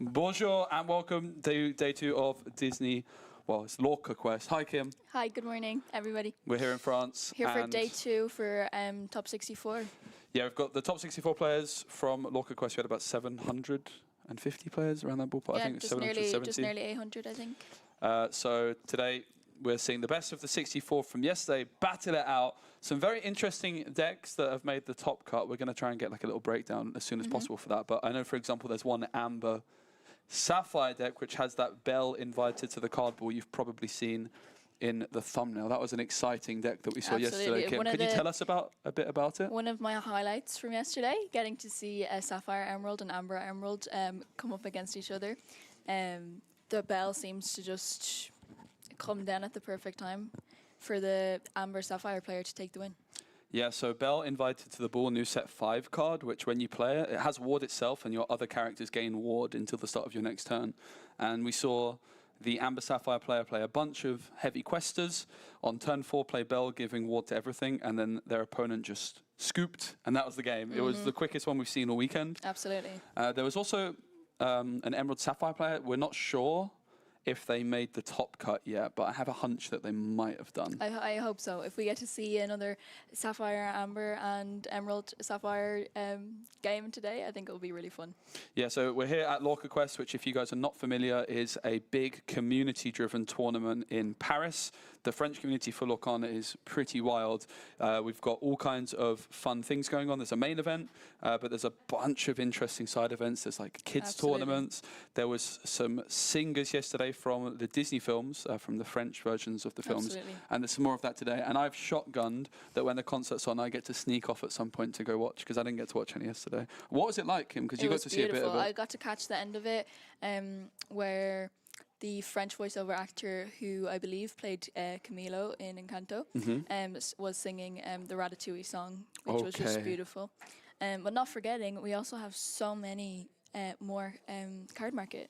Bonjour and welcome to day 2 of Disney. Well, it's Lorca Quest. Hi, Kim. Hi, good morning, everybody. We're here in France. Here for day 2 for top 64. Yeah, we've got the top 64 players from Lorca Quest. We had about 750 players around that ballpark. Yeah, I think it's 770. just nearly 800, I think. So today we're seeing the best of the 64 from yesterday, battle it out. Some very interesting decks that have made the top cut. We're going to try and get like a little breakdown as soon as possible for that. But I know, for example, there's one Amber Sapphire deck which has that bell invited to the card ball you've probably seen in the thumbnail. That was an exciting deck that we saw yesterday. Kim, could you tell us a bit about it? One of my highlights from yesterday, getting to see a Sapphire Emerald and Amber Emerald come up against each other. The bell seems to just come down at the perfect time for the Amber Sapphire player to take the win. Yeah, so Bell invited to the ball, new set 5 card, which when you play it, it has ward itself and your other characters gain ward until the start of your next turn. And we saw the Amber Sapphire player play a bunch of heavy questers. On turn 4, play Bell, giving ward to everything, and then their opponent just scooped, and that was the game. It was the quickest one we've seen all weekend. Absolutely. There was also an Emerald Sapphire player. We're not sure if they made the top cut yet, but I have a hunch that they might have done. I hope so. If we get to see another Sapphire, Amber and Emerald Sapphire game today, I think it will be really fun. Yeah, so we're here at Lorca Quest, which, if you guys are not familiar, is a big community-driven tournament in Paris. The French community for Lorcana is pretty wild. We've got all kinds of fun things going on. There's a main event, but there's a bunch of interesting side events. There's like kids tournaments. There was some singers yesterday from the Disney films, from the French versions of the films. And there's some more of that today. And I've shotgunned that when the concert's on, I get to sneak off at some point to go watch, because I didn't get to watch any yesterday. What was it like, Kim? Because you got to see a bit of it. I got to catch the end of it, where the French voiceover actor, who I believe played Camilo in Encanto, was singing the Ratatouille song, which was just beautiful. But not forgetting, we also have so many more card market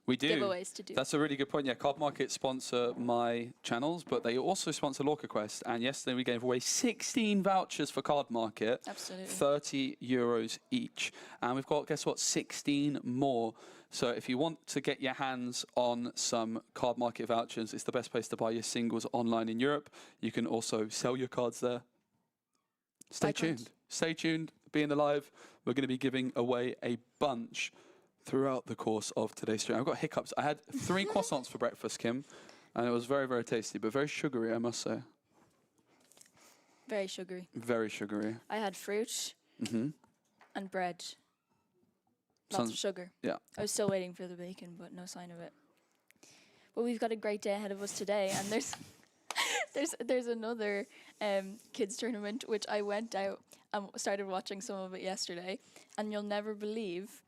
giveaways to do. That's a really good point. Yeah, Card Market sponsor my channels, but they also sponsor Lorca Quest. And yesterday we gave away 16 vouchers for Card Market. Absolutely. €30 each. And we've got, guess what, 16 more. So if you want to get your hands on some Card Market vouchers, it's the best place to buy your singles online in Europe. You can also sell your cards there. Stay tuned. Stay tuned. Be in the live. We're going to be giving away a bunch throughout the course of today's stream. I've got hiccups. I had 3 croissants for breakfast, Kim, and it was very, very tasty, but very sugary, I must say. Very sugary. Very sugary. I had fruit and bread. Lots of sugar. Yeah. I was still waiting for the bacon, but no sign of it. Well, we've got a great day ahead of us today, and there's another kids tournament, which I went out and started watching some of it yesterday, and you'll never believe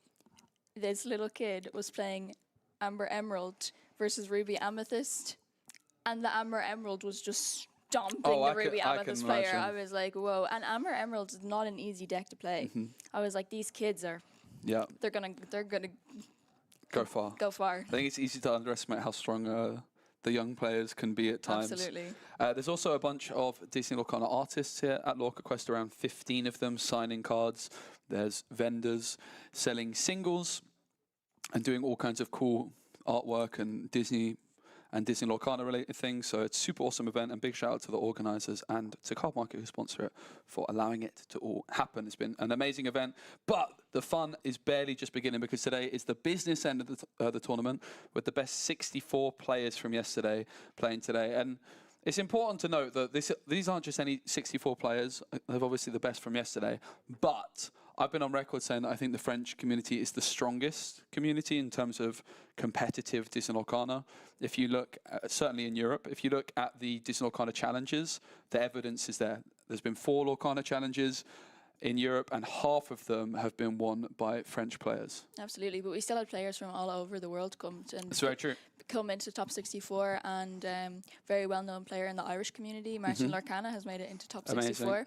this little kid was playing Amber Emerald versus Ruby Amethyst, and the Amber Emerald was just stomping the Ruby Amethyst player. I was like, whoa. And Amber Emerald is not an easy deck to play. I was like, these kids are, they're gonna go far. Go far. I think it's easy to underestimate how strong the young players can be at times. Absolutely. There's also a bunch of Disney Lorcana artists here at Lorca Quest, around 15 of them signing cards. There's vendors selling singles and doing all kinds of cool artwork and Disney Lorcana related things. So it's a super awesome event, and big shout out to the organizers and to Card Market, who sponsor it, for allowing it to all happen. It's been an amazing event, but the fun is barely just beginning, because today is the business end of the tournament, with the best 64 players from yesterday playing today. And it's important to note that these aren't just any 64 players. They're obviously the best from yesterday, but I've been on record saying that I think the French community is the strongest community in terms of competitive Disney Lorcana. If you look, certainly in Europe, if you look at the Disney Lorcana challenges, the evidence is there. There's been 4 Lorcana challenges in Europe, and half of them have been won by French players. Absolutely, but we still had players from all over the world That's very true. Come into top 64, and very well-known player in the Irish community, Martin Lorcana, has made it into top 64.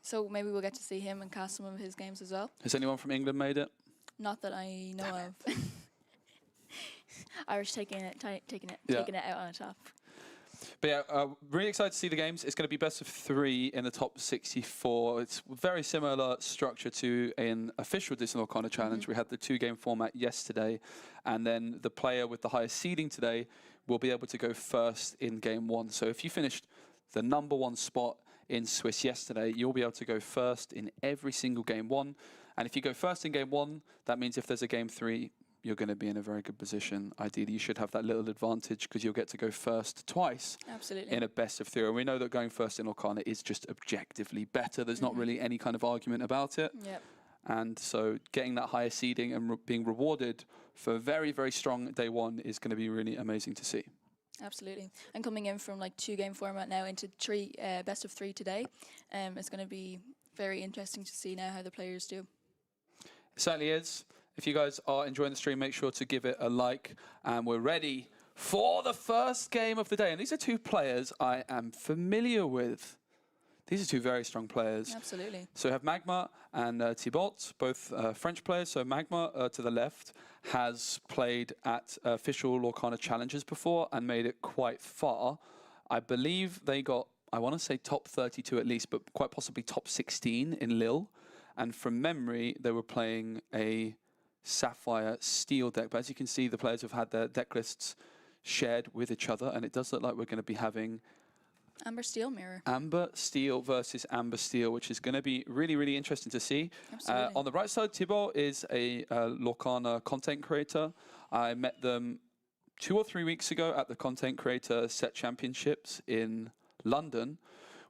So maybe we'll get to see him and cast some of his games as well. Has anyone from England made it? Not that I know of. Irish taking it out on top. But yeah, really excited to see the games. It's going to be best of 3 in the top 64. It's very similar structure to an official Disney Lorcana challenge. We had the 2-game format yesterday, and then the player with the highest seeding today will be able to go first in game 1. So if you finished the number 1 spot in Swiss yesterday, you'll be able to go first in every single game 1. And if you go first in game 1, that means if there's a game 3, you're going to be in a very good position. Ideally, you should have that little advantage because you'll get to go first twice. Absolutely. In a best of 3. And we know that going first in Lorcana is just objectively better. There's not really any kind of argument about it. Yep. And so getting that higher seeding and being rewarded for a very, very strong day 1 is going to be really amazing to see. Absolutely. And coming in from like 2-game format now into 3 best of 3 today, it's going to be very interesting to see now how the players do. It certainly is. If you guys are enjoying the stream, make sure to give it a like. And we're ready for the first game of the day. And these are 2 players I am familiar with. These are 2 very strong players. Absolutely. So we have Magma and Thibault, both French players. So Magma, to the left, has played at official Lorcana challenges before and made it quite far. I believe they got, I want to say top 32 at least, but quite possibly top 16 in Lille. And from memory, they were playing a Sapphire Steel deck. But as you can see, the players have had their deck lists shared with each other, and it does look like we're going to be having Amber Steel Mirror. Amber Steel versus Amber Steel, which is going to be really, really interesting to see. Absolutely. On the right side, Thibault is a Lorcana content creator. I met them 2 or 3 weeks ago at the Content Creator Set Championships in London,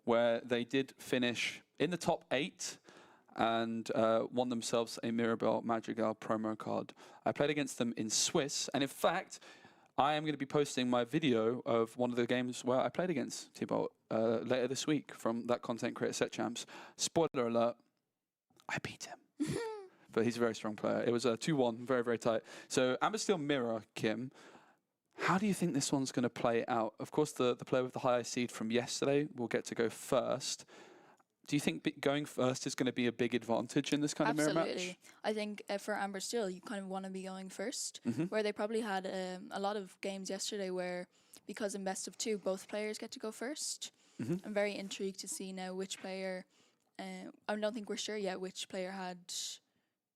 where they did finish in the top 8 and won themselves a Mirabelle Madrigal promo card. I played against them in Swiss, and in fact, I am going to be posting my video of one of the games where I played against Thibault later this week from that Content Creator Set Champs. Spoiler alert, I beat him. But he's a very strong player. It was a 2-1, very, very tight. So Amber Steel Mirror, Kim, how do you think this one's going to play out? Of course, the player with the highest seed from yesterday will get to go first. Do you think going first is going to be a big advantage in this kind of mirror match? Absolutely. I think for Amber Steel, you kind of want to be going first, where they probably had a lot of games yesterday where, because in best of 2, both players get to go first. I'm very intrigued to see now which player, I don't think we're sure yet which player had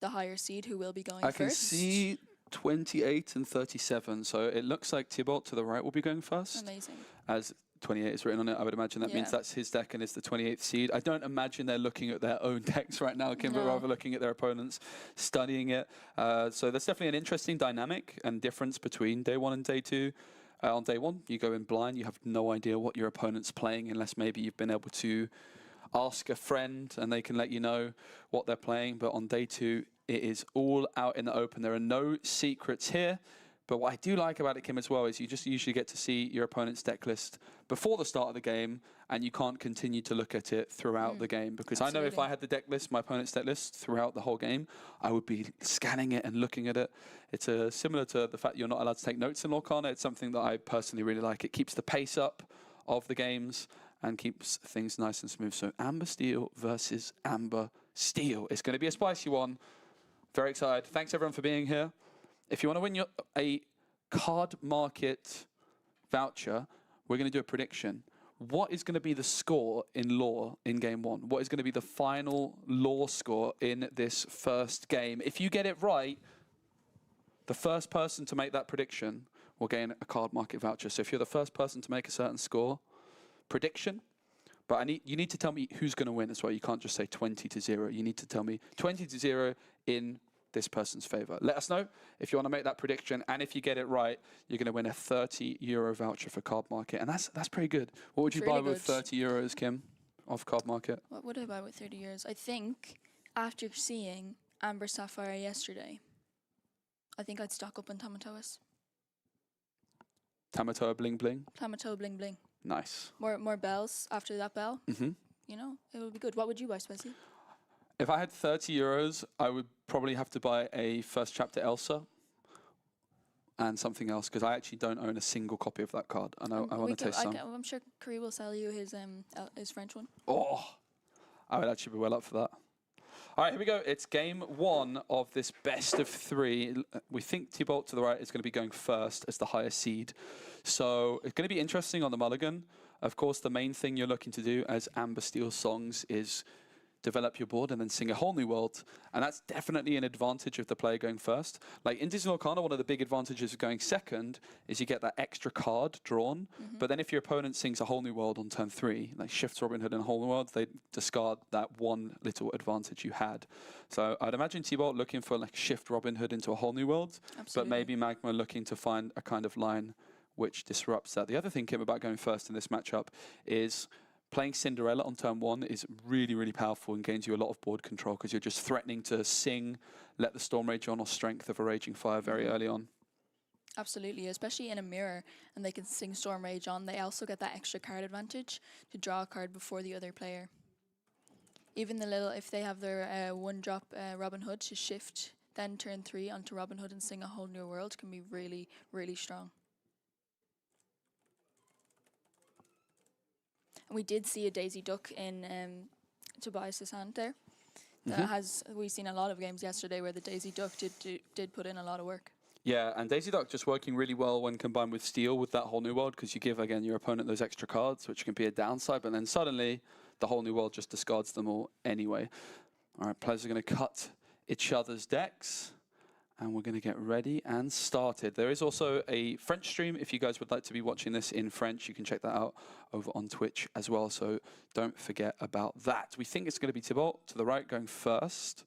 the higher seed who will be going first. I can see 28 and 37, so it looks like Thibault to the right will be going first. Amazing. As 28 is written on it, I would imagine that means that's his deck and is the 28th seed. I don't imagine they're looking at their own decks right now, Kim, but rather looking at their opponents, studying it. So there's definitely an interesting dynamic and difference between day 1 and day 2. On day 1, you go in blind, you have no idea what your opponent's playing unless maybe you've been able to ask a friend and they can let you know what they're playing. But on day 2, it is all out in the open. There are no secrets here. But what I do like about it, Kim, as well, is you just usually get to see your opponent's deck list before the start of the game, and you can't continue to look at it throughout the game. Because I know if I had the deck list, my opponent's deck list, throughout the whole game, I would be scanning it and looking at it. It's similar to the fact you're not allowed to take notes in Lorcana. It's something that I personally really like. It keeps the pace up of the games and keeps things nice and smooth. So Amber Steel versus Amber Steel. It's going to be a spicy one. Very excited. Thanks, everyone, for being here. If you want to win a card market voucher, we're going to do a prediction. What is going to be the score in Lore in game 1? What is going to be the final Lore score in this first game? If you get it right, the first person to make that prediction will gain a card market voucher. So if you're the first person to make a certain score prediction, but you need to tell me who's going to win as well. You can't just say 20-0. You need to tell me 20-0 in this person's favor. Let us know if you want to make that prediction, and if you get it right, you're going to win a €30 voucher for Card Market, and that's pretty good. What would you buy with €30, Kim, off Card Market? What would I buy with €30? I think after seeing Amber Sapphire yesterday, I think I'd stock up on Tamatoas. Tamatoa Bling Bling. Tamatoa Bling Bling. Nice. More bells after that bell. You know, it would be good. What would you buy, Specie? If I had €30, I would probably have to buy a First Chapter Elsa and something else, because I actually don't own a single copy of that card. I know I want to taste some. I'm sure Curry will sell you his French one. Oh, I would actually be well up for that. All right, here we go. It's game 1 of this best of 3. We think T-Bolt to the right is going to be going first as the higher seed. So it's going to be interesting on the Mulligan. Of course, the main thing you're looking to do as Amber Steel songs is develop your board and then sing a whole new world. And that's definitely an advantage of the player going first. Like in Disney Lorcana, one of the big advantages of going second is you get that extra card drawn. But then if your opponent sings a whole new world on turn 3, like shifts Robin Hood and a whole new world, they discard that one little advantage you had. So I'd imagine T-Bolt looking for like shift Robin Hood into a whole new world. Absolutely. But maybe Magma looking to find a kind of line which disrupts that. The other thing, Kim, about going first in this matchup is playing Cinderella on turn 1 is really, really powerful and gains you a lot of board control because you're just threatening to sing, let the Storm Rage on or Strength of a Raging Fire very early on. Absolutely, especially in a mirror, and they can sing Storm Rage on. They also get that extra card advantage to draw a card before the other player. Even the little, if they have their 1-drop Robin Hood to shift, then turn 3 onto Robin Hood and sing a whole new world can be really, really strong. And we did see a Daisy Duck in Tobias's hand there. We've seen a lot of games yesterday where the Daisy Duck did put in a lot of work. Yeah, and Daisy Duck just working really well when combined with Steel with that whole new world because you give, again, your opponent those extra cards, which can be a downside, but then suddenly the whole new world just discards them all anyway. All right, players are going to cut each other's decks. And we're going to get ready and started. There is also a French stream. If you guys would like to be watching this in French, you can check that out over on Twitch as well. So don't forget about that. We think it's going to be T-Bolt to the right going first.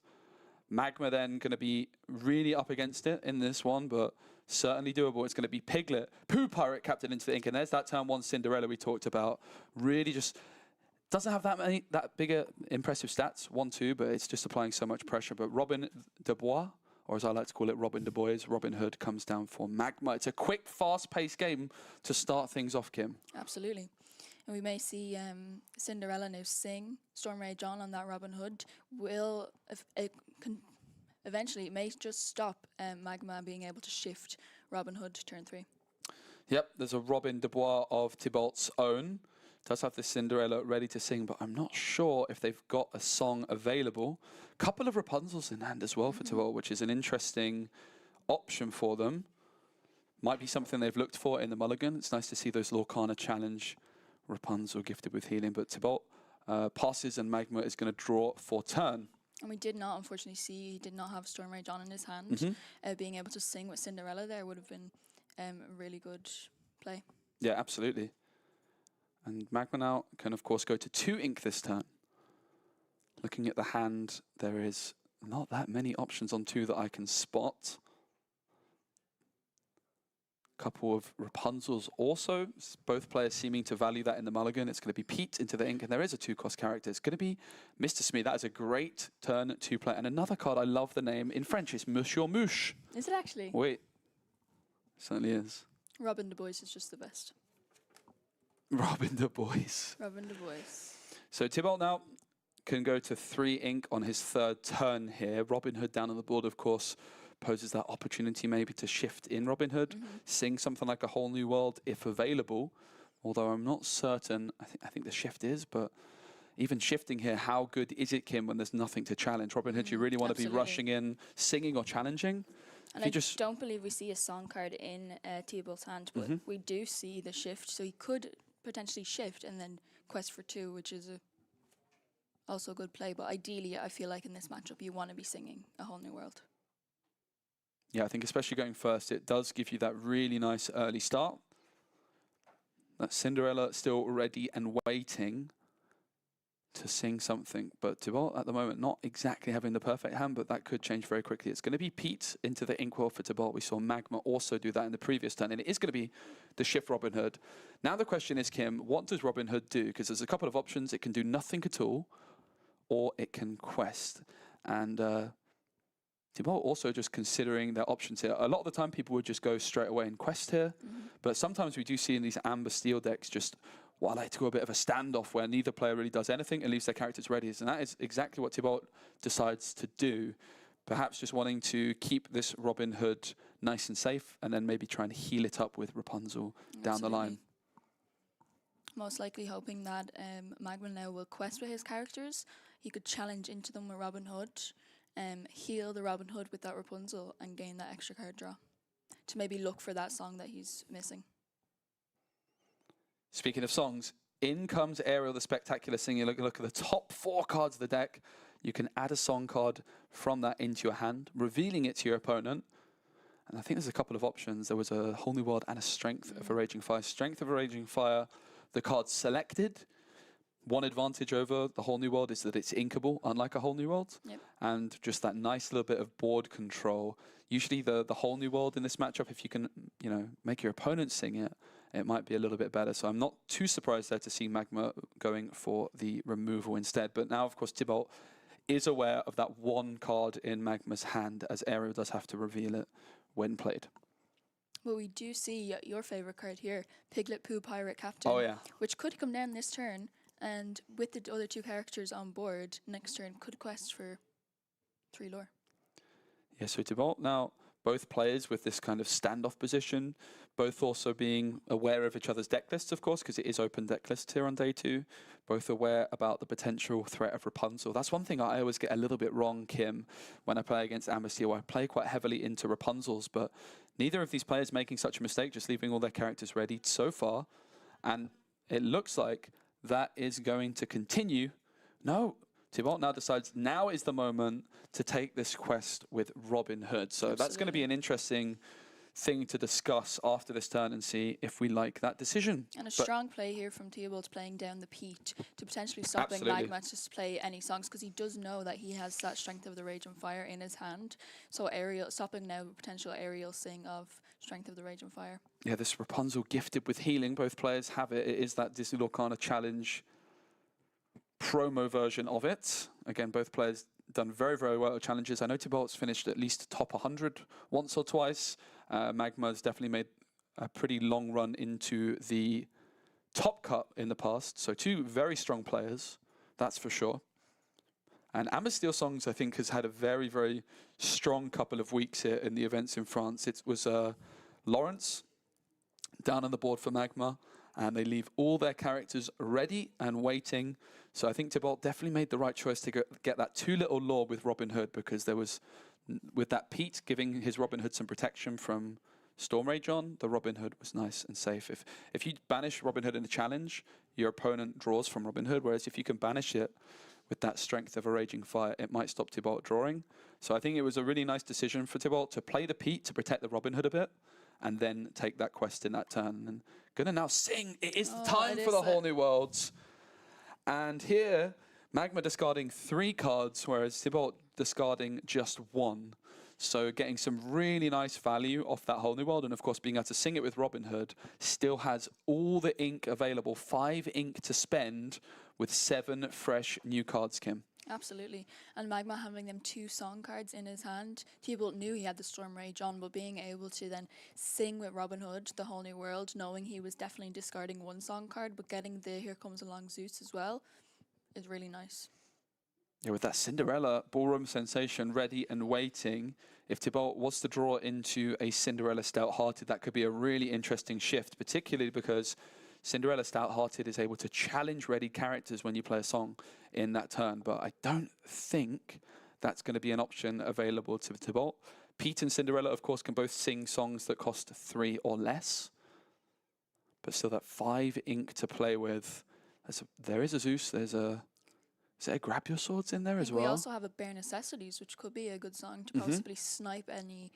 Magma then going to be really up against it in this one, but certainly doable. It's going to be Piglet, Pooh Pirate captain into the ink. And there's that turn 1 Cinderella we talked about. Really just doesn't have that bigger impressive stats, 1-2, but it's just applying so much pressure. But Robin de Bois, or as I like to call it, Robin de Bois, Robin Hood comes down for Magma. It's a quick, fast-paced game to start things off, Kim. Absolutely. And we may see Cinderella now sing Storm Rage on that Robin Hood. Eventually, it may just stop Magma being able to shift Robin Hood to turn 3. Yep, there's a Robin de Bois of T-Bolt's own. Does have this Cinderella ready to sing, but I'm not sure if they've got a song available. Couple of Rapunzels in hand as well for T-Bolt, which is an interesting option for them. Might be something they've looked for in the Mulligan. It's nice to see those Lorcana challenge Rapunzel gifted with healing, but T-Bolt passes and Magma is going to draw for turn. And we did not, unfortunately, see he did not have Storm Rage on in his hand. Being able to sing with Cinderella there would have been a really good play. Yeah, absolutely. And Magma now can, of course, go to 2 ink this turn. Looking at the hand, there is not that many options on 2 that I can spot. Couple of Rapunzels also. Both players seeming to value that in the Mulligan. It's going to be Pete into the ink, and there is a 2-cost character. It's going to be Mr. Smee. That is a great turn to play. And another card, I love the name. In French, it's Monsieur Mouche. Is it actually? Wait. It certainly is. Robin de Bois is just the best. Robin de Bois. Robin de Bois. So T-Bolt now can go to 3 ink on his 3rd turn here. Robin Hood down on the board, of course, poses that opportunity maybe to shift in Robin Hood, sing something like a whole new world if available. Although I'm not certain, I think the shift is, but even shifting here, how good is it, Kim, when there's nothing to challenge? Robin Hood, you really want to be rushing in, singing or challenging? And I don't believe we see a song card in T-Bolt's hand, but we do see the shift, so he could potentially shift and then quest for 2, which is also a good play. But ideally, I feel like in this matchup, you want to be singing a whole new world. Yeah, I think especially going first, it does give you that really nice early start. That Cinderella still ready and waiting to sing something. But T-Bolt at the moment not exactly having the perfect hand, but that could change very quickly. It's going to be Pete into the inkwell for T-Bolt. We saw Magma also do that in the previous turn, and it is going to be the shift Robin Hood. Now the question is, Kim, what does Robin Hood do? Because there's a couple of options. It can do nothing at all, or it can quest. And T-Bolt also just considering their options here. A lot of the time people would just go straight away and quest here, but sometimes we do see in these Amber Steel decks just I like to go a bit of a standoff where neither player really does anything and leaves their characters ready. And that is exactly what T-Bolt decides to do. Perhaps just wanting to keep this Robin Hood nice and safe and then maybe try and heal it up with Rapunzel down the line. Most likely hoping that Magma now will quest with his characters. he could challenge into them with Robin Hood, heal the Robin Hood with that Rapunzel, and gain that extra card draw to maybe look for that song that he's missing. Speaking of songs, in comes Ariel the Spectacular Singer. Look at the top 4 cards of the deck. You can add a song card from that into your hand, revealing it to your opponent. And I think there's a couple of options. There was a Whole New World and a Strength of a Raging Fire. Strength of a Raging Fire, the card selected. One advantage over the Whole New World is that it's inkable, unlike a Whole New World. Yep. And just that nice little bit of board control. Usually the Whole New World in this matchup, if you can, make your opponent sing it, it might be a little bit better. So I'm not too surprised there to see Magma going for the removal instead. But now, of course, Thibault is aware of that one card in Magma's hand, as Ariel does have to reveal it when played. Well, we do see your favorite card here, Piglet Pooh Pirate Captain. Oh, yeah. Which could come down this turn, and with the other 2 characters on board, next turn could quest for 3 lore. Yeah, so Thibault now, both players with this kind of standoff position, both also being aware of each other's deck lists, of course, because it is open deck lists here on day 2. Both aware about the potential threat of Rapunzel. That's one thing I always get a little bit wrong, Kim, when I play against Amethyst. I play quite heavily into Rapunzels, but neither of these players making such a mistake, just leaving all their characters ready so far. And it looks like that is going to continue. No, Thibault now decides now is the moment to take this quest with Robin Hood. So that's going to be an interesting thing to discuss after this turn and see if we like that decision. And a strong play here from Theobald playing down the Pete to potentially stopping Magma to play any songs, because he does know that he has that Strength of the Rage and Fire in his hand. So Ariel stopping now potential Ariel sing of Strength of the Rage and Fire. Yeah, this Rapunzel gifted with healing. Both players have it. It is that Disney Lorcana challenge promo version of it. Again, both players done very, very well at challenges. I know Thibault's finished at least top 100 once or twice. Magma's definitely made a pretty long run into the top cut in the past. So 2 very strong players, that's for sure. And Amber Steel Songs, I think, has had a very, very strong couple of weeks here in the events in France. It was Lawrence down on the board for Magma, and they leave all their characters ready and waiting. So I think Thibault definitely made the right choice to get that 2 little lore with Robin Hood, because there was, with that Pete giving his Robin Hood some protection from Storm Rage on, the Robin Hood was nice and safe. If you banish Robin Hood in a challenge, your opponent draws from Robin Hood, whereas if you can banish it with that Strength of a Raging Fire, it might stop Thibault drawing. So I think it was a really nice decision for Thibault to play the Pete to protect the Robin Hood a bit, and then take that quest in that turn. And gonna now sing. It is the time for the Whole New Worlds. And here, Magma discarding 3 cards, whereas Thibault discarding just 1. So getting some really nice value off that Whole New World, and of course being able to sing it with Robin Hood, still has all the ink available, 5 ink to spend with 7 fresh new cards, Kim. Absolutely. And Magma having them 2 song cards in his hand. Theobald knew he had the Storm Rage on, but being able to then sing with Robin Hood, the Whole New World, knowing he was definitely discarding 1 song card, but getting the Here Comes Along Zeus as well, is really nice. Yeah, with that Cinderella Ballroom Sensation ready and waiting, if Thibault was to draw into a Cinderella Stout-Hearted, that could be a really interesting shift, particularly because Cinderella Stout-Hearted is able to challenge ready characters when you play a song in that turn, but I don't think that's going to be an option available to Thibault. Pete and Cinderella, of course, can both sing songs that cost 3 or less, but still that 5 ink to play with. There is a Zeus, is there a Grab Your Swords in there as well? We also have a Bare Necessities, which could be a good song to possibly snipe any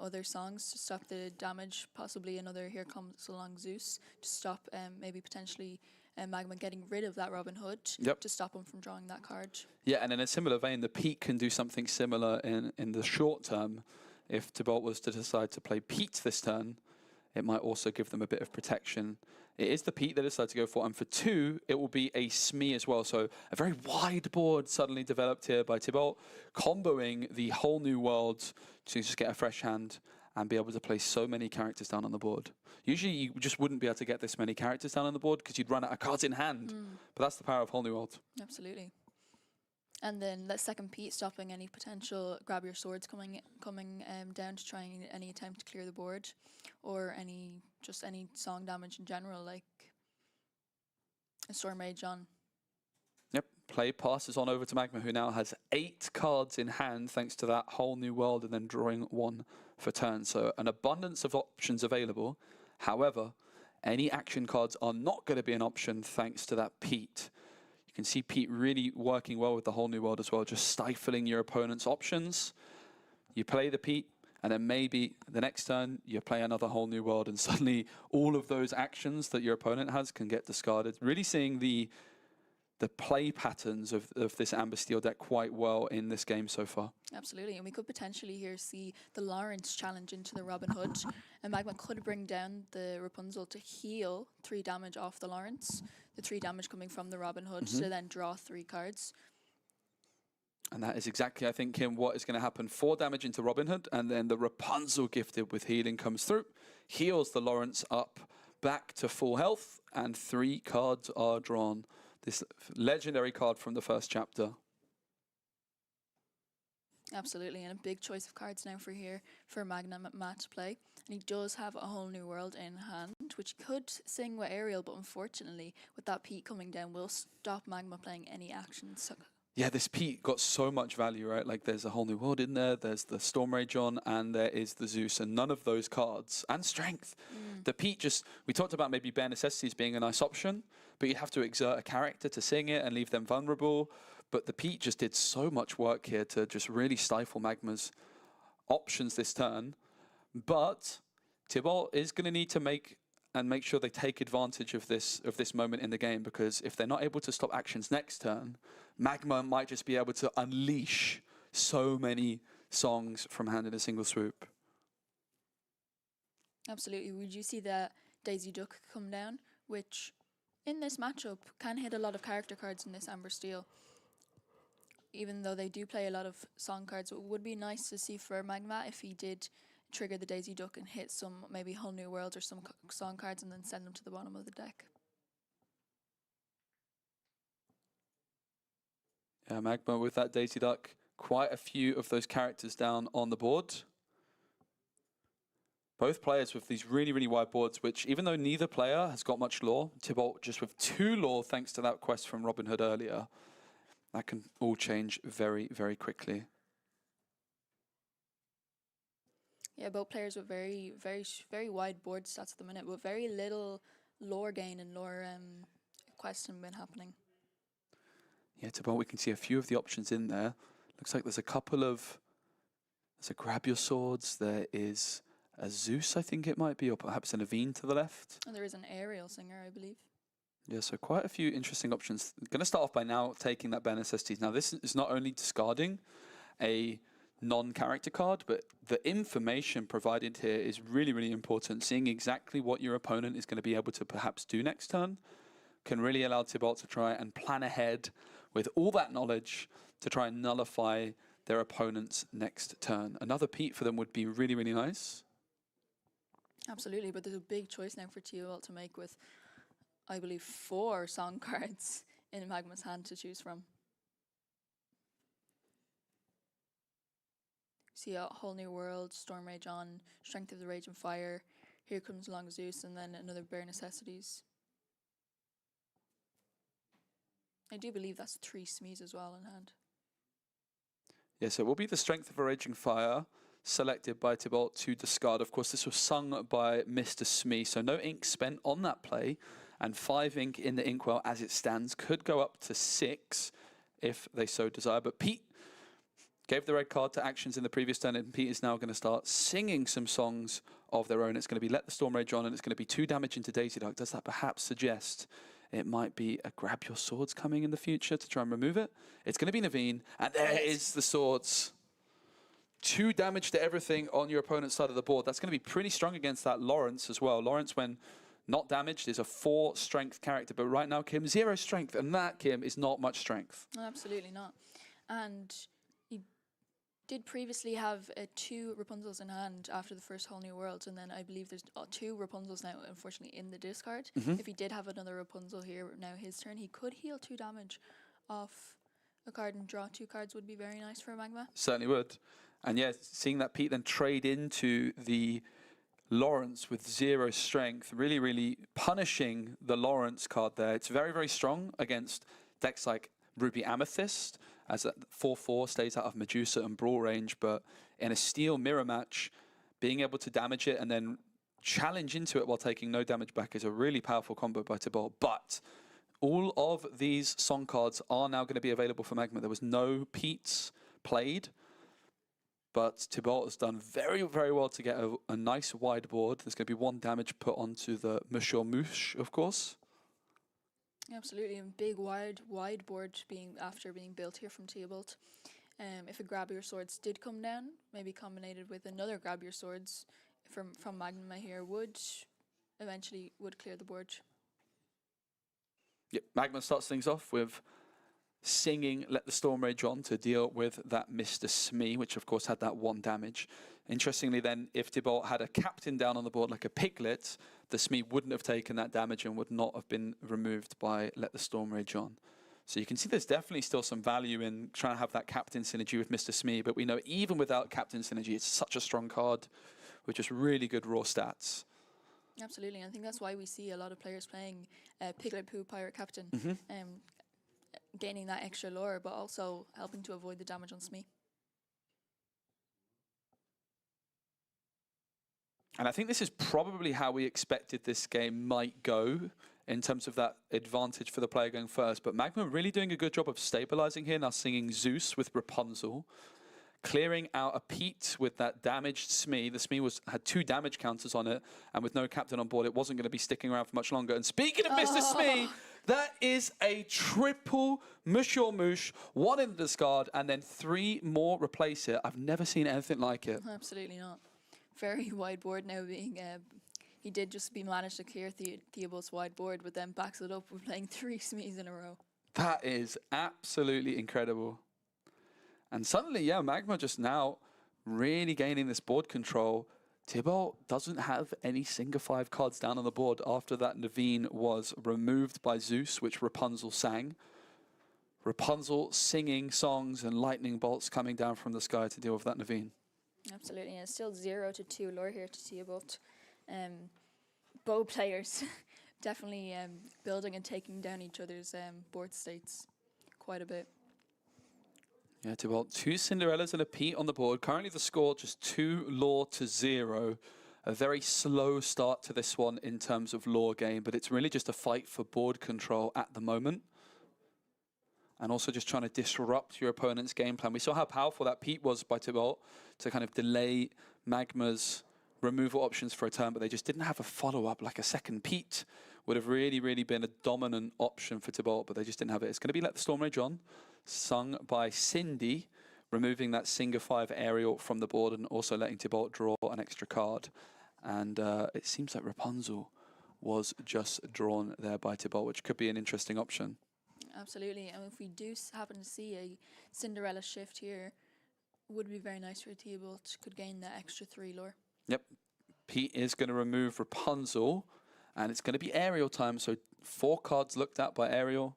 other songs to stop the damage, possibly another Here Comes Along Zeus, to stop maybe potentially Magma getting rid of that Robin Hood, to stop him from drawing that card. Yeah, and in a similar vein, the Pete can do something similar in the short term. If Thibault was to decide to play Pete this turn, it might also give them a bit of protection. It is the Pete they decide to go for, and for 2, it will be a Smee as well. So a very wide board suddenly developed here by Thibault, comboing the Whole New World to just get a fresh hand and be able to place so many characters down on the board. Usually you just wouldn't be able to get this many characters down on the board because you'd run out of cards in hand. But that's the power of Whole New World. Absolutely. And then that second Pete stopping any potential Grab Your Swords coming down to try any attempt to clear the board, or any song damage in general, like a Storm Rage on. Yep, play passes on over to Magma, who now has 8 cards in hand thanks to that whole new world and then drawing 1 for turn. So an abundance of options available. However, any action cards are not going to be an option thanks to that Pete. You can see Pete really working well with the whole new world as well, just stifling your opponent's options. You play the Pete, and then maybe the next turn you play another whole new world, and suddenly all of those actions that your opponent has can get discarded. Really seeing the play patterns of this Amber Steel deck quite well in this game so far. Absolutely, and we could potentially here see the Lawrence challenge into the Robin Hood, and Magma could bring down the Rapunzel to heal 3 damage off the Lawrence, the 3 damage coming from the Robin Hood to then draw 3 cards. And that is exactly, I think, Kim, what is going to happen. 4 damage into Robin Hood, and then the Rapunzel gifted with healing comes through, heals the Lawrence up back to full health, and 3 cards are drawn. This legendary card from the first chapter. Absolutely, and a big choice of cards now for Magna Matt to play. And he does have a whole new world in hand, which he could sing with Ariel, but unfortunately, with that Pete coming down, will stop Magma playing any actions. So yeah, this Pete got so much value, right? Like there's a whole new world in there, there's the Storm Rage on, and there is the Zeus, and none of those cards, and strength. The Pete just, we talked about maybe bare necessities being a nice option, but you have to exert a character to sing it and leave them vulnerable. But the Pete just did so much work here to just really stifle Magma's options this turn. But Tibalt is going to need to make sure they take advantage of this moment in the game, because if they're not able to stop actions next turn, Magma might just be able to unleash so many songs from hand in a single swoop. absolutely, would you see that Daisy Duck come down, which in this matchup can hit a lot of character cards in this Amber Steel. Even though they do play a lot of song cards, it would be nice to see for Magma if he did trigger the Daisy Duck and hit some maybe whole new worlds or some song cards and then send them to the bottom of the deck. Yeah, Magma with that Daisy Duck, quite a few of those characters down on the board. Both players with these really, really wide boards, which even though neither player has got much lore, Tibalt just with 2 lore thanks to that quest from Robin Hood earlier, that can all change very, very quickly. Yeah, both players with very, very wide board stats at the minute, but very little lore gain and lore questing been happening. Yeah, Tibalt, we can see a few of the options in there. Looks like there's a couple of, there's a Grab Your Swords, there is a Zeus, I think it might be, or perhaps an Aveen to the left. And there is an Ariel singer, I believe. Yeah, so quite a few interesting options. Going to start off by now taking that bare necessities. Now, this is not only discarding a non-character card, but the information provided here is really, really important. Seeing exactly what your opponent is going to be able to perhaps do next turn can really allow Tibalt to try and plan ahead with all that knowledge to try and nullify their opponent's next turn. Another Pete for them would be really, really nice. Absolutely, but there's a big choice now for Tibalt to make with, I believe, 4 song cards in Magma's hand to choose from. See a whole new world, Storm Rage on, Strength of the Rage and Fire, Here Comes Along Zeus, and then another Bare Necessities. I do believe that's 3 Smees as well in hand. Yeah, so it will be the Strength of a Raging Fire, selected by Tibalt to discard. Of course, this was sung by Mr. Smee, so no ink spent on that play, and 5 ink in the inkwell as it stands. Could go up to 6 if they so desire, but Pete gave the red card to actions in the previous turn, and Pete is now going to start singing some songs of their own. It's going to be Let the Storm Rage On, and it's going to be 2 damage into Daisy Duck. Does that perhaps suggest it might be a Grab Your Swords coming in the future to try and remove it? It's going to be Naveen, and there is the swords. 2 damage to everything on your opponent's side of the board. That's going to be pretty strong against that Lawrence as well. Lawrence, when not damaged, is a 4 strength character, but right now, Kim, 0 strength, and that, Kim, is not much strength. No, absolutely not. And he did previously have 2 Rapunzels in hand after the first Whole New Worlds, and then I believe there's 2 Rapunzels now, unfortunately, in the discard. If he did have another Rapunzel here, now his turn, he could heal 2 damage off a card and draw 2 cards would be very nice for Magma. Certainly would. And yeah, seeing that Pete then trade into the Lawrence with 0 strength, really, really punishing the Lawrence card there. It's very, very strong against decks like Ruby Amethyst, as a 4/4 stays out of Medusa and Brawl range, but in a steel mirror match, being able to damage it and then challenge into it while taking no damage back is a really powerful combo by Tibalt. But all of these song cards are now going to be available for Magma. There was no Pete's played, but Tibalt has done very, very well to get a nice wide board. There's going to be 1 damage put onto the Monsieur Mouche, of course. Absolutely, and big wide board after being built here from Tibalt. If a Grab Your Swords did come down, maybe combined with another Grab Your Swords from Magma here would eventually clear the board. Yep, Magma starts things off with singing Let the Storm Rage On to deal with that Mr. Smee, which of course had that 1 damage. Interestingly then, if Tibalt had a captain down on the board like a Piglet, the Smee wouldn't have taken that damage and would not have been removed by Let the Storm Rage On. So you can see there's definitely still some value in trying to have that captain synergy with Mr. Smee, but we know even without captain synergy, it's such a strong card with just really good raw stats. Absolutely, and I think that's why we see a lot of players playing Piglet Poo Pirate Captain, gaining that extra lore, but also helping to avoid the damage on Smee. And I think this is probably how we expected this game might go in terms of that advantage for the player going first. But Magma really doing a good job of stabilizing here, now singing Zeus with Rapunzel, clearing out a Pete with that damaged Smee. The Smee had 2 damage counters on it, and with no captain on board, it wasn't going to be sticking around for much longer. And speaking of Mr. Smee, that is a triple Monsieur Mouche, 1 in the discard, and then 3 more replace it. I've never seen anything like it. Absolutely not. Very wide board now being... he did just manage to clear Theobalt's wide board, but then backs it up with playing 3 Smees in a row. That is absolutely incredible. And suddenly, yeah, Magma just now really gaining this board control. Tibalt doesn't have any Singer 5 cards down on the board after that Naveen was removed by Zeus, which Rapunzel sang. Rapunzel singing songs and lightning bolts coming down from the sky to deal with that Naveen. Absolutely, and it's still 0-2 lore here to Tibalt. Both players definitely building and taking down each other's board states quite a bit. Yeah, Tibalt, 2 Cinderellas and a Pete on the board. Currently the score just 2 lore to 0. A very slow start to this one in terms of lore game, but it's really just a fight for board control at the moment. And also just trying to disrupt your opponent's game plan. We saw how powerful that Pete was by Tibalt to kind of delay Magma's removal options for a turn, but they just didn't have a follow-up. Like a second Pete would have really, really been a dominant option for Tibalt, but they just didn't have it. It's going to be Let the Storm Rage On, sung by Cindy, removing that Singer 5 aerial from the board and also letting Tibalt draw an extra card. And it seems like Rapunzel was just drawn there by Tibalt, which could be an interesting option. Absolutely, and if we do happen to see a Cinderella shift here, would be very nice for Tibalt, could gain that extra 3 lore. Yep, Pete is going to remove Rapunzel, and it's going to be aerial time, so 4 cards looked at by aerial.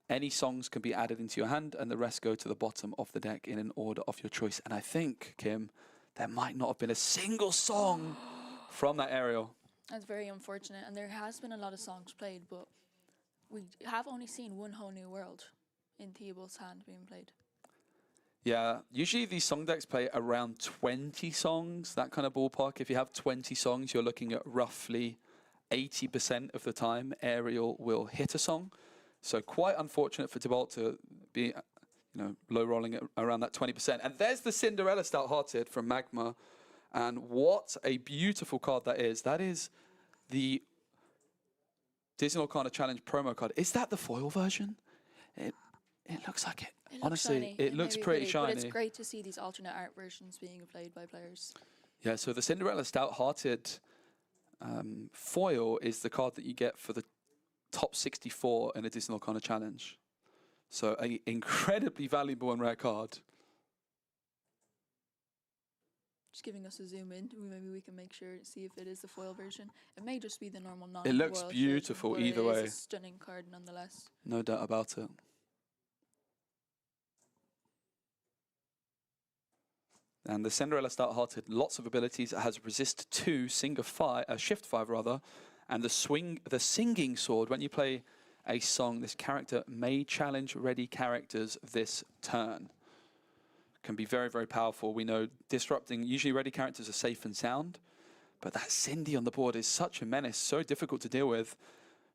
Any songs can be added into your hand, and the rest go to the bottom of the deck in an order of your choice. And I think, Kim, there might not have been a single song from that aerial. That's very unfortunate, and there has been a lot of songs played, but we have only seen One Whole New World in Theobalt's hand being played. Yeah, usually these song decks play around 20 songs, that kind of ballpark. If you have 20 songs, you're looking at roughly 80% of the time aerial will hit a song. So quite unfortunate for Tibalt to be, low rolling around that 20%. And there's the Cinderella Stout-Hearted from Magma. And what a beautiful card that is. That is the Disney Lorcana Challenge promo card. Is that the foil version? It looks like it. Honestly, it looks pretty shiny. But it's great to see these alternate art versions being played by players. Yeah, so the Cinderella Stout-Hearted foil is the card that you get for the top 64 in a Disney Lorcana Challenge. So an incredibly valuable and rare card. Just giving us a zoom in, maybe we can make sure to see if it is the foil version. It may just be the normal non-foil. It looks beautiful either way. It is a stunning card nonetheless. No doubt about it. And the Cinderella Stout-Hearted, lots of abilities. It has resist 2, shift 5 rather, and the singing sword. When you play a song. This character may challenge ready characters this turn. Can be very, very powerful. We know disrupting, usually ready characters are safe and sound, but that Cindy on the board is such a menace, so difficult to deal with.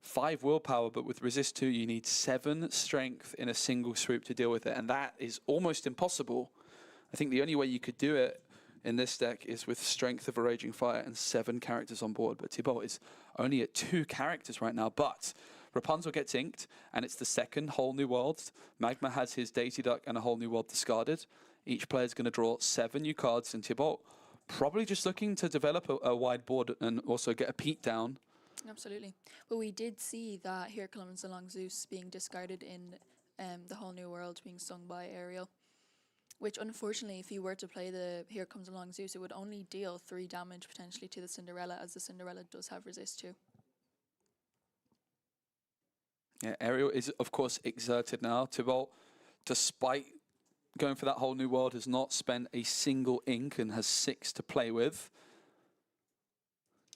5 willpower, but with resist 2, you need 7 strength in a single swoop to deal with it, and that is almost impossible. I think the only way you could do it in this deck is with strength of a Raging Fire and 7 characters on board, but Thibault is only at 2 characters right now, but Rapunzel gets inked, and it's the second Whole New World. Magma has his Daisy Duck and a Whole New World discarded. Each player is going to draw 7 new cards, and Thibault probably just looking to develop a wide board and also get a peat down. Absolutely. Well, we did see that Here Comes Along Zeus being discarded in the Whole New World being sung by Ariel, which unfortunately, if you were to play the Here Comes Along Zeus, it would only deal 3 damage potentially to the Cinderella, as the Cinderella does have resist 2. Yeah, Ariel is, of course, exerted now. Thibault, despite going for that Whole New World, has not spent a single ink and has 6 to play with.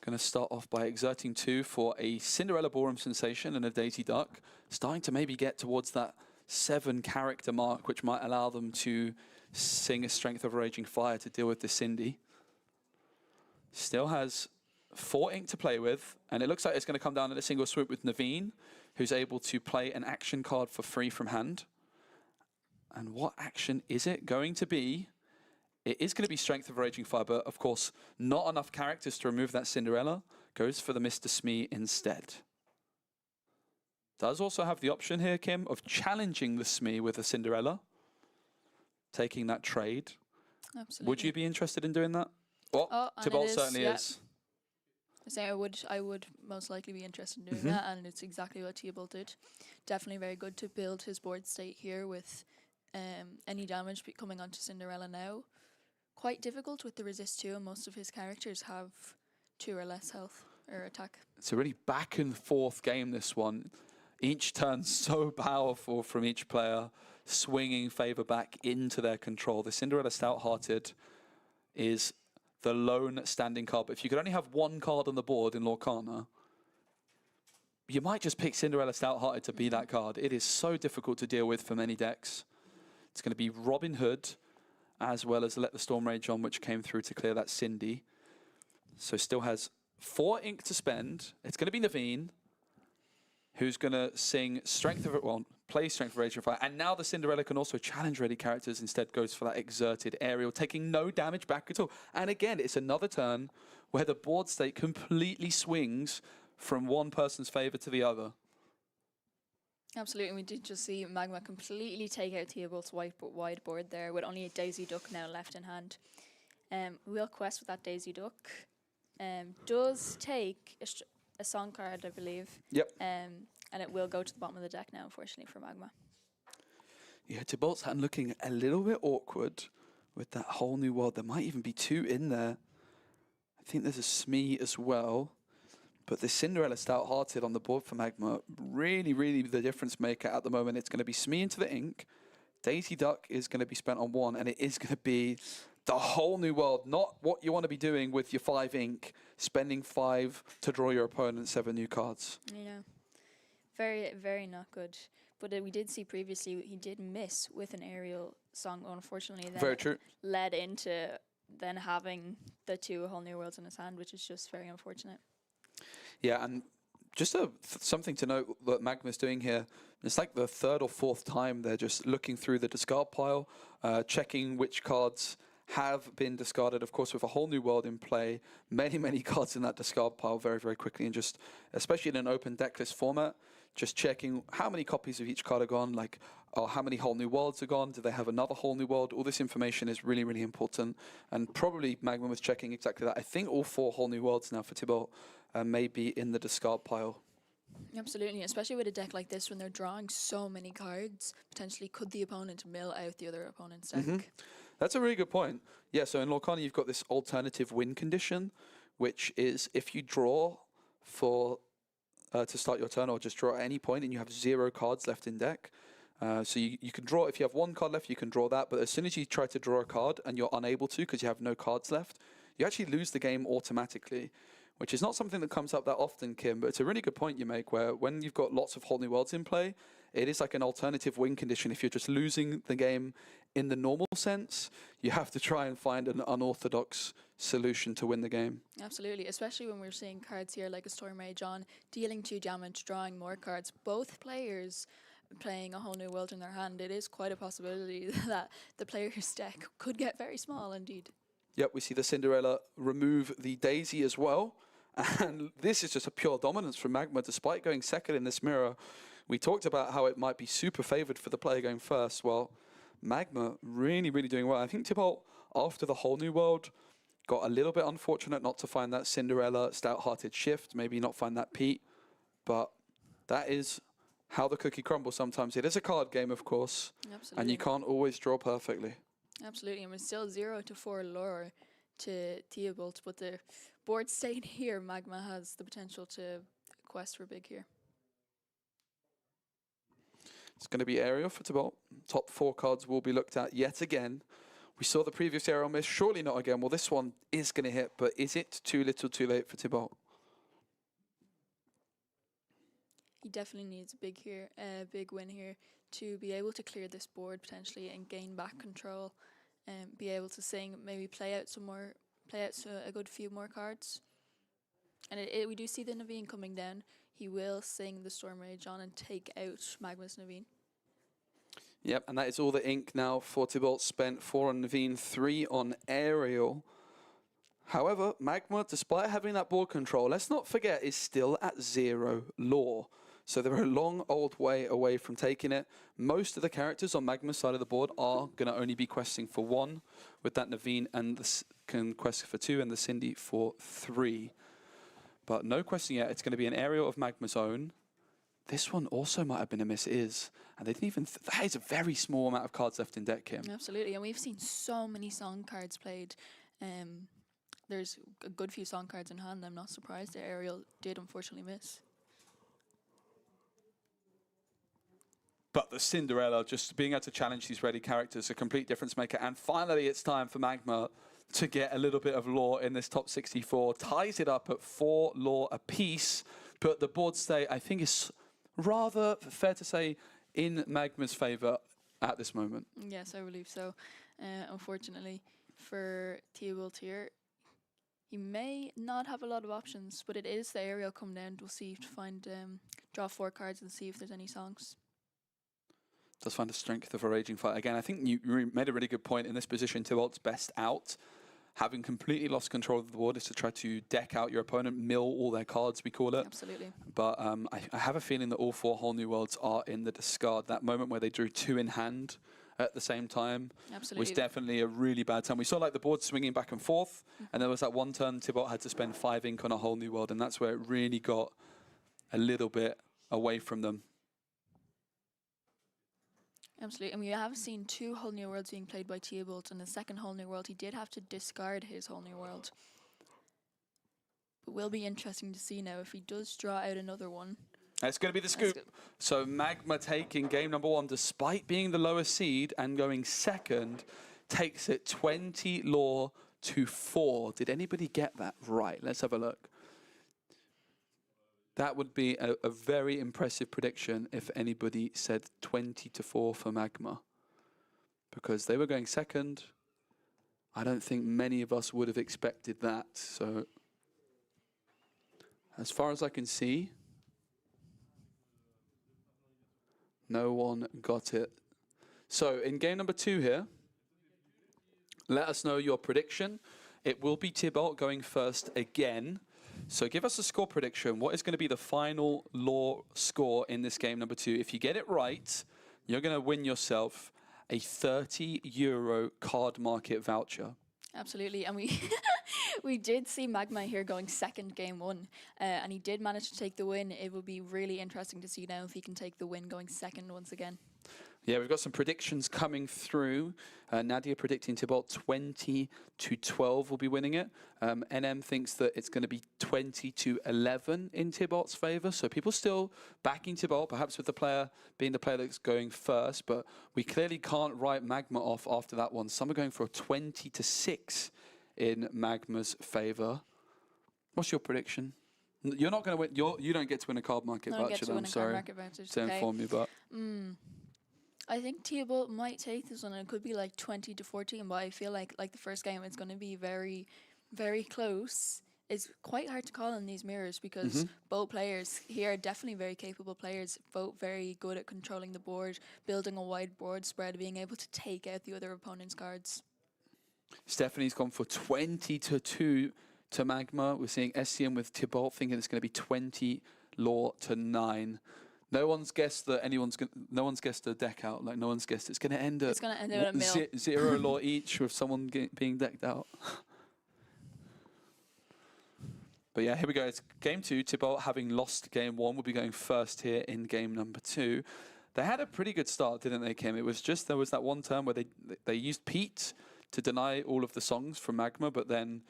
Going to start off by exerting 2 for a Cinderella Ballroom Sensation and a Daisy Duck. Starting to maybe get towards that 7 character mark, which might allow them to sing a Strength of Raging Fire to deal with the Cindy. Still has 4 ink to play with, and it looks like it's going to come down in a single swoop with Naveen, who's able to play an action card for free from hand. And what action is it going to be? It is going to be Strength of Raging Fire, but of course, not enough characters to remove that Cinderella. Goes for the Mr. Smee instead. Does also have the option here, Kim, of challenging the Smee with a Cinderella. Taking that trade. Absolutely. Would you be interested in doing that? Oh, Thibault certainly is. So I would most likely be interested in doing that, and it's exactly what Thibault did. Definitely very good to build his board state here with any damage coming onto Cinderella now. Quite difficult with the resist 2, and most of his characters have 2 or less health or attack. It's a really back and forth game, this one. Each turn so powerful from each player, swinging favor back into their control. The Cinderella Stout-Hearted is the lone standing card, but if you could only have 1 card on the board in Lorcana, you might just pick Cinderella Stout-Hearted to be that card. It is so difficult to deal with for many decks. It's going to be Robin Hood, as well as Let the Storm Rage On, which came through to clear that Cindy. So still has 4 ink to spend. It's going to be Naveen, who's going to sing Strength of it, well, play Strength of Raging Fire. And now the Cinderella can also challenge ready characters, instead goes for that exerted Ariel, taking no damage back at all. And again, it's another turn where the board state completely swings from one person's favor to the other. Absolutely, we did just see Magma completely take out Theobald's wide board there with only a Daisy Duck now left in hand. We'll quest with that Daisy Duck. Does take a song card, I believe. Yep. And it will go to the bottom of the deck now, unfortunately, for Magma. Yeah, Thibault's hand looking a little bit awkward with that Whole New World. There might even be 2 in there. I think there's a Smee as well. But the Cinderella Stout-Hearted on the board for Magma, really, really the difference maker at the moment. It's going to be Smee into the ink. Daisy Duck is going to be spent on 1, and it is going to be the Whole New World. Not what you want to be doing with your 5 ink, spending 5 to draw your opponent 7 new cards. Yeah, very, very not good. But we did see previously he did miss with an Ariel song, unfortunately. Then very true. Led into then having the 2 Whole New Worlds in his hand, which is just very unfortunate. Yeah, and just something to note that Magma's doing here, it's like the 3rd or 4th time they're just looking through the discard pile, checking which cards have been discarded. Of course, with a Whole New World in play, many, many cards in that discard pile very, very quickly, and just, especially in an open decklist format, just checking how many copies of each card are gone, like, oh, how many Whole New Worlds are gone, do they have another Whole New World? All this information is really, really important, and probably Magma was checking exactly that. I think all 4 Whole New Worlds now for Thibault may be in the discard pile. Absolutely, especially with a deck like this when they're drawing so many cards, potentially could the opponent mill out the other opponent's deck? That's a really good point. Yeah, so in Lorcana you've got this alternative win condition, which is if you draw for to start your turn or just draw at any point and you have 0 cards left in deck, so you can draw, if you have 1 card left you can draw that, but as soon as you try to draw a card and you're unable to because you have no cards left, you actually lose the game automatically. which is not something that comes up that often, Kim, but it's a really good point you make, where when you've got lots of whole new worlds in play, it is like an alternative win condition. If you're just losing the game in the normal sense, you have to try and find an unorthodox solution to win the game. Absolutely, especially when we're seeing cards here like a Storm Rage on, dealing 2 damage, drawing more cards. Both players playing a whole new world in their hand. It is quite a possibility that the player's deck could get very small indeed. Yep, we see the Cinderella remove the Daisy as well. And this is just a pure dominance from Magma, despite going second in this mirror. We talked about how it might be super favored for the player going first. Well, Magma really, really doing well. I think Tibalt, after the whole new world, got a little bit unfortunate not to find that Cinderella stout-hearted shift, maybe not find that Pete. But that is how the cookie crumbles sometimes. It is a card game, of course, Absolutely. and you can't always draw perfectly. Absolutely, and it's still 0-4 lore to Theobald, but the board staying here, Magma has the potential to quest for big here. It's going to be aerial for Tibalt. Top 4 cards will be looked at yet again. We saw the previous aerial miss, surely not again. Well, this one is going to hit, but is it too little too late for Tibalt? He definitely needs a big win here to be able to clear this board potentially and gain back control and be able to sing, maybe play out a good few more cards. And we do see the Naveen coming down. He will sing the Storm Rage on and take out Magma's Naveen. Yep, and that is all the ink now for Tibalt. Spent 4 on Naveen, 3 on Aerial. However, Magma, despite having that board control, let's not forget, is still at 0 lore. So they're a long old way away from taking it. Most of the characters on Magma's side of the board are going to only be questing for 1, with that Naveen and the can quest for 2 and the Cindy for 3. But no question yet. It's going to be an Aerial of Magma's own. This one also might have been a miss, and they didn't even. That is a very small amount of cards left in deck, Kim. Absolutely, and we've seen so many song cards played. There's a good few song cards in hand. I'm not surprised the Aerial did unfortunately miss. But the Cinderella, just being able to challenge these ready characters, a complete difference maker. And finally, it's time for Magma to get a little bit of lore in this top 64. Ties it up at 4 lore apiece. But the board stay, I think, is rather fair to say in Magma's favour at this moment. Yes, I believe so. Unfortunately for Theobald here, he may not have a lot of options, but it is the Aerial come down. We'll see to find, draw 4 cards and see if there's any songs. Does find the strength of a raging fight. Again, I think you made a really good point in this position. Tibalt's best out, having completely lost control of the board, is to try to deck out your opponent, mill all their cards, we call it. Absolutely. But I have a feeling that all 4 whole new worlds are in the discard. That moment where they drew 2 in hand at the same time was definitely a really bad time. We saw like the board swinging back and forth, and there was that one turn Tibalt had to spend 5 ink on a whole new world, and that's where it really got a little bit away from them. Absolutely, and we have seen 2 whole new worlds being played by Theobald, and the second whole new world he did have to discard his whole new world. But will be interesting to see now if he does draw out another one. It's going to be the scoop. So Magma taking game number 1, despite being the lowest seed and going second, takes it 20 lore to 4. Did anybody get that right? Let's have a look. That would be a very impressive prediction if anybody said 20 to 4 for Magma. Because they were going second. I don't think many of us would have expected that. So, as far as I can see, no one got it. So, in game number 2 here, let us know your prediction. It will be Tibalt going first again. So give us a score prediction. What is going to be the final lore score in this game number 2? If you get it right, you're going to win yourself a €30 card market voucher. Absolutely, and we did see Magma here going second game 1, and he did manage to take the win. It will be really interesting to see now if he can take the win going second once again. Yeah, we've got some predictions coming through. Nadia predicting Tibalt 20 to 12 will be winning it. NM thinks that it's going to be 20 to 11 in Tibalt's favour. So people still backing Tibalt, perhaps with the player being the player that's going first. But we clearly can't write Magma off after that one. Some are going for a 20 to 6 in Magma's favour. What's your prediction? You're not going to win. You don't get to win a card market I don't get voucher. to win a card sorry market voucher. to inform you, but I think Theobald might take this one. It could be like 20 to 14, but I feel like the first game, it's going to be very, very close. It's quite hard to call in these mirrors because both players here are definitely very capable players, both very good at controlling the board, building a wide board spread, being able to take out the other opponent's cards. Stephanie's gone for 20 to 2 to Magma. We're seeing SCM with Thibault thinking it's going to be 20 Law to 9. No one's guessed that no one's guessed the deck out. Like no one's guessed it's going to end at. It's going to end at a mill. 0 Law each with someone being decked out. But yeah, here we go. It's game 2. Thibault, having lost game 1, will be going first here in game number 2. They had a pretty good start, didn't they, Kim? It was just there was that one turn where they used Pete to deny all of the songs from Magma, but then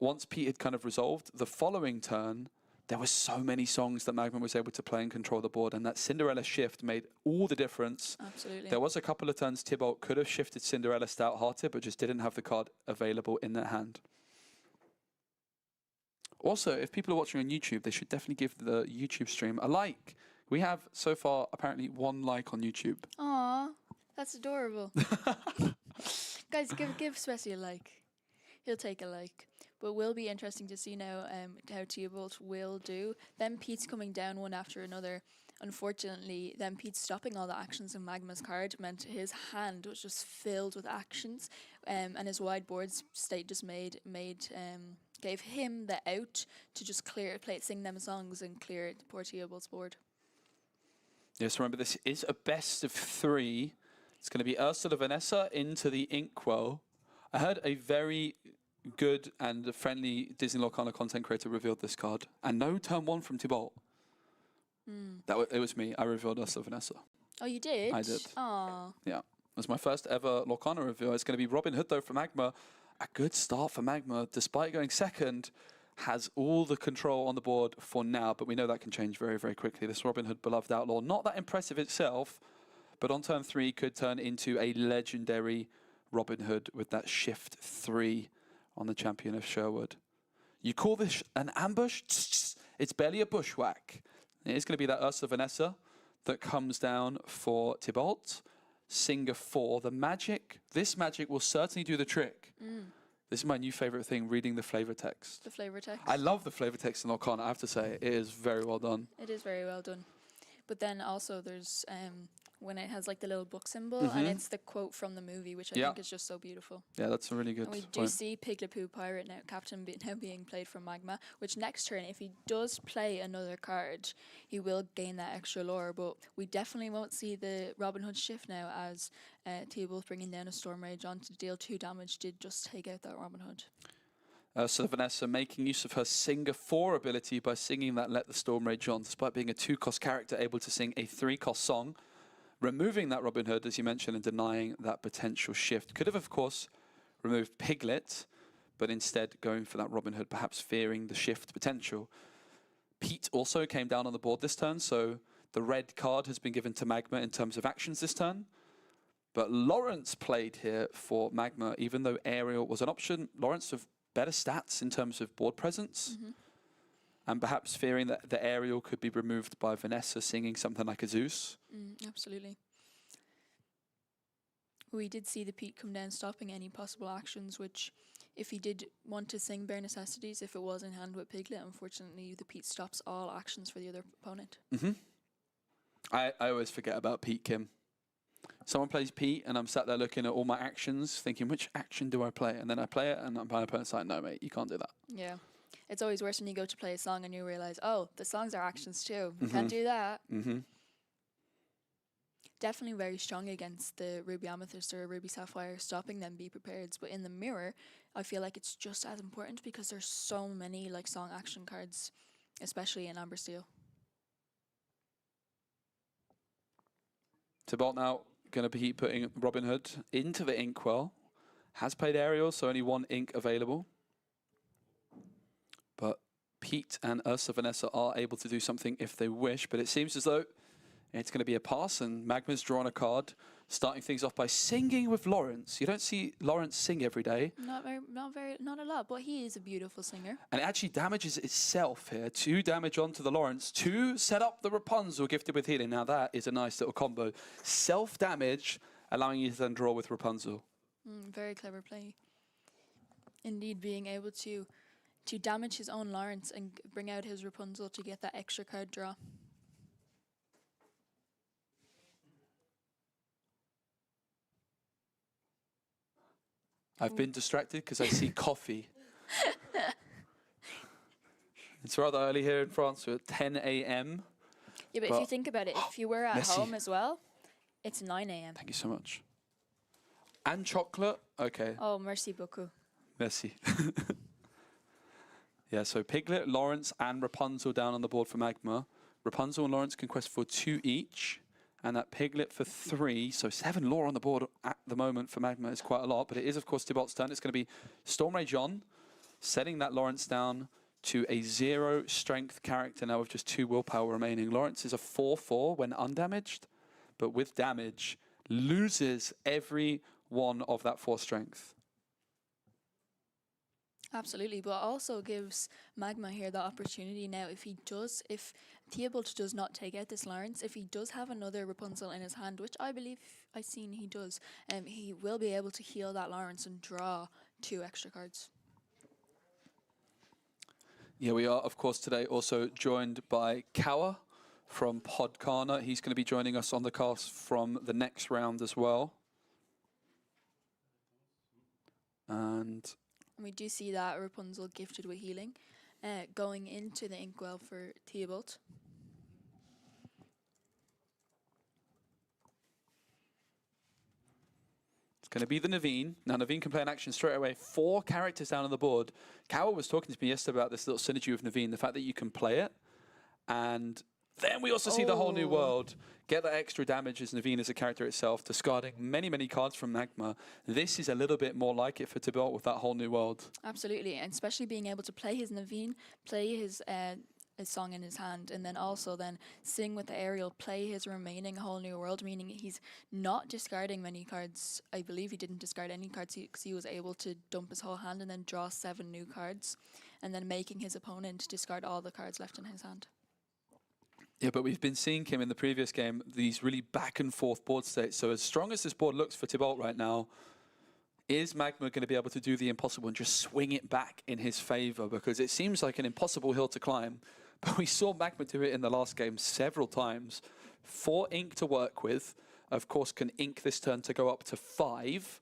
once Pete had kind of resolved, the following turn, there were so many songs that Magma was able to play and control the board, and that Cinderella shift made all the difference. Absolutely. There was a couple of turns Thibault could have shifted Cinderella stout-hearted, but just didn't have the card available in their hand. Also, if people are watching on YouTube, they should definitely give the YouTube stream a like. We have, so far, apparently 1 like on YouTube. Aw, that's adorable. Guys, give Svesi a like. He'll take a like. But will be interesting to see now how Theobald will do. Then Pete's coming down one after another. Unfortunately, then Pete stopping all the actions in Magma's card meant his hand was just filled with actions, and his wide board state just gave him the out to just sing them songs and clear poor Theobald's board. Yes, remember this is a best of 3. It's going to be Ursula Vanessa into the Inkwell. I heard a very good and friendly Disney Lorcana content creator revealed this card, and no turn 1 from Thibault. It was me. I revealed Ursula Vanessa. Oh, you did? I did. Aww. Yeah. It was my first ever Lorcana reveal. It's going to be Robin Hood, though, for Magma. A good start for Magma, despite going second, has all the control on the board for now, but we know that can change very, very quickly. This Robin Hood Beloved Outlaw, not that impressive itself, but on turn 3 could turn into a legendary Robin Hood with that shift 3 on the champion of Sherwood. You call this an ambush? It's barely a bushwhack. It is going to be that Ursula Vanessa that comes down for Thibault. Singer 4. This magic will certainly do the trick. This is my new favorite thing, reading the flavor text. The flavor text. I love the flavor text in Lorcana, I have to say. It is very well done. It is very well done. But then also there's when it has like the little book symbol and it's the quote from the movie, which I think is just so beautiful. Yeah, that's a really good And we point. do see Piglet-Poo Pirate now, Captain now being played from Magma, which next turn, if he does play another card, he will gain that extra lore, but we definitely won't see the Robin Hood shift now as Theobald bringing down a Storm Rage on to deal 2 damage did just take out that Robin Hood. So Vanessa making use of her Singer 4 ability by singing that Let the Storm Rage On, despite being a 2-cost character able to sing a 3-cost song. Removing that Robin Hood, as you mentioned, and denying that potential shift. Could have, of course, removed Piglet, but instead going for that Robin Hood, perhaps fearing the shift potential. Pete also came down on the board this turn, so the red card has been given to Magma in terms of actions this turn. But Lawrence played here for Magma, even though Aerial was an option. Lawrence with better stats in terms of board presence. And perhaps fearing that the Aerial could be removed by Vanessa singing something like a Zeus. Absolutely. We did see the Pete come down stopping any possible actions, which if he did want to sing Bare Necessities, if it was in hand with Piglet, unfortunately the Pete stops all actions for the other opponent. I always forget about Pete, Kim. Someone plays Pete and I'm sat there looking at all my actions, thinking, which action do I play? And then I play it and my opponent's like, no, mate, you can't do that. Yeah. It's always worse when you go to play a song and you realize, oh, the songs are actions too. You can't do that. Definitely very strong against the Ruby Amethyst or Ruby Sapphire, stopping them Be Prepared. But in the mirror, I feel like it's just as important because there's so many like song action cards, especially in Amber Steel. Thibault now going to be putting Robin Hood into the Inkwell. Has played Aerial, so only 1 ink available. But Pete and Ursula Vanessa are able to do something if they wish, but it seems as though It's going to be a pass, and Magma's drawn a card, starting things off by singing with Lawrence. You don't see Lawrence sing every day. Not a lot, but he is a beautiful singer. And it actually damages itself here. 2 damage onto the Lawrence. 2 set up the Rapunzel gifted with healing. Now that is a nice little combo. Self-damage, allowing you to then draw with Rapunzel. Very clever play. Indeed, being able to damage his own Lawrence and bring out his Rapunzel to get that extra card draw. I've been distracted because I see coffee. It's rather early here in France. We're at 10 a.m. Yeah, but if you think about it, if you were at Merci. home as well, it's 9 a.m. Thank you so much. And chocolate? Okay. Oh, merci beaucoup. Merci. Yeah, so Piglet, Lawrence, and Rapunzel down on the board for Magma. Rapunzel and Lawrence can quest for 2 each. And that Piglet for 3. So 7 lore on the board at the moment for Magma is quite a lot. But it is, of course, Thibault's turn. It's going to be Storm Rage on, setting that Lawrence down to a 0 strength character now with just 2 willpower remaining. Lawrence is a 4/4 when undamaged, but with damage, loses every one of that 4 strength. Absolutely, but also gives Magma here the opportunity now if Theobald does not take out this Lawrence, if he does have another Rapunzel in his hand, which I believe I've seen he does, he will be able to heal that Lawrence and draw 2 extra cards. Yeah, we are, of course, today also joined by Kawa from Lorcana. He's going to be joining us on the cast from the next round as well. And we do see that Rapunzel gifted with healing going into the Inkwell for Theobald. it's going to be the Naveen. Now, Naveen can play an action straight away. 4 characters down on the board. Kawa was talking to me yesterday about this little synergy with Naveen, the fact that you can play it. And then we also see the whole new world. Get that extra damage as Naveen as a character itself, discarding many, many cards from Magma. This is a little bit more like it for Thibault with that whole new world. Absolutely, and especially being able to play his Naveen, play his song in his hand, and then also then sing with the aerial, play his remaining whole new world, meaning he's not discarding many cards. I believe he didn't discard any cards because he was able to dump his whole hand and then draw 7 new cards, and then making his opponent discard all the cards left in his hand. Yeah, but we've been seeing him in the previous game, these really back and forth board states. So as strong as this board looks for Thibault right now, is Magma going to be able to do the impossible and just swing it back in his favor? Because it seems like an impossible hill to climb. But we saw Magma do it in the last game several times. 4 ink to work with. Of course, can ink this turn to go up to 5.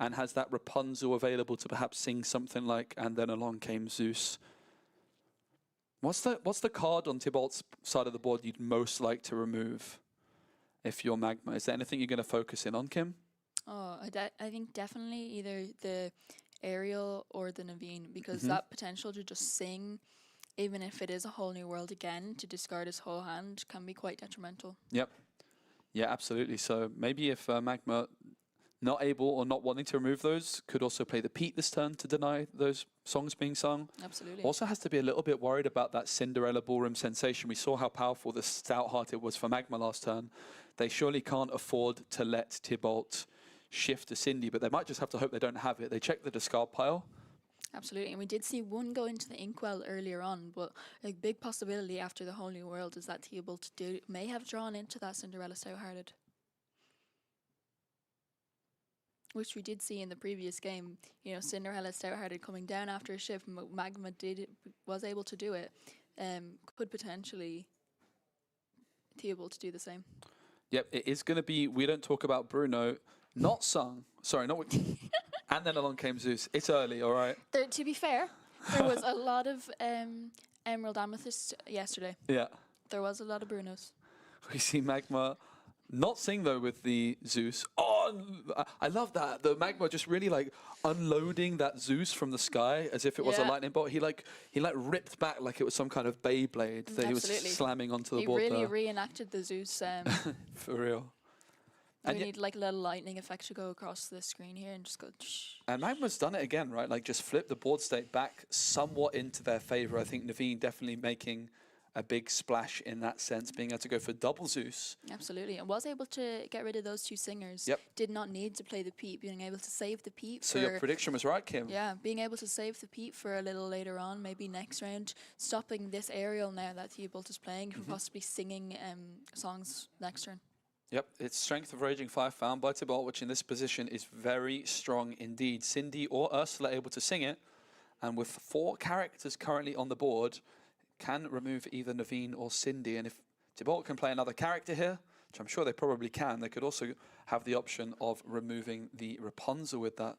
And has that Rapunzel available to perhaps sing something like "And Then Along Came Zeus." What's the card on Thibault's side of the board you'd most like to remove if you're Magma? Is there anything you're going to focus in on, Kim? Oh, I think definitely either the aerial or the Naveen, because that potential to just sing, even if it is a whole new world again, to discard his whole hand can be quite detrimental. Yep. Yeah, absolutely. So maybe if Magma not able or not wanting to remove those, could also play the Pete this turn to deny those songs being sung. Absolutely. Also has to be a little bit worried about that Cinderella Ballroom sensation. We saw how powerful the Stout-Hearted was for Magma last turn. They surely can't afford to let Thibault shift to Cindy, but they might just have to hope they don't have it. They check the discard pile. Absolutely, and we did see one go into the Inkwell earlier on, but a big possibility after the whole new world is that Thibault may have drawn into that Cinderella Stout-Hearted, which we did see in the previous game. You know, Cinderella Stout-Hearted coming down after a shift, Magma was able to do it. Could potentially Theobald do the same. Yep, it is going to be We Don't Talk About Bruno, not sung. Sorry, not And Then Along Came Zeus. It's early, all right? To be fair, there was a lot of Emerald Amethyst yesterday. Yeah. There was a lot of Brunos. We see Magma not sing, though, with the Zeus. Oh, I love that. The Magma just really, like, unloading that Zeus from the sky as if it was a lightning bolt. He ripped back like it was some kind of Beyblade that he was slamming onto the board there. He really reenacted the Zeus. For real. We need like a little lightning effect to go across the screen here and just go. Shh. And Magma's done it again, right? Like just flip the board state back somewhat into their favor. I think Naveen definitely making a big splash in that sense, being able to go for double Zeus. Absolutely, and was able to get rid of those two singers. Yep. Did not need to play the Pete, being able to save the Pete. So your prediction was right, Kim. Yeah, being able to save the Pete for a little later on, maybe next round, stopping this aerial now that Theobald is playing from possibly singing songs next turn. Yep, it's Strength of Raging Fire found by Thibault, which in this position is very strong indeed. Cindy or Ursula able to sing it, and with 4 characters currently on the board, can remove either Naveen or Cindy. And if Thibault can play another character here, which I'm sure they probably can, they could also have the option of removing the Rapunzel with that.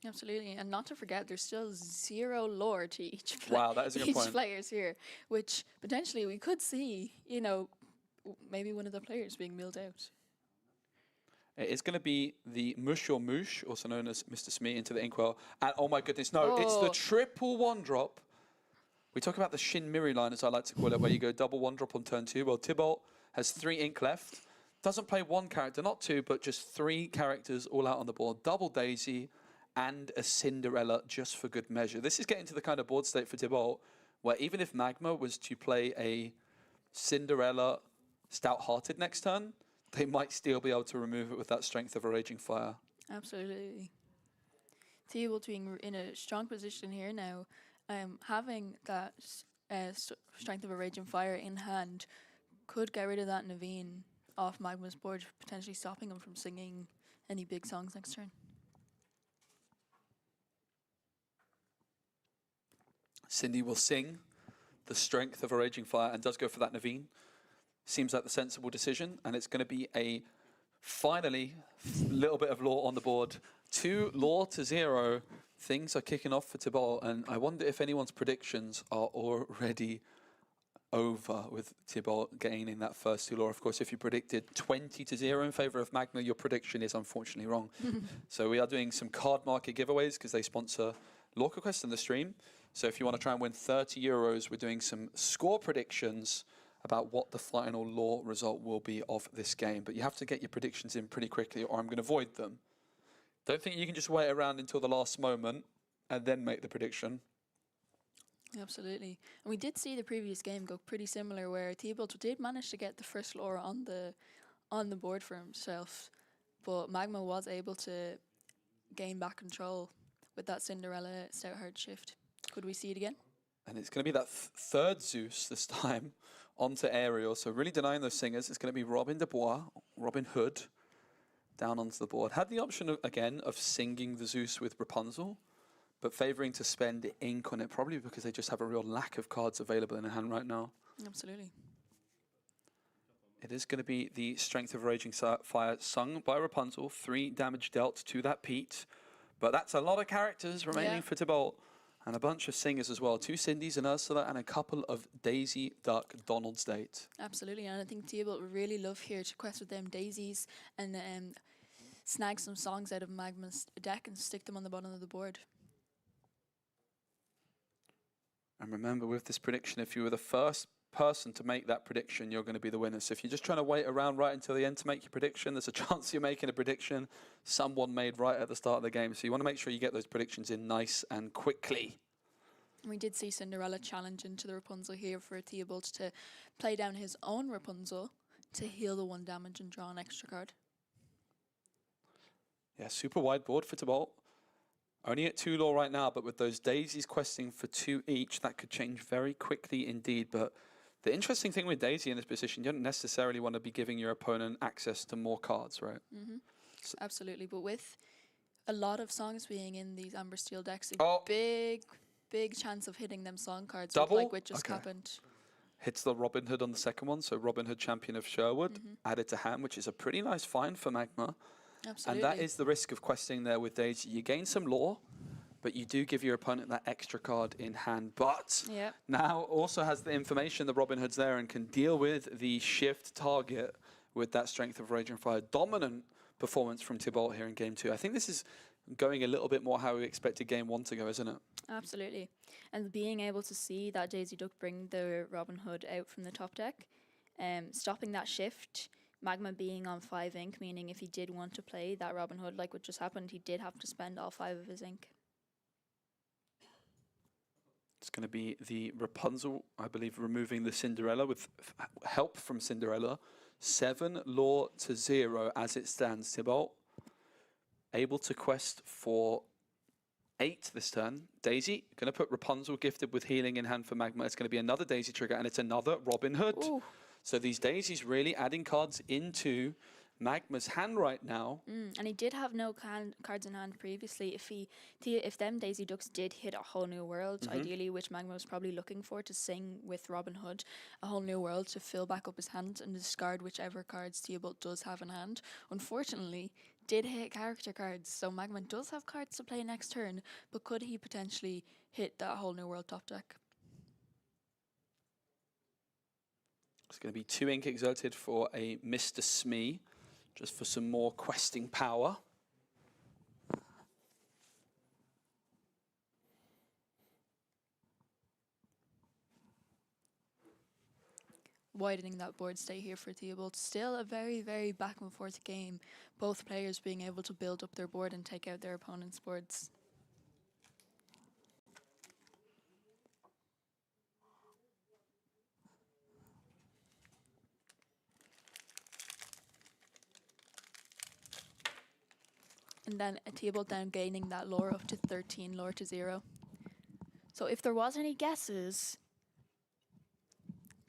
Absolutely, and not to forget, there's still 0 lore to each Wow, that is a good each point. players here, which potentially we could see, you know, maybe one of the players being milled out. It is going to be the Mush or Moosh, also known as Mr. Smee, into the Inkwell. And oh my goodness, no, it's the Oh. triple 1-drop. We talk about the Shin Miri line, as I like to call it, where you go double 1-drop on turn 2. Well, Thibault has 3 ink left. Doesn't play 1 character, not 2, but just 3 characters all out on the board. Double Daisy and a Cinderella just for good measure. This is getting to the kind of board state for Thibault where even if Magma was to play a Cinderella Stout-Hearted next turn, they might still be able to remove it with that Strength of a Raging Fire. Absolutely. Theobald being in a strong position here now, having that Strength of a Raging Fire in hand could get rid of that Naveen off Magma's board, potentially stopping him from singing any big songs next turn. Cindy will sing the Strength of a Raging Fire and does go for that Naveen. Seems like the sensible decision, and it's going to be a finally little bit of lore on the board. 2 lore to 0. Things are kicking off for Thibault, and I wonder if anyone's predictions are already over with Thibault gaining that first 2 lore. Of course, if you predicted 20 to 0 in favour of Magma, your prediction is unfortunately wrong. So we are doing some card market giveaways because they sponsor Lorca Quest in the stream. So if you want to try and win 30 euros, we're doing some score predictions about what the final lore result will be of this game. But you have to get your predictions in pretty quickly or I'm going to void them. Don't think you can just wait around until the last moment and then make the prediction. Absolutely. And we did see the previous game go pretty similar where Theobald did manage to get the first lore on the board for himself, but Magma was able to gain back control with that Cinderella Stout-Heart shift. Could we see it again? And it's going to be that third Zeus this time onto Ariel. So really denying those singers. It's going to be Robin Dubois, Robin Hood, down onto the board. Had the option, again, of singing the Zeus with Rapunzel, but favouring to spend ink on it, probably because they just have a real lack of cards available in hand right now. Absolutely. It is going to be the Strength of Raging Fire sung by Rapunzel. 3 damage dealt to that Pete. But that's a lot of characters remaining for Thibault. And a bunch of singers as well. 2 Cindy's and Ursula and a couple of Daisy, Duck, Donald's Date. Absolutely. And I think Theobald would really love here to quest with them daisies and snag some songs out of Magma's deck and stick them on the bottom of the board. And remember, with this prediction, if you were the first person to make that prediction, you're going to be the winner. So if you're just trying to wait around right until the end to make your prediction, there's a chance you're making a prediction someone made right at the start of the game. So you want to make sure you get those predictions in nice and quickly. We did see Cinderella challenge into the Rapunzel here for Theobald to play down his own Rapunzel to heal the 1 damage and draw an extra card. Yeah, super wide board for Thibault. Only at 2 lore right now, but with those daisies questing for 2 each, that could change very quickly indeed. But the interesting thing with Daisy in this position, you don't necessarily want to be giving your opponent access to more cards, right? So absolutely, but with a lot of songs being in these Amber Steel decks, a big chance of hitting them song cards, Double? like what just happened. Hits the Robin Hood on the second one, so Robin Hood, Champion of Sherwood, added to hand, which is a pretty nice find for Magma. Absolutely. And that is the risk of questing there with Daisy. You gain some lore, but you do give your opponent that extra card in hand. But now also has the information, the Robin Hood's there, and can deal with the shift target with that Strength of Raging Fire. Dominant performance from Thibault here in Game 2. I think this is going a little bit more how we expected Game 1 to go, isn't it? Absolutely. And being able to see that Daisy Duck bring the Robin Hood out from the top deck, stopping that shift, Magma being on 5 ink, meaning if he did want to play that Robin Hood like what just happened, he did have to spend all 5 of his ink. It's going to be the Rapunzel, I believe, removing the Cinderella with help from Cinderella. 7 law to 0 as it stands. Tybalt able to quest for 8 this turn. Daisy, going to put Rapunzel gifted with healing in hand for Magma. It's going to be another Daisy trigger, and it's another Robin Hood. Ooh. So these Daisies really adding cards into Magma's hand right now. And he did have no cards in hand previously. If them Daisy Ducks did hit a whole new world, ideally, which Magma was probably looking for to sing with Robin Hood, a whole new world to fill back up his hand and discard whichever cards Theobald does have in hand. Unfortunately, did hit character cards, so Magma does have cards to play next turn, but could he potentially hit that whole new world top deck? It's going to be 2 ink exerted for a Mr. Smee, just for some more questing power. Widening that board state here for Theobald. Still a very, very back and forth game. Both players being able to build up their board and take out their opponent's boards. And then a Theobald down gaining that lore up to 13 lore to 0. So if there was any guesses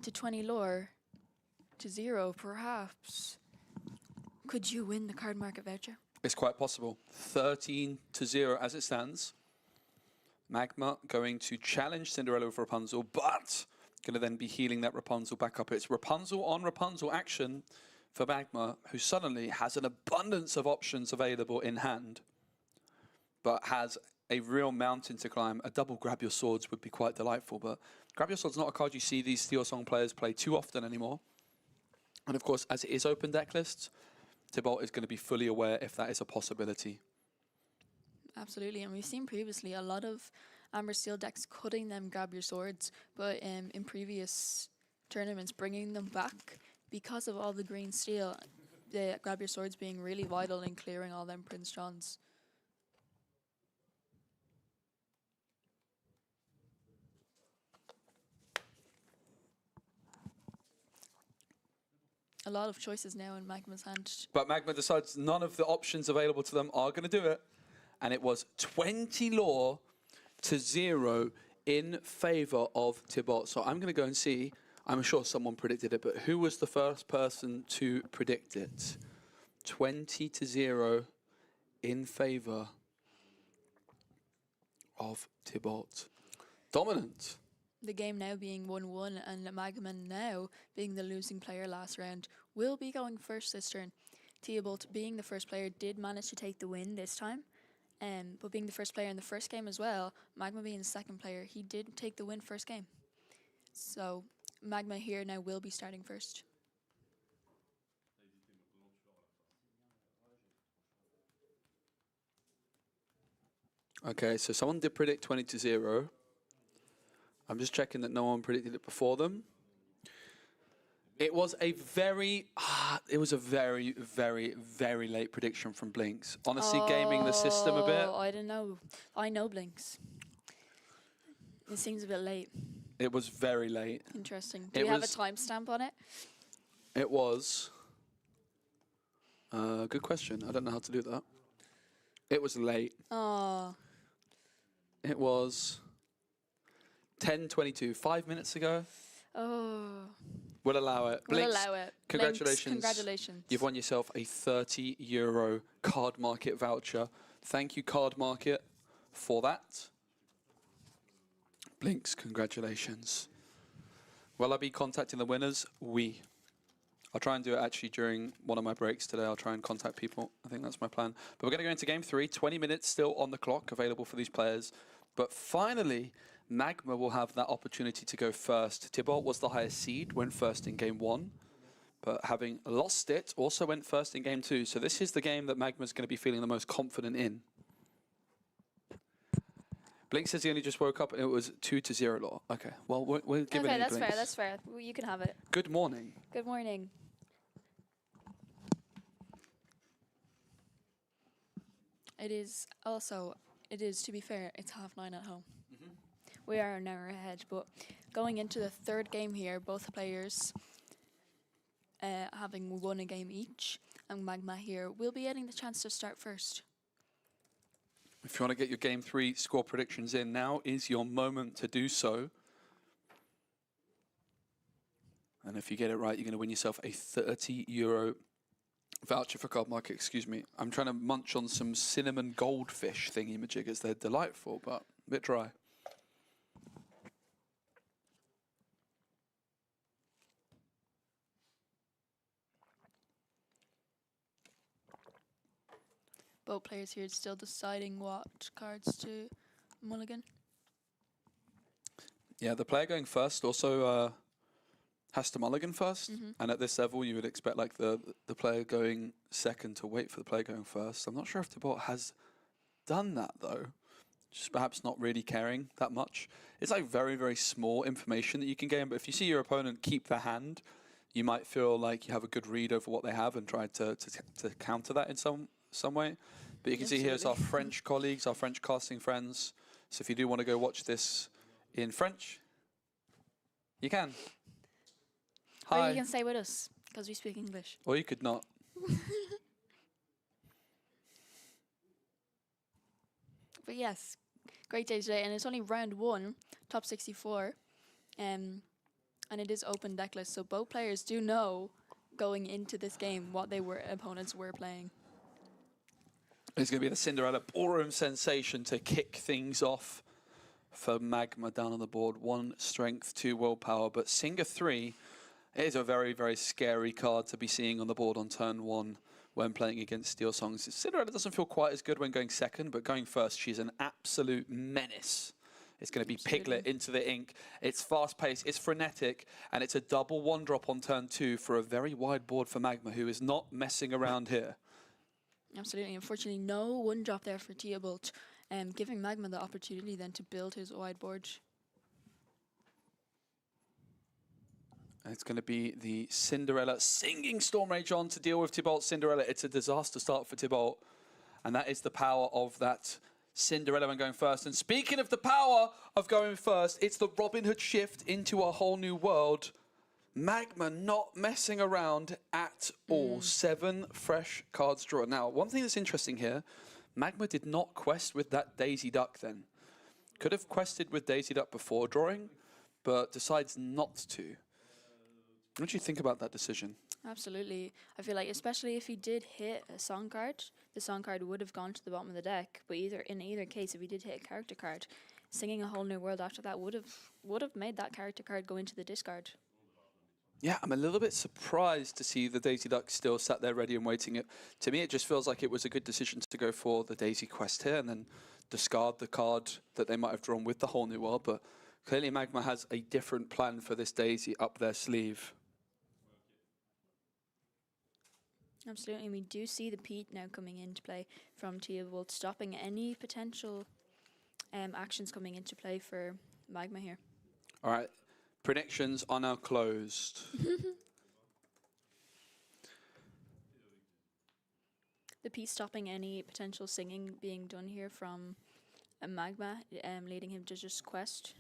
to 20 lore to 0, perhaps, could you win the card market voucher? It's quite possible. 13 to 0 as it stands. Magma going to challenge Cinderella with Rapunzel, but going to then be healing that Rapunzel back up. It's Rapunzel on Rapunzel action for Magma, who suddenly has an abundance of options available in hand, but has a real mountain to climb. A double Grab Your Swords would be quite delightful, but Grab Your Sword's not a card you see these Steel Song players play too often anymore. And of course, as it is open deck lists, Tybalt is going to be fully aware if that is a possibility. Absolutely, and we've seen previously a lot of Amber Steel decks cutting them Grab Your Swords, but in previous tournaments bringing them back because of all the green steel, the Grab Your Swords being really vital in clearing all them Prince Johns. A lot of choices now in Magma's hand. But Magma decides none of the options available to them are going to do it. And it was 20 lore to 0 in favor of Tybalt. So I'm going to go and see. I'm sure someone predicted it, but who was the first person to predict it? 20 to 0 in favor of Tybalt. Dominant. The game now being 1-1 and Magma now being the losing player last round will be going first this turn. Theobald being the first player did manage to take the win this time, but being the first player in the first game as well, Magma being the second player, he did take the win first game. So Magma here now will be starting first. Okay, so someone did predict 20 to 0. I'm just checking that no one predicted it before them. It was a very, very, very late prediction from Blinks. Honestly, gaming the system a bit. I don't know. I know Blinks. It seems a bit late. It was very late. Interesting. Do we have a timestamp on it? It was. Good question. I don't know how to do that. It was late. Oh. It was 10:22, 5 minutes ago. Oh. We'll allow it. We'll Blinks, allow it. congratulations. Blinks, congratulations. You've won yourself a €30 card market voucher. Thank you, Card Market, for that. Blinks, congratulations. Will I be contacting the winners? I'll try and do it actually during one of my breaks today. I'll try and contact people. I think that's my plan. But we're going to go into game 3. 20 minutes still on the clock available for these players. But finally, Magma will have that opportunity to go first. Tybalt was the highest seed, went first in game 1. But having lost it, also went first in game 2. So this is the game that Magma's going to be feeling the most confident in. Blink says he only just woke up and it was 2 to 0 law. Okay, well, we'll give it a that's Blinks. fair, that's fair. You can have it. Good morning. Good morning. It is, to be fair, it's 9:30 at home. We are an hour ahead, but going into the third game here, both players having won a game each, and Magma here will be getting the chance to start first. If you want to get your Game 3 score predictions in, now is your moment to do so. And if you get it right, you're going to win yourself a €30 voucher for Card Market, excuse me. I'm trying to munch on some cinnamon goldfish thingy-majiggers. They're delightful, but a bit dry. Both players here still deciding what cards to mulligan. Yeah, the player going first also has to mulligan first. And at this level, you would expect like the player going second to wait for the player going first. I'm not sure if Tibalt has done that, though. Just perhaps not really caring that much. It's like very, very small information that you can gain. But if you see your opponent keep their hand, you might feel like you have a good read over what they have and try to counter that in some way. But you can see here it's our French colleagues, our French casting friends. So if you do want to go watch this in French, you can. Hi. Or you can stay with us, because we speak English. Or you could not. But yes, great day today, and it's only round 1, top 64. And it is open decklist, so both players do know going into this game what opponents were playing. It's going to be the Cinderella Ballroom sensation to kick things off for Magma down on the board. 1 strength, 2 willpower, but Singer 3 is a very, very scary card to be seeing on the board on turn 1 when playing against Steel Songs. Cinderella doesn't feel quite as good when going second, but going first, she's an absolute menace. It's going to be Piglet into the ink. It's fast-paced, it's frenetic, and it's a double 1-drop on turn 2 for a very wide board for Magma, who is not messing around here. Absolutely. Unfortunately, no 1-drop there for Theobald, giving Magma the opportunity then to build his wide board. And it's going to be the Cinderella singing Storm Rage on to deal with Tibalt Cinderella. It's a disaster start for Tibalt, and that is the power of that Cinderella when going first. And speaking of the power of going first, it's the Robin Hood shift into a whole new world. Magma not messing around at all. 7 fresh cards drawn. Now, one thing that's interesting here, Magma did not quest with that Daisy Duck then. Could have quested with Daisy Duck before drawing, but decides not to. What do you think about that decision? Absolutely. I feel like, especially if he did hit a song card, the song card would have gone to the bottom of the deck. But in either case, if he did hit a character card, singing a whole new world after that would have made that character card go into the discard. Yeah, I'm a little bit surprised to see the Daisy Duck still sat there ready and waiting. To me, it just feels like it was a good decision to go for the Daisy quest here and then discard the card that they might have drawn with the whole new world. But clearly Magma has a different plan for this Daisy up their sleeve. Absolutely, and we do see the Pete now coming into play from Theobald, stopping any potential actions coming into play for Magma here. All right, predictions are now closed. The Pete stopping any potential singing being done here from Magma, leading him to just quest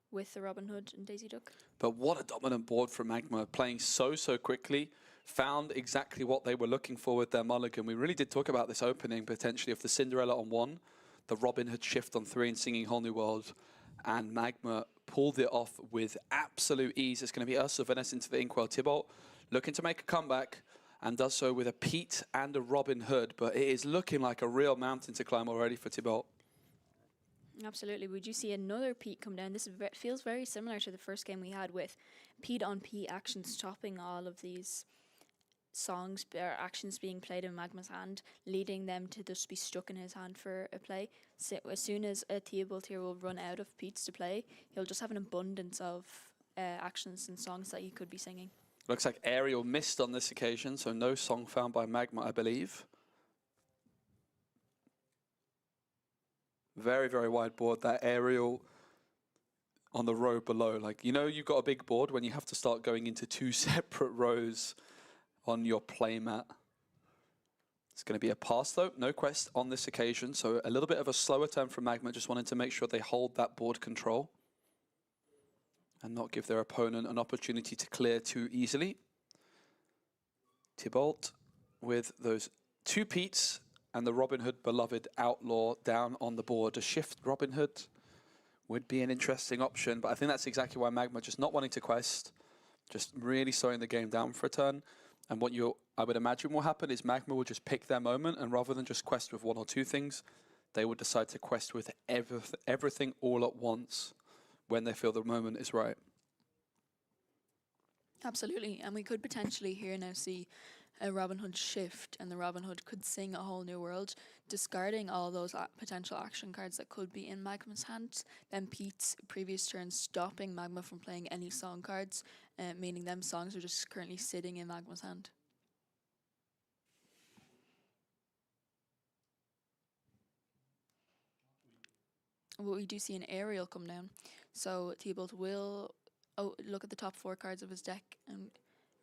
with the Robin Hood and Daisy Duck. But what a dominant board for Magma, playing so quickly. Found exactly what they were looking for with their mulligan. We really did talk about this opening potentially of the Cinderella on 1, the Robin Hood shift on 3 and singing Whole New World, and Magma pulled it off with absolute ease. It's going to be Ursa Vanessa into the Inkwell. Tibalt looking to make a comeback and does so with a Pete and a Robin Hood, but it is looking like a real mountain to climb already for Tibalt. Absolutely. We do see another Pete come down. This feels very similar to the first game we had with Pete on Pete action stopping all of these songs or actions being played in Magma's hand, leading them to just be stuck in his hand for a play. So as soon as a Theobald here will run out of Pete's to play, he'll just have an abundance of actions and songs that he could be singing. Looks like Ariel missed on this occasion, so no song found by Magma, I believe. Very, very wide board. That Ariel on the row below. Like, you know, you've got a big board when you have to start going into 2 separate rows on your playmat. It's going to be a pass though, no quest on this occasion, so a little bit of a slower turn from Magma, just wanting to make sure they hold that board control and not give their opponent an opportunity to clear too easily. Tybalt with those 2 Peats and the Robin Hood beloved Outlaw down on the board. A shift Robin Hood would be an interesting option, but I think that's exactly why Magma just not wanting to quest, just really slowing the game down for a turn. And what I would imagine will happen is Magma will just pick their moment, and rather than just quest with 1 or 2 things, they would decide to quest with everything all at once when they feel the moment is right. Absolutely, and we could potentially here now see a Robin Hood shift, and the Robin Hood could sing a whole new world, discarding all those potential action cards that could be in Magma's hands. Then Pete's previous turn stopping Magma from playing any song cards, meaning them songs are just currently sitting in Magma's hand. Well, we do see an aerial come down, so Tybalt will look at the top 4 cards of his deck and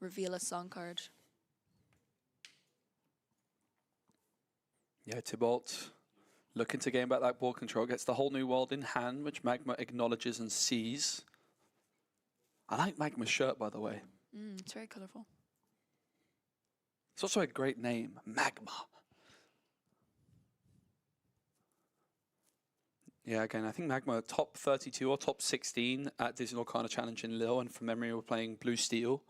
reveal a song card. Yeah, Tybalt looking to gain back that board control, gets the whole new world in hand, which Magma acknowledges and sees. I like Magma's shirt, by the way. It's very colourful. It's also a great name, Magma. Yeah, again, I think Magma top 32 or top 16 at Disney Lorcana Challenge in Lille, and from memory we're playing Blue Steel.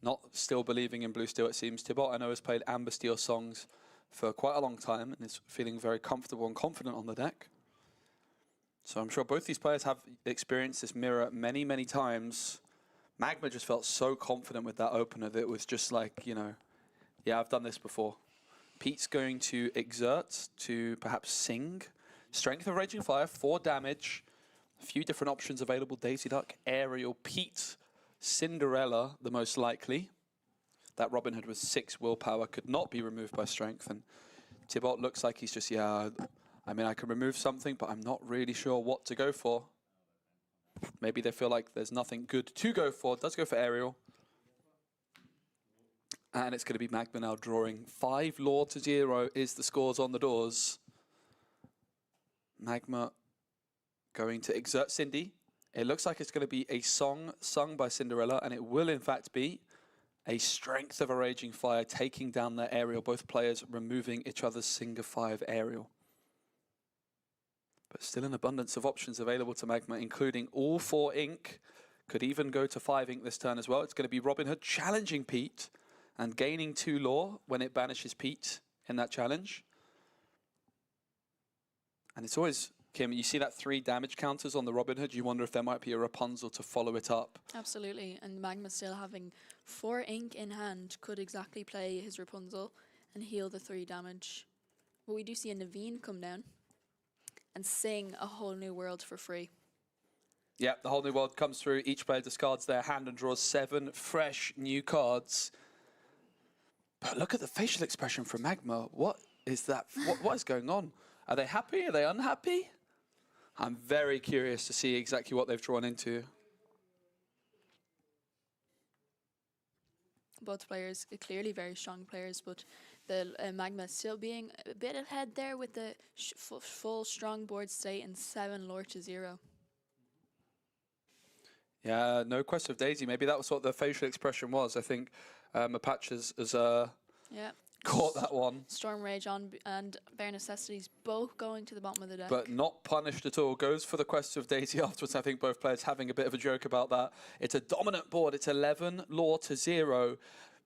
Not still believing in Blue Steel, it seems. Tybalt, I know, has played Amber Steel songs for quite a long time and is feeling very comfortable and confident on the deck. So I'm sure both these players have experienced this mirror many, many times. Magma just felt so confident with that opener that it was just like, you know, yeah, I've done this before. Pete's going to exert to perhaps sing. Strength of Raging Fire, 4 damage. A few different options available. Daisy Duck, Aerial, Pete, Cinderella, the most likely. That Robin Hood with 6 willpower could not be removed by strength. And Tybalt looks like he's just, yeah, I mean, I can remove something, but I'm not really sure what to go for. Maybe they feel like there's nothing good to go for. Does go for Aerial. And it's going to be Magma now drawing 5 Law to 0 is the scores on the doors. Magma going to exert Cindy. It looks like it's going to be a song sung by Cinderella, and it will in fact be a Strength of a Raging Fire taking down their Aerial, both players removing each other's Singer 5 Aerial. But still an abundance of options available to Magma, including all 4 ink. Could even go to 5 ink this turn as well. It's going to be Robin Hood challenging Pete and gaining 2 Law when it banishes Pete in that challenge. And it's always, Kim, you see that 3 damage counters on the Robin Hood, you wonder if there might be a Rapunzel to follow it up. Absolutely, and Magma still having 4 ink in hand could exactly play his Rapunzel and heal the 3 damage. But we do see a Naveen come down and sing a whole new world for free. Yeah, the whole new world comes through. Each player discards their hand and draws 7 fresh new cards. But look at the facial expression from Magma. What is that? What is going on? Are they happy? Are they unhappy? I'm very curious to see exactly what they've drawn into. Both players are clearly very strong players, but the Magma still being a bit ahead there with the full strong board state and 7 Lore to 0. Yeah, no quest of Daisy. Maybe that was what the facial expression was. I think Apache has Yeah. caught that one. Storm Rage on and Bare Necessities both going to the bottom of the deck. But not punished at all. Goes for the quest of Daisy afterwards. I think both players having a bit of a joke about that. It's a dominant board. It's 11 Lore to 0.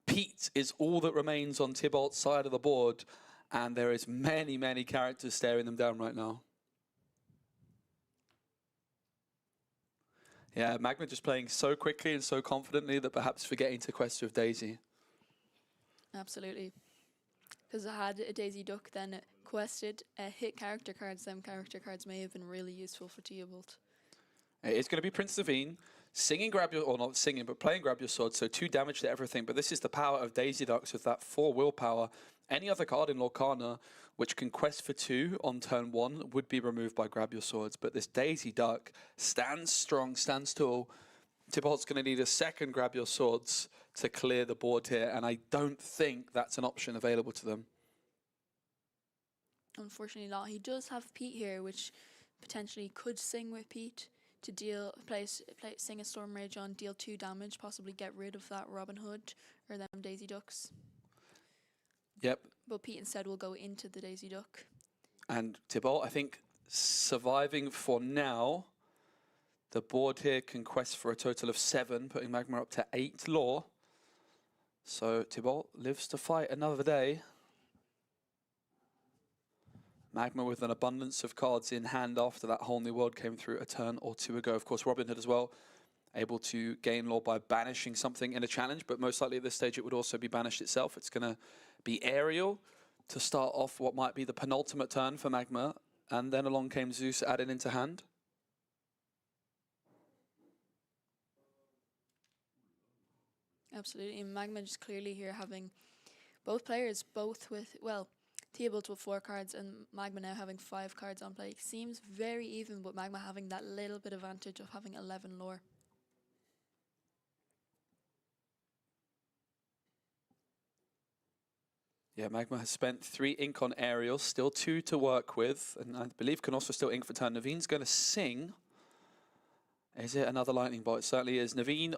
Pete is all that remains on Tybalt's side of the board. And there is many, many characters staring them down right now. Yeah, Magma just playing so quickly and so confidently that perhaps forgetting to quest with Daisy. Absolutely. Because I had a Daisy Duck then quested hit character cards. Them character cards may have been really useful for Tybalt. It's going to be Prince Naveen singing grab your, or not singing, but playing grab your sword, so 2 damage to everything. But this is the power of Daisy Ducks with that 4 willpower. Any other card in Lorcana which can quest for 2 on turn 1 would be removed by grab your swords. But this Daisy Duck stands strong, stands tall. Tybalt's going to need a second grab your swords to clear the board here, and I don't think that's an option available to them. Unfortunately not. He does have Pete here, which potentially could sing with Pete to sing a Storm Rage on, deal 2 damage, possibly get rid of that Robin Hood or them Daisy Ducks. Yep. But Pete instead will go into the Daisy Duck. And Tybalt, I think, surviving for now. The board here can quest for a total of 7, putting Magma up to 8 lore. So Tybalt lives to fight another day. Magma with an abundance of cards in hand after that whole new world came through a turn or 2 ago. Of course, Robin Hood as well, able to gain lore by banishing something in a challenge, but most likely at this stage it would also be banished itself. It's going to be Aerial to start off what might be the penultimate turn for Magma, and then along came Zeus added into hand. Absolutely, and Magma just clearly here having both players, both with, well, Theobald with 4 cards and Magma now having 5 cards on play. Seems very even, but Magma having that little bit advantage of having 11 lore. Yeah, Magma has spent 3 ink on Aerial, still 2 to work with, and I believe can also still ink for turn. Naveen's going to sing. Is it another lightning bolt? It certainly is. Naveen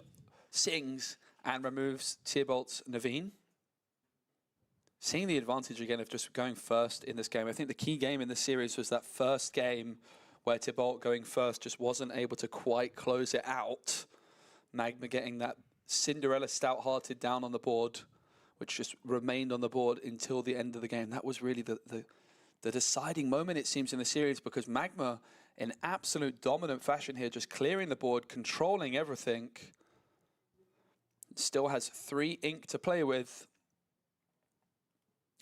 sings and removes Tybalt's Naveen. Seeing the advantage again of just going first in this game. I think the key game in this series was that first game where Tybalt going first just wasn't able to quite close it out. Magma getting that Cinderella stout-hearted down on the board, which just remained on the board until the end of the game. That was really the deciding moment, it seems, in the series, because Magma, in absolute dominant fashion here, just clearing the board, controlling everything, still has 3 ink to play with.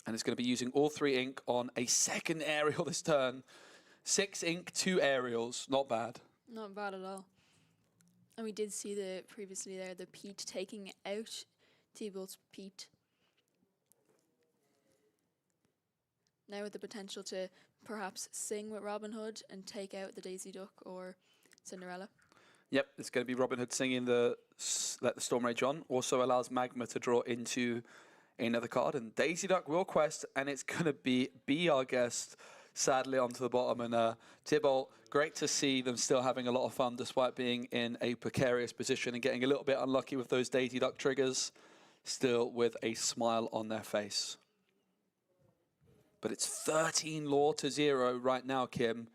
And it's going to be using all 3 ink on a second Aerial this turn. 6 ink, 2 Aerials. Not bad. Not bad at all. And we did see previously there, the Pete taking out Tybalt's Pete. Now with the potential to perhaps sing with Robin Hood and take out the Daisy Duck or Cinderella. Yep, it's going to be Robin Hood singing Let the Storm Rage On. Also allows Magma to draw into another card, and Daisy Duck will quest, and it's going to be our guest, sadly, onto the bottom. And Tybalt, great to see them still having a lot of fun despite being in a precarious position and getting a little bit unlucky with those Daisy Duck triggers, still with a smile on their face. But it's 13 lore to 0 right now, Kim.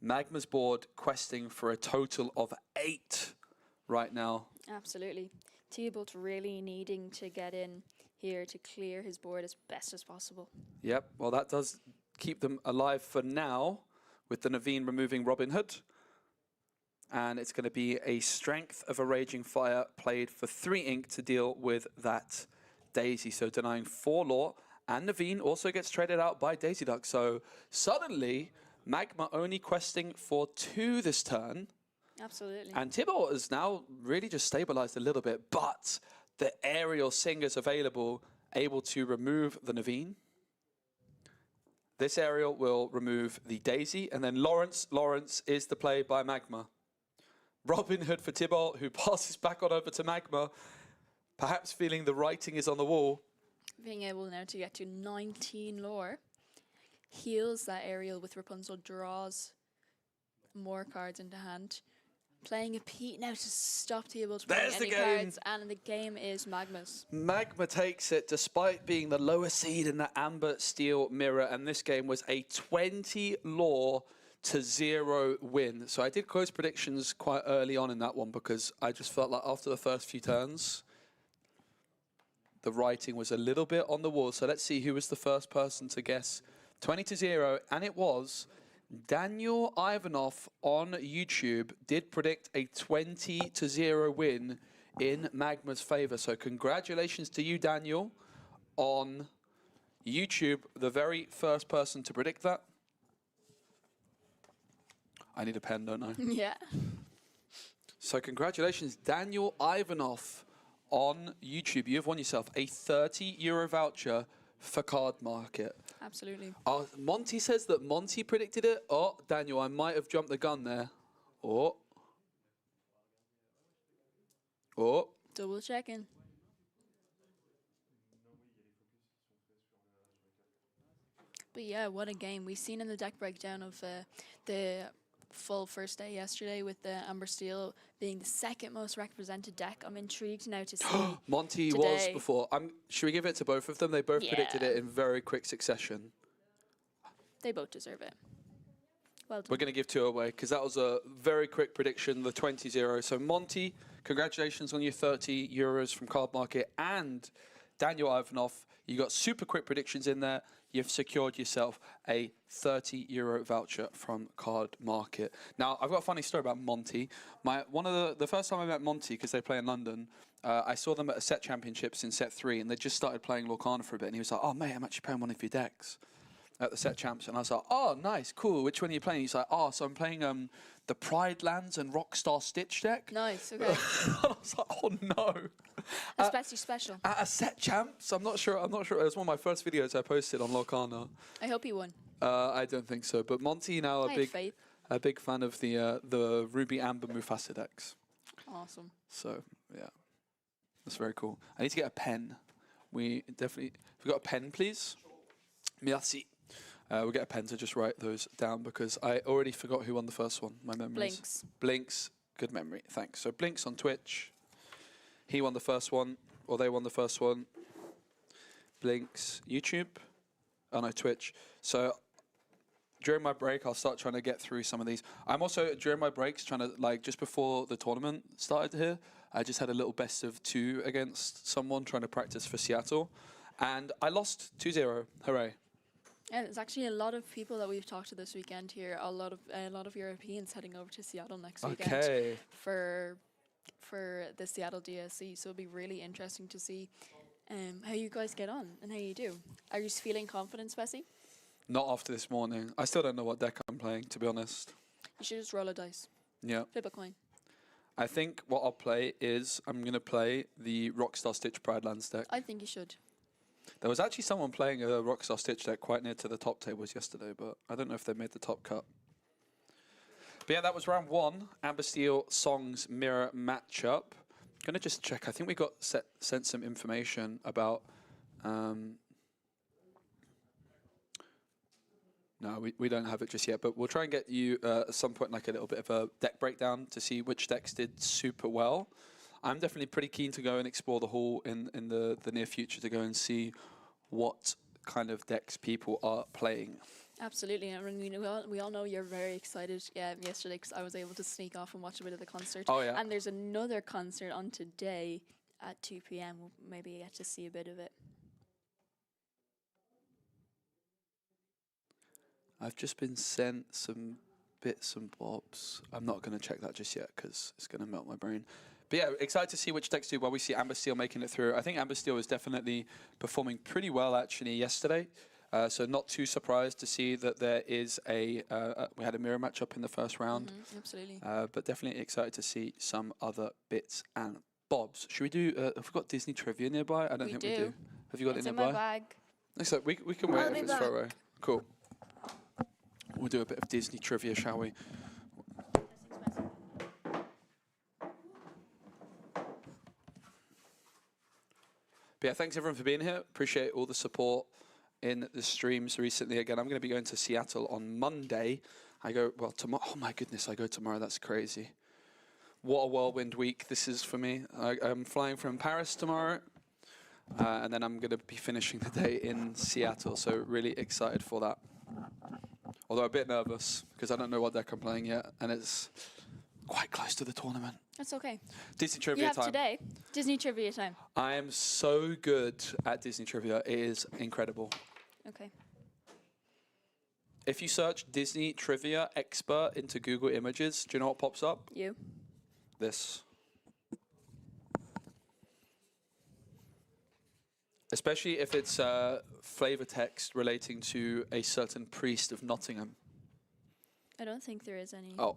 Magma's board questing for a total of 8 right now. Absolutely. Tybalt really needing to get in here to clear his board as best as possible. Yep, well, that does keep them alive for now, with the Naveen removing Robin Hood. And it's going to be a Strength of a Raging Fire played for 3 ink to deal with that Daisy. So denying 4 lore, and Naveen also gets traded out by Daisy Duck. So suddenly, Magma only questing for 2 this turn. Absolutely. And Tybalt has now really just stabilized a little bit, but the Aerial Singers available, able to remove the Naveen. This Aerial will remove the Daisy, and then Lawrence is the play by Magma. Robin Hood for Tybalt, who passes back on over to Magma, perhaps feeling the writing is on the wall. Being able now to get to 19 lore, heals that Aerial with Rapunzel, draws more cards into hand. Playing a Pete now to stop Tybalt from playing any cards, and the game is Magma's. Magma takes it despite being the lower seed in the Amber Steel Mirror, and this game was a 20 lore to 0 win. So I did close predictions quite early on in that one because I just felt like after the first few turns, the writing was a little bit on the wall. So let's see who was the first person to guess 20 to 0, and it was Daniel Ivanov on YouTube did predict a 20 to 0 win in Magma's favor. So congratulations to you, Daniel, on YouTube, the very first person to predict that. I need a pen, don't I? Yeah. So congratulations, Daniel Ivanov on YouTube. You have won yourself a €30 voucher for Card Market. Absolutely. Monty says that Monty predicted it. Oh, Daniel, I might have jumped the gun there. Oh. Double checking. But But yeah, what a game. We've seen in the deck breakdown of the full first day yesterday with the Amber Steel being the second most represented deck. I'm intrigued now to see. Monty today. was before. Should we give it to both of them? They both predicted it in very quick succession. They both deserve it. Well done. We're going to give 2 away because that was a very quick prediction, the 20-0. So Monty, congratulations on your €30 from Card Market, and Daniel Ivanov, you got super quick predictions in there. You've secured yourself a €30 voucher from Card Market. Now, I've got a funny story about Monty. One of the first time I met Monty, because they play in London, I saw them at a set championships in set 3, and they just started playing Lorcana for a bit, and he was like, "Oh mate, I'm actually playing one of your decks at the set champs," and I was like, "Oh, nice, cool. Which one are you playing?" He's like, "Oh, so I'm playing the Pride Lands and Rockstar Stitch deck." Nice, okay. I was like, "Oh no." Especially special. At a set champs, I'm not sure. It was one of my first videos I posted on Lorcana. I hope he won. I don't think so, but Monty now I had faith. a big fan of the Ruby Amber Mufasa decks. Awesome. So yeah, that's very cool. I need to get a pen. We definitely. Have we got a pen, please? Merci. We'll get a pen to just write those down because I already forgot who won the first one. My memory. Blinks. Blinks. Good memory. Thanks. So Blinks on Twitch. He won the first one, or they won the first one. Blinks YouTube. Oh no, Twitch. So during my break, I'll start trying to get through some of these. I'm also, during my breaks, trying to, just before the tournament started here, I just had a little best of 2 against someone trying to practice for Seattle. And I lost 2-0. Hooray. And it's actually a lot of people that we've talked to this weekend here. A lot of Europeans heading over to Seattle next weekend for the Seattle DSC. So it'll be really interesting to see how you guys get on and how you do. Are you feeling confident, Spessy? Not after this morning. I still don't know what deck I'm playing, to be honest. You should just roll a dice. Yeah. Flip a coin. I think what I'll play is I'm going to play the Rockstar Stitch Pride Lands deck. I think you should. There was actually someone playing a Rockstar Stitch deck quite near to the top tables yesterday, but I don't know if they made the top cut. But yeah, that was round 1. Amber Steel Songs mirror matchup. Going to just check. I think we got sent some information about... no, we don't have it just yet, but we'll try and get you at some point like a little bit of a deck breakdown to see which decks did super well. I'm definitely pretty keen to go and explore the hall in the near future to go and see what kind of decks people are playing. Absolutely. I mean, we all know you're very excited yesterday because I was able to sneak off and watch a bit of the concert. Oh, yeah. And there's another concert on today at 2 p.m. We'll maybe get to see a bit of it. I've just been sent some bits and bobs. I'm not going to check that just yet because it's going to melt my brain. But yeah, excited to see which decks do well. We see Amber Steel making it through. I think Amber Steel is definitely performing pretty well actually yesterday. So not too surprised to see that there is we had a mirror matchup in the first round. Absolutely. But definitely excited to see some other bits and bobs. Should we do, have we got Disney trivia nearby? I don't think we do. Have you got it nearby? It's in my bag. So we can wait if it's far away. Cool. We'll do a bit of Disney trivia, shall we? But yeah, thanks everyone for being here. Appreciate all the support in the streams recently. Again, I'm going to be going to Seattle on Monday. I go, well, tomorrow. Oh my goodness, I go tomorrow. That's crazy. What a whirlwind week this is for me. I'm flying from Paris tomorrow. And then I'm going to be finishing the day in Seattle. So really excited for that. Although a bit nervous because I don't know what deck I'm playing yet. And it's quite close to the tournament. That's okay. Disney trivia you have time. Today, Disney trivia time. I am so good at Disney trivia. It is incredible. Okay. If you search Disney trivia expert into Google Images, do you know what pops up? You. This. Especially if it's flavor text relating to a certain priest of Nottingham. I don't think there is any. Oh.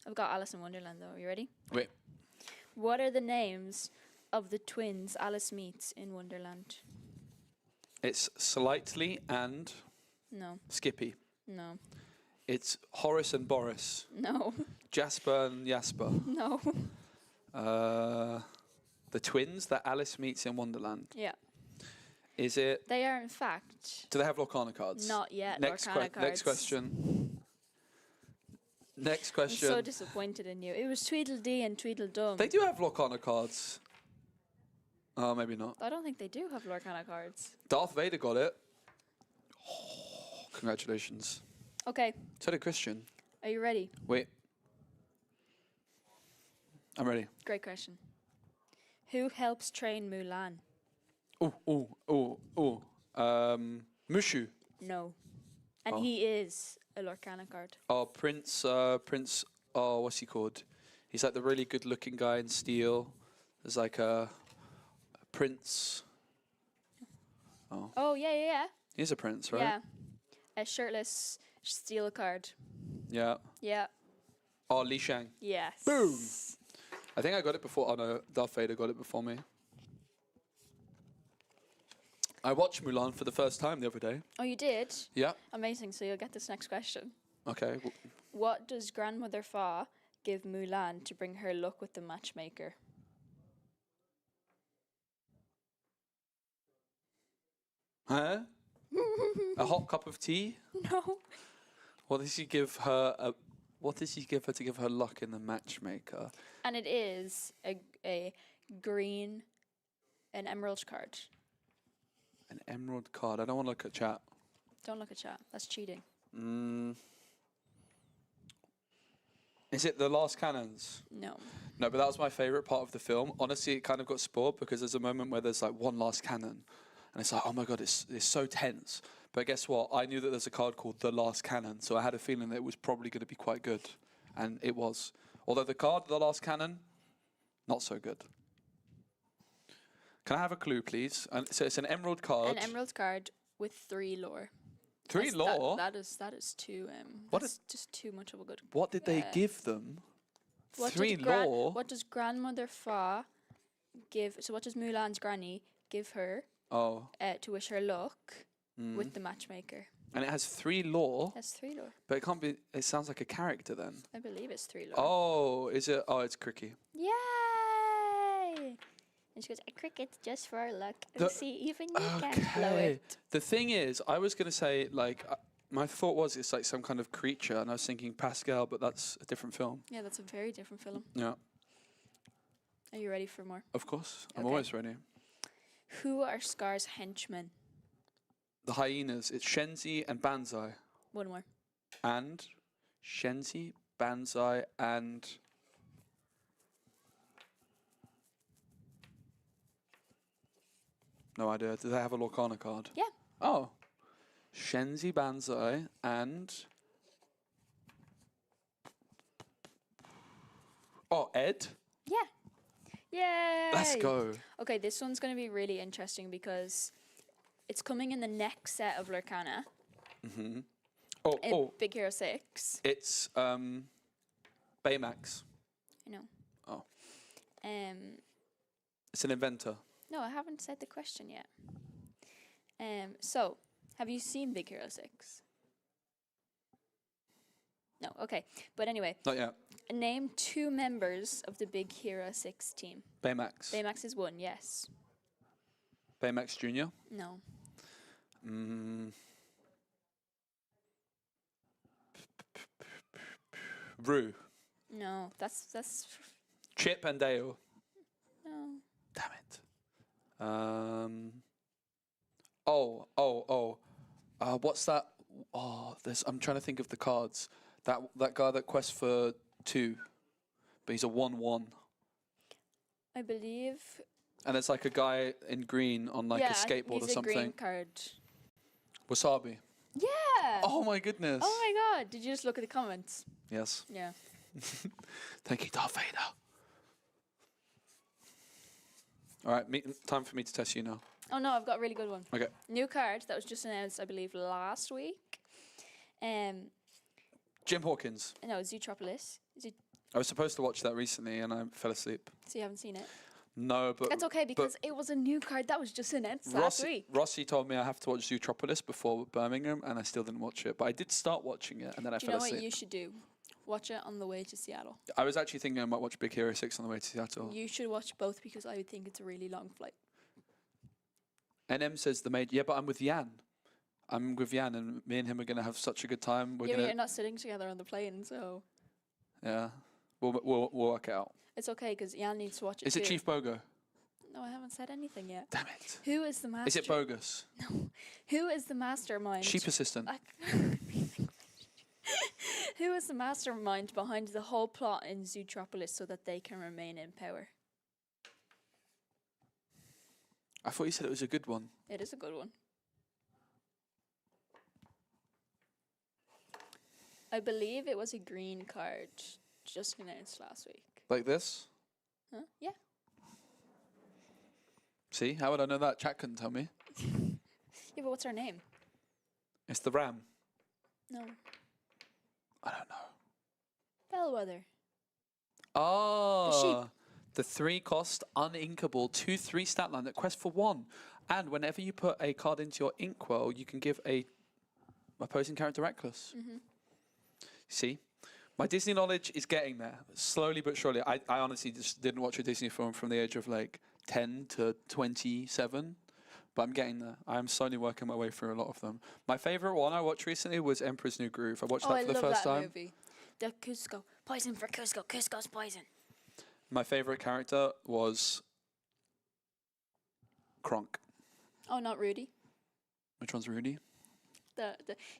I've got Alice in Wonderland though. Are you ready? Wait. What are the names of the twins Alice meets in Wonderland? It's Slightly and No. Skippy. No. It's Horace and Boris. No. Jasper and Jasper. No. The twins that Alice meets in Wonderland. Yeah. Is it? They are, in fact, Do they have Lorcana cards? not yet Next, Lorcana cards. next question. Next I'm question. so disappointed in you. It was Tweedledee and Tweedledum. They do have Lorcana cards. Oh, maybe not. I don't think they do have Lorcana cards. Darth Vader got it. Oh, congratulations. Okay, So did Christian. are you ready? Wait. I'm ready. Great question. Who helps train Mulan? Mushu. No. And Oh. he is a Lorcana card. Oh, Prince. Oh, what's he called? He's like the really good-looking guy in Steel. There's like a prince. Oh. Oh, yeah. He's a prince, right? Yeah. A shirtless steel card. Yeah. Yeah. Oh, Li Shang. Yes. Boom. I think I got it before. Oh no, Darth Vader got it before me. I watched Mulan for the first time the other day. Oh, you did? Yeah. Amazing. So you'll get this next question. Okay. What does Grandmother Fa give Mulan to bring her luck with the matchmaker? Huh? A hot cup of tea? No. What does he give her? What does he give her to give her luck in the matchmaker? And it is a green, an emerald card. An emerald card. I don't want to look at chat. Don't look at chat. That's cheating. Is it The Last Cannons? No. No, but that was my favourite part of the film. Honestly, it kind of got spoiled because there's a moment where there's like one last cannon. And it's like, oh my God, it's so tense. But guess what? I knew that there's a card called The Last Cannon. So I had a feeling that it was probably going to be quite good. And it was. Although the card, The Last Cannon, not so good. Can I have a clue, please? And so it's an emerald card. An emerald card with 3 lore. Three lore? That is too. What that's just too much of a good. What did they give them? What 3 does lore? What does Grandmother Fa give? So what does Mulan's granny give her Oh. to wish her luck with the matchmaker? And it has 3 lore. That's 3 lore. But it can't be. It sounds like a character then. I believe it's 3 lore. Oh, is it? Oh, it's Cricky. Yay! And she goes, a cricket just for our luck. And see, even you can't blow it. The thing is, I was going to say, like, my thought was it's like some kind of creature, and I was thinking Pascal, but that's a different film. Yeah, that's a very different film. Yeah. Are you ready for more? Of course. I'm Okay. always ready. Who are Scar's henchmen? The hyenas. It's Shenzi and Banzai. One more. And Shenzi, Banzai, and... No idea. Do they have a Lorcana card? Yeah. Oh. Shenzi, Banzai, and... Oh, Ed? Yeah. Yay! Let's go. Okay, this one's going to be really interesting because it's coming in the next set of Lorcana. Mm-hmm. In Big Hero 6. It's Baymax. I know. Oh. It's an inventor. No, I haven't said the question yet. So, have you seen Big Hero 6? No, okay. But anyway. Not yet. Name 2 members of the Big Hero 6 team. Baymax. Baymax is 1, yes. Baymax Jr.? No. Rue. No, that's Chip and Dale. no. Damn it. What's that? Oh, I'm trying to think of the cards. That guy that quests for 2, but he's a 1/1. I believe. And there's like a guy in green on like a skateboard or he's something. a green card. Wasabi. Yeah. Oh my goodness. Oh my God! Did you just look at the comments? Yes. Yeah. Thank you, Darth Vader. All right, time for me to test you now. Oh no, I've got a really good one. Okay. New card that was just announced, I believe, last week. Jim Hawkins. No, Zootropolis. I was supposed to watch that recently and I fell asleep. So you haven't seen it? No, but... That's okay because it was a new card that was just announced last week. Rossi told me I have to watch Zootropolis before Birmingham and I still didn't watch it. But I did start watching it and then I fell asleep. Do you know what you should do? Watch it on the way to Seattle. I was actually thinking I might watch Big Hero 6 on the way to Seattle. You should watch both because I would think it's a really long flight. NM says the maid. Yeah, but I'm with Jan. I'm with Jan, and me and him are going to have such a good time. Yeah, but you're not sitting together on the plane, so... Yeah. We'll work it out. It's okay, because Jan needs to watch it Is it Chief Bogo? No, I haven't said anything yet. Damn it. Who is the master? Is it bogus? No. Who is the mastermind? Sheep assistant. Who is the mastermind behind the whole plot in Zootropolis so that they can remain in power? I thought you said it was a good one. It is a good one. I believe it was a green card just announced last week. Like this? Huh? Yeah. See? How would I know that? Chat couldn't tell me. Yeah, but what's her name? It's the ram. No. I don't know. Bellwether. Oh. The 3 cost uninkable 2/3 stat line that quests for 1. And whenever you put a card into your inkwell, you can give a opposing character reckless. See? My Disney knowledge is getting there, slowly but surely. I honestly just didn't watch a Disney film from the age of like 10 to 27, but I'm getting there. I'm slowly working my way through a lot of them. My favorite one I watched recently was Emperor's New Groove. I watched that for the first time. Movie. The Cusco. Poison for Cusco. Cusco's poison. My favorite character was Kronk. Oh, not Rudy. Which one's Rudy?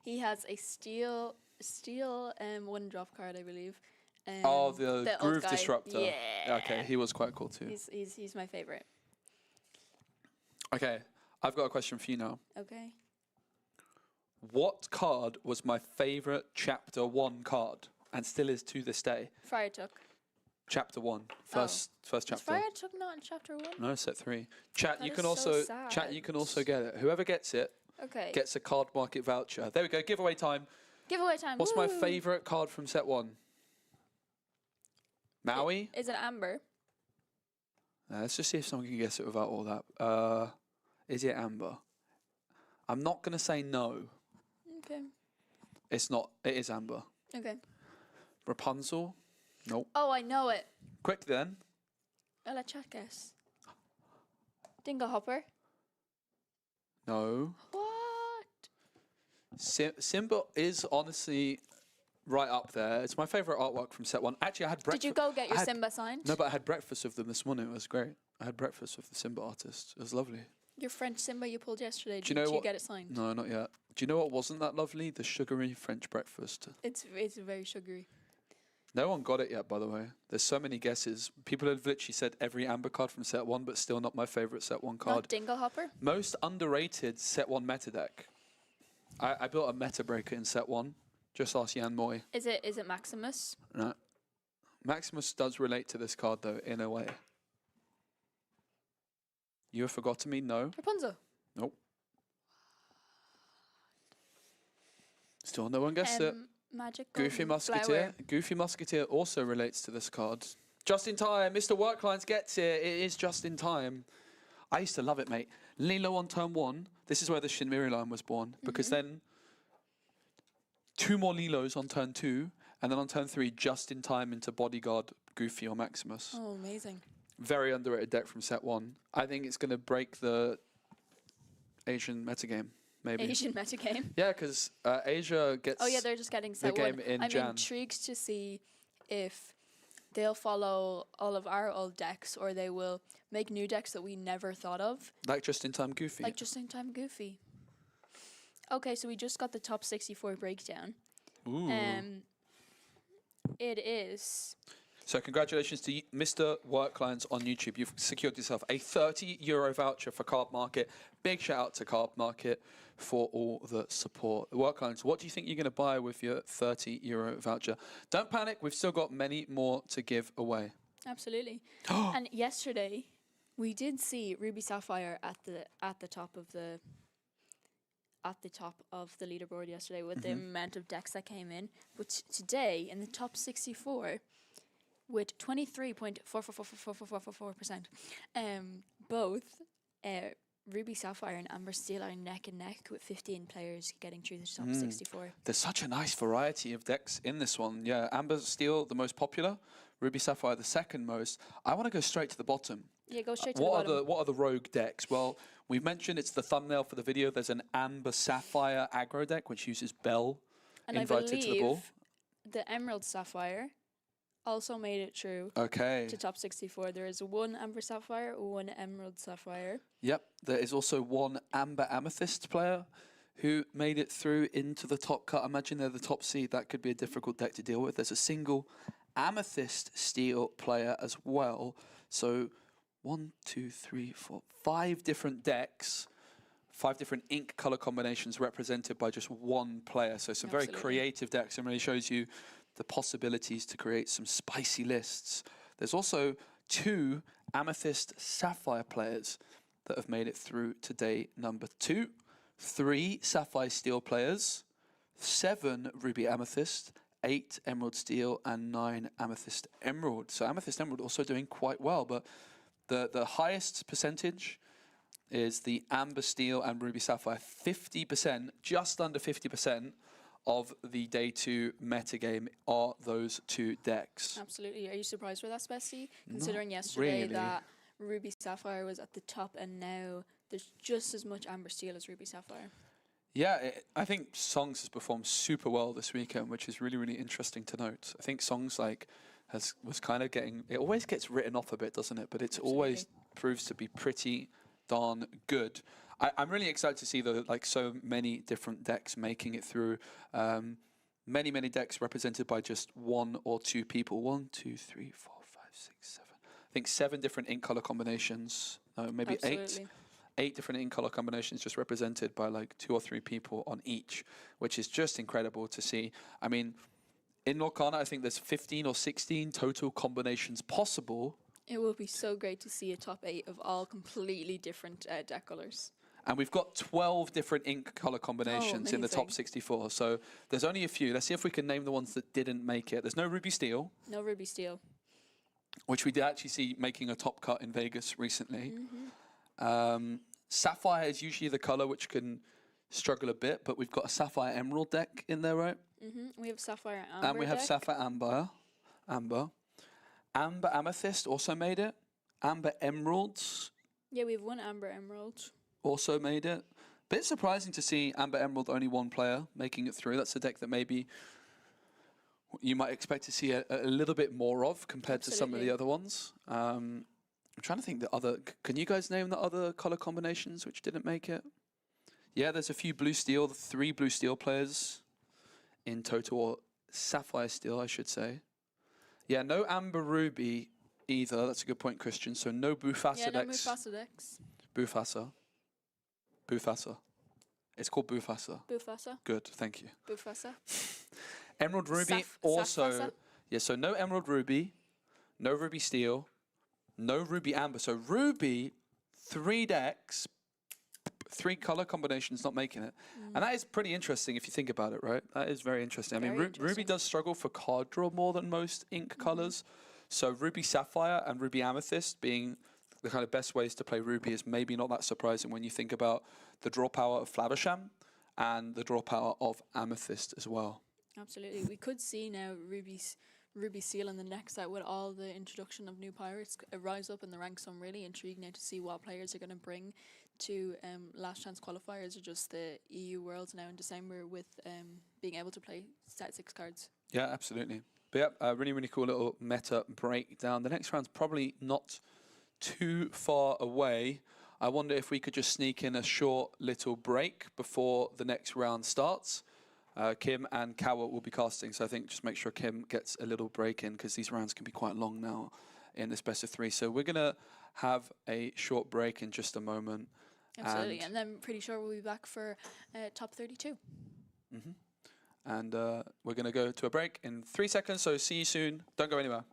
He has a steel 1-drop card, I believe. The Groove Disruptor. Yeah. Okay, he was quite cool too. He's my favorite. Okay, I've got a question for you now. Okay. What card was my favorite Chapter 1 card, and still is to this day? Friar Tuck. Chapter 1, first chapter. Is Friar Tuck not in Chapter 1? No, set 3. Chat, That you is can so also sad. chat. You can also get it. Whoever gets it Okay. gets a card market voucher. There we go. Giveaway time. Giveaway time. What's my Woo! favorite card from set 1? Maui. Is it Amber? Let's just see if someone can guess it without all that. Is it Amber? I'm not gonna say no. Okay. It's not. It is Amber. Okay. Rapunzel. Nope. Oh, I know it. Quick then. I'll let chat guess. Dingle Hopper. No. What? Simba is honestly right up there. It's my favorite artwork from set 1. Actually, I had breakfast. Did you go get your Simba signed? No, but I had breakfast with them this morning. It was great. I had breakfast with the Simba artist. It was lovely. Your French Simba you pulled yesterday. Do you know Did you what? get it signed? No, not yet. Do you know what wasn't that lovely? The sugary French breakfast. It's very sugary. No one got it yet, by the way. There's so many guesses. People have literally said every Amber card from set 1, but still not my favorite set 1 card. Not Dingle Hopper? Most underrated set 1 meta deck. I built a meta breaker in set 1. Just ask Jan Moy. Is it Maximus? No. Maximus does relate to this card, though, in a way. You have forgotten me? No. Rapunzel. Nope. Still no one guessed it. Magic Goofy Golden Musketeer. Flower. Goofy Musketeer also relates to this card. Just in time. Mr. Worklines gets it. It is just in time. I used to love it, mate. Lilo on turn 1. This is where the Shinmiri line was born. Because then 2 more Lilos on turn 2. And then on turn 3, just in time into Bodyguard, Goofy or Maximus. Oh, amazing. Very underrated deck from set 1. I think it's going to break the Asian metagame. Maybe. Asian metagame. Yeah, because Asia gets. Oh yeah, they're just getting set game 1. in I'm Jan. intrigued to see if they'll follow all of our old decks or they will make new decks that we never thought of. Like just in time Goofy. Like just in time Goofy. Okay, so we just got the top 64 breakdown. Ooh. It is. So congratulations to Mr. Worklines on YouTube. You've secured yourself a €30 voucher for Card Market. Big shout out to Card Market for all the support. Worklines, what do you think you're going to buy with your €30 voucher? Don't panic. We've still got many more to give away. Absolutely. And yesterday, we did see Ruby Sapphire at the top of the leaderboard yesterday with the amount of decks that came in. But today, in the top 64, with 23.444444%, both Ruby Sapphire and Amber Steel are neck and neck with 15 players getting through the top 64. There's such a nice variety of decks in this one. Yeah, Amber Steel, the most popular. Ruby Sapphire, the second most. I want to go straight to the bottom. Yeah, go straight to the bottom. What are the rogue decks? Well, We've mentioned it's the thumbnail for the video. There's an Amber Sapphire aggro deck, which uses Bell And I invited to the ball. believe the Emerald Sapphire also made it through Okay. to top 64. There is one Amber Sapphire, one Emerald Sapphire. Yep. There is also one Amber Amethyst player who made it through into the top cut. Imagine they're the top seed. That could be a difficult deck to deal with. There's a single Amethyst Steel player as well. So 1, 2, 3, 4, 5 different decks, 5 different ink color combinations represented by just one player. So some very creative decks, and really shows you the possibilities to create some spicy lists. There's also 2 Amethyst Sapphire players that have made it through to day number 2, 3 Sapphire Steel players, 7 Ruby Amethyst, 8 Emerald Steel, and 9 Amethyst Emerald. So Amethyst Emerald also doing quite well, but the highest percentage is the Amber Steel and Ruby Sapphire. 50%, just under 50% of the day 2 metagame are those 2 decks. Absolutely. Are you surprised with that, Spessy? Considering yesterday really. that Ruby Sapphire was at the top, and now there's just as much Amber Steel as Ruby Sapphire. Yeah, I think Songs has performed super well this weekend, which is really, really interesting to note. I think Songs was kind of getting, it always gets written off a bit, doesn't it? But it's always proves to be pretty darn good. I'm really excited to see so many different decks making it through. Many decks represented by just 1 or 2 people. 1, 2, 3, 4, 5, 6, 7. I think 7 different ink color combinations. Maybe 8. 8 different ink color combinations just represented by 2 or 3 people on each, which is just incredible to see. I mean, in Lorcana, I think there's 15 or 16 total combinations possible. It will be so great to see a top 8 of all completely different deck colors. And we've got 12 different ink color combinations in the top 64. So there's only a few. Let's see if we can name the ones that didn't make it. There's no Ruby Steel. No Ruby Steel. Which we did actually see making a top cut in Vegas recently. Sapphire is usually the color which can struggle a bit, but we've got a Sapphire Emerald deck in there, right? We have Sapphire Amber And we have deck. Sapphire Amber. Amber Amethyst also made it. Amber Emeralds. Yeah, we have one Amber Emerald. Also made it. Bit surprising to see Amber Emerald only one player making it through. That's a deck that maybe you might expect to see a little bit more of compared to some of the other ones. I'm trying to think the other. Can you guys name the other color combinations which didn't make it? Yeah, there's a few Blue Steel, 3 Blue Steel players in total, or Sapphire Steel, I should say. Yeah, no Amber Ruby either. That's a good point, Christian. So no Bufasa decks. No Mufasa decks. Bufasa. It's called Bufasa. Bufasa. Good, thank you. Bufasa. Emerald Ruby also. Yeah, so no Emerald Ruby, no Ruby Steel, no Ruby Amber. So Ruby, 3 decks, 3 color combinations not making it. And that is pretty interesting if you think about it, right? That is very interesting. I mean, Ruby does struggle for card draw more than most ink colors. So Ruby Sapphire and Ruby Amethyst being the kind of best ways to play Ruby is maybe not that surprising when you think about the draw power of Flaversham and the draw power of Amethyst as well. Absolutely. We could see now Ruby Seal in the next set with all the introduction of new pirates rise up in the ranks. So I'm really intrigued now to see what players are going to bring to last chance qualifiers or just the EU Worlds now in December with being able to play set 6 cards. Yeah, absolutely. But yeah, a really, really cool little meta breakdown. The next round's probably not too far away. I wonder if we could just sneak in a short little break before the next round starts. Kim and Kawa will be casting, so I think just make sure Kim gets a little break in because these rounds can be quite long now in this best of 3. So we're going to have a short break in just a moment. Absolutely, and then pretty sure we'll be back for top 32. And we're going to go to a break in 3 seconds, so see you soon. Don't go anywhere.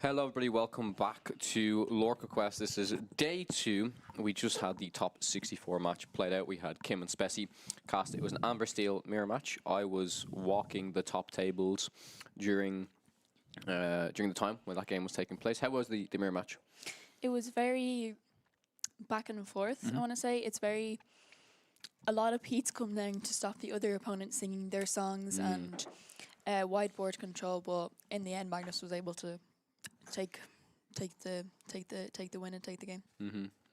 Hello, everybody. Welcome back to Lorca Quest. This is day 2. We just had the top 64 match played out. We had Kim and Spessy cast. It was an Amber Steel mirror match. I was walking the top tables during the time when that game was taking place. How was the mirror match? It was very back and forth, I want to say. It's very... A lot of Pete's come down to stop the other opponent singing their songs and wide board control, but in the end, Magnus was able to take the win and take the game.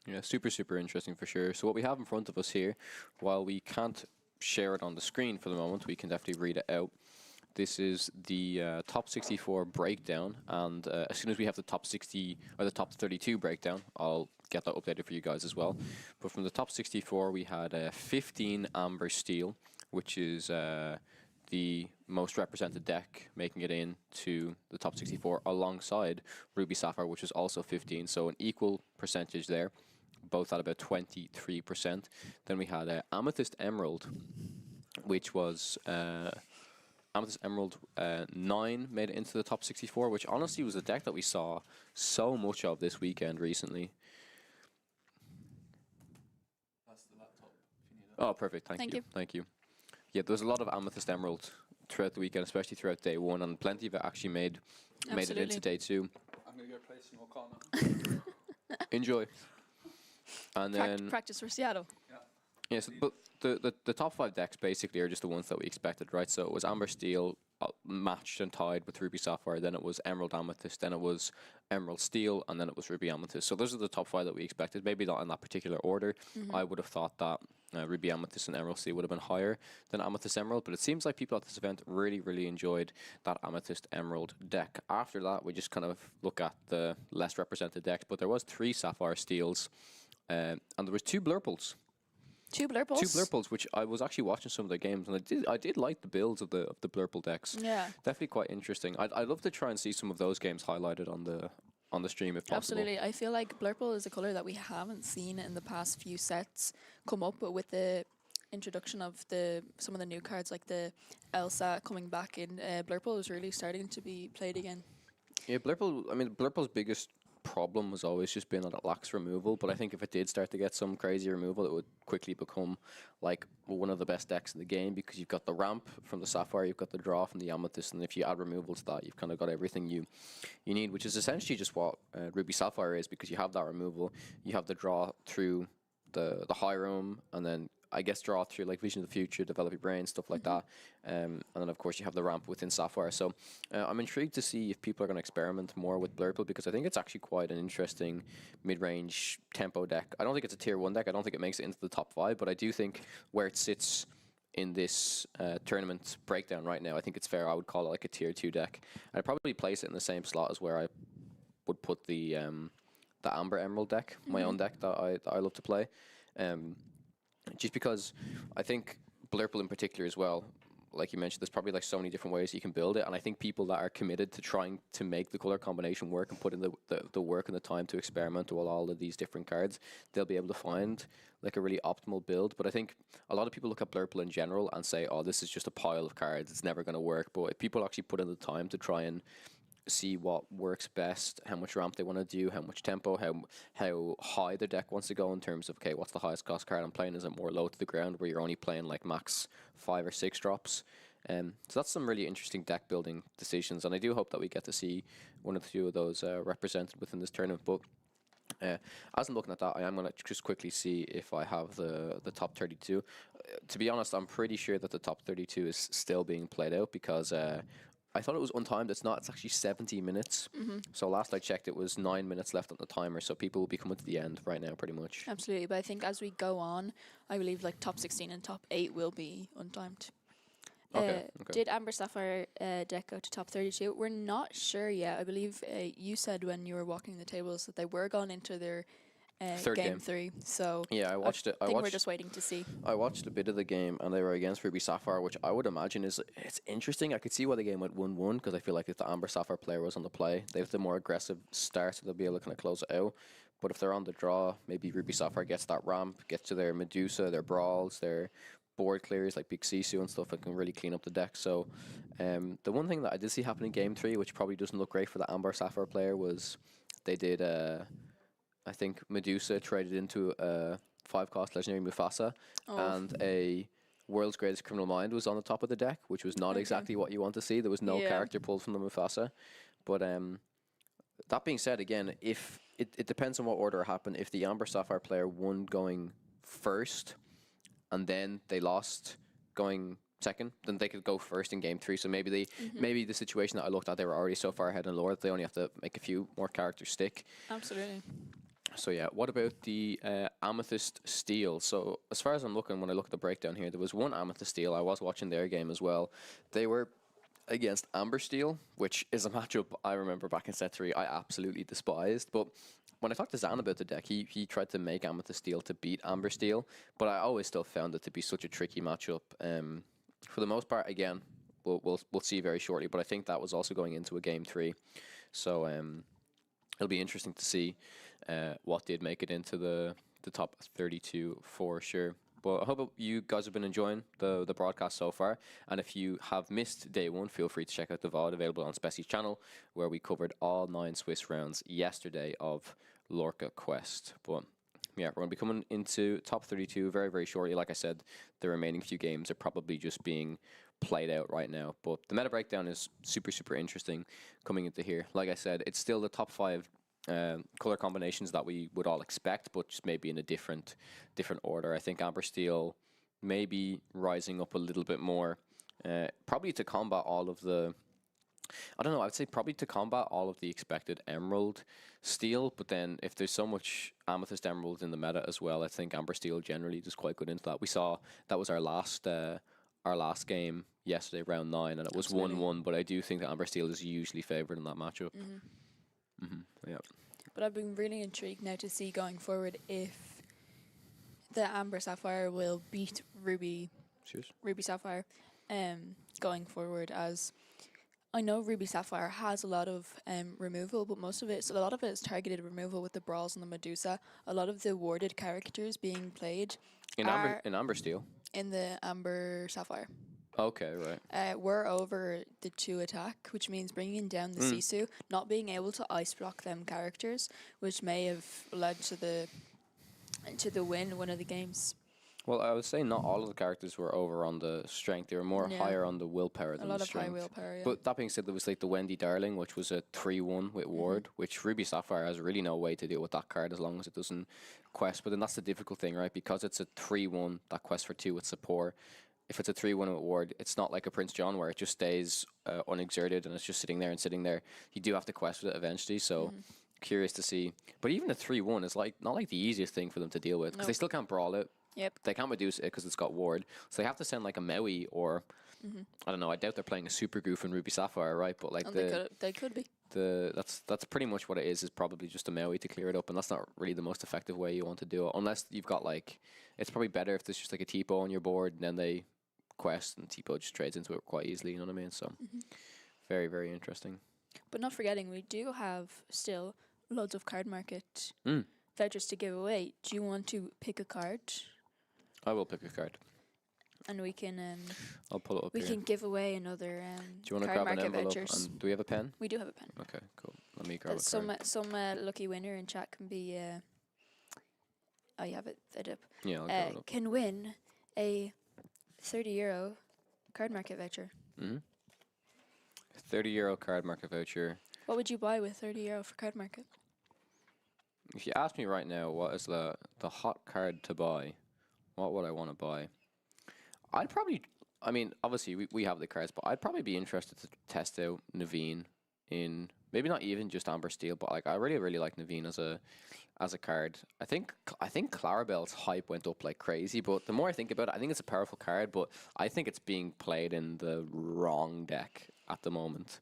Yeah, super interesting for sure. So what we have in front of us here, while we can't share it on the screen for the moment, we can definitely read it out. This is the top 64 breakdown, and as soon as we have the top 60 or the top 32 breakdown, I'll get that updated for you guys as well. But from the top 64, we had 15 Amber Steel, which is the most represented deck, making it into the top 64 alongside Ruby Sapphire, which is also 15, so an equal percentage there, both at about 23%. Then we had Amethyst Emerald, which was... Amethyst Emerald 9 made it into the top 64, which honestly was a deck that we saw so much of this weekend recently. That's the laptop. If you need Oh, perfect. Thank you. Yeah, there was a lot of Amethyst Emerald throughout the weekend, especially throughout day 1, and plenty of it actually made it into day 2. I'm going to go play some Lorcana. Enjoy. And then... Practice for Seattle. Yes, but the top 5 decks basically are just the ones that we expected, right? So it was Amber Steel matched and tied with Ruby Sapphire, then it was Emerald Amethyst, then it was Emerald Steel, and then it was Ruby Amethyst. So those are the top 5 that we expected, maybe not in that particular order. I would have thought that Ruby Amethyst and Emerald Steel would have been higher than Amethyst Emerald, but it seems like people at this event really enjoyed that Amethyst Emerald deck. After that, we just kind of look at the less represented decks, but there was 3 Sapphire Steels, and there was 2 Blurples. 2 Blurples? 2 Blurples, which I was actually watching some of their games, and I did like the builds of the Blurple decks. Yeah. Definitely quite interesting. I'd love to try and see some of those games highlighted on the stream if possible. Absolutely. I feel like Blurple is a colour that we haven't seen in the past few sets come up, but with the introduction of some of the new cards like the Elsa coming back in, Blurple is really starting to be played again. Yeah, Blurple's biggest problem has always just been that it lacks removal, but I think if it did start to get some crazy removal, it would quickly become like one of the best decks in the game, because you've got the ramp from the Sapphire, you've got the draw from the Amethyst, and if you add removal to that, you've kind of got everything you need, which is essentially just what Ruby Sapphire is, because you have that removal, you have the draw through the high room, and then I guess draw through like Vision of the Future, Develop Your Brain, stuff like that. And then of course you have the ramp within Sapphire. So I'm intrigued to see if people are going to experiment more with Blurple, because I think it's actually quite an interesting mid-range tempo deck. I don't think it's a tier 1 deck. I don't think it makes it into the top 5, but I do think where it sits in this tournament breakdown right now, I think it's fair. I would call it like a tier 2 deck. I'd probably place it in the same slot as where I would put the Amber Emerald deck, my own deck that I love to play. Just because I think Blurple in particular as well, like you mentioned, there's probably like so many different ways you can build it, and I think people that are committed to trying to make the color combination work and put in the work and the time to experiment with all of these different cards, they'll be able to find like a really optimal build. But I think a lot of people look at Blurple in general and say, oh, this is just a pile of cards, it's never going to work. But if people actually put in the time to try and see what works best, how much ramp they want to do, how much tempo, how high the deck wants to go in terms of, okay, what's the highest cost card I'm playing? Is it more low to the ground where you're only playing like max 5 or 6 drops? So that's some really interesting deck building decisions, and I do hope that we get to see one or two of those represented within this tournament. But as I'm looking at that, I am going to just quickly see if I have the top 32. To be honest, I'm pretty sure that the top 32 is still being played out, because I thought it was untimed. It's not. It's actually 70 minutes. So last I checked, it was 9 minutes left on the timer. So people will be coming to the end right now, pretty much. Absolutely. But I think as we go on, I believe like top 16 and top 8 will be untimed. Okay. Did Amber Sapphire deck go to top 32? We're not sure yet. I believe you said when you were walking the tables that they were going into their game 3. So yeah, I watched it. I think we're just waiting to see. I watched a bit of the game, and they were against Ruby Sapphire, which I would imagine it's interesting. I could see why the game went 1-1, because I feel like if the Amber Sapphire player was on the play, they have the more aggressive start, so they'll be able to kind of close it out. But if they're on the draw, maybe Ruby Sapphire gets that ramp, gets to their Medusa, their Brawls, their board clears like big Sisu and stuff that can really clean up the deck. So the one thing that I did see happen in Game 3, which probably doesn't look great for the Amber Sapphire player, was they did, I think Medusa traded into a 5-cost Legendary Mufasa, and a World's Greatest Criminal Mind was on the top of the deck, which was not exactly what you want to see. There was no character pulled from the Mufasa. But that being said, again, if it depends on what order it happened. If the Amber Sapphire player won going first, and then they lost going second, then they could go first in Game 3. So maybe maybe the situation that I looked at, they were already so far ahead in lore that they only have to make a few more characters stick. Absolutely. So yeah, what about the Amethyst Steel? So as far as I'm looking, when I look at the breakdown here, there was one Amethyst Steel. I was watching their game as well. They were against Amber Steel, which is a matchup I remember back in set 3 I absolutely despised. But when I talked to Zan about the deck, he tried to make Amethyst Steel to beat Amber Steel, but I always still found it to be such a tricky matchup. For the most part, again, we'll see very shortly, but I think that was also going into a Game 3. So it'll be interesting to see what did make it into the top 32 for sure. But I hope you guys have been enjoying the broadcast so far. And if you have missed day 1, feel free to check out the VOD available on Spessie's channel, where we covered all 9 Swiss rounds yesterday of Lorca Quest. But yeah, we're going to be coming into top 32 very, very shortly. Like I said, the remaining few games are probably just being played out right now. But the meta breakdown is super, super interesting coming into here. Like I said, it's still the top 5 color combinations that we would all expect, but just maybe in a different order. I think Amber Steel maybe rising up a little bit more, probably to combat all of the, I don't know, I'd say probably to combat all of the expected Emerald Steel, but then if there's so much Amethyst Emerald in the meta as well, I think Amber Steel generally does quite good into that. We saw that was our last game yesterday, round 9, and it was 1-1, but I do think that Amber Steel is usually favored in that matchup. Yeah. But I've been really intrigued now to see going forward if the Amber Sapphire will beat Ruby Sapphire going forward, as I know Ruby Sapphire has a lot of removal, but a lot of it is targeted removal with the Brawls and the Medusa. A lot of the warded characters being played in Amber Steel. In the Amber Sapphire. Okay, right. We're over the 2 attack, which means bringing down the Sisu, not being able to ice block them characters, which may have led to the win one of the games. Well, I would say not all of the characters were over on the strength. They were more higher on the willpower than the strength. A lot of high willpower, yeah. But that being said, there was like the Wendy Darling, which was a 3-1 with Ward, which Ruby Sapphire has really no way to deal with that card as long as it doesn't quest. But then that's the difficult thing, right? Because it's a 3-1, that quest for 2 with support. If it's a 3-1 with Ward, it's not like a Prince John where it just stays unexerted and it's just sitting there and sitting there. You do have to quest with it eventually, so curious to see. But even a 3-1 is not like the easiest thing for them to deal with, because they still can't brawl it. Yep. They can't reduce it because it's got Ward. So they have to send like a Maui or, I don't know, I doubt they're playing a Super Goof in Ruby Sapphire, right? But like they could be. That's pretty much what it is probably just a Maui to clear it up, and that's not really the most effective way you want to do it, unless you've got like, it's probably better if there's just like a Tipo on your board and then they quest and Tipo just trades into it quite easily, you know what I mean? So very, very interesting. But not forgetting, we do have still loads of card market vouchers to give away. Do you want to pick a card? I will pick a card. And we can I'll pull it up. We can give away another do you want to grab an envelope? And do we have a pen? We do have a pen. Okay, cool. Let me grab a card. Some lucky winner in chat can be oh, you have it up. Yeah, I'll grab it up. Can win a €30 card market voucher. €30 card market voucher. What would you buy with €30 for card market? If you ask me right now, what is the hot card to buy? What would I want to buy? I'd probably, I mean, obviously we have the cards, but I'd probably be interested to test out Naveen in, maybe not even just Amber Steel, but like I really, really like Naveen as a card. I think Clarabelle's hype went up like crazy, but the more I think about it, I think it's a powerful card, but I think it's being played in the wrong deck at the moment.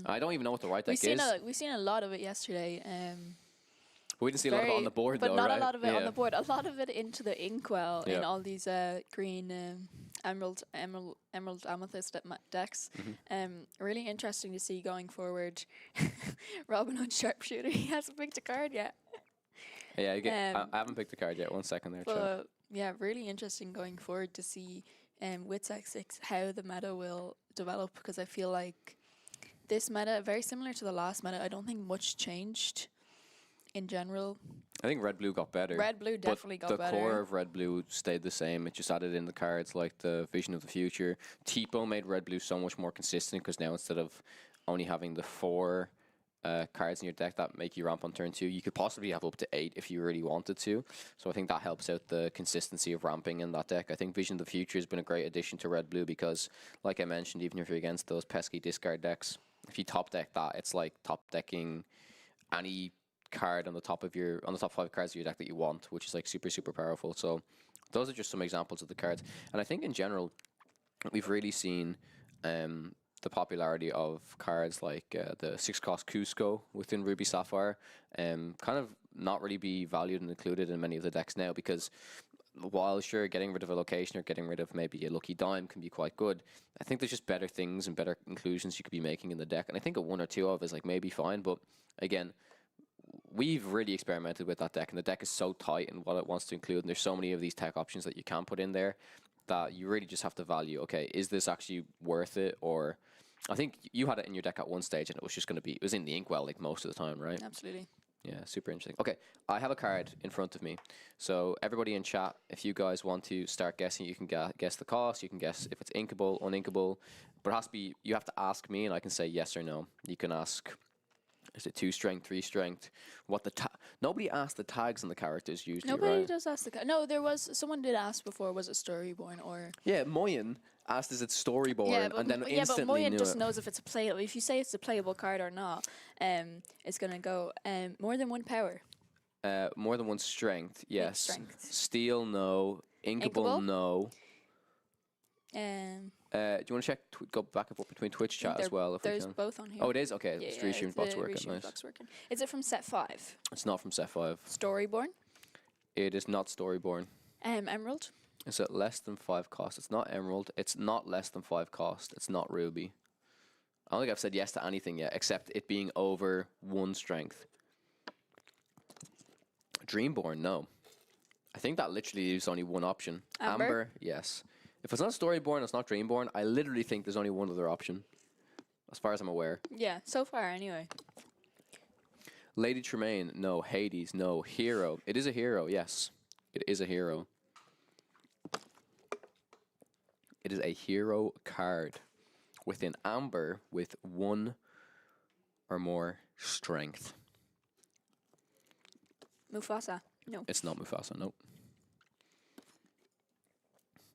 I don't even know what the right deck is. We've seen a lot of it yesterday. But we didn't see a lot of it on the board, though, right? But not a lot of it on the board. A lot of it into the Inkwell in all these green emerald amethyst decks. Really interesting to see going forward. Robin Hood Sharpshooter. He hasn't picked a card yet. Yeah, I haven't picked a card yet. 1 second there, but yeah, really interesting going forward to see with X6 how the meta will develop, because I feel like this meta very similar to the last meta. I don't think much changed in general. I think red blue got better. Red blue definitely got the better. core of red blue stayed the same. It just added in the cards like the Vision of the Future. Tipo made red blue so much more consistent because now instead of only having the 4 cards in your deck that make you ramp on turn 2, you could possibly have up to 8 if you really wanted to. So I think that helps out the consistency of ramping in that deck. I think Vision of the Future has been a great addition to red blue because, like I mentioned, even if you're against those pesky discard decks, if you top deck that, it's like top decking any card on the top 5 cards of your deck that you want, which is like super powerful. So those are just some examples of the cards. And I think in general we've really seen the popularity of cards like the 6-cost Cusco within Ruby Sapphire kind of not really be valued and included in many of the decks now, because while sure getting rid of a location or getting rid of maybe a lucky dime can be quite good, I think there's just better things and better inclusions you could be making in the deck. And I think a 1 or 2 of is like maybe fine, but again, we've really experimented with that deck, and the deck is so tight in what it wants to include, and there's so many of these tech options that you can put in there that you really just have to value, okay, is this actually worth it? Or I think you had it in your deck at one stage and it was just going to be, it was in the inkwell like most of the time, right? Absolutely. Yeah, super interesting. Okay, I have a card in front of me. So everybody in chat, if you guys want to start guessing, you can guess the cost, you can guess if it's inkable, uninkable, but it has to be, you have to ask me and I can say yes or no. You can ask, is it 2 strength, 3 strength? What the nobody asked the tags on the characters usually, Nobody right? does ask the no, there was someone did ask before, was it Storyborn or Yeah, Moyen asked, is it Storyborn? And then instantly but Moyen knew just it. knows if it's a playable. If you say it's a playable card or not, it's gonna go more than 1 power. More than 1 strength, yes. Strength. Steel, no. Inkable, Inkable? no. Do you want to check? Go back and forth between Twitch chat as well, if we there's can. both on here. Oh, it is? Okay, Yeah, it's yeah, Restream it's bot's the working. Restream Nice. bot's working. Is it from set 5? It's not from set 5. Storyborn. It is not Storyborn. Emerald. Is it less than 5 cost? It's not Emerald. It's not less than 5 cost. It's not Ruby. I don't think I've said yes to anything yet, except it being over 1 strength. Dreamborn, no. I think that literally leaves only one option. Amber, yes. If it's not Storyborn, it's not Dreamborn. I literally think there's only one other option, as far as I'm aware. Yeah, so far anyway. Lady Tremaine, no. Hades, no. Hero. It is a hero, yes. It is a hero. It is a hero card within Amber with 1 or more strength. Mufasa. No. It's not Mufasa, nope.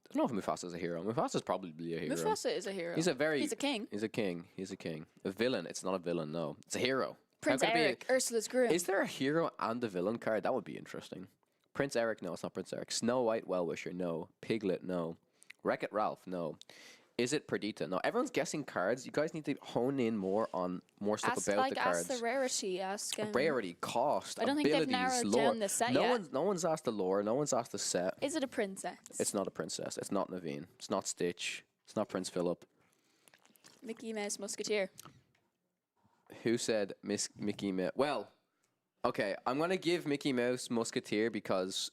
I don't know if Mufasa is a hero. Mufasa's probably a hero. Mufasa is a hero. He's a king. He's a king. He's a king. A villain. It's not a villain, no. It's a hero. Prince Eric, Ursula's groom. Is there a hero and a villain card? That would be interesting. Prince Eric, no, it's not Prince Eric. Snow White Well-Wisher, no. Piglet, no. Wreck-It Ralph, no. Is it Perdita? No. Everyone's guessing cards. You guys need to hone in more on more stuff about the cards. Ask the rarity. Ask rarity, cost, I don't think abilities, they've narrowed lore. down the set yet. No one's asked the lore. No one's asked the set. Is it a princess? It's not a princess. It's not Naveen. It's not Stitch. It's not Prince Philip. Mickey Mouse Musketeer. Who said Mickey Mouse? Well, okay, I'm going to give Mickey Mouse Musketeer because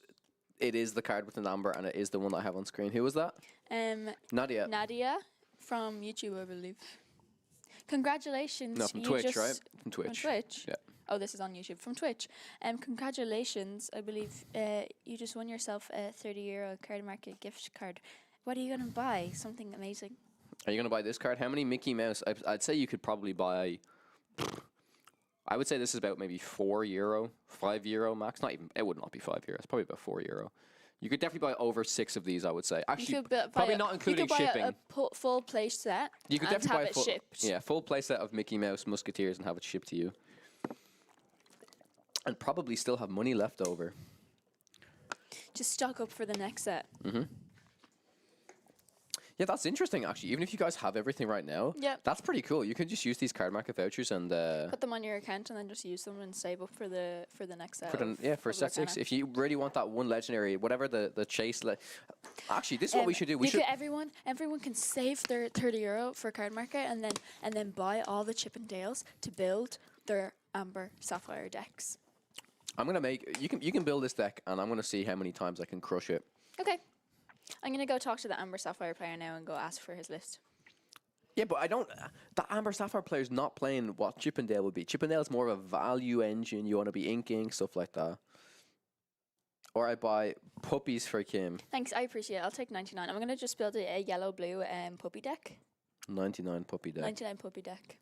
it is the card with an amber and it is the one that I have on screen. Who was that? Nadia. Nadia from YouTube, I believe. Congratulations. No, from Twitch, right? From Twitch. From Twitch? Yeah. Oh, this is on YouTube. From Twitch. Congratulations. I believe you just won yourself a €30 card market gift card. What are you going to buy? Something amazing. Are you going to buy this card? How many Mickey Mouse? I'd say you could probably buy... I would say this is about maybe €4, €5 max. Not even. It would not be €5. It's probably about €4. You could definitely buy over 6 of these. I would say. Actually, probably not including shipping. You could buy a full play set. You could and definitely have buy it shipped. Yeah, full play set of Mickey Mouse Musketeers and have it shipped to you, and probably still have money left over. Just stock up for the next set. Mm-hmm. Yeah, that's interesting, actually. Even if you guys have everything right now, that's pretty cool. You can just use these card market vouchers and put them on your account and then just use them and save up for the next set. For set 6. If you really want that one legendary, whatever the chase. Actually, this is what we should do. Everyone can save their €30 for card market and then buy all the Chip and Dales to build their Amber Sapphire decks. I'm gonna make you can build this deck, and I'm gonna see how many times I can crush it. Okay. I'm gonna go talk to the Amber Sapphire player now and go ask for his list. Yeah, but I don't. The Amber Sapphire player's not playing what Chippendale would be. Chippendale's more of a value engine. You want to be inking, stuff like that. Or I buy puppies for Kim. Thanks, I appreciate it. I'll take 99. I'm gonna just build a yellow-blue puppy deck. 99 puppy deck. 99 puppy deck.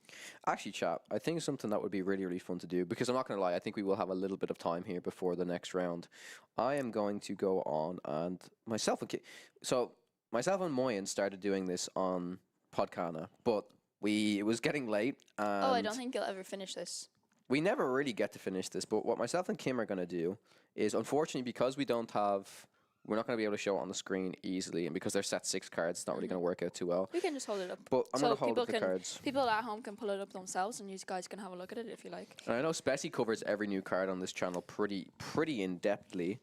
Actually, chat, I think something that would be really, really fun to do, because I'm not going to lie, I think we will have a little bit of time here before the next round. I am going to go on and myself and Moyen started doing this on Podcana, but it was getting late. And Oh, I don't think you'll ever finish this. we never really get to finish this, but what myself and Kim are going to do is, unfortunately, because we're not going to be able to show it on the screen easily, and because they're set 6 cards, it's not really going to work out too well. We can just hold it up. But I'm So going to hold people up the can- cards. People at home can pull it up themselves, and you guys can have a look at it if you like. And I know Spessy covers every new card on this channel pretty in-depthly.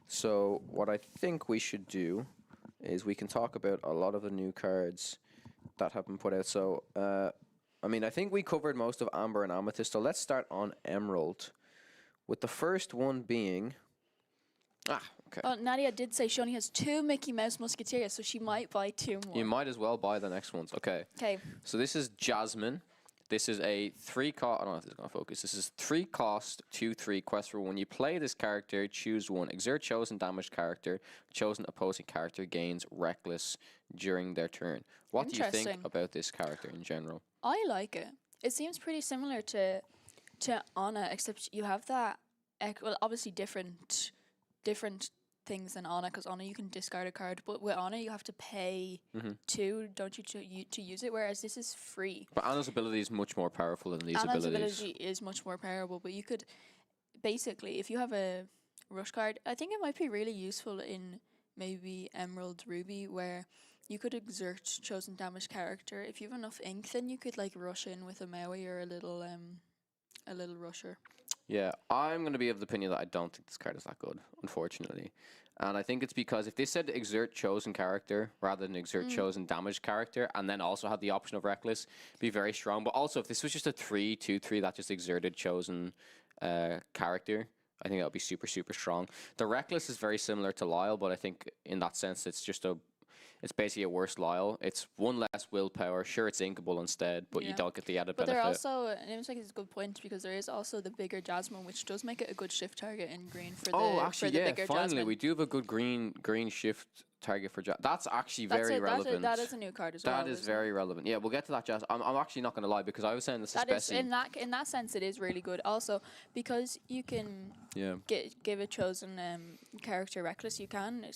So what I think we should do is we can talk about a lot of the new cards that have been put out. So, I think we covered most of Amber and Amethyst. So let's start on Emerald, with the first one being... okay. Well, Nadia did say she only has 2 Mickey Mouse Musketeers, so she might buy 2 more. You might as well buy the next ones. Okay. Okay. So this is Jasmine. This is a 3-cost. I don't know if this is going to focus. This is 3-cost, 2/3 quest for when you play this character, choose one. Exert chosen damaged character. Chosen opposing character gains reckless during their turn. What do you think Interesting. about this character in general? I like it. It seems pretty similar to Anna, except you have that. Well, obviously different things than Anna, because Anna you can discard a card, but with Anna you have to pay 2, don't you, to use it, whereas this is free. But Anna's ability is much more powerful than these Anna's abilities. ability is much more powerful, but you could basically, if you have a rush card, I think it might be really useful in maybe Emerald Ruby, where you could exert chosen damage character. If you have enough ink, then you could like rush in with a Maui or a little rusher. Yeah, I'm going to be of the opinion that I don't think this card is that good, unfortunately. And I think it's because if they said exert chosen character rather than exert chosen damage character, and then also had the option of reckless, be very strong. But also, if this was just a 3/2/3 that just exerted chosen character, I think that would be super, super strong. The reckless is very similar to Lyle, but I think in that sense, it's basically a worse Lyle. It's 1 less willpower. Sure, it's inkable instead, but you Yeah. don't get the added But benefit. there also, and it looks like it's a good point, because there is also the bigger Jasmine, which does make it a good shift target in green for the bigger finally, Jasmine. we do have a good green shift target for Jasmine. That's actually That's very it, relevant. that is a new card as well. That is isn't very relevant. Yeah, we'll get to that, Jazz. I'm actually not going to lie, because I was saying this to That is Spessy. in that sense, it is really good. Also, because you can Yeah. give a chosen character reckless, you can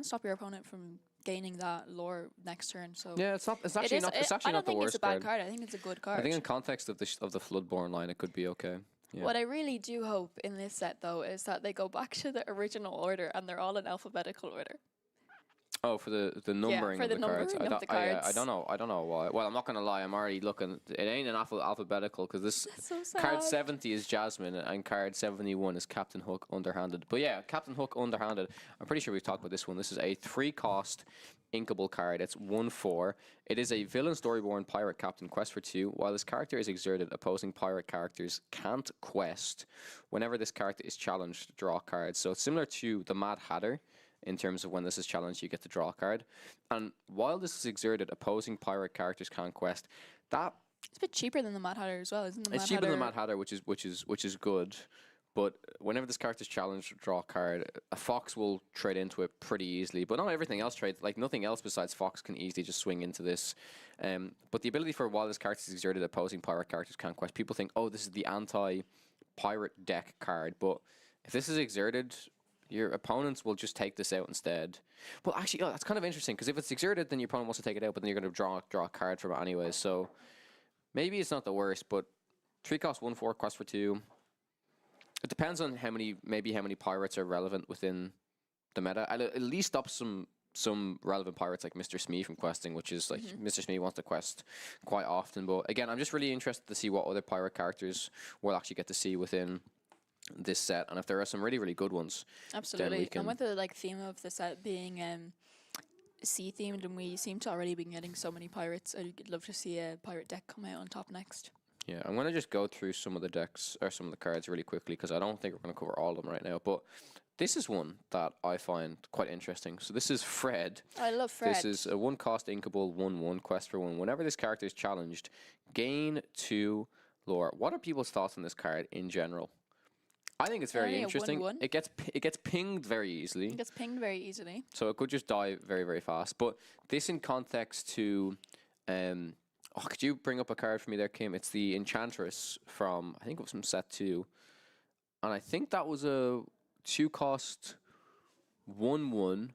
stop your opponent from gaining that lore next turn. So Yeah, it's it actually is- not. It's I actually don't not the think worst it's a bad card. card. I think it's a good card. I think in context of the Floodborn line, it could be okay. Yeah. What I really do hope in this set, though, is that they go back to the original order and they're all in alphabetical order. Oh, for the numbering for of the the cards. numbering of the I cards. don't know. I don't know why. Well, I'm not gonna lie. I'm already looking. It ain't an alphabetical, because this That's so sad. card 70 is Jasmine and card 71 is Captain Hook Underhanded. But yeah, Captain Hook Underhanded. I'm pretty sure we've talked about this one. This is a 3-cost inkable card. It's 1/4. It is a villain storyborn pirate captain quest for 2. While this character is exerted, opposing pirate characters can't quest. Whenever this character is challenged, draw cards. So it's similar to the Mad Hatter. In terms of when this is challenged, you get to draw a card. And while this is exerted, opposing pirate characters can quest. That It's a bit cheaper than the Mad Hatter as well, isn't it? it's cheaper than the Mad Hatter, which is good. But whenever this character is challenged, draw a card. A Fox will trade into it pretty easily. But not everything else trades. Like nothing else besides Fox can easily just swing into this. But the ability for while this character is exerted, opposing pirate characters can quest. People think, oh, this is the anti-pirate deck card. But if this is exerted, your opponents will just take this out instead. Well, actually, that's kind of interesting, because if it's exerted, then your opponent wants to take it out, but then you're going to draw a card from it anyway. So maybe it's not the worst, but 3-cost 1/4 quest for 2. It depends on how many pirates are relevant within the meta. I'll at least stop some relevant pirates like Mr. Smee from questing, which is like Mr. Smee wants to quest quite often. But again, I'm just really interested to see what other pirate characters we'll actually get to see within this set, and if there are some really, really good ones. Absolutely. can- And with the theme of the set being sea themed, and we seem to already be getting so many pirates, I'd love to see a pirate deck come out on top next. Yeah, I'm going to just go through some of the decks, or some of the cards really quickly, because I don't think we're going to cover all of them right now. But This is one that I find quite interesting. So this is Fred. I love Fred. This is a 1-cost inkable 1/1 quest for 1. Whenever this character is challenged, gain 2 lore. What are people's thoughts on this card in general? I think it's very Only a interesting. 1/1. It gets pinged very easily. It gets pinged very easily. So it could just die very, very fast. But this in context to, could you bring up a card for me there, Kim? It's the Enchantress from, I think it was from set 2. And I think that was a 2-cost 1/1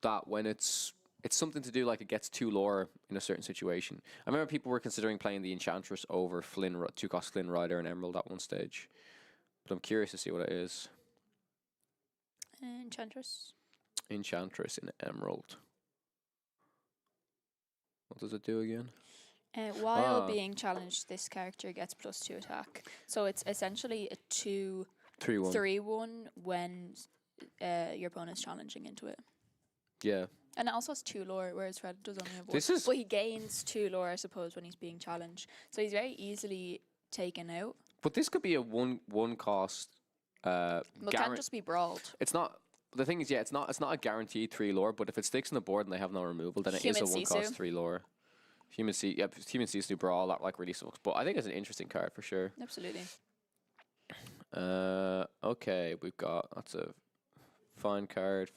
that when it's something to do like it gets 2 lore in a certain situation. I remember people were considering playing the Enchantress over 2-cost Flynn Rider and Emerald at one stage. But I'm curious to see what it is. Enchantress. Enchantress in Emerald. What does it do again? While being challenged, this character gets +2 attack. So it's essentially a 3/1. 3/1 when your opponent's challenging into it. Yeah. And it also has 2 lore, whereas Fred does only have 1. This is- But he gains 2 lore, I suppose, when he's being challenged. So he's very easily taken out. But this could be a one cost. But it can't just be brawled. It's not. The thing is, it's not a guaranteed 3 lore. But if it sticks on the board and they have no removal, then it is a Human 1-cost Sisu. 3 lore. Human Sisu brawl that like really sucks. But I think it's an interesting card for sure. Absolutely. Okay, we've got that's a fine card.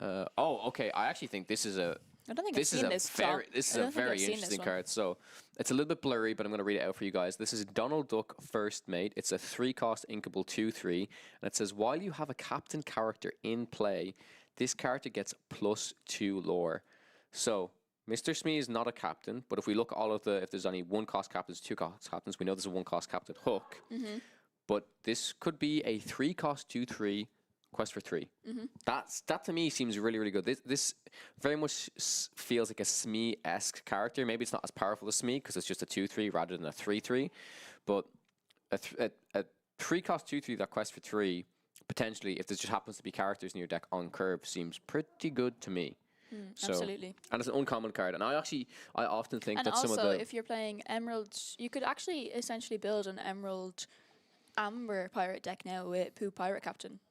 Okay. I actually think this is a. I don't think This I've is seen a this. very this is a very interesting card. So it's a little bit blurry, but I'm going to read it out for you guys. This is Donald Duck First Mate. It's a 3-cost inkable 2/3, and it says while you have a captain character in play, this character gets +2 lore. So Mr. Smee is not a captain, but if we look at all of the, if there's only 1-cost captains, 2-cost captains, we know there's a 1-cost captain Hook. But this could be a 3-cost 2/3 quest for 3. That to me seems really, really good. This very much feels like a Smee-esque character. Maybe it's not as powerful as Smee because it's just a 2/3 rather than a 3/3. But a 3-cost 2/3 that quest for 3, potentially, if there just happens to be characters in your deck on curve, seems pretty good to me. So, absolutely. And it's an uncommon card. And I often think And that also, some of the... if you're playing Emerald, you could actually essentially build an Emerald Amber pirate deck now with Pooh Pirate Captain.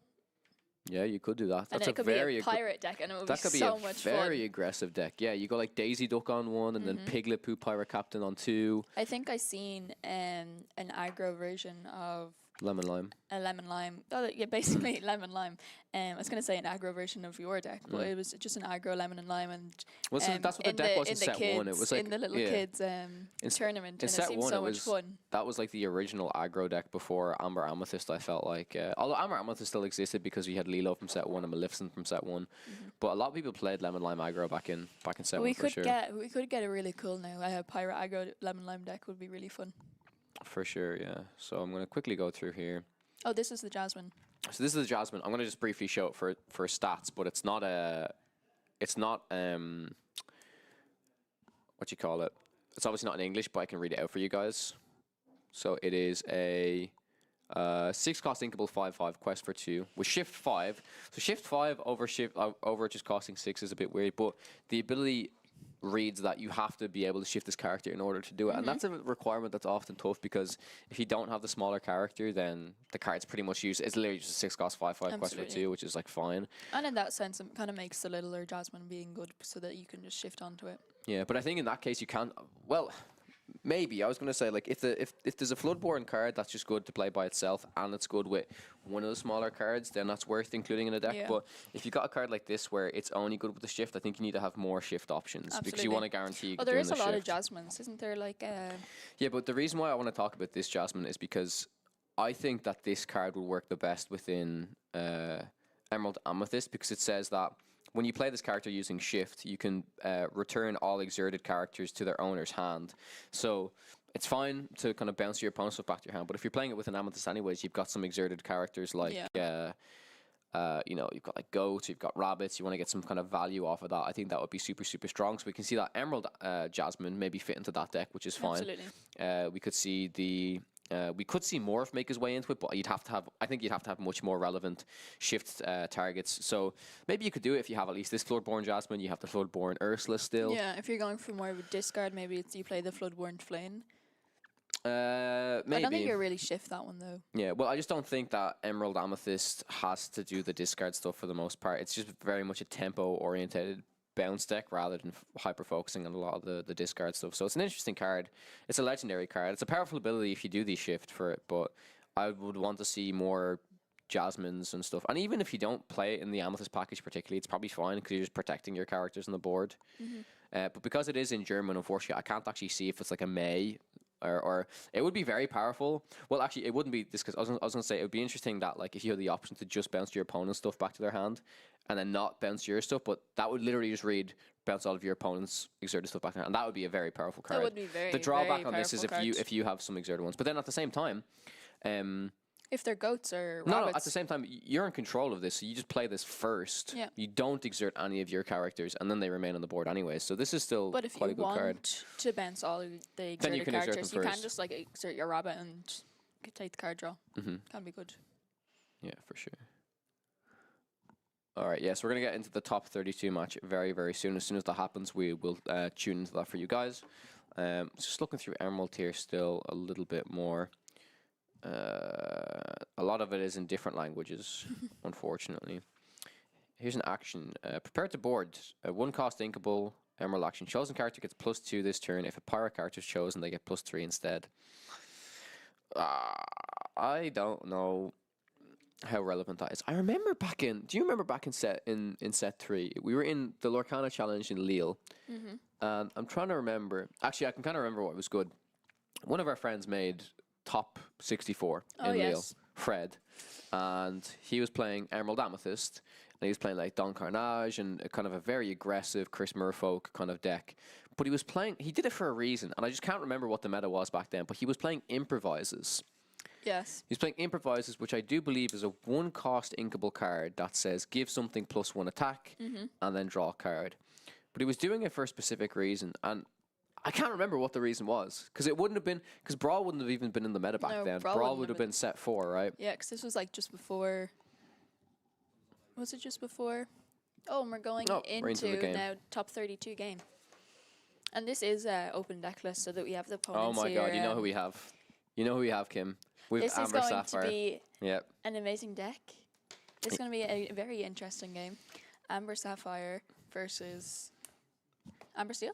Yeah, you could do that. And That's it could be a pirate deck, and it would be so much fun. Very aggressive deck. Yeah, you go like Daisy Duck on 1, and then Piglet Pooh Pirate Captain on 2. I think I seen an aggro version of Lemon Lime. a lemon lime. Oh, yeah, basically lemon lime. I was going to say an aggro version of your deck, but it was just an aggro lemon and lime. And Well, so that's what the deck was in set 1. It was like in the little kids tournament, in and set it seemed 1, so much fun. That was like the original aggro deck before Amber Amethyst. I felt like, although Amber Amethyst still existed because we had Lilo from set 1 and Maleficent from set 1, but a lot of people played Lemon Lime aggro back in set 1 for sure. We could get a really cool now. A pirate aggro lemon lime deck would be really fun. For sure, yeah. So I'm going to quickly go through here. Oh, this is the Jasmine. So this is the Jasmine. I'm going to just briefly show it for stats, but it's not what you call it. It's obviously not in English, but I can read it out for you guys. So it is a 6-cost inkable 5/5 quest for 2 with shift 5. So shift 5 over just costing 6 is a bit weird, but the ability reads that you have to be able to shift this character in order to do it, and that's a requirement that's often tough because if you don't have the smaller character, then the card's pretty much used. It's literally just a 6-cost 5/5 quest for 2, which is like fine. And in that sense, it kind of makes the littler Jasmine being good so that you can just shift onto it. Yeah, but I think in that case you can't. Well, maybe I was going to say like if there's a Floodborn card that's just good to play by itself and it's good with one of the smaller cards, then that's worth including in a deck. Yeah. But if you got a card like this where it's only good with the shift, I think you need to have more shift options because you want to guarantee. Well, there is a lot of Jasmines, isn't there? Like. Yeah, but the reason why I want to talk about this Jasmine is because I think that this card will work the best within Emerald Amethyst because it says that when you play this character using shift, you can return all exerted characters to their owner's hand. So it's fine to kind of bounce your opponent's stuff back to your hand, but if you're playing it with an Amethyst anyways, you've got some exerted characters like, you've got like goats, you've got rabbits, you want to get some kind of value off of that. I think that would be super, super strong. So we can see that Emerald Jasmine maybe fit into that deck, which is fine. Absolutely. We could see we could see Morph make his way into it, but I think you'd have to have much more relevant shift targets. So maybe you could do it if you have at least this Floodborn Jasmine, you have the Floodborn Ursula still. Yeah, if you're going for more of a discard, maybe you play the Floodborn Flame. I don't think Maybe. you really shift that one though. Yeah, well, I just don't think that Emerald Amethyst has to do the discard stuff for the most part. It's just very much a tempo-oriented bounce deck rather than hyper-focusing on a lot of the discard stuff. So it's an interesting card. It's a legendary card. It's a powerful ability if you do the shift for it, but I would want to see more Jasmines and stuff. And even if you don't play it in the Amethyst package particularly, it's probably fine because you're just protecting your characters on the board. But because it is in German, unfortunately, I can't actually see if it's like a May or it would be very powerful. Well, actually, it wouldn't be this because I was gonna say it would be interesting that like if you had the option to just bounce your opponent's stuff back to their hand and then not bounce your stuff, but that would literally just read bounce all of your opponent's exerted stuff back to their hand, and that would be a very powerful card. That would be very. The drawback very on this is powerful if you have some exerted ones, but then at the same time, if they're goats or no, rabbits. at the same time, you're in control of this, so you just play this first. Yeah. You don't exert any of your characters, and then they remain on the board anyway. So this is still But if quite you a good want card. to bounce all of the Then you exerted can exert characters, them you can first. just like exert your rabbit and take the card draw. Can be good. Yeah, for sure. All right, so we're going to get into the top 32 match very, very soon. As soon as that happens, we will tune into that for you guys. Just looking through Emerald here still a little bit more. A lot of it is in different languages, unfortunately. Here's an action. Prepare to board. One cost inkable Emerald action. Chosen character gets +2 this turn. If a pirate character is chosen, they get +3 instead. I don't know how relevant that is. I remember back in. Do you remember back in set 3? We were in the Lorcana challenge in Lille, and I'm trying to remember. Actually, I can kind of remember what was good. One of our friends made top 64 in Lille, Fred, and he was playing Emerald Amethyst, and he was playing like Don Carnage and a kind of a very aggressive Chris Merfolk kind of deck. But he did it for a reason, and I just can't remember what the meta was back then, but he was playing Improvises. Yes. He's playing Improvises, which I do believe is a 1-cost inkable card that says give something +1 attack and then draw a card. But he was doing it for a specific reason, and I can't remember what the reason was, because it wouldn't have been, because Brawl wouldn't have even been in the meta back then. Brawl would have been set 4, right? Yeah, because this was like just before. Was it just before? Oh, and we're going into the game. now top 32 game. And this is open deck list, so that we have the opponents Oh my here, god, you know who we have. You know who we have, Kim. We've This is Amber going Sapphire. to be Yep. an amazing deck. It's going to be a very interesting game. Amber Sapphire versus Amber Steel.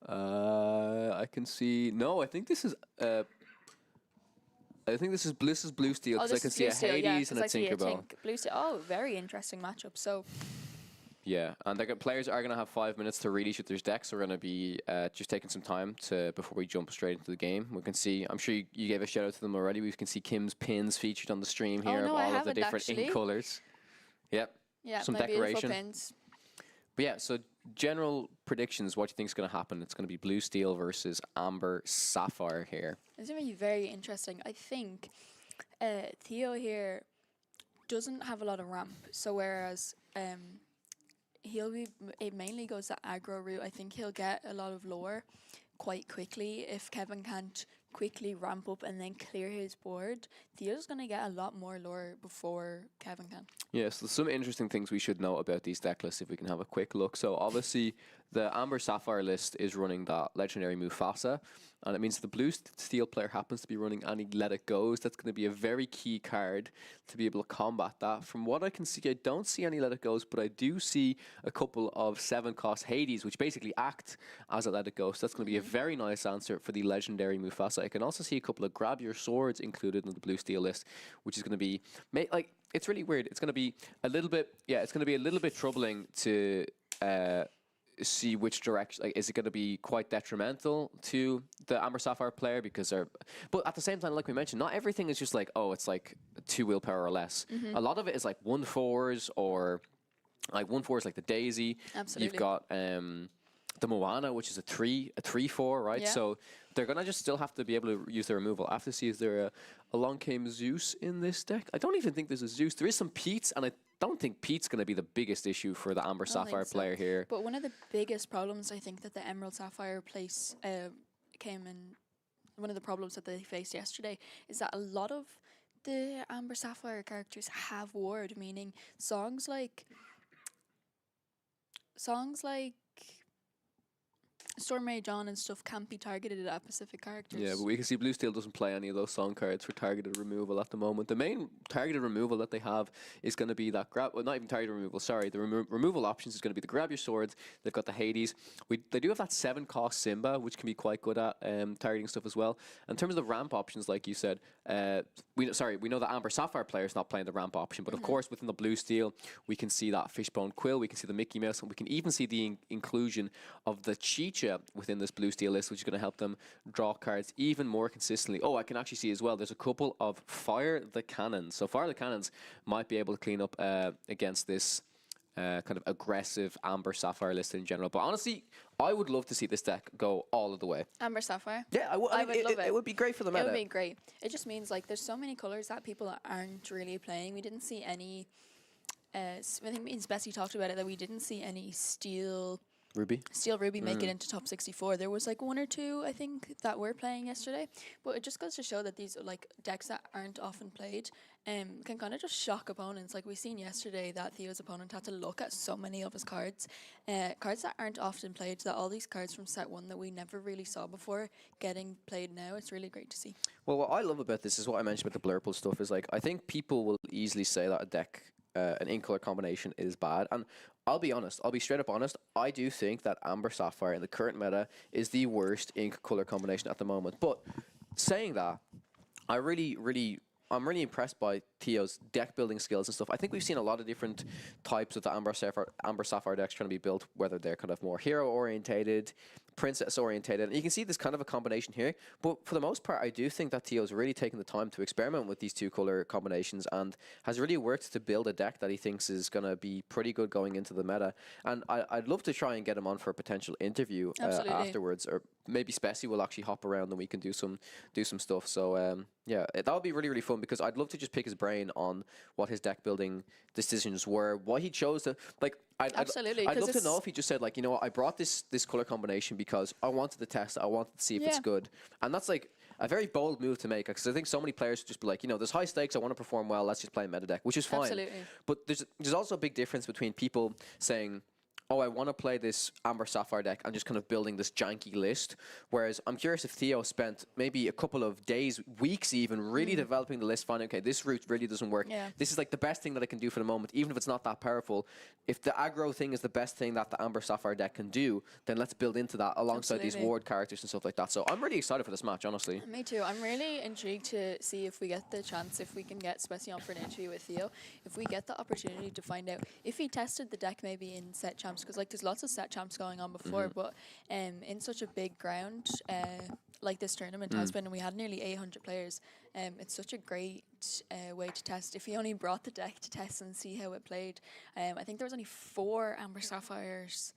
I can see. No, I think this is. I think this is Blue Steel because I can see a Hades and a Tinkerbell. Blue Steel. Oh, very interesting matchup. So. Yeah, and players are going to have 5 minutes to read each other's decks. So we're going to be just taking some time before we jump straight into the game. We can see, I'm sure you gave a shout out to them already. We can see Kim's pins featured on the stream here of all of the different ink colors. Yep. Yeah, some my decoration. beautiful pins. But yeah, so general predictions, what do you think is going to happen? It's going to be Blue Steel versus Amber Sapphire here. It's going to be very interesting. I think Theo here doesn't have a lot of ramp. So whereas it mainly goes that aggro route. I think he'll get a lot of lore quite quickly. If Kevin can't quickly ramp up and then clear his board, Theo's going to get a lot more lore before Kevin can. Yes, there's some interesting things we should know about these deck lists if we can have a quick look. So obviously the Amber Sapphire list is running that legendary Mufasa, and it means the Blue Steel player happens to be running any Let It Goes. That's going to be a very key card to be able to combat that. From what I can see, I don't see any Let It Goes, but I do see a couple of 7-cost Hades, which basically act as a Let It Go. So that's going to be a very nice answer for the legendary Mufasa. I can also see a couple of Grab Your Swords included in the Blue Steel list, which is going to be like, it's really weird. It's going to be a little bit, it's going to be a little bit troubling to see which direction. Like, is it going to be quite detrimental to the Amber Sapphire player because but at the same time, like we mentioned, not everything is just like, oh, it's like 2 willpower or less. A lot of it is like 1/4s or like 1/4s like the Daisy. Absolutely. You've got the Moana, which is a 3/4, right? Yeah. So they're gonna just still have to be able to use their removal. I have to see, is there along came Zeus in this deck? I don't even think there's a Zeus. There is some Pete's, and I don't think Pete's gonna be the biggest issue for the Amber Sapphire player here. But one of the biggest problems I think that the Emerald Sapphire place came in, one of the problems that they faced yesterday is that a lot of the Amber Sapphire characters have ward, meaning songs like Storm Rage on and stuff can't be targeted at specific characters. Yeah, but we can see Blue Steel doesn't play any of those song cards for targeted removal at the moment. The main targeted removal that they have is going to be that grab. Well, not even targeted removal. Sorry, the removal options is going to be the grab your swords. They've got the Hades. They do have that 7-cost Simba, which can be quite good at targeting stuff as well. In terms of the ramp options, like you said, we know that Amber Sapphire player is not playing the ramp option, but of course within the Blue Steel, we can see that Fishbone Quill. We can see the Mickey Mouse, and we can even see the inclusion of the Chicha within this Blue Steel list, which is going to help them draw cards even more consistently. Oh, I can actually see as well, there's a couple of Fire the Cannons. So Fire the Cannons might be able to clean up against this kind of aggressive Amber Sapphire list in general. But honestly, I would love to see this deck go all of the way. Amber Sapphire? Yeah, I would love it. It would be great for the meta. It would be great. It just means like there's so many colors that people aren't really playing. We didn't see any... I think me and Bessie talked about it, that we didn't see any Steel Ruby make it into top 64. There was like 1 or 2, I think, that were playing yesterday. But it just goes to show that these like decks that aren't often played can kind of just shock opponents. Like we seen yesterday that Theo's opponent had to look at so many of his cards. Cards that aren't often played, that all these cards from set 1 that we never really saw before getting played now. It's really great to see. Well, what I love about this is what I mentioned about the Blurple stuff is like, I think people will easily say that a deck, an in-color combination is bad. And I'll be honest, I'll be straight up honest, I do think that Amber Sapphire in the current meta is the worst ink color combination at the moment. But saying that, I'm really impressed by Theo's deck building skills and stuff. I think we've seen a lot of different types of the Amber Sapphire decks trying to be built, whether they're kind of more hero orientated, princess orientated, and you can see this kind of a combination here. But for the most part, I do think that Theo's really taken the time to experiment with these 2 color combinations and has really worked to build a deck that he thinks is going to be pretty good going into the meta. And I'd love to try and get him on for a potential interview afterwards, or maybe Spessy will actually hop around and we can do some stuff. So yeah, that would be really, really fun, because I'd love to just pick his brain on what his deck building decisions were, why he chose to, like, I'd love to know if he just said, like, you know what, I brought this color combination because I wanted to test it, I wanted to see if it's good. And that's like a very bold move to make, because I think so many players would just be like, you know, there's high stakes, I want to perform well, let's just play a meta deck, which is fine. Absolutely. But there's also a big difference between people saying, oh, I want to play this Amber Sapphire deck, I'm just kind of building this janky list. Whereas I'm curious if Theo spent maybe a couple of days, weeks even, really developing the list, finding, okay, this route really doesn't work. Yeah. This is like the best thing that I can do for the moment, even if it's not that powerful. If the aggro thing is the best thing that the Amber Sapphire deck can do, then let's build into that alongside these ward characters and stuff like that. So I'm really excited for this match, honestly. Me too. I'm really intrigued to see if we get the chance, if we can get Spessy on for an interview with Theo, if we get the opportunity to find out if he tested the deck maybe in set champs, because like there's lots of set champs going on before, but in such a big ground like this tournament has been, and we had nearly 800 players, it's such a great way to test. If he only brought the deck to test and see how it played, I think there was only 4 Amber Sapphires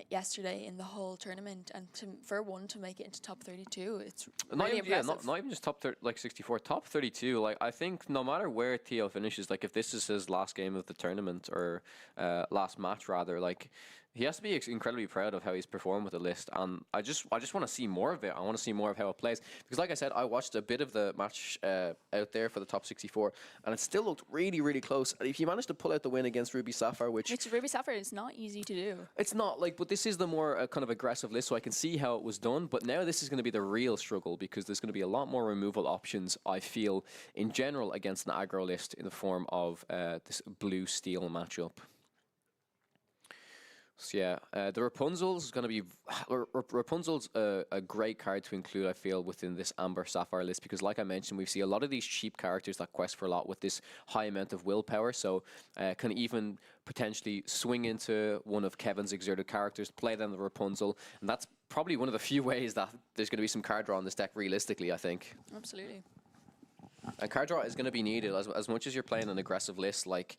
yesterday in the whole tournament, and for one to make it into top 32, it's really impressive. Not even just top 64, top 32. Like, I think no matter where Theo finishes, like if this is his last game of the tournament, or last match rather, like he has to be incredibly proud of how he's performed with the list, and I just want to see more of it. I want to see more of how it plays, because like I said, I watched a bit of the match out there for the top 64, and it still looked really, really close. If you managed to pull out the win against Ruby Sapphire, which Ruby Sapphire is not easy to do. It's not, like, but this is the more kind of aggressive list, so I can see how it was done. But now this is going to be the real struggle, because there's going to be a lot more removal options, I feel, in general against an aggro list in the form of this blue steel matchup. So yeah, the Rapunzel's going to be Rapunzel's a great card to include, I feel, within this Amber Sapphire list, because like I mentioned, we see a lot of these cheap characters that quest for a lot with this high amount of willpower, so can even potentially swing into one of Kevin's exerted characters, play them the Rapunzel, and that's probably one of the few ways that there's going to be some card draw on this deck realistically, I think. Absolutely. And card draw is going to be needed as much as you're playing an aggressive list. Like,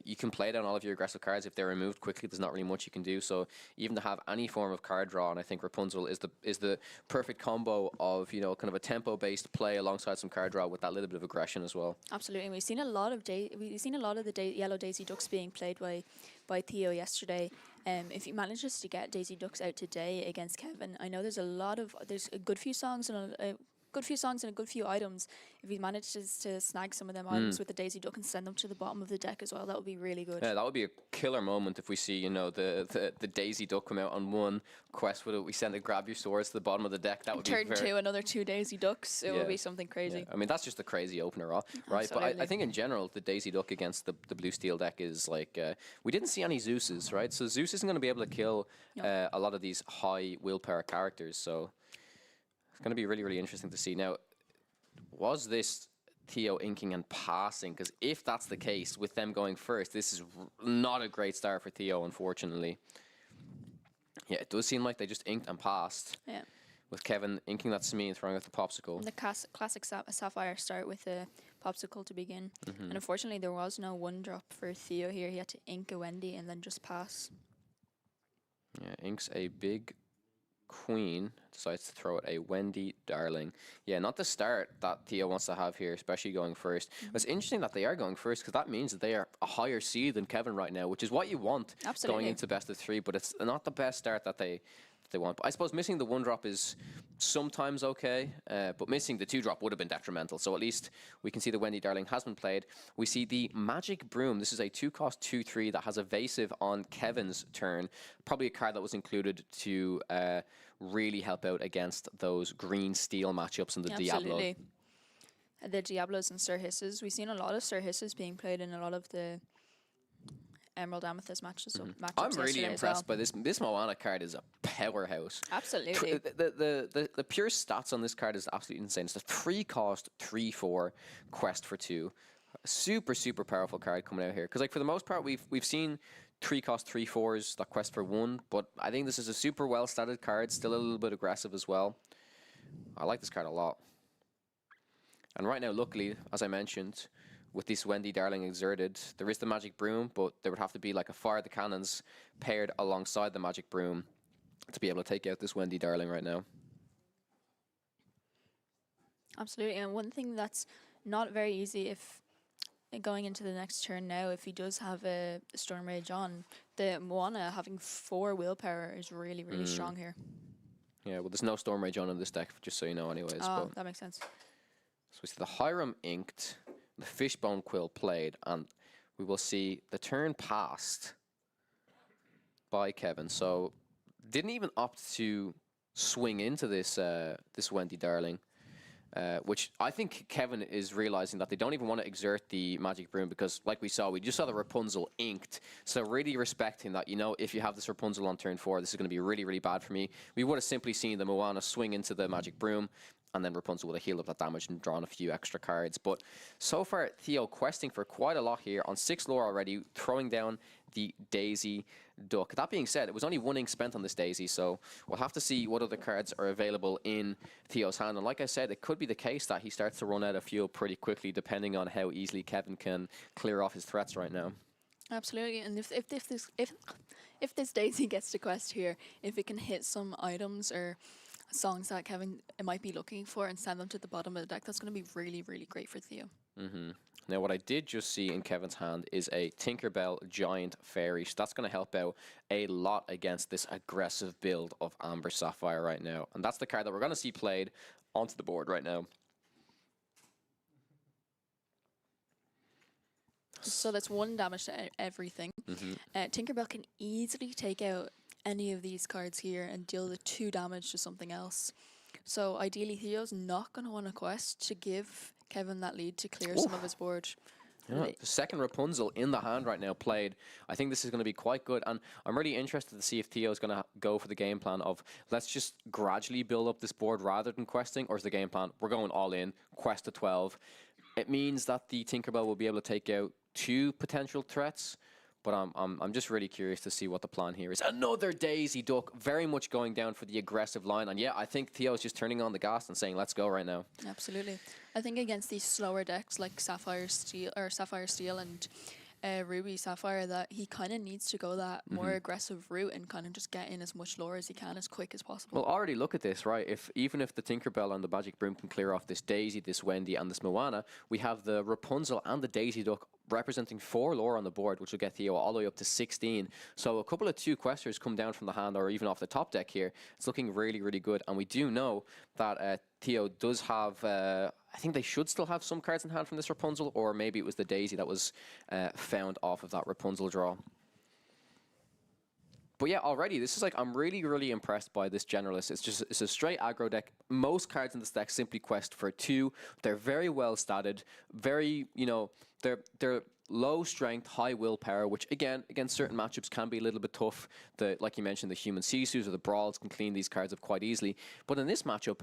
you can play down all of your aggressive cards. If they're removed quickly, there's not really much you can do. So even to have any form of card draw, and I think Rapunzel is the perfect combo of, you know, kind of a tempo based play alongside some card draw with that little bit of aggression as well. Absolutely, and we've seen a lot of the yellow Daisy Ducks being played by Theo yesterday. If he manages to get Daisy Ducks out today against Kevin, I know there's a good few songs and good few songs and a good few items. If he manages to snag some of them items with the Daisy Duck and send them to the bottom of the deck as well, that would be really good. Yeah, that would be a killer moment if we see, you know, the Daisy Duck come out on one quest with it. We send it, grab your swords to the bottom of the deck. That would turn be very, to another 2 Daisy Ducks. It would be something crazy. I mean, that's just a crazy opener, right? Absolutely. But I think in general, the Daisy Duck against the blue steel deck is like, we didn't see any Zeuses, right? So Zeus isn't going to be able to kill a lot of these high willpower characters. So it's going to be really, really interesting to see. Now, was this Theo inking and passing? Because if that's the case, with them going first, this is not a great start for Theo, unfortunately. Yeah, it does seem like they just inked and passed. Yeah. With Kevin inking that Smee and throwing out the popsicle. The classic Sapphire start with a popsicle to begin. And unfortunately, there was no 1-drop for Theo here. He had to ink a Wendy and then just pass. Yeah, inks a big queen, decides to throw out a Wendy Darling. Yeah, not the start that Theo wants to have here, especially going first. It's interesting that they are going first because that means that they are a higher seed than Kevin right now, which is what you want going into best of 3, but it's not the best start that they want. But I suppose missing the 1-drop is sometimes okay, but missing the 2-drop would have been detrimental. So at least we can see the Wendy Darling has been played. We see the Magic Broom. This is a 2-cost 2/3 that has evasive on Kevin's turn. Probably a card that was included to really help out against those green steel matchups in the Diablo. The Diablos and Sir Hisses. We've seen a lot of Sir Hisses being played in a lot of the Emerald Amethyst matches. I'm really impressed by this. This Moana card is a powerhouse. Absolutely. The pure stats on this card is absolutely insane. It's a 3-cost 3/4 quest for 2. Super, super powerful card coming out here. Because like for the most part, we've seen 3-cost 3/4s that quest for 1, but I think this is a super well statted card. Still a little bit aggressive as well. I like this card a lot. And right now, luckily, as I mentioned, with this Wendy Darling exerted, there is the Magic Broom, but there would have to be like a Fire the Cannons paired alongside the Magic Broom to be able to take out this Wendy Darling right now. Absolutely. And one thing that's not very easy if going into the next turn now, if he does have a Storm Rage on, the Moana having 4 willpower is really, really strong here. Yeah, well, there's no Storm Rage on in this deck, just so you know anyways. Oh, that makes sense. So we see the Hiram inked, the Fishbone Quill played, and we will see the turn passed by Kevin. So didn't even opt to swing into this this Wendy Darling, which I think Kevin is realizing that they don't even want to exert the Magic Broom because, like we just saw the Rapunzel inked. So really respecting that, you know, if you have this Rapunzel on turn 4, this is going to be really, really bad for me. We would have simply seen the Moana swing into the Magic Broom, and then Rapunzel would have healed up that damage and drawn a few extra cards. But so far, Theo questing for quite a lot here on 6 lore already, throwing down the Daisy Duck. That being said, it was only 1 ink spent on this Daisy, so we'll have to see what other cards are available in Theo's hand. And like I said, it could be the case that he starts to run out of fuel pretty quickly, depending on how easily Kevin can clear off his threats right now. Absolutely, and if this Daisy gets to quest here, if it can hit some items or songs that Kevin might be looking for and send them to the bottom of the deck, that's going to be really, really great for Theo. Now, what I did just see in Kevin's hand is a Tinkerbell Giant Fairy. So that's going to help out a lot against this aggressive build of Amber Sapphire right now. And that's the card that we're going to see played onto the board right now. So that's 1 damage to everything. Tinkerbell can easily take out any of these cards here and deal the 2 damage to something else. So ideally, Theo's not going to want a quest to give Kevin that lead to clear some of his board. Yeah, the second Rapunzel in the hand right now played. I think this is going to be quite good, and I'm really interested to see if Theo's going to go for the game plan of let's just gradually build up this board rather than questing, or is the game plan we're going all in, quest to 12. It means that the Tinkerbell will be able to take out 2 potential threats, but I'm just really curious to see what the plan here is. Another Daisy Duck, very much going down for the aggressive line, and yeah, I think Theo's just turning on the gas and saying let's go right now. Absolutely. I think against these slower decks like Sapphire Steel and Ruby Sapphire, that he kind of needs to go that more aggressive route and kind of just get in as much lore as he can as quick as possible. Well, already look at this, right? Even if the Tinkerbell and the Magic Broom can clear off this Daisy, this Wendy, and this Moana, we have the Rapunzel and the Daisy Duck representing 4 lore on the board, which will get Theo all the way up to 16. So a couple of 2 questers come down from the hand or even off the top deck here. It's looking really, really good. And we do know that Theo does have, I think they should still have some cards in hand from this Rapunzel, or maybe it was the Daisy that was found off of that Rapunzel draw. But yeah, already, this is like, I'm really, really impressed by this Generalist. It's a straight aggro deck. Most cards in this deck simply quest for 2. They're very well statted, very, you know, they're low strength, high willpower, which again, against certain matchups can be a little bit tough. Like you mentioned, the Human Sisus or the Brawls can clean these cards up quite easily. But in this matchup,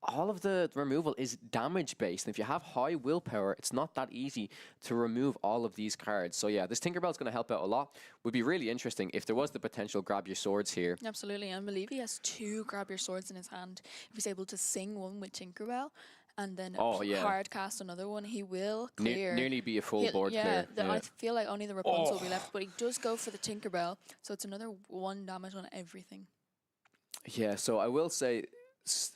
all of the removal is damage based. And if you have high willpower, it's not that easy to remove all of these cards. So yeah, this Tinkerbell is going to help out a lot. Would be really interesting if there was the potential grab your swords here. Absolutely, I believe he has 2 grab your swords in his hand. If he's able to sing one with Tinkerbell and then hard cast another one, he will clear. Nearly be a full board clear. I feel like only the Rapunzel will be left, but he does go for the Tinkerbell, so it's another 1 damage on everything. Yeah, so I will say,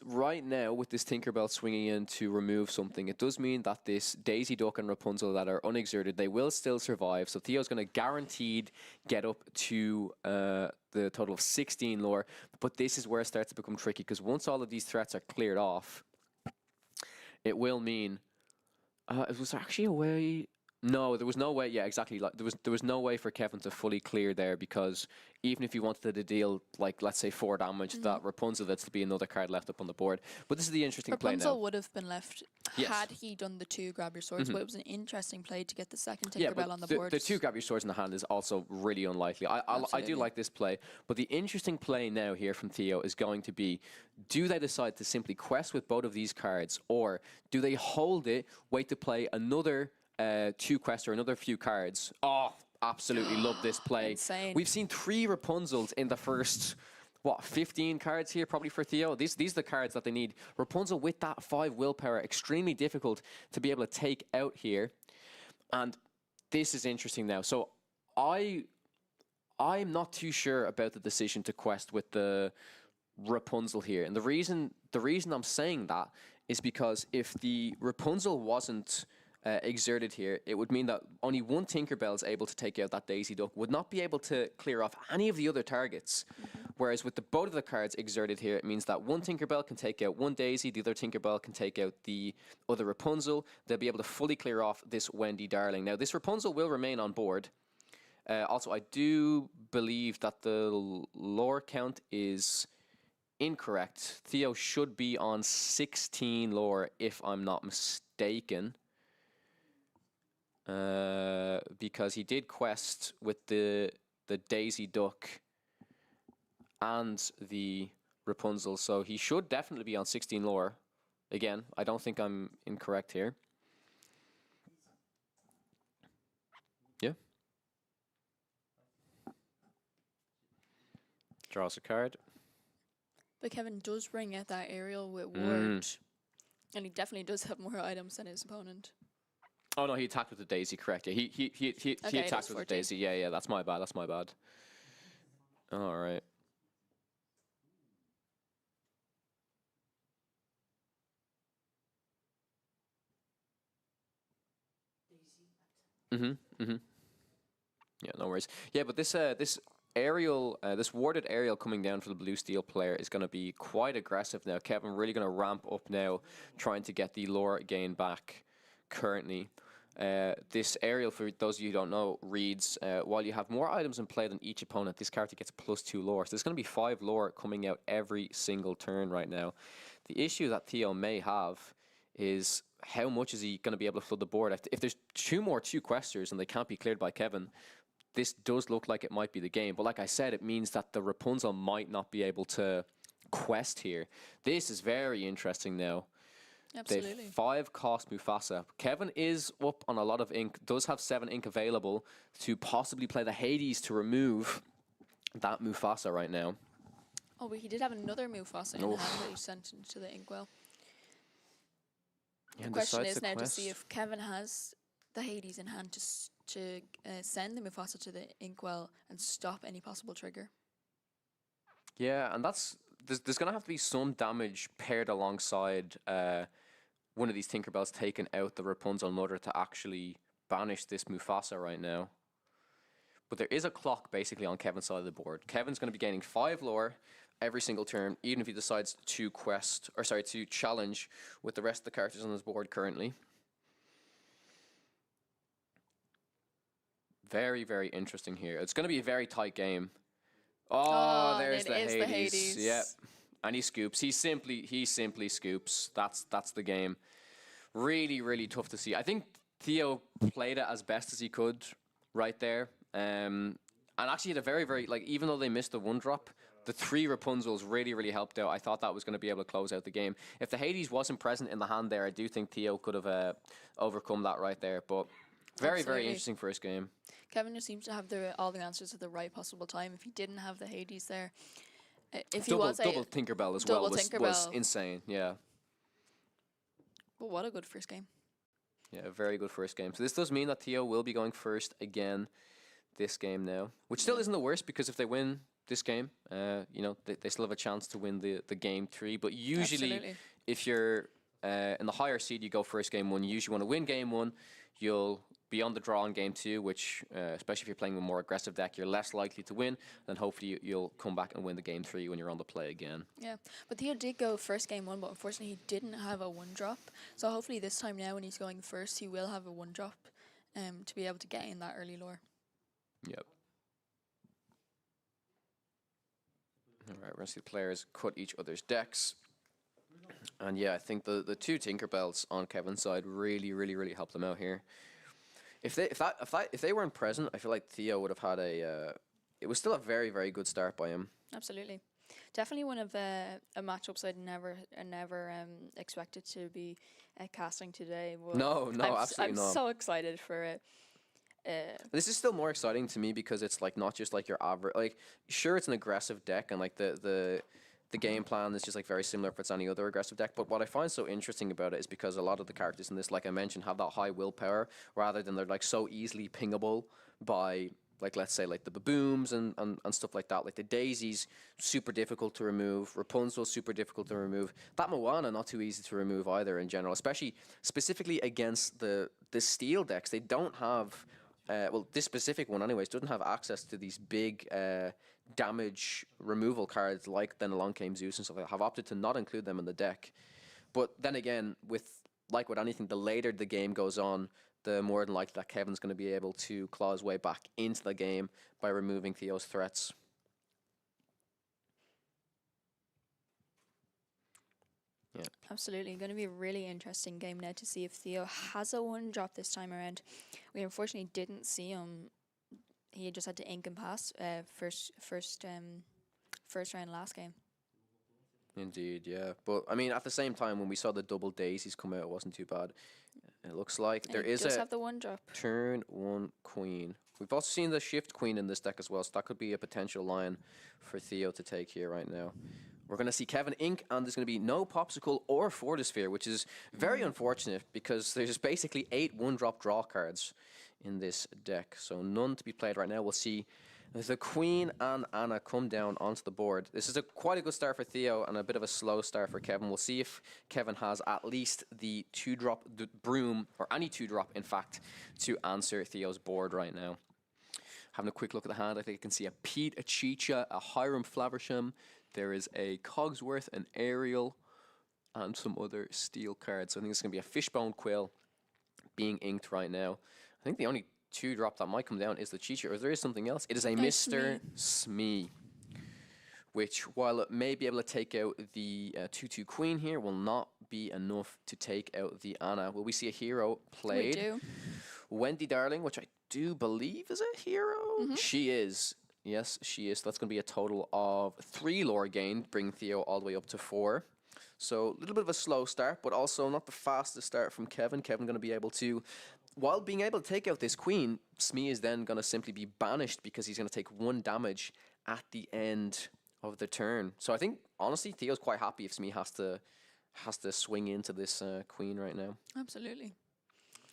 right now, with this Tinkerbell swinging in to remove something, it does mean that this Daisy Duck and Rapunzel that are unexerted, they will still survive. So Theo's going to guaranteed get up to the total of 16 lore. But this is where it starts to become tricky, because once all of these threats are cleared off, it will mean... it was actually a way... No, there was no way. Yeah, exactly. Like there was no way for Kevin to fully clear there, because even if he wanted to deal, like, let's say 4 damage, that Rapunzel, that's to be another card left up on the board. But this is the interesting play now. Rapunzel would have been left had he done the 2 grab your swords, but it was an interesting play to get the second Tinkerbell on the board. The 2 grab your swords in the hand is also really unlikely. I do like this play, but the interesting play now here from Theo is going to be, do they decide to simply quest with both of these cards, or do they hold it, wait to play another 2 quests or another few cards? Oh, absolutely love this play. Insane. We've seen 3 Rapunzels in the first, 15 cards here probably for Theo. These are the cards that they need. Rapunzel with that 5 willpower, extremely difficult to be able to take out here. And this is interesting now. So I'm not too sure about the decision to quest with the Rapunzel here. And the reason I'm saying that is because if the Rapunzel wasn't exerted here, it would mean that only 1 Tinkerbell is able to take out that Daisy Duck, would not be able to clear off any of the other targets. Whereas with both of the cards exerted here, it means that 1 Tinkerbell can take out 1 Daisy, the other Tinkerbell can take out the other Rapunzel. They'll be able to fully clear off this Wendy Darling. Now, this Rapunzel will remain on board. Also, I do believe that the lore count is incorrect. Theo should be on 16 lore, if I'm not mistaken. Because he did quest with the Daisy Duck and the Rapunzel, so he should definitely be on 16 lore. Again, I don't think I'm incorrect here. Yeah. Draws a card. But Kevin does bring out that aerial with Ward, and he definitely does have more items than his opponent. Oh no, he attacked with the Daisy, correct? Yeah, he attacked with the Daisy. Yeah, that's my bad. That's my bad. All right. Yeah, no worries. Yeah, but this aerial, this warded aerial coming down for the blue steel player is going to be quite aggressive now. Kevin really going to ramp up now, trying to get the lore gain back. Currently, this aerial, for those of you who don't know, reads, while you have more items in play than each opponent, this character gets +2 lore. So there's going to be 5 lore coming out every single turn right now. The issue that Theo may have is how much is he going to be able to flood the board? If there's 2 more 2 questers and they can't be cleared by Kevin, this does look like it might be the game. But like I said, it means that the Rapunzel might not be able to quest here. This is very interesting now. Absolutely. They 5 cost Mufasa. Kevin is up on a lot of ink, does have 7 ink available to possibly play the Hades to remove that Mufasa right now. Oh, but he did have another Mufasa in hand that he sent into the inkwell. Yeah, the question is now to see if Kevin has the Hades in hand to send the Mufasa to the inkwell and stop any possible trigger. Yeah, and there's going to have to be some damage paired alongside one of these Tinkerbells taking out the Rapunzel in order to actually banish this Mufasa right now. But there is a clock basically on Kevin's side of the board. Kevin's going to be gaining 5 lore every single turn, even if he decides to to challenge with the rest of the characters on his board currently. Very, very interesting here. It's going to be a very tight game. Oh, there's the Hades. Yep. And he scoops. He simply scoops. That's the game. Really, really tough to see. I think Theo played it as best as he could right there. And actually had a very, very, like, even though they missed the 1-drop, the 3 Rapunzels really, really helped out. I thought that was going to be able to close out the game. If the Hades wasn't present in the hand there, I do think Theo could have overcome that right there. But very, very interesting first game. Kevin just seems to have all the answers at the right possible time. If he didn't have the Hades there, if he double Tinkerbell as well was insane. Yeah. But what a good first game. Yeah, very good first game. So this does mean that Theo will be going first again this game now, which still isn't the worst, because if they win this game, they still have a chance to win the game 3. But usually, if you're in the higher seed, you go first game 1. You usually want to win game 1. You'll be on the draw in game 2, which, especially if you're playing a more aggressive deck, you're less likely to win. Then hopefully you'll come back and win the game 3 when you're on the play again. Yeah, but Theo did go first game 1, but unfortunately he didn't have a 1-drop. So hopefully this time now when he's going first, he will have a 1-drop to be able to get in that early lore. Yep. All right, we're going to see the players cut each other's decks. And yeah, I think the 2 Tinkerbells on Kevin's side really, really, really helped them out here. If they weren't present, I feel like Theo would have had it was still a very, very good start by him. Absolutely. Definitely one of a matchups I'd never expected to be casting today. No, absolutely not. I'm so excited for it. This is still more exciting to me because it's like not just like your average. Like, sure, it's an aggressive deck, and like the game plan is just like very similar if it's any other aggressive deck. But what I find so interesting about it is because a lot of the characters in this, like I mentioned, have that high willpower, rather than they're like so easily pingable by, like, let's say like the Babooms and stuff like that. Like the Daisies, super difficult to remove. Rapunzel, super difficult to remove. That Moana, not too easy to remove either in general, specifically against the steel decks. They don't have. Well, this specific one, anyways, doesn't have access to these big damage removal cards like then along came Zeus and stuff like that. Have opted to not include them in the deck. But then again, with anything, the later the game goes on, the more than likely that Kevin's going to be able to claw his way back into the game by removing Theo's threats. Yeah. Absolutely. Going to be a really interesting game now to see if Theo has a 1-drop this time around. We unfortunately didn't see him. He just had to ink and pass first round last game. Indeed, yeah. But I mean, at the same time, when we saw the double Daisies come out, it wasn't too bad. It looks like there is have the 1-drop. Turn 1 Queen. We've also seen the Shift Queen in this deck as well, so that could be a potential line for Theo to take here right now. We're going to see Kevin ink, and there's going to be no Popsicle or Fortisphere, which is very unfortunate because there's basically 8 1-drop draw cards in this deck, so none to be played right now. We'll see the Queen and Anna come down onto the board. This is quite a good start for Theo and a bit of a slow start for Kevin. We'll see if Kevin has at least the 2-drop Broom, or any 2-drop, in fact, to answer Theo's board right now. Having a quick look at the hand, I think I can see a Pete, a Chicha, a Hiram Flaversham. There is a Cogsworth, an Ariel, and some other steel cards. So I think it's going to be a Fishbone Quill being inked right now. I think the only 2-drop that might come down is the Chicha, or there is something else. It is a Mr. Smee, which, while it may be able to take out the 2/2 Queen here, will not be enough to take out the Anna. Will we see a hero played? We do. Wendy Darling, which I do believe is a hero. She is. Yes, she is. So that's going to be a total of 3 lore gained, bringing Theo all the way up to 4. So a little bit of a slow start, but also not the fastest start from Kevin. Kevin going to be able to, while being able to take out this Queen, Smee is then going to simply be banished because he's going to take 1 damage at the end of the turn. So I think, honestly, Theo's quite happy if Smee has to swing into this Queen right now. Absolutely.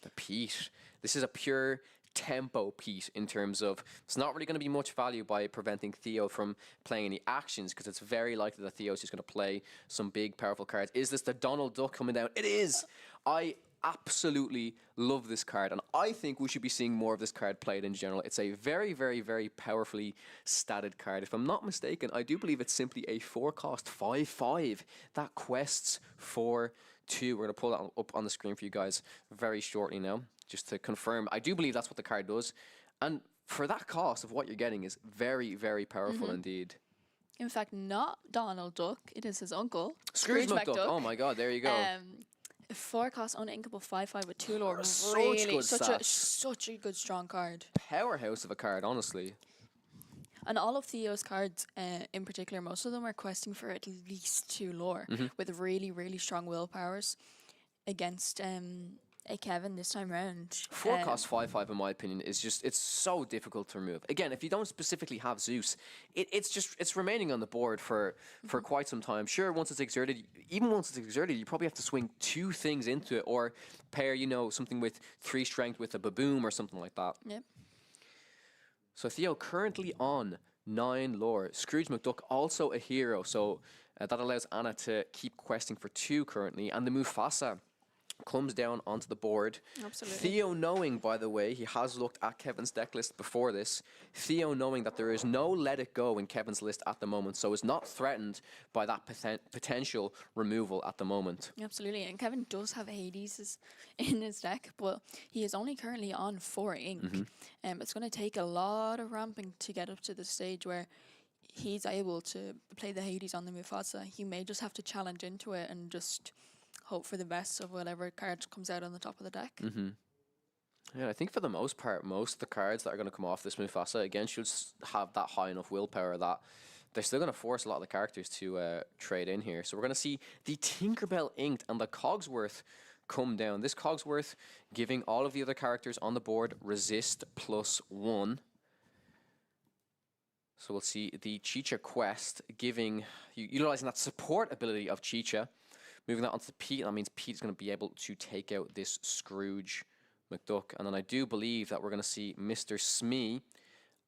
The Pete. This is a pure tempo Pete in terms of it's not really going to be much value by preventing Theo from playing any actions, because it's very likely that Theo's just going to play some big powerful cards. Is this the Donald Duck coming down? It is! I absolutely love this card, and I think we should be seeing more of this card played in general. It's a very, very, very powerfully statted card. If I'm not mistaken, I do believe it's simply a 4-cost 5/5 that quests for 2. We're going to pull that up on the screen for you guys very shortly now, just to confirm. I do believe that's what the card does, and for that cost of what you're getting is very, very powerful indeed. In fact, not Donald Duck. It is his uncle, Scrooge McDuck. Oh my god, there you go. 4-cost uninkable 5/5 with 2 lore. Such Really, good such a good strong card. Powerhouse of a card, honestly. And all of Theo's cards, in particular, most of them are questing for at least 2 lore with really, really strong willpowers against a Kevin this time round. 4-cost 5/5, in my opinion, is just, it's so difficult to remove. Again, if you don't specifically have Zeus, it's remaining on the board for quite some time. Sure, once it's exerted, you probably have to swing 2 things into it, or pair, you know, something with 3 strength with a Baboom or something like that. Yep. So Theo currently on 9 lore. Scrooge McDuck also a hero, so that allows Anna to keep questing for 2 currently, and the Mufasa comes down onto the board. Absolutely. Theo knowing, by the way, he has looked at Kevin's deck list before this. Theo knowing that there is no Let It Go in Kevin's list at the moment, so is not threatened by that potential removal at the moment. Absolutely, and Kevin does have Hades in his deck, but he is only currently on 4 ink. It's going to take a lot of ramping to get up to the stage where he's able to play the Hades on the Mufasa. He may just have to challenge into it and just hope for the best of whatever card comes out on the top of the deck. Yeah, I think for the most part, most of the cards that are going to come off this Mufasa, again, should have that high enough willpower that they're still going to force a lot of the characters to trade in here. So we're going to see the Tinkerbell Inked and the Cogsworth come down. This Cogsworth giving all of the other characters on the board resist +1. So we'll see the Chicha quest giving, utilizing that support ability of Chicha. Moving that onto Pete, that means Pete's going to be able to take out this Scrooge McDuck. And then I do believe that we're going to see Mr. Smee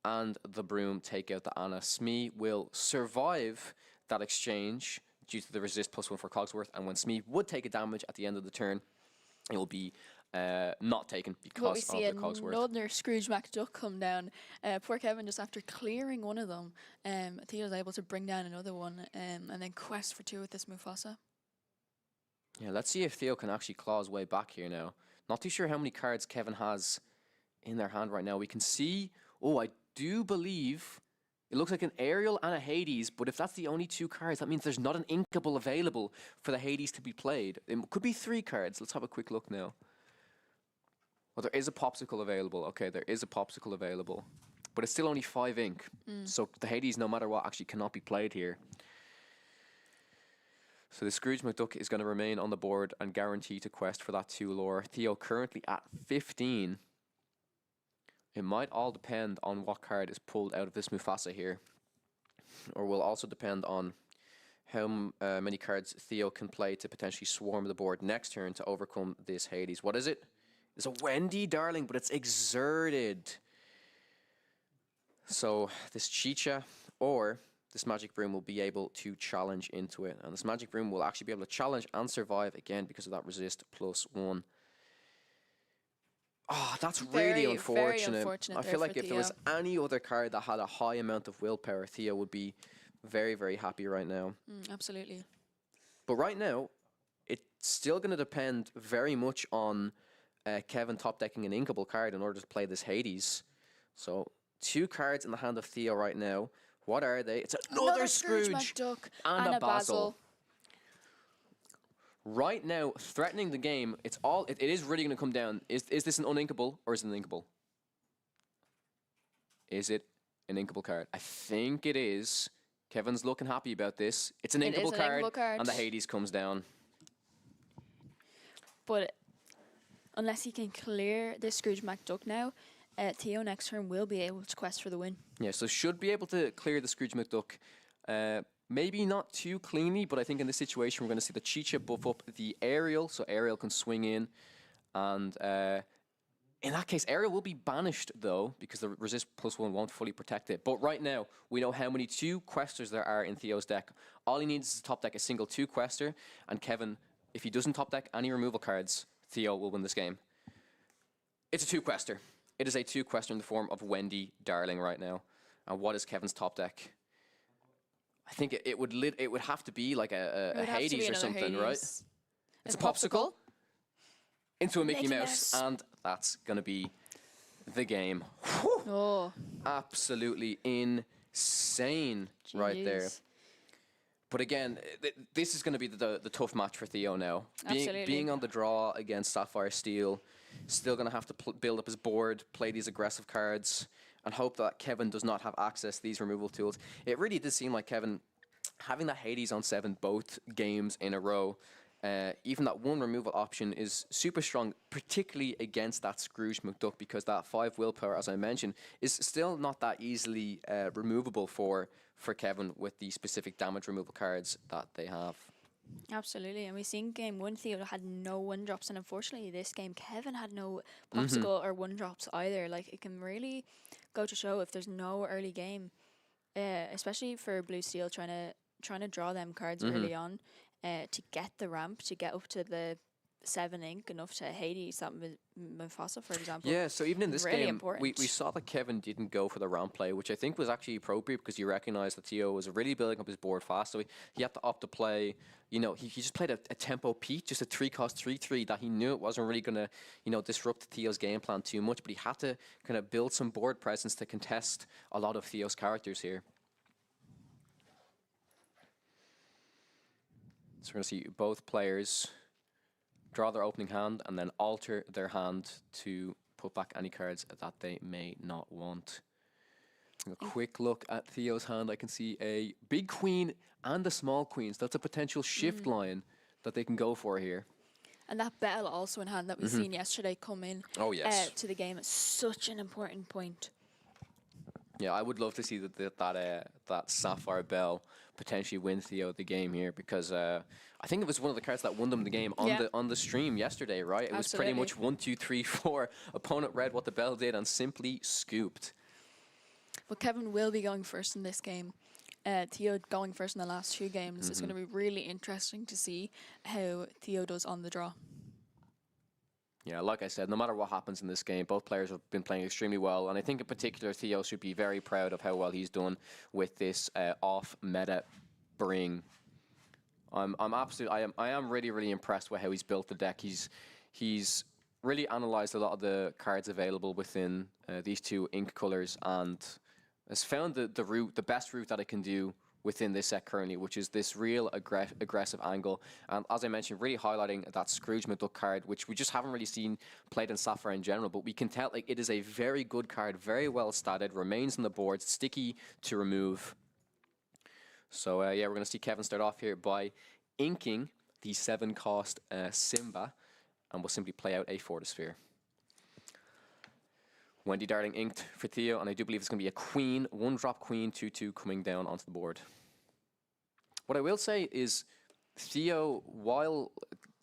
and the Broom take out the Anna. Smee will survive that exchange due to the resist +1 for Cogsworth. And when Smee would take a damage at the end of the turn, it will be not taken because of the Cogsworth. Another Scrooge McDuck come down. Poor Kevin, just after clearing one of them, Theo's able to bring down another one and then quest for 2 with this Mufasa. Yeah, let's see if Theo can actually claw his way back here now. Not too sure how many cards Kevin has in their hand right now. We can see, I do believe it looks like an Aerial and a Hades, but if that's the only 2 cards, that means there's not an Inkable available for the Hades to be played. It could be 3 cards. Let's have a quick look now. Well, there is a Popsicle available. Okay, there is a Popsicle available, but it's still only 5 ink. So the Hades, no matter what, actually cannot be played here. So the Scrooge McDuck is going to remain on the board and guarantee to quest for that 2 lore. Theo currently at 15. It might all depend on what card is pulled out of this Mufasa here. Or will also depend on how many cards Theo can play to potentially swarm the board next turn to overcome this Hades. What is it? It's a Wendy Darling, but it's exerted. So this Chicha or this Magic Broom will be able to challenge into it. And this Magic Broom will actually be able to challenge and survive again because of that resist +1. Oh, that's really unfortunate. Very unfortunate. I feel like if there was any other card that had a high amount of willpower, Theo would be very, very happy right now. Absolutely. But right now, it's still going to depend very much on Kevin top decking an Inkable card in order to play this Hades. So 2 cards in the hand of Theo right now. What are they? It's another Scrooge McDuck and a Basil. Right now, threatening the game. It is really going to come down. Is this an uninkable or is it an inkable? Is it an inkable card? I think it is. Kevin's looking happy about this. It's an inkable card, and the Hades comes down. But unless he can clear this Scrooge McDuck now, Theo next turn will be able to quest for the win. Yeah, so should be able to clear the Scrooge McDuck. Maybe not too cleanly, but I think in this situation we're going to see the Chicha buff up the Aerial, so Aerial can swing in. And in that case, Aerial will be banished, though, because the resist +1 won't fully protect it. But right now, we know how many 2 questers there are in Theo's deck. All he needs is to top deck a single 2 quester, and Kevin, if he doesn't top deck any removal cards, Theo will win this game. It's a two-quester. It is a two-quester in the form of Wendy Darling right now. And what is Kevin's top deck? I think it would have to be like a Hades or something, right? It's a popsicle into a Mickey Mouse, and that's gonna be the game. Whew. Oh, Absolutely insane right there. But again, this is going to be the tough match for Theo now. Being on the draw against Sapphire Steel, still going to have to build up his board, play these aggressive cards, and hope that Kevin does not have access to these removal tools. It really did seem like Kevin, having that Hades on 7 both games in a row, even that one removal option is super strong, particularly against that Scrooge McDuck, because that 5 willpower, as I mentioned, is still not that easily removable for Kevin with the specific damage removal cards that they have. Absolutely, and we've seen game 1, Theo had no 1-drops, and unfortunately this game, Kevin had no popsicle or 1-drops either. Like, it can really go to show if there's no early game, especially for Blue Steel trying to draw them cards early on, to get the ramp, to get up to the 7 ink, enough to Hades, that Mufasa, for example. Yeah, so even in this really game, we important. saw that Kevin didn't go for the ramp play, which I think was actually appropriate because you recognised that Theo was really building up his board fast, so he had to opt to play, he just played a tempo Pete, just a 3-cost 3/3 that he knew it wasn't really going to, disrupt Theo's game plan too much, but he had to kind of build some board presence to contest a lot of Theo's characters here. So we're going to see both players draw their opening hand and then alter their hand to put back any cards that they may not want. A quick look at Theo's hand. I can see a big queen and a small queen. So that's a potential shift line that they can go for here. And that bell also in hand that we've seen yesterday come in to the game at such an important point. Yeah, I would love to see that Sapphire Bell potentially win Theo the game here, because I think it was one of the cards that won them the game on the stream yesterday, right? It was pretty much 1, 2, 3, 4. Opponent read what the bell did and simply scooped. But Kevin will be going first in this game. Theo going first in the last 2 games. It's going to be really interesting to see how Theo does on the draw. Yeah, like I said, no matter what happens in this game, both players have been playing extremely well, and I think in particular Theo should be very proud of how well he's done with this off-meta bring. I am really impressed with how he's built the deck. He's really analysed a lot of the cards available within these 2 ink colours and has found the best route that it can do within this set currently, which is this real aggressive angle. And as I mentioned, really highlighting that Scrooge McDuck card, which we just haven't really seen played in Sapphire in general, but we can tell like it is a very good card, very well statted, remains on the board, sticky to remove. So yeah, we're going to see Kevin start off here by inking the 7-cost Simba, and we'll simply play out a Fortisphere. Wendy Darling inked for Theo, and I do believe it's going to be a queen, 1-drop queen, 2/2 coming down onto the board. What I will say is Theo, while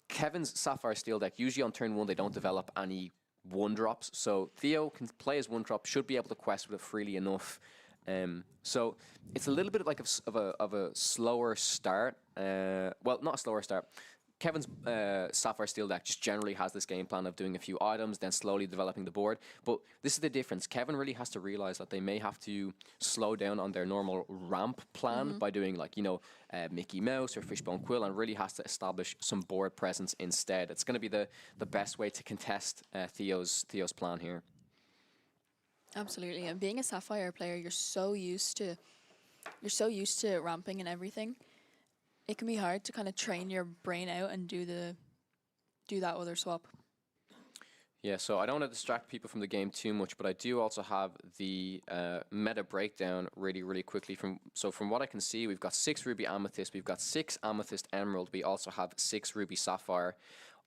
Kevin's Sapphire Steel deck, usually on turn 1 they don't develop any 1-drops, so Theo can play his 1-drop, should be able to quest with it freely enough. So it's a little bit like of a slower start. Well, not a slower start. Kevin's Sapphire Steel deck just generally has this game plan of doing a few items, then slowly developing the board. But this is the difference. Kevin really has to realize that they may have to slow down on their normal ramp plan by doing like, Mickey Mouse or Fishbone Quill, and really has to establish some board presence instead. It's going to be the best way to contest Theo's plan here. Absolutely, and being a Sapphire player, you're so used to ramping and everything. It can be hard to kind of train your brain out and do that other swap. Yeah, so I don't want to distract people from the game too much, but I do also have the meta breakdown really quickly. From what I can see, we've got 6 Ruby Amethyst, we've got 6 Amethyst Emerald, we also have 6 Ruby Sapphire,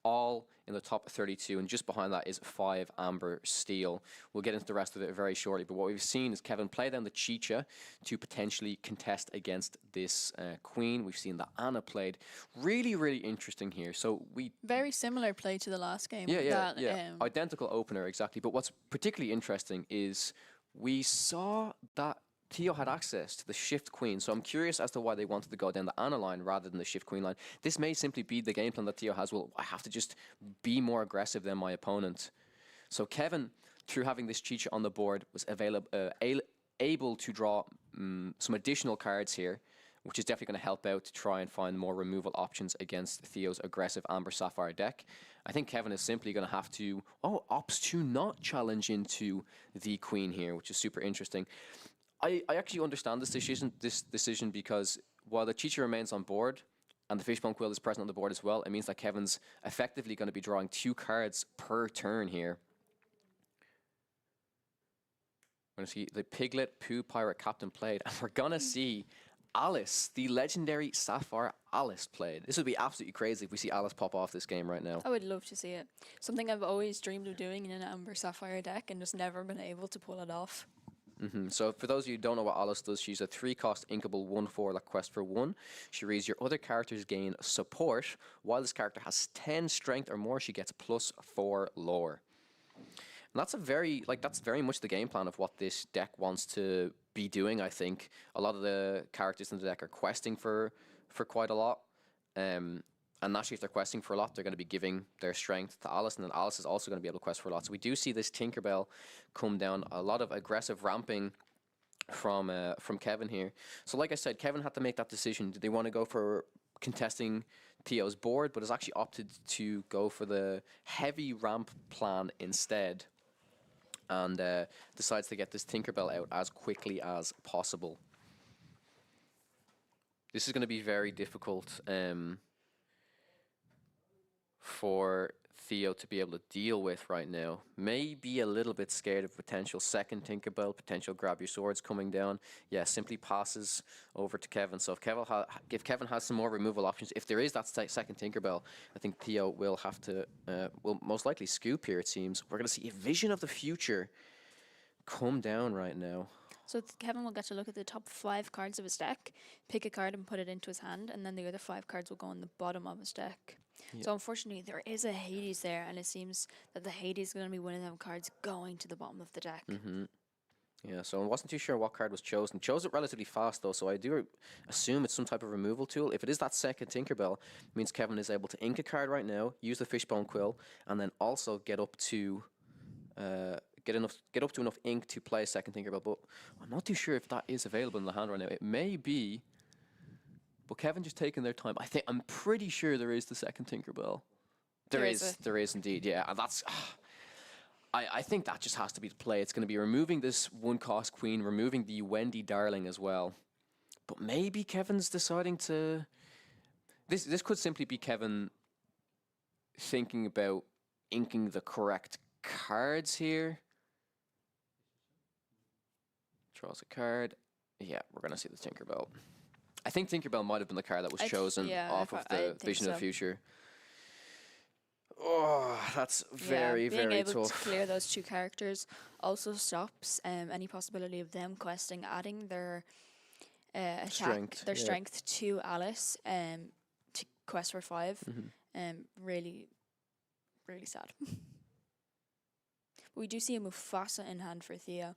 all in the top 32, and just behind that is 5 Amber Steel. We'll get into the rest of it very shortly, but what we've seen is Kevin play down the Chicha to potentially contest against this Queen. We've seen that Anna played. Really interesting here. So very similar play to the last game. Yeah. Identical opener, exactly. But what's particularly interesting is we saw that Theo had access to the Shift Queen, so I'm curious as to why they wanted to go down the Ana line rather than the Shift Queen line. This may simply be the game plan that Theo has. Well, I have to just be more aggressive than my opponent. So Kevin, through having this Chicha on the board, was able to draw some additional cards here, which is definitely going to help out to try and find more removal options against Theo's aggressive Amber Sapphire deck. I think Kevin is simply going to have to, opts to not challenge into the Queen here, which is super interesting. I actually understand this decision because while the Chicha remains on board and the Fishbone Quill is present on the board as well, it means that Kevin's effectively going to be drawing 2 cards per turn here. We're going to see the Piglet Pooh Pirate Captain played, and we're going to see Alice, the legendary Sapphire Alice played. This would be absolutely crazy if we see Alice pop off this game right now. I would love to see it. Something I've always dreamed of doing in an Amber Sapphire deck and just never been able to pull it off. So for those of you who don't know what Alice does, she's a 3-cost inkable 1/4 that quests for 1. She reads your other characters gain support. While this character has 10 strength or more, she gets +4 lore. And that's that's very much the game plan of what this deck wants to be doing, I think. A lot of the characters in the deck are questing for quite a lot. And naturally, if they're questing for a lot, they're going to be giving their strength to Alice, and then Alice is also going to be able to quest for a lot. So we do see this Tinkerbell come down. A lot of aggressive ramping from Kevin here. So like I said, Kevin had to make that decision. Did they want to go for contesting Theo's board, but has actually opted to go for the heavy ramp plan instead, and decides to get this Tinkerbell out as quickly as possible. This is going to be very difficult for Theo to be able to deal with right now. Maybe a little bit scared of potential second Tinkerbell, potential grab your swords coming down. Yeah, simply passes over to Kevin. So if Kevin has some more removal options, if there is that second Tinkerbell, I think Theo will have to, will most likely scoop here, it seems. We're going to see a Vision of the Future come down right now. So Kevin will get to look at the top 5 cards of his deck, pick a card and put it into his hand, and then the other 5 cards will go on the bottom of his deck. Yep. So unfortunately, there is a Hades there, and it seems that the Hades is going to be one of them cards going to the bottom of the deck. Yeah, so I wasn't too sure what card was chosen. Chose it relatively fast, though, so I do assume it's some type of removal tool. If it is that second Tinkerbell, it means Kevin is able to ink a card right now, use the Fishbone Quill, and then also get up to enough ink to play a second Tinkerbell. But I'm not too sure if that is available in the hand right now. It may be, but Kevin just taking their time. I'm pretty sure there is the second Tinkerbell. There is indeed, yeah. And that's, I think that just has to be the play. It's going to be removing this 1-cost Queen, removing the Wendy Darling as well. But maybe Kevin's deciding to, this could simply be Kevin thinking about inking the correct cards here. Draws a card. Yeah, we're going to see the Tinkerbell. I think Tinkerbell might have been the card that was chosen off of the Vision of the Future. Oh, that's very, very tough. Being able to clear those 2 characters also stops any possibility of them questing, adding their strength to Alice to quest for 5. Really, really sad. We do see a Mufasa in hand for Theo.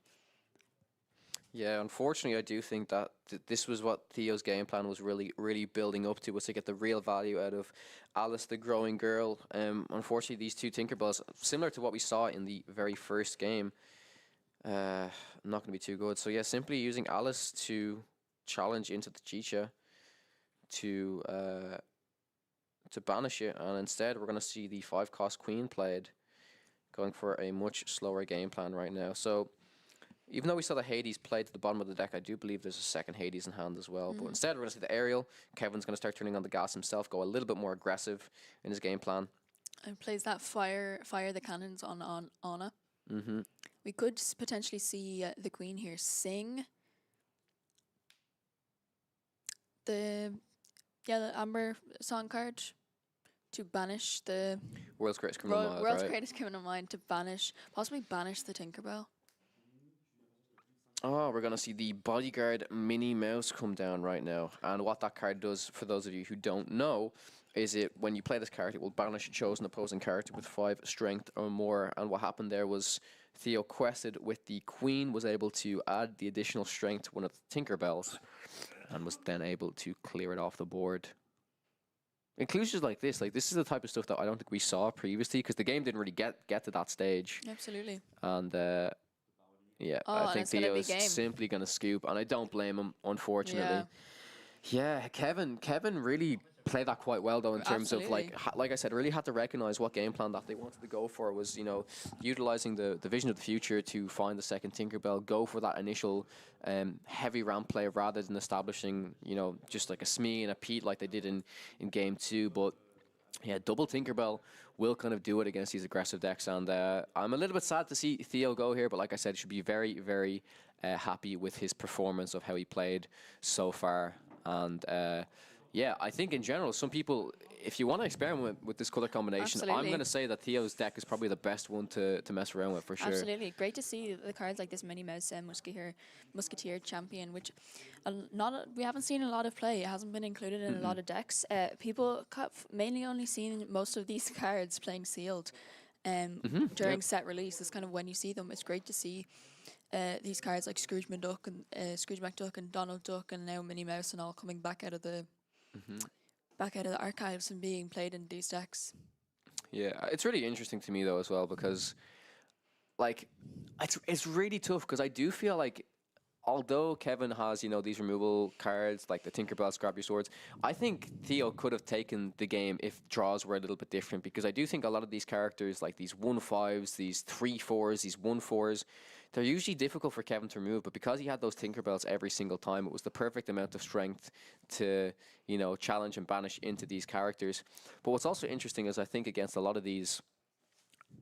Yeah, unfortunately, I do think that this was what Theo's game plan was really building up to, was to get the real value out of Alice, the growing girl. Unfortunately, these 2 Tinkerbells, similar to what we saw in the very first game, not going to be too good. So yeah, simply using Alice to challenge into the Chicha to banish it, and instead we're going to see the 5-cost Queen played, going for a much slower game plan right now. So even though we saw the Hades played to the bottom of the deck, I do believe there's a second Hades in hand as well. But instead, we're going to see the Aerial. Kevin's going to start turning on the gas himself, go a little bit more aggressive in his game plan. And plays that fire the cannons on Anna. We could potentially see the Queen here sing the Amber song card to banish the World's Greatest Criminal Mind. World's Greatest Criminal Mind, to possibly banish the Tinkerbell. Oh, we're going to see the Bodyguard Minnie Mouse come down right now. And what that card does, for those of you who don't know, is when you play this card, it will banish a chosen opposing character with 5 strength or more. And what happened there was Theo quested with the Queen, was able to add the additional strength to one of the Tinkerbells, and was then able to clear it off the board. Inclusions like this is the type of stuff that I don't think we saw previously, because the game didn't really get to that stage. Absolutely. And yeah, Oh, I and think it's gonna Theo be is game. simply going to scoop, and I don't blame him, unfortunately. Yeah, Kevin really played that quite well, though, in terms of, like I said, really had to recognize what game plan that they wanted to go for was, utilizing the vision of the future to find the second Tinkerbell, go for that initial heavy ramp play rather than establishing, just like a Smee and a Pete like they did in game 2. But yeah, double Tinkerbell will kind of do it against these aggressive decks, and I'm a little bit sad to see Theo go here, but like I said, should be very, very happy with his performance of how he played so far. And yeah, I think in general, some people, if you want to experiment with this color combination, I'm Absolutely. going to say that Theo's deck is probably the best one to mess around with, for sure. Absolutely. Great to see the cards like this Minnie Mouse Musketeer Champion, which we haven't seen a lot of play. It hasn't been included in a lot of decks. People mainly only seen most of these cards playing sealed during set release. Is kind of when you see them. It's great to see these cards like Scrooge McDuck and Donald Duck and now Minnie Mouse and all coming back out of the archives and being played in these decks. Yeah, it's really interesting to me though as well, because like it's really tough, because I do feel like although Kevin has, these removal cards like the Tinkerbell, Grab Your Swords, I think Theo could have taken the game if draws were a little bit different, because I do think a lot of these characters, like these 1/5s, these 3/4s, these 1/4s, they're usually difficult for Kevin to remove, but because he had those Tinkerbells every single time, it was the perfect amount of strength to, challenge and banish into these characters. But what's also interesting is I think against a lot of these,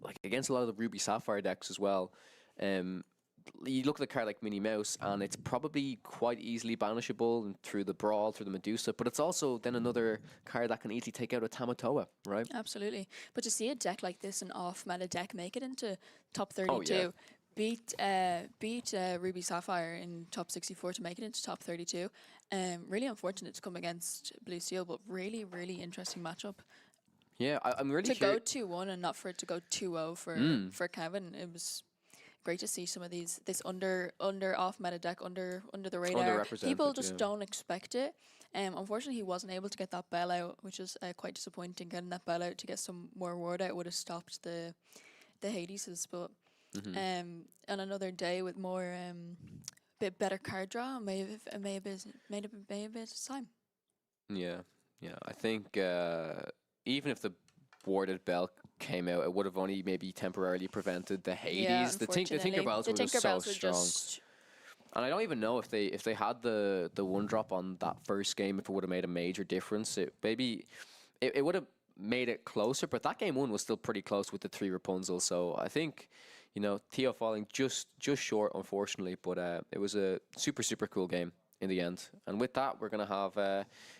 like against a lot of the Ruby Sapphire decks as well, you look at a card like Minnie Mouse, and it's probably quite easily banishable through the Brawl, through the Medusa, but it's also then another card that can easily take out a Tamatoa, right? Absolutely. But to see a deck like this, an off-meta deck, make it into top 32, beat Ruby Sapphire in top 64 to make it into top 32. Really unfortunate to come against Blue Steel, but really, really interesting matchup. Yeah, I'm really to go 2-1 and not for it to go 2-0 for Kevin. It was great to see some of this under off meta deck under the radar. People just don't expect it. Unfortunately, he wasn't able to get that bell out, which is quite disappointing. Getting that bell out to get some more ward out would have stopped the Hadeses, but on another day with more bit better card draw, may have made a bit of time. Yeah, I think even if the warded bell came out, it would have only maybe temporarily prevented the Hades. Yeah, the Tinkerbells were just so strong. And I don't even know if they had the 1-drop on that first game, if it would have made a major difference. It would have made it closer, but that game 1 was still pretty close with the 3 Rapunzel. So I think, Theo falling just short, unfortunately, but it was a super cool game in the end. And with that, we're going to have,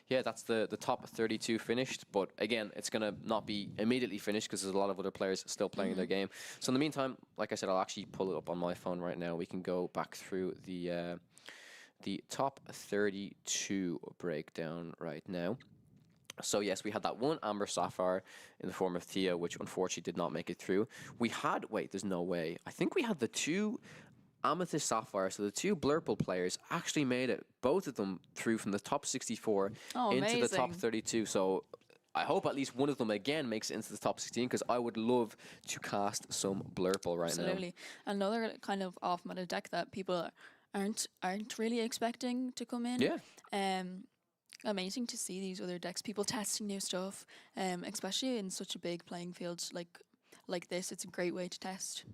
that's the top 32 finished. But again, it's going to not be immediately finished because there's a lot of other players still playing their game. So in the meantime, like I said, I'll actually pull it up on my phone right now. We can go back through the top 32 breakdown right now. So yes, we had that one Amber Sapphire in the form of Theo, which unfortunately did not make it through. We had, there's no way. I think we had the 2 Amethyst Sapphire, so the 2 Blurple players actually made it, both of them through from the top 64 into the top 32. So I hope at least one of them again makes it into the top 16, because I would love to cast some Blurple right now. Absolutely. Another kind of off-meta deck that people aren't really expecting to come in. Yeah. Amazing to see these other decks, people testing new stuff, especially in such a big playing field like this. It's a great way to test.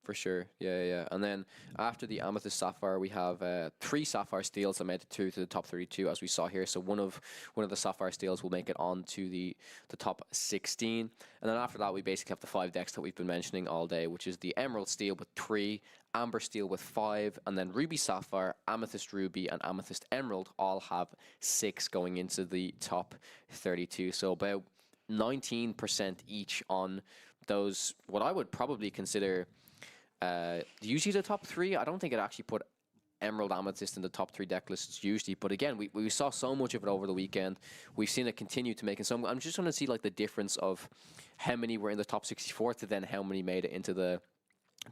For sure, yeah. And then after the Amethyst Sapphire, we have 3 Sapphire Steels that made it through to the top 32, as we saw here. So one of the Sapphire Steels will make it on to the top 16. And then after that, we basically have the 5 decks that we've been mentioning all day, which is the Emerald Steel with 3, Amber Steel with 5, and then Ruby Sapphire, Amethyst Ruby, and Amethyst Emerald all have 6 going into the top 32. So about 19% each on those, what I would probably consider usually the top 3. I don't think it actually put Emerald Amethyst in the top 3 deck lists usually, but again, we saw so much of it over the weekend. We've seen it continue to make it. So I'm just going to see like the difference of how many were in the top 64 to then how many made it into the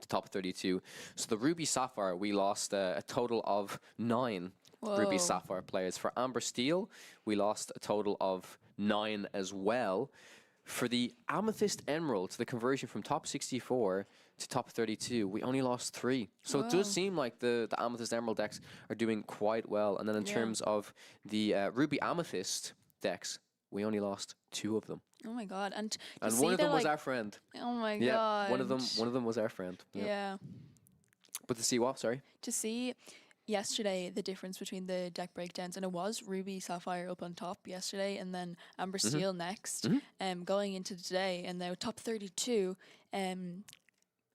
to top 32. So the Ruby Sapphire, we lost a total of 9 Ruby Whoa. Sapphire players. For Amber Steel, we lost a total of 9 as well. For the Amethyst Emerald, the conversion from top 64 to top 32, we only lost 3. So it does Wow. seem like the Amethyst Emerald decks are doing quite well. And then in Yeah. terms of the Ruby Amethyst decks, we only lost 2 of them. Oh my god! And to And see one of that, them was like, our friend. oh my Yeah, god! one of them was our friend. Yeah. Yeah. But to see what? Sorry. To see yesterday the difference between the deck breakdowns, and it was Ruby Sapphire up on top yesterday, and then Amber Steel next. Going into today, and now top 32.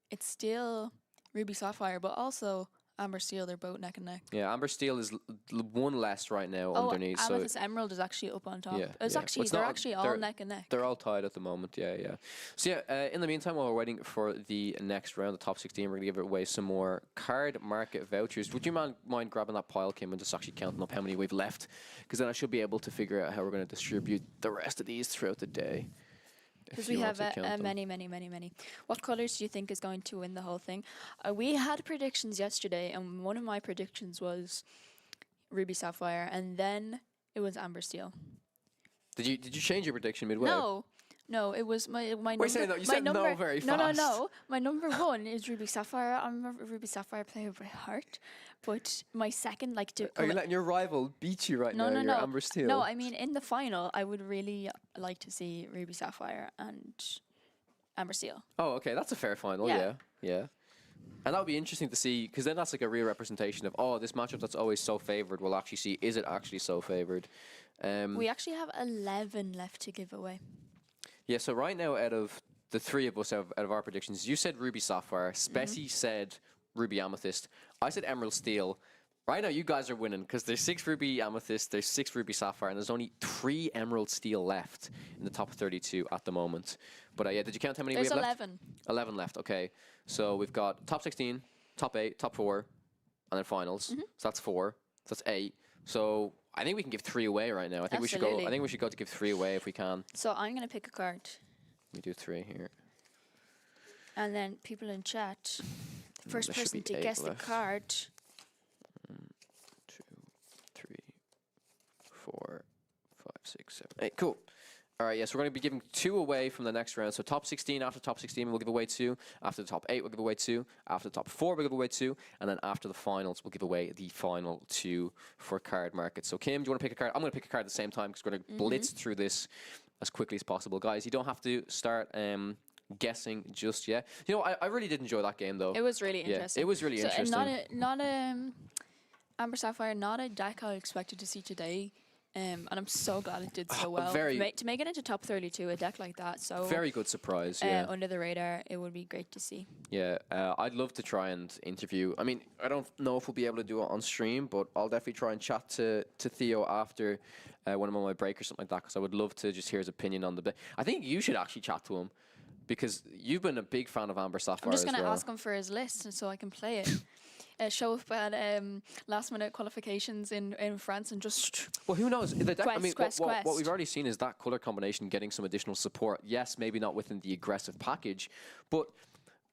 It's still Ruby Sapphire, but also Amber Steel. They're both neck and neck. Yeah, Amber Steel is one less right now underneath. So Amethyst Emerald is actually up on top. yeah, It's yeah. actually It's they're not- actually all they're- neck and neck. they're all tied at the moment. Yeah, yeah. So yeah, in the meantime, while we're waiting for the next round, the top 16, we're gonna give away some more card market vouchers. Would you mind grabbing that pile, Kim, and just actually counting up how many we've left? Because then I should be able to figure out how we're gonna distribute the rest of these throughout the day. Because we have many. What colors do you think is going to win the whole thing? We had predictions yesterday, and one of my predictions was Ruby Sapphire, and then it was Amber Steel. Did you change your prediction midway? No, it was my number. saying that you my said no number, very No, fast. my number 1 is Ruby Sapphire. I'm a Ruby Sapphire player by heart, but my second, like, to Are you letting your rival beat you right now? no, Your Amber Steel. No, I mean, in the final, I would really like to see Ruby Sapphire and Amber Steel. Oh, okay, that's a fair final. Yeah. Yeah. And that would be interesting to see, because then that's like a real representation of, oh, this matchup that's always so favored. We'll actually see, is it actually so favored? We actually have 11 left to give away. Yeah, so right now, out of the 3 of us, out of our predictions, you said Ruby Sapphire, Spessy said Ruby Amethyst, I said Emerald Steel. Right now, you guys are winning, because there's 6 Ruby Amethyst, there's 6 Ruby Sapphire, and there's only 3 Emerald Steel left in the top 32 at the moment. But yeah, did you count how many There's we have 11. left? 11 left, okay. So we've got top 16, top 8, top 4, and then finals. So that's 4. So that's 8. So I think we can give 3 away right now. I think we should go. Absolutely. I think we should go to give 3 away if we can. So I'm going to pick a card. We do 3 here. And then people in chat, the first there should person be to 8 guess left. the card. 2, 3, 4, 5, 6, 7, 8. Cool. All right, yes, we're going to be giving 2 away from the next round. So top 16, after top 16, we'll give away 2. After the top 8, we'll give away 2. After the top 4, we'll give away 2. And then after the finals, we'll give away the final 2 for card market. So Kim, do you want to pick a card? I'm going to pick a card at the same time because we're going to blitz through this as quickly as possible. Guys, you don't have to start guessing just yet. You know, I really did enjoy that game, though. It was really interesting. It was really interesting. Not a Amber Sapphire, not a deck I expected to see today. And I'm so glad it did so well. To make it into top 32, a deck like that, so very good surprise, yeah. under the radar, it would be great to see. Yeah, I'd love to try and interview. I mean, I don't know if we'll be able to do it on stream, but I'll definitely try and chat to Theo after when I'm on my break or something like that, because I would love to just hear his opinion on the. I think you should actually chat to him, because you've been a big fan of Amber Sapphire. I'm just going to well. ask him for his list, and so I can play it. Show up at last-minute qualifications in France and just. Well, who knows? The deck, I mean, quest. What we've already seen is that color combination getting some additional support. Yes, maybe not within the aggressive package, but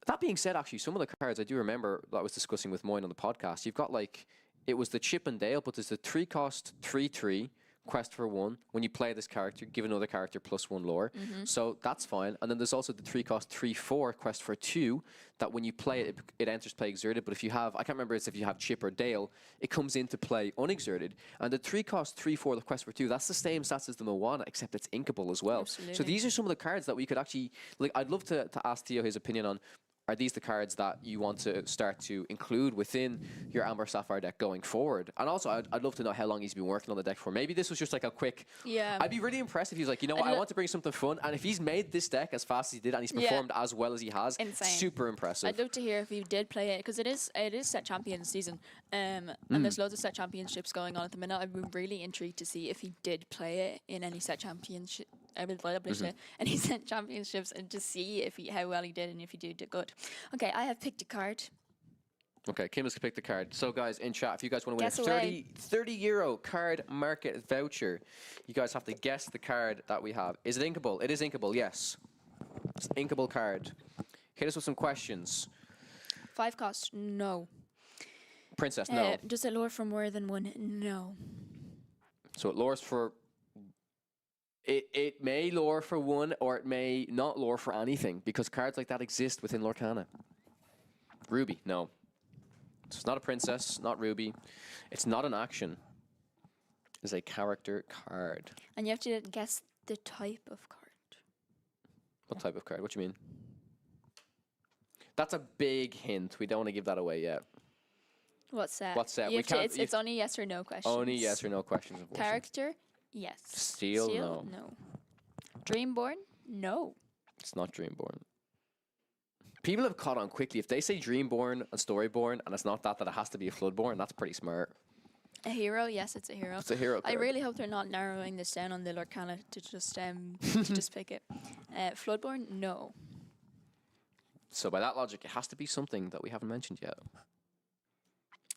that being said, actually, some of the cards I do remember that I was discussing with Moyne on the podcast. You've got like it was the Chip and Dale, but there's the 3-cost 3/3. Quest for 1. When you play this character, give another character +1 lore. So that's fine. And then there's also the 3-cost 3/4 Quest for 2 that when you play it, it enters play exerted. But if you have, I can't remember if you have Chip or Dale, it comes into play unexerted. And the 3-cost 3/4 the Quest for 2, that's the same stats as the Moana, except it's inkable as well. Absolutely. So these are some of the cards that we could actually, like, I'd love to ask Theo his opinion on. Are these the cards that you want to start to include within your Amber Sapphire deck going forward? And also, I'd love to know how long he's been working on the deck for. Maybe this was just like a quick. Yeah. I'd be really impressed if he's like, you know what, I want to bring something fun. And if he's made this deck as fast as he did and he's performed as well as he has, Insane. super impressive. I'd love to hear if you did play it, because it is set champion season, and there's loads of set championships going on at the minute. I'd be really intrigued to see if he did play it in any set championship. Any set championships, and to see how well he did and if he did good. Okay, I have picked a card. Okay, Kim has picked the card. So, guys, in chat, if you guys want to win Guess a 30 euro card market voucher, you guys have to guess the card that we have. Is it inkable? It is inkable, yes. It's an inkable card. Hit us with some questions. 5 cost? No. Princess, no. Does it lure for more than 1? No. So it lures for... It may lure for 1, or it may not lure for anything, because cards like that exist within Lorcana. Ruby, no. It's not a princess, not Ruby. It's not an action. It's a character card. And you have to guess the type of card. What type of card? What do you mean? That's a big hint. We don't want to give that away yet. What set? What set? You have to, it's only yes or no questions. Only yes or no questions, unfortunately. Character? Yes. Steel? No. No. Dreamborn? No. It's not Dreamborn. People have caught on quickly. If they say Dreamborn and Storyborn, and it's not that it has to be a Floodborn, that's pretty smart. A hero? Yes, it's a hero. It's a hero I card. really hope they're not narrowing this down on the Lorcana to just to just pick it. Floodborn? No. So by that logic, it has to be something that we haven't mentioned yet.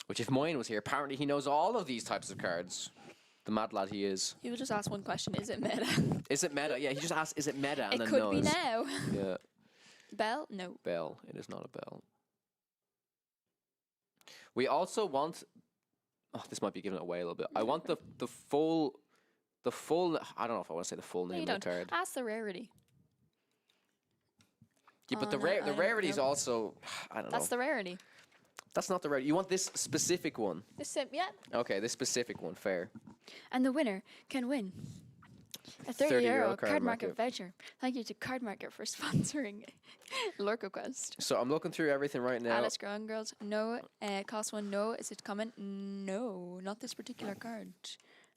Which, if Moyen was here, apparently he knows all of these types of cards. The mad lad he is. He would just ask one question: is it meta? Is it meta? Yeah, he just asked, is it meta? And It then could knows. be now. Yeah. Bell? No. Bell. It is not a bell. We also want... Oh, this might be giving it away a little bit. I want the full... I don't know if I want to say the full No, name you of the don't. card. Ask the rarity. Yeah, but Oh, the no, I don't rarity is know. also... I don't That's know. the rarity. That's not the rarity. You want this specific one. Yeah. Okay, this specific one. Fair. And the winner can win a 30 €30 euro card card market market. voucher. Thank you to Card Market for sponsoring Lorca Quest. So I'm looking through everything right now. Alice Growing Girls, no. Cost 1, no. Is it common? No. Not this particular card.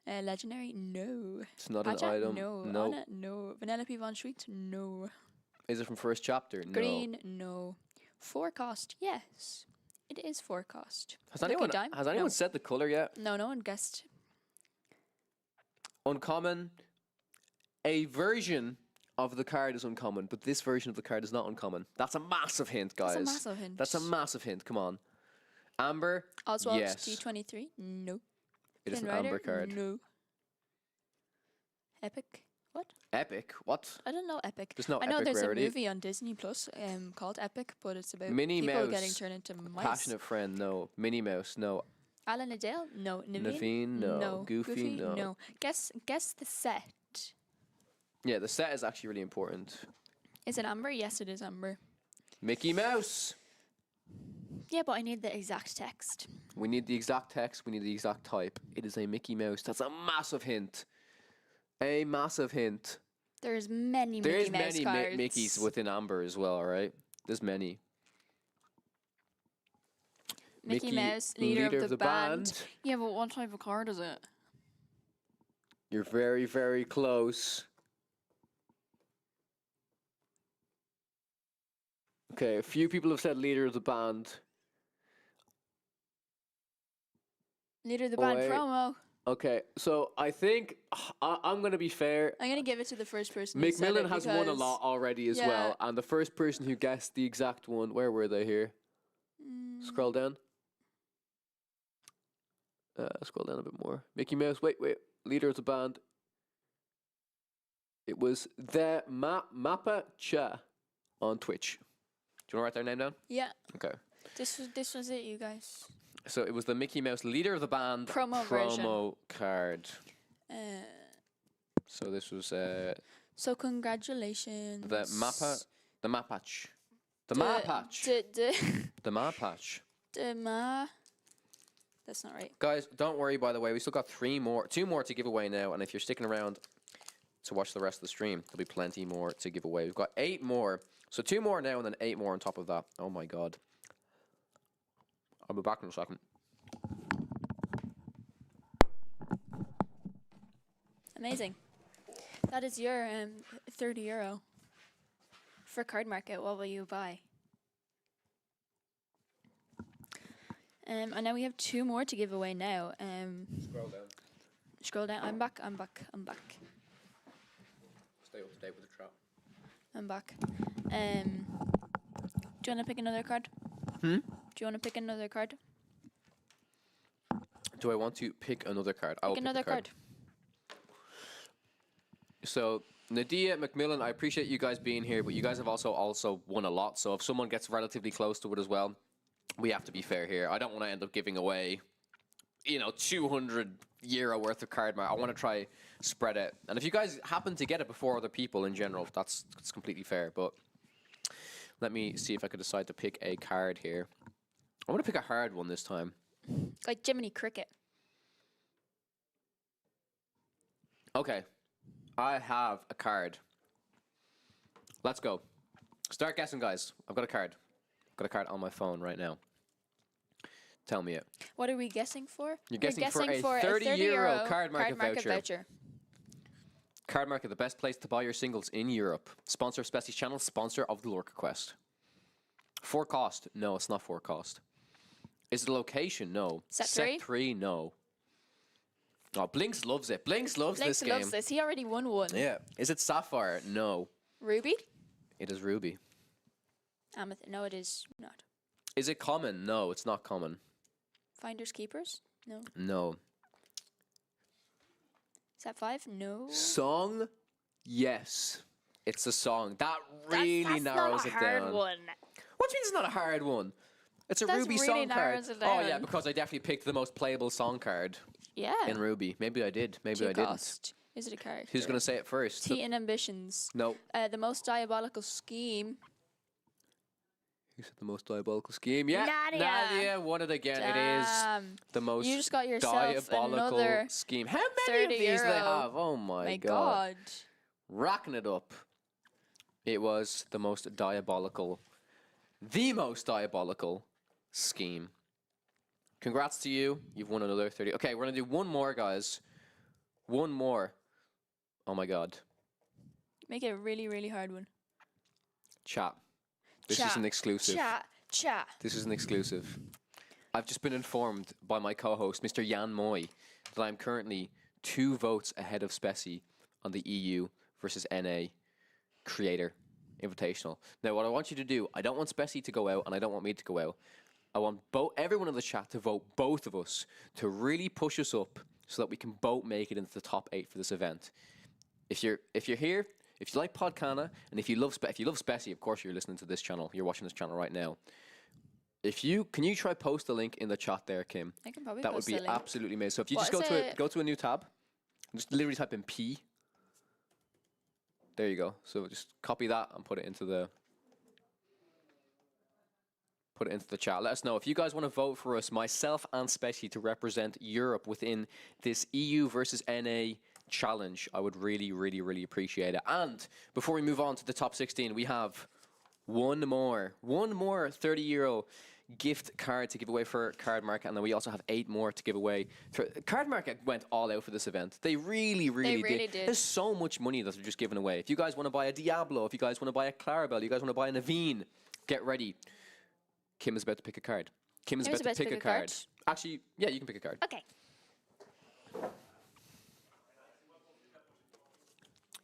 Legendary? No. It's not Pacha? an item. No. No. Anna? No. Vanellope Von Schweet? No. Is it from first chapter? No. Green? No. 4 cost? Yes. It is 4 cost. Has Lucky anyone dime? has anyone No. said the color yet? No, no one guessed. Uncommon. A version of the card is uncommon, but this version of the card is not uncommon. That's a massive hint, guys. That's a massive hint. That's a massive hint. Come on. Amber. Oswald yes. T23? No. It is Ken an Rider? amber card. No. Epic? What? Epic. What? I don't know Epic. There's no I know Epic there's rarity. a movie on Disney Plus called Epic, but it's about Minnie people Mouse. getting turned into mice. Passionate friend. No. Minnie Mouse. No. Alan Adele? No. Naveen? No. Goofy? No. Guess the set. Yeah, the set is actually really important. Is it Amber? Yes, it is Amber. Mickey Mouse. Yeah, but I need the exact text. We need the exact text. We need the exact type. It is a Mickey Mouse. That's a massive hint. A massive hint. There's many There Mickey is Mouse many cards. Mickeys within Amber as well, all right? There's many. Mickey Mouse, leader of the band. Yeah, but what type of card is it? You're very, very close. Okay, a few people have said leader of the band. Leader of the Oh, band wait. promo. Okay, so I think I'm going to be fair. I'm going to give it to the first person who said Macmillan it has won a because- lot already as Yeah. well, and the first person who guessed the exact one, where were they here? Scroll down. Scroll down a bit more. Mickey Mouse, wait. Leader of the band. It was the Mappa Cha on Twitch. Do you want to write their name down? Yeah, Okay. this was it, you guys. So it was the Mickey Mouse leader of the band Promo version. card. Uh, So this was so congratulations. the Mapatch. The Mapatch. The The- Mapatch. The Mapatch. That's not right. Guys, don't worry, by the way. We still got two more to give away now. And if you're sticking around to watch the rest of the stream, there'll be plenty more to give away. We've got 8 more. So 2 more now and then 8 more on top of that. Oh, my God. I'll be back in a second. Amazing. That is your €30 for Card Market. What will you buy? And now we have 2 more to give away now. Scroll down. Scroll down. I'm back. Stay up to date with the trap. I'm back. Do you want to pick another card? Hmm? Do you want to pick another card? Do I want to pick another card? I will Pick pick another a card. So, Nadia, Macmillan, I appreciate you guys being here, but you guys have also won a lot. So if someone gets relatively close to it as well, we have to be fair here. I don't want to end up giving away, €200 worth of card mark. I want to try spread it. And if you guys happen to get it before other people in general, that's completely fair. But let me see if I could decide to pick a card here. I want to pick a hard one this time. Like Jiminy Cricket. Okay. I have a card. Let's go. Start guessing, guys. I've got a card. I've got a card on my phone right now. Tell me it. What are we guessing for? You're guessing for a €30 card market voucher. voucher. Card Market, the best place to buy your singles in Europe. Sponsor of Spessie's channel, sponsor of the Lorca Quest. For cost? No, it's not for cost. Is the location? No. Set 3? No. Oh, Blinks loves it. Blinks loves Blinks this game. loves this. He already won one. Yeah. Is it Sapphire? No. Ruby? It is Ruby. Amethyst? No, it is not. Is it common? No, it's not common. Finders Keepers? No. No. Is that 5? No. Song? Yes. It's a song. That really that's narrows not a it hard down. one. What do you mean it's not a hard one? It's a That Ruby really song card. narrows it Oh yeah, down. because I definitely picked the most playable song card Yeah. in Ruby. Maybe I did. Maybe Two I didn't. cost. Is it a character? Who's going to say it first? Tea and Ambitions. No. The most diabolical scheme. Who said the most diabolical scheme? Yeah, Nadia. won it again. Damn. It is the most You just got yourself diabolical another scheme. How many of these they €30? have? Oh my god. Racking it up. It was the most diabolical scheme. Congrats to you. You've won another 30. Okay, we're going to do one more, guys. One more. Oh my god. Make it a really, really hard one. Chat. This is an exclusive. Chat. This is an exclusive. I've just been informed by my co-host, Mr. Jan Moy, that I'm currently 2 votes ahead of Spessie on the EU versus NA Creator Invitational. Now, what I want you to do, I don't want Spessie to go out, and I don't want me to go out. I want everyone in the chat to vote both of us to really push us up so that we can both make it into the top 8 for this event. If you're here, if you like Podcana, and if you love Spessie, of course you're listening to this channel. You're watching this channel right now. Can you try post the link in the chat there, Kim? I can probably That would post be the link. absolutely amazing. So if you What just is go to a new tab, just literally type in P. There you go. So just copy that and put it into the chat. Let us know if you guys want to vote for us, myself and Spessie, to represent Europe within this EU versus NA challenge. I would really, really, really appreciate it. And before we move on to the top 16, we have one more €30 gift card to give away for Card Market, and then we also have 8 more to give away. Card Market went all out for this event. They really did. There's so much money that they're just giving away. If you guys want to buy a Diablo, if you guys want to buy a Clarabelle, you guys want to buy a Naveen, get ready. Kim is about to pick a card. Kim is about to pick a card. Actually, yeah, you can pick a card. Okay.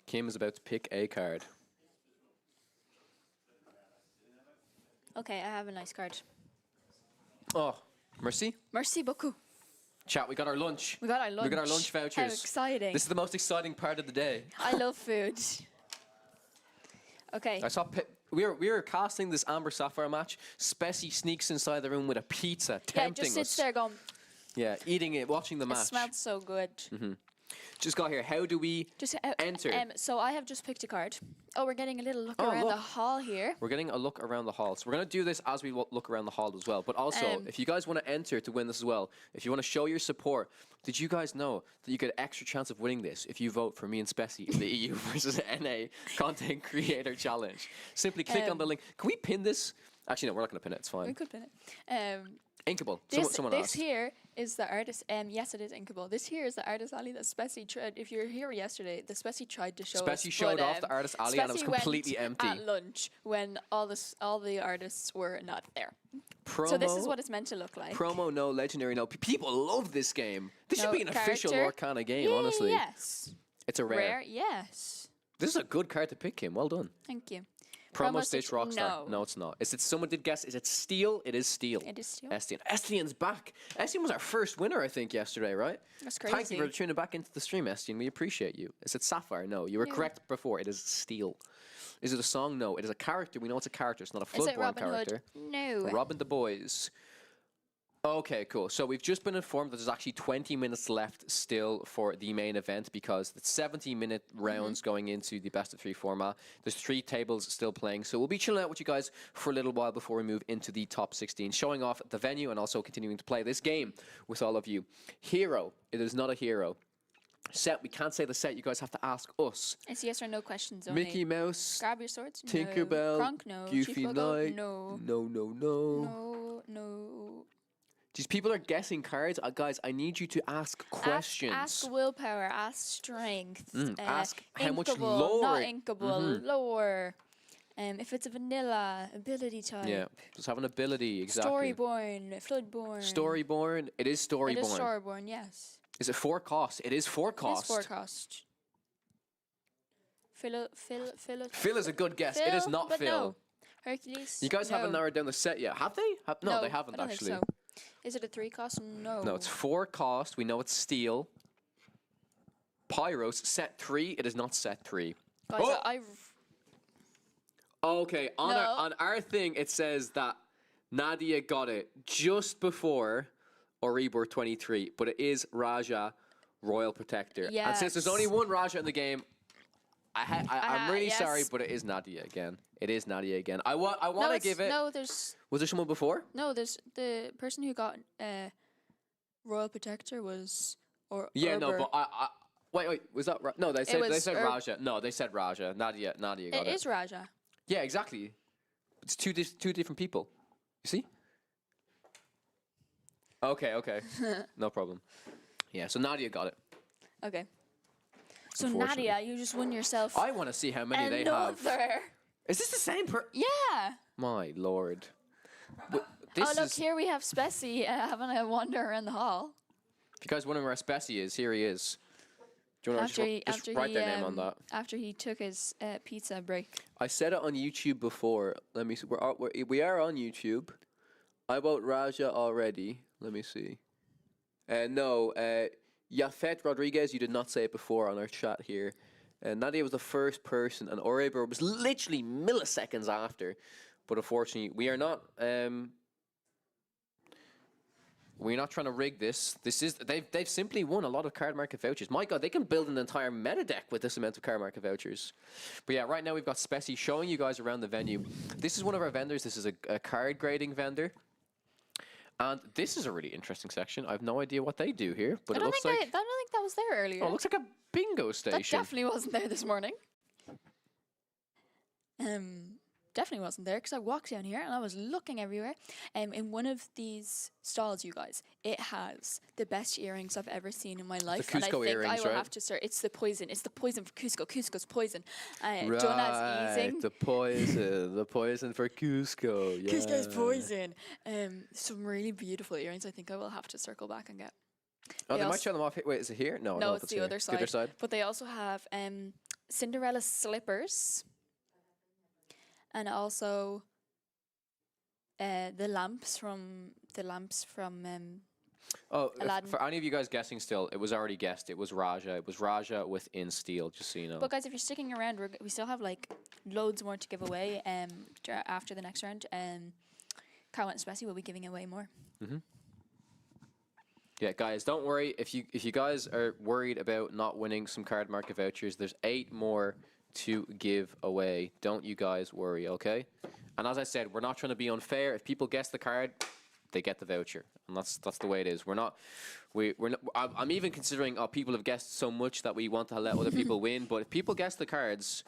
Kim is about to pick a card. Okay, I have a nice card. Oh, merci. Merci beaucoup. Chat, we got our lunch. We got our lunch. We got our lunch vouchers. How exciting. This is the most exciting part of the day. I love food. Okay. I saw we were casting this Amber Sapphire match. Spessie sneaks inside the room with a pizza, tempting just sits us. there going, Yeah, eating it, watching the it match. smells so good. Just got here. How do we enter? So I have just picked a card. Oh, we're getting a little look around the hall here. We're getting a look around the hall. So we're going to do this as we look around the hall as well. But also, if you guys want to enter to win this as well, if you want to show your support, did you guys know that you get an extra chance of winning this if you vote for me and Spessie in the EU versus NA Content Creator Challenge? Simply click on the link. Can we pin this? Actually, no, we're not going to pin it. It's fine. We could pin it. Inkable. Someone This asked. here is the artist. Yes, it is Inkable. This here is the artist alley that Spessie tried. If you were here yesterday, the Spessie tried to show us. Spessie showed off the artist alley and it was completely empty. At lunch when all the artists were not there. Promo, So this is what it's meant to look like. Promo, no. Legendary, no. People love this game. This should be an official character. Lorcana game, honestly. Yes. It's a rare. Yes. This is a good card to pick, Kim. Well done. Thank you. Promo Stitch Rockstar. No. No, it's not. Is it someone did guess? Is it Steel? It is Steel. It is Steel. Estienne. Estienne's back. Estienne was our first winner, I think, yesterday, right? That's crazy. Thank you for tuning back into the stream, Estienne. We appreciate you. Is it Sapphire? No. You were correct before. It is Steel. Is it a song? No. It is a character. We know it's a character. It's not a Is it Floodborne Robin character. Hood? No. Robin the Boys. Okay, cool. So we've just been informed that there's actually 20 minutes left still for the main event because it's 70-minute rounds going into the best of 3 format. There's 3 tables still playing. So we'll be chilling out with you guys for a little while before we move into the top 16, showing off the venue and also continuing to play this game with all of you. Hero. It is not a hero. Set. We can't say the set. You guys have to ask us. It's yes or no questions only. Mickey Mouse. Grab your swords? Tinkerbell. No. Kronk? No. Goofy Chief Logo? Knight. No. No. No. These people are guessing cards. Guys, I need you to ask questions. Ask willpower. Ask strength. Ask how much inkable, lore Not inkable. Lore. If it's a vanilla ability type. Yeah, just have an ability, exactly. Storyborn. Floodborn. Storyborn. It is Storyborn. It is Storyborn, yes. Is it 4 cost? It is 4 It is cost. 4 cost. Phil is a good guess. It is not but Phil. No. Hercules. You guys haven't narrowed down the set yet, have they? No, they haven't I don't actually. Think so. Is it a 3 cost? No. No, it's 4 cost. We know it's Steel. Pyros, set 3. It is not set 3. Guys, Oh! Okay, on our thing, it says that Nadia got it just before Oribor 23, but it is Raja, Royal Protector. Yes. And since there's only one Raja in the game, I'm really yes. sorry, but it is Nadia again. It is Nadia again. I want to give it. No, there's. Was there someone before? No, there's the person who got Royal Protector was Yeah, no, Urber. but wait, was that no? They said Ur- Raja. No, they said Raja. Nadia got it. It is Raja. Yeah, exactly. It's two different people. You see? Okay. No problem. Yeah, so Nadia got it. Okay. So Unfortunately. Nadia, you just won yourself I want to see how many they have. another. Is this the same Yeah. My lord. Oh look, here we have Spessy having a wander around the hall. If you guys wondering where Spessy is, here he is. Do you want to just write their name on that? After he took his pizza break. I said it on YouTube before. Let me see. We are on YouTube. I vote Raja already. Let me see. No, Yafet Rodriguez, you did not say it before on our chat here. Nadia was the first person, and Oribor was literally milliseconds after. But unfortunately, we are not. We're not trying to rig this. They've simply won a lot of card market vouchers. My God, they can build an entire meta deck with this amount of card market vouchers. But yeah, right now we've got Spessy showing you guys around the venue. This is one of our vendors. This is a card grading vendor. And this is a really interesting section. I have no idea what they do here, but it looks like... I don't think that was there earlier. Oh, it looks like a bingo that station. definitely wasn't there this morning. Definitely wasn't there because I walked down here and I was looking everywhere. In one of these stalls, you guys, it has the best earrings I've ever seen in my life. The Cusco and I think earrings, I will right? have to start. It's the poison. It's the poison for Cusco. Cusco's poison. Right, Jonah's easing. the poison for Cusco. Yeah. Cusco's poison. Some really beautiful earrings. I think I will have to circle back and get. Oh, they might show them off. Wait, is it here? No, I don't know No, if it's the here. other side. The other side. But they also have Cinderella slippers. And also the lamps from Aladdin. For any of you guys guessing still, it was already guessed. It was Raja. It was Raja within Steel, just so you know. But guys, if you're sticking around, we still have like loads more to give away after the next round. Carl and Spessy will be giving away more. Mm-hmm. Yeah, guys, don't worry. If you guys are worried about not winning some card market vouchers, there's 8 more to give away. Don't you guys worry, okay? And as I said, we're not trying to be unfair. If people guess the card, they get the voucher, and that's the way it is. We're not. I'm even considering people have guessed so much that we want to let other people win. But if people guess the cards,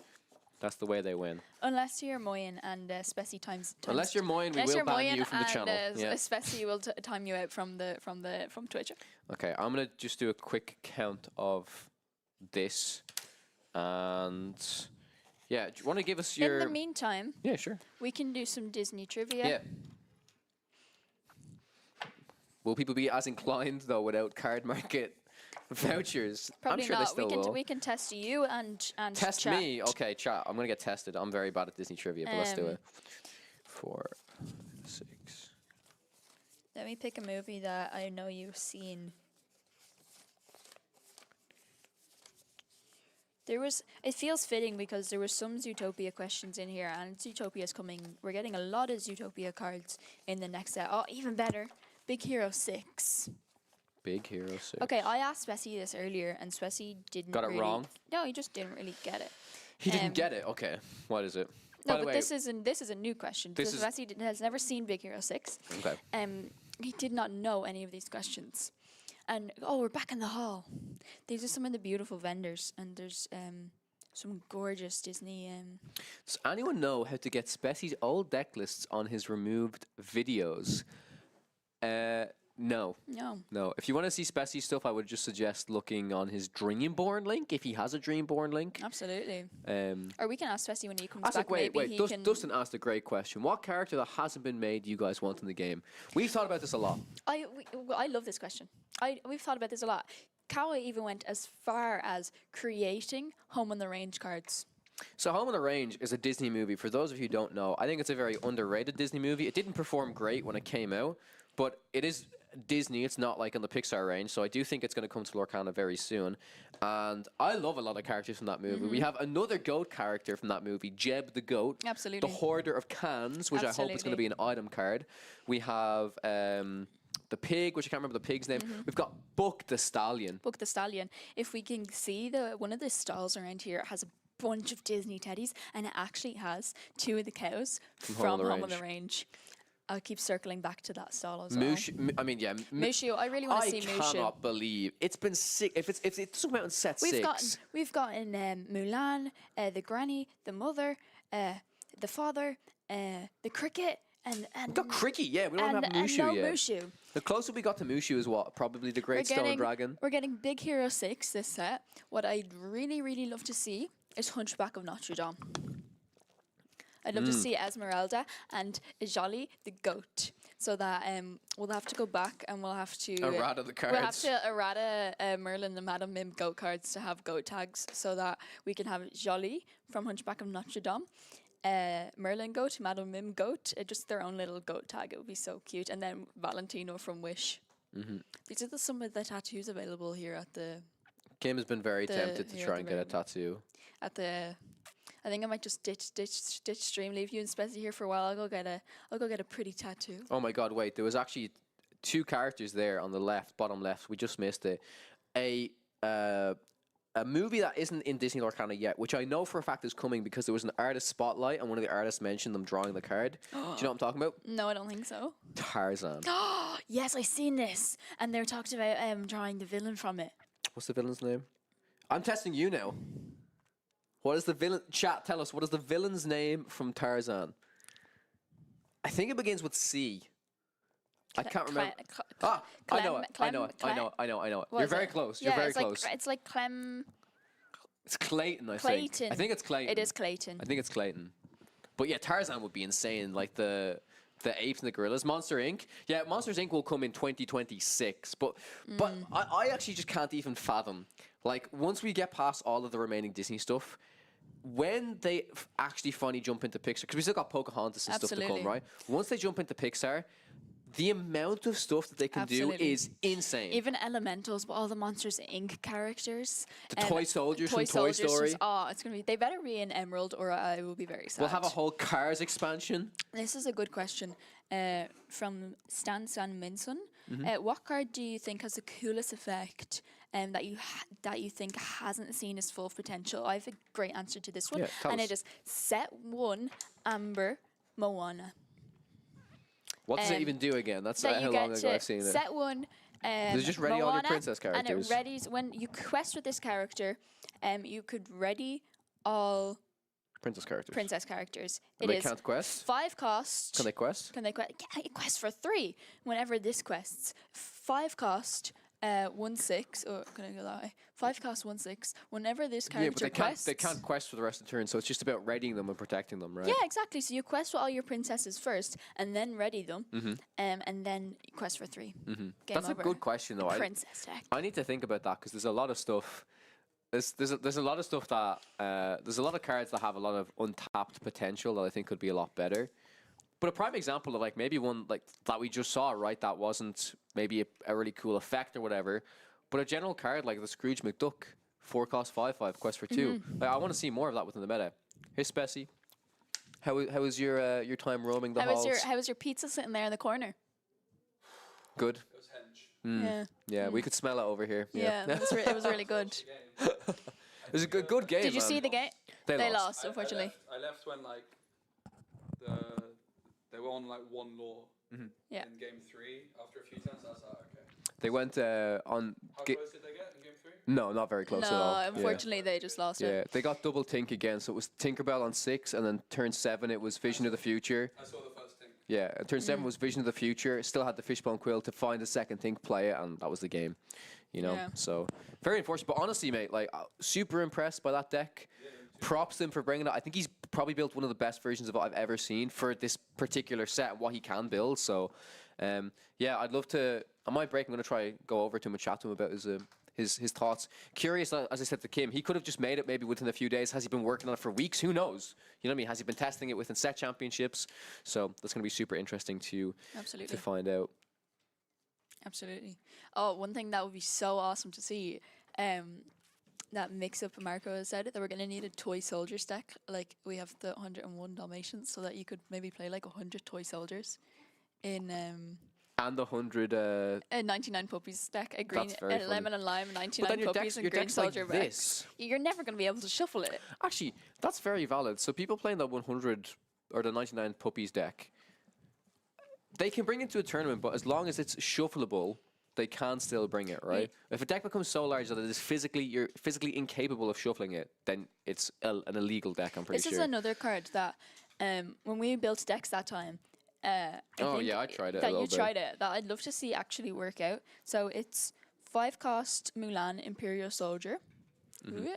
that's the way they win. Unless you're Moyen and Spessy times. Unless you're Moyen, we will ban you from the channel. Yeah. Spessy will time you out from Twitch. Okay, I'm gonna just do a quick count of this. And yeah, do you want to give us your... In the meantime, yeah, sure. We can do some Disney trivia. Yeah. Will people be as inclined though without card market Vouchers. Probably I'm sure not. they still will. We can test you and Test chat. me. Okay, chat. I'm gonna get tested. I'm very bad at Disney trivia, but let's do it. 4, 6. Let me pick a movie that I know you've seen. It feels fitting because there was some Zootopia questions in here, and Zootopia's coming. We're getting a lot of Zootopia cards in the next set. Oh, even better, Big Hero 6. Big Hero 6. Okay, I asked Swessy this earlier, and Swessy didn't Got it really, wrong? No, he just didn't really get it. He didn't get it. Okay, what is it? No, By the but way, this is a new question. this Because is- Swessy has never seen Big Hero 6. Okay. He did not know any of these questions. And, we're back in the hall. These are some of the beautiful vendors, and there's some gorgeous Disney. Does anyone know how to get Spessy's old deck lists on his removed videos? No. No. If you want to see Spessy's stuff, I would just suggest looking on his Dreamborn link, if he has a Dreamborn link. Absolutely. Um, Or we can ask Swessy when he comes I was back. like, maybe he can. Dustin asked a great question. What character that hasn't been made do you guys want in the game? We've thought about this a lot. I love this question. We've thought about this a lot. Kawa even went as far as creating Home on the Range cards. So Home on the Range is a Disney movie. For those of you who don't know, I think it's a very underrated Disney movie. It didn't perform great when it came out, but it is Disney. It's not like in the Pixar range, so I do think it's going to come to Lorcana very soon. And I love a lot of characters from that movie. We have another goat character from that movie, Jeb the Goat. Absolutely. The Hoarder of Cans, which I hope is going to be an item card. We have the pig, which I can't remember the pig's name. We've got Buck the Stallion. Buck the Stallion. If we can see one of the stalls around here has a bunch of Disney teddies, and it actually has 2 of the cows from Home on the Range. I'll keep circling back to that stall as well. Mushu. I really want to see Mushu. I cannot believe it's been sick. If it doesn't come out in set 6. We've gotten Mulan, the granny, the mother, the father, the cricket, and We've got Cricket, yeah. We don't have Mushu no yet. Mushu. The closer we got to Mushu is what? Probably the Great Stone Dragon. We're getting Big Hero 6 this set. What I'd really, really love to see is Hunchback of Notre Dame. I'd love to see Esmeralda and Jolly the goat. So that we'll have to go back and we'll have to errata the cards. We'll have to errata Merlin and Madame Mim goat cards to have goat tags, so that we can have Jolly from Hunchback of Notre Dame, Merlin goat, Madame Mim goat, just their own little goat tag. It would be so cute. And then Valentino from Wish. These are some of the tattoos available here at the. Kim has been very tempted to try and get a tattoo. I think I might just ditch stream, leave you and Spezzy here for a while. I'll go get a pretty tattoo. Oh my God! Wait, there was actually 2 characters there on the left, bottom left. We just missed it. A movie that isn't in Disney Lorcana yet, which I know for a fact is coming because there was an artist spotlight and one of the artists mentioned them drawing the card. Do you know what I'm talking about? No, I don't think so. Tarzan. Yes, I seen this, and they talked about drawing the villain from it. What's the villain's name? I'm testing you now. What is the villain? Chat, tell us, what is the villain's name from Tarzan? I think it begins with C. I can't remember. I know it. You're very close. You're very close. It's like Clem. It's Clayton, I think. Clayton. I think it's Clayton. It is Clayton. I think it's Clayton. But yeah, Tarzan would be insane. Like the apes and the gorillas. Monster Inc. Yeah, Monsters Inc. will come in 2026. But I actually just can't even fathom. Like, once we get past all of the remaining Disney stuff, when they actually finally jump into Pixar, because we still got Pocahontas and stuff to come, right? Once they jump into Pixar, the amount of stuff that they can do is insane. Even Elementals, but all the Monsters Inc. characters. The toy soldiers from Toy Story. It's going to be... They better be in Emerald or I will be very sad. We'll have a whole Cars expansion. This is a good question. From Stan Minson. What card do you think has the coolest effect that you think hasn't seen its full potential? I have a great answer to this one. Yeah, and it is set 1 Amber Moana. What does it even do again? That's how long ago I've seen it. Set 1 Does it just ready all your princess characters? And it readies when you quest with this character, you could ready all princess characters. It is can't quest? 5 cost. Can they quest? Yeah, it quests for 3 whenever this quests. 5 cost 1/6, or can I go that way? 5 cost 1/6. Whenever this Yeah, but character quests, they can't quest for the rest of the turn, so it's just about readying them and protecting them, right? Yeah, exactly. So you quest for all your princesses first, and then ready them, and then quest for 3. Game That's over. a good question, though. Princess deck. I need to think about that because there's a lot of stuff. There's a lot of stuff that there's a lot of cards that have a lot of untapped potential that I think could be a lot better. But a prime example of like maybe one like that we just saw, right? That wasn't maybe a really cool effect or whatever, but a general card like the Scrooge McDuck, 4 cost 5/5 quest for 2. Like, I want to see more of that within the meta. Hey Spessy, how was your time roaming the halls? How was your pizza sitting there in the corner? Good. It was hench. Yeah, we could smell it over here. Yeah, it was really good. It was a good game. Did you man. see the game? They lost, unfortunately. I left when like they were on like 1 law Yeah. in game 3 after a few turns. I was like, okay. They went on. How close did they get in game 3? No, not very close at all. No, unfortunately, they just lost Yeah, it. they got double Tink again, so it was Tinkerbell on 6, and then turn 7 it was Vision of the Future. I saw the first thing. Yeah, and turn 7 was Vision of the Future. Still had the Fishbone Quill to find the second Tink, play it, and that was the game. You know, Yeah. so very unfortunate. But honestly, mate, like super impressed by that deck. Props to him for bringing it. I think he's probably built one of the best versions of it I've ever seen for this particular set and what he can build. So, yeah, I'd love to. On my break, I'm going to try go over to him and chat to him about his thoughts. Curious, as I said to Kim, he could have just made it maybe within a few days. Has he been working on it for weeks? Who knows? You know what I mean? Has he been testing it within set championships? So that's going to be super interesting to find out. Absolutely. Oh, one thing that would be so awesome to see, that mix-up Marco has said, that we're going to need a toy soldiers deck. Like, we have the 101 Dalmatians, so that you could maybe play like 100 toy soldiers in... And the 100... a 99 puppies deck, a green, very a lemon and lime, 99 puppies, and your green deck's like soldier back. this. You're never going to be able to shuffle it. Actually, that's very valid. So people playing the 100 or the 99 puppies deck, they can bring it to a tournament, but as long as it's shuffleable, they can still bring it, right? If a deck becomes so large that it is you're physically incapable of shuffling it, then it's an illegal deck, I'm pretty This sure. is another card that, when we built decks that time, I tried it a that little you bit. tried it, that I'd love to see actually work out. So it's 5 cost Mulan Imperial Soldier. Mm-hmm.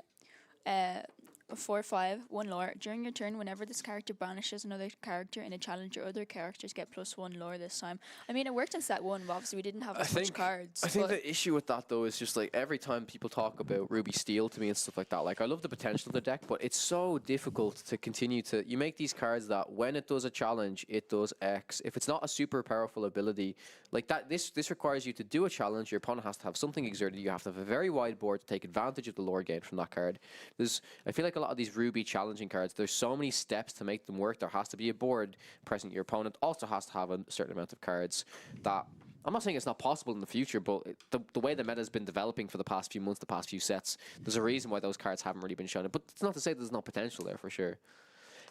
4/5, 1 lore. During your turn, whenever this character banishes another character in a challenge, or other characters get +1 lore this time. I mean, it worked in set 1, but obviously we didn't have as much cards. I think but the issue with that, though, is just like every time people talk about Ruby Steel to me and stuff like that, like I love the potential of the deck, but it's so difficult to continue to... You make these cards that when it does a challenge, it does X. If it's not a super powerful ability, like that, this requires you to do a challenge. Your opponent has to have something exerted. You have to have a very wide board to take advantage of the lore gain from that card. I feel like a lot of these Ruby challenging cards, there's so many steps to make them work. There has to be a board present. Your opponent also has to have a certain amount of cards. That I'm not saying it's not possible in the future, but the way the meta has been developing for the past few months, the past few sets, there's a reason why those cards haven't really been shown. But it's not to say there's no potential there for sure.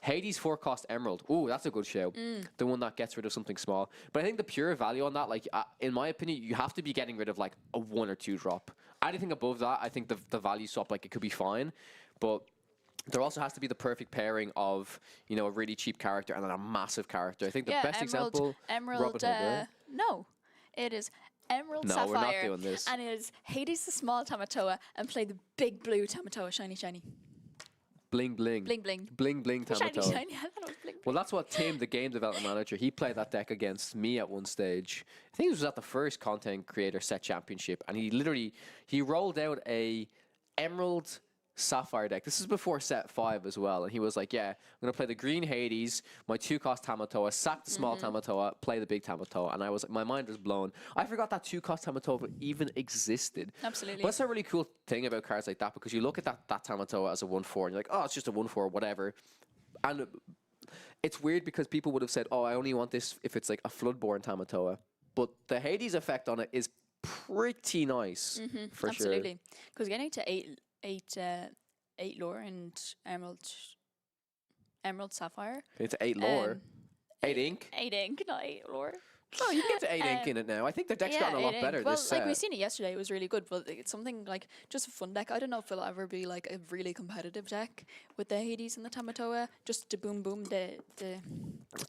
Hades 4 cost Emerald. Ooh, that's a good show. The one that gets rid of something small. But I think the pure value on that, like in my opinion, you have to be getting rid of like a 1 or 2 drop. Anything above that, I think the value swap, like it could be fine. But there also has to be the perfect pairing of, you know, a really cheap character and then a massive character. I think the best example... Emerald, Robin Hood, right? No, it is Emerald No, Sapphire. we're not doing this. And it is Hades the small Tamatoa and play the big blue Tamatoa, shiny, shiny. Bling, bling. Bling, bling. Bling, bling, Shiny, Tamatoa. shiny. I thought it was bling, Well, that's what Tim, the game development manager, he played that deck against me at one stage. I think it was at the first content creator set championship, and he rolled out a Emerald Sapphire deck. This is before set 5 as well, and he was like, yeah, I'm going to play the green Hades, my 2-cost Tamatoa, sack the small Tamatoa, play the big Tamatoa, and I was, my mind was blown. I forgot that 2-cost Tamatoa even existed. Absolutely. But that's a really cool thing about cards like that, because you look at that Tamatoa as a 1/4, and you're like, oh, it's just a 1/4, whatever. And it's weird because people would have said, oh, I only want this if it's like a Floodborn Tamatoa. But the Hades effect on it is pretty nice, for sure. Absolutely. Because getting to 8 lore and Emerald Sapphire. It's 8 lore. 8 ink? 8 ink, not 8 lore. Oh, you can get to 8 ink in it now. I think the deck's gotten a lot 8 better ink. Well, this like set. we seen it yesterday, it was really good. But it's something like just a fun deck. I don't know if it'll ever be like a really competitive deck with the Hades and the Tamatoa. Just to boom the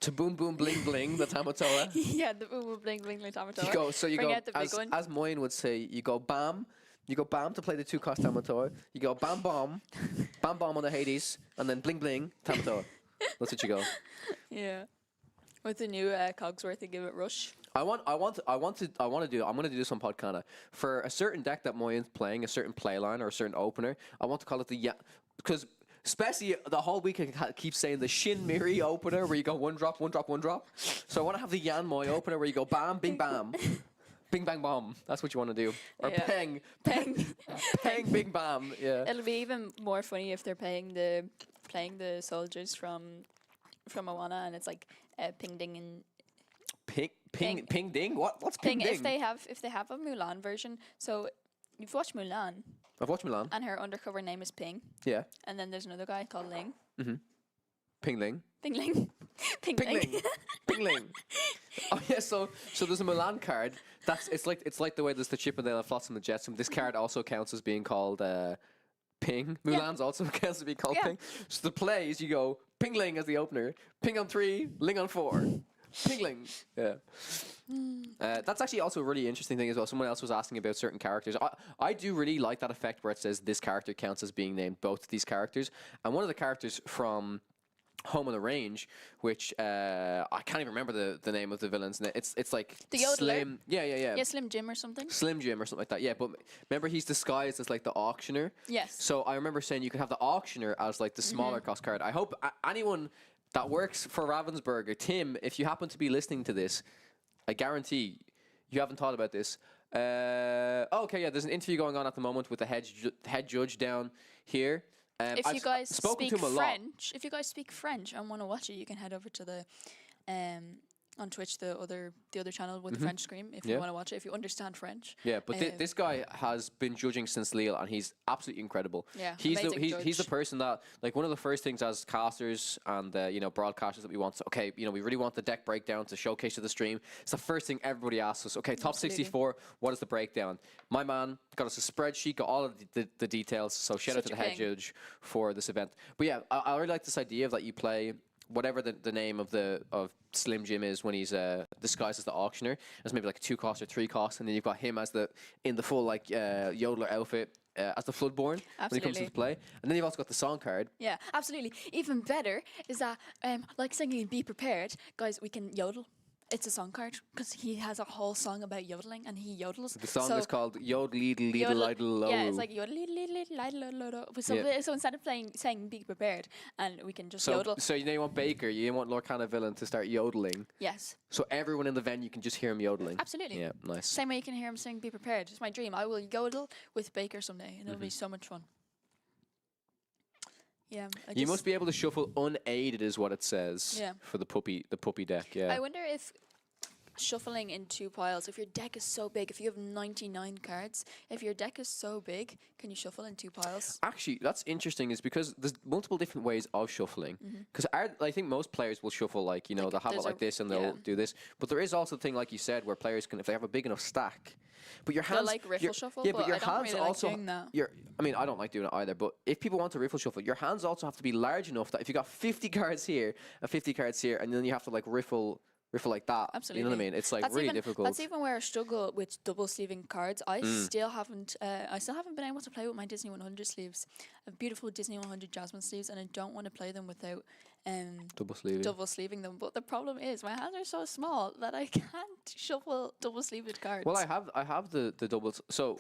To boom boom bling bling the Tamatoa. yeah, the boom boom bling bling the Tamatoa. You Bring go out the big one. as Moyen would say, you go bam. You go bam to play the 2-cost Tamatoa. You go bam bomb on the Hades, and then bling bling Tamatoa. That's what you go. Yeah. With the new Cogsworth, and give it rush. I'm gonna do this on Podcana. For a certain deck that Moyen's playing, a certain playline or a certain opener, I want to call it the because especially the whole week I keep saying the Shin Miri opener where you go 1 drop, 1 drop, 1 drop. So I want to have the Yan Moy opener where you go bam, bing bam. Bing bang bomb. That's what you want to do. Or Yeah. peng. Peng. Peng bing bam. Yeah. It'll be even more funny if they're playing the soldiers from Moana, and it's like ping ding and Ping ding. What's ping. ping ding? If they have a Mulan version, so you've watched Mulan, I've watched Milan. and her undercover name is Ping, Yeah. and then there's another guy called Ling. Ping ling. Ping Ling. Ping Ping Ling. ling. Ping ling. Oh yeah. So there's a Milan card. It's like the way there's the Chippendale and Flotsam and Jetsam. This card also counts as being called Ping. Mulan's also counts as being called Yeah. Ping. So the plays you go Ping ling as the opener. Ping on 3. Ling on 4. Pingling. Yeah. That's actually also a really interesting thing as well. Someone else was asking about certain characters. I do really like that effect where it says this character counts as being named both these characters. And one of the characters from Home on the Range, which I can't even remember the name of the villains. It's like The Yodeler? Slim. Yeah. Yeah, Slim Jim or something. Slim Jim or something like that. Yeah, but remember he's disguised as like the auctioneer. Yes. So I remember saying you can have the auctioneer as like the smaller cost card. I hope anyone that works for Ravensburger, Tim, if you happen to be listening to this, I guarantee you haven't thought about this. Okay, yeah, there's an interview going on at the moment with the head judge down here. If I've you guys spoken speak to him a lot. French, if you guys speak French and want to watch it, you can head over to the on Twitch, the other channel with the French screen. If you Yeah. want to watch it, if you understand French. Yeah, but this guy has been judging since Lille, and he's absolutely incredible. Yeah, he's amazing he's the judge. person that, like, one of the first things as casters and broadcasters that we want. Okay, we really want the deck breakdown to showcase to the stream. It's the first thing everybody asks us. Okay, top Absolutely. 64. What is the breakdown? My man got us a spreadsheet, got all of the details. So shout out to Such the a head king. judge for this event. But yeah, I really like this idea of that you play whatever the name of Slim Jim is when he's disguised as the auctioneer. It's maybe like a 2-cost or 3-cost, and then you've got him as in the full like Yodeler outfit as the Floodborn when he comes Absolutely. into play. And then you've also got the song card. Yeah, absolutely. Even better is that, like singing "Be Prepared," guys, we can yodel. It's a song card because he has a whole song about yodeling and he yodels. The song So is called Yodel Leedle yodel- Leedle Yeah, it's like yodel leedle. So instead of saying "Be Prepared," and we can just yodel. So you want Baker, you want Lorcana Villain to start yodeling. Yes, So everyone in the venue can just hear him yodeling. absolutely. Yeah, nice. Same way you can hear him sing "Be Prepared." It's my dream. I will yodel with Baker someday, and it'll be so much fun. Yeah, You must be able to shuffle unaided, is what it says. Yeah. For the puppy deck. Yeah. I wonder if shuffling in 2 piles, if your deck is so big, if you have 99 cards, if your deck is so big, can you shuffle in 2 piles? Actually, that's interesting, is because there's multiple different ways of shuffling. Because I think most players will shuffle like, they'll have it there's like a- this and they'll yeah. do this. But there is also the thing, like you said, where players can, if they have a big enough stack. But your They'll, hands, like, riffle shuffle, yeah, but your I don't hands really like also. doing that. I don't like doing it either. But if people want to riffle shuffle, your hands also have to be large enough that if you got 50 cards here and 50 cards here, and then you have to like riffle like that. Absolutely. You know what I mean? It's like really difficult. That's even where I struggle with double sleeving cards. I still haven't been able to play with my Disney 100 sleeves. I have beautiful Disney 100 Jasmine sleeves, and I don't want to play them without Double sleeving. double sleeving them. But the problem is my hands are so small that I can't shuffle double sleeved cards. Well, I have the doubles. So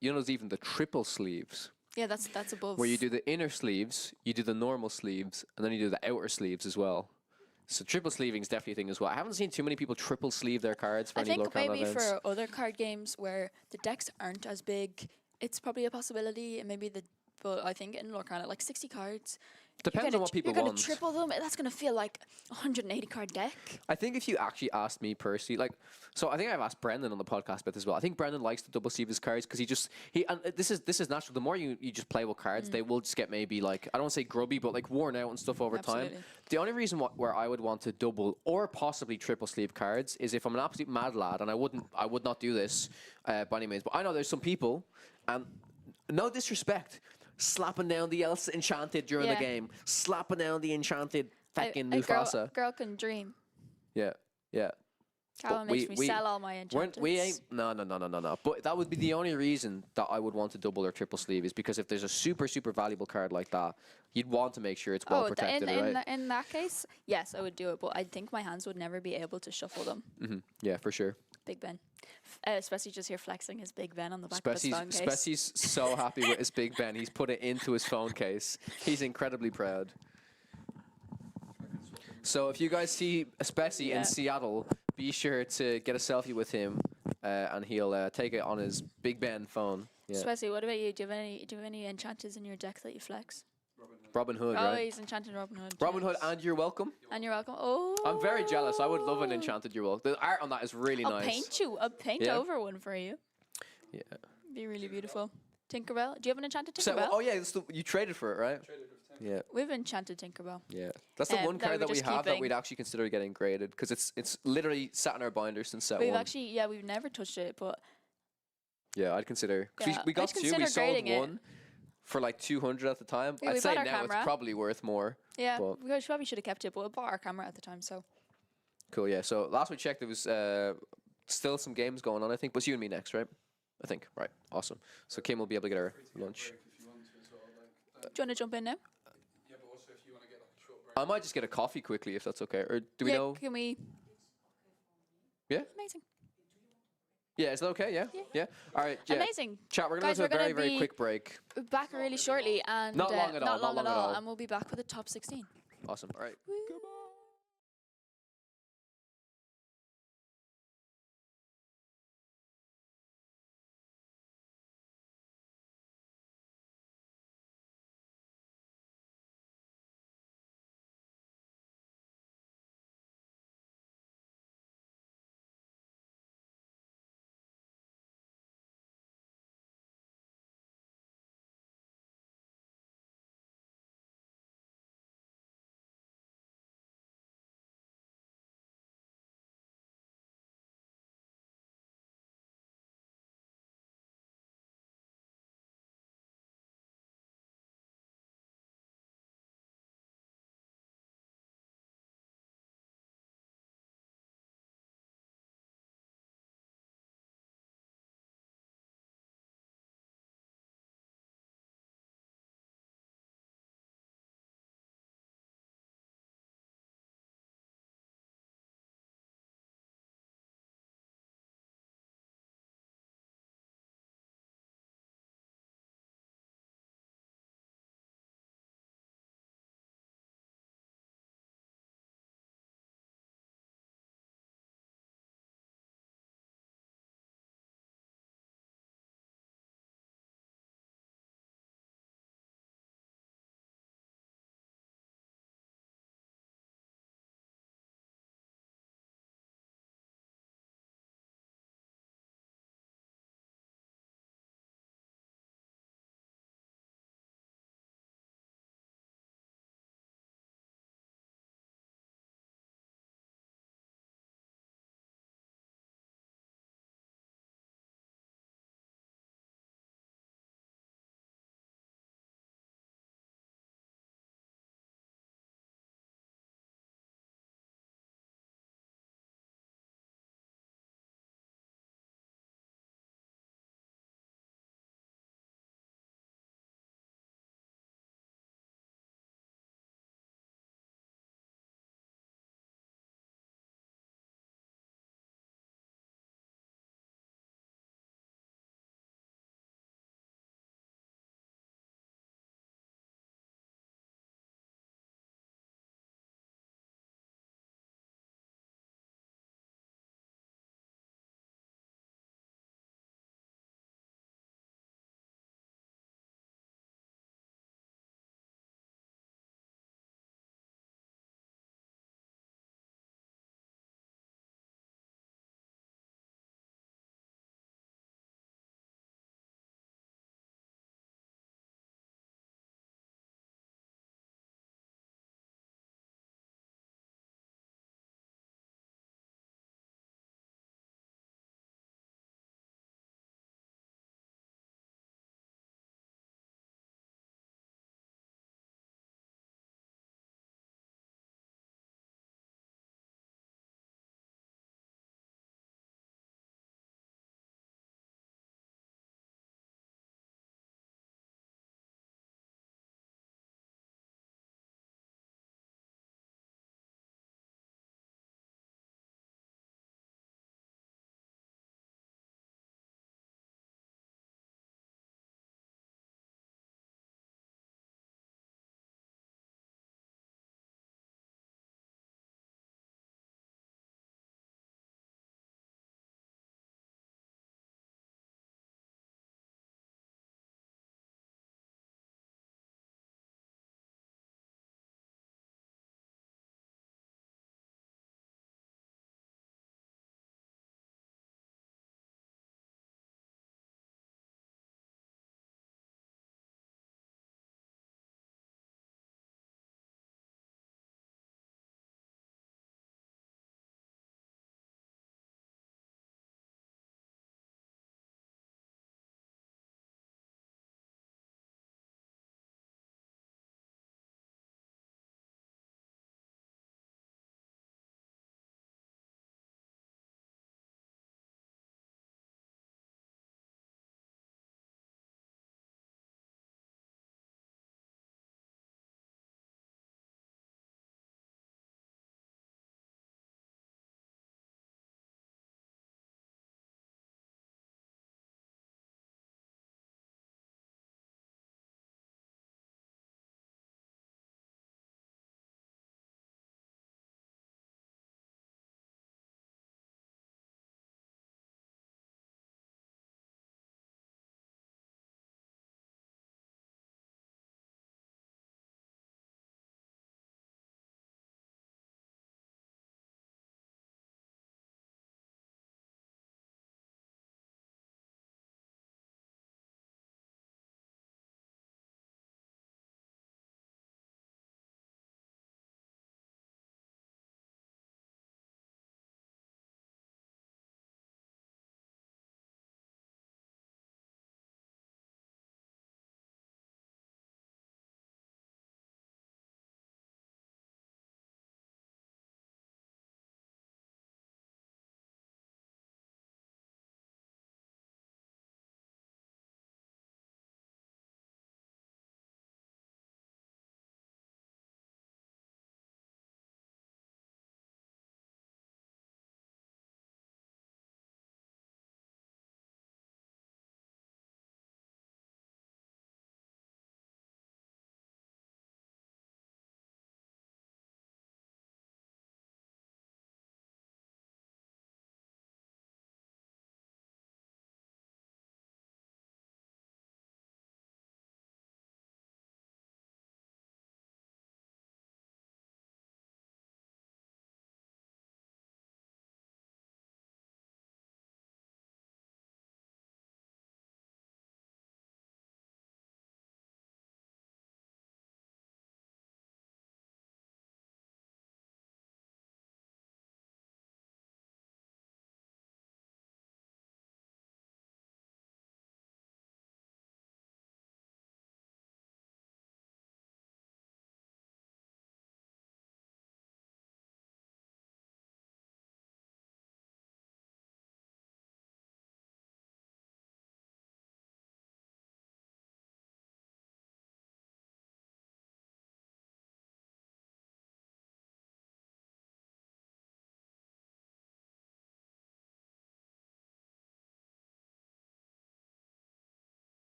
there's even the triple sleeves. Yeah, that's above. Where you do the inner sleeves, you do the normal sleeves, and then you do the outer sleeves as well. So triple sleeving is definitely a thing as well. I haven't seen too many people triple sleeve their cards for I any think Lorcana maybe events. for other card games where the decks aren't as big, it's probably a possibility. And maybe but I think in Lorcana, like 60 cards, Depends on what people You're want. gonna triple them. That's gonna feel like a 180 card deck. I think if you actually asked me personally, like, so I think I've asked Brendan on the podcast about this as well. I think Brendan likes to double sleeve his cards because and this is natural. The more you just play with cards, they will just get maybe like, I don't want to say grubby, but like worn out and stuff over Absolutely. time. The only reason where I would want to double or possibly triple sleeve cards is if I'm an absolute mad lad, and I would not do this by any means. But I know there's some people, and no disrespect, slapping down the Elsa Enchanted during the Yeah. game, slapping down the Enchanted fucking A Mufasa. girl can dream. Yeah, yeah. Callum But makes me sell all my enchantments. We ain't. No. But that would be the only reason that I would want to double or triple sleeve is because if there's a super valuable card like that, you'd want to make sure it's well protected, right? In that case, yes, I would do it, but I think my hands would never be able to shuffle them. Yeah, for sure. Big Ben. Especially just here flexing his Big Ben on the back of his phone case. Spessie's so happy with his Big Ben. He's put it into his phone case. He's incredibly proud. So if you guys see Spessie in Seattle, be sure to get a selfie with him, and he'll take it on his Big Ben phone. Yeah. Spessy, what about you? Do you have any enchanters in your deck that you flex? Robin Hood, Oh, right? he's enchanted Robin Hood. Robin Hood, and you're welcome. And you're welcome. Oh, I'm very jealous. I would love an enchanted You're Welcome. The art on that is really I'll nice. paint you. I'll paint Yeah. over one for you. Yeah. Be really beautiful. Tinkerbell. Do you have an enchanted So, Tinkerbell? oh yeah, you traded for it, right? Yeah. We have enchanted Tinkerbell. Yeah, that's the one that we card were that we just have that keeping. we'd actually consider getting graded because it's literally sat in our binder since set We've one. actually, we've never touched it, but Yeah, I'd consider. 'Cause Yeah, we got I'd two. We consider sold grading it. one for like 200 at the time. Yeah, I'd we say bought our now camera. it's probably worth more. yeah, But- we probably should have kept it, but we bought our camera at the time, so. Cool. Yeah. So last we checked, there was still some games going on. I think. But it's you and me next, right? I think. Right. Awesome. So Kim will be able to get her lunch. Do you want to jump in now? I might just get a coffee quickly if that's okay. Or do we know? Can we? Yeah. Amazing. Yeah. Is that okay? Yeah. Yeah. All right. Yeah. Amazing. Chat. We're gonna Guys, go to a we're very gonna very be- quick break. Back really shortly, and Not long at all, Not not long long at all. and we'll be back with the top 16. Awesome. All right. Woo.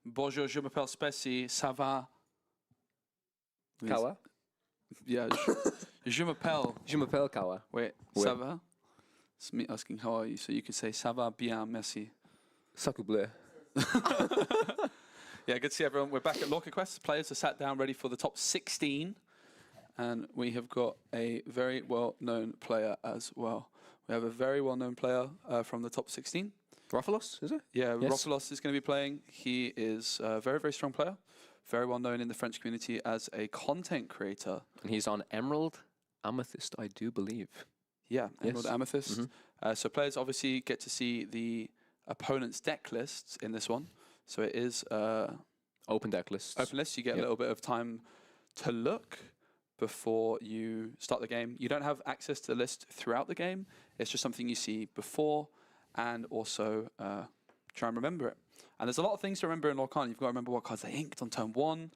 Bonjour, je m'appelle Specie, ça va? Kawa? Yeah, je m'appelle. Je m'appelle Kawa. Wait, Ouais. ça va? It's me asking how are you, so you could say ça va bien, merci. S'il vous Yeah, good to see everyone. We're back at Lorca Quest. Players are sat down ready for the top 16. And we have got a very well-known player as well. We have a very well-known player from the top 16. Rofalos, is it? Yeah, Yes. Rofalos is going to be playing. He is a very, very strong player. Very well-known in the French community as a content creator. And he's on Emerald Amethyst, I do believe. Yeah, Emerald Yes. Amethyst. So players obviously get to see the opponent's deck lists in this one. So it is Open deck lists. open list. You get a little bit of time to look before you start the game. You don't have access to the list throughout the game. It's just something you see before and also try and remember it. And there's a lot of things to remember in Lorcana. You've got to remember what cards they inked on turn 1,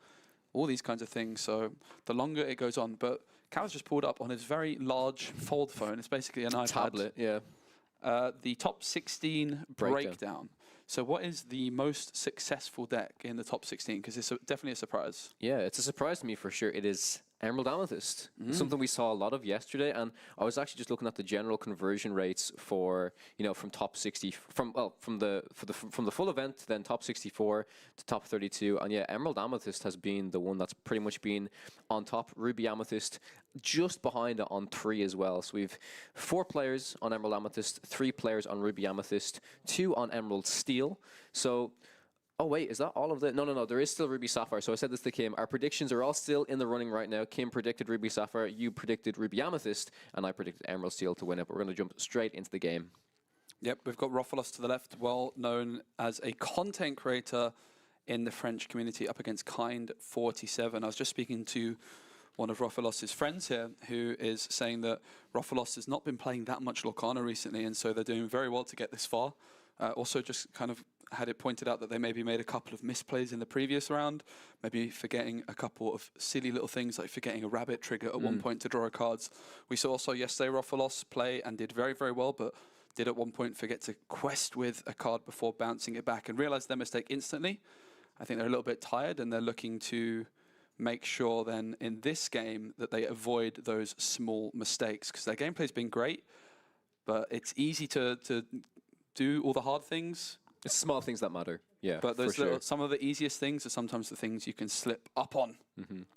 all these kinds of things. So the longer it goes on. But Cal's just pulled up on his very large fold phone. It's basically an iPad. Tablet, yeah. The top 16 breakdown. So what is the most successful deck in the top 16? Because it's definitely a surprise. Yeah, it's a surprise to me for sure. It is Emerald Amethyst, something we saw a lot of yesterday, and I was actually just looking at the general conversion rates for from top 60 from the full event, then top 64 to top 32, and yeah, Emerald Amethyst has been the one that's pretty much been on top. Ruby Amethyst just behind it on 3 as well. So we've 4 players on Emerald Amethyst, 3 players on Ruby Amethyst, 2 on Emerald Steel. So. Oh, wait, is that all of the... No, there is still Ruby Sapphire. So I said this to Kim. Our predictions are all still in the running right now. Kim predicted Ruby Sapphire, you predicted Ruby Amethyst, and I predicted Emerald Steel to win it. But we're going to jump straight into the game. Yep, we've got Rofalos to the left, well known as a content creator in the French community, up against Kind47. I was just speaking to one of Rofalos' friends here, who is saying that Rofalos has not been playing that much Lorcana recently, and so they're doing very well to get this far. Also, just kind of had it pointed out that they maybe made a couple of misplays in the previous round, maybe forgetting a couple of silly little things like forgetting a rabbit trigger at one point to draw cards. We saw also yesterday Rofalos play and did very, very well, but did at one point forget to quest with a card before bouncing it back and realized their mistake instantly. I think they're a little bit tired and they're looking to make sure then in this game that they avoid those small mistakes, because their gameplay's been great, but it's easy to do all the hard things. It's small things that matter. Yeah, but those some of the easiest things are sometimes the things you can slip up on.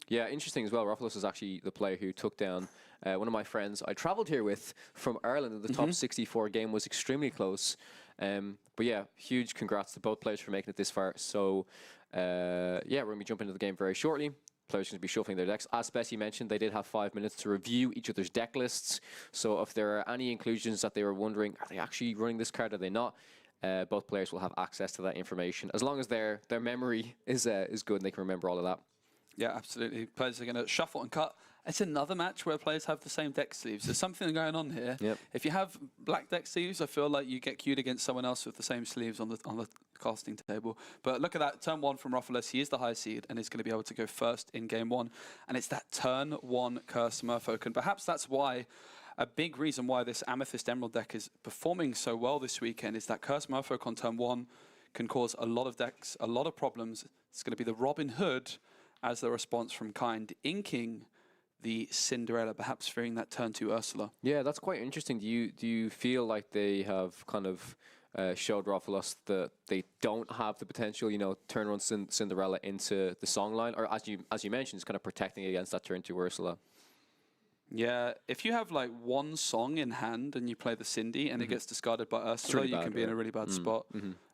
Yeah, interesting as well. Rofalos is actually the player who took down one of my friends I travelled here with from Ireland. The top 64 game was extremely close. But yeah, huge congrats to both players for making it this far. So yeah, we're going to be jumping into the game very shortly. Players are going to be shuffling their decks. As Bessie mentioned, they did have 5 minutes to review each other's deck lists. So if there are any inclusions that they were wondering, are they actually running this card, are they not? Both players will have access to that information as long as their memory is good and they can remember all of that. Yeah, absolutely. Players are going to shuffle and cut. It's another match where players have the same deck sleeves. There's something going on here. Yep. If you have black deck sleeves, I feel like you get queued against someone else with the same sleeves on the casting table. But look at that, turn 1 from Rofalos. He is the high seed and is going to be able to go first in game 1. And it's that turn 1 Curse Merfolk. And perhaps that's why a big reason why this Amethyst Emerald deck is performing so well this weekend is that Curse Merfolk on turn 1 can cause a lot of decks, a lot of problems. It's going to be the Robin Hood as the response from Kind, inking the Cinderella, perhaps fearing that turn 2 Ursula. Yeah, that's quite interesting. Do you feel like they have kind of showed Rofalos that they don't have the potential, turn 1 Cinderella into the songline, or as you mentioned, it's kind of protecting against that turn 2 Ursula? Yeah, if you have like one song in hand and you play the Cindy and it gets discarded by Ursula, really you bad, can be in a really bad spot.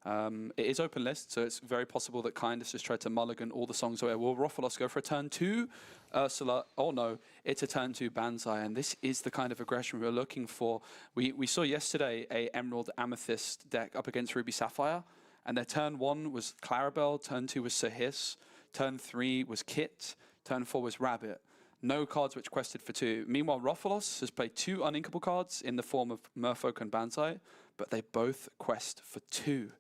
It is open list, so it's very possible that Kind has just tried to mulligan all the songs away. Will Rofalos go for a turn 2 Ursula? Oh no, it's a turn 2 Banzai, and this is the kind of aggression we're looking for. We saw yesterday a Emerald Amethyst deck up against Ruby Sapphire, and their turn 1 was Clarabelle, turn 2 was Sir Hiss, turn 3 was Kit, turn 4 was Rabbit. No cards which quested for 2. Meanwhile, Rofalos has played 2 uninkable cards in the form of Merfolk and Banzai, but they both quest for 2.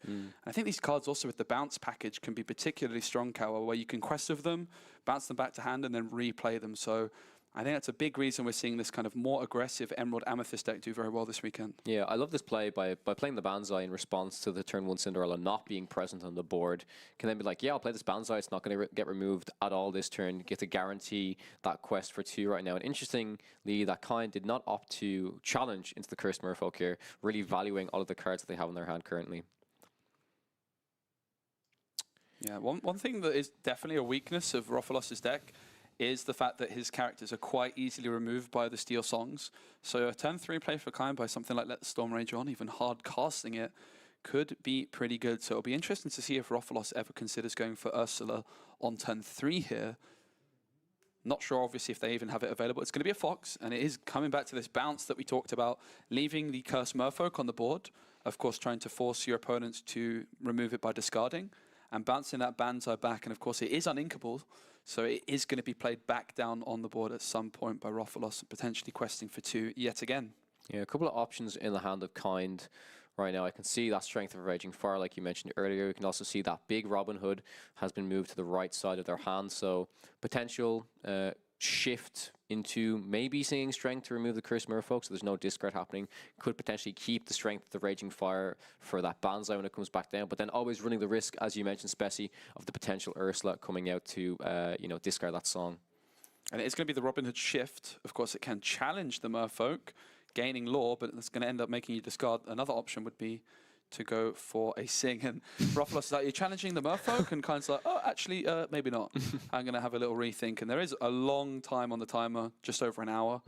I think these cards also with the bounce package can be particularly strong, Kawa, where you can quest with them, bounce them back to hand, and then replay them. So I think that's a big reason we're seeing this kind of more aggressive Emerald Amethyst deck do very well this weekend. Yeah, I love this play by playing the Banzai in response to the turn 1 Cinderella not being present on the board. Can then be like, yeah, I'll play this Banzai. It's not going to get removed at all this turn. Get to guarantee that quest for 2 right now. And interestingly, that kind did not opt to challenge into the Cursed Merfolk here, really valuing all of the cards that they have in their hand currently. Yeah, one thing that is definitely a weakness of Rofolos's deck is the fact that his characters are quite easily removed by the Steel Songs. So a turn 3 play for Kind by something like Let the Storm Rage On, even hard casting it, could be pretty good. So it'll be interesting to see if Rofolos ever considers going for Ursula on turn 3 here. Not sure, obviously, if they even have it available. It's going to be a Fox, and it is coming back to this bounce that we talked about, leaving the Cursed Merfolk on the board, of course, trying to force your opponents to remove it by discarding, and bouncing that Banzai back. And, of course, it is uninkable, so it is going to be played back down on the board at some point by Rofolos, potentially questing for 2 yet again. Yeah, a couple of options in the hand of Kind right now. I can see that Strength of Raging Fire, like you mentioned earlier. You can also see that big Robin Hood has been moved to the right side of their hand. So potential shift into maybe singing Strength to remove the Cursed Merfolk, so there's no discard happening. Could potentially keep the Strength of the Raging Fire for that Banzai when it comes back down, but then always running the risk, as you mentioned, Specie, of the potential Ursula coming out to discard that song. And it is going to be the Robin Hood shift. Of course, it can challenge the Merfolk, gaining lore, but it's going to end up making you discard. Another option would be to go for a sing. And Rofolos is like, you're challenging the Merfolk? And Kind's like, oh, actually, maybe not. I'm going to have a little rethink. And there is a long time on the timer, just over an hour,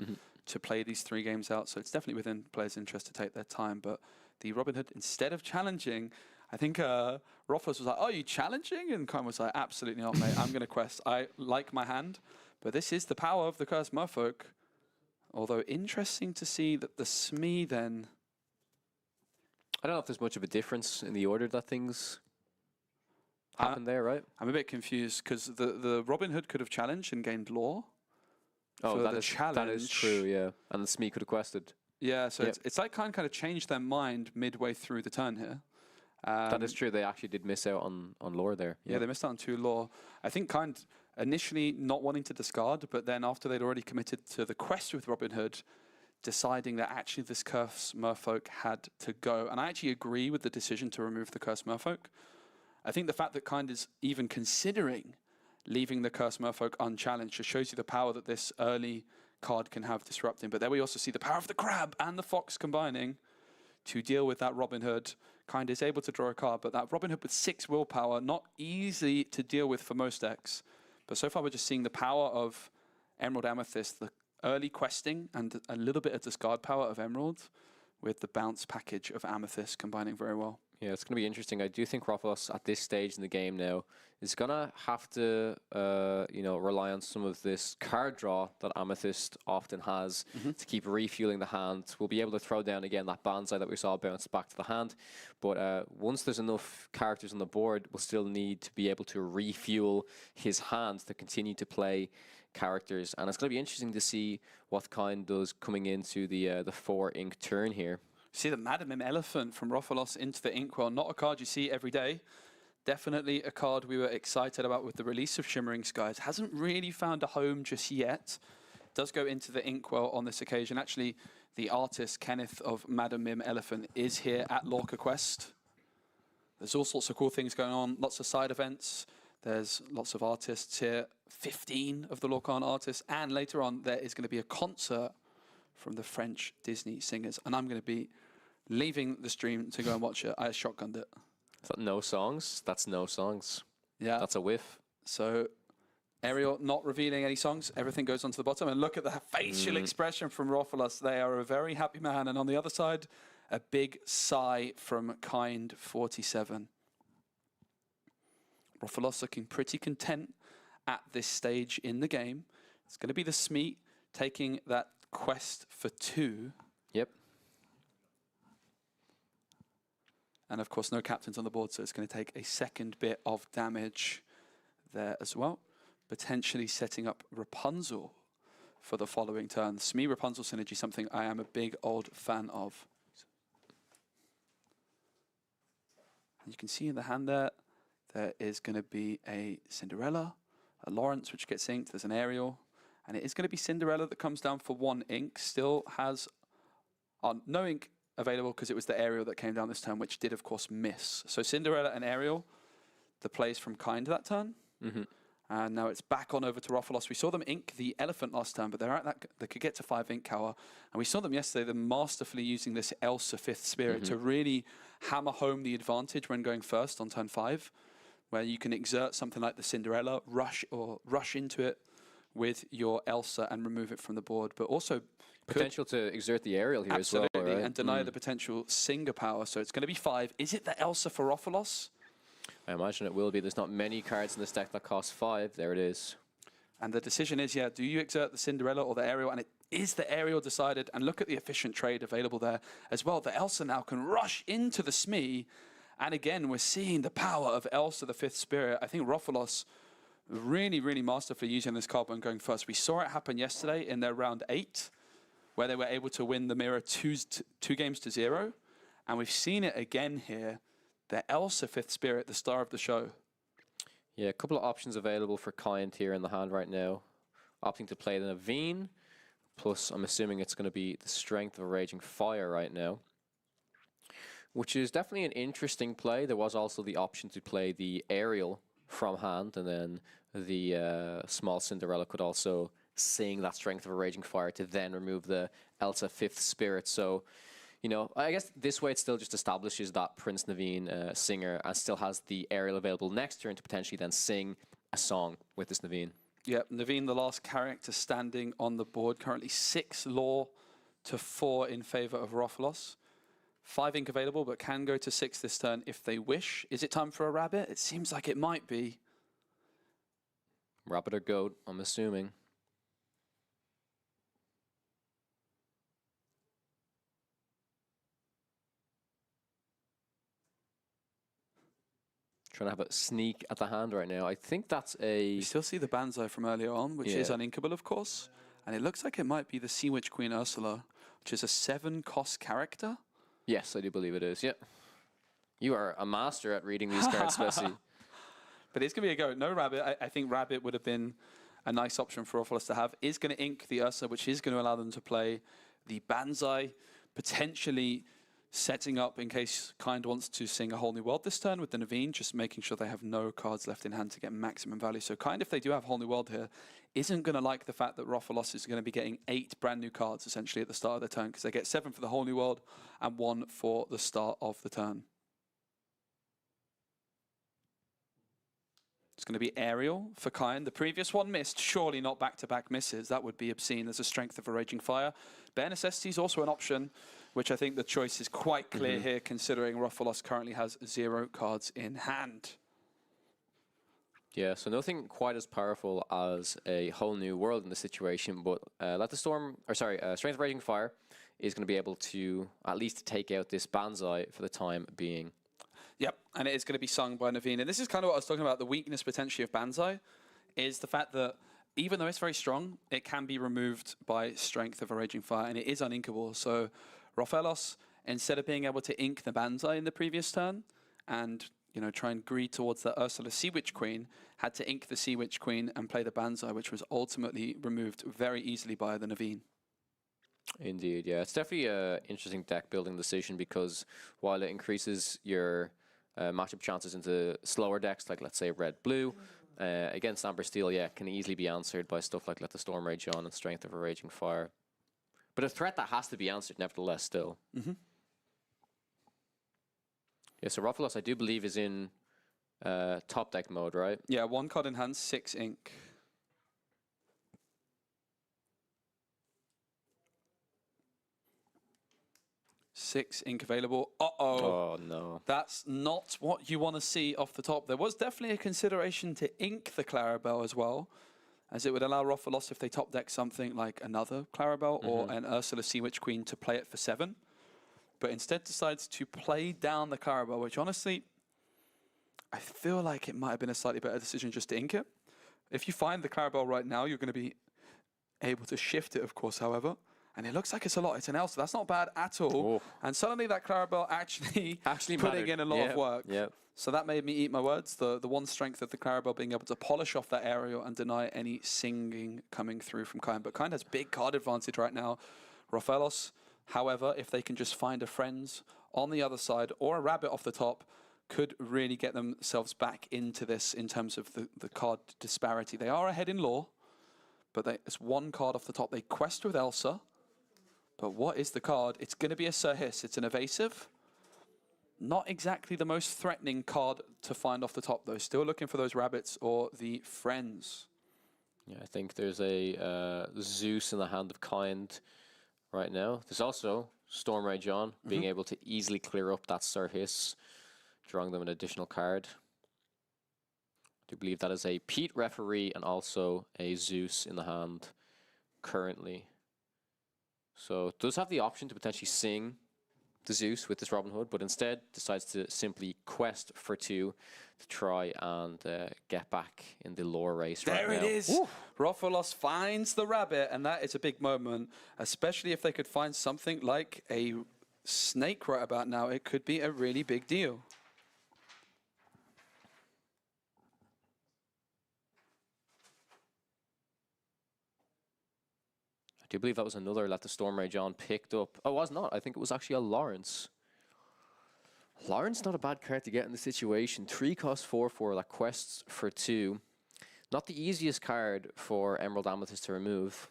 to play these 3 games out. So it's definitely within players' interest to take their time. But the Robin Hood, instead of challenging, I think Rofolos was like, oh, are you challenging? And Kind was like, absolutely not, mate. I'm going to quest. I like my hand. But this is the power of the Cursed Merfolk. Although interesting to see that the Smee then... I don't know if there's much of a difference in the order that things happen there, right? I'm a bit confused because the Robin Hood could have challenged and gained lore. Oh, that is true, yeah. And the Smee could have quested. Yeah, so it's like kind of changed their mind midway through the turn here. That is true. They actually did miss out on lore there. Yeah, they missed out on 2 lore. I think Kind initially not wanting to discard, but then after they'd already committed to the quest with Robin Hood, deciding that actually this Cursed Merfolk had to go. And I actually agree with the decision to remove the Cursed Merfolk. I think the fact that Kind is even considering leaving the Cursed Merfolk unchallenged just shows you the power that this early card can have disrupting. But there we also see the power of the Crab and the Fox combining to deal with that Robin Hood. Kind is able to draw a card, but that Robin Hood with 6 willpower, not easy to deal with for most decks. But so far we're just seeing the power of Emerald Amethyst, the early questing and a little bit of discard power of Emerald with the bounce package of Amethyst combining very well. Yeah, it's going to be interesting. I do think Rofolos at this stage in the game now is going to have to, rely on some of this card draw that Amethyst often has to keep refueling the hand. We'll be able to throw down again that Banzai that we saw bounce back to the hand. But once there's enough characters on the board, we'll still need to be able to refuel his hand to continue to play characters. And it's going to be interesting to see what Kind does coming into the 4 ink turn here. See the Madam Mim Elephant from Rofolos into the Inkwell. Not a card you see every day. Definitely a card we were excited about with the release of Shimmering Skies. Hasn't really found a home just yet. Does go into the Inkwell on this occasion. Actually, the artist, Kenneth of Madam Mim Elephant, is here at Lorca Quest. There's all sorts of cool things going on. Lots of side events. There's lots of artists here. 15 of the Lorcana artists. And later on, there is going to be a concert from the French Disney singers. And I'm going to be leaving the stream to go and watch it. I shotgunned it. Is that no songs? That's no songs. Yeah. That's a whiff. So Ariel not revealing any songs. Everything goes onto the bottom. And look at the facial expression from Rofolos. They are a very happy man. And on the other side, a big sigh from Kind 47. Rofolos looking pretty content at this stage in the game. It's going to be the Smee taking that quest for 2. Yep. And of course, no captains on the board, so it's going to take a second bit of damage there as well. Potentially setting up Rapunzel for the following turn. Smee Rapunzel synergy, something I am a big old fan of. And you can see in the hand there is going to be a Cinderella, a Lawrence, which gets inked. There's an Ariel, And it is going to be Cinderella that comes down for 1 ink. Still has no ink available because it was the Aerial that came down this turn, which did, of course, miss. So Cinderella and Aerial, the plays from Kind that turn. And now it's back on over to Rofalos. We saw them ink the Elephant last turn, but they're at that, they could get to 5 ink cower. And we saw them yesterday, them masterfully using this Elsa 5th Spirit to really hammer home the advantage when going first on turn 5, where you can exert something like the Cinderella, rush into it with your Elsa and remove it from the board, but also Potential to exert the Aerial here absolutely, as well, right? and deny the potential Singer power. So it's going to be 5. Is it the Elsa for Rofalos? I imagine it will be. There's not many cards in this deck that cost 5. There it is. And the decision is, do you exert the Cinderella or the Aerial? And it is the Aerial decided. And look at the efficient trade available there as well. The Elsa now can rush into the Smee. And again, we're seeing the power of Elsa, the 5th Spirit. I think Rofalos really, really masterfully using this card when going first. We saw it happen yesterday in their round 8, where they were able to win the mirror 2 games to 0. And we've seen it again here. The Elsa 5th Spirit, the star of the show. Yeah, a couple of options available for Kind here in the hand right now. Opting to play the Naveen, plus I'm assuming it's going to be the Strength of a Raging Fire right now, which is definitely an interesting play. There was also the option to play the Aerial from hand, and then the small Cinderella could also sing that Strength of a Raging Fire to then remove the Elsa 5th Spirit. So, you know, I guess this way it still just establishes that Prince Naveen singer and still has the Aerial available next turn to potentially then sing a song with this Naveen. Yep, Naveen, the last character standing on the board. Currently 6 law to 4 in favor of Rofalos. 5 ink available, but can go to 6 this turn if they wish. Is it time for a rabbit? It seems like it might be. Rabbit or goat, I'm assuming. Trying to have a sneak at the hand right now. I think that's a... You still see the Banzai from earlier on, which is uninkable, of course. And it looks like it might be the Sea Witch Queen Ursula, which is a 7-cost character. Yes, I do believe it is, yeah. You are a master at reading these cards, Spessy. But it's going to be a go. No Rabbit. I think Rabbit would have been a nice option for Rofalos to have. Is going to ink the Ursula, which is going to allow them to play the Banzai, potentially setting up in case Kind wants to sing A Whole New World this turn with the Naveen, just making sure they have no cards left in hand to get maximum value. So Kind, if they do have Whole New World here, isn't going to like the fact that Rofalos is going to be getting 8 brand new cards essentially at the start of the turn, because they get 7 for the Whole New World and 1 for the start of the turn. It's going to be Aerial for Kind. The previous one missed. Surely not back-to-back misses. That would be obscene. There's a Strength of a Raging Fire. Bare Necessity is also an option, which I think the choice is quite clear here, considering Rofalos currently has 0 cards in hand. Yeah, so nothing quite as powerful as A Whole New World in this situation, but Strength of Raging Fire is going to be able to at least take out this Banzai for the time being. Yep, and it is going to be sung by Naveen. And this is kind of what I was talking about, the weakness potentially of Banzai, is the fact that even though it's very strong, it can be removed by Strength of a Raging Fire, and it is uninkable. So Rofalos, instead of being able to ink the Banzai in the previous turn and try and greed towards the Ursula Sea Witch Queen, had to ink the Sea Witch Queen and play the Banzai, which was ultimately removed very easily by the Naveen. Indeed, yeah. It's definitely an interesting deck building decision, because while it increases your matchup chances into slower decks, like let's say red-blue, against Amber Steel, can easily be answered by stuff like Let the Storm Rage On and Strength of a Raging Fire. But a threat that has to be answered nevertheless still. Yeah, so Rofalos, I do believe, is in top deck mode, right? Yeah, 1 card in hand, 6 ink. Six ink available. Oh, no. That's not what you want to see off the top. There was definitely a consideration to ink the Clarabelle as well, as it would allow Rofalos, if they top deck something like another Clarabelle or an Ursula Sea Witch Queen, to play it for 7. But instead decides to play down the Clarabelle, which honestly, I feel like it might have been a slightly better decision just to ink it. If you find the Clarabelle right now, you're going to be able to shift it, of course, however. And it looks like it's a lot. It's an Elsa. That's not bad at all. Oh. And suddenly that Clarabelle actually putting mattered. in a lot of work. Yeah. So that made me eat my words. The one strength of the Clarabelle being able to polish off that aerial and deny any singing coming through from Kind. But Kind has big card advantage right now. Rofellos, however, if they can just find a Friends on the other side or a Rabbit off the top, could really get themselves back into this in terms of the card disparity. They are ahead in lore, but it's one card off the top. They quest with Elsa. But what is the card? It's going to be a Sir Hiss. It's an evasive. Not exactly the most threatening card to find off the top, though. Still looking for those rabbits or the friends. Yeah, I think there's a Zeus in the hand of Kind right now. There's also Storm Ray John being able to easily clear up that Sir Hiss, drawing them an additional card. I do believe that is a Pete referee and also a Zeus in the hand currently. So it does have the option to potentially sing the Zeus with this Robin Hood, but instead decides to simply quest for 2 to try and get back in the lore race right now. There it is. Rofellos finds the rabbit, and that is a big moment, especially if they could find something like a snake right about now. It could be a really big deal. I do believe that was another that the Storm Ray John picked up. Oh, it was not. I think it was actually a Lawrence. Lawrence, not a bad card to get in the situation. 3 cost 4/4 that quests for 2. Not the easiest card for Emerald Amethyst to remove.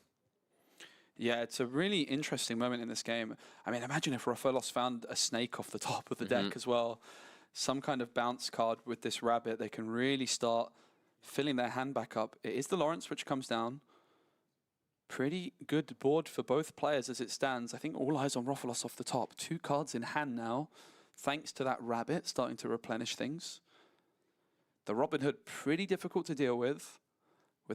Yeah, it's a really interesting moment in this game. I mean, imagine if Rofellos found a snake off the top of the deck as well. Some kind of bounce card with this rabbit. They can really start filling their hand back up. It is the Lawrence which comes down. Pretty good board for both players as it stands. I think all eyes on Rofellos off the top. 2 cards in hand now, thanks to that rabbit starting to replenish things. The Robin Hood, pretty difficult to deal with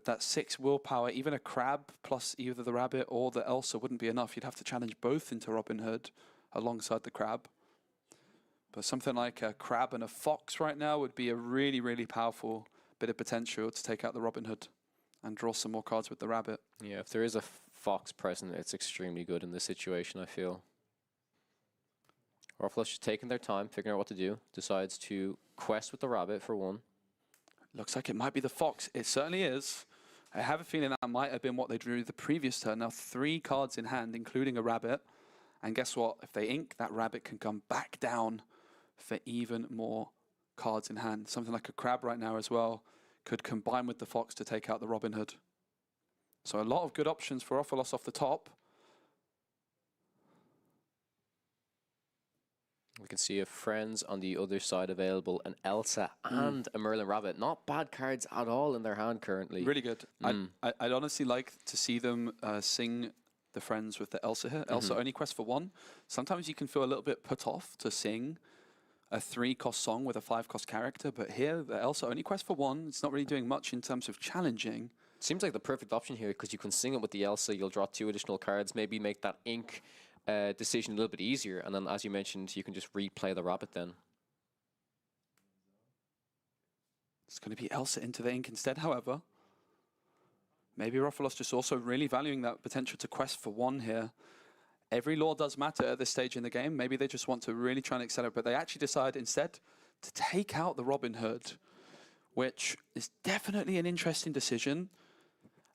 that 6 willpower. Even a crab plus either the rabbit or the Elsa wouldn't be enough. You'd have to challenge both into Robin Hood alongside the crab. But something like a crab and a fox right now would be a really, really powerful bit of potential to take out the Robin Hood and draw some more cards with the rabbit. Yeah, if there is a fox present, it's extremely good in this situation, I feel. Rofellos just taking their time, figuring out what to do. Decides to quest with the rabbit for 1. Looks like it might be the fox. It certainly is. I have a feeling that might have been what they drew the previous turn. Now 3 cards in hand, including a rabbit. And guess what? If they ink, that rabbit can come back down for even more cards in hand. Something like a crab right now as well could combine with the fox to take out the Robin Hood. So a lot of good options for Rofellos off the top. We can see a Friends on the other side available, an Elsa and a Merlin Rabbit. Not bad cards at all in their hand currently. Really good. I'd honestly like to see them sing the Friends with the Elsa here. Elsa only quest for 1. Sometimes you can feel a little bit put off to sing a 3-cost song with a 5-cost character, but here the Elsa only quest for 1. It's not really doing much in terms of challenging. Seems like the perfect option here because you can sing it with the Elsa. You'll draw 2 additional cards, maybe make that ink decision a little bit easier, and then as you mentioned, you can just replay the rabbit then. It's going to be Elsa into the ink instead, however. Maybe Rofellos just also really valuing that potential to quest for 1 here. Every lore does matter at this stage in the game. Maybe they just want to really try and accelerate, but they actually decide instead to take out the Robin Hood, which is definitely an interesting decision.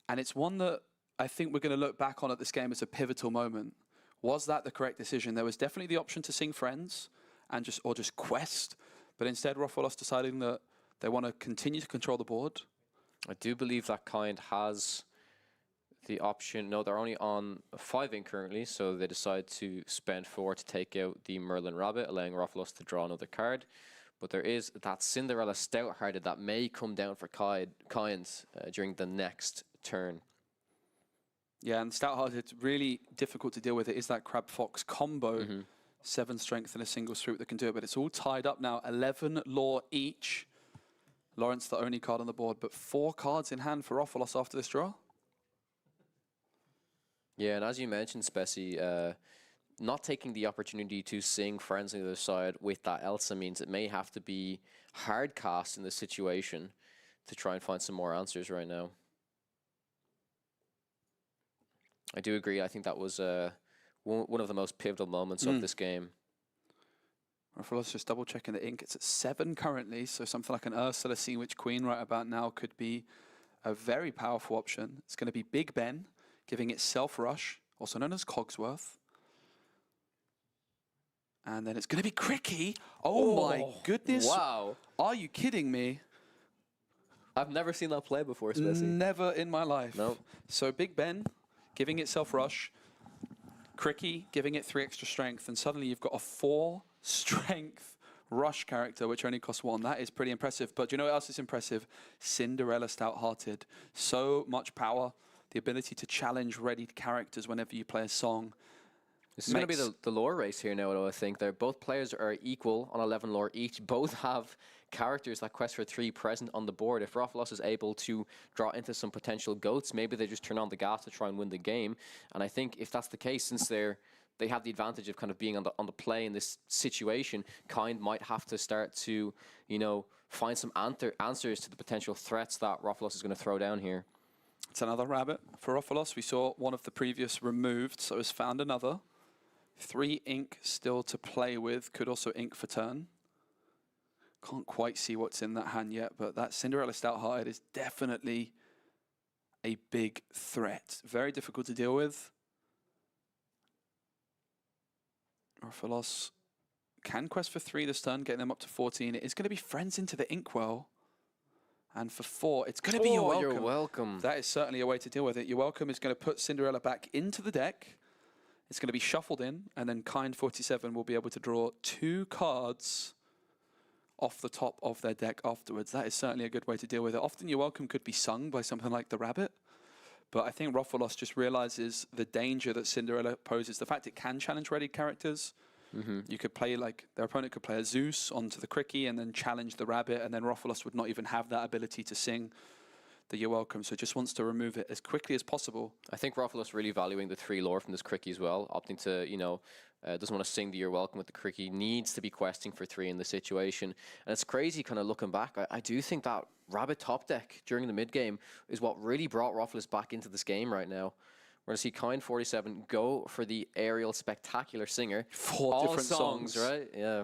And it's one that I think we're going to look back on at this game as a pivotal moment. Was that the correct decision? There was definitely the option to sing Friends and just quest, but instead Rofellos deciding that they want to continue to control the board. I do believe that Kind has the option. No, they're only on 5 ink currently, so they decide to spend 4 to take out the Merlin Rabbit, allowing Rofellos to draw another card. But there is that Cinderella Stout-Hearted that may come down for Kind during the next turn. Yeah, and Stout-Hearted, it's really difficult to deal with. It is that Crab-Fox combo. 7 strength and a single swoop that can do it, but it's all tied up now. 11 lore each. Lawrence the only card on the board, but 4 cards in hand for Rofellos after this draw. Yeah, and as you mentioned, Spessy, not taking the opportunity to sing Friends on the other side with that Elsa means it may have to be hard cast in this situation to try and find some more answers right now. I do agree. I think that was one of the most pivotal moments of this game. Ruffalo's just double checking the ink. It's at 7 currently, so something like an Ursula Sea Witch Queen right about now could be a very powerful option. It's going to be Big Ben, giving it Self-Rush, also known as Cogsworth. And then it's going to be Cricky. Oh my goodness. Wow. Are you kidding me? I've never seen that play before, Spessy. Never in my life. Nope. So Big Ben giving it Self-Rush, Cricky giving it 3 extra strength, and suddenly you've got a 4 strength rush character, which only costs 1. That is pretty impressive. But do you know what else is impressive? Cinderella Stout-Hearted. So much power, the ability to challenge ready characters whenever you play a song. This is going to be the lore race here now, though, I think. Both players are equal on 11 lore each. Both have characters that quest for 3 present on the board. If Roffalos is able to draw into some potential goats, maybe they just turn on the gas to try and win the game. And I think if that's the case, since they have the advantage of kind of being on the play in this situation, Kind might have to start to, you know, find some answers to the potential threats that Roffalos is going to throw down here. It's another rabbit for Roffalos. We saw one of the previous removed, so has found another. 3 ink still to play with. Could also ink for turn. Can't quite see what's in that hand yet, but that Cinderella Stout-Hearted is definitely a big threat. Very difficult to deal with. Roffalos can quest for 3 this turn, getting them up to 14. It is going to be Friends into the Inkwell. And for 4, it's going to be You're Welcome. You're Welcome. That is certainly a way to deal with it. You're Welcome is going to put Cinderella back into the deck. It's going to be shuffled in, and then Kind 47 will be able to draw 2 cards off the top of their deck afterwards. That is certainly a good way to deal with it. Often You're Welcome could be sung by something like the Rabbit, but I think Roffalos just realizes the danger that Cinderella poses. The fact it can challenge ready characters. You could play, like, their opponent could play a Zeus onto the Cricky and then challenge the Rabbit, and then Roffalos would not even have that ability to sing the You're Welcome, so just wants to remove it as quickly as possible. I think Roffalos really valuing the 3 lore from this Cricky as well, opting to, you know, doesn't want to sing the You're Welcome with the Cricky, needs to be questing for 3 in the situation. And it's crazy kind of looking back. I do think that Rabbit top deck during the mid-game is what really brought Roffalos back into this game right now. We're going to see Kind 47 go for the Aerial Spectacular Singer. 4 All different songs, right? Yeah.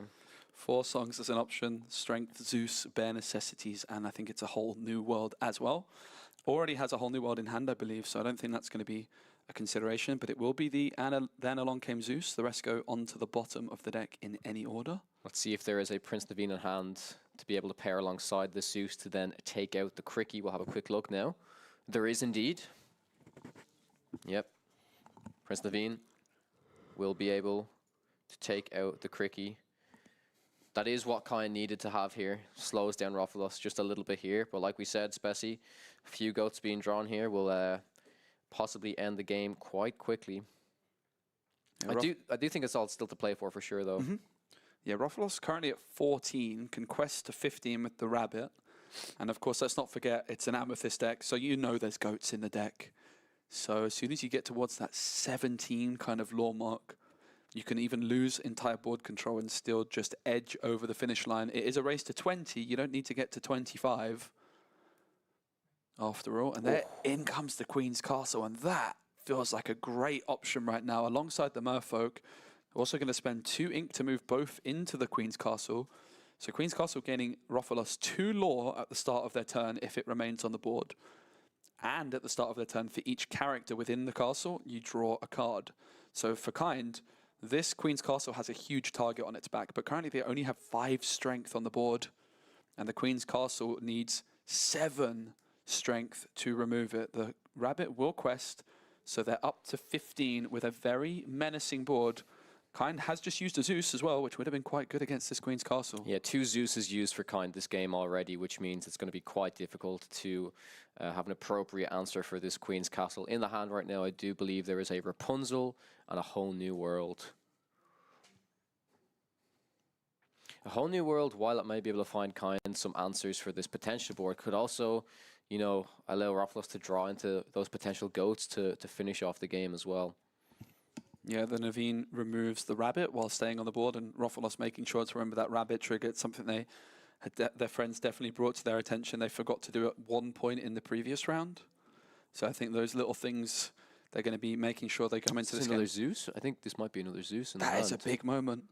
4 songs as an option. Strength, Zeus, Bare Necessities, and I think it's a Whole New World as well. Already has a Whole New World in hand, I believe, so I don't think that's going to be a consideration, but it will be the Then Along Came Zeus. The rest go onto the bottom of the deck in any order. Let's see if there is a Prince Naveen in hand to be able to pair alongside the Zeus to then take out the Cricky. We'll have a quick look now. There is indeed. Yep. Prince Naveen will be able to take out the Cricky. That is what Kind needed to have here. Slows down Roffalos just a little bit here. But like we said, Spessy, a few goats being drawn here will possibly end the game quite quickly. Yeah, I do think it's all still to play for sure, though. Yeah, Roffalos currently at 14, can quest to 15 with the Rabbit. And of course, let's not forget, it's an Amethyst deck, so you know there's goats in the deck. So as soon as you get towards that 17 kind of lore mark, you can even lose entire board control and still just edge over the finish line. It is a race to 20. You don't need to get to 25 after all. And there in comes the Queen's Castle, and that feels like a great option right now alongside the Merfolk. Also going to spend 2 ink to move both into the Queen's Castle. So Queen's Castle gaining Roffalos 2 lore at the start of their turn if it remains on the board. And at the start of their turn, for each character within the castle, you draw a card. So for Kind, this Queen's Castle has a huge target on its back, but currently they only have 5 strength on the board. And the Queen's Castle needs 7 strength to remove it. The Rabbit will quest, so they're up to 15 with a very menacing board. Kind has just used a Zeus as well, which would have been quite good against this Queen's Castle. Yeah, 2 Zeus used for Kind this game already, which means it's going to be quite difficult to have an appropriate answer for this Queen's Castle. In the hand right now, I do believe there is a Rapunzel and a Whole New World. A Whole New World, while it may be able to find Kind some answers for this potential board, could also, you know, allow Roffalos to draw into those potential goats to finish off the game as well. Yeah, the Naveen removes the Rabbit while staying on the board, and Roffalos making sure to remember that Rabbit trigger. It's something they had their friends definitely brought to their attention. They forgot to do at one point in the previous round. So I think those little things they're going to be making sure they come into Is this this another game. Zeus? I think this might be another Zeus in the That is a hand. big moment.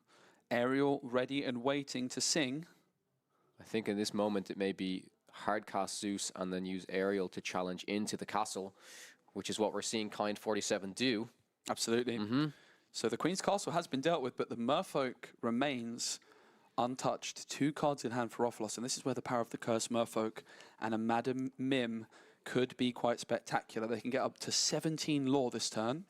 Ariel ready and waiting to sing. I think in this moment it may be hard cast Zeus and then use Ariel to challenge into the castle, which is what we're seeing Kind 47 do. Absolutely. So the Queen's Castle has been dealt with, but the Merfolk remains untouched. 2 cards in hand for Rothlos, and this is where the power of the Cursed Merfolk and a Madam Mim could be quite spectacular. They can get up to 17 lore this turn.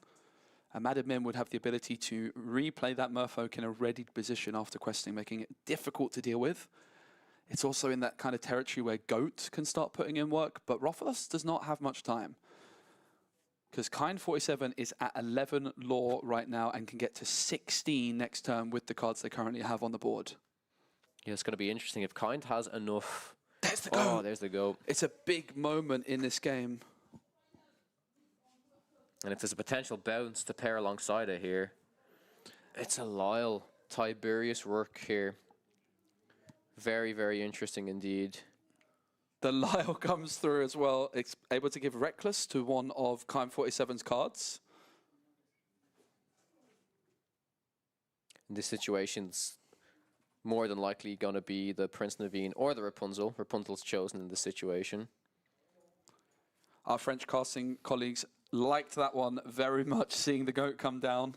A Madam Mim would have the ability to replay that Merfolk in a readied position after questing, making it difficult to deal with. It's also in that kind of territory where Goat can start putting in work, but Rothlos does not have much time. Because Kind 47 is at 11 lore right now and can get to 16 next turn with the cards they currently have on the board. Yeah, it's going to be interesting if Kind has enough. There's the Oh, Goat. there's the Goat. It's a big moment in this game. And if there's a potential bounce to pair alongside it here, it's a Lyle Tiberius work here. Very, very interesting indeed. The Lyle comes through as well. It's able to give Reckless to one of Kind 47's cards. In this situation's more than likely going to be the Prince Naveen or the Rapunzel. Rapunzel's chosen in this situation. Our French casting colleagues liked that one very much, seeing the Goat come down.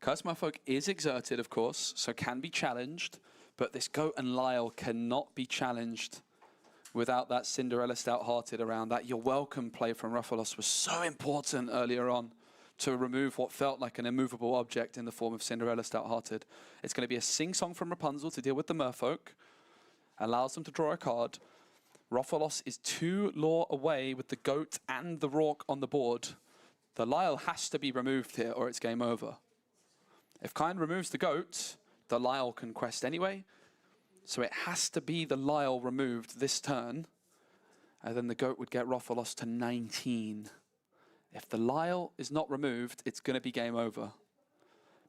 Cursed Merfolk is exerted, of course, so can be challenged, but this Goat and Lyle cannot be challenged without that Cinderella Stout-Hearted around. That You're Welcome play from Rothlos was so important earlier on to remove what felt like an immovable object in the form of Cinderella Stout-Hearted. It's going to be a sing-song from Rapunzel to deal with the Merfolk, allows them to draw a card. Rothlos is 2 lore away with the Goat and the Rorke on the board. The Lyle has to be removed here or it's game over. If Kind removes the Goat, the Lyle can quest anyway. So it has to be the Lyle removed this turn. And then the Goat would get Rothlos to 19. If the Lyle is not removed, it's going to be game over.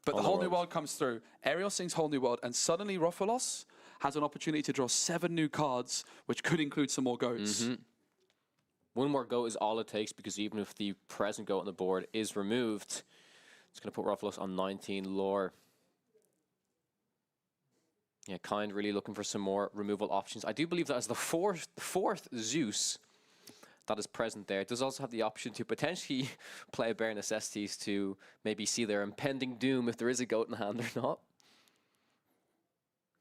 But the Whole New World comes through. Ariel sings Whole New World, and suddenly Rothlos has an opportunity to draw 7 new cards, which could include some more Goats. One more Goat is all it takes, because even if the present Goat on the board is removed, it's going to put Rothlos on 19 lore. Yeah, Kind really looking for some more removal options. I do believe that as the fourth Zeus that is present there, it does also have the option to potentially play Bare Necessities to maybe see their impending doom if there is a Goat in hand or not.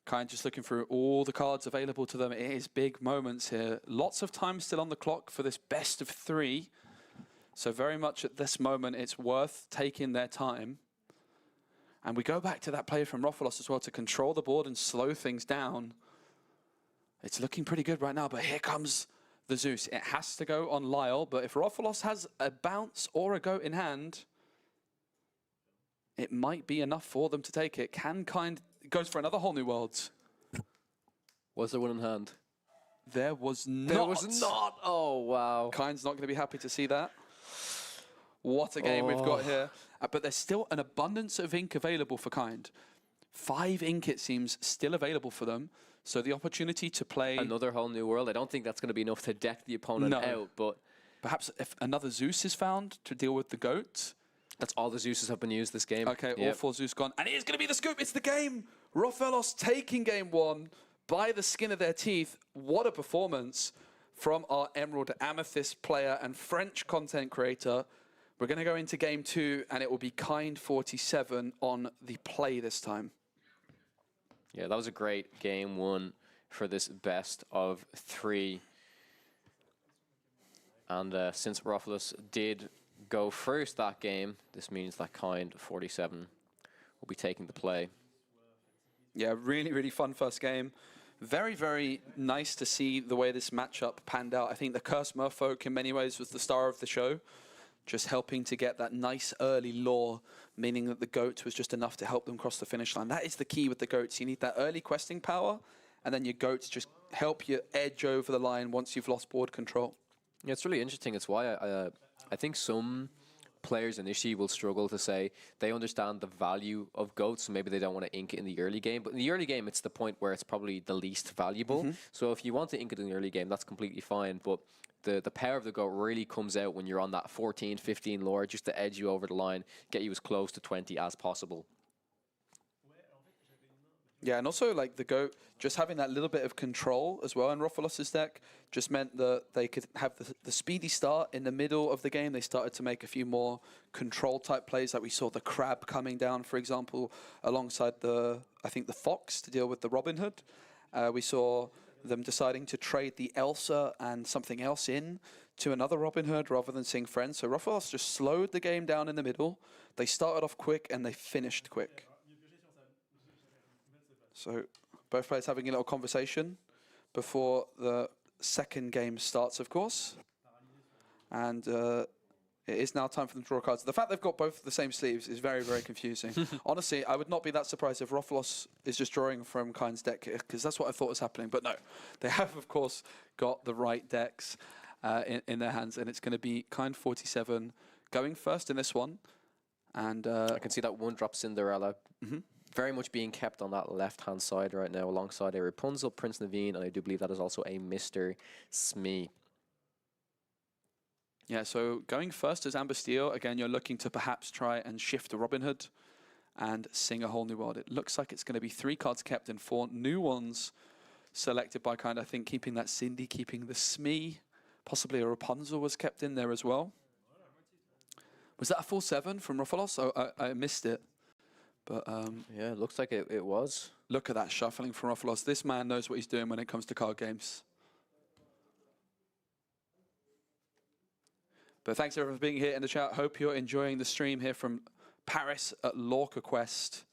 Kind just looking through all the cards available to them. It is big moments here. Lots of time still on the clock for this best of 3. So very much at this moment, it's worth taking their time. And we go back to that play from Rothlos as well to control the board and slow things down. It's looking pretty good right now, but here comes the Zeus. It has to go on Lyle, but if Rothlos has a bounce or a Goat in hand, it might be enough for them to take it. Goes for another Whole New World. Was there one in hand? There was not. There was not. Oh, wow. Kind's not going to be happy to see that. What a game we've got here. But there's still an abundance of ink available for Kind. 5 ink, it seems, still available for them. So the opportunity to play... Another Whole New World. I don't think that's going to be enough to deck the opponent out, but... Perhaps if another Zeus is found to deal with the Goat. That's all the Zeuses have been used this game. Okay, all 4 Zeus gone. And it is going to be the scoop. It's the game. Rothlos taking game 1 by the skin of their teeth. What a performance from our Emerald Amethyst player and French content creator. We're going to go into game 2, and it will be Kind 47 on the play this time. Yeah, that was a great game 1 for this best of 3. And since Rothlos did go first that game, this means that Kind 47 will be taking the play. Yeah, really, really fun first game. Very, very nice to see the way this matchup panned out. I think the Cursed Merfolk in many ways was the star of the show, just helping to get that nice early lore, meaning that the Goat was just enough to help them cross the finish line. That is the key with the Goats. You need that early questing power, and then your Goats just help you edge over the line once you've lost board control. Yeah, it's really interesting. It's why I think some players initially will struggle to say they understand the value of goats, so maybe they don't want to ink it in the early game. But in the early game, it's the point where it's probably the least valuable. So if you want to ink it in the early game, that's completely fine. But the power of the goat really comes out when you're on that 14, 15 lore, just to edge you over the line, get you as close to 20 as possible. Yeah, and also like the goat, just having that little bit of control as well in Rofolos's deck just meant that they could have the speedy start in the middle of the game. They started to make a few more control type plays, like we saw the crab coming down, for example, alongside I think the fox to deal with the Robin Hood. We saw them deciding to trade the Elsa and something else in to another Robin Hood rather than seeing friends. So Rofolos just slowed the game down in the middle. They started off quick and they finished quick. So both players having a little conversation before the second game starts, of course. And it is now time for them to draw cards. The fact they've got both the same sleeves is very, very confusing. Honestly, I would not be that surprised if Rofolos is just drawing from Kind's deck, because that's what I thought was happening. But no, they have, of course, got the right decks in their hands. And it's going to be Kind 47 going first in this one. And I can see that 1-drop Cinderella. Very much being kept on that left-hand side right now, alongside a Rapunzel, Prince Naveen, and I do believe that is also a Mr. Smee. Yeah, so going first as Amber Steel, again, you're looking to perhaps try and shift to Robin Hood and sing A Whole New World. It looks like it's going to be 3 cards kept and 4 new ones selected by Kind. I think keeping that Cindy, keeping the Smee, possibly a Rapunzel was kept in there as well. Was that a full 7 from Rofolos? Oh, I missed it. But yeah, it looks like it was. Look at that shuffling from Rofolos. This man knows what he's doing when it comes to card games. But thanks everyone for being here in the chat. Hope you're enjoying the stream here from Paris at Lorca Quest.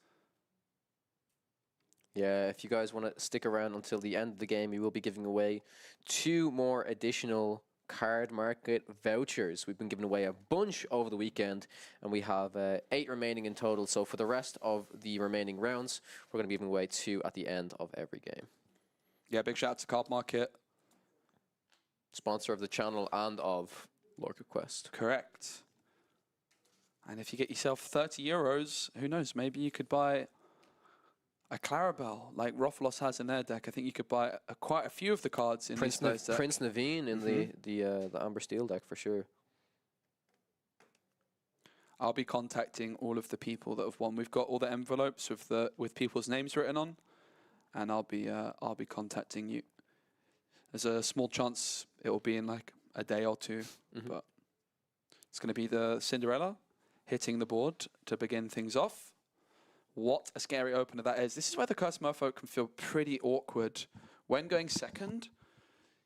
Yeah, if you guys want to stick around until the end of the game, we will be giving away 2 more additional card market vouchers. We've been giving away a bunch over the weekend, and we have 8 remaining in total. So for the rest of the remaining rounds, we're going to be giving away 2 at the end of every game. Yeah, big shout out to Card Market. Sponsor of the channel and of Lorca Quest. Correct. And if you get yourself 30 euros, who knows, maybe you could buy a Clarabelle like Rofolos has in their deck. I think you could buy quite a few of the cards in Prince this deck. Prince Naveen in the Amber Steel deck for sure. I'll be contacting all of the people that have won. We've got all the envelopes with people's names written on, and I'll be contacting you. There's a small chance it will be in like a day or 2, but it's going to be the Cinderella hitting the board to begin things off. What a scary opener that is. This is where the Cursed Merfolk can feel pretty awkward. When going second,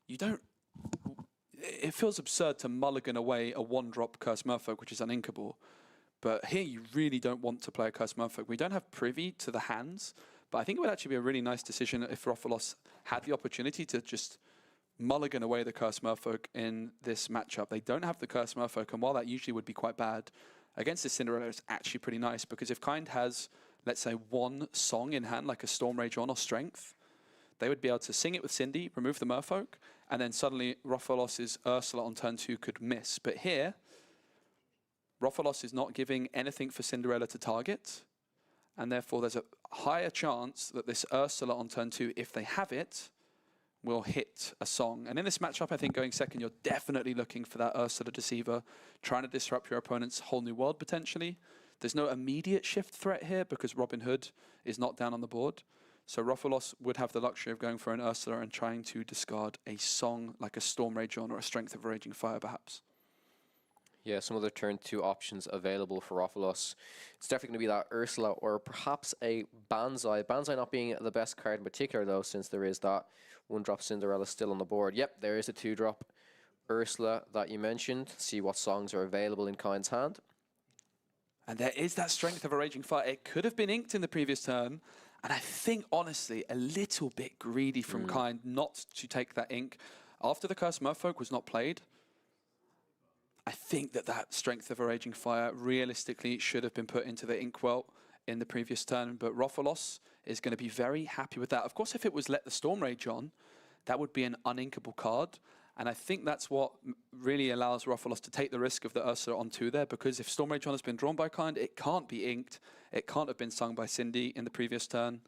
it feels absurd to mulligan away a 1-drop Cursed Merfolk, which is uninkable. But here you really don't want to play a Cursed Merfolk. We don't have privy to the hands, but I think it would actually be a really nice decision if Rofolos had the opportunity to just mulligan away the Cursed Merfolk in this matchup. They don't have the Cursed Merfolk, and while that usually would be quite bad, against this Cinderella, it's actually pretty nice, because if Kind has, let's say, 1 song in hand, like a Storm Rage on or Strength, they would be able to sing it with Cindy, remove the Merfolk, and then suddenly Rofolos's Ursula on turn 2 could miss. But here, Rofolos is not giving anything for Cinderella to target, and therefore there's a higher chance that this Ursula on turn 2, if they have it, will hit a song. And in this matchup, I think going second, you're definitely looking for that Ursula Deceiver, trying to disrupt your opponent's Whole New World potentially. There's no immediate shift threat here because Robin Hood is not down on the board. So Rofolos would have the luxury of going for an Ursula and trying to discard a song like a Storm Rage on or a Strength of Raging Fire, perhaps. Yeah, some other turn 2 options available for Rofolos. It's definitely going to be that Ursula or perhaps a Banzai. Banzai not being the best card in particular, though, since there is that 1-drop Cinderella still on the board. Yep, there is a 2-drop Ursula that you mentioned. See what songs are available in Kind's hand. And there is that Strength of a Raging Fire. It could have been inked in the previous turn. And I think, honestly, a little bit greedy from Kind not to take that ink. After the Cursed Merfolk was not played, I think that Strength of a Raging Fire realistically should have been put into the Inkwell in the previous turn. But Rofolos is going to be very happy with that. Of course, if it was Let the Storm Rage on, that would be an uninkable card. And I think that's what really allows Rofalos to take the risk of the Ursa on 2 there, because if Storm Rage On has been drawn by Kind, it can't be inked. It can't have been sung by Cindy in the previous turn.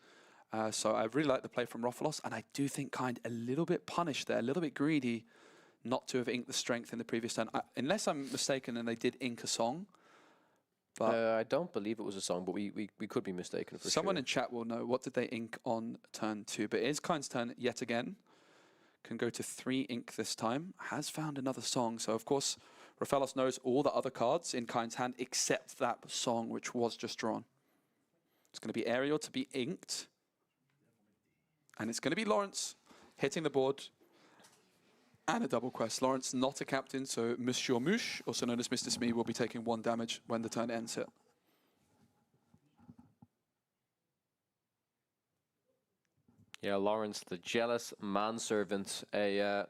So I really like the play from Rofalos, and I do think Kind a little bit punished there, a little bit greedy not to have inked the strength in the previous turn. Unless I'm mistaken and they did ink a song. But I don't believe it was a song, but we could be mistaken for someone sure. in chat will know. What did they ink on turn 2? But it is Kind's turn yet again. Can go to 3 ink this time. Has found another song. So, of course, Rofalos knows all the other cards in Kind's hand except that song, which was just drawn. It's going to be Ariel to be inked. And it's going to be Lawrence hitting the board. And a double quest. Lawrence not a captain, so Monsieur Mouche, also known as Mr. Smee, will be taking 1 damage when the turn ends here. Yeah, Lawrence, the jealous manservant, a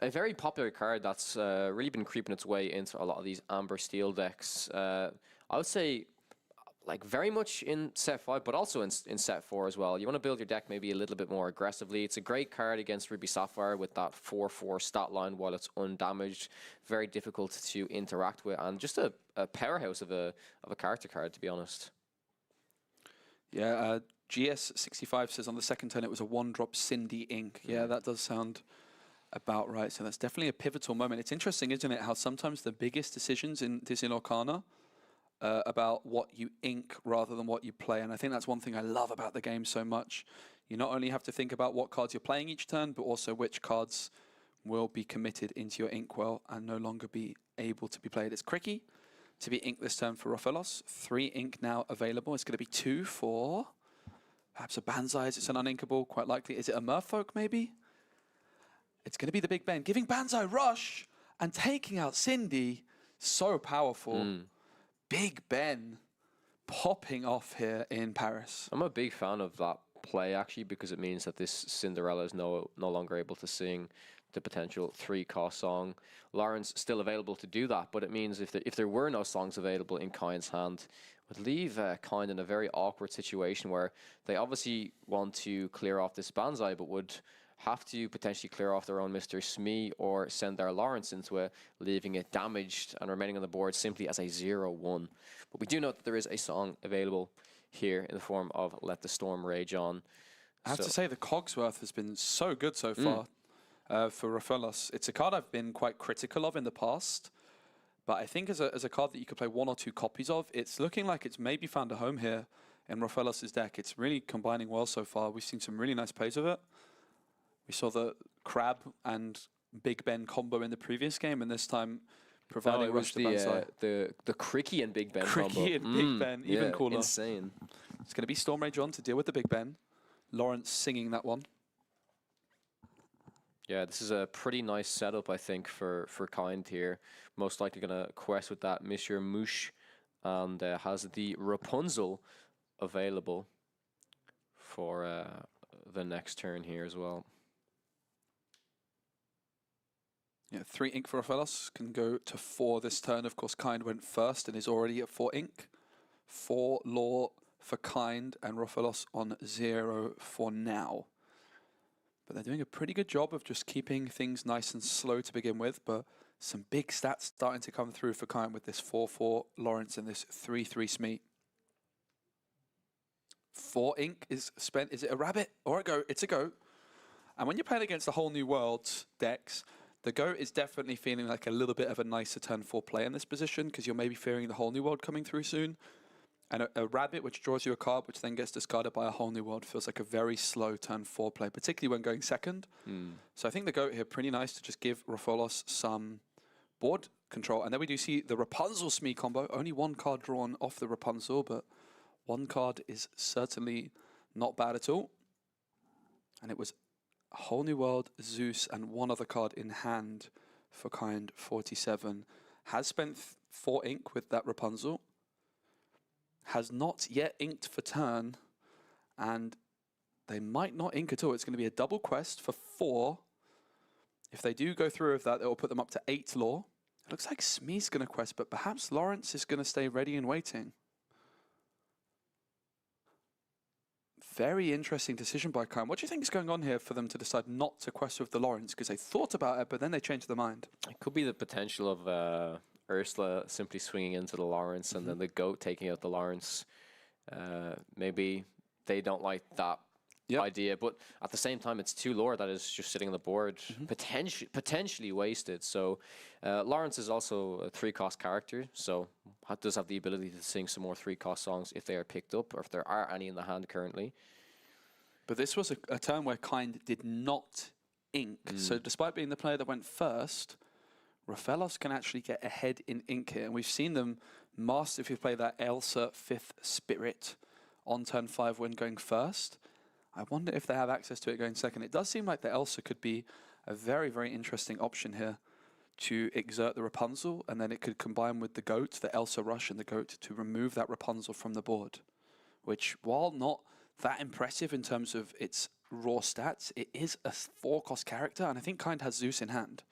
very popular card that's really been creeping its way into a lot of these Amber Steel decks. I would say, like, very much in set 5, but also in set 4 as well. You want to build your deck maybe a little bit more aggressively. It's a great card against Ruby Sapphire with that 4/4 stat line while it's undamaged. Very difficult to interact with, and just a powerhouse of a character card, to be honest. Yeah, GS65 says on the second turn it was a 1-drop Cindy ink. Yeah, that does sound about right. So that's definitely a pivotal moment. It's interesting, isn't it, how sometimes the biggest decisions in Disney Lorcana about what you ink rather than what you play. And I think that's one thing I love about the game so much. You not only have to think about what cards you're playing each turn, but also which cards will be committed into your inkwell and no longer be able to be played. It's Cricky to be inked this turn for Rofalos. 3 ink now available. It's going to be 2 for perhaps a Banzai. It's an uninkable, quite likely. Is it a Merfolk, maybe? It's going to be the Big Ben, giving Banzai rush and taking out Cindy. So powerful. Big Ben popping off here in Paris. I'm a big fan of that play, actually, because it means that this Cinderella is no longer able to sing the potential 3-cost song. Lawrence still available to do that, but it means if there were no songs available in Kind's hand, it would leave Kind in a very awkward situation where they obviously want to clear off this Banzai, but would have to potentially clear off their own Mr. Smee or send their Lawrence into it, leaving it damaged and remaining on the board simply as a 0/1. But we do know that there is a song available here in the form of Let the Storm Rage On. I have to say the Cogsworth has been so good so far for Rofalos. It's a card I've been quite critical of in the past, but I think as a card that you could play 1 or 2 copies of, it's looking like it's maybe found a home here in Rofalos' deck. It's really combining well so far. We've seen some really nice plays of it. We saw the Crab and Big Ben combo in the previous game, and this time providing rush to Banzai. The Cricky and Big Ben combo. Cricky and Big Ben, even cooler. Insane. It's going to be Storm Rage On to deal with the Big Ben. Lawrence singing that one. Yeah, this is a pretty nice setup, I think, for Kind here. Most likely going to quest with that Monsieur Mouche, and has the Rapunzel available for the next turn here as well. Yeah, 3 ink for Rofalos, can go to 4 this turn. Of course, Kind went first and is already at 4 ink. 4 lore for Kind, and Rofalos on 0 for now. But they're doing a pretty good job of just keeping things nice and slow to begin with, but some big stats starting to come through for Kind with this 4/4 Lawrence and this 3/3 Smee. 4 ink is spent. Is it a rabbit or a goat? It's a goat. And when you're playing against the Whole New World decks, the goat is definitely feeling like a little bit of a nicer turn 4 play in this position, because you're maybe fearing the Whole New World coming through soon. And a rabbit, which draws you a card, which then gets discarded by a Whole New World, feels like a very slow turn 4 play, particularly when going second. So I think the goat here, pretty nice to just give Rofalos some board control. And then we do see the Rapunzel Smee combo. Only 1 card drawn off the Rapunzel, but 1 card is certainly not bad at all. And it was a Whole New World, Zeus, and 1 other card in hand for Kind 47. Has spent 4 ink with that Rapunzel. Has not yet inked for turn, and they might not ink at all. It's going to be a double quest for 4. If they do go through with that, it will put them up to 8 lore. It looks like Smee's going to quest, but perhaps Lawrence is going to stay ready and waiting. very interesting decision by Kine. What do you think is going on here for them to decide not to quest with the Lawrence? Because they thought about it, but then they changed their mind. It could be the potential of Ursula simply swinging into the Lawrence and then the goat taking out the Lawrence. Maybe they don't like that idea, but at the same time, it's 2 lore that is just sitting on the board, potentially wasted. So Lawrence is also a 3-cost character, so does have the ability to sing some more 3-cost songs if they are picked up, or if there are any in the hand currently. But this was a turn where Kind did not ink. So despite being the player that went first, Rofellos can actually get ahead in ink here. And we've seen them masterfully play that Elsa 5th Spirit on turn 5 when going first. I wonder if they have access to it going second. It does seem like the Elsa could be a very, very interesting option here to exert the Rapunzel, and then it could combine with the goat, the Elsa Rush and the goat, to remove that Rapunzel from the board, which, while not that impressive in terms of its raw stats, it is a 4-cost character, and I think Kind has Zeus in hand.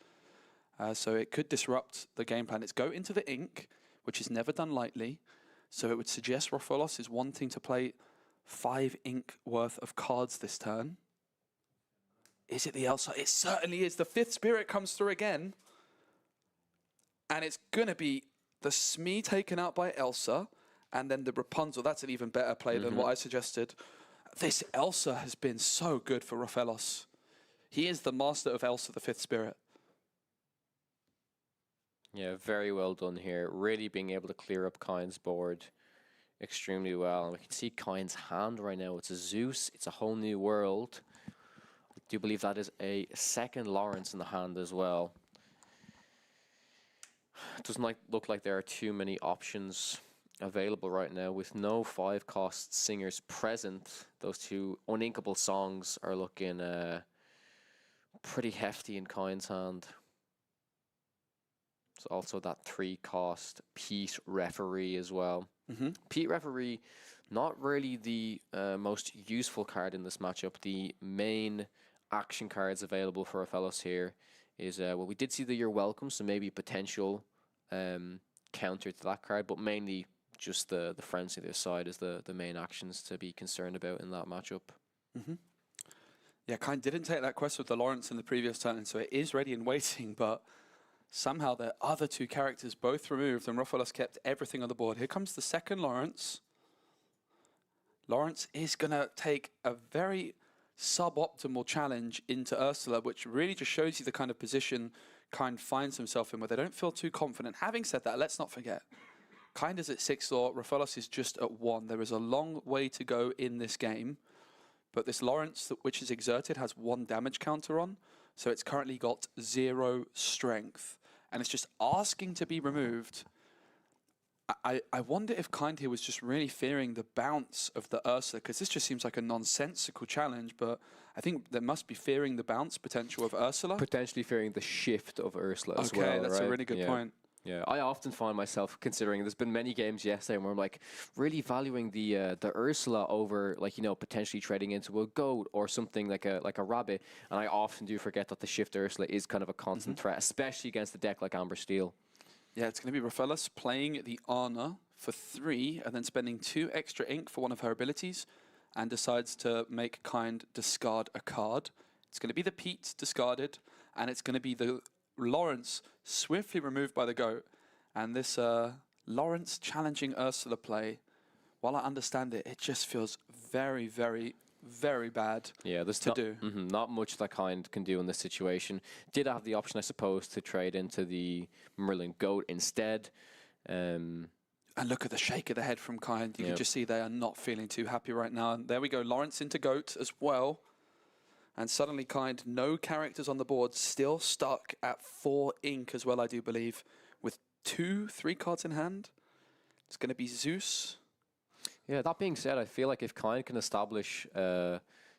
So it could disrupt the game plan. It's go into the ink, which is never done lightly, so it would suggest Rofellos is wanting to play 5 ink worth of cards this turn. Is it the Elsa? It certainly is. The 5th Spirit comes through again. And it's going to be the Smee taken out by Elsa, and then the Rapunzel. That's an even better play than what I suggested. This Elsa has been so good for Rofellos. He is the master of Elsa, the 5th Spirit. Yeah, very well done here. Really being able to clear up Kind's board extremely well. And we can see Kind's hand right now. It's a Zeus. It's a whole new world. I do believe that is a 2nd Lawrence in the hand as well. It doesn't look like there are too many options available right now. With no 5-cost singers present, those 2 uninkable songs are looking pretty hefty in Kind's hand. There's also that 3-cost Pete Referee as well. Pete Referee, not really the most useful card in this matchup. The main action cards available for Rofellos here is, well, we did see the You're Welcome, so maybe potential counter to that card, but mainly just the frenzy to their side is the main actions to be concerned about in that matchup. Yeah, Kind didn't take that quest with the Lawrence in the previous turn, so it is ready and waiting, but somehow the other 2 characters both removed, and Rofellos kept everything on the board. Here comes the 2nd Lawrence. Lawrence is going to take a very suboptimal challenge into Ursula, which really just shows you the kind of position Kind finds himself in, where they don't feel too confident. Having said that, let's not forget, Kind is at 6 lore, Rofellos is just at 1. There is a long way to go in this game, but this Lawrence, which is exerted, has 1 damage counter on, so it's currently got 0 strength, and it's just asking to be removed. I wonder if Kind here was just really fearing the bounce of the Ursula, because this just seems like a nonsensical challenge, but I think they must be fearing the bounce potential of Ursula. Potentially fearing the shift of Ursula as well. Okay, that's a really good point. Yeah, I often find myself considering, there's been many games yesterday where I'm like really valuing the Ursula over, like, you know, potentially trading into a goat or something like a rabbit, and I often do forget that the shift Ursula is kind of a constant threat, especially against a deck like Amber Steel. Yeah, it's going to be Rofellos playing the Ana for 3 and then spending 2 extra ink for one of her abilities, and decides to make Kind discard a card. It's going to be the Pete discarded, and it's going to be the Lawrence swiftly removed by the goat. And this Lawrence challenging Ursula play, while I understand it, it just feels very, very, very bad to do. Not much that Kind can do in this situation. Did have the option, I suppose, to trade into the Merlin Goat instead. And look at the shake of the head from Kind. You can just see they are not feeling too happy right now. And there we go, Lawrence into Goat as well. And suddenly Kind, no characters on the board, still stuck at 4 ink as well, I do believe, with 3 cards in hand. It's going to be Zeus. Yeah, that being said, I feel like if Kind can establish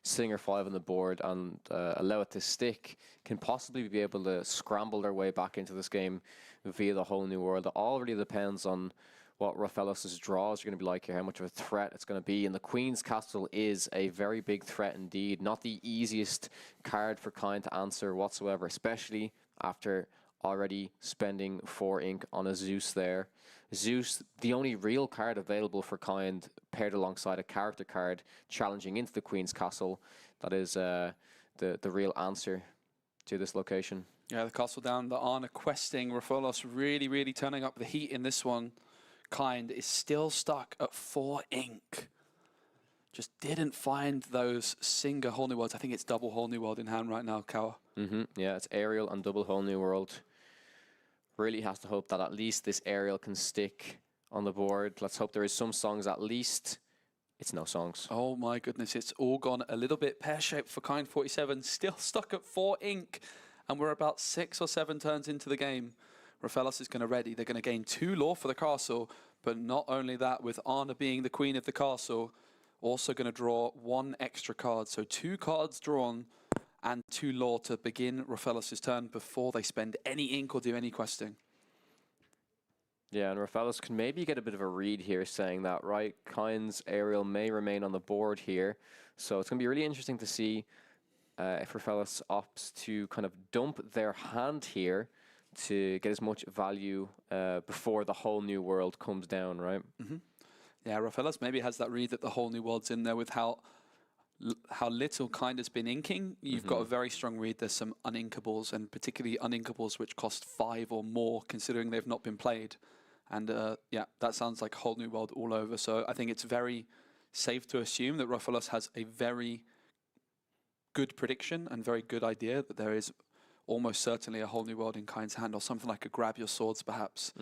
Singer 5 on the board and allow it to stick, can possibly be able to scramble their way back into this game via the whole new world. It all really depends on what Rofellos' draws are going to be like here, how much of a threat it's going to be. And the Queen's Castle is a very big threat indeed. Not the easiest card for Kind to answer whatsoever, especially after already spending 4 ink on a Zeus there. Zeus, the only real card available for Kind, paired alongside a character card challenging into the Queen's Castle. That is the real answer to this location. Yeah, the castle down, the Arna questing, Raphaelos really, really turning up the heat in this one. Kind is still stuck at 4 ink. Just didn't find those Singer Whole New Worlds. I think it's double Whole New World in hand right now, Kawa. Yeah, it's Aerial and double Whole New World. Really has to hope that at least this Aerial can stick on the board. Let's hope there is some songs at least. It's no songs. Oh my goodness, it's all gone a little bit pear-shaped for Kind 47. Still stuck at 4 ink. And we're about 6 or 7 turns into the game. Raphaelos is going to ready. They're going to gain 2 lore for the castle. But not only that, with Arna being the queen of the castle, also going to draw 1 extra card. So 2 cards drawn and 2 lore to begin Raphaelos' turn before they spend any ink or do any questing. Yeah, and Raphaelos can maybe get a bit of a read here saying that, right? Kind's Aerial may remain on the board here. So it's going to be really interesting to see if Raphaelos opts to kind of dump their hand here to get as much value before the Whole New World comes down, right? Yeah, Raphaelos maybe has that read that the Whole New World's in there with how little Kind has been inking. You've got a very strong read. There's some uninkables, and particularly uninkables which cost 5 or more, considering they've not been played. And yeah, that sounds like Whole New World all over. So I think it's very safe to assume that Raphaelos has a very good prediction and very good idea that there is almost certainly a Whole New World in Kind's hand, or something like a Grab Your Swords, perhaps.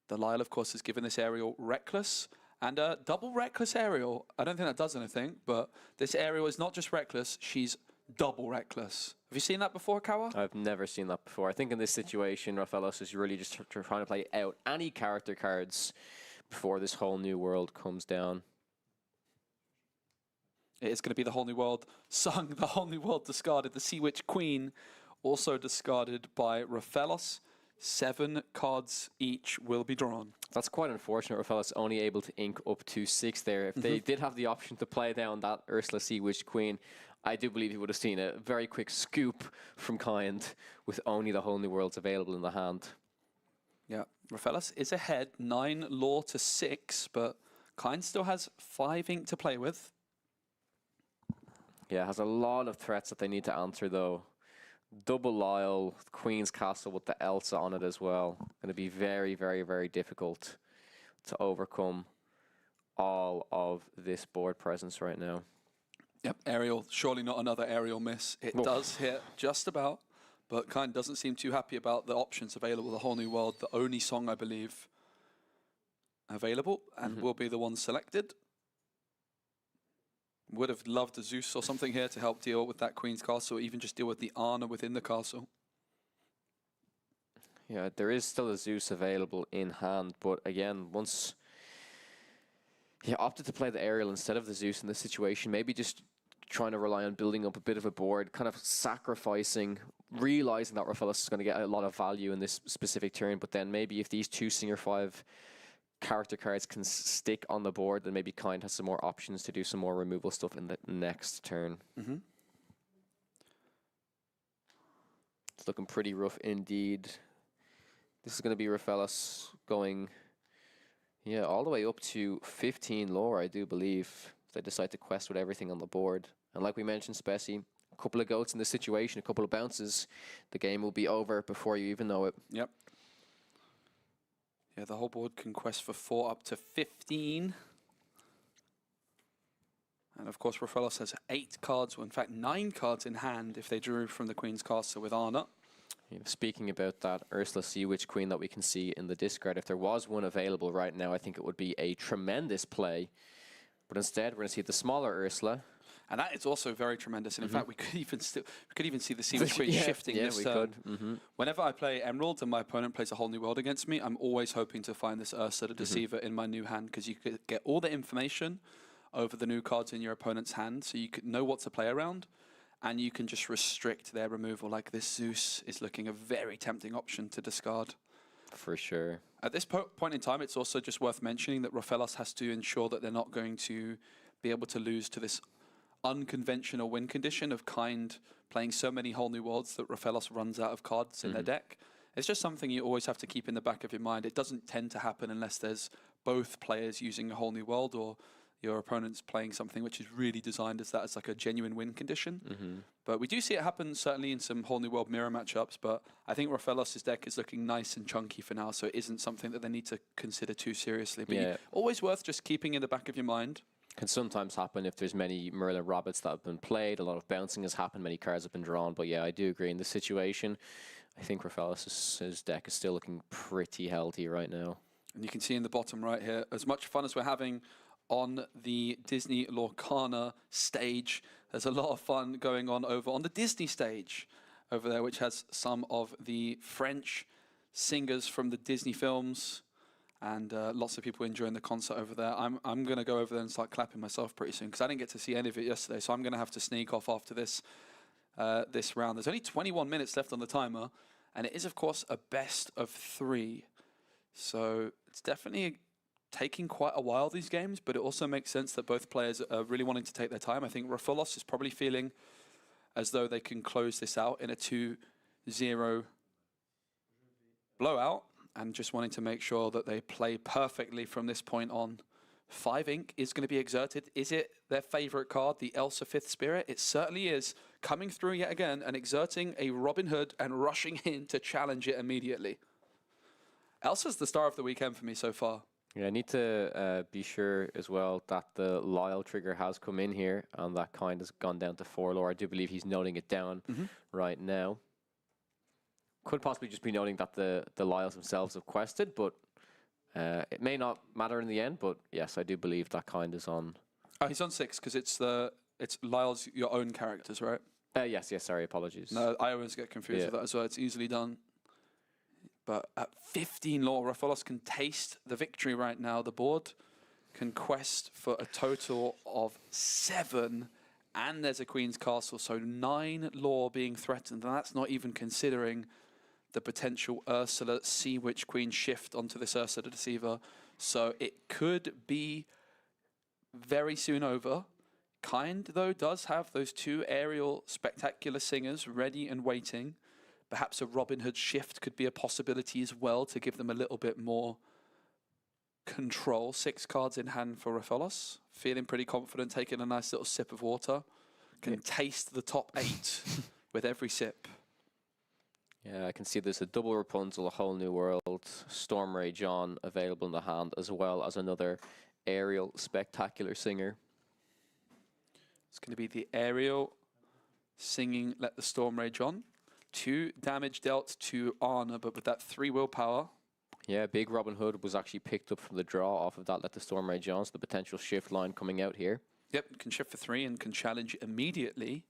The Lyle, of course, has given this Aerial Reckless, and a double Reckless Aerial. I don't think that does anything, but this Aerial is not just Reckless, she's double Reckless. Have you seen that before, Kawa? I've never seen that before. I think in this situation, Raphaelos is really just trying to play out any character cards before this Whole New World comes down. It is going to be the Whole New World sung, the Whole New World discarded. The Sea Witch Queen also discarded by Raphaelos. 7 cards each will be drawn. That's quite unfortunate. Raphaelos only able to ink up to 6 there. If they did have the option to play down that Ursula Sea Witch Queen, I do believe he would have seen a very quick scoop from Kind with only the Whole New Worlds available in the hand. Yeah, Raphaelos is ahead, 9 lore to 6, but Kind still has 5 ink to play with. Yeah, has a lot of threats that they need to answer, though. Double Lyle, Queen's Castle with the Elsa on it as well. Going to be very, very, very difficult to overcome all of this board presence right now. Yep, Aerial, surely not another Aerial miss. It does hit just about, but Kind doesn't seem too happy about the options available. The Whole New World, the only song, I believe, available, and will be the one selected. Would have loved a Zeus or something here to help deal with that Queen's Castle, or even just deal with the Arna within the castle. Yeah, there is still a Zeus available in hand, but again, once he opted to play the Aerial instead of the Zeus in this situation, maybe just trying to rely on building up a bit of a board, kind of sacrificing, realizing that Raphaelos is going to get a lot of value in this specific turn, but then maybe if these 2 Singer 5 character cards can stick on the board, then maybe Kind has some more options to do some more removal stuff in the next turn. It's looking pretty rough indeed. This is going to be Raphaelos going, yeah, all the way up to 15 lore, I do believe, if they decide to quest with everything on the board. And like we mentioned, Spessy, a couple of goats in this situation, a couple of bounces, the game will be over before you even know it. Yep. Yeah, the whole board can quest for 4 up to 15. And of course, Raphaelos has 8 cards, or in fact 9 cards in hand if they drew from the Queen's Castle with Arna. Yeah, speaking about that Ursula Sea Witch Queen that we can see in the discard, if there was one available right now, I think it would be a tremendous play. But instead, we're going to see the smaller Ursula. And that is also very tremendous. And in fact, we could even see the Sea Witch Queen shifting this turn. Whenever I play Emerald and my opponent plays a Whole New World against me, I'm always hoping to find this Ursula Deceiver in my new hand, because you could get all the information over the new cards in your opponent's hand, so you could know what to play around, and you can just restrict their removal. Like this Zeus is looking a very tempting option to discard. For sure. At this point in time, it's also just worth mentioning that Raphaelos has to ensure that they're not going to be able to lose to this unconventional win condition of Kind playing so many whole new worlds that Rafelos runs out of cards in their deck. It's just something you always have to keep in the back of your mind. It doesn't tend to happen unless there's both players using a whole new world or your opponent's playing something which is really designed as that as like a genuine win condition. But we do see it happen certainly in some whole new world mirror matchups. But I think Rafelos' deck is looking nice and chunky for now, so it isn't something that they need to consider too seriously. But always worth just keeping in the back of your mind. Can sometimes happen if there's many Merlin Rabbits that have been played. A lot of bouncing has happened. Many cards have been drawn. But yeah, I do agree in this situation. I think Rafelos' deck is still looking pretty healthy right now. And you can see in the bottom right here, as much fun as we're having on the Disney Lorcana stage, there's a lot of fun going on over on the Disney stage over there, which has some of the French singers from the Disney films. And lots of people enjoying the concert over there. I'm going to go over there and start clapping myself pretty soon because I didn't get to see any of it yesterday. So I'm going to have to sneak off after this this round. There's only 21 minutes left on the timer. And it is, of course, a best of 3. So it's definitely taking quite a while, these games. But it also makes sense that both players are really wanting to take their time. I think Rafelos is probably feeling as though they can close this out in a 2-0 blowout. And just wanting to make sure that they play perfectly from this point on. 5 ink is going to be exerted. Is it their favourite card, the Elsa 5th Spirit? It certainly is. Coming through yet again and exerting a Robin Hood and rushing in to challenge it immediately. Elsa's the star of the weekend for me so far. Yeah, I need to be sure as well that the Lyle trigger has come in here and that Kind has gone down to 4 lore. I do believe he's noting it down right now. Could possibly just be noting that the Lyles themselves have quested, but it may not matter in the end. But yes, I do believe that Kind is on. Oh, he's on 6 because it's Lyle's your own characters, right? Yes, sorry, apologies. No, I always get confused with that as well. It's easily done. But at 15 lore, Rafelos can taste the victory right now. The board can quest for a total of 7, and there's a Queen's Castle, so 9 lore being threatened, and that's not even considering the potential Ursula Sea Witch Queen shift onto this Ursula Deceiver. So it could be very soon over. Kind, though, does have those 2 aerial spectacular singers ready and waiting. Perhaps a Robin Hood shift could be a possibility as well to give them a little bit more control. 6 cards in hand for Rafelos. Feeling pretty confident, taking a nice little sip of water. Can taste the top 8 with every sip. Yeah, I can see there's a double Rapunzel, a whole new world, Stormray John available in the hand, as well as another aerial spectacular singer. It's going to be the aerial singing Let the Stormray John. 2 damage dealt to Arna, but with that 3 willpower. Yeah, big Robin Hood was actually picked up from the draw off of that Let the Stormray John, so the potential shift line coming out here. Yep, can shift for 3 and can challenge immediately.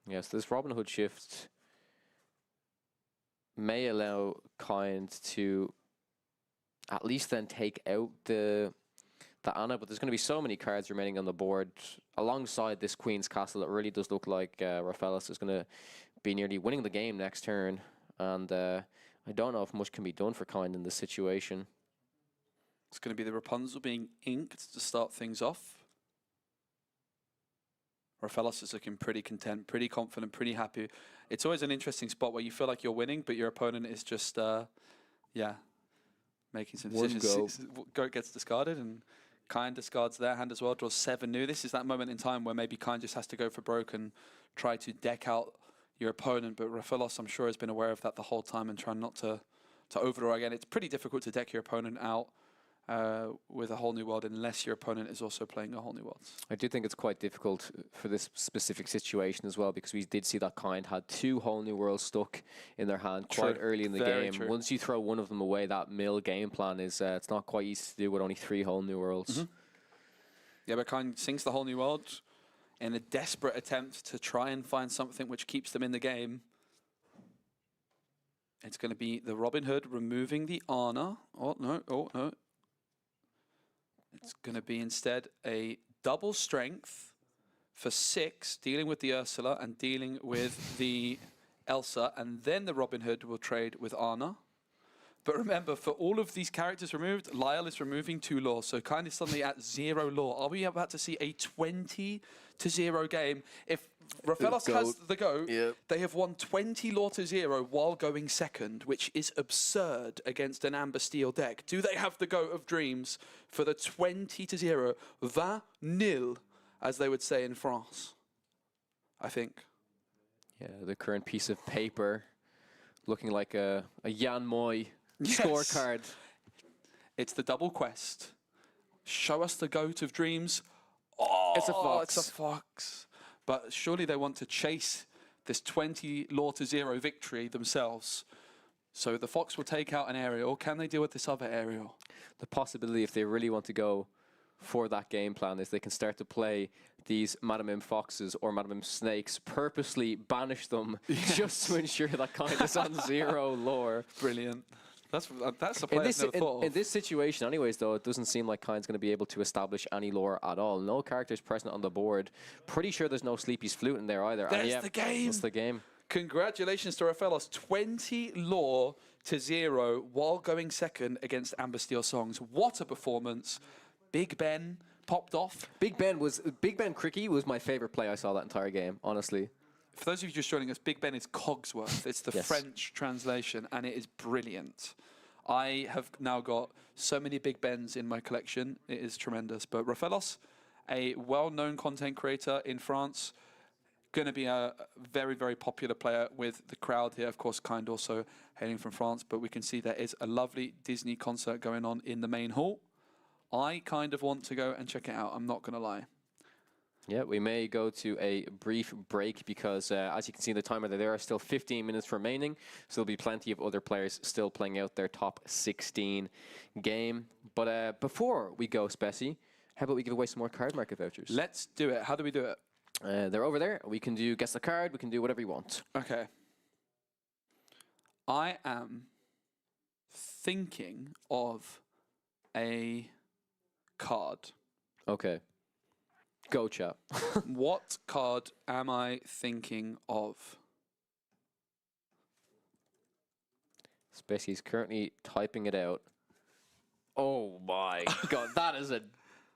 Yes, this Robin Hood shift may allow Kind to at least then take out the Anna, but there's going to be so many cards remaining on the board alongside this Queen's Castle. It really does look like Rafelos is going to be nearly winning the game next turn, and I don't know if much can be done for Kind in this situation. It's going to be the Rapunzel being inked to start things off. Rafelos is looking pretty content, pretty confident, pretty happy. It's always an interesting spot where you feel like you're winning, but your opponent is just, making some decisions. Go gets discarded, and Kind discards their hand as well, draws 7 new. This is that moment in time where maybe Kind just has to go for broke and try to deck out your opponent. But Rafelos, I'm sure, has been aware of that the whole time and trying not to overdraw again. It's pretty difficult to deck your opponent out with a whole new world unless your opponent is also playing a whole new world. I do think it's quite difficult for this specific situation as well, because we did see that Kind had 2 whole new worlds stuck in their hand quite early in the game. True. Once you throw one of them away, that mill game plan is it's not quite easy to do with only 3 whole new worlds. Yeah, but Kind sinks the whole new world in a desperate attempt to try and find something which keeps them in the game. It's going to be the Robin Hood removing the Arna. Oh, no. It's going to be instead a double strength for 6, dealing with the Ursula and dealing with the Elsa, and then the Robin Hood will trade with Anna. But remember, for all of these characters removed, Lyle is removing 2 lore, so kind of suddenly at 0 lore. Are we about to see a 20-0 game? If Rafelos has the GOAT, they have won 20 lore to 0 while going second, which is absurd against an Amber Steel deck. Do they have the GOAT of dreams for the 20-0? 20-0, as they would say in France, I think. Yeah, the current piece of paper looking like a Jan Moy scorecard. It's the double quest. Show us the GOAT of dreams. Oh, It's a fox. It's a fox. But surely they want to chase this 20 lore to 0 victory themselves. So the fox will take out an aerial. Can they deal with this other aerial? The possibility, if they really want to go for that game plan, is they can start to play these Madam M foxes or Madam M snakes, purposely banish them just to ensure that kind is on 0 lore. Brilliant. That's a play I've never thought of. In this situation, anyways, though, it doesn't seem like Kyne's going to be able to establish any lore at all. No characters present on the board. Pretty sure there's no Sleepy's Flute in there either. That's the game. That's the game. Congratulations to Rafelos. 20 lore to 0 while going second against Amber Steel Songs. What a performance. Big Ben popped off. Big Ben Cricky was my favorite play I saw that entire game, honestly. For those of you just joining us, Big Ben is Cogsworth. It's the French translation, and it is brilliant. I have now got so many Big Bens in my collection. It is tremendous. But Rafelos, a well-known content creator in France, going to be a very, very popular player with the crowd here. Of course, Kind also hailing from France, but we can see there is a lovely Disney concert going on in the main hall. I kind of want to go and check it out. I'm not going to lie. Yeah, we may go to a brief break because, as you can see in the timer, there are still 15 minutes remaining. So there'll be plenty of other players still playing out their top 16 game. But before we go, Spessy, how about we give away some more card market vouchers? Let's do it. How do we do it? They're over there. We can do guess the card. We can do whatever you want. Okay. I am thinking of a card. Okay. Go, chap. What card am I thinking of? Spessy's currently typing it out. Oh my god, that is a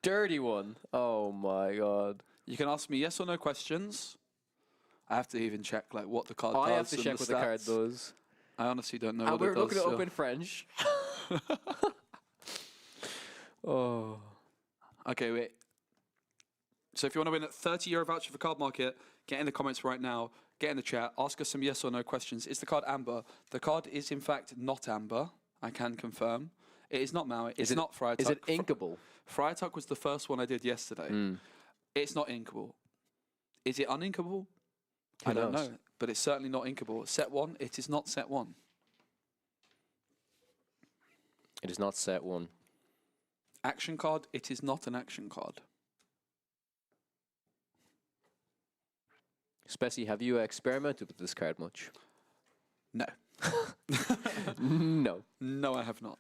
dirty one. Oh my god. You can ask me yes or no questions. I have to even check like what the card does. I have to and check what the card stats. does. I honestly don't know And what we're it does. looking it up so- in French. Oh. Okay, wait. So if you want to win a €30 voucher for Card Market, get in the comments right now. Get in the chat. Ask us some yes or no questions. Is the card amber? The card is in fact not amber. I can confirm. It is not Maui. It's not Friatuck. Is it inkable? Friatuck was the first one I did yesterday. It's not inkable. Is it uninkable? I don't know. But it's certainly not inkable. Set 1, it is not set 1. It is not set 1. Action card, it is not an action card. Spessy, have you experimented with this card much? No. No. No, I have not.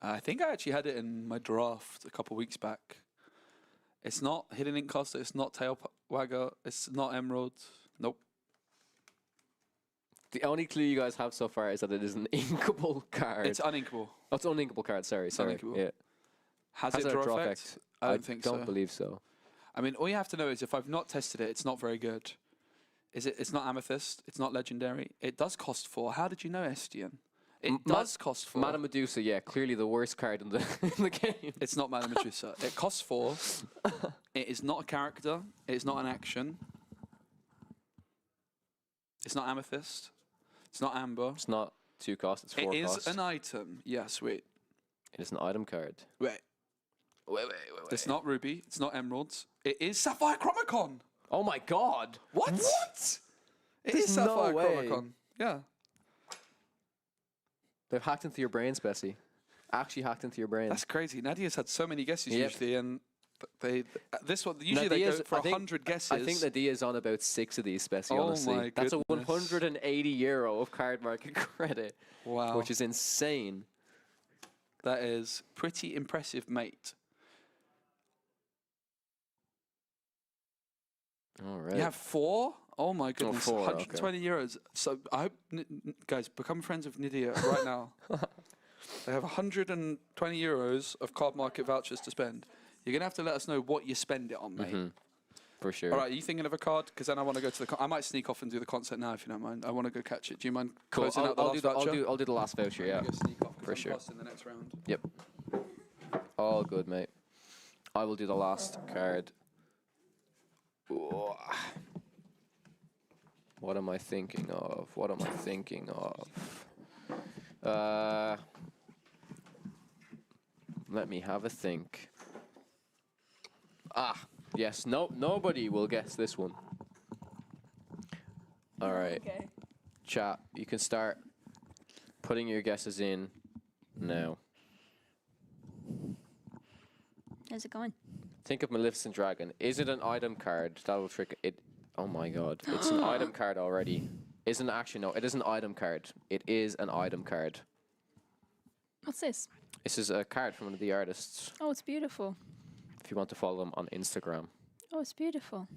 I think I actually had it in my draft a couple weeks back. It's not Hidden Ink Caster, it's not Tail Wagger, it's not Emerald. Nope. The only clue you guys have so far is that it is an inkable card. It's uninkable. Oh, it's an uninkable card, sorry. Uninkable. Yeah. Has it a draw effect? I don't think so. don't believe so. I mean, all you have to know is if I've not tested it, it's not very good. It's not Amethyst, it's not Legendary. It does cost 4. How did you know, Estian? It does cost 4. Madame Medusa, yeah, clearly the worst card in the in the game. It's not Madame Medusa. It costs 4. It is not a character. It is not an action. It's not Amethyst. It's not Amber. It's not 2 cost, it's 4 It cost. is an item. Yes, wait. It is an item card. Wait. It's not Ruby. It's not Emeralds. It is Sapphire Chromicon. Oh my god! What? What? It There's is Sapphire no way. Chromicon. Yeah. They've hacked into your brain, Spessy. Actually hacked into your brain. That's crazy. Nadia's had so many guesses Yep. usually, and this one usually they go for 100 guesses. I think Nadia's on about 6 of these, Spessy, Oh honestly. my That's a goodness. €180 of card market credit. Wow. Which is insane. That is pretty impressive, mate. All right. You have 4? Oh my goodness, 4, 120 euros. So I hope, guys, become friends with Nydia right now. They have 120 euros of card market vouchers to spend. You're going to have to let us know what you spend it on, mate. For sure. All right, are you thinking of a card? Because then I want to go to the... I might sneak off and do the concert now, if you don't mind. I want to go catch it. Do you mind Cool. closing out the last voucher? I'll do the last voucher, yeah. Go sneak off, 'cause For I'm sure. passing the next round. Yep. All good, mate. I will do the last card. Ooh. What am I thinking of? What am I thinking of? Let me have a think. Ah, yes. No, nobody will guess this one. All right. Okay. Chat, you can start putting your guesses in now. How's it going? Think of Maleficent Dragon. Is it an item card? That'll trick it. Oh my god. It's an item card already. Isn't actually, no, it is an item card. It is an item card. What's this? This is a card from one of the artists. Oh, it's beautiful. If you want to follow them on Instagram. Oh, it's beautiful.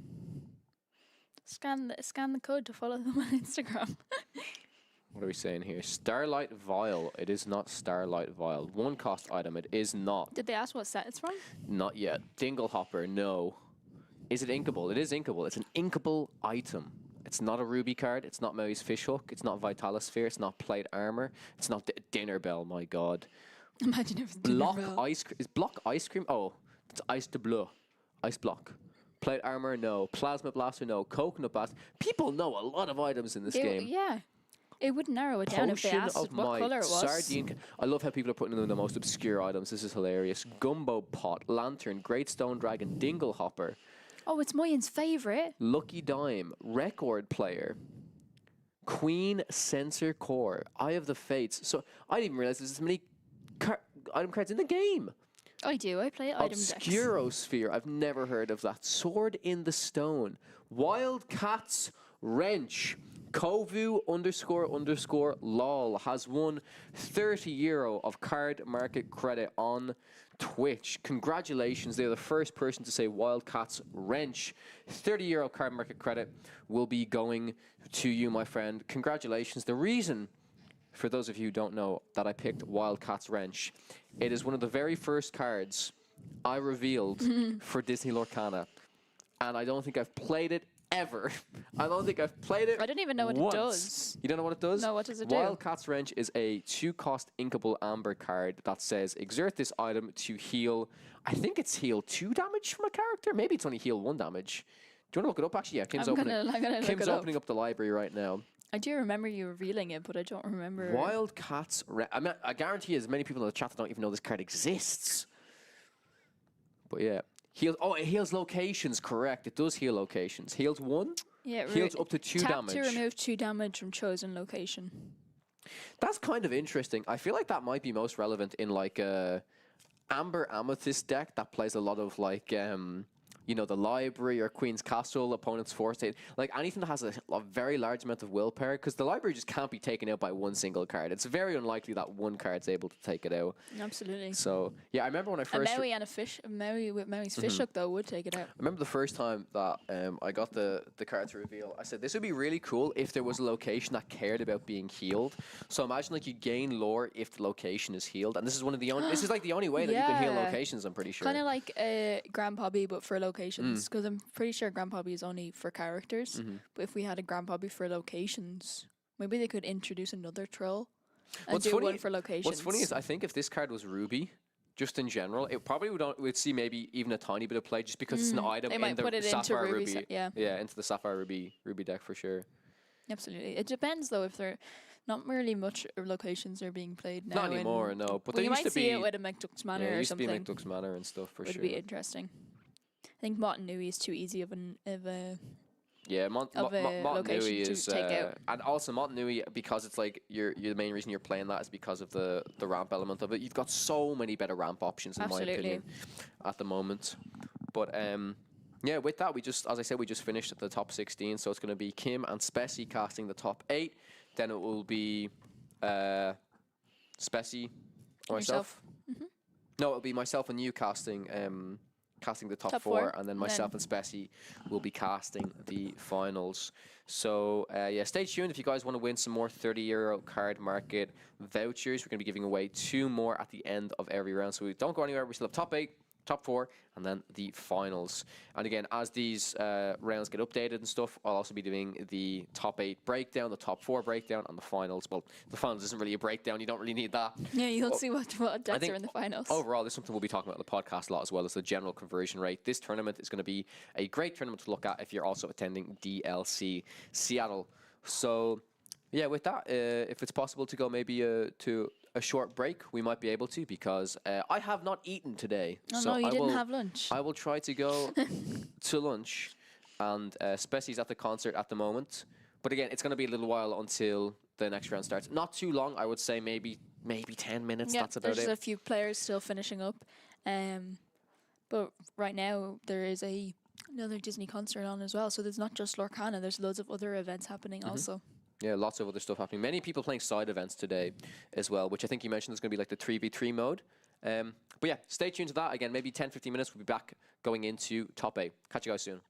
Scan the code to follow them on Instagram. What are we saying here? Starlight Vial. It is not Starlight Vial. 1 cost item. It is not. Did they ask what set it's from? Not yet. Dingle Hopper. No. Is it inkable? It is inkable. It's an inkable item. It's not a ruby card. It's not Maui's Fishhook. It's not Vitalosphere. It's not Plate Armor. It's not Dinner Bell. My god. Imagine if it's Block Ice Cream. Is Block Ice Cream? Oh, it's Ice de Bleu. Ice Block. Plate Armor? No. Plasma Blaster? No. Coconut Blast. People know a lot of items in this game. Yeah. It would narrow it down if they Potion asked of what Might, colour it was. Sardine. I love how people are putting in the most obscure items. This is hilarious. Gumbo Pot, Lantern, Great Stone Dragon, Dingle Hopper, Oh, it's Moyen's favourite. Lucky Dime, Record Player, Queen Sensor Core, Eye of the Fates. So I didn't even realize there's this many item cards in the game. I do. I play item decks. Obscurosphere. I've never heard of that. Sword in the Stone. Wildcats Wrench. Kovu__lol has won €30 of card market credit on Twitch. Congratulations, they're the first person to say Wildcats Wrench. €30 card market credit will be going to you, my friend. Congratulations. The reason, for those of you who don't know, that I picked Wildcats Wrench, it is one of the very first cards I revealed for Disney Lorcana. And I don't think I've played it ever. I don't think I've played it. I don't even know what once. it does. You don't know what it does? No, what does it do? Wildcats Wrench is a 2-cost inkable amber card that says exert this item to heal. I think it's heal 2 damage from a character. Maybe it's only heal 1 damage. Do you want to look it up? Actually, yeah. Kim's I'm gonna look Kim's it up. opening up the library right now. I do remember you revealing it, but I don't remember. Wildcats Wrench. I mean, I guarantee there's many people in the chat that don't even know this card exists. But yeah. Heals. Oh, it heals locations. Correct. It does heal locations. Heals 1. Yeah, Heals up to 2 tap damage. to remove 2 damage from chosen location. That's kind of interesting. I feel like that might be most relevant in like a Amber Amethyst deck that plays a lot of like you know, the library or Queen's Castle, opponent's force state, like anything that has a very large amount of willpower, because the library just can't be taken out by one single card. It's very unlikely that one card's able to take it out. Absolutely. So yeah, I remember when I first. A Maui and a fish, a Maui with Maui's Fishhook though would take it out. I remember the first time that I got the card to reveal, I said this would be really cool if there was a location that cared about being healed. So imagine like you gain lore if the location is healed, and this is one of the only. This is like the only way that you can heal Yeah. locations. I'm pretty sure. Kind of like Grand Hobby, but for locations. Because I'm pretty sure Grand Hobby is only for characters. But if we had a Grand Hobby for locations, maybe they could introduce another troll and do one for locations. What's funny is I think if this card was Ruby, just in general, it probably would see maybe even a tiny bit of play just because it's an item They in might the put it into Sapphire Ruby Ruby. yeah. Into the Sapphire Ruby deck for sure. Absolutely. It depends though if they're not really much locations are being played now. Not anymore, no. But well, there you used might to see be it with a McDuck's Manor yeah, or used to be something. McDuck's Manor and stuff for Would sure. be interesting. I think Mott and Nui is too easy of a Yeah, Mont location Nui to is, take out. and also Mont Nui, because it's like you're the main reason you're playing that is because of the ramp element of it. You've got so many better ramp options in my opinion at the moment. But yeah, with that as I said, we just finished at the top 16, so it's going to be Kim and Spessy casting the top 8. Then it will be Spessy or myself. No, it'll be myself and you casting casting the top, Top four, four, and then and myself then- and Spessy will be casting the finals. So yeah, stay tuned if you guys want to win some more €30 card market vouchers. We're going to be giving away 2 more at the end of every round. So we don't go anywhere. We still have top 8, top 4, and then the finals. And again, as these rounds get updated and stuff, I'll also be doing the top 8 breakdown, the top 4 breakdown, and the finals. Well, the finals isn't really a breakdown. You don't really need that. Yeah, you'll Well, see what decks think are in the finals. Overall, this is something we'll be talking about on the podcast a lot, as well as the general conversion rate. This tournament is going to be a great tournament to look at if you're also attending DLC Seattle. So, yeah, with that, if it's possible to go maybe to a short break, we might be able to, because I have not eaten today. Oh so no, you I didn't will, have lunch. I will try to go to lunch, and Spessy's at the concert at the moment. But again, it's going to be a little while until the next round starts. Not too long, I would say maybe 10 minutes. Yeah, That's about there's it. a few players still finishing up. But right now there is another Disney concert on as well. So there's not just Lorcana, there's loads of other events happening also. Yeah, lots of other stuff happening. Many people playing side events today as well, which I think you mentioned is going to be like the 3v3 mode. But yeah, stay tuned to that. Again, maybe 10-15 minutes. We'll be back going into top 8. Catch you guys soon.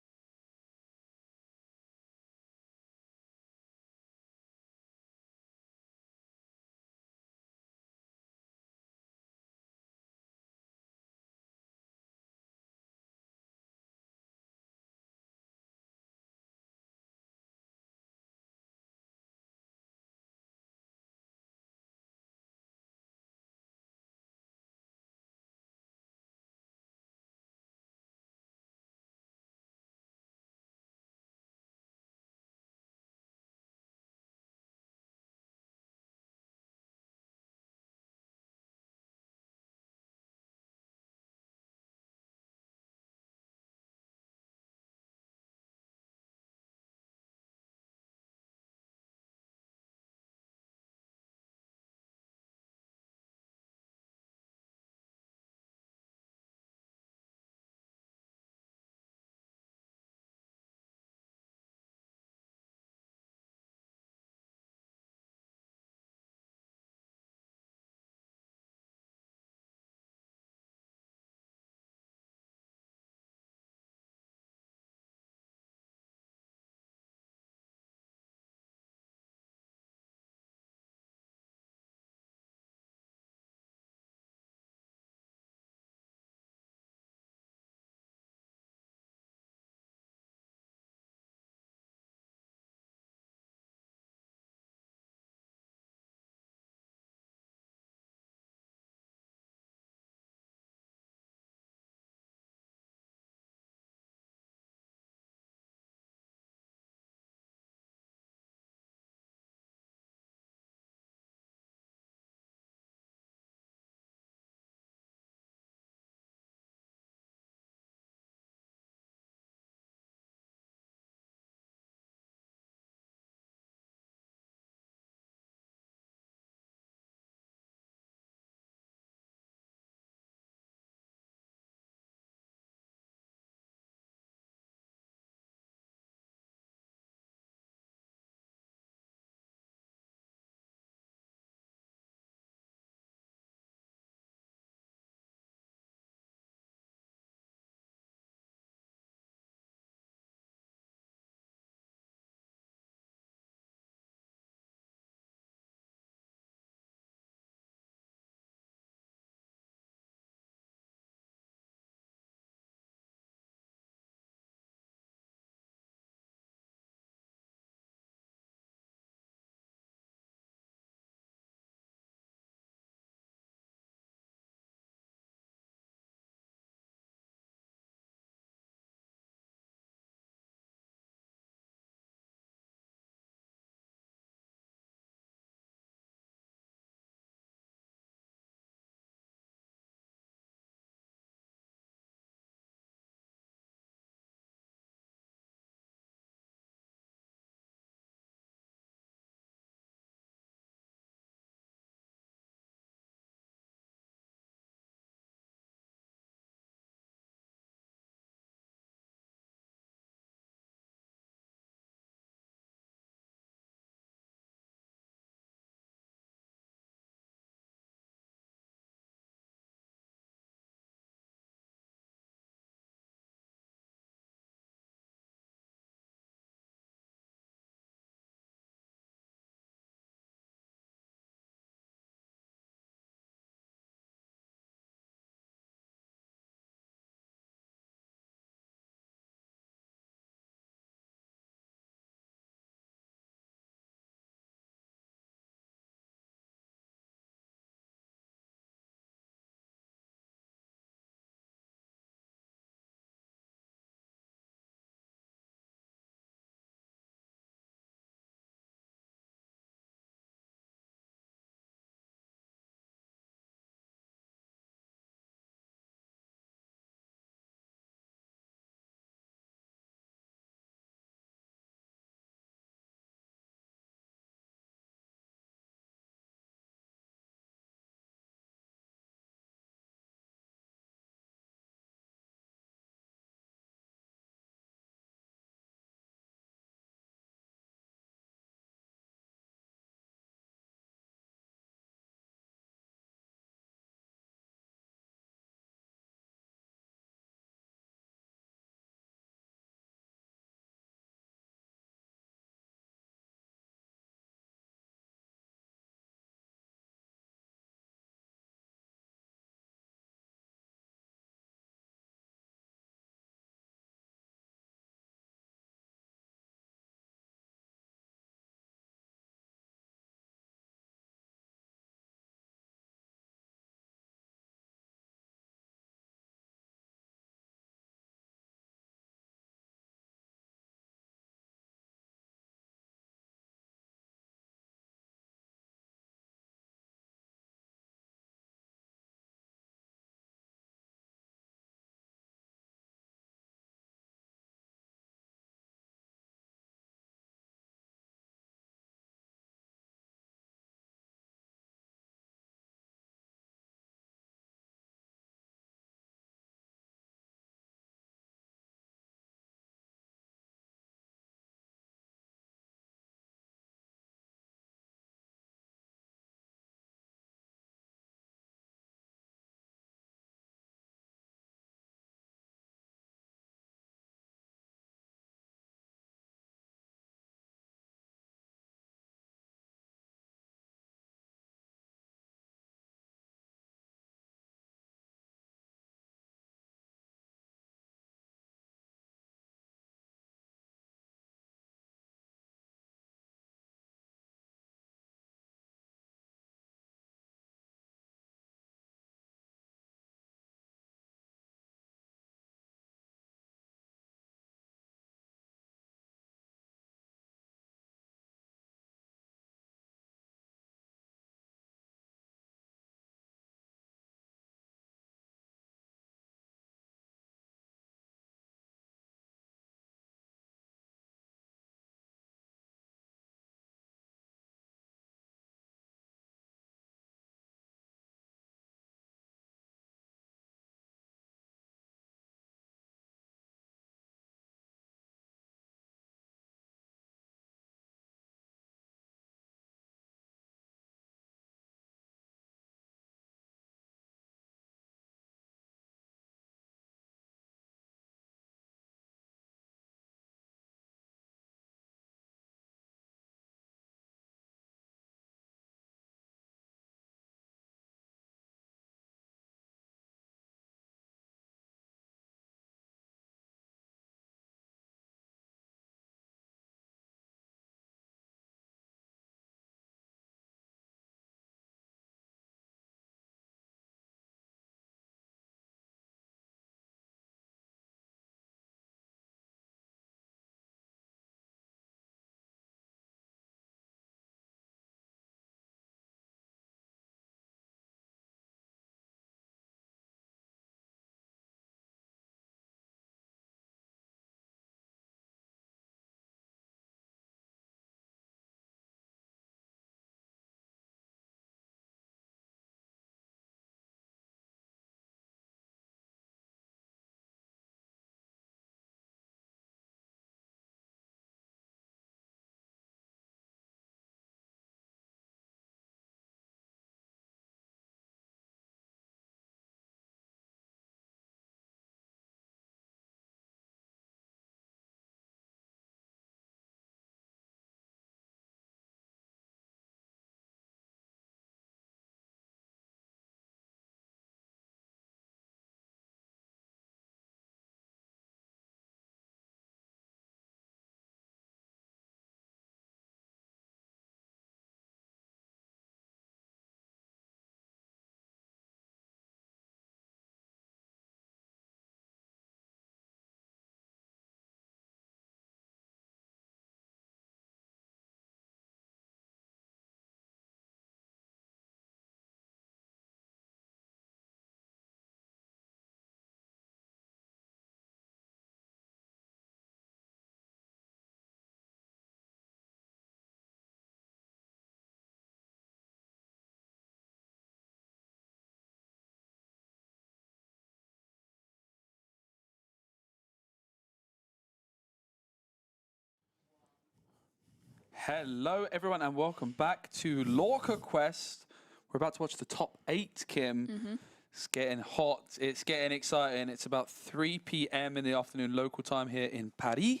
Hello, everyone, and welcome back to Lorca Quest. We're about to watch the top 8, Kim. It's getting hot. It's getting exciting. It's about 3 p.m. in the afternoon local time here in Paris.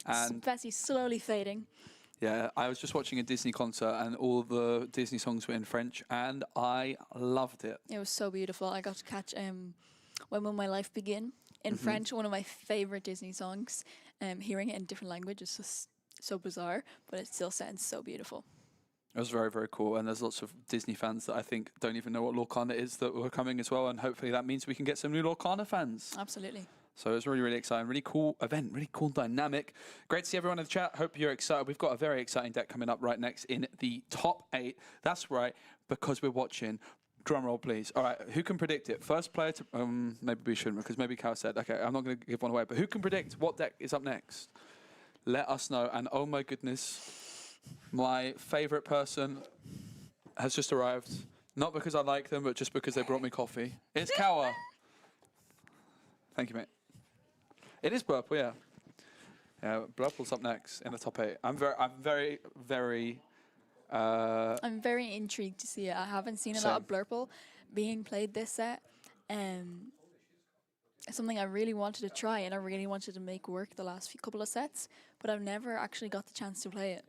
And Bessie slowly fading. yeah, I was just watching a Disney concert, and all the Disney songs were in French, and I loved it. It was so beautiful. I got to catch When Will My Life Begin in French, one of my favorite Disney songs. Hearing it in different language is just so bizarre, but it still sounds so beautiful. It was very, very cool, and there's lots of Disney fans that I think don't even know what Lorcana is that were coming as well, and hopefully that means we can get some new Lorcana fans. Absolutely. So it was really, really exciting, really cool event, really cool dynamic. Great to see everyone in the chat. Hope you're excited. We've got a very exciting deck coming up right next in the top 8. That's right, because we're watching. Drum roll, please. All right, who can predict it? First player to... maybe we shouldn't, because maybe Cal said, okay, I'm not going to give one away, but who can predict what deck is up next? Let us know. And oh my goodness, my favourite person has just arrived. Not because I like them, but just because they brought me coffee. It's Kawa. Thank you, mate. It is Blurple, yeah. Yeah, Blurple's up next in the top 8. I'm very I'm very intrigued to see it. I haven't seen a lot of Blurple being played this set. It's something I really wanted to try, and I really wanted to make work the last couple of sets, but I've never actually got the chance to play it.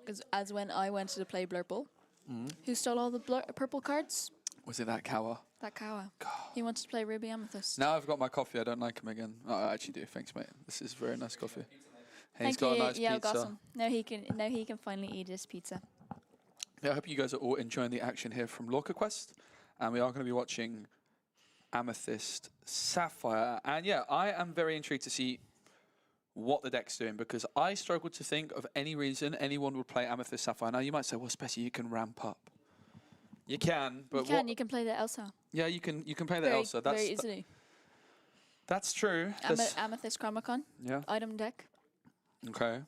Because as when I went to play Blurple, who stole all the purple cards? Was it that Kawa? That Kawa. He wanted to play Ruby Amethyst. Now I've got my coffee. I don't like him again. Oh, I actually do. Thanks, mate. This is very nice coffee. Hey, he's got a nice yeah, pizza. Got some. Now he can finally eat his pizza. Yeah, I hope you guys are all enjoying the action here from Lorca Quest, and we are going to be watching Amethyst, Sapphire, and yeah, I am very intrigued to see what the deck's doing, because I struggle to think of any reason anyone would play Amethyst, Sapphire. Now you might say, well, Specie, you can ramp up. You can, but you can play the Elsa. Yeah, you can play the Elsa. That's very easily. That's true. Amethyst Chronicon. Yeah. Item deck. Okay.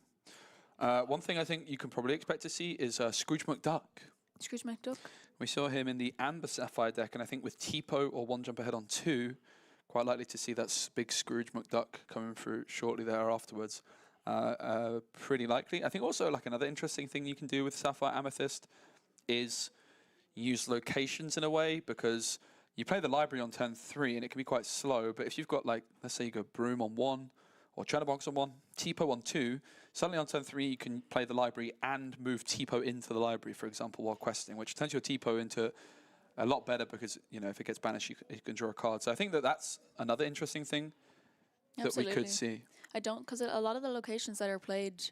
One thing I think you can probably expect to see is Scrooge McDuck. Scrooge McDuck. We saw him in the Amber Sapphire deck, and I think with Tipo or One Jump Ahead on 2, quite likely to see that big Scrooge McDuck coming through shortly there afterwards. Pretty likely. I think also like another interesting thing you can do with Sapphire Amethyst is use locations in a way, because you play the library on turn 3 and it can be quite slow, but if you've got, like, let's say you go Broom on 1 or Chatterbox on 1, Tipo on 2, suddenly on turn 3 you can play the library and move Tipo into the library, for example, while questing, which turns your Tipo into a lot better, because, you know, if it gets banished, you can draw a card. So I think that that's another interesting thing that we could see. I don't, because a lot of the locations that are played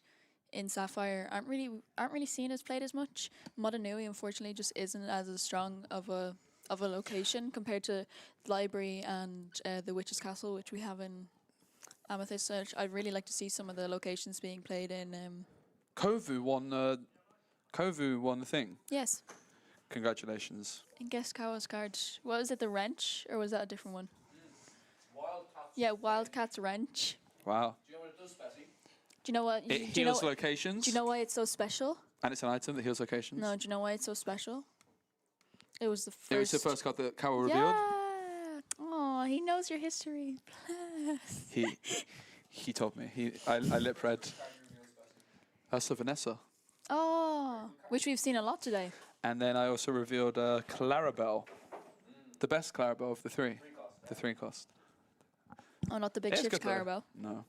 in Sapphire aren't really seen as played as much. Modanui, unfortunately, just isn't as strong of a location compared to Library and the Witch's Castle, which we have in Amethyst. So I'd really like to see some of the locations being played in. Kovu won the thing. Yes. Congratulations. And guess Kawa's card. What was it, the Wrench, or was that a different one? Wildcats. Yeah, Wildcat's Wrench. Wow. Do you know what it does, Bessie? Do you know what? It heals locations. Do you know why it's so special? And it's an item that heals locations. No, do you know why it's so special? It was the first. It was the first card that Kawa revealed. Yeah. Oh, he knows your history. He told me. I lip read. That's the Vanessa. Oh, which we've seen a lot today. And then I also revealed Clarabelle, the best Clarabelle of the 3, the 3 cost. Oh, not the big shit Clarabelle. No.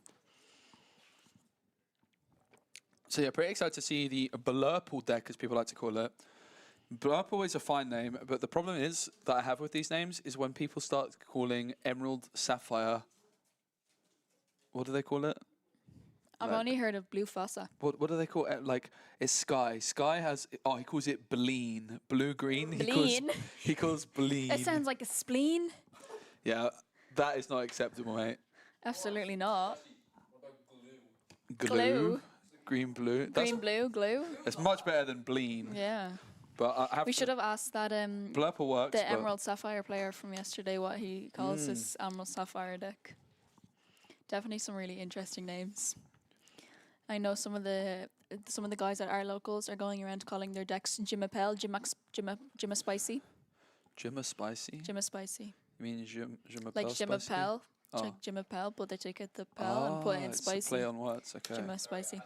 So yeah, pretty excited to see the Blurple deck, as people like to call it. Blurple is a fine name, but the problem is that I have with these names is when people start calling Emerald, Sapphire. What do they call it? I've only heard of Blue Fossa. What do they call it? Like, it's Sky. Sky has, he calls it Bleen. Blue-green. Bleen? He calls Bleen. That sounds like a spleen. Yeah, that is not acceptable, mate. Absolutely not. Glue. Green, blue. Glue. It's much better than Bleen. Yeah. But I have we should have asked that Blurple works, the Emerald Sapphire player from yesterday what he calls this Emerald Sapphire deck. Definitely some really interesting names. I know some of the guys at our locals are going around calling their decks Jimapel, Jimma Spicy. Jimma Spicy? Jimma Spicy. You mean Jimapel like Spicy? Jimapel. Oh. Like Jimapel, but they take it the pel and put it in it's spicy. A play on words, okay. Jimma Spicy.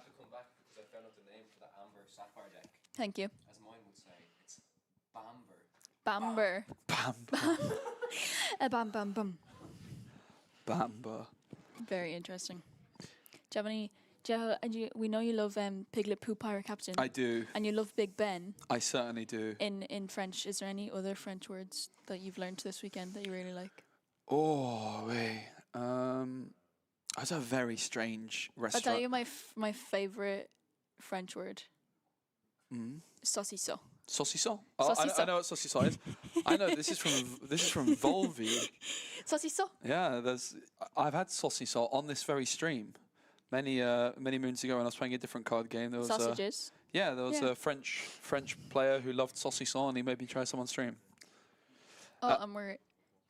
Thank you. As mine would say, it's Bamber. Bamber. Bamba. Bam, bam, bam. Bamba. Very interesting. Do you have any? We know you love Piglet Poo Pirate Captain. I do. And you love Big Ben. I certainly do. In French, is there any other French words that you've learned this weekend that you really like? Oh, wait. That's a very strange I'll restaurant. tell you my favorite French word. Mm. Saucisson. Saucisson. Oh, I know what saucisson is. I know this is from Volvi. Saucisson. Yeah, I've had saucisson on this very stream many moons ago when I was playing a different card game. There was Sausages. there was a French player who loved saucisson and he made me try some on stream. And we're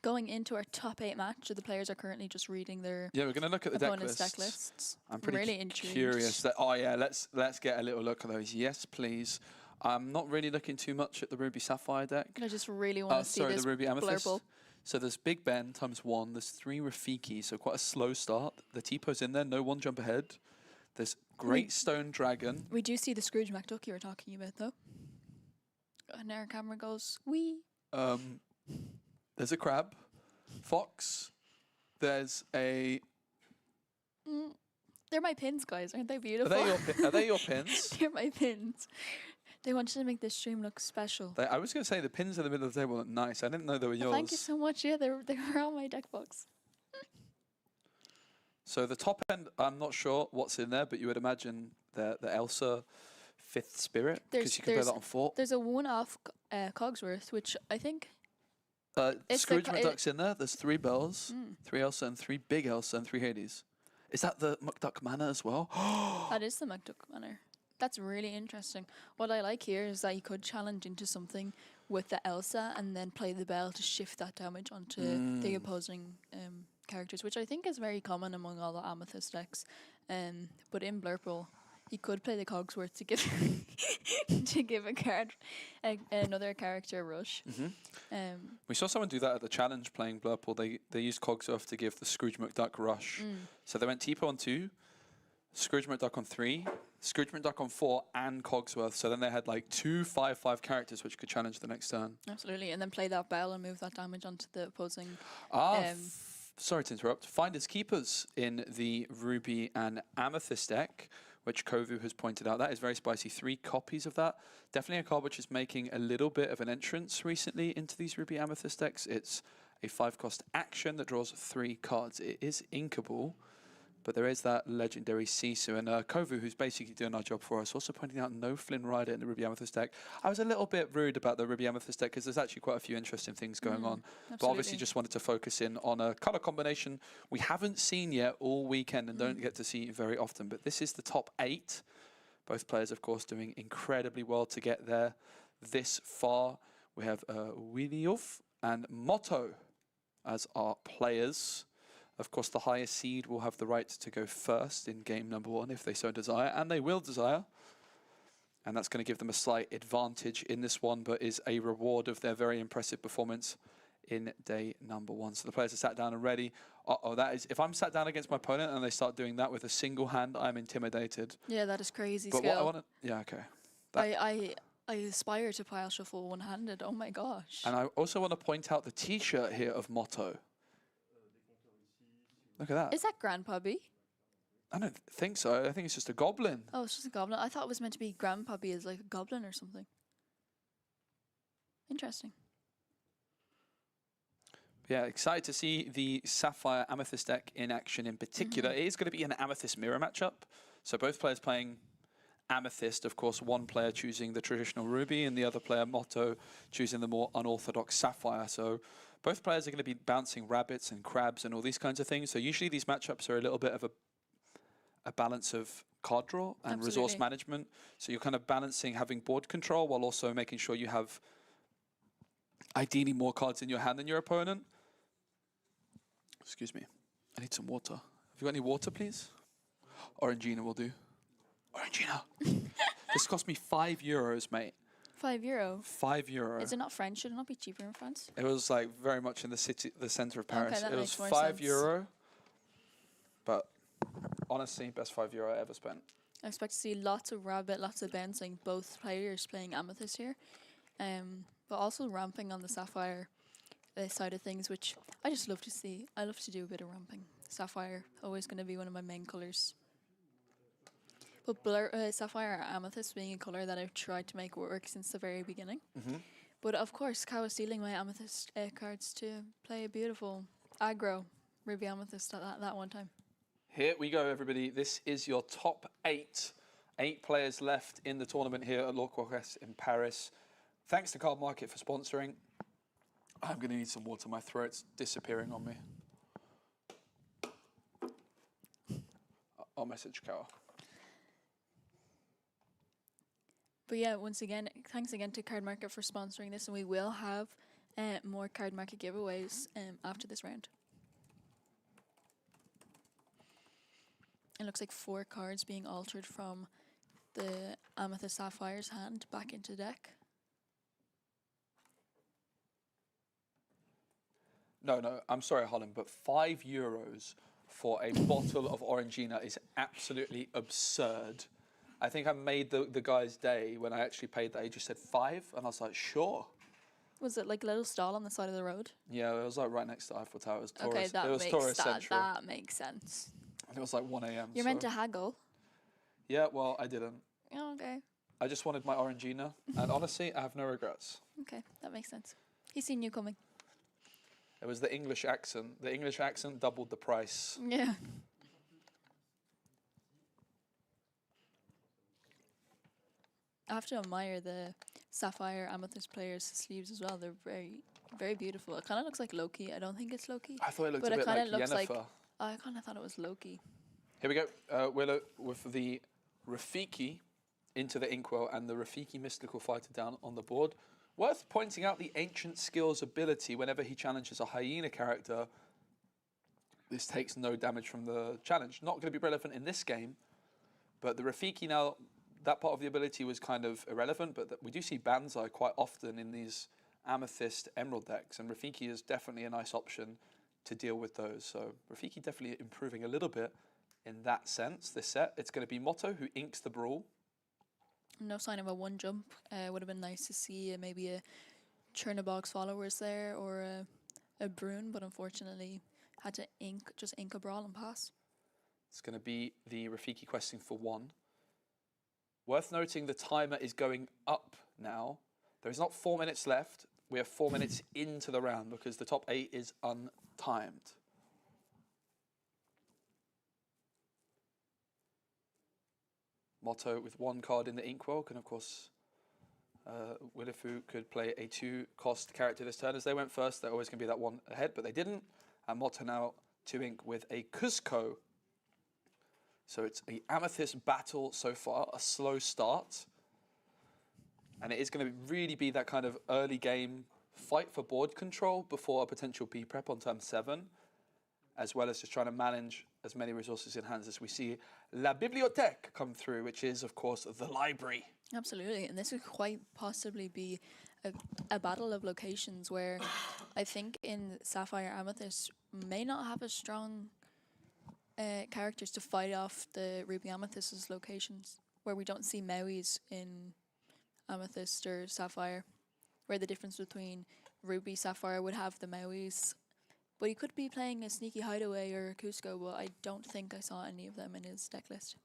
going into our top 8 match. So the players are currently just reading their Yeah, we're going to look at the deck opponent's lists. deck lists. I'm pretty really intrigued. curious. Let's get a little look at those. Yes, please. I'm not really looking too much at the Ruby Sapphire deck. I just really want to see this the Ruby Amethyst. blurple. So there's Big Ben ×1. There's 3 Rafiki, so quite a slow start. The T-po's in there, no one jump ahead. There's Great Stone Dragon. We do see the Scrooge McDuck you were talking about, though. And our camera goes, wee. There's a Crab. Fox. There's a... They're my pins, guys. Aren't they beautiful? Are they your pins? They're my pins. They wanted to make this stream look special. I was going to say the pins in the middle of the table look nice. I didn't know they were yours. Thank you so much. Yeah, they were on my deck box. So the top end, I'm not sure what's in there, but you would imagine the Elsa 5th Spirit, because you can play that on 4. There's a one-off Cogsworth, which I think... Scrooge McDuck's in there. There's 3 Bells, 3 Elsa, and 3 Big Elsa, and 3 Hades. Is that the McDuck Manor as well? That is the McDuck Manor. That's really interesting. What I like here is that you could challenge into something with the Elsa and then play the Bell to shift that damage onto the opposing characters, which I think is very common among all the Amethyst decks. But in Blurple, you could play the Cogsworth to give to give another character a rush. We saw someone do that at the challenge playing Blurple. They used Cogsworth to give the Scrooge McDuck rush. So they went Tipo on 2, Scrooge McDuck on 3, Scrooge McDuck on 4, and Cogsworth. So then they had like 2 5/5 characters which could challenge the next turn. Absolutely, and then play that Bell and move that damage onto the opposing. Sorry to interrupt. Finders Keepers in the Ruby and Amethyst deck, which Kovu has pointed out. That is very spicy. 3 copies of that. Definitely a card which is making a little bit of an entrance recently into these Ruby Amethyst decks. It's a 5-cost action that draws 3 cards. It is inkable, but there is that legendary Sisu. And Kovu, who's basically doing our job for us, also pointing out no Flynn Rider in the Ruby Amethyst deck. I was a little bit rude about the Ruby Amethyst deck because there's actually quite a few interesting things going on. But obviously just wanted to focus in on a colour combination we haven't seen yet all weekend and don't get to see very often. But this is the top 8. Both players, of course, doing incredibly well to get there this far. We have Wiliov and Motto as our players. Of course, the highest seed will have the right to go first in game number 1 if they so desire, and they will desire. And that's going to give them a slight advantage in this one, but is a reward of their very impressive performance in day number 1. So the players are sat down and ready. That is, if I'm sat down against my opponent and they start doing that with a single hand, I'm intimidated. Yeah, that is crazy. But what I want to, yeah, okay. I aspire to pile shuffle one-handed. Oh my gosh. And I also want to point out the T-shirt here of Motto. Look at that. Is that Grandpa B? I don't think so. I think it's just a goblin. Oh, it's just a goblin. I thought it was meant to be Grandpa B as like a goblin or something. Interesting. Yeah, excited to see the Sapphire Amethyst deck in action in particular. It is going to be an Amethyst mirror matchup. So both players playing Amethyst, of course, one player choosing the traditional Ruby and the other player, Motto, choosing the more unorthodox Sapphire. So both players are going to be bouncing rabbits and crabs and all these kinds of things. So usually these matchups are a little bit of a balance of card draw and resource management. So you're kind of balancing having board control while also making sure you have ideally more cards in your hand than your opponent. Excuse me. I need some water. Have you got any water, please? Orangina will do. Orangina. This cost me €5, mate. €5. €5. Is it not French? Should it not be cheaper in France? It was like very much in the city, the center of Paris. Okay, that it was makes more €5. sense. But honestly, best €5 I ever spent. I expect to see lots of rabbit, lots of bouncing, both players playing Amethyst here. But also ramping on the Sapphire side of things, which I just love to see. I love to do a bit of ramping. Sapphire, always going to be one of my main colours. But Sapphire or Amethyst being a colour that I've tried to make work since the very beginning. But of course, Ka was stealing my Amethyst cards to play a beautiful aggro Ruby Amethyst at that one time. Here we go, everybody. This is your top 8. 8 players left in the tournament here at Lorcana in Paris. Thanks to Card Market for sponsoring. I'm going to need some water. My throat's disappearing on me. I'll message Cal. But yeah, once again, thanks again to Card Market for sponsoring this, and we will have more Card Market giveaways after this round. It looks like 4 cards being altered from the Amethyst Sapphire's hand back into deck. No, I'm sorry, Holland, but €5 for a bottle of Orangina is absolutely absurd. I think I made the guy's day when I actually paid that. He just said 5, and I was like, sure. Was it like a little stall on the side of the road? Yeah, it was like right next to Eiffel Tower. It was tourist, Okay, that makes sense. And it was like 1 a.m. You're meant to haggle. Yeah, well, I didn't. Oh, okay. I just wanted my Orangina, and honestly, I have no regrets. Okay, that makes sense. He's seen you coming. It was the English accent. The English accent doubled the price. Yeah. I have to admire the Sapphire Amethyst players' sleeves as well. They're very, very beautiful. It kind of looks like Loki. I don't think it's Loki. I thought it looked but a bit like looks Yennefer. I kind of thought it was Loki. Here we go. Willow with the Rafiki into the Inkwell and the Rafiki Mystical Fighter down on the board. Worth pointing out the Ancient Skills ability whenever he challenges a Hyena character. This takes no damage from the challenge. Not going to be relevant in this game, but the Rafiki now, that part of the ability was kind of irrelevant, but we do see Banzai quite often in these Amethyst Emerald decks, and Rafiki is definitely a nice option to deal with those. So Rafiki definitely improving a little bit in that sense. This set, it's going to be Motto who inks the Brawl. No sign of a 1 jump. Would have been nice to see maybe a Chernobog's Followers there or a Brune, but unfortunately had to just ink a Brawl and pass. It's going to be the Rafiki questing for 1. Worth noting the timer is going up now. There is not 4 minutes left. We have 4 minutes into the round because the top 8 is untimed. Motto with 1 card in the Inkwell can, of course, Willifu could play a 2-cost character this turn. As they went first, they're always going to be that 1 ahead, but they didn't. And Motto now 2 ink with a Cusco. So it's an Amethyst battle so far, a slow start. And it is going to really be that kind of early game fight for board control before a potential B-prep on turn 7, as well as just trying to manage as many resources in hands as we see La Bibliothèque come through, which is, of course, the library. Absolutely, and this would quite possibly be a battle of locations where I think in Sapphire Amethyst may not have as strong characters to fight off the Ruby Amethyst's locations, where we don't see Maui's in Amethyst or Sapphire, where the difference between Ruby, Sapphire would have the Maui's. But he could be playing a Sneaky Hideaway or a Cusco, but I don't think I saw any of them in his deck list.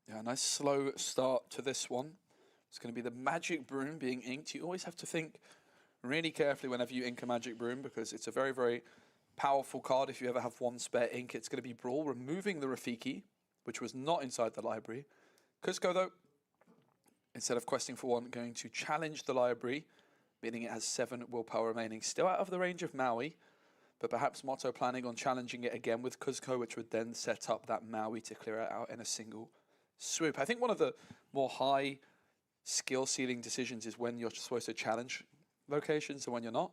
Yeah, nice slow start to this one. It's going to be the Magic Broom being inked. You always have to think really carefully whenever you ink a Magic Broom because it's a very, very powerful card. If you ever have 1 spare ink, it's going to be Brawl, removing the Rafiki, which was not inside the library. Cusco, though, instead of questing for 1, going to challenge the library, meaning it has 7 willpower remaining. Still out of the range of Maui, but perhaps Motto planning on challenging it again with Cusco, which would then set up that Maui to clear it out in a single swoop. I think one of the more high skill ceiling decisions is when you're supposed to challenge locations and when you're not.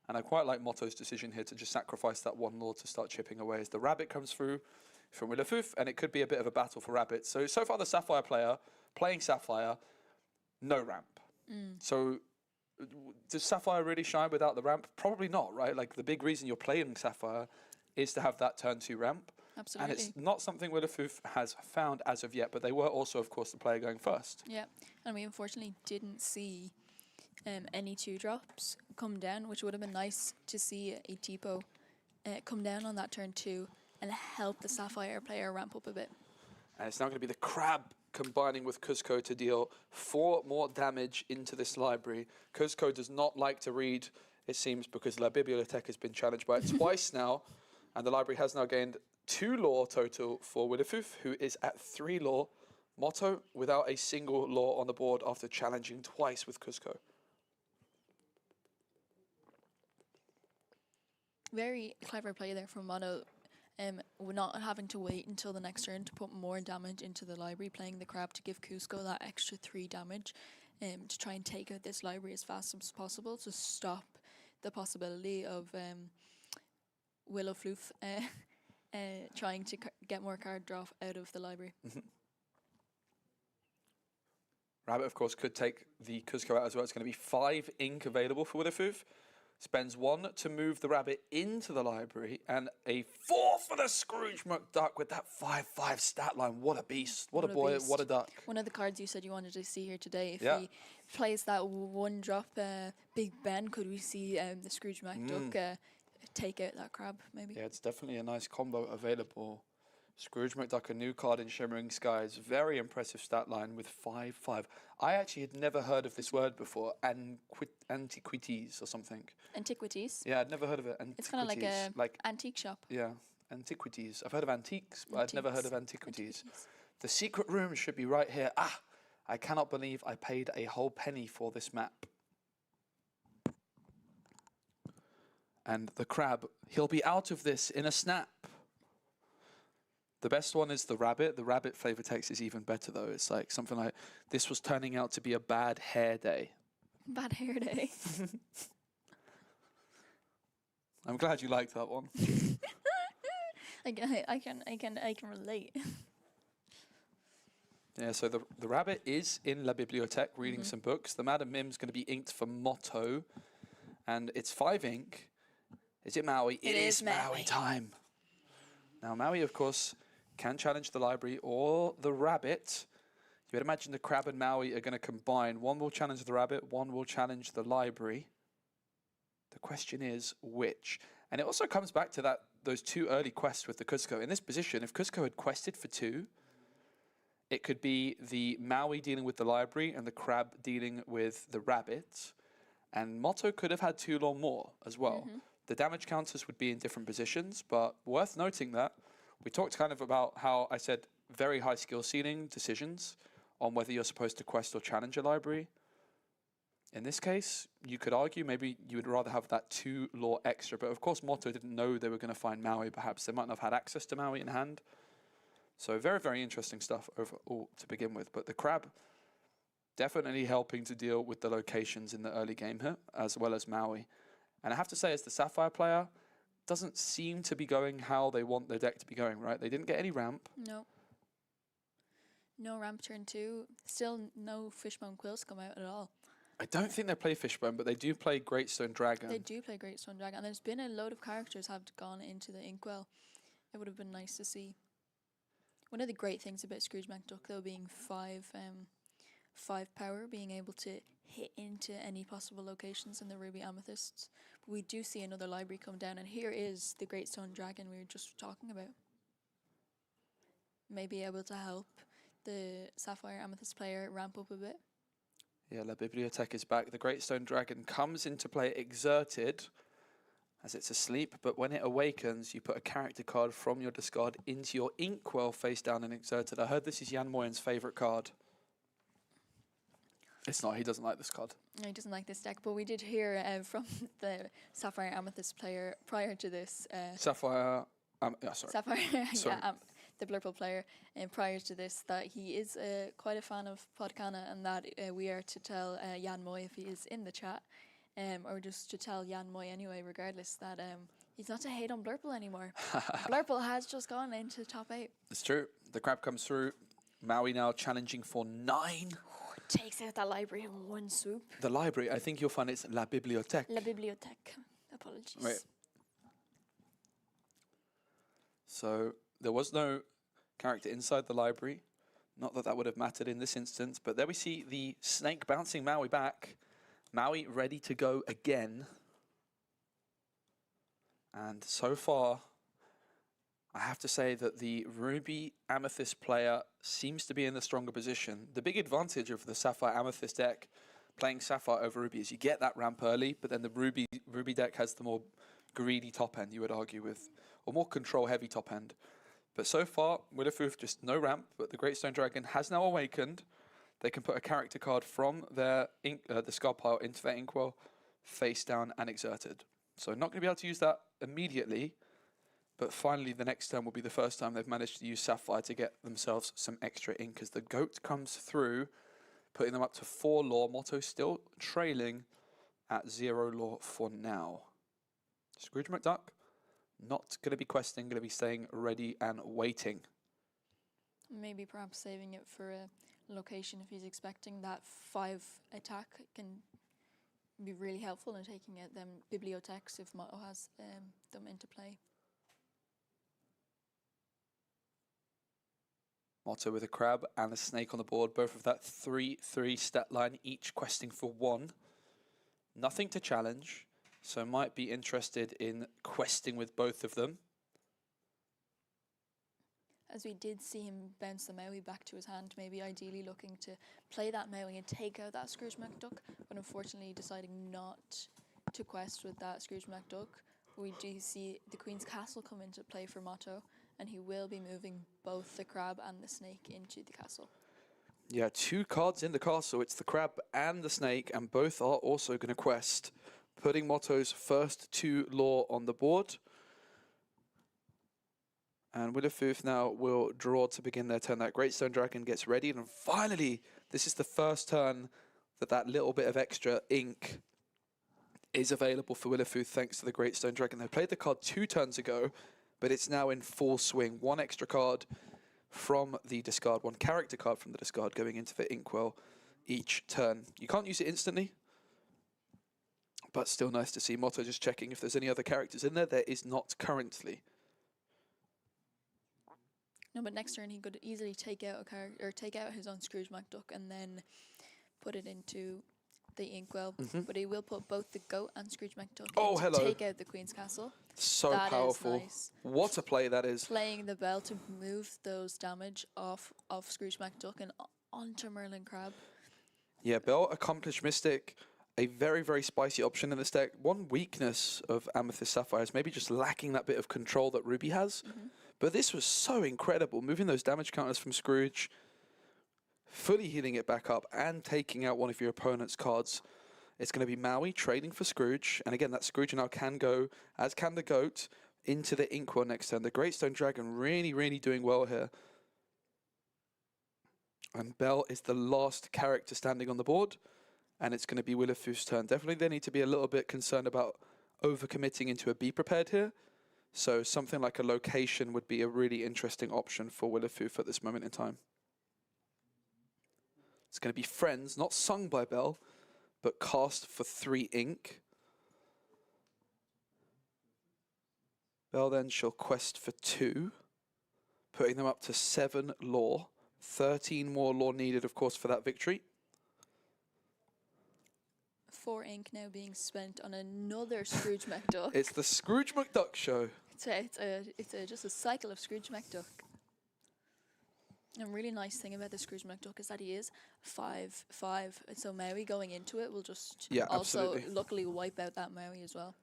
And I quite like Motto's decision here to just sacrifice that 1 Lord to start chipping away as the Rabbit comes through from Willafoof, and it could be a bit of a battle for Rabbit. So far the Sapphire player, playing Sapphire, no ramp. So does Sapphire really shine without the ramp? Probably not, right? Like the big reason you're playing Sapphire is to have that turn 2 ramp. Absolutely. And it's not something Willifoof has found as of yet, but they were also, of course, the player going first. Yeah, and we unfortunately didn't see any 2-drops come down, which would have been nice to see a Tipo come down on that turn 2 and help the Sapphire player ramp up a bit. And it's now going to be the Crab combining with Kuzco to deal 4 more damage into this library. Kuzco does not like to read, it seems, because La Bibliothèque has been challenged by it twice now, and the library has now gained 2 lore total for Willifoof, who is at 3 lore. Motto without a single lore on the board after challenging twice with Kuzco. Very clever play there from Mono. We're not having to wait until the next turn to put more damage into the library, playing the Crab to give Kuzco that extra 3 damage to try and take out this library as fast as possible to stop the possibility of Willifoof trying to get more card draw out of the library. Rabbit, of course, could take the Kuzco out as well. It's going to be 5 ink available for Willifoof. Spends 1 to move the Rabbit into the library, and a 4 for the Scrooge McDuck with that 5/5 stat line. What a beast. What a boy. beast. What a duck. One of the cards you said you wanted to see here today. If Yeah. he plays that 1-drop Big Ben, could we see the Scrooge McDuck take out that Crab, maybe? Yeah, it's definitely a nice combo available. Scrooge McDuck, a new card in Shimmering Skies. Very impressive stat line with 5/5. I actually had never heard of this word before. Antiquities or something. Antiquities. Yeah, I'd never heard of it. It's kind of like a like antique shop. yeah, antiquities. I've heard of antiques, but I'd never heard of antiquities. The secret room should be right here. Ah, I cannot believe I paid a whole penny for this map. And the Crab, he'll be out of this in a snap. The best one is the Rabbit. The Rabbit flavor text is even better though. It's like something like, this was turning out to be a bad hair day. Bad hair day. I'm glad you liked that one. I can relate. Yeah, so the Rabbit is in La Bibliothèque reading some books. The Madam Mim's going to be inked for Motto. And it's 5 ink. Is it Maui? It is Maui time. Now, Maui, of course, can challenge the library or the Rabbit. You would imagine the Crab and Maui are going to combine. One will challenge the Rabbit, one will challenge the library. The question is, which? And it also comes back to those 2 early quests with the Kuzco. In this position, if Kuzco had quested for 2, it could be the Maui dealing with the library and the Crab dealing with the Rabbit. And Motto could have had 2 lore more as well. The damage counters would be in different positions, but worth noting that we talked kind of about how I said very high skill ceiling decisions on whether you're supposed to quest or challenge a library. In this case, you could argue maybe you would rather have that 2 lore extra, but of course Motto didn't know they were going to find Maui. Perhaps they might not have had access to Maui in hand. So very, very interesting stuff overall to begin with. But the Crab definitely helping to deal with the locations in the early game here, as well as Maui. And I have to say, as the Sapphire player, doesn't seem to be going how they want their deck to be going, right? They didn't get any ramp. No. No ramp turn 2. Still no Fishbone Quills come out at all. I don't think they play Fishbone, but they do play Greatstone Dragon. They do play Greatstone Dragon. And there's been a load of characters have gone into the Inkwell. It would have been nice to see. One of the great things about Scrooge McDuck, though, being 5 power, being able to hit into any possible locations in the Ruby Amethysts. But we do see another library come down, and here is the Greatstone Dragon we were just talking about. Maybe able to help the Sapphire Amethyst player ramp up a bit. Yeah, La Bibliothèque is back. The Greatstone Dragon comes into play exerted as it's asleep, but when it awakens, you put a character card from your discard into your Inkwell face down and exerted. I heard this is Jan Moyen's favourite card. It's not, he doesn't like this card. No, he doesn't like this deck, but we did hear from the Sapphire Amethyst player prior to this. Sapphire, sorry. Sapphire, Sorry. yeah, the Blurple player, prior to this, that he is quite a fan of Podcana, and that we are to tell Jan Moy if he is in the chat, or just to tell Jan Moy anyway, regardless, that he's not to hate on Blurple anymore. Blurple has just gone into top 8. It's true. The Crab comes through. Maui now challenging for 9. Takes out that library in one swoop. The library, I think you'll find it's La Bibliothèque. La bibliothèque. Apologies. Right. So there was no character inside the library. Not that that would have mattered in this instance, but there we see the snake bouncing Maui back. Maui ready to go again. And so far, I have to say that the Ruby Amethyst player seems to be in the stronger position. The big advantage of the Sapphire Amethyst deck, playing Sapphire over Ruby, is you get that ramp early, but then the Ruby deck has the more greedy top end, you would argue, with, or more control heavy top end. But so far, Willifoof just no ramp, but the Great Stone Dragon has now awakened. They can put a character card from their discard pile into their Inkwell, face down and exerted. So not going to be able to use that immediately, but finally the next turn will be the first time they've managed to use Sapphire to get themselves some extra ink as the goat comes through, putting them up to 4 lore. Motto still trailing at 0 lore for now. Scrooge McDuck not going to be questing, going to be staying ready and waiting. Maybe perhaps saving it for a location if he's expecting that 5 attack can be really helpful in taking out them bibliotheques if Motto has them into play. Motto with a crab and a snake on the board, both of that 3/3 stat line, each questing for 1. Nothing to challenge, so might be interested in questing with both of them. As we did see him bounce the Maui back to his hand, maybe ideally looking to play that Maui and take out that Scrooge McDuck, but unfortunately deciding not to quest with that Scrooge McDuck. We do see the Queen's Castle come into play for Motto, and he will be moving both the crab and the snake into the castle. Yeah, 2 cards in the castle. It's the crab and the snake, and both are also going to quest, putting Motto's first 2 lore on the board. And Willifoof now will draw to begin their turn. That Great Stone Dragon gets ready, and finally, this is the first turn that that little bit of extra ink is available for Willifoof thanks to the Great Stone Dragon. They played the card 2 turns ago, but it's now in full swing. 1 extra card from the discard, 1 character card from the discard going into the Inkwell each turn. You can't use it instantly, but still nice to see. Motto just checking if there's any other characters in there. There is not currently. No, but next turn he could easily take out a character or take out his own Scrooge McDuck and then put it into the Inkwell. But he will put both the goat and Scrooge McDuck in to take out the Queen's Castle. So that powerful. Is nice. What a play that is. Playing the bell to move those damage off of Scrooge McDuck and onto Merlin Crab. Yeah, Bell, Accomplished Mystic, a very, very spicy option in this deck. One weakness of Amethyst Sapphire is maybe just lacking that bit of control that Ruby has. But this was so incredible, moving those damage counters from Scrooge, fully healing it back up, and taking out one of your opponent's cards. It's going to be Maui trading for Scrooge, and again, that Scrooge now can go, as can the Goat, into the Inkwell next turn. The Great Stone Dragon really, really doing well here. And Bell is the last character standing on the board, and it's going to be Willifoof's turn. Definitely they need to be a little bit concerned about overcommitting into a Be Prepared here. So something like a location would be a really interesting option for Willifoof at this moment in time. It's going to be Friends, not sung by Bell, but cast for 3 ink. Bell then shall quest for 2, putting them up to 7 lore. 13 more lore needed, of course, for that victory. 4 ink now being spent on another Scrooge McDuck. It's the Scrooge McDuck show. It's just a cycle of Scrooge McDuck. And a really nice thing about the Scrooge McDuck is that he is 5/5, and so Maui going into it will just also absolutely. luckily wipe out that Maui as well.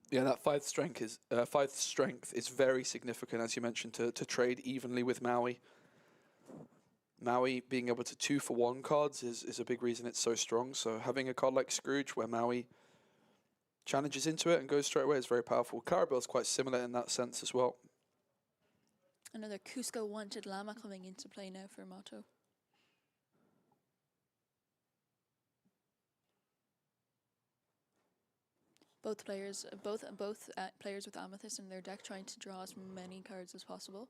Yeah, that 5th strength is very significant, as you mentioned, to trade evenly with Maui. Maui being able to 2-for-1 cards is a big reason it's so strong. So having a card like Scrooge where Maui challenges into it and goes straight away is very powerful. Clarabelle's quite similar in that sense as well. Another Cusco Wanted Llama coming into play now for Motto. Both players with Amethyst in their deck trying to draw as many cards as possible.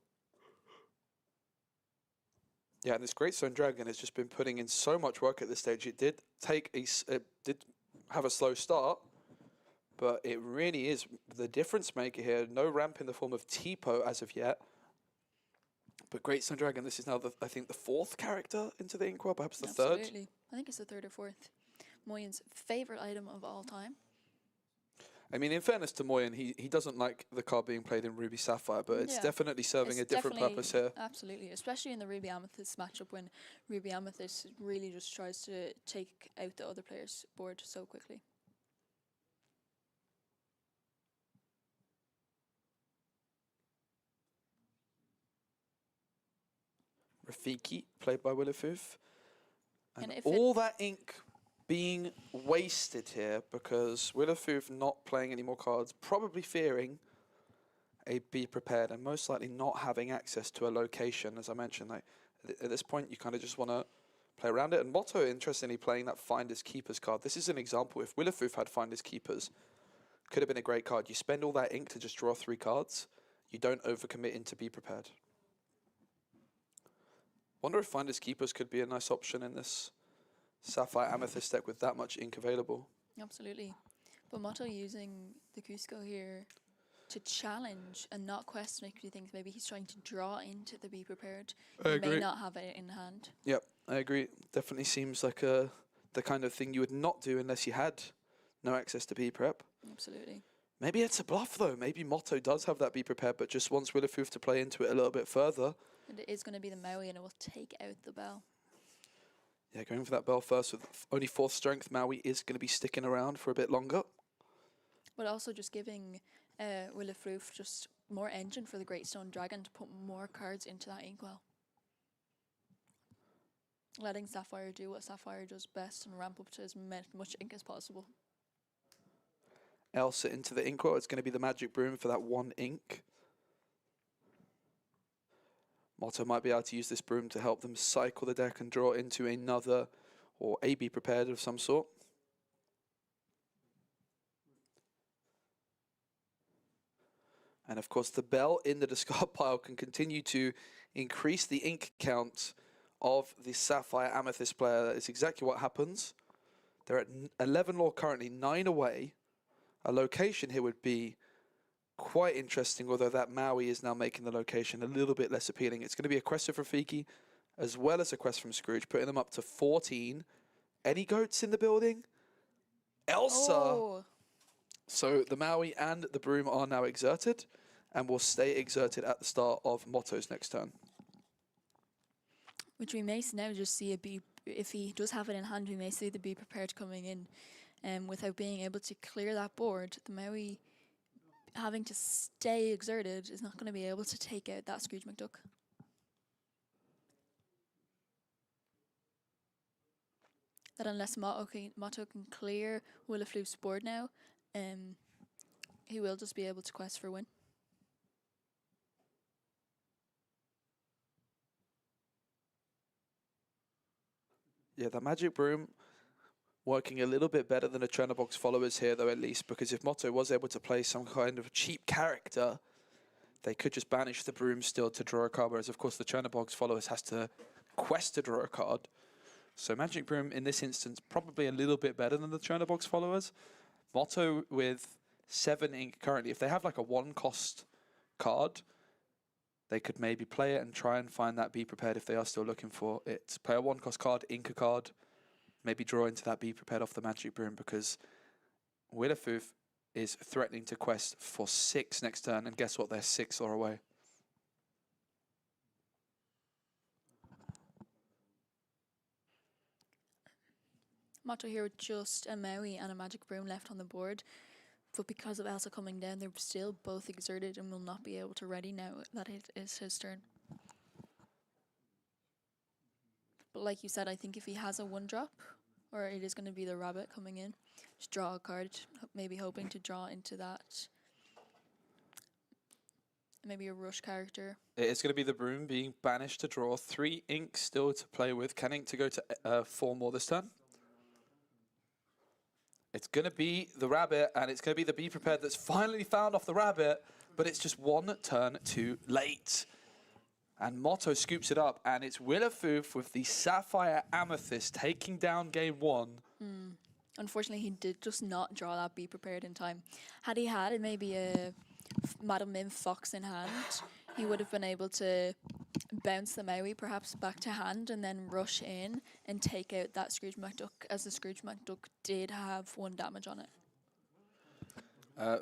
Yeah, and this Great Stone Dragon has just been putting in so much work at this stage. It did it did have a slow start, but it really is the difference maker here. No ramp in the form of Tipo as of yet. But Great Stone Dragon, this is now, I think, the 4th character into the Inkwell, perhaps the 3rd. Absolutely. I think it's the 3rd or 4th. Moyen's favourite item of all time. I mean, in fairness to Moyen, he doesn't like the card being played in Ruby Sapphire, but it's definitely serving a different purpose here. Absolutely, especially in the Ruby Amethyst matchup when Ruby Amethyst really just tries to take out the other player's board so quickly. Rafiki, played by Willifoof. And if all that ink being wasted here because Willifoof not playing any more cards, probably fearing a be prepared and most likely not having access to a location, as I mentioned. Like, at this point, you kind of just want to play around it. And Motto, interestingly, playing that Finders Keepers card. This is an example. If Willifoof had Finders Keepers, could have been a great card. You spend all that ink to just draw 3 cards. You don't overcommit into be prepared. Wonder if Finders Keepers could be a nice option in this Sapphire Amethyst deck with that much ink available. Absolutely. But Motto using the Cusco here to challenge and not question a few things. Maybe he's trying to draw into the be prepared. He may not have it in hand. Yep, I agree. Definitely seems like the kind of thing you would not do unless you had no access to be prep. Absolutely. Maybe it's a bluff though. Maybe Motto does have that be prepared, but just wants Willifoof to play into it a little bit further. And it is going to be the Maui, and it will take out the Bell. Yeah, going for that Bell first with only 4th strength. Maui is going to be sticking around for a bit longer. But also just giving Willifoof just more engine for the Great Stone Dragon to put more cards into that Inkwell. Letting Sapphire do what Sapphire does best and ramp up to as much ink as possible. Elsa into the Inkwell. It's going to be the Magic Broom for that 1 ink. Motto might be able to use this broom to help them cycle the deck and draw into another or a be prepared of some sort. And of course, the Bell in the discard pile can continue to increase the ink count of the Sapphire Amethyst player. That is exactly what happens. They're at 11 lore currently, 9 away. A location here would be quite interesting, although that Maui is now making the location a little bit less appealing. It's going to be a quest of Rafiki as well as a quest from Scrooge, putting them up to 14. Any goats in the building? Elsa! Oh. So the Maui and the Broom are now exerted and will stay exerted at the start of Motto's next turn. Which we may now just see if he does have it in hand, we may see the be prepared coming in. Without being able to clear that board, the Maui having to stay exerted is not going to be able to take out that Scrooge McDuck. That unless Motto can clear Willifoof's board now, he will just be able to quest for win. Yeah, the Magic Broom working a little bit better than the Churnabox followers here, though, at least, because if Motto was able to play some kind of cheap character, they could just banish the Broom still to draw a card, whereas, of course, the Churnabox followers has to quest to draw a card. So Magic Broom, in this instance, probably a little bit better than the Churnabox followers. Motto with 7 ink currently. If they have like a 1-cost card, they could maybe play it and try and find that Be Prepared if they are still looking for it. Play a 1-cost card, ink a card, maybe draw into that Be Prepared off the Magic Broom, because Willifoof is threatening to quest for 6 next turn, and guess what? They're 6 or away. Motto here with just a Maui and a Magic Broom left on the board. But because of Elsa coming down, they're still both exerted and will not be able to ready now that it is his turn. But like you said, I think if he has a 1-drop, or it is going to be the rabbit coming in, just draw a card, maybe hoping to draw into that. Maybe a rush character. It's going to be the Broom being banished to draw 3 ink still to play with. Can ink to go to 4 more this turn? It's going to be the rabbit, and it's going to be the Be Prepared that's finally found off the rabbit, but it's just 1 turn too late. And Motto scoops it up, and it's Willafoof with the Sapphire Amethyst taking down game 1. Unfortunately, he did just not draw that Be Prepared in time. Had he had maybe a Madam Mim Fox in hand, he would have been able to bounce the Maui perhaps back to hand and then rush in and take out that Scrooge McDuck, as the Scrooge McDuck did have 1 damage on it.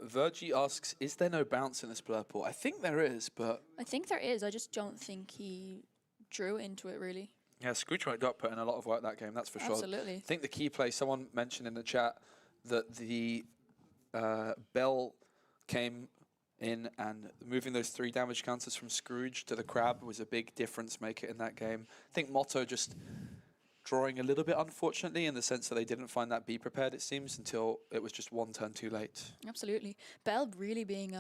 Virgie asks, is there no bounce in this Blurple? I think there is, but... I think there is. I just don't think he drew into it, really. Yeah, Scrooge McDuck put in a lot of work that game, that's for sure. Absolutely. I think the key play, someone mentioned in the chat that the Bell came in and moving those 3 damage counters from Scrooge to the Crab was a big difference maker in that game. I think Motto just drawing a little bit, unfortunately, in the sense that they didn't find that Be Prepared, it seems, until it was just 1 turn too late. Absolutely. Bell really being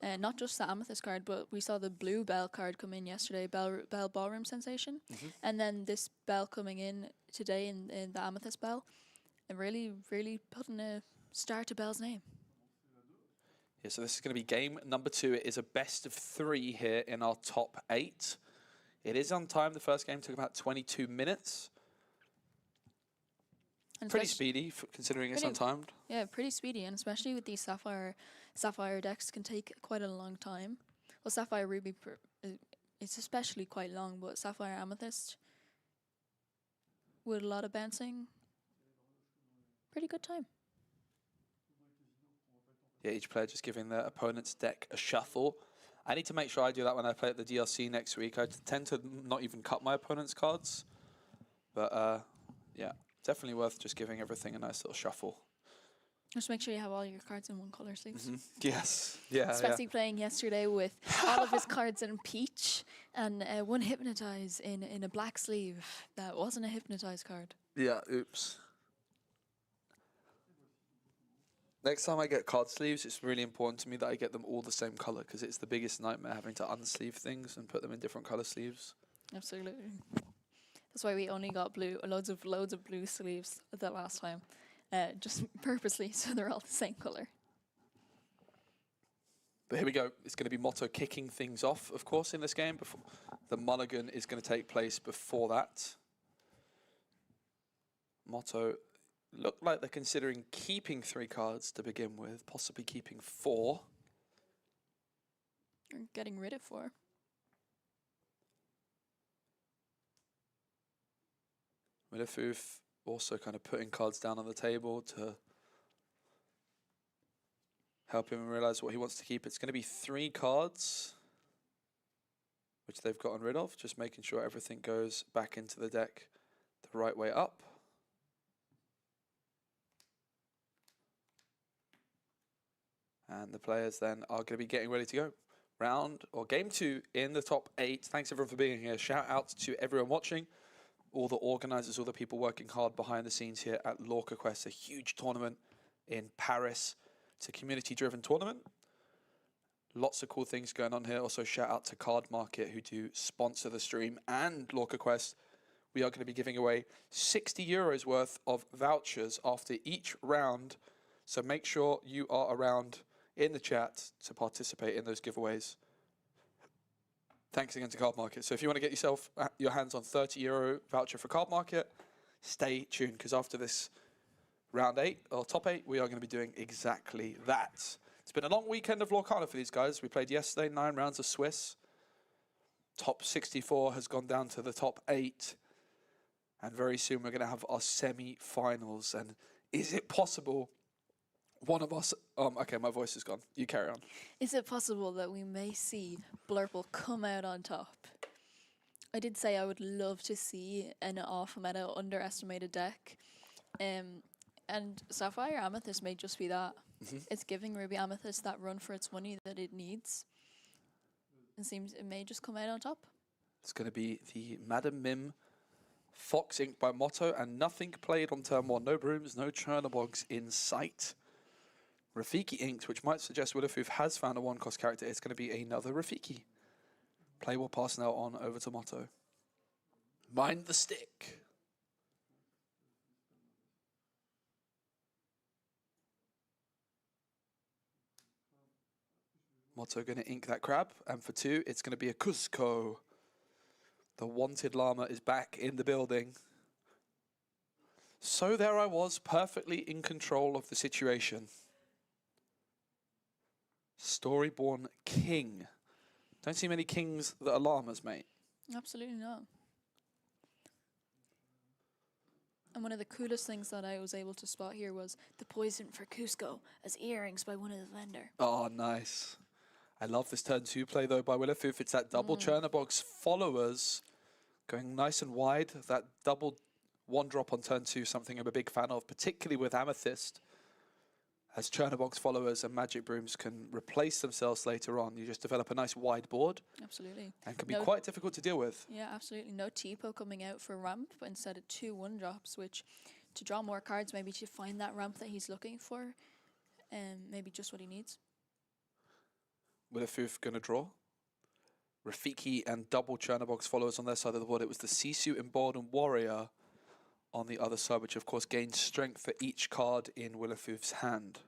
not just the Amethyst card, but we saw the blue Bell card come in yesterday, Bell Ballroom Sensation. And then this Bell coming in today in the Amethyst Bell, and really, really putting a star to Bell's name. Yeah, so this is going to be game number 2. It is a best of 3 here in our top 8. It is on time. The first game took about 22 minutes. And pretty speedy, considering it's untimed. Yeah, pretty speedy, and especially with these Sapphire decks can take quite a long time. Well, Sapphire Ruby, it's especially quite long, but Sapphire Amethyst, with a lot of bouncing, pretty good time. Yeah, each player just giving their opponent's deck a shuffle. I need to make sure I do that when I play at the DLC next week. I tend to not even cut my opponent's cards. But, yeah, definitely worth just giving everything a nice little shuffle. Just make sure you have all your cards in one color sleeves. Yes. Yeah. Especially playing yesterday with all of his cards in peach and 1 Hypnotize in a black sleeve. That wasn't a Hypnotize card. Yeah, oops. Next time I get card sleeves, it's really important to me that I get them all the same color, because it's the biggest nightmare having to unsleeve things and put them in different color sleeves. Absolutely. That's why we only got loads of blue sleeves the last time, just purposely, so they're all the same color. But here we go. It's going to be Motto kicking things off, of course, in this game. Before the Mulligan is going to take place before that. Motto look like they're considering keeping 3 cards to begin with, possibly keeping 4. Or getting rid of 4. Willafoof also kind of putting cards down on the table to help him realize what he wants to keep. It's going to be 3 cards, which they've gotten rid of, just making sure everything goes back into the deck the right way up. And the players then are going to be getting ready to go. Round or game 2 in the top 8. Thanks everyone for being here. Shout out to everyone watching, all the organizers, all the people working hard behind the scenes here at Lorcana, a huge tournament in Paris. It's a community-driven tournament. Lots of cool things going on here. Also, shout out to Card Market, who do sponsor the stream, and Lorcana. We are going to be giving away €60 worth of vouchers after each round. So make sure you are around in the chat to participate in those giveaways. Thanks again to Card Market. So if you want to get yourself your hands on €30 voucher for Card Market, stay tuned, because after this round 8 or top 8, we are going to be doing exactly that. It's been a long weekend of Lorcana for these guys. We played yesterday 9 rounds of Swiss. Top 64 has gone down to the top 8, and very soon we're going to have our semi-finals. And is it possible one of us... okay, my voice is gone. You carry on. Is it possible that we may see Blurple come out on top? I did say I would love to see an off-meta underestimated deck. And Sapphire Amethyst may just be that. It's giving Ruby Amethyst that run for its money that it needs. It seems it may just come out on top. It's going to be the Madam Mim Fox Ink by Motto, and nothing played on turn 1. No brooms, no Chernobyls in sight. Rafiki Inked, which might suggest Willafoof has found a 1-cost character. It's going to be another Rafiki. Play will pass now on over to Motto. Mind the stick. Motto going to ink that crab, and for 2, it's going to be a Cusco. The wanted llama is back in the building. So there I was, perfectly in control of the situation. Storyborn king. Don't see many kings that are llamas, mate. Absolutely not. And one of the coolest things that I was able to spot here was the poison for Cusco as earrings by one of the vendor. Oh, nice. I love this turn 2 play, though, by Willifoof. It's that double Churnabox followers going nice and wide. That double 1-drop on turn 2, something I'm a big fan of, particularly with Amethyst. As Churnabox followers and Magic Brooms can replace themselves later on, you just develop a nice wide board. Absolutely. And can be quite difficult to deal with. Yeah, absolutely. No Tipo coming out for ramp, but instead of 2 1-drops, which to draw more cards, maybe to find that ramp that he's looking for, and maybe just what he needs. Willifoof going to draw. Rafiki and double Churnabox followers on their side of the board. It was the Sisu Emboldened Warrior on the other side, which of course gains strength for each card in Willifoof's hand.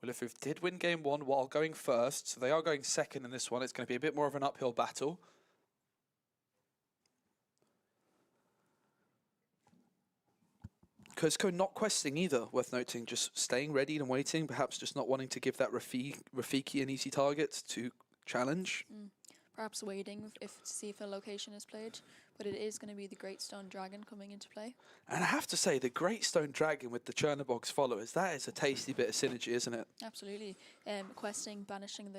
Willifoof did win game 1 while going first, so they are going second in this one. It's going to be a bit more of an uphill battle. Cusco not questing either, worth noting, just staying ready and waiting, perhaps just not wanting to give that Rafiki an easy target to challenge. Perhaps waiting to see if a location is played, but it is going to be the Great Stone Dragon coming into play. And I have to say, the Great Stone Dragon with the Churnabox followers, that is a tasty bit of synergy, isn't it? Absolutely. Questing, banishing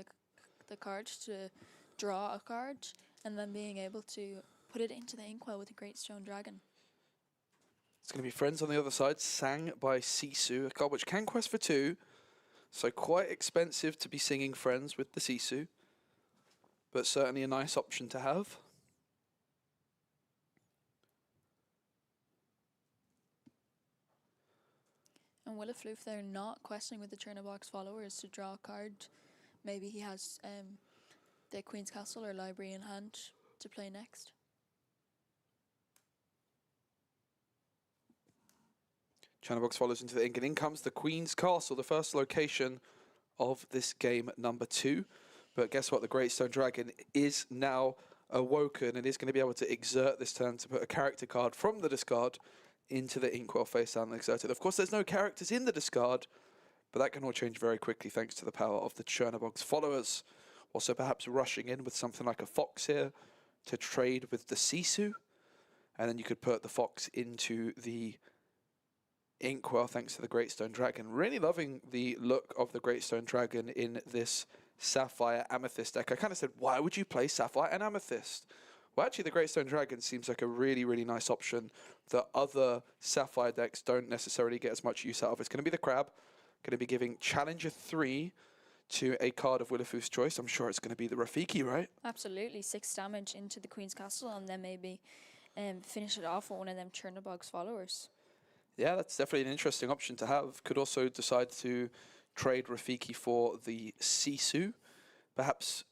the card to draw a card, and then being able to put it into the inkwell with the Great Stone Dragon. It's going to be Friends on the other side, sang by Sisu, a card which can quest for 2, so quite expensive to be singing Friends with the Sisu, but certainly a nice option to have. And Willifoof, they're not questing with the Churnabox followers to draw a card. Maybe he has the Queen's Castle or Library in hand to play next. Churnabox follows into the ink, and in comes the Queen's Castle, the first location of this game number 2. But guess what? The Great Stone Dragon is now awoken and is going to be able to exert this turn to put a character card from the discard into the inkwell face down and exert it. Of course, there's no characters in the discard, but that can all change very quickly thanks to the power of the Churnabox followers. Also perhaps rushing in with something like a Fox here to trade with the Sisu, and then you could put the Fox into the inkwell thanks to the Great Stone Dragon. Really loving the look of the Great Stone Dragon in this Sapphire Amethyst deck. I kind of said, why would you play Sapphire and Amethyst? Well, actually, the Great Stone Dragon seems like a really, really nice option that other Sapphire decks don't necessarily get as much use out of. It's going to be the Crab, going to be giving Challenger 3 to a card of Willifoof's choice. I'm sure it's going to be the Rafiki, right? Absolutely. 6 damage into the Queen's Castle, and then maybe finish it off with one of them Churnabox followers. Yeah, that's definitely an interesting option to have. Could also decide to trade Rafiki for the Sisu. Perhaps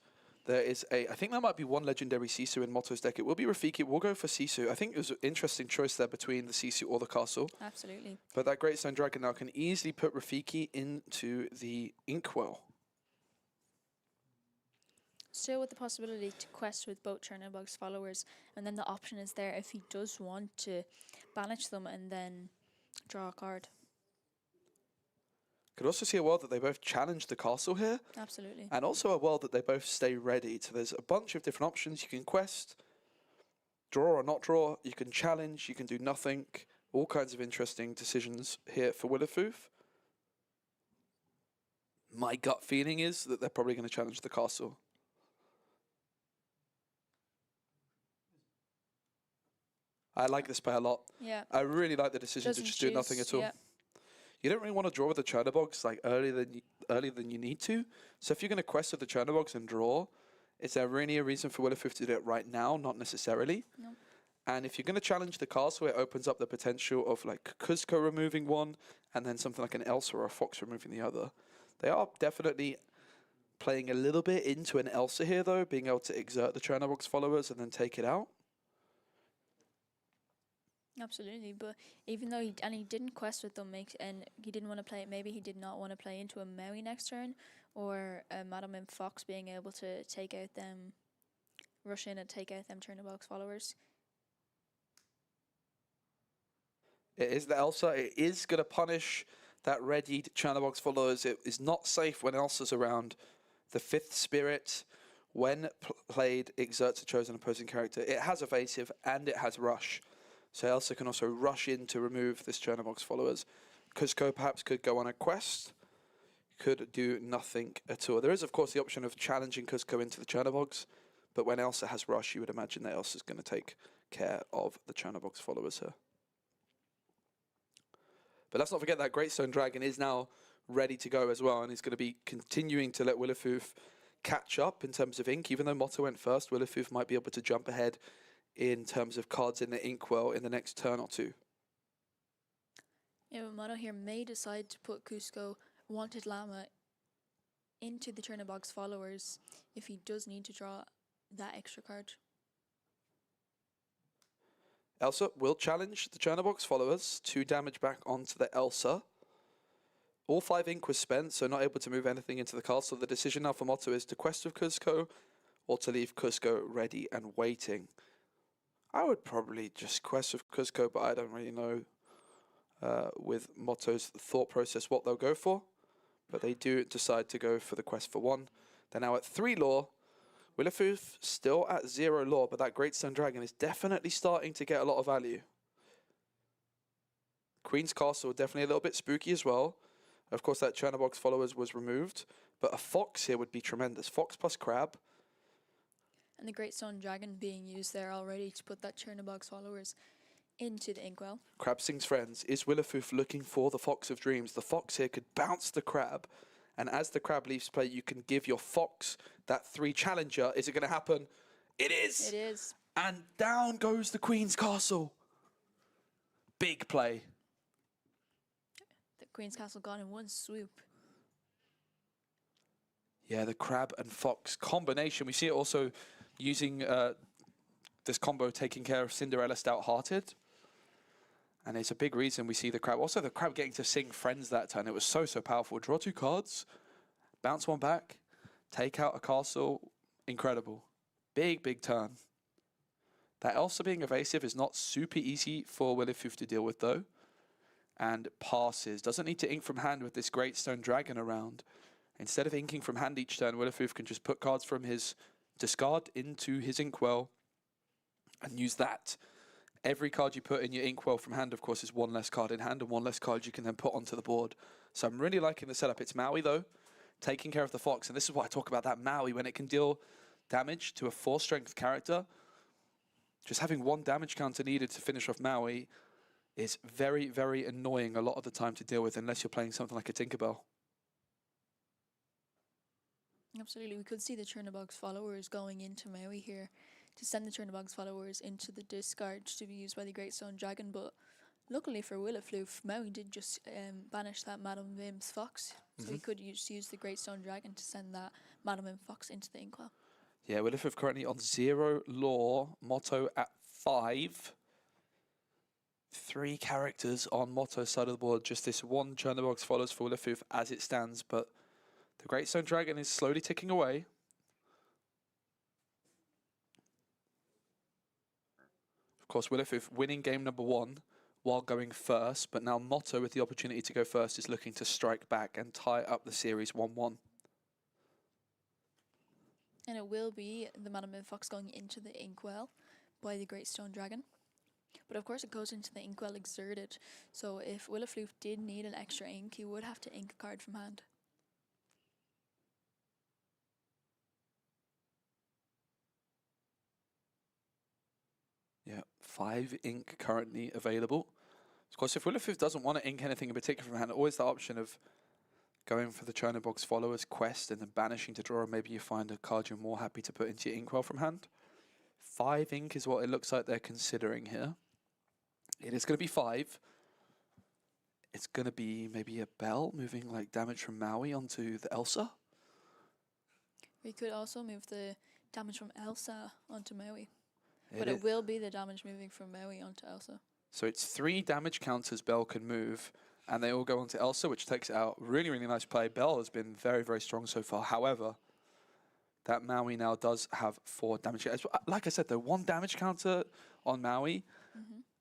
there is I think there might be one legendary Sisu in Motto's deck. It will be Rafiki. We'll go for Sisu. I think it was an interesting choice there between the Sisu or the Castle. Absolutely. But that Great Stone Dragon now can easily put Rafiki into the inkwell. Still with the possibility to quest with both Churnabox followers, and then the option is there if he does want to banish them and then draw a card. Could also see a world that they both challenge the castle here. Absolutely. And also a world that they both stay ready. So there's a bunch of different options. You can quest, draw or not draw. You can challenge. You can do nothing. All kinds of interesting decisions here for Willifoof. My gut feeling is that they're probably going to challenge the castle. I like this play a lot. Yeah. I really like the decision to just do nothing at all. Yeah. You don't really want to draw with the Churnabox like earlier than you need to. So if you're going to quest with the Churnabox and draw, is there really a reason for Willifoof to do it right now? Not necessarily. No. And if you're going to challenge the castle, it opens up the potential of like Cusco removing one, and then something like an Elsa or a Fox removing the other. They are definitely playing a little bit into an Elsa here, though, being able to exert the Churnabox followers and then take it out. Absolutely, but even though he didn't quest with them, and he didn't want to play it. Maybe he did not want to play into a Maui next turn, or Madam and Fox being able to take out them, rush in and take out them turn box followers. It is the Elsa. It is going to punish that readied Churnabox followers. It is not safe when Elsa's around. The 5th Spirit, when played, exerts a chosen opposing character. It has evasive and it has rush. So Elsa can also rush in to remove this Churnabox followers. Cusco perhaps could go on a quest, could do nothing at all. There is, of course, the option of challenging Cusco into the Churnabox, but when Elsa has rush, you would imagine that Elsa's going to take care of the Churnabox followers here. But let's not forget that Great Stone Dragon is now ready to go as well, and he's going to be continuing to let Willifoof catch up in terms of ink. Even though Motto went first, Willifoof might be able to jump ahead in terms of cards in the inkwell in the next turn or two. Yeah, but Mono here may decide to put Cusco, Wanted Llama, into the Churnabox followers if he does need to draw that extra card. Elsa will challenge the Churnabox followers. 2 damage back onto the Elsa. All 5 ink was spent, so not able to move anything into the castle. The decision now for Motto is to quest with Cusco or to leave Cusco ready and waiting. I would probably just quest with Cusco, but I don't really know with Motto's thought process what they'll go for. But they do decide to go for the quest for 1. They're now at 3 lore. Willifoof still at 0 lore, but that Great Stone Dragon is definitely starting to get a lot of value. Queen's Castle definitely a little bit spooky as well. Of course, that Churnabox followers was removed, but a Fox here would be tremendous. Fox plus Crab. And the Great Stone Dragon being used there already to put that Churnabox followers into the inkwell. Crab sings friends. Is Willifoof looking for the Fox of Dreams? The Fox here could bounce the Crab, and as the Crab leaves play, you can give your Fox that 3 challenger. Is it going to happen? It is! It is. And down goes the Queen's Castle. Big play. The Queen's Castle gone in one swoop. Yeah, the Crab and Fox combination. We see it also using this combo taking care of Cinderella Stout-Hearted. And it's a big reason we see the Crab. Also, the Crab getting to sing Friends that turn. It was so, so powerful. Draw 2 cards, bounce 1 back, take out a castle. Incredible. Big, big turn. That Elsa being evasive is not super easy for Willifoof to deal with, though. And passes. Doesn't need to ink from hand with this Great Stone Dragon around. Instead of inking from hand each turn, Willifoof can just put cards from his discard into his inkwell and use that. Every card you put in your inkwell from hand, of course, is 1 less card in hand and 1 less card you can then put onto the board. So I'm really liking the setup. It's Maui, though, taking care of the Fox. And this is why I talk about that Maui. When it can deal damage to a 4-strength character, just having 1 damage counter needed to finish off Maui is very, very annoying a lot of the time to deal with, unless you're playing something like a Tinkerbell. Absolutely. We could see the Churnabox followers going into Maui here to send the Churnabox followers into the discard to be used by the Great Stone Dragon, but luckily for Willifoof, Maui did just banish that Madam Vim's Fox, so he could use the Great Stone Dragon to send that Madam Vim Fox into the inkwell. Yeah, Willifoof currently on 0 lore, Motto at 5. 3 characters on Motto's side of the board. Just this 1 Churnabox follows for Willifoof as it stands, but the Great Stone Dragon is slowly ticking away. Of course, Willifoof winning game number 1 while going first, but now Motto with the opportunity to go first is looking to strike back and tie up the series 1-1. And it will be the Madam Vim Fox going into the inkwell by the Great Stone Dragon. But of course it goes into the inkwell exerted, so if Willifoof did need an extra ink, he would have to ink a card from hand. Yeah, 5 ink currently available. Of course, if Willifoof doesn't want to ink anything in particular from hand, always the option of going for the Churnabox followers quest and then banishing to draw, and maybe you find a card you're more happy to put into your inkwell from hand. 5 ink is what it looks like they're considering here. It is going to be 5. It's going to be maybe a Bell moving like damage from Maui onto the Elsa. We could also move the damage from Elsa onto Maui. But it will be the damage moving from Maui onto Elsa. So it's 3 damage counters Bell can move, and they all go onto Elsa, which takes it out. Really, really nice play. Bell has been very, very strong so far. However, that Maui now does have 4 damage. Like I said, though, 1 damage counter on Maui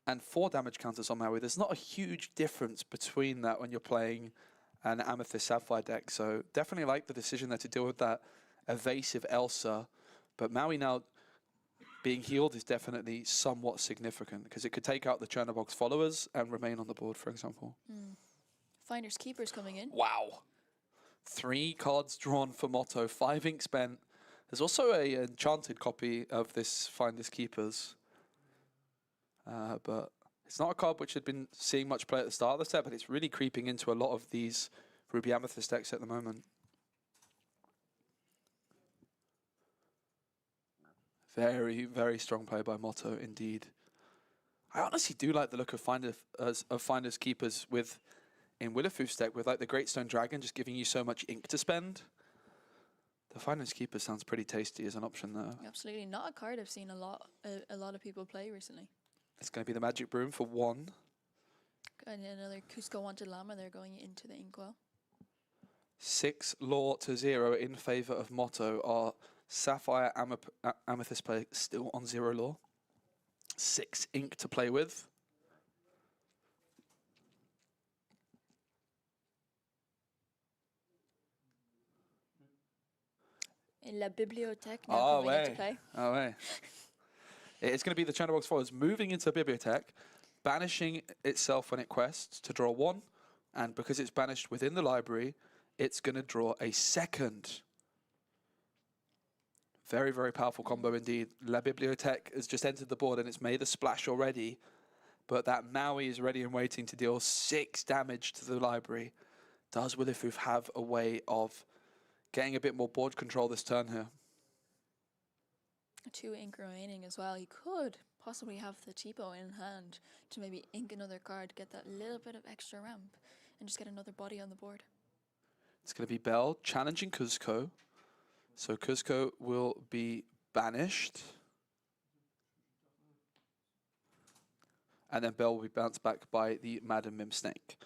and 4 damage counters on Maui. There's not a huge difference between that when you're playing an Amethyst Sapphire deck. So definitely like the decision there to deal with that evasive Elsa. But Maui now being healed is definitely somewhat significant because it could take out the Chernobog's followers and remain on the board, for example. Finders Keepers coming in. Wow. 3 cards drawn for Motto, 5 ink spent. There's also a enchanted copy of this Finders Keepers. But it's not a card which had been seeing much play at the start of the set, but it's really creeping into a lot of these Ruby Amethyst decks at the moment. Very, very strong play by Motto indeed. I honestly do like the look of Finders Keepers with in Willowfoof's deck with like the Great Stone Dragon just giving you so much ink to spend. The Finders Keeper sounds pretty tasty as an option there. Absolutely not a card I've seen a lot of people play recently. It's going to be the Magic Broom for 1. And another Cusco Wanted Llama there going into the Inkwell. 6 lore to 0 in favor of Motto. Our Sapphire Amethyst player still on 0 lore. 6 ink to play with. In La Bibliothèque now coming into play. Oh, way. It's going to be the Chernobog's followers moving into the Bibliotech, banishing itself when it quests to draw 1, and because it's banished within the library, it's going to draw a 2nd. Very, very powerful combo indeed. La Bibliothèque has just entered the board and it's made a splash already, but that Maui is ready and waiting to deal 6 damage to the library. Does Willowfoof have a way of getting a bit more board control this turn here? 2 ink remaining as well. He could possibly have the cheapo in hand to maybe ink another card, get that little bit of extra ramp, and just get another body on the board. It's going to be Bell challenging Cusco. So Cusco will be banished. And then Bell will be bounced back by the Madam Mim Snake.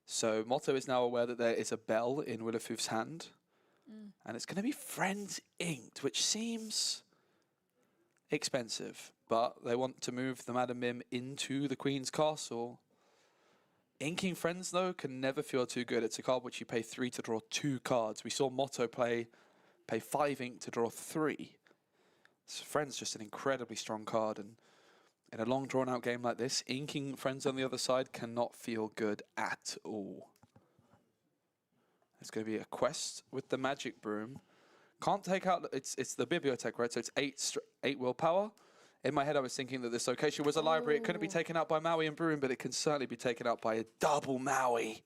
So Motto is now aware that there is a Bell in Willowfoof's hand. And it's going to be Friends Inked, which seems expensive, but they want to move the Madam Mim into the Queen's Castle. Inking Friends, though, can never feel too good. It's a card which you pay 3 to draw 2 cards. We saw Motto pay 5 ink to draw 3. So Friends just an incredibly strong card, and in a long drawn-out game like this, inking Friends on the other side cannot feel good at all. It's going to be a quest with the Magic Broom. Can't take out, it's the Bibliotech, right? So it's 8 willpower. In my head, I was thinking that this location was a library. It couldn't be taken out by Maui and Broom, but it can certainly be taken out by a double Maui.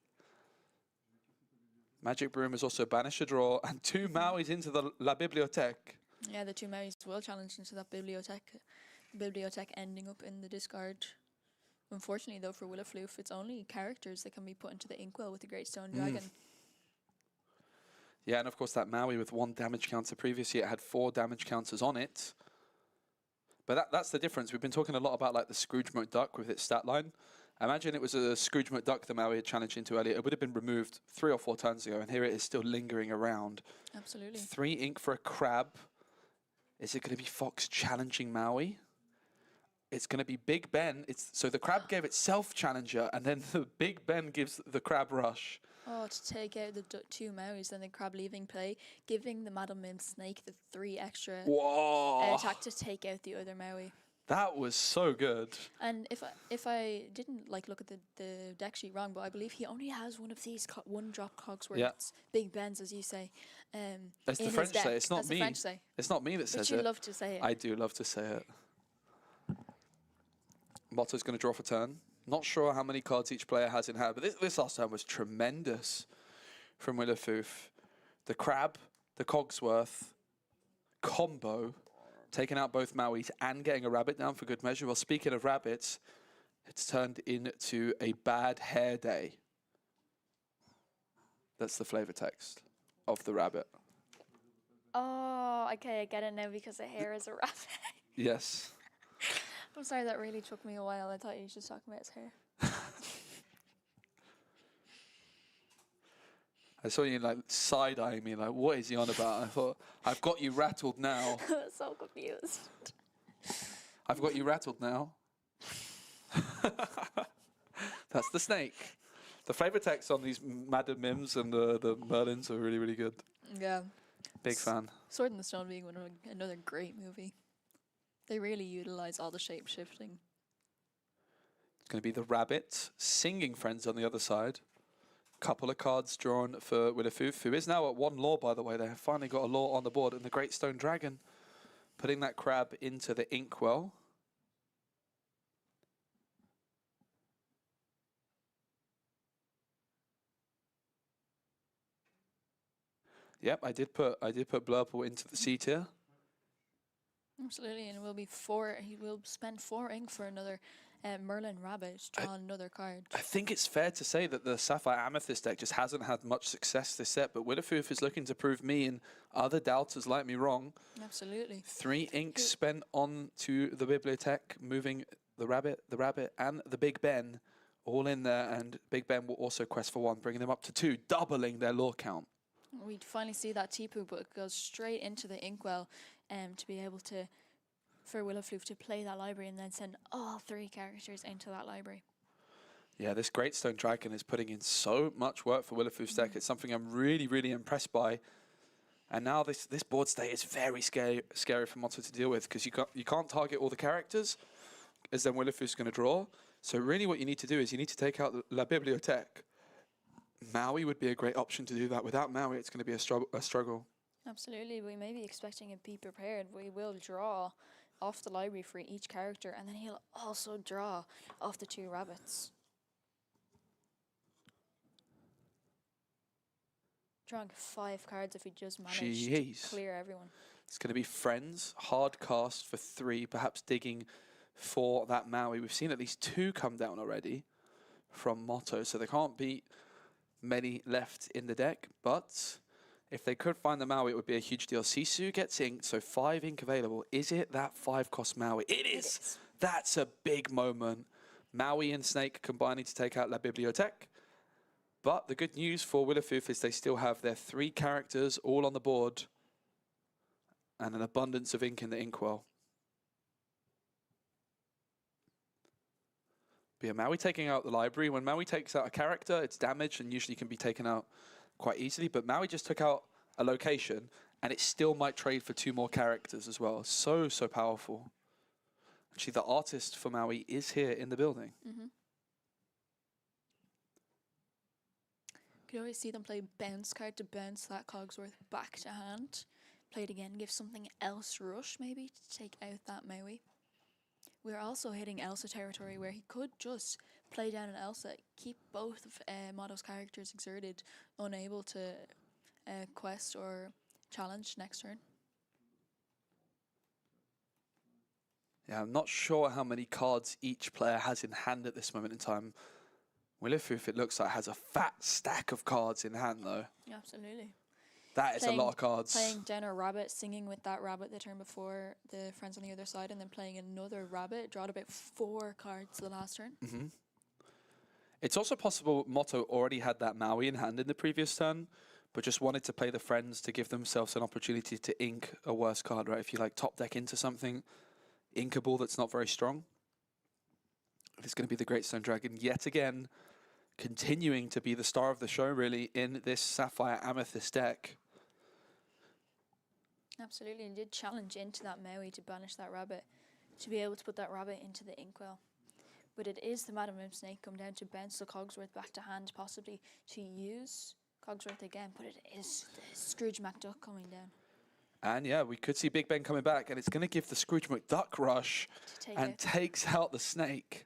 Magic Broom is also banished a draw, and 2 Mauis into the La Bibliothèque. Yeah, the 2 Mauis will challenge into that Bibliothèque. Bibliothèque ending up in the discard. Unfortunately, though, for Willowfoof, it's only characters that can be put into the Inkwell with the Great Stone Dragon. Yeah, and of course that Maui with 1 damage counter. Previously it had 4 damage counters on it. But that's the difference. We've been talking a lot about like the Scrooge McDuck with its stat line. Imagine it was a Scrooge McDuck the Maui had challenged into earlier. It would have been removed 3 or 4 turns ago, and here it is still lingering around. Absolutely. 3 ink for a crab. Is it going to be Fox challenging Maui? It's going to be Big Ben. So the crab gave itself challenger, and then the Big Ben gives the crab rush. Oh, to take out the 2 Mauis, then the crab leaving play, giving the Madam Mim Snake the 3 extra attack to take out the other Maui. That was so good. And if I didn't like look at the deck sheet wrong, but I believe he only has one of these 1-drop Cogsworths, Big Bens, as you say. That's the French say. It's not me. It's not me that says it. But you love to say it. I do love to say it. Motto's going to draw for turn. Not sure how many cards each player has in hand, but this last turn was tremendous from Willowfoof. The crab, the Cogsworth combo, taking out both Mauis and getting a rabbit down for good measure. Well, speaking of rabbits, it's turned into a bad hair day. That's the flavor text of the rabbit. Oh, okay, I get it now because the hair is a rabbit. Yes. I'm sorry, that really took me a while. I thought you were just talking about his hair. I saw you like side-eyeing me, like, what is he on about? I thought, I've got you rattled now. I was so confused. I've got you rattled now. That's the snake. The flavor text on these Madam Mims and the Merlins are really, really good. Yeah. Big fan. Sword in the Stone being another great movie. They really utilize all the shape shifting. It's going to be the rabbit singing friends on the other side. Couple of cards drawn for Willifoof, who is now at 1 lore, by the way. They have finally got a lore on the board. And the Great Stone Dragon putting that crab into the inkwell. Yep, I did put Blurple into the C tier. Absolutely, and it will be he will spend 4 ink for another Merlin Rabbit, draw another card. I think it's fair to say that the Sapphire Amethyst deck just hasn't had much success this set, but Willifoof is looking to prove me and other doubters like me wrong. Absolutely. 3 inks spent on to the Bibliothèque, moving the rabbit, and the Big Ben all in there, and Big Ben will also quest for 1, bringing them up to 2, doubling their lore count. We finally see that Tipu, but it goes straight into the inkwell to be able to, for Willifoof to play that library and then send all 3 characters into that library. Yeah, this Great Stone Dragon is putting in so much work for Willifoof's deck. It's something I'm really, really impressed by. And now this board state is very scary for Motto to deal with, because you can't target all the characters, as then Willifoof's going to draw. So really what you need to do is you need to take out La Bibliothèque. Maui would be a great option to do that. Without Maui, it's going to be a struggle. Absolutely, we may be expecting a Be Prepared. We will draw off the library for each character, and then he'll also draw off the 2 rabbits. Drawing 5 cards if he just managed to clear everyone. It's going to be Friends, hard cast for 3, perhaps digging for that Maui. We've seen at least 2 come down already from Motto, so they can't beat many left in the deck, but if they could find the Maui, it would be a huge deal. Sisu gets inked, so 5 ink available. Is it that 5-cost Maui? It is! That's a big moment. Maui and Snake combining to take out La Bibliothèque. But the good news for Willifoof is they still have their 3 characters all on the board and an abundance of ink in the inkwell. But yeah, Maui taking out the library. When Maui takes out a character, it's damaged and usually can be taken out quite easily. But Maui just took out a location, and it still might trade for 2 more characters as well. So, so powerful. Actually, the artist for Maui is here in the building. You can always see them play bounce card to bounce that Cogsworth back to hand. Play it again, give something else rush maybe to take out that Maui. We're also hitting Elsa territory where he could just play down an Elsa, keep both of Motto's characters exerted, unable to quest or challenge next turn. Yeah, I'm not sure how many cards each player has in hand at this moment in time. Willifoof, it looks like, has a fat stack of cards in hand, though. Absolutely. That is a lot of cards. Playing down a rabbit, singing with that rabbit the turn before the friends on the other side, and then playing another rabbit. Drawed about 4 cards the last turn. It's also possible Motto already had that Maui in hand in the previous turn, but just wanted to play the friends to give themselves an opportunity to ink a worse card, right? If you like top deck into something inkable that's not very strong. It's going to be the Great Stone Dragon yet again, continuing to be the star of the show, really, in this Sapphire Amethyst deck. Absolutely, and did challenge into that Maui to banish that rabbit, to be able to put that rabbit into the inkwell. But it is the Madam Mim Snake come down to bounce the Cogsworth back to hand, possibly to use Cogsworth again, but it is the Scrooge McDuck coming down. And yeah, we could see Big Ben coming back, and it's going to give the Scrooge McDuck rush and takes out the Snake.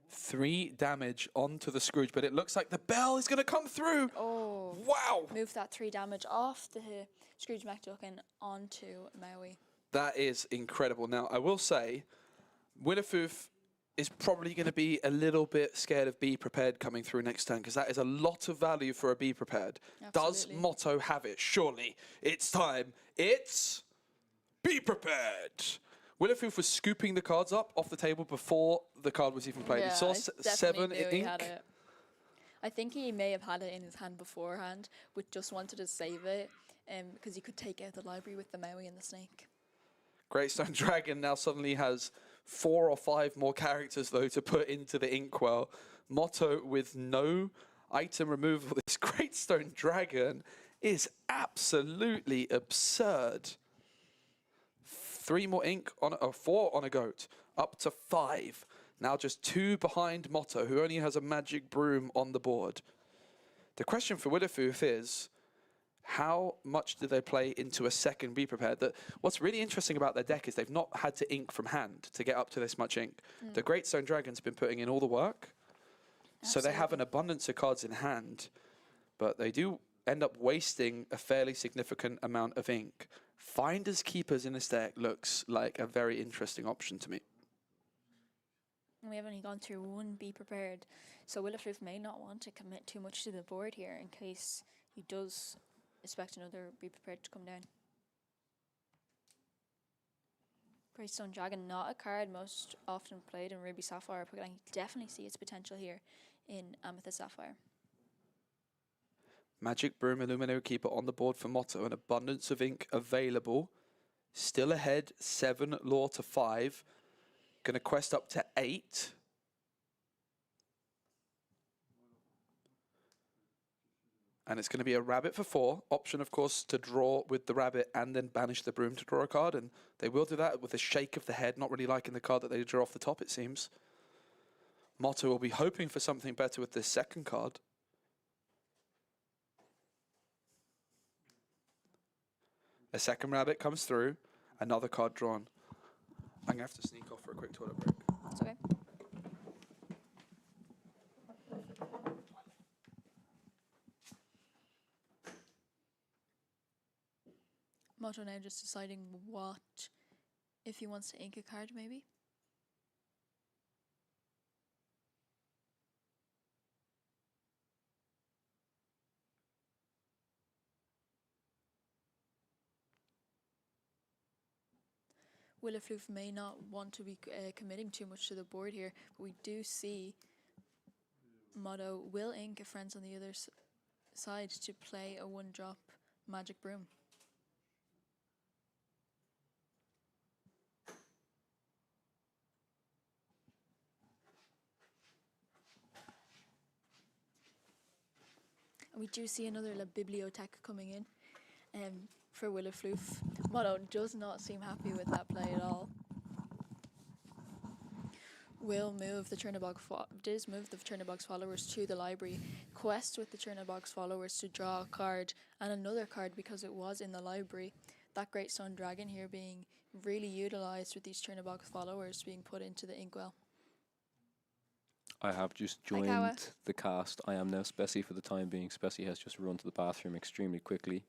3 damage onto the Scrooge, but it looks like the bell is going to come through. Oh. Wow. Move that 3 damage off the Scrooge McDuck and onto Maui. That is incredible. Now, I will say, Willifoof is probably going to be a little bit scared of Be Prepared coming through next turn, because that is a lot of value for a Be Prepared. Absolutely. Does Motto have it? Surely. It's time. It's Be Prepared. Willowfoof was scooping the cards up off the table before the card was even played. Yeah, He saw I 7 definitely knew he ink. had it. I think he may have had it in his hand beforehand, but just wanted to save it because he could take out the library with the Maui and the snake. Greystone Dragon now suddenly has 4 or 5 more characters, though, to put into the inkwell. Motto with no item removal. This Greystone Dragon is absolutely absurd. 3 more ink on, 4 on a goat, up to 5. Now just 2 behind Motto, who only has a magic broom on the board. The question for Willowfoof is, how much do they play into a second Be Prepared? What's really interesting about their deck is they've not had to ink from hand to get up to this much ink. The Greystone Dragon's been putting in all the work, so they have an abundance of cards in hand, but they do end up wasting a fairly significant amount of ink. Finders Keepers in this deck looks like a very interesting option to me. And we have only gone through 1 Be Prepared, so Willowfoof may not want to commit too much to the board here in case he does expect another Be Prepared to come down. Greystone Dragon, not a card most often played in Ruby Sapphire, but I definitely see its potential here in Amethyst Sapphire. Magic Broom, Illuminator Keeper on the board for Motto, an abundance of ink available. Still ahead, 7 lore to 5. Going to quest up to 8. And it's going to be a rabbit for 4. Option, of course, to draw with the rabbit and then banish the broom to draw a card. And they will do that with a shake of the head, not really liking the card that they draw off the top, it seems. Motto will be hoping for something better with this second card. A second rabbit comes through, another card drawn. I'm going to have to sneak off for a quick toilet break. That's okay. Motto now just deciding what, if he wants to ink a card maybe. Willowfoof may not want to be committing too much to the board here, but we do see Motto will ink a Friends on the other side to play a 1-drop Magic Broom. And we do see another La Bibliothèque coming in for Willowfoof. Motto does not seem happy with that play at all. Will move the Churnabox followers to the library. Quest with the Churnabox followers to draw a card and another card because it was in the library. That Greystone Dragon here being really utilised with these Churnabox followers being put into the inkwell. I have just Hi, Kawa. joined the cast. I am now Spessy for the time being. Spessy has just run to the bathroom extremely quickly.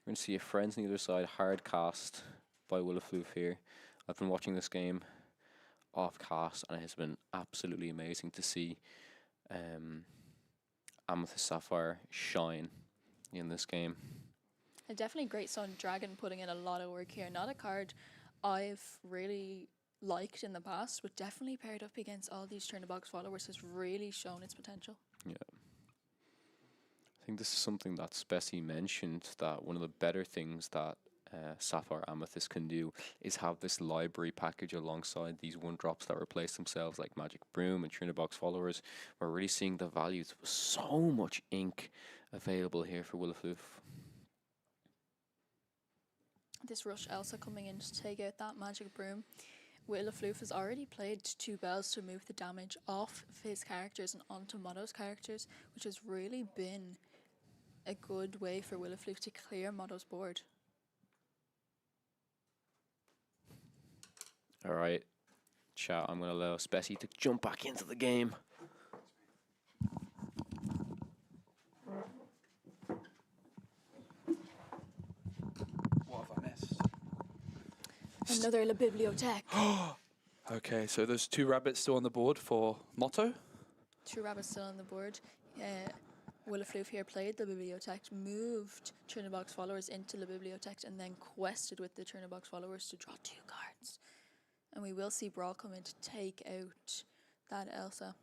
We're going to see a Friends on the other side, hard cast by Willowfoof here. I've been watching this game off cast and it has been absolutely amazing to see Amethyst Sapphire shine in this game. A definitely Greystone Dragon putting in a lot of work here. Not a card I've really liked in the past, but definitely paired up against all these Churnabox followers has really shown its potential. Yeah. I think this is something that Spessy mentioned, that one of the better things that Sapphire Amethyst can do is have this library package alongside these 1-drops that replace themselves, like Magic Broom and Churnabox followers. We're really seeing the values of so much ink available here for Willowfoof. This Rush Elsa coming in to take out that Magic Broom. Willowfoof has already played 2 bells to move the damage off of his characters and onto Motto's characters, which has really been a good way for Willowfoof to clear Motto's board. Alright, chat, I'm going to allow Spessy to jump back into the game. What have I missed? Another La Bibliothèque. Okay, so there's 2 rabbits still on the board for Motto. 2 rabbits still on the board. Willowfoof here played the Bibliothèque, moved Churnabox followers into the Bibliothèque, and then quested with the Churnabox followers to draw 2 cards. And we will see Brawl come in to take out that Elsa.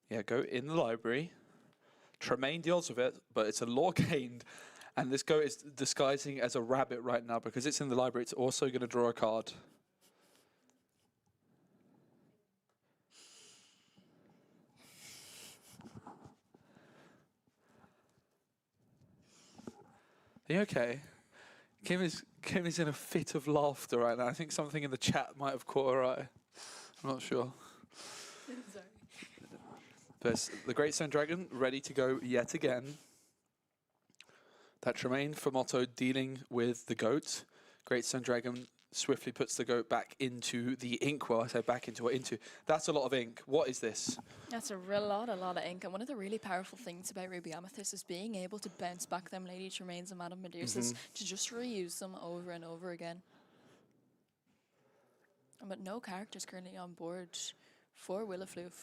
Yeah, go in the library. Tremaine deals with it, but it's a lore gained. And this goat is disguising as a rabbit right now because it's in the library. It's also going to draw a card. Are you okay? Kim is in a fit of laughter right now. I think something in the chat might have caught her eye. I'm not sure. Sorry. But the Great Stone Dragon ready to go yet again. That Tremaine for Motto dealing with the goat. Great Stone Dragon swiftly puts the goat back into the ink. Well, I say back into what into. That's a lot of ink. What is this? That's a lot of ink. And one of the really powerful things about Ruby Amethyst is being able to bounce back them Lady Tremaines and Madame Medusas to just reuse them over and over again. But no characters currently on board for Willowfloof.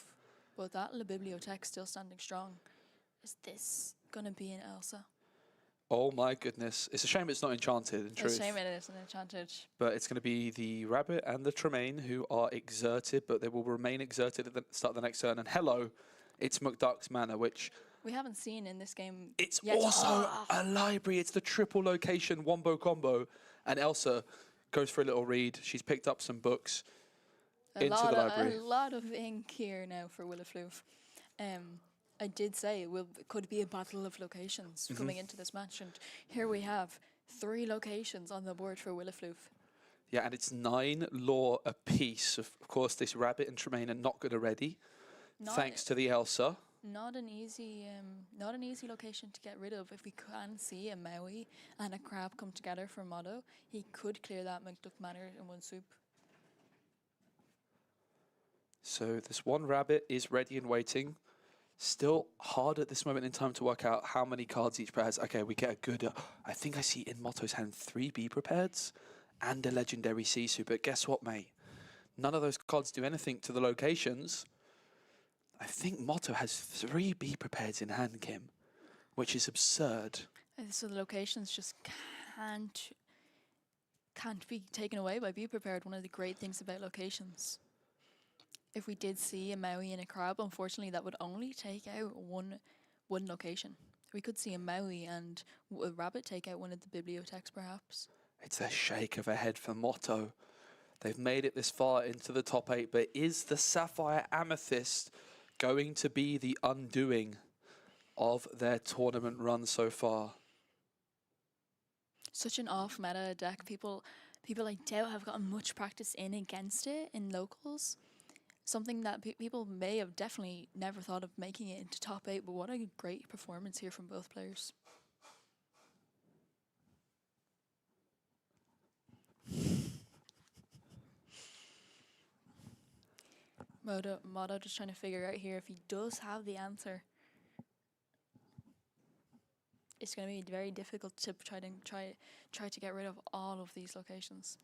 But that La Bibliothèque still standing strong. Is this going to be an Elsa? Oh my goodness. It's a shame it's not enchanted, in truth. It's a shame it isn't enchanted. But it's going to be the rabbit and the Tremaine who are exerted, but they will remain exerted at the start of the next turn. And hello, it's McDuck's Manor, which... We haven't seen in this game It's yet. also a library. It's the triple location wombo combo. And Elsa goes for a little read. She's picked up some books into the library. A lot of ink here now for Willowfloof. I did say it could be a battle of locations coming into this match, and here we have 3 locations on the board for Willowfloof. Yeah, and it's 9 lore apiece. Of course, this rabbit and Tremaine are not good already, thanks to the Elsa. Not an easy location to get rid of. If we can see a Maui and a crab come together for Motto, he could clear that McDuck Manor in one swoop. So this one rabbit is ready and waiting. Still hard at this moment in time to work out how many cards each player has. Okay, we get a good... I think I see in Motto's hand 3 Be Prepareds and a legendary Sisu. But guess what, mate? None of those cards do anything to the locations. I think Motto has 3 Be Prepareds in hand, Kim, which is absurd. So the locations just can't be taken away by Be Prepared. One of the great things about locations. If we did see a Maui and a crab, unfortunately, that would only take out one location. We could see a Maui and a rabbit take out one of the bibliotheques, perhaps. It's a shake of a head for Motto. They've made it this far into the top 8, but is the Sapphire Amethyst going to be the undoing of their tournament run so far? Such an off-meta deck. People I doubt have gotten much practice in against it in locals. Something that people may have definitely never thought of making it into top 8, but what a great performance here from both players. Motto just trying to figure out here if he does have the answer. It's going to be very difficult to try to get rid of all of these locations.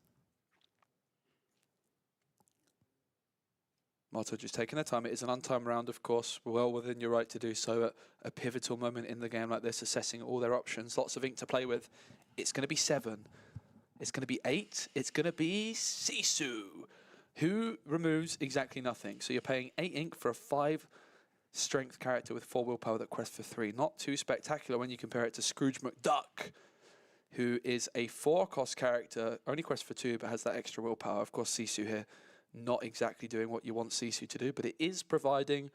Motto just taking their time. It is an untimed round, of course, well within your right to do so at a pivotal moment in the game like this, assessing all their options. Lots of ink to play with. It's going to be 7. It's going to be 8. It's going to be Sisu, who removes exactly nothing. So you're paying 8 ink for a 5 strength character with 4 willpower that quests for 3. Not too spectacular when you compare it to Scrooge McDuck, who is a 4 cost character, only quests for 2, but has that extra willpower. Of course, Sisu here, not exactly doing what you want Sisu to do, but it is providing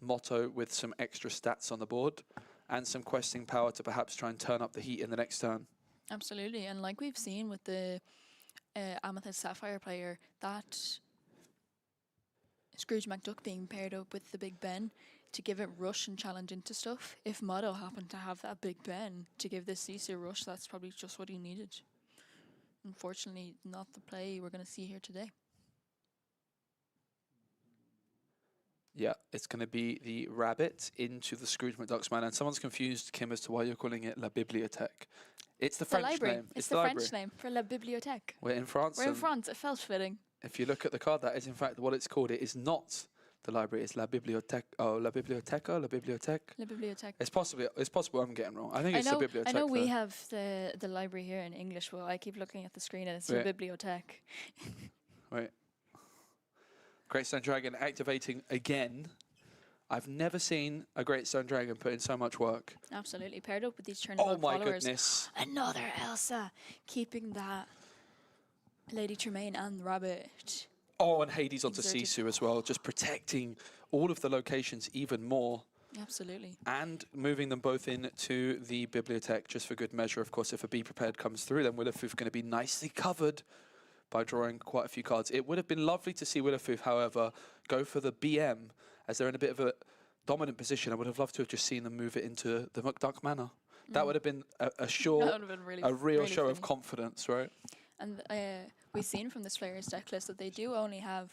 Motto with some extra stats on the board and some questing power to perhaps try and turn up the heat in the next turn. Absolutely, and like we've seen with the Amethyst Sapphire player, that Scrooge McDuck being paired up with the Big Ben to give it rush and challenge into stuff. If Motto happened to have that Big Ben to give this Sisu rush, that's probably just what he needed. Unfortunately, not the play we're going to see here today. Yeah, it's going to be the rabbit into the Scrooge McDuck's Manor. And someone's confused, Kim, as to why you're calling it La Bibliothèque. It's the French library. name. It's the French name for La Bibliothèque. We're in France. We're in France. It felt fitting. If you look at the card, that is in fact what it's called. It is not the library is La Bibliothèque. Oh, La Biblioteca, La Bibliothèque. La Bibliothèque. It's possible I'm getting wrong. I think it's the Bibliothèque. I know we though. have the library here in English, but I keep looking at the screen and it's Yeah. the Bibliothèque. Right. Great Stone Dragon activating again. I've never seen a Great Stone Dragon put in so much work. Absolutely. Paired up with these Oh turnabout my followers. goodness. Another Elsa. Keeping that Lady Tremaine and Rabbit. Oh, and Hades onto Exerted. Sisu as well, just protecting all of the locations even more. Absolutely. And moving them both into the Bibliothèque just for good measure. Of course, if a Be Prepared comes through, then Willowfoof going to be nicely covered by drawing quite a few cards. It would have been lovely to see Willowfoof, however, go for the BM, as they're in a bit of a dominant position. I would have loved to have just seen them move it into the Mukduk Manor. That would have been a sure, That would have been really, a real really show of funny. confidence, right? And we've seen from this player's deck list that they do only have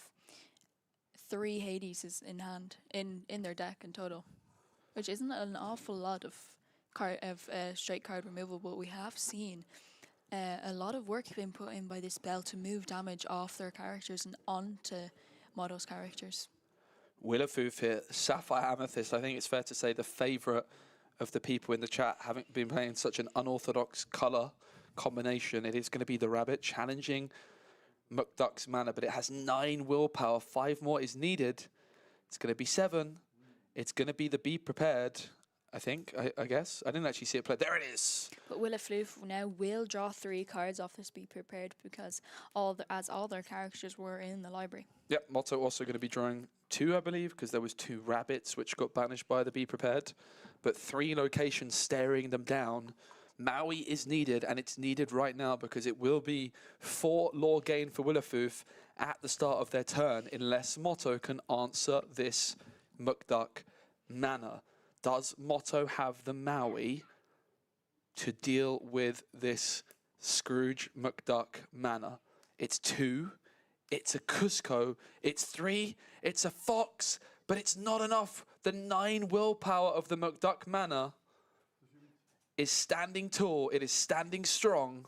3 Hadeses in hand in their deck in total, which isn't an awful lot of straight card removal. But we have seen a lot of work being put in by this spell to move damage off their characters and onto Motto's characters. Willowfoof here, Sapphire Amethyst. I think it's fair to say the favourite of the people in the chat, having been playing such an unorthodox colour combination. It is going to be the Rabbit challenging Mukduk's mana, but it has 9 willpower. 5 more is needed. It's going to be 7. It's going to be the Be Prepared, I think, I guess. I didn't actually see it play. There it is. But Willowfoof now will draw 3 cards off this Be Prepared because all their characters were in the library. Yep, Motto also going to be drawing 2, I believe, because there was 2 rabbits which got banished by the Be Prepared. But 3 locations staring them down. Maui is needed, and it's needed right now because it will be 4 lore gain for Willowfoof at the start of their turn unless Motto can answer this Mukduk mana. Does Motto have the Maui to deal with this Scrooge Mukduk mana? It's 2, it's a Cusco, it's 3, it's a Fox, but it's not enough. The 9 willpower of the Mukduk mana is standing tall, it is standing strong.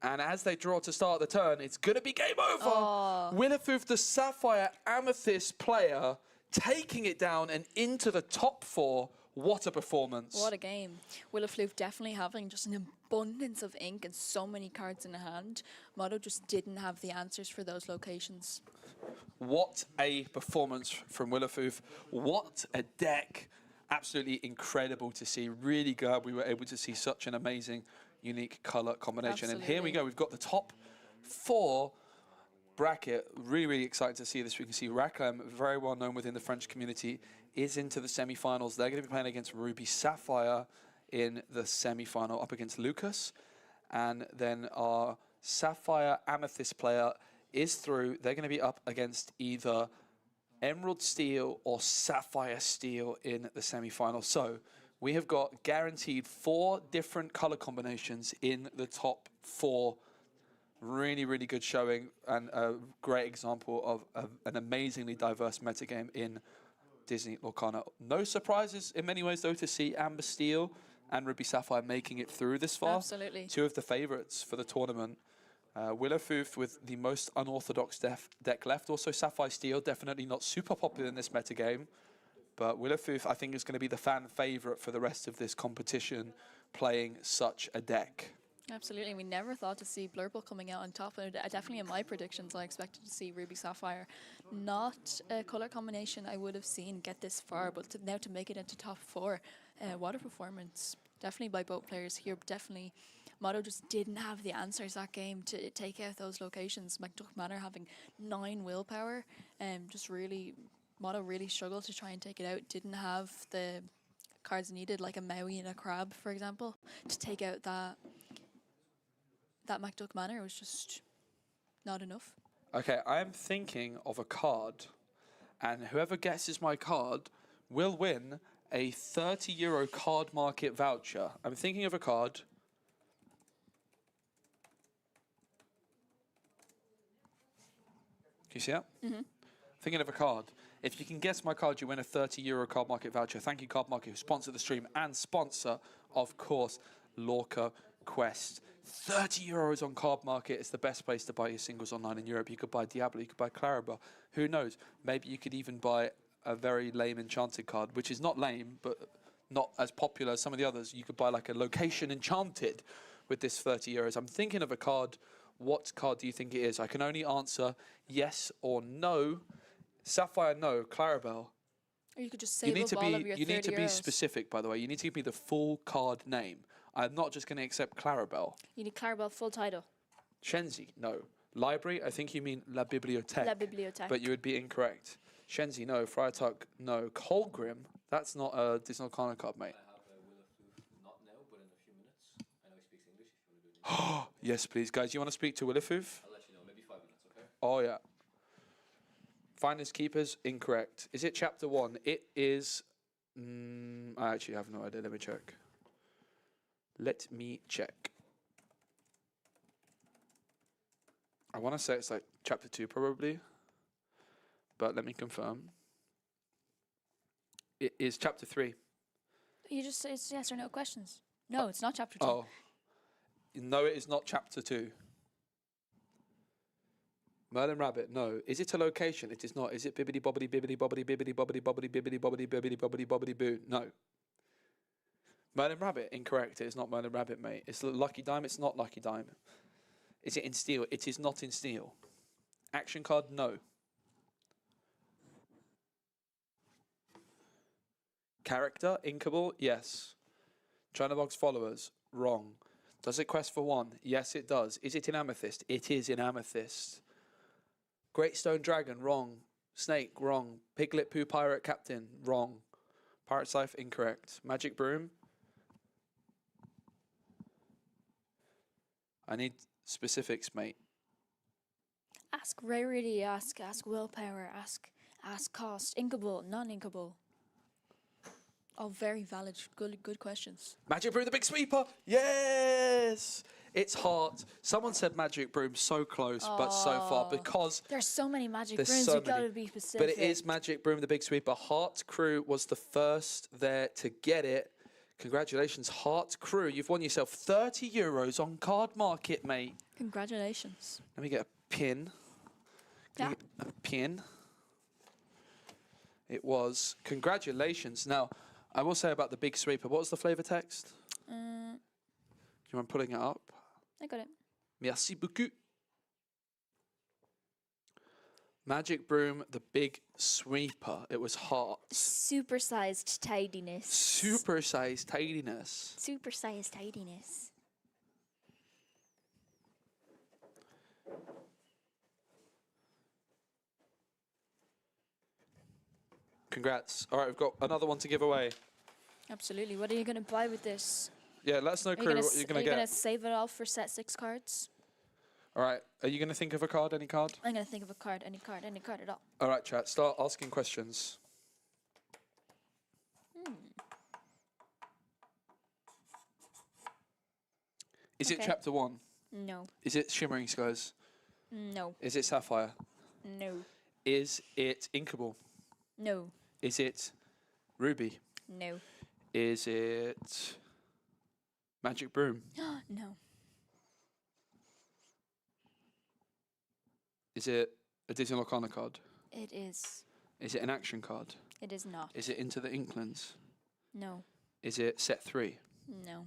And as they draw to start the turn, it's going to be game over. Oh. Willowfoof, the Sapphire Amethyst player, taking it down and into the top 4. What a performance. What a game. Willowfoof definitely having just an abundance of ink and so many cards in hand. Motto just didn't have the answers for those locations. What a performance from Willowfoof. What a deck. Absolutely incredible to see. Really glad we were able to see such an amazing, unique colour combination. And here we Absolutely. go. We've got the top 4 bracket. Really, really excited to see this. We can see Rackham, very well known within the French community, is into the semi-finals. They're going to be playing against Ruby Sapphire in the semi-final, up against Lucas. And then our Sapphire Amethyst player is through. They're going to be up against either Emerald Steel or Sapphire Steel in the semi-final. So we have got guaranteed 4 different color combinations in the top 4. Really, really good showing and a great example of an amazingly diverse metagame in Disney Lorcana. No surprises in many ways, though, to see Amber Steel and Ruby Sapphire making it through this far. Absolutely. 2 of the favorites for the tournament. Willowfoof with the most unorthodox deck left. Also Sapphire Steel, definitely not super popular in this metagame. But Willowfoof, I think, is going to be the fan favorite for the rest of this competition, playing such a deck. Absolutely. We never thought to see Blurple coming out on top. And definitely in my predictions, I expected to see Ruby Sapphire. Not a color combination I would have seen get this far, but now to make it into top 4, what a performance. Definitely by both players here. Definitely, Motto just didn't have the answers that game to take out those locations. Mukduk Manor having 9 willpower, just really, Motto really struggled to try and take it out. Didn't have the cards needed, like a Maui and a Crab, for example, to take out that Mukduk Manor. Was just not enough. Okay, I'm thinking of a card, and whoever guesses my card will win a €30 card market voucher. I'm thinking of a card. Can you see that? Mm-hmm. Thinking of a card. If you can guess my card, you win a €30 card market voucher. Thank you, Card Market, who sponsor the stream and sponsor, of course, Lorca Quest €30 on Card Market is the best place to buy your singles online in Europe. You could buy Diablo, you could buy Clarabelle. Who knows? Maybe you could even buy a very lame Enchanted card, which is not lame, but not as popular as some of the others. You could buy like a Location Enchanted with this €30. I'm thinking of a card. What card do you think it is? I can only answer yes or no. Sapphire, no. Clarabelle. Or you could just save up all of your €30. You need to be specific, by the way. You need to give me the full card name. I'm not just going to accept Clarabelle. You need Clarabelle full title. Shenzi, no. Library, I think you mean La Bibliothèque. La Bibliothèque. But you would be incorrect. Shenzi, no. Friartuck, no. Colgrim, that's not a Disney Lorcana card, mate. I have Willifoof, not now, but in a few minutes. I know he speaks English if you want to do it. Yes, please. Guys, you want to speak to Willifoof? I'll let you know, maybe 5 minutes, okay? Oh, yeah. Finders Keepers, incorrect. Is it chapter 1? It is... I actually have no idea. Let me check. Let me check. I want to say it's like chapter 2 probably. But let me confirm. It is chapter 3. You just say it's yes or no questions. No, it's not chapter 2. Oh. No, it is not chapter 2. Merlin Rabbit, no. Is it a location? It is not. Is it bibbidi bobbidi bibbidi bobbidi bibbidi bobbidi bobbidi bibbidi bobbidi bibbidi bobbidi bobbidi boo? No. Merlin Rabbit, incorrect. It is not Merlin Rabbit, mate. It's Lucky Dime. It's not Lucky Dime. Is it in steel? It is not in steel. Action card, no. Character, inkable, yes. Chinabox followers, wrong. Does it quest for 1? Yes, it does. Is it in Amethyst? It is in Amethyst. Great Stone Dragon, wrong. Snake, wrong. Piglet Poo Pirate Captain, wrong. Pirate Scythe, incorrect. Magic Broom. I need specifics, mate. Ask rarity, ask willpower, ask cost, inkable, non-inkable. All very valid, good questions. Magic Broom, the big sweeper. Yes! It's heart. Someone said Magic Broom, so close, but so far, because there's so many magic there's brooms. so You've got many. to be specific. But it is Magic Broom, the big sweeper. Heart Crew was the first there to get it. Congratulations, Heart Crew. You've won yourself €30 on Card Market, mate. Congratulations. Let me get a pin. Can you get a pin. It was congratulations. Now, I will say about the big sweeper. What was the flavor text? Do you mind pulling it up? I got it. Merci beaucoup. Magic Broom, the big sweeper. It was hearts. Supersized tidiness. Supersized tidiness. Supersized tidiness. Congrats. All right, we've got another one to give away. Absolutely. What are you going to buy with this? Yeah, let us know, crew, what you're going to Are you get. going to save it all for set 6 cards? All right, are you going to think of a card, any card? I'm going to think of a card, any card at all. All right, chat, start asking questions. Is it Okay. chapter 1? No. Is it Shimmering Skies? No. Is it Sapphire? No. Is it Inkable? No. Is it Ruby? No. Is it Magic Broom? No. Is it a Disney Lorcana card? It is. Is it an action card? It is not. Is it Into the Inklands? No. Is it set 3? No.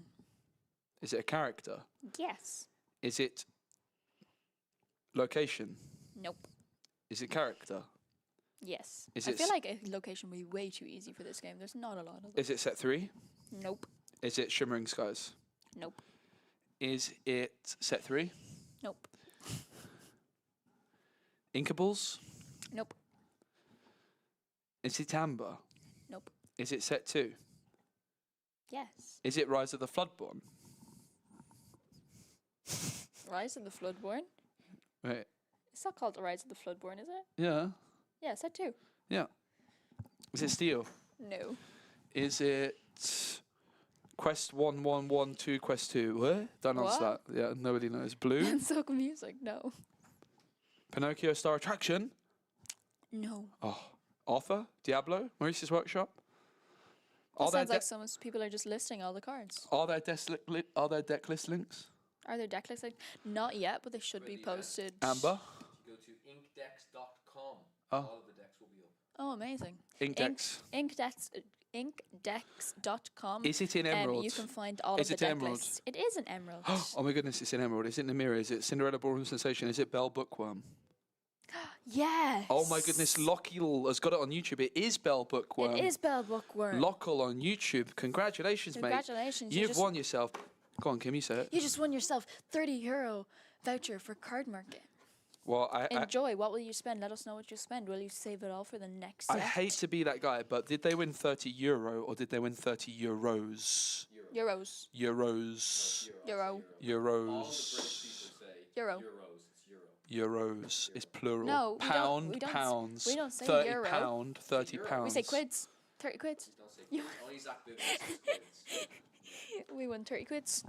Is it a character? Yes. Is it location? Nope. Is it character? Yes. Is I it feel like a location would be way too easy for this game. There's not a lot of them. Is it set 3? Nope. Is it Shimmering Skies? Nope. Is it set 3? Nope. Inkables? Nope. Is it Amber? Nope. Is it set 2? Yes. Is it Rise of the Floodborn? Rise of the Floodborn? Wait. It's not called the Rise of the Floodborn, is it? Yeah. Yeah, set 2. Yeah. Is it Steel? No. Is it Quest 1112 Quest 2? What? Don't answer that. What? Yeah, nobody knows. Blue? I'm so confused. Like, no. Pinocchio Star Attraction? No. Oh. Arthur? Diablo? Maurice's Workshop? That sounds like some people are just listing all the cards. Are there deck list links? Are there deck lists? Like, not yet, but they should be posted. Amber? Go to inkdex.com. Oh. All of the decks will be up. Oh, amazing. Inkdex. Inkdex.com. Is it in Emerald? You can find all Is of the it in deck Emerald? lists. It is an Emerald. Oh my goodness, it's in Emerald. Is it in the mirror? Is it Cinderella Ballroom Sensation? Is it Belle Bookworm? Yes. Oh my goodness, Lockle has got it on YouTube. It is Belle Bookworm. It is Belle Bookworm. Lockle on YouTube. Congratulations, Congratulations. mate. You've won yourself. Go on, Kim, you say it. You just won yourself €30 voucher for Card Market. Well, I Enjoy. What will you spend? Let us know what you spend. Will you save it all for the next set? hate to be that guy, but did they win €30 or did they win 30 euros? Euros. Euros. Euro. Euros. Euro. Euros is plural. No, we don't- pound, we don't s- pounds. we don't say 30 euro. pound, 30 pounds. We say quids. 30 quids. Only Zach Bivens says quids. We won 30 quids.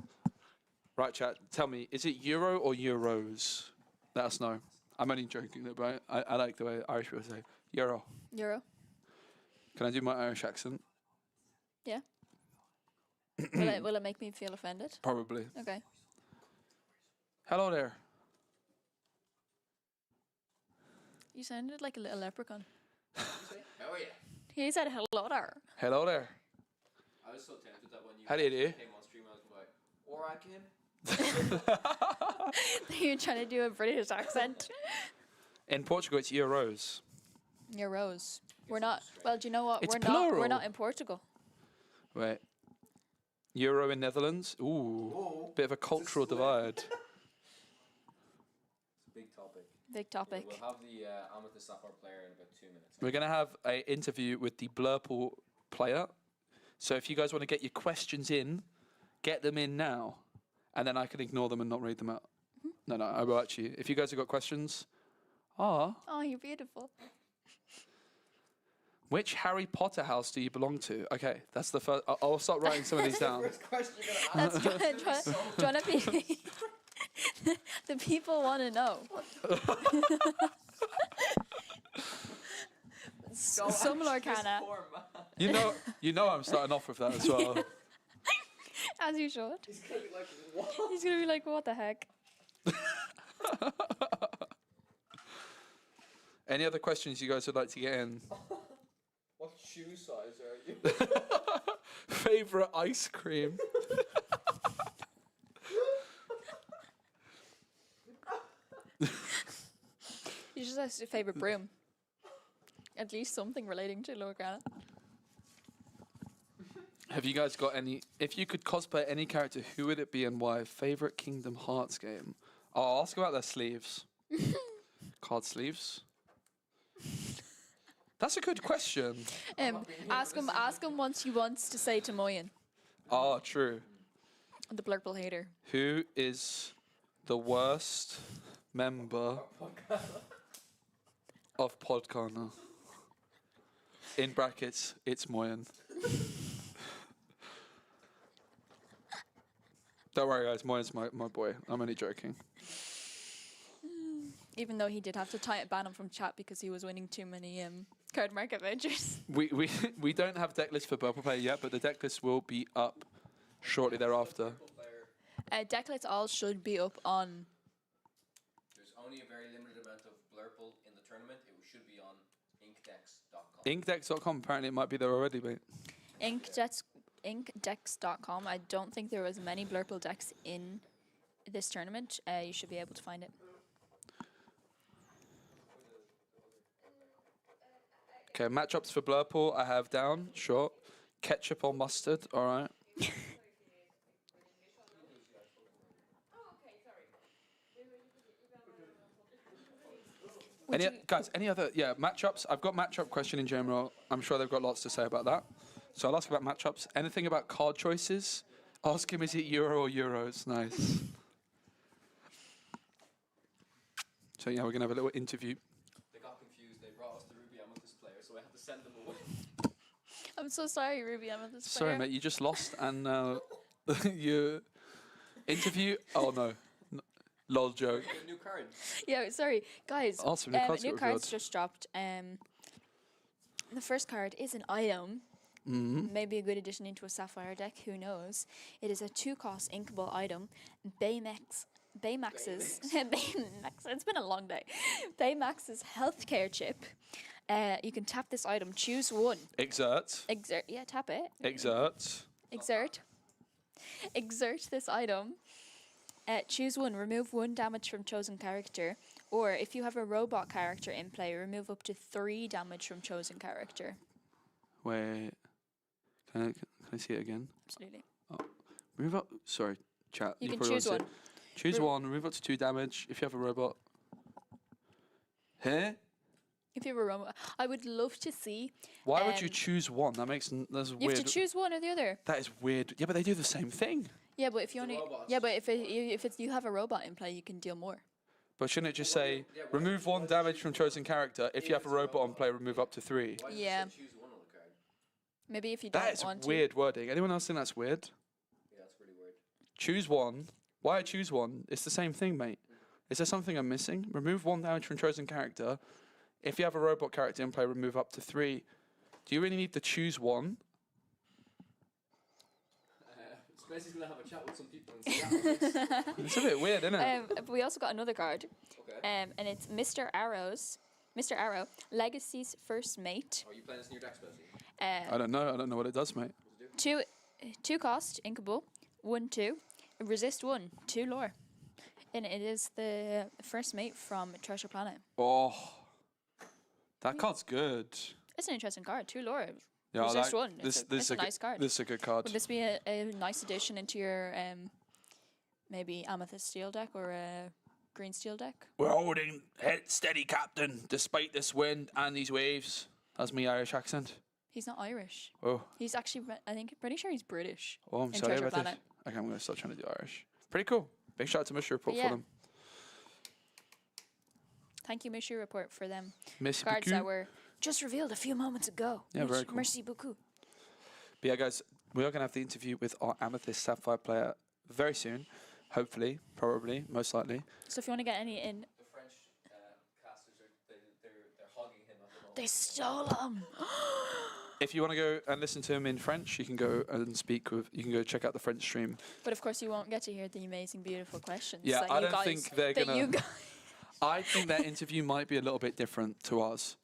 Right, chat. Tell me, is it euro or euros? Let us know. I'm only joking, though, but I like the way Irish people say euro. Euro. Can I do my Irish accent? Yeah. will it make me feel offended? Probably. Okay. Hello there. You sounded like a little leprechaun. Oh yeah. He said hello there. Hello there. I was so tempted that when you How do you do? came on stream, I was like, Orakim? You're trying to do a British accent. In Portugal, it's euros. Euros. We're not. Well, do you know what? It's We're plural. not in Portugal. Wait. Euro in Netherlands? Ooh. Bit of a cultural divide. It's a big topic. Big topic. We'll have the Amethyst Sapphire player in about 2 minutes. We're going to have an interview with the Blurple player. So if you guys want to get your questions in, get them in now. And then I can ignore them and not read them out. No, I will actually. If you guys have got questions. Oh, you're beautiful. Which Harry Potter house do you belong to? Okay, that's the first. I'll start writing some of these down. First question you're gonna That's do you want to be? The people want to know. Some Lorcana, You know I'm starting off with that as well. as you should. He's gonna be like, what? He's gonna be like, "What the heck?" Any other questions you guys would like to get in? What shoe size are you? Favorite ice cream? You just asked your favorite broom. At least something relating to Lorcana. Have you guys got any? If you could cosplay any character, who would it be and why? Favorite Kingdom Hearts game? I'll ask about their sleeves. Card sleeves. That's a good question. Ask him once he wants to say to Moyen, Ah, true. the Blurple hater. Who is the worst member of Podcana? In brackets, it's Moyen. Don't worry, guys. Moyen's my boy. I'm only joking. Even though he did have to ban him from chat because he was winning too many card market vouchers. We don't have deck list for Purple Player yet, but the deck list will be up shortly thereafter. Deck lists all should be up on. There's only a very limited amount of Blurple in the tournament. It should be on inkdex.com. Inkdex.com, apparently it might be there already, mate. Inkdex.com. I don't think there was many Blurple decks in this tournament. You should be able to find it. Okay, matchups for Blurple I have down, sure. Ketchup or mustard, alright. Guys, any other, matchups? I've got matchup question in general. I'm sure they've got lots to say about that. So I'll ask about matchups. Anything about card choices? Ask him, is it Euro or Euros? Nice. So yeah, we're going to have a little interview. They got confused. They brought us the Ruby Amethyst player, so I had to send them away. I'm so sorry, Ruby. I'm at this Sorry, player. mate, you just lost and you interview. Oh no. Lol joke. New card. Yeah, sorry, guys. Awesome, new cards got new cards revealed. just dropped. The first card is an item Maybe a good addition into a Sapphire deck, who knows. It is a 2-cost inkable item. Baymax's it's been a long day. Baymax's healthcare chip. You can tap this item, choose one. Exert. Yeah, tap it. Exert. Exert this item. Choose one, remove 1 damage from chosen character. Or if you have a robot character in play, remove up to 3 damage from chosen character. Wait. Can I see it again? Absolutely. Move up. Sorry, chat. You can probably choose won't see one. it. Choose one. Remove up to 2 damage if you have a robot. Here? If you have a robot, I would love to see. Why would you choose one? That's You weird. have to choose one or the other. That is weird. Yeah, but they do the same thing. Yeah, but if you only, yeah, but if you have a robot in play, you can deal more. But shouldn't it just say remove 1 damage from chosen character? If you have a robot on play, remove up to 3. Yeah. Maybe if you don't That is want weird wording. Anyone else think that's weird? Yeah, that's pretty weird. Choose one. Why choose one? It's the same thing, mate. Is there something I'm missing? Remove 1 damage from chosen character. If you have a robot character in play, remove up to 3. Do you really need to choose one? Spacey's gonna have a chat with some people and see how It's a bit weird, isn't it? But we also got another card, Okay. and it's Mr. Arrow, Legacy's first mate. Are you playing this in your deck, Spacey? I don't know. I don't know what it does, mate. 2 cost, inkable, 1/2, resist 1, 2 lore, and it is the first mate from Treasure Planet. Oh, that card's good. It's an interesting card, 2 lore. Yeah, Resist 1. This It's a good- nice card. This is a good card. Would this be a nice addition into your maybe Amethyst steel deck or a green steel deck? We're holding head steady, Captain, despite this wind and these waves. That's me Irish accent. He's not Irish. Oh, He's actually, pretty sure he's British. oh, I'm in sorry Treasure about Planet. this. Okay, I'm gonna start trying to do Irish. Pretty cool. Big shout out to Mr. Report Yeah. for them. Thank you, Mission Report, for them Merci cards beaucoup. that were just revealed a few moments ago. Yeah, very cool. Merci beaucoup. But yeah, guys, we are going to have the interview with our Amethyst Sapphire player very soon. Hopefully, probably, most likely. So if you want to get any in, The French casters they're hogging him at the moment. they stole them. If you want to go and listen to him in French, you can go and speak with. You can go check out the French stream. But of course, you won't get to hear the amazing, beautiful questions. Yeah, that I you don't guys, think they're that gonna- you guys, I think that interview might be a little bit different to ours.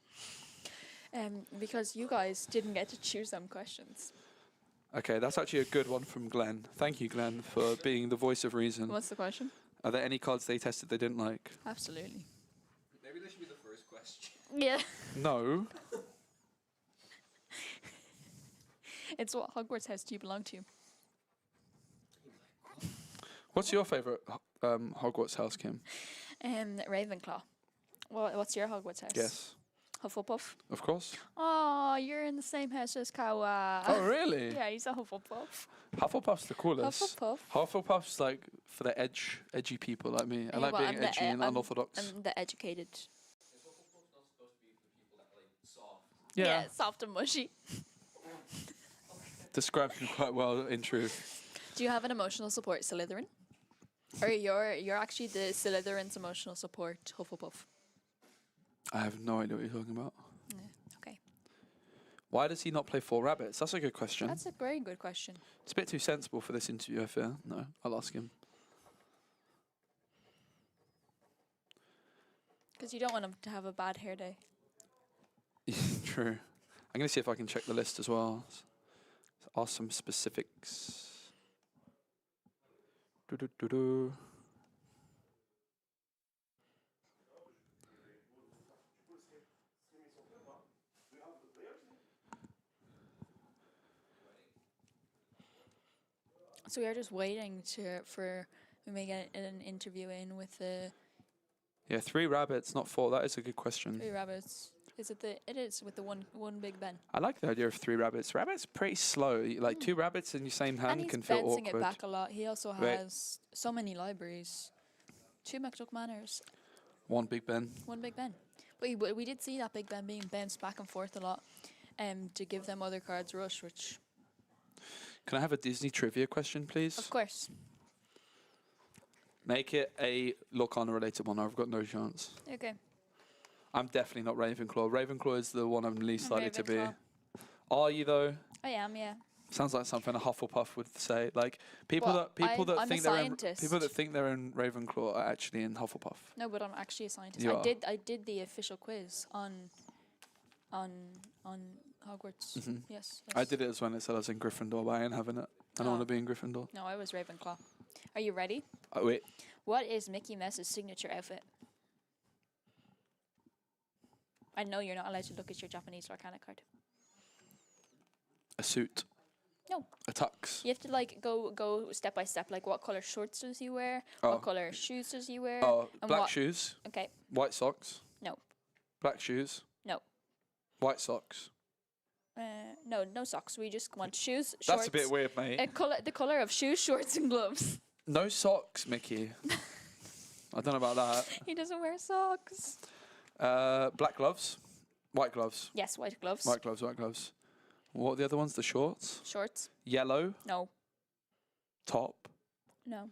because you guys didn't get to choose them questions. Okay, that's actually a good one from Glenn. Thank you, Glenn, for being the voice of reason. What's the question? Are there any cards they tested they didn't like? Absolutely. Maybe this should be the first question. Yeah. No. It's what Hogwarts house do you belong to? What's your favourite Hogwarts house, Kim? Ravenclaw. What's your Hogwarts house? Yes, Hufflepuff. of course. Oh, you're in the same house as Kawa. Oh, really? Yeah, he's a Hufflepuff. Hufflepuff's the coolest. Hufflepuff. Hufflepuff's like for the edgy people like me. I Yeah, like well, being I'm the edgy and I'm- unorthodox. I'm the educated. Is Hufflepuff not supposed to be for people that like soft? Yeah, Soft and mushy. describes me quite well in truth. Do you have an emotional support Slytherin? Or you're actually the Slytherin's emotional support Hufflepuff? I have no idea what you're talking about. Yeah, okay. Why does he not play 4 rabbits? That's a good question. That's a very good question. It's a bit too sensible for this interview, I fear. No, I'll ask him. Because you don't want him to have a bad hair day. True. I'm going to see if I can check the list as well. Ask some specifics. Do-do-do-do. So we are just waiting for we may get an interview in with the Yeah, 3 rabbits, not 4. That is a good question. 3 rabbits. It is with the one Big Ben. I like the idea of 3 rabbits. Rabbits pretty slow. Like 2 rabbits in your same hand And he's can feel fencing awkward. it back a lot. He also Wait. has so many libraries. 2 MacDuck Manors, 1 Big Ben. 1 Big Ben. But we did see that Big Ben being bounced back and forth a lot to give them other cards rush, which, Can I have a Disney trivia question, please? of course. Make it a Lorcana related one. I've got no chance. Okay. I'm definitely not Ravenclaw. Ravenclaw is the one I'm least I'm likely to be. Ravenclaw. Are you though? I am, yeah. Sounds like something a Hufflepuff would say. Like people Well, I'm a think scientist. people that think they're in Ravenclaw are actually in Hufflepuff. No, but I'm actually a scientist. You are. I did the official quiz on Hogwarts. Yes, yes. I did it as well. It said I was in Gryffindor, but I ain't having it. I don't Oh. want to be in Gryffindor. No, I was Ravenclaw. Are you ready? Oh, wait. What is Mickey Mouse's signature outfit? I know you're not allowed to look at your Japanese Lorcana card. A suit. No. A tux. You have to like go step by step. Like, what color shorts does he wear? Oh. What color shoes does he wear? Oh, and black what- shoes. Okay. White socks. No. Black shoes. No. White socks. No socks. We just want shoes, shorts. That's a bit weird, mate. The color of shoes, shorts, and gloves. No socks, Mickey. I don't know about that. He doesn't wear socks. Black gloves. White gloves. Yes, white gloves. White gloves, white gloves. What are the other ones? The shorts? Shorts. Yellow. No. Top. No.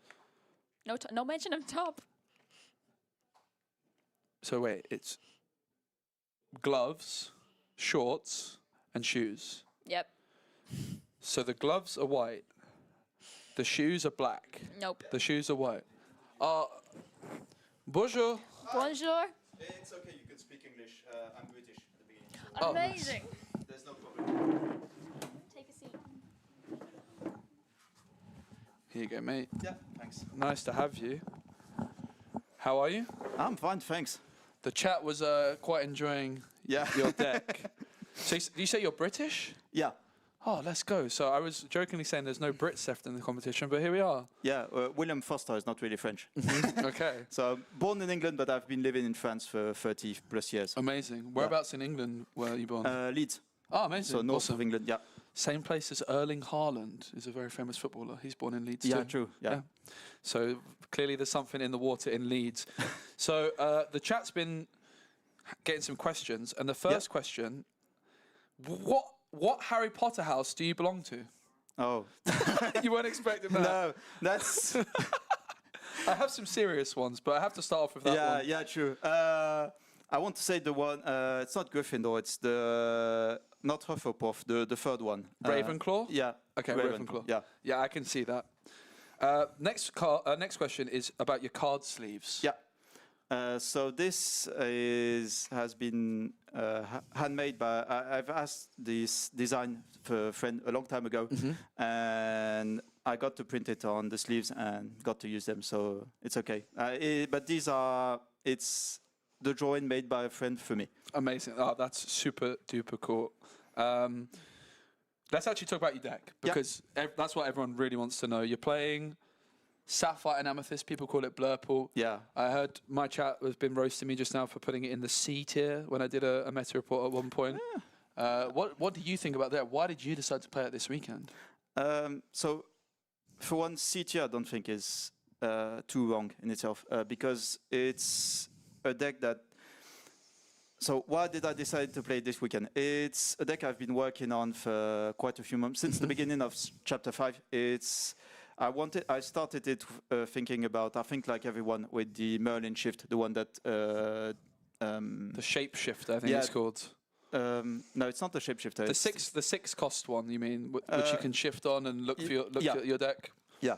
No mention of top. So wait, it's gloves, shorts, and shoes. Yep. So the gloves are white. The shoes are black. Nope. The shoes are white. Bonjour. Bonjour. It's okay, you can speak English. I'm British at the beginning. Oh, nice. Amazing. There's no problem. Take a seat. Here you go, mate. Yeah, thanks. Nice to have you. How are you? I'm fine, thanks. The chat was quite enjoying Yeah. your deck. So you say you're British? Yeah. Oh, let's go. So I was jokingly saying there's no Brits left in the competition, but here we are. Yeah, William Foster is not really French. Okay. So born in England, but I've been living in France for 30 plus years. Amazing. Whereabouts in England were you born? Leeds, Oh, amazing. so north Awesome. of England, yeah. Same place as Erling Haaland is a very famous footballer. He's born in Leeds Yeah, too. true, yeah. So clearly there's something in the water in Leeds. So the chat's been getting some questions, and the first question: What Harry Potter house do you belong to? Oh, You weren't expecting that. no, that's... I have some serious ones, but I have to start off with that one. Yeah, true. I want to say the one, it's not Gryffindor, it's the... Not Hufflepuff, the third one. Ravenclaw? Yeah. Okay, Ravenclaw. Yeah. Yeah, I can see that. Next question is about your card sleeves. Yeah. So this has been handmade by. I've asked this design for a friend a long time ago, and I got to print it on the sleeves and got to use them. So it's okay. But it's the drawing made by a friend for me. Amazing. Oh, that's super duper cool. Let's actually talk about your deck, because that's what everyone really wants to know. You're playing Sapphire and Amethyst. People call it Blurple. Yeah. I heard my chat has been roasting me just now for putting it in the C tier when I did a meta report at one point. What do you think about that? Why did you decide to play it this weekend? So, for one, C tier I don't think is too wrong in itself, because it's a deck that... So why did I decide to play this weekend? It's a deck I've been working on for quite a few months. Since the beginning of Chapter 5, I started it thinking about, I think like everyone, with the Merlin shift, the one that... The shapeshifter, I think it's called. No, it's not the shapeshifter. The six cost one, you mean, which you can shift on and look for your deck? Yeah.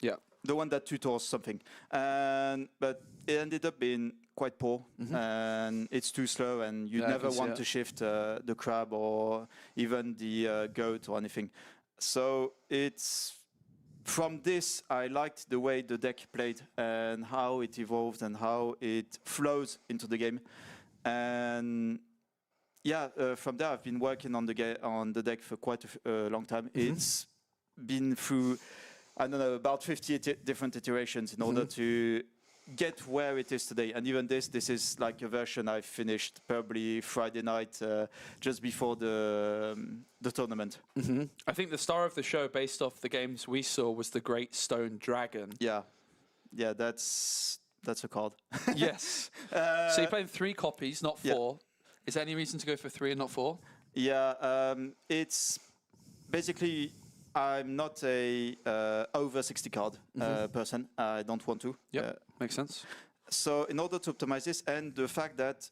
Yeah. The one that tutors something. But it ended up being quite poor, and it's too slow, and you never want to shift the crab or even the goat or anything. So it's... From this, I liked the way the deck played and how it evolved and how it flows into the game. And yeah, from there, I've been working on the deck for quite a long time. It's been through, I don't know, about 50 different iterations in order to get where it is today. And even this is like a version I finished probably Friday night, just before the tournament. I think the star of the show, based off the games we saw, was the Great Stone Dragon. Yeah, that's a card. Yes. So you're playing 3 copies, not 4. Is there any reason to go for 3 and not 4? Yeah, it's basically... I'm not a over 60 card person. I don't want to. Yeah, makes sense. So in order to optimize this, and the fact that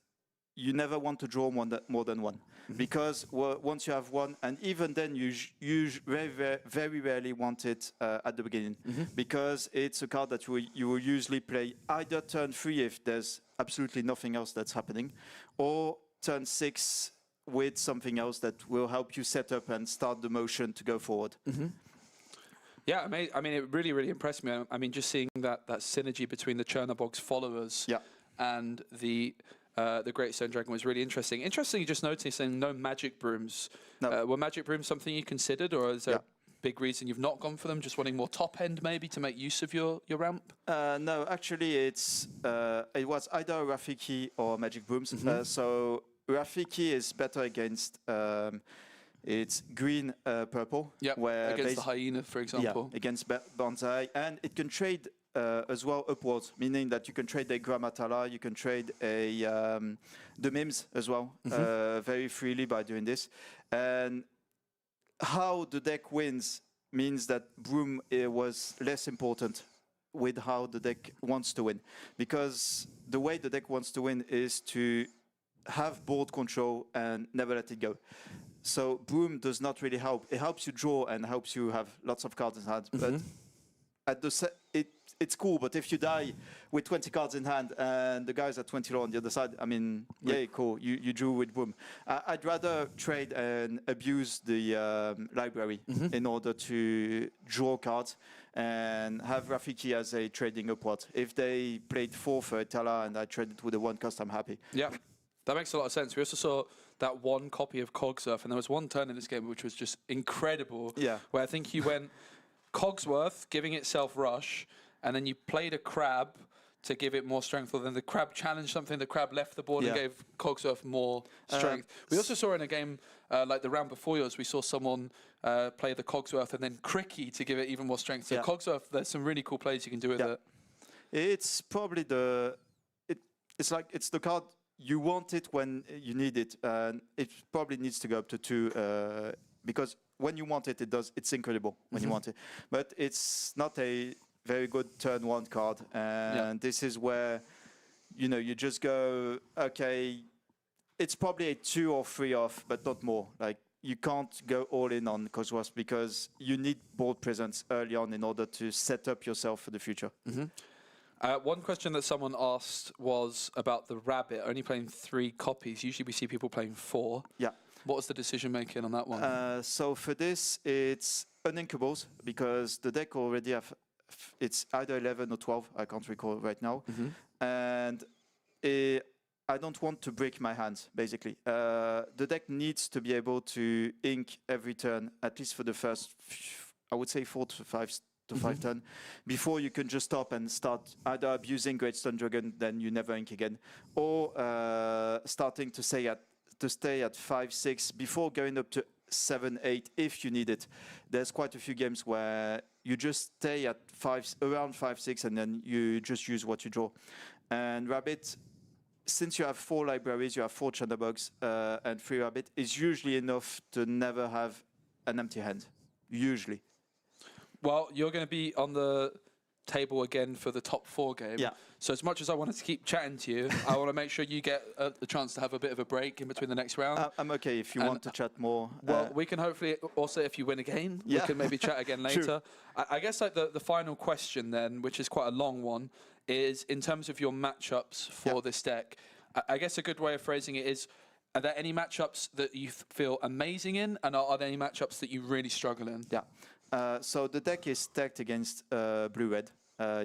you never want to draw more than one, because once you have one, and even then you very rarely want it at the beginning, because it's a card that you will usually play either turn 3 if there's absolutely nothing else that's happening, or turn 6 with something else that will help you set up and start the motion to go forward. Yeah, I mean, it really, really impressed me. I mean, just seeing that synergy between the Chernobog's followers and the Great Stone Dragon was really interesting. Interesting, just noticing no magic brooms. No. Were magic brooms something you considered, or is there a big reason you've not gone for them? Just wanting more top end, maybe, to make use of your ramp? No, actually, it was either Rafiki or magic brooms. So Rafiki is better against. It's green, purple. Yeah, against the hyena, for example. Yeah, against Banzai. And it can trade as well upwards, meaning that you can trade a Gramatala, you can trade the Mims as well, very freely by doing this. And how the deck wins means that Broom was less important with how the deck wants to win. Because the way the deck wants to win is to have board control and never let it go. So Broom does not really help. It helps you draw and helps you have lots of cards in hand. But at the it's cool. But if you die with 20 cards in hand and the guys at 20 low on the other side, I mean, yeah, cool. You drew with Broom. I'd rather trade and abuse the library in order to draw cards and have Rafiki as a trading upward. If they played 4 for Etala and I traded with a 1 cost, I'm happy. Yeah, that makes a lot of sense. We also saw that one copy of Cogsworth, and there was one turn in this game which was just incredible. Yeah. Where I think you went Cogsworth giving itself rush, and then you played a crab to give it more strength, or then the crab challenged something, the crab left the board and gave Cogsworth more strength. We also saw in a game like the round before yours, we saw someone play the Cogsworth and then Cricky to give it even more strength. So Cogsworth, there's some really cool plays you can do with it. It's probably it's the card you want it when you need it, and it probably needs to go up to 2 because when you want it, it's incredible when you want it. But it's not a very good turn 1 card, and this is where you just go, okay, it's probably a 2 or 3 off, but not more. Like, you can't go all in on Cogsworth because you need board presence early on in order to set up yourself for the future. One question that someone asked was about the rabbit, only playing 3 copies. Usually we see people playing 4. Yeah. What was the decision making on that one? So for this, it's uninkables because the deck already it's either 11 or 12, I can't recall right now. And I don't want to break my hands, basically. The deck needs to be able to ink every turn, at least for the first, I would say 4 to 5 turn, before you can just stop and start either abusing Great Stone Dragon, then you never ink again, or starting to stay at 5-6 before going up to 7-8 if you need it. There's quite a few games where you just stay at around 5-6 and then you just use what you draw. And Rabbit, since you have 4 libraries, you have 4 Chernobog's and 3 Rabbit, is usually enough to never have an empty hand, usually. Well, you're going to be on the table again for the top 4 game. Yeah. So as much as I wanted to keep chatting to you, I want to make sure you get the chance to have a bit of a break in between the next round. I'm okay if you want to chat more. Well, we can hopefully also, if you win again, we can maybe chat again later. I guess like the final question then, which is quite a long one, is in terms of your matchups for this deck. I guess a good way of phrasing it is, are there any matchups that you feel amazing in, and are there any matchups that you really struggle in? Yeah. So the deck is stacked against blue-red.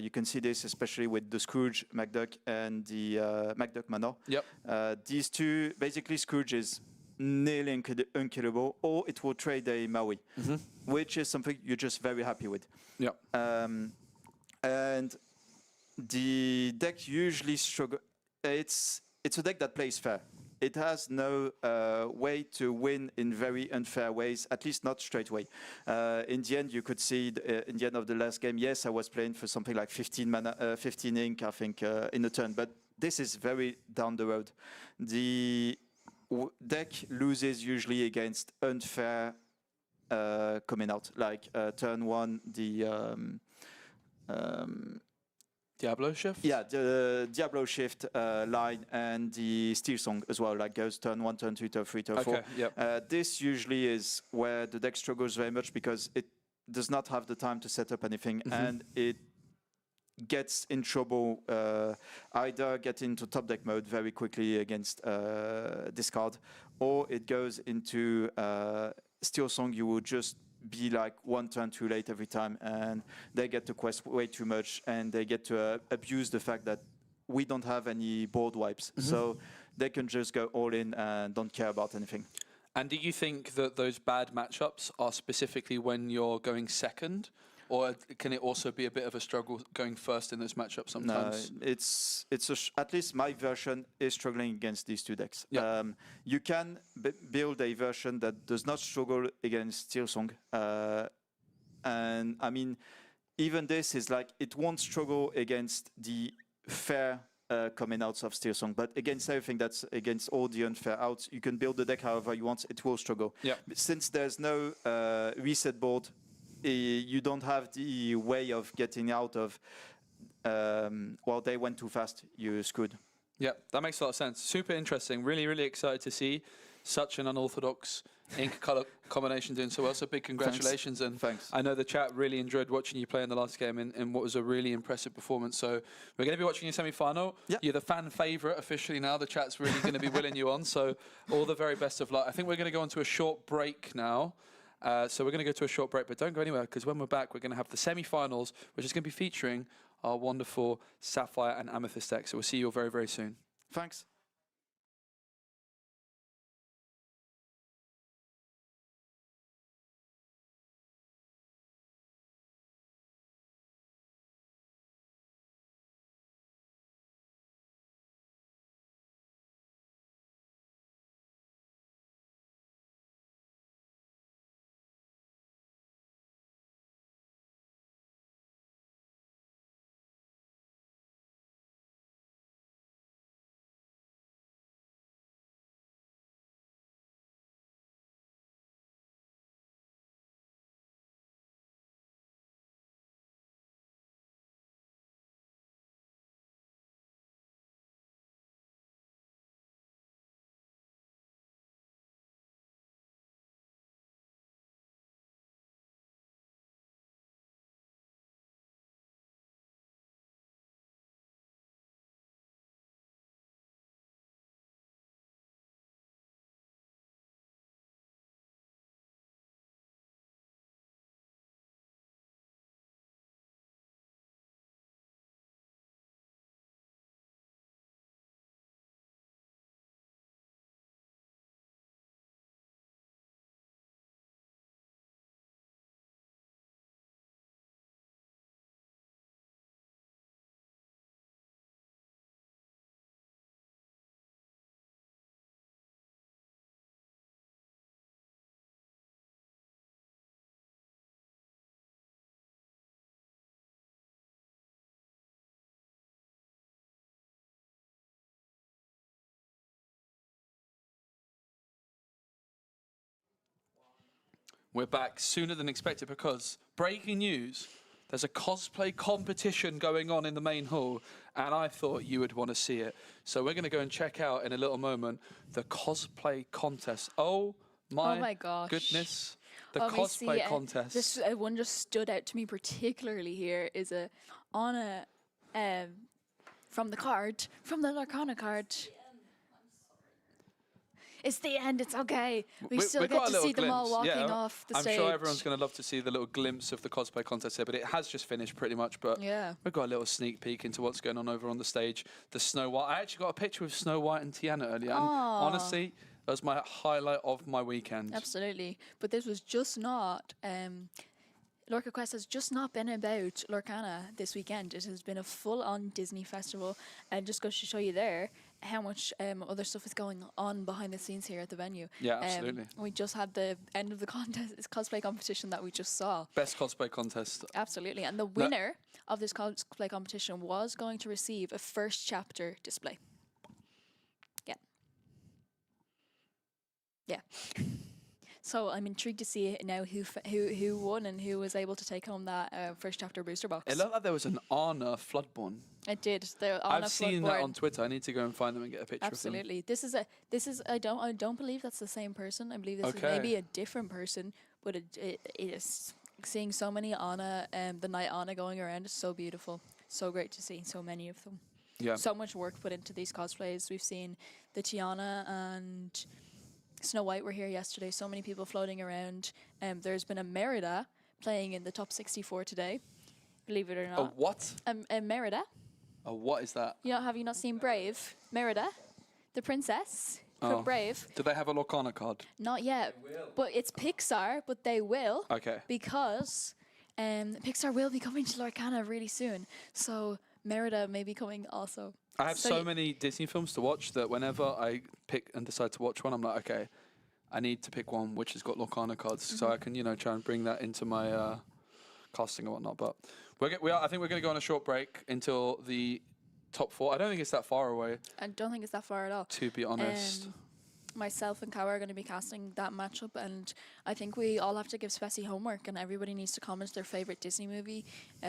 You can see this especially with the Scrooge, MacDuck, and the MacDuck Manor. Yep. These two, basically Scrooge is nearly unkillable, or it will trade a Maui, which is something you're just very happy with. Yeah. And the deck usually struggle. It's a deck that plays fair. It has no way to win in very unfair ways, at least not straight away. In the end, you could see in the end of the last game, yes, I was playing for something like 15 ink, I think, in a turn. But this is very down the road. The deck loses usually against unfair coming out, like turn 1, the Diablo Shift? Yeah, the Diablo Shift line and the Steel Song as well, like goes turn 1, turn 2, turn 3, turn 4. Okay, yep. This usually is where the deck struggles very much because it does not have the time to set up anything, and it gets in trouble either get into top deck mode very quickly against discard, or it goes into Steel Song. You will just be like one turn too late every time, and they get to quest way too much, and they get to abuse the fact that we don't have any board wipes, so they can just go all in and don't care about anything. And do you think that those bad matchups are specifically when you're going second, or can it also be a bit of a struggle going first in those matchups sometimes? No, it's at least my version is struggling against these two decks. Yeah. You can build a version that does not struggle against Steel Song, and I mean, even this is like it won't struggle against the fair coming outs of Steel Song, but against everything that's against all the unfair outs, you can build the deck however you want. It will struggle. Yeah. Since there's no reset board, you don't have the way of getting out of. Well, they went too fast. You screwed. Yeah, that makes a lot of sense. Super interesting. Really, really excited to see such an unorthodox ink color combination doing so well. So big congratulations. Thanks. And I know the chat really enjoyed watching you play in the last game in what was a really impressive performance. So we're going to be watching your semi-final. Yep. You're the fan favorite officially now. The chat's really going to be willing you on. So all the very best of luck. I think we're going to go into a short break now. So we're going to go to a short break, but don't go anywhere, because when we're back, we're going to have the semi-finals, which is going to be featuring our wonderful Sapphire and Amethyst deck. So we'll see you all very, very soon. Thanks. We're back sooner than expected because breaking news, there's a cosplay competition going on in the main hall, and I thought you would want to see it. So we're going to go and check out in a little moment the cosplay contest. Oh my gosh. goodness. The Obviously, cosplay contest. This one just stood out to me particularly here is Anna from the Lorcana card. It's the end, it's okay. We still get to see them all walking off the stage. I'm sure everyone's going to love to see the little glimpse of the cosplay contest here, but it has just finished pretty much. But we've got a little sneak peek into what's going on over on the stage. The Snow White. I actually got a picture of Snow White and Tiana earlier. And honestly, that was my highlight of my weekend. Absolutely. But this was just not... Lorca Quest has just not been about Lorcana this weekend. It has been a full-on Disney festival, and just goes to show you there how much other stuff is going on behind the scenes here at the venue. Yeah, absolutely. We just had the end of the cosplay competition that we just saw. Best cosplay contest. Absolutely, and the winner of this cosplay competition was going to receive a first chapter display. Yeah. So I'm intrigued to see now who won and who was able to take home that first chapter booster box. It looked like there was an Ana Floodborn. It did. I've seen that on Twitter. I need to go and find them and get a picture of them. Absolutely. This is I don't believe that's the same person. I believe this is maybe a different person, but it is seeing so many Ana the Night Ana going around is so beautiful. So great to see so many of them. Yeah. So much work put into these cosplays. We've seen the Tiana and Snow White were here yesterday. So many people floating around. There's been a Merida playing in the top 64 today. Believe it or not. A what? A Merida. What is that? Have you not seen Brave? Merida, the princess from Brave. Do they have a Lorcana card? Not yet, but it's Pixar, but they will. Okay. Because Pixar will be coming to Lorcana really soon. So Merida may be coming also. I have so many Disney films to watch that whenever I pick and decide to watch one, I'm like, okay, I need to pick one which has got Lorcana cards so I can, try and bring that into my casting and whatnot. But I think we're going to go on a short break until the top 4. I don't think it's that far away. I don't think it's that far at all. To be honest. Myself and Kawa are going to be casting that matchup, and I think we all have to give Spessy homework, and everybody needs to comment their favourite Disney movie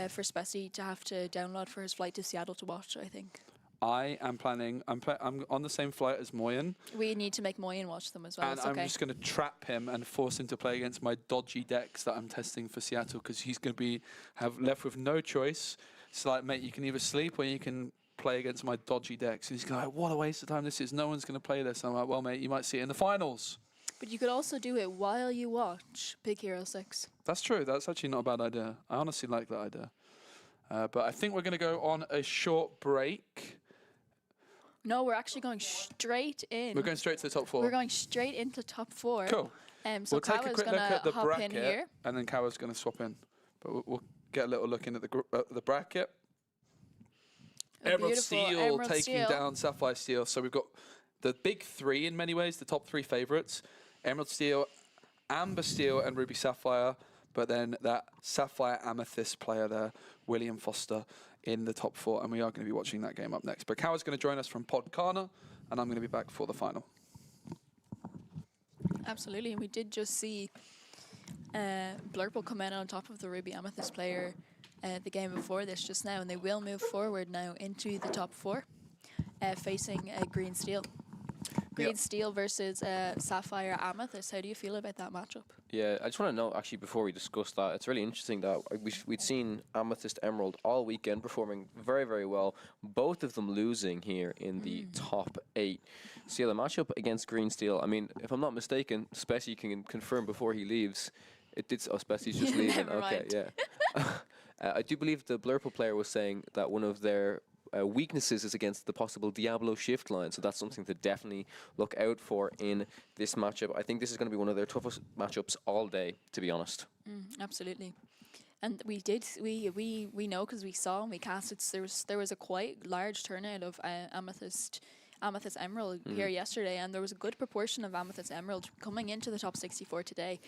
for Spessy to have to download for his flight to Seattle to watch, I think. I am planning. I'm on the same flight as Moyen. We need to make Moyen watch them as well. And I'm just going to trap him and force him to play against my dodgy decks that I'm testing for Seattle because he's going to have left with no choice. It's like, mate, you can either sleep or you can play against my dodgy decks. And he's going, what a waste of time this is. No one's going to play this. And I'm like, well, mate, you might see it in the finals. But you could also do it while you watch Big Hero 6. That's true. That's actually not a bad idea. I honestly like that idea. But I think we're going to go on a short break. No, we're actually going straight in. We're going straight to the top 4. We're going straight into top 4. Cool. So we'll take a Kawa's quick look gonna at the hop bracket, in here. and then Kawa's going to swap in. But we'll get a little look in at the bracket. Emerald Steel taking down Sapphire Steel. So we've got the big 3 in many ways, the top 3 favourites. Emerald Steel, Amber Steel, and Ruby Sapphire. But then that Sapphire Amethyst player there, William Foster, in the top 4. And we are going to be watching that game up next. But Kawa's going to join us from Podcana, and I'm going to be back for the final. Absolutely. And we did just see Blurple come in on top of the Ruby Amethyst player the game before this just now, and they will move forward now into the top 4, facing Green Steel. Green Steel versus Sapphire Amethyst. How do you feel about that matchup? Yeah, I just want to know, actually, before we discuss that, it's really interesting that we'd seen Amethyst Emerald all weekend performing very, very well. Both of them losing here in the top 8. So yeah, the matchup against Green Steel, I mean, if I'm not mistaken, Spessy can confirm before he leaves. It did. Oh, Spessy's just leaving. Never Okay, mind. yeah. I do believe the Blurple player was saying that one of their weaknesses is against the possible Diablo shift line, so that's something to definitely look out for in this matchup. I think this is going to be one of their toughest matchups all day, to be honest. Absolutely. And we know because we saw and we cast it. There was a quite large turnout of Amethyst Emerald here yesterday, and there was a good proportion of Amethyst Emerald coming into the top 64 today.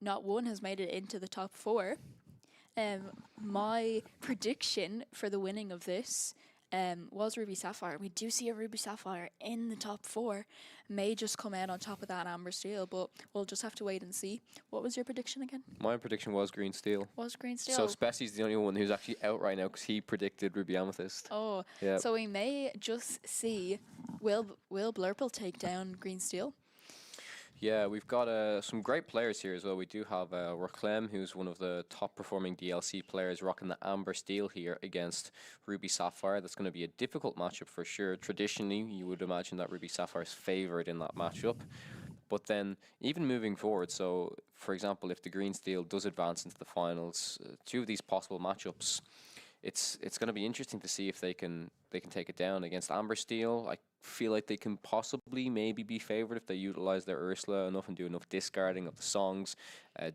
Not one has made it into the top 4. My prediction for the winning of this was Ruby Sapphire. We do see a Ruby Sapphire in the top 4. May just come out on top of that Amber Steel, but we'll just have to wait and see. What was your prediction again? My prediction was Green Steel. Was Green Steel? So Spessy's the only one who's actually out right now because he predicted Ruby Amethyst. Oh, yeah. So we may just see will Blurple take down Green Steel? Yeah, we've got some great players here as well. We do have Reclem, who's one of the top performing DLC players, rocking the Amber Steel here against Ruby Sapphire. That's going to be a difficult matchup for sure. Traditionally, you would imagine that Ruby Sapphire is favoured in that matchup. But then, even moving forward, so for example, if the Green Steel does advance into the finals, 2 of these possible matchups, it's going to be interesting to see if they can take it down against Amber Steel. I feel like they can possibly maybe be favored if they utilize their Ursula enough and do enough discarding of the songs,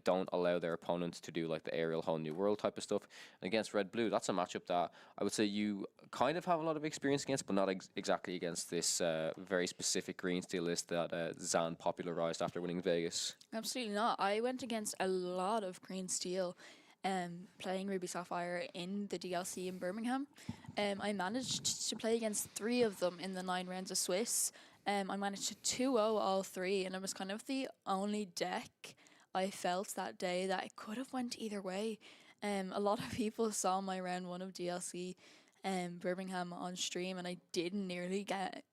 don't allow their opponents to do like the aerial whole new world type of stuff. And against Red Blue, that's a matchup that I would say you kind of have a lot of experience against, but not exactly against this very specific Green Steel list that Zan popularized after winning Vegas. Absolutely not. I went against a lot of Green Steel playing Ruby Sapphire in the DLC in Birmingham. I managed to play against 3 of them in the 9 rounds of Swiss. I managed to 2-0 all three, and it was kind of the only deck I felt that day that it could have went either way. A lot of people saw my round one of DLC Birmingham on stream, and I did nearly get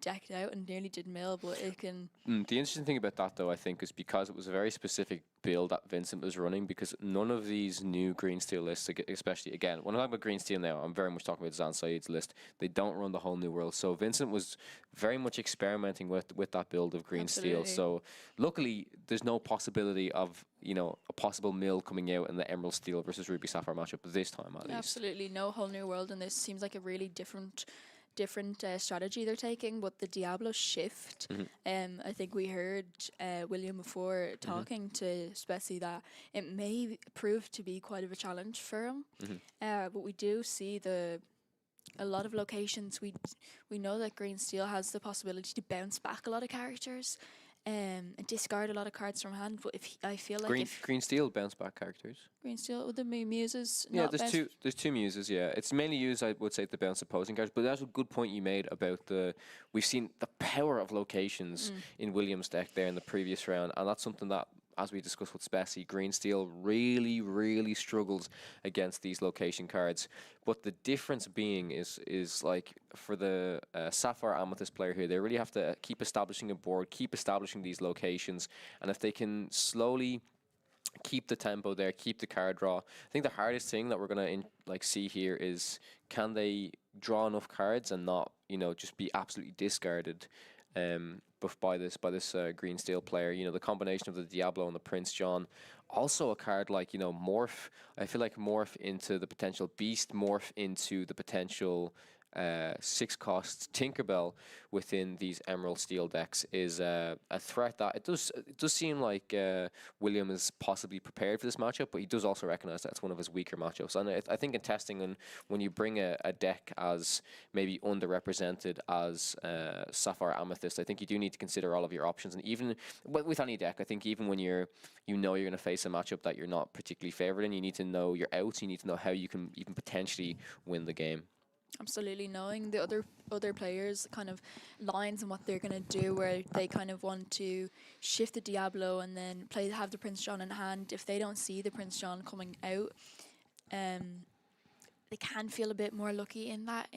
decked out and nearly did mill, but it can. The interesting thing about that, though, I think, is because it was a very specific build that Vincent was running, because none of these new green steel lists, especially, again, when I'm talking about green steel now, I'm very much talking about Zan Said's list. They don't run the whole new world. So Vincent was very much experimenting with that build of green steel. So luckily, there's no possibility of, you know, a possible mill coming out in the Emerald Steel versus Ruby Sapphire matchup this time, at least. Absolutely no whole new world, and this seems like a really different strategy they're taking. But the Diablo shift, I think we heard William before talking to Spessy that it may prove to be quite of a challenge for him. But we do see a lot of locations. We know that Green Steel has the possibility to bounce back a lot of characters. And discard a lot of cards from hand, but I feel like Green Steel bounce back characters. Green Steel with the muses. Yeah, there's two muses. Yeah, it's mainly used, I would say, to bounce opposing cards. But that's a good point you made about we've seen the power of locations in Williams' deck there in the previous round, and that's something that, as we discussed with Spessy, Green Steel really struggles against these location cards. But the difference being is like for the Sapphire Amethyst player here, they really have to keep establishing a board, keep establishing these locations, and if they can slowly keep the tempo there, keep the card draw. I think the hardest thing that we're gonna see here is, can they draw enough cards and not, you know, just be absolutely discarded by this Green Steel player. You know, the combination of the Diablo and the Prince John. Also a card like, you know, Morph. I feel like Morph into the potential Beast, Morph into the potential 6-cost Tinkerbell within these Emerald Steel decks is a threat that it does seem like William is possibly prepared for this matchup, but he does also recognize that it's one of his weaker matchups. And I think in testing, and when you bring a deck as maybe underrepresented as Sapphire Amethyst, I think you do need to consider all of your options. And even with any deck, I think even when you're going to face a matchup that you're not particularly favored in, you need to know your outs. You need to know how you can even potentially win the game. Absolutely, knowing the other players' kind of lines and what they're going to do, where they kind of want to shift the Diablo and then have the Prince John in hand. If they don't see the Prince John coming out, they can feel a bit more lucky in that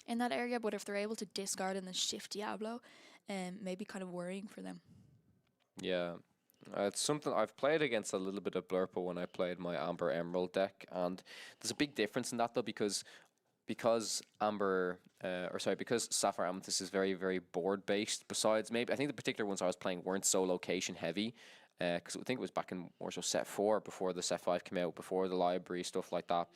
area. But if they're able to discard and then shift Diablo, maybe kind of worrying for them. Yeah. It's something I've played against a little bit of Blurple when I played my Amber Emerald deck, and there's a big difference in that, though, because Sapphire Amethyst is very, very board based. Besides, maybe I think the particular ones I was playing weren't so location heavy, because I think it was back in more so set 4 before the set 5 came out, before the library, stuff like that.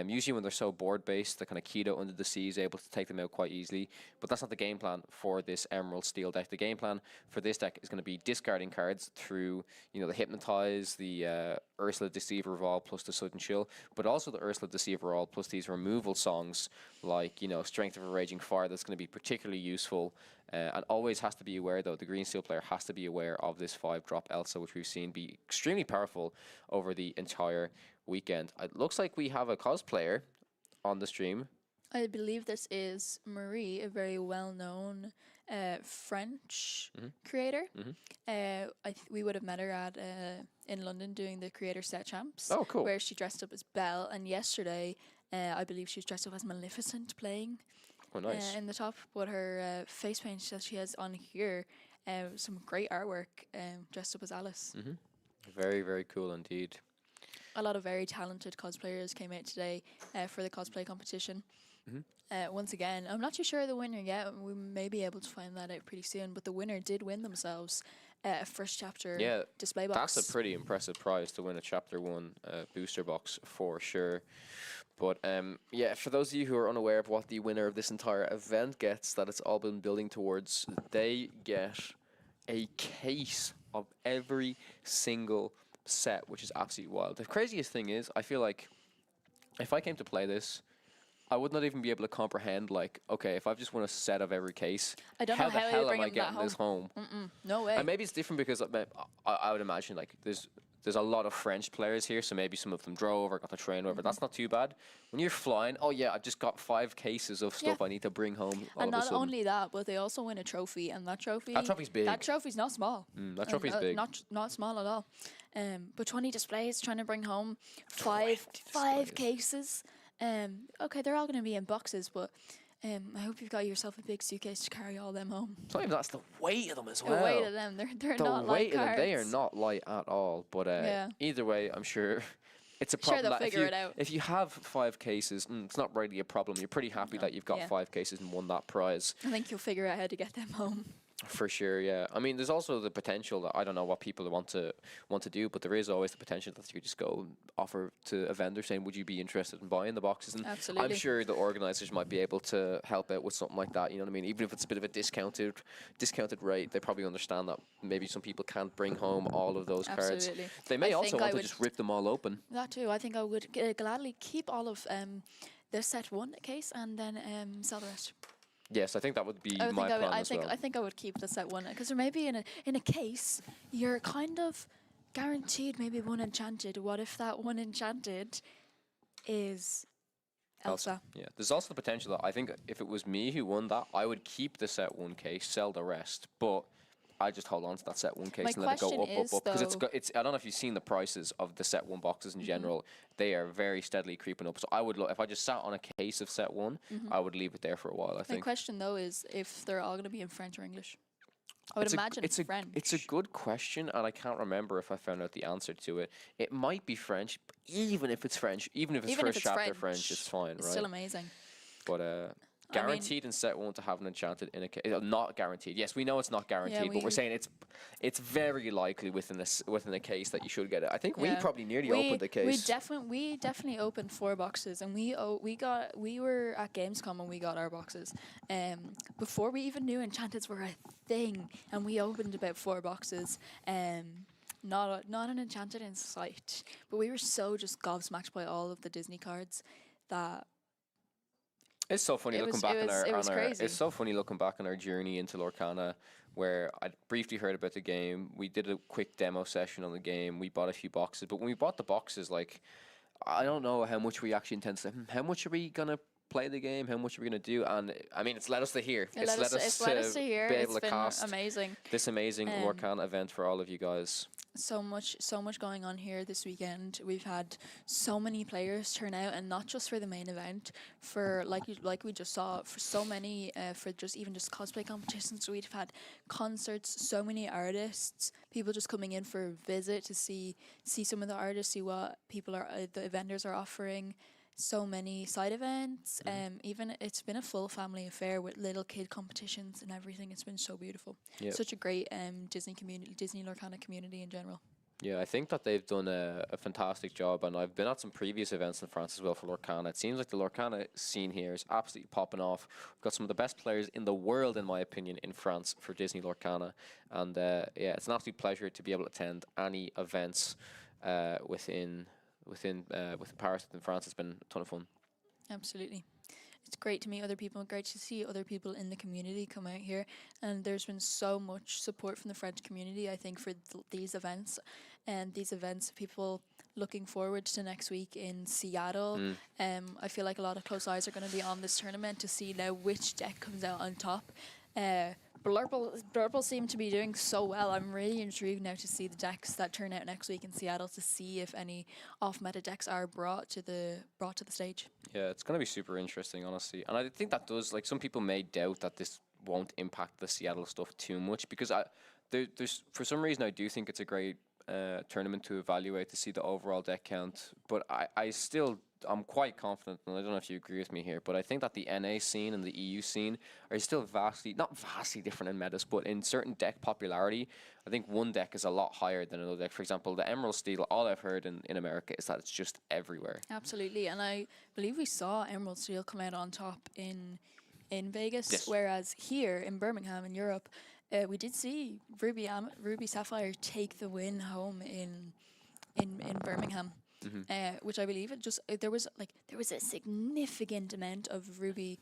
Usually when they're so board based, the kind of Keto under the sea is able to take them out quite easily. But that's not the game plan for this Emerald Steel deck. The game plan for this deck is going to be discarding cards through, you know, the Hypnotize, the Ursula Deceiver All plus the Sudden Chill, but also the Ursula Deceiver All plus these removal songs like, you know, Strength of a Raging Fire. That's going to be particularly useful. And always has to be aware, though, the Green Steel player has to be aware of this 5-drop Elsa, which we've seen be extremely powerful over the entire weekend. It looks like we have a cosplayer on the stream. I believe this is Marie, a very well-known French creator. We would have met her in London doing the Creator Set Champs. Oh, cool. Where she dressed up as Belle, and yesterday I believe she was dressed up as Maleficent playing. Oh, nice. In the top, but her face paint that she has on here, some great artwork, dressed up as Alice. Very, very cool indeed. A lot of very talented cosplayers came out today for the cosplay competition. Once again, I'm not too sure of the winner yet. We may be able to find that out pretty soon, but the winner did win themselves a first chapter display box. That's a pretty impressive prize to win a chapter 1 booster box for sure. But for those of you who are unaware of what the winner of this entire event gets, that it's all been building towards, they get a case of every single set, which is absolutely wild. The craziest thing is, I feel like if I came to play this, I would not even be able to comprehend, like, okay, if I've just won a set of every case, I don't how know the how hell you bring am I them that getting this home? No way. And maybe it's different because I would imagine, like, there's there's a lot of French players here, so maybe some of them drove or got the train, whatever. That's not too bad. When you're flying, oh yeah, I've just got 5 cases of stuff I need to bring home. And not only that, but they also win a trophy, and that trophy's big. That trophy's not small. That trophy's big. Not small at all. But 20 displays, trying to bring home five cases. Okay, they're all going to be in boxes, but I hope you've got yourself a big suitcase to carry all them home. It's not even that's the weight of them as well. The weight of them, they're not light cards. They are not light at all. But either way, I'm sure it's a problem. Sure, they'll that figure it out. If you have 5 cases, it's not really a problem. You're pretty happy that you've got 5 cases and won that prize. I think you'll figure out how to get them home. For sure, yeah. I mean, there's also the potential that I don't know what people want to do, but there is always the potential that you just go offer to a vendor saying, "Would you be interested in buying the boxes?" And Absolutely. I'm sure the organisers might be able to help out with something like that. You know what I mean? Even if it's a bit of a discounted rate, they probably understand that maybe some people can't bring home all of those cards. Absolutely. They may also want to just rip them all open. That too. I think I would gladly keep all of the set 1 case and then sell the rest. Yes, I think that would be my plan as well. I think I would keep the set 1 because there may be in a case you're kind of guaranteed maybe 1 enchanted. What if that 1 enchanted is Elsa? Yeah, there's also the potential that I think if it was me who won that, I would keep the set 1 case, sell the rest, but I just hold on to that set 1 case and let it go up. Because it's I don't know if you've seen the prices of the set 1 boxes in general. They are very steadily creeping up. So I would if I just sat on a case of set 1, I would leave it there for a while. I think. My question though is if they're all going to be in French or English. I would imagine it's French. It's a good question, and I can't remember if I found out the answer to it. It might be French, but even if it's French, even if it's first chapter French, it's fine, it's right? Still amazing. But guaranteed in set 1 to have an enchanted in a case. Not guaranteed. Yes, we know it's not guaranteed, but we're saying it's very likely within a case that you should get it. I think we probably nearly opened the case. We definitely opened 4 boxes, and we were at Gamescom and we got our boxes. Before we even knew enchanteds were a thing, and we opened about 4 boxes. Not an enchanted in sight, but we were so just gobsmacked by all of the Disney cards that. It's so funny looking back it's so funny looking back on our journey into Lorcana, where I briefly heard about the game. We did a quick demo session on the game. We bought a few boxes, but when we bought the boxes, like, I don't know how much we actually intend to. How much are we gonna play the game? How much are we gonna do? And I mean, it's led us to here. It's led us to here. Be able it's to been cast amazing. This amazing Lorcana event for all of you guys. So much going on here this weekend. We've had so many players turn out, and not just for the main event, for like we just saw, for so many for just cosplay competitions. We've had concerts, so many artists, people just coming in for a visit to see some of the artists, see what the vendors are offering. So many side events. Even it's been a full family affair with little kid competitions and everything. It's been so beautiful. Yep. Such a great Disney Lorcana community in general. Yeah, I think that they've done a fantastic job, and I've been at some previous events in France as well for Lorcana. It seems like the Lorcana scene here is absolutely popping off. We've got some of the best players in the world, in my opinion, in France for Disney Lorcana, and it's an absolute pleasure to be able to attend any events within Paris and France. It's been a ton of fun. Absolutely. It's great to meet other people, great to see other people in the community come out here, and there's been so much support from the French community, I think, for these events, and people looking forward to next week in Seattle. I feel like a lot of close eyes are going to be on this tournament to see now which deck comes out on top. Blurple seem to be doing so well. I'm really intrigued now to see the decks that turn out next week in Seattle, to see if any off-meta decks are brought to the stage. Yeah, it's going to be super interesting, honestly. And I think that does, like, some people may doubt that this won't impact the Seattle stuff too much, because there's for some reason I do think it's a great tournament to evaluate, to see the overall deck count. But I'm quite confident, and I don't know if you agree with me here, but I think that the NA scene and the EU scene are still not vastly different in metas, but in certain deck popularity, I think one deck is a lot higher than another deck. For example, the Emerald Steel, all I've heard in America is that it's just everywhere. Absolutely, and I believe we saw Emerald Steel come out on top in Vegas, yes. Whereas here in Birmingham in Europe, we did see Ruby Sapphire take the win home in Birmingham. which I believe there was a significant amount of Ruby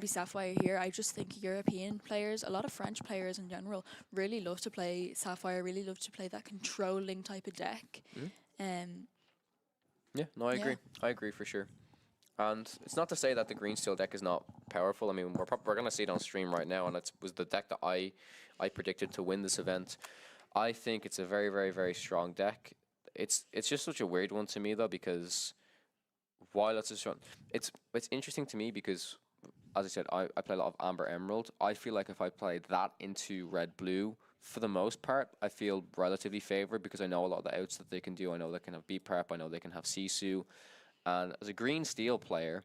Sapphire here. I just think European players, a lot of French players in general, really love to play Sapphire, really love to play that controlling type of deck. Yeah, no, I agree. I agree for sure. And it's not to say that the green steel deck is not powerful. I mean, we're going to see it on stream right now, and it was the deck that I predicted to win this event. I think it's a very, very, very strong deck. It's just such a weird one to me though, because while it's a strong, it's interesting to me because, as I said, I play a lot of Amber Emerald. I feel like if I play that into Red Blue, for the most part, I feel relatively favored because I know a lot of the outs that they can do. I know they can have Beat Prep. I know they can have Sisu. And as a green steel player,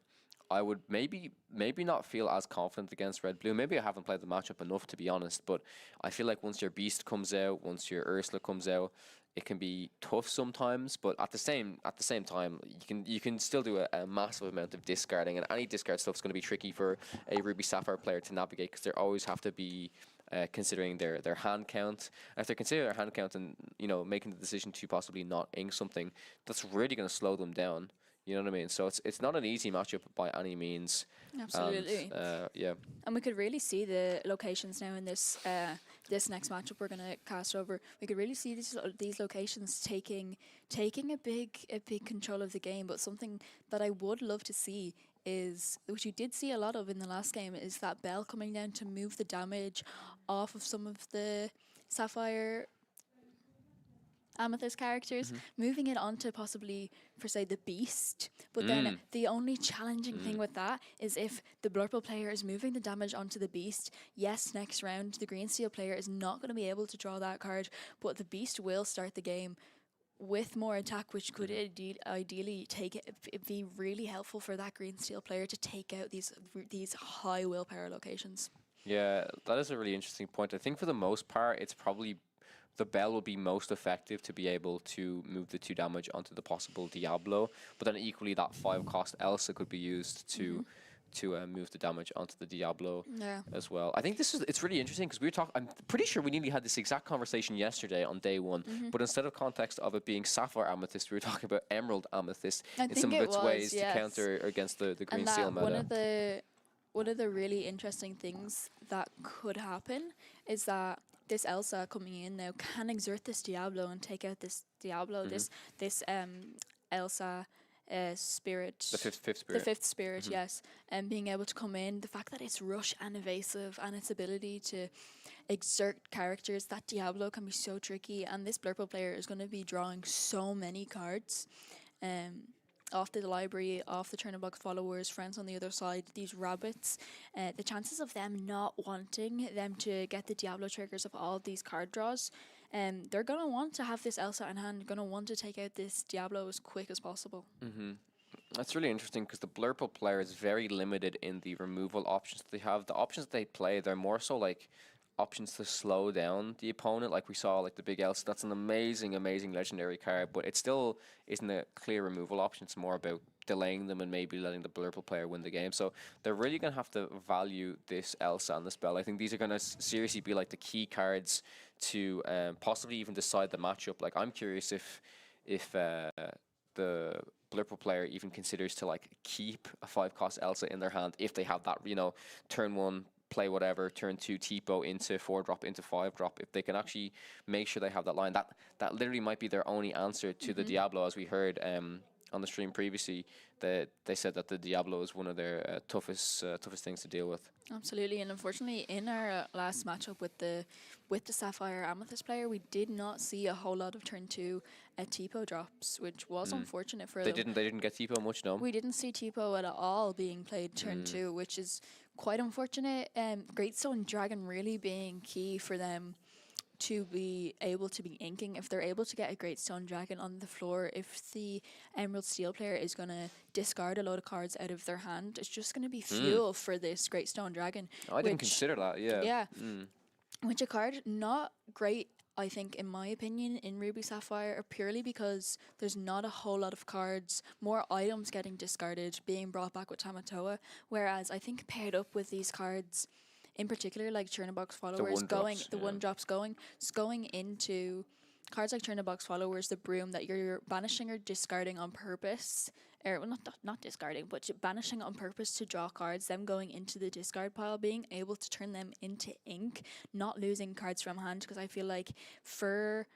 I would maybe not feel as confident against Red Blue. Maybe I haven't played the matchup enough, to be honest. But I feel like once your Beast comes out, once your Ursula comes out, it can be tough sometimes. But at the same time, you can still do a massive amount of discarding, and any discard stuff is going to be tricky for a Ruby Sapphire player to navigate because they always have to be considering their hand count. And if they're considering their hand count and making the decision to possibly not ink something, that's really going to slow them down. You know what I mean? So it's not an easy matchup by any means. Absolutely. And, yeah. And we could really see the locations now in this this next matchup we're going to cast over. We could really see these locations taking a big control of the game. But something that I would love to see is, which you did see a lot of in the last game, is that Bell coming down to move the damage off of some of the Sapphire Amethyst characters, moving it onto possibly, for say, the Beast. But then the only challenging thing with that is if the Blurple player is moving the damage onto the Beast, yes, next round the Green Steel player is not going to be able to draw that card, but the Beast will start the game with more attack, which could ideally be really helpful for that Green Steel player to take out these high willpower locations. Yeah, that is a really interesting point. I think for the most part, it's probably the Bell will be most effective to be able to move the 2 damage onto the possible Diablo, but then equally that 5 cost Elsa could be used to move the damage onto the Diablo as well. I think it's really interesting because I'm pretty sure we nearly had this exact conversation yesterday on day 1, but instead of context of it being Sapphire Amethyst, we were talking about Emerald Amethyst in some of its ways to counter against the green steel meta. One of the really interesting things that could happen is that this Elsa coming in now can exert this Diablo and take out this Diablo, this Elsa spirit. The fifth spirit. The 5th spirit, yes. And being able to come in, the fact that it's rush and evasive and its ability to exert characters, that Diablo can be so tricky. And this Blurple player is going to be drawing so many cards. Off the library, off the Chernobog followers, friends on the other side, these rabbits, the chances of them not wanting them to get the Diablo triggers of all of these card draws, they're going to want to have this Elsa in hand, going to want to take out this Diablo as quick as possible. That's really interesting because the Blurple player is very limited in the removal options that they have. The options that they play, they're more so like options to slow down the opponent, like we saw, like the big Elsa. That's an amazing legendary card, but it still isn't a clear removal option. It's more about delaying them and maybe letting the Blurple player win the game. So they're really going to have to value this Elsa and this Bell. I think these are going to seriously be like the key cards to possibly even decide the matchup. Like, I'm curious if the Blurple player even considers to like keep a 5 cost Elsa in their hand if they have that, turn 1 play whatever, turn 2 Tipo into 4-drop, into 5-drop. If they can actually make sure they have that line, that literally might be their only answer to the Diablo. As we heard on the stream previously, that they said that the Diablo is one of their toughest things to deal with. Absolutely, and unfortunately, in our last matchup with the Sapphire Amethyst player, we did not see a whole lot of turn 2 Tipo drops, which was unfortunate for them. They didn't get Tipo much, no. We didn't see Tipo at all being played turn 2, which is quite unfortunate. Greatstone Dragon really being key for them to be able to be inking. If they're able to get a Greatstone Dragon on the floor, if the Emerald Steel player is going to discard a load of cards out of their hand, it's just going to be fuel for this Greatstone Dragon. I didn't consider that, yeah. Yeah. Which a card not great, I think, in my opinion, in Ruby Sapphire, purely because there's not a whole lot of cards, more items getting discarded, being brought back with Tamatoa, whereas I think paired up with these cards, in particular, like Chernobog's followers, one-drops, going into cards like Turn-a-Box Followers, the Broom, that you're banishing or discarding on purpose, or well, not discarding, but banishing on purpose to draw cards, them going into the discard pile, being able to turn them into ink, not losing cards from hand, because I feel like for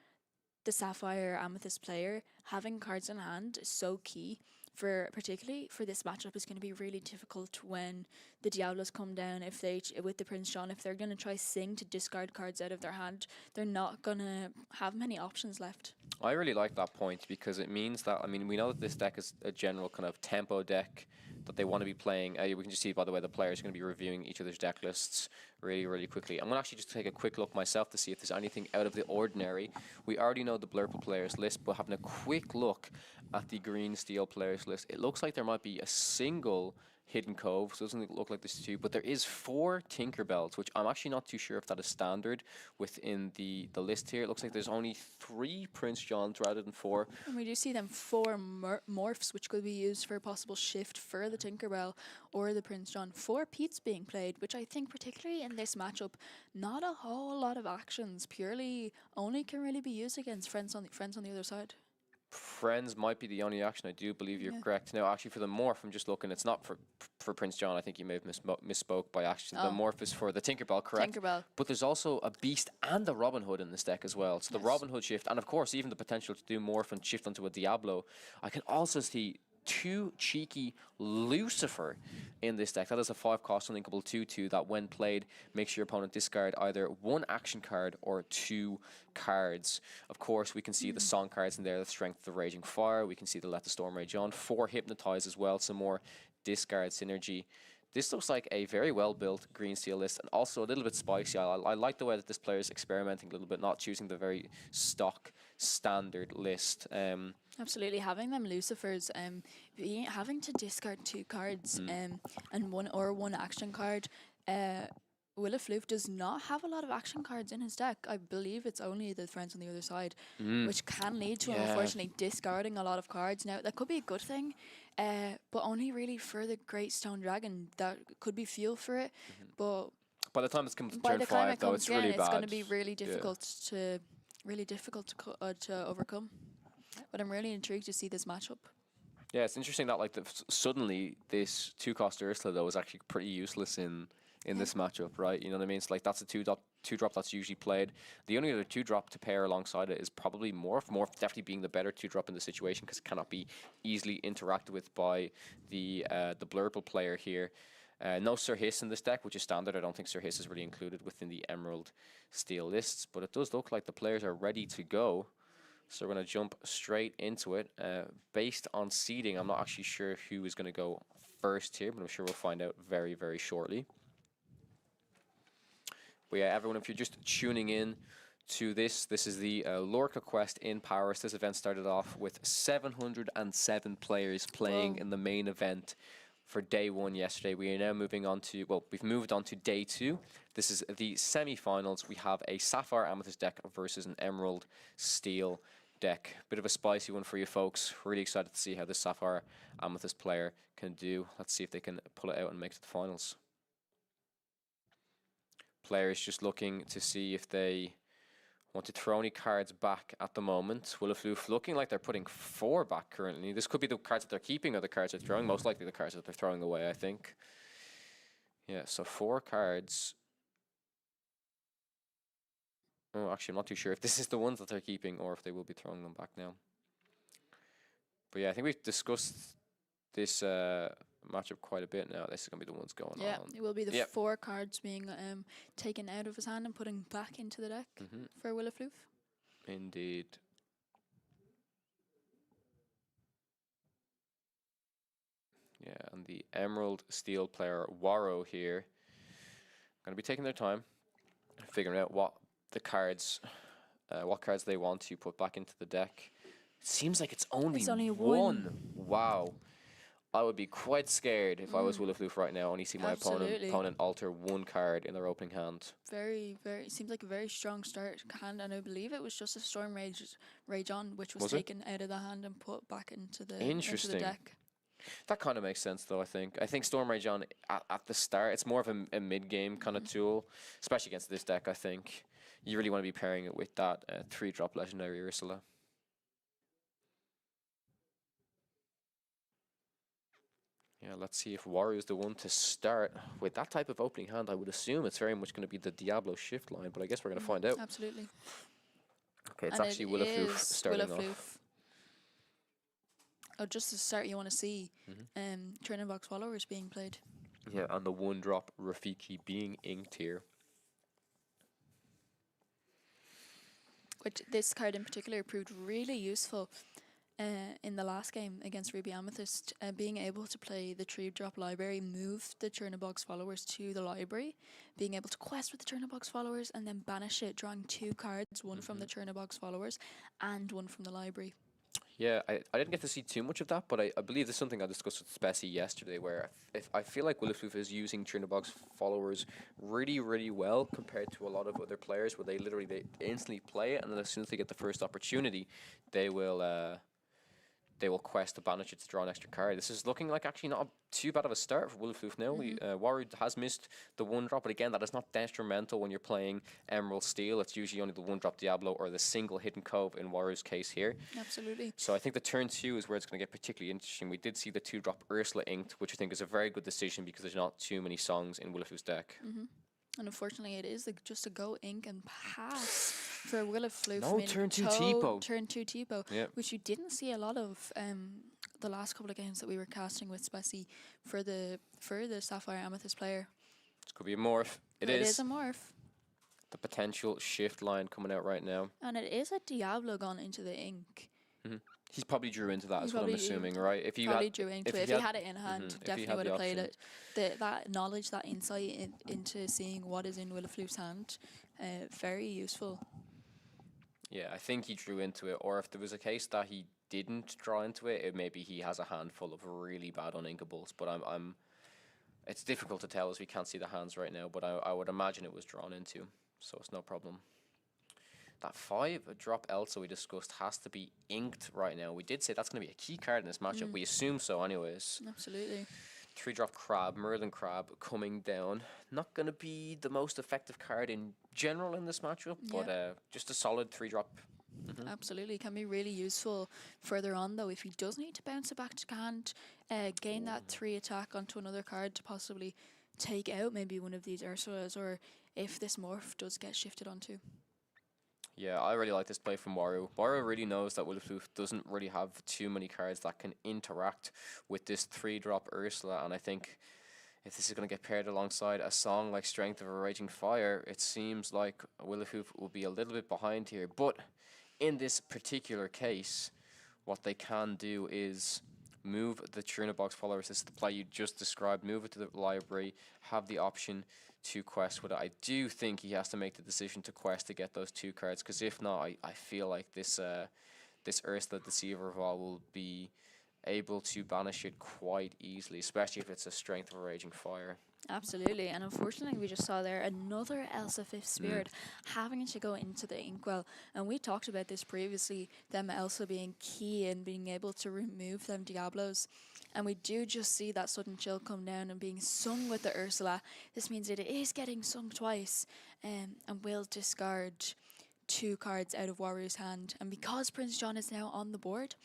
the Sapphire Amethyst player, having cards in hand is so key. For particularly for this matchup, is going to be really difficult when the Diablos come down. If they with the Prince John, if they're going to try sing to discard cards out of their hand, they're not going to have many options left. I really like that point because it means that, I mean, we know that this deck is a general kind of tempo deck that they want to be playing. We can just see, by the way, the players are going to be reviewing each other's deck lists really, really quickly. I'm going to actually just take a quick look myself to see if there's anything out of the ordinary. We already know the Blurple players list, but having a quick look at the Green Steel players list, it looks like there might be a single Hidden Cove, so it doesn't look like there's 2, but there is 4 Tinkerbells, which I'm actually not too sure if that is standard within the list here. It looks like there's only 3 Prince Johns rather than 4. And we do see them 4 morphs, which could be used for a possible shift for the Tinkerbell or the Prince John. 4 Pete's being played, which I think particularly in this matchup, not a whole lot of actions, purely only can really be used against friends on the other side. Friends might be the only action. I do believe you're correct. Now, actually, for the morph, I'm just looking. It's not for Prince John. I think you may have misspoke by accident. The morph is for the Tinkerbell, correct? Tinkerbell. But there's also a Beast and a Robin Hood in this deck as well. So the Robin Hood shift, and of course, even the potential to do morph and shift onto a Diablo. I can also see 2 cheeky Lucifer in this deck. That is a 5-cost unlinkable 2/2 that, when played, makes your opponent discard either 1 action card or 2 cards. Of course, we can see the song cards in there, the Strength of the Raging Fire. We can see the Let the Storm Rage On. 4 Hypnotize as well, some more discard synergy. This looks like a very well-built Green Steel list, and also a little bit spicy. I like the way that this player is experimenting a little bit, not choosing the very stock standard list. Absolutely, having them Lucifers, having to discard 2 cards and one action card. Willifloof does not have a lot of action cards in his deck. I believe it's only the friends on the other side, which can lead to him, unfortunately, discarding a lot of cards. Now, that could be a good thing, but only really for the Great Stone Dragon. That could be fuel for it, but by the time it's come to by turn the time 5, it though, comes it's again, really it's bad. going to be really difficult to overcome. But I'm really intrigued to see this matchup. Yeah, it's interesting that suddenly this 2-cost Ursula, though, is actually pretty useless in this matchup, right? You know what I mean? It's like that's a 2-drop that's usually played. The only other 2-drop to pair alongside it is probably Morph. Morph definitely being the better 2-drop in the situation because it cannot be easily interacted with by the Blurple player here. No Sir Hiss in this deck, which is standard. I don't think Sir Hiss is really included within the Emerald Steel lists, but it does look like the players are ready to go. So we're going to jump straight into it. Based on seeding, I'm not actually sure who is going to go first here, but I'm sure we'll find out very, very shortly. But yeah, everyone, if you're just tuning in to this is the Lorca Quest in Paris. This event started off with 707 players playing in the main event for day 1 yesterday. We are now moving on to, well, we've moved on to day 2. This is the semi-finals. We have a Sapphire Amethyst deck versus an Emerald Steel deck. Bit of a spicy one for you folks. Really excited to see how this Sapphire Amethyst player can do. Let's see if they can pull it out and make it to the finals. Players just looking to see if they want to throw any cards back at the moment. Willifloof looking like they're putting 4 back currently. This could be the cards that they're keeping or the cards they're throwing. Most likely the cards that they're throwing away, I think. Yeah, so 4 cards. Oh, actually, I'm not too sure if this is the ones that they're keeping or if they will be throwing them back now. But yeah, I think we've discussed this matchup quite a bit now. This is going to be the ones going on. Yeah, it will be the 4 cards being taken out of his hand and putting back into the deck for Willifloof. Indeed. Yeah, and the Emerald Steel player, Warrow here, going to be taking their time, figuring out what cards they want to put back into the deck. It seems like it's only one. Wow. I would be quite scared if I was Willifloof right now, only see my opponent alter 1 card in their opening hand. Very, very, seems like a very strong start hand, and I believe it was just a Storm Rage On, which was taken out of the hand and put back into the deck. That kind of makes sense, though, I think. I think Storm Rage On, at the start, it's more of a mid-game kind of tool, especially against this deck, I think. you really want to be pairing it with that 3-drop legendary Ursula. Yeah, let's see if Wario is the one to start. With that type of opening hand, I would assume it's very much going to be the Diablo shift line, but I guess we're going to find out. Absolutely. Okay, it's And actually it Willifloof is starting Willifloof. off. Oh, just to start, you want to see Turning Box Followers being played. Yeah, and the 1-drop Rafiki being inked here. Which this card in particular proved really useful in the last game against Ruby Amethyst. Being able to play the 3-drop library, move the Churnabox Followers to the library, being able to quest with the Churnabox Followers and then banish it, drawing 2 cards, one from the Churnabox Followers and one from the library. Yeah, I didn't get to see too much of that, but I believe there's something I discussed with Spessy yesterday where if I feel like Willifloof is using Churnabox Followers really, really well compared to a lot of other players where they instantly play it, and then as soon as they get the first opportunity, they will quest to banish it to draw an extra card. This is looking like actually not too bad of a start for Willifloof now. Waru has missed the 1-drop, but again, that is not detrimental when you're playing Emerald Steel. It's usually only the 1-drop Diablo or the single Hidden Cove in Waru's case here. Absolutely. So I think the turn 2 is where it's going to get particularly interesting. We did see the 2-drop Ursula inked, which I think is a very good decision because there's not too many songs in Willifloof's deck. And unfortunately, it is just a go ink and pass for Willifloof. No, turn 2 Tipo. Turn 2 Tipo, Yep. which you didn't see a lot of the last couple of games that we were casting with Spessy for the Sapphire Amethyst player. This could be a morph. It is is a morph. the potential shift line coming out right now. And it is a Diablo gone into the ink. He's probably drew into that, He is what I'm probably- assuming, right? If you Probably had, drew into if it. If he he had- had it in hand, if he definitely had would the have played option. it. That knowledge, that insight into seeing what is in Willifloof's hand, very useful. Yeah, I think he drew into it, or if there was a case that he didn't draw into it, maybe he has a handful of really bad uninkables. But it's difficult to tell as we can't see the hands right now. But I would imagine it was drawn into, so it's no problem. That 5-drop Elsa we discussed has to be inked right now. We did say that's going to be a key card in this matchup. We assume so, anyways. Absolutely. 3-drop Crab, Merlin Crab coming down. Not going to be the most effective card in general in this matchup, but just a solid 3-drop. Absolutely, can be really useful further on though if he does need to bounce it back to hand, gain that 3 attack onto another card to possibly take out maybe one of these Ursulas, or if this morph does get shifted onto. Yeah, I really like this play from Waru. Waru really knows that Willifloof doesn't really have too many cards that can interact with this 3-drop Ursula, and I think if this is going to get paired alongside a song like Strength of a Raging Fire, it seems like Willifloof will be a little bit behind here. But in this particular case, what they can do is move the Churnabox Followers. This is the play you just described. Move it to the library, have the option to quest with it. I do think he has to make the decision to quest to get those 2 cards, because if not, I feel like this Ursula Deceiver will be able to banish it quite easily, especially if it's a Strength of a Raging Fire. Absolutely, and unfortunately we just saw there another Elsa 5th Spirit having to go into the Inkwell, and we talked about this previously, them Elsa being key in being able to remove them Diablos, and we do just see that sudden chill come down and being sung with the Ursula. This means that it is getting sung twice, and will discard 2 cards out of Waru's hand, and because Prince John is now on the board,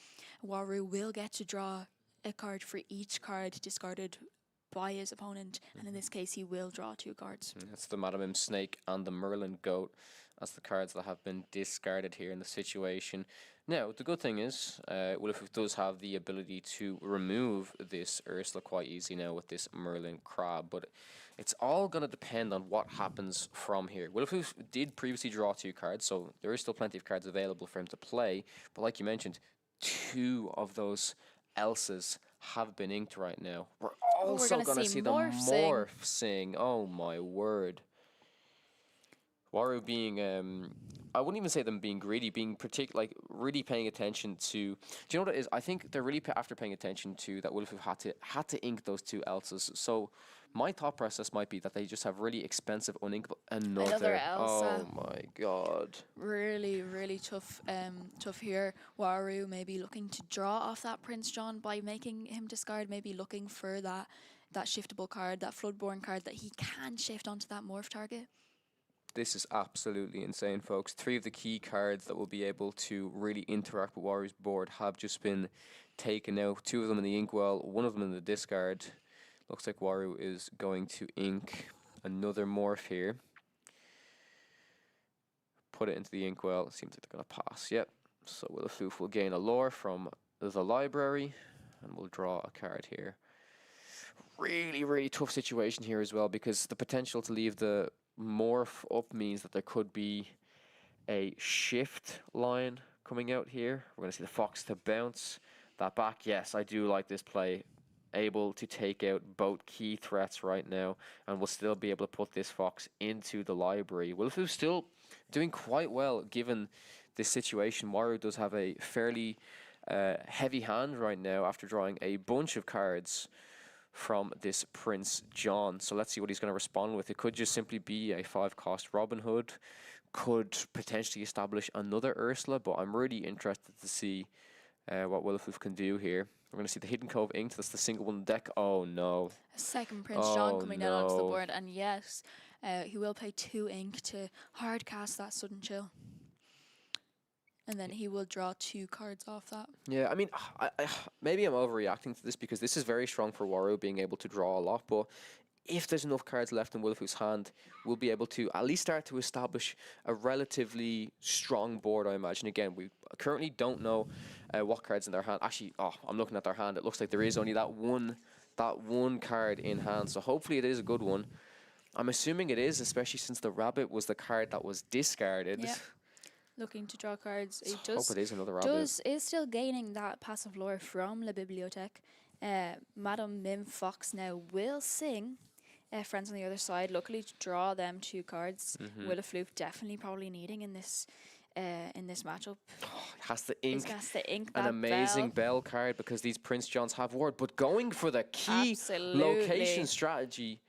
Waru will get to draw a card for each card discarded by his opponent, and in this case he will draw 2 cards. That's the Madam M Snake and the Merlin Goat as the cards that have been discarded here in the situation. Now, the good thing is, Willifloof does have the ability to remove this Ursula quite easy now with this Merlin Crab, but it's all going to depend on what happens from here. Willifloof did previously draw 2 cards, so there is still plenty of cards available for him to play, but like you mentioned, 2 of those Elsas have been inked right now. We're also going to see the morph sing. Oh my word. Waru being, I wouldn't even say them being greedy, being like really paying attention to. Do you know what it is? I think they're really after paying attention to that Willifloof had to ink those 2 Elsas. So my thought process might be that they just have really expensive uninkable another Elsa. Oh my god. Really, really tough here. Waru maybe looking to draw off that Prince John by making him discard, maybe looking for that shiftable card, that Floodborn card that he can shift onto that morph target. This is absolutely insane, folks. 3 of the key cards that will be able to really interact with Warrior's board have just been taken out. 2 of them in the inkwell, 1 of them in the discard. Looks like Waru is going to ink another morph here. Put it into the inkwell. Seems like they're going to pass. Yep. So Willifloof will gain a lore from the library, and we'll draw a card here. Really, really tough situation here as well, because the potential to leave the morph up means that there could be a shift line coming out here. We're going to see the fox to bounce that back. Yes, I do like this play. Able to take out both key threats right now, and we'll still be able to put this fox into the library. Willifloof still doing quite well given this situation. Waru does have a fairly heavy hand right now after drawing a bunch of cards from this Prince John. So let's see what he's going to respond with. It could just simply be a 5-cost Robin Hood. Could potentially establish another Ursula, but I'm really interested to see what Willifloof can do here. We're going to see the Hidden Cove inked. That's the single one deck. Oh no. A second Prince John coming down onto the board, and yes, he will pay 2 ink to hard cast that Sudden Chill. And then he will draw 2 cards off that. Yeah, I mean, maybe I'm overreacting to this because this is very strong for Waru being able to draw a lot, but if there's enough cards left in Willifloof's hand, we'll be able to at least start to establish a relatively strong board, I imagine. Again, we currently don't know what cards in their hand. Actually, I'm looking at their hand. It looks like there is only that one card in hand, so hopefully it is a good one. I'm assuming it is, especially since the rabbit was the card that was discarded. Yeah. Looking to draw cards. I hope it is another rabbit. Is still gaining that passive lore from La Bibliothèque. Madame Mim Fox now will sing Friends on the Other Side. Luckily to draw them 2 cards. Willifloof definitely probably needing in this matchup. Has to ink, an an amazing bell card because these Prince Johns have ward, but going for the key Absolutely. location strategy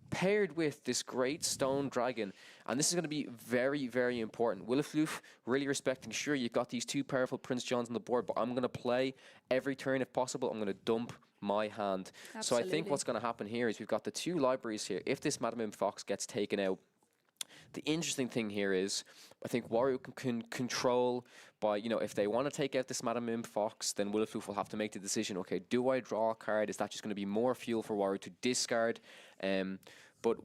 paired with this great stone dragon, and this is going to be very, very important. Willifloof really respecting, sure, you've got these 2 powerful Prince Johns on the board, but I'm going to play every turn if possible. I'm going to dump my hand. Absolutely. So I think what's going to happen here is we've got the 2 libraries here. If this Madame M. Fox gets taken out, the interesting thing here is, I think Waru can control by, if they want to take out this Madame Mim Fox, then Willifloof will have to make the decision, okay, do I draw a card? Is that just going to be more fuel for Waru to discard? But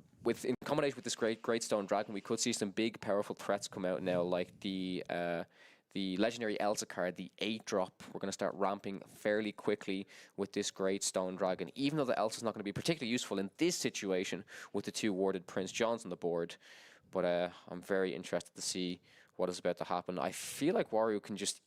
in combination with this great stone dragon, we could see some big, powerful threats come out now, like the legendary Elsa card, the 8-drop. We're going to start ramping fairly quickly with this great stone dragon, even though the Elsa's not going to be particularly useful in this situation with the 2 warded Prince Johns on the board. But I'm very interested to see what is about to happen. I feel like Waru can just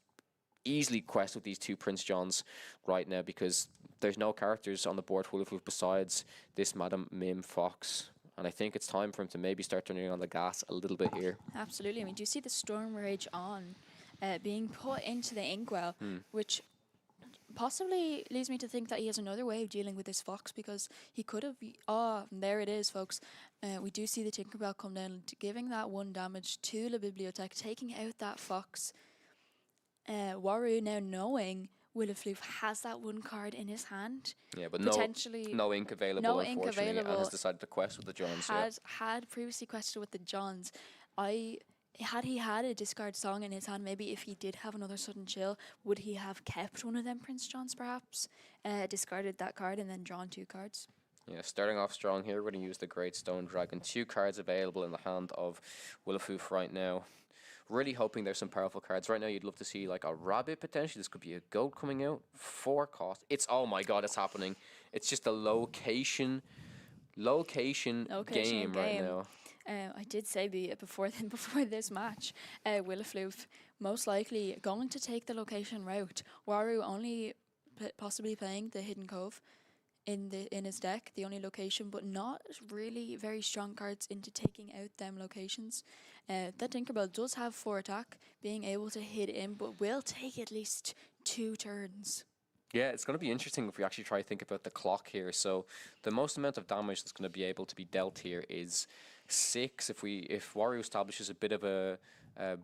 easily quest with these 2 Prince Johns right now because there's no characters on the board for Willifloof besides this Madame Mim Fox. And I think it's time for him to maybe start turning on the gas a little bit here. Absolutely. I mean, do you see the Storm Rage on being put into the inkwell, which possibly leads me to think that he has another way of dealing with this fox, because he could have... there it is, folks. We do see the Tinkerbell come down, giving that 1 damage to La Bibliothèque, taking out that fox. Waru now knowing Willifloof has that 1 card in his hand. Yeah, but potentially no ink available, unfortunately, and has decided to quest with the Johns. Had previously quested with the Johns. Had he had a discard song in his hand, maybe if he did have another Sudden Chill, would he have kept one of them Prince Johns perhaps? Discarded that card and then drawn 2 cards? Yeah, starting off strong here. We're going to use the Great Stone Dragon. 2 cards available in the hand of Willifloof right now. Really hoping there's some powerful cards. Right now you'd love to see like a rabbit potentially. This could be a goat coming out. 4 cost. Oh my god, it's happening. It's just a location game right now. I did say before this match, Willifloof most likely going to take the location route. Waru only possibly playing the Hidden Cove in his deck, the only location, but not really very strong cards into taking out them locations. That Tinkerbell does have 4 attack, being able to hit in, but will take at least 2 turns. Yeah, it's going to be interesting if we actually try to think about the clock here. So the most amount of damage that's going to be able to be dealt here is 6. If Waru establishes a bit of a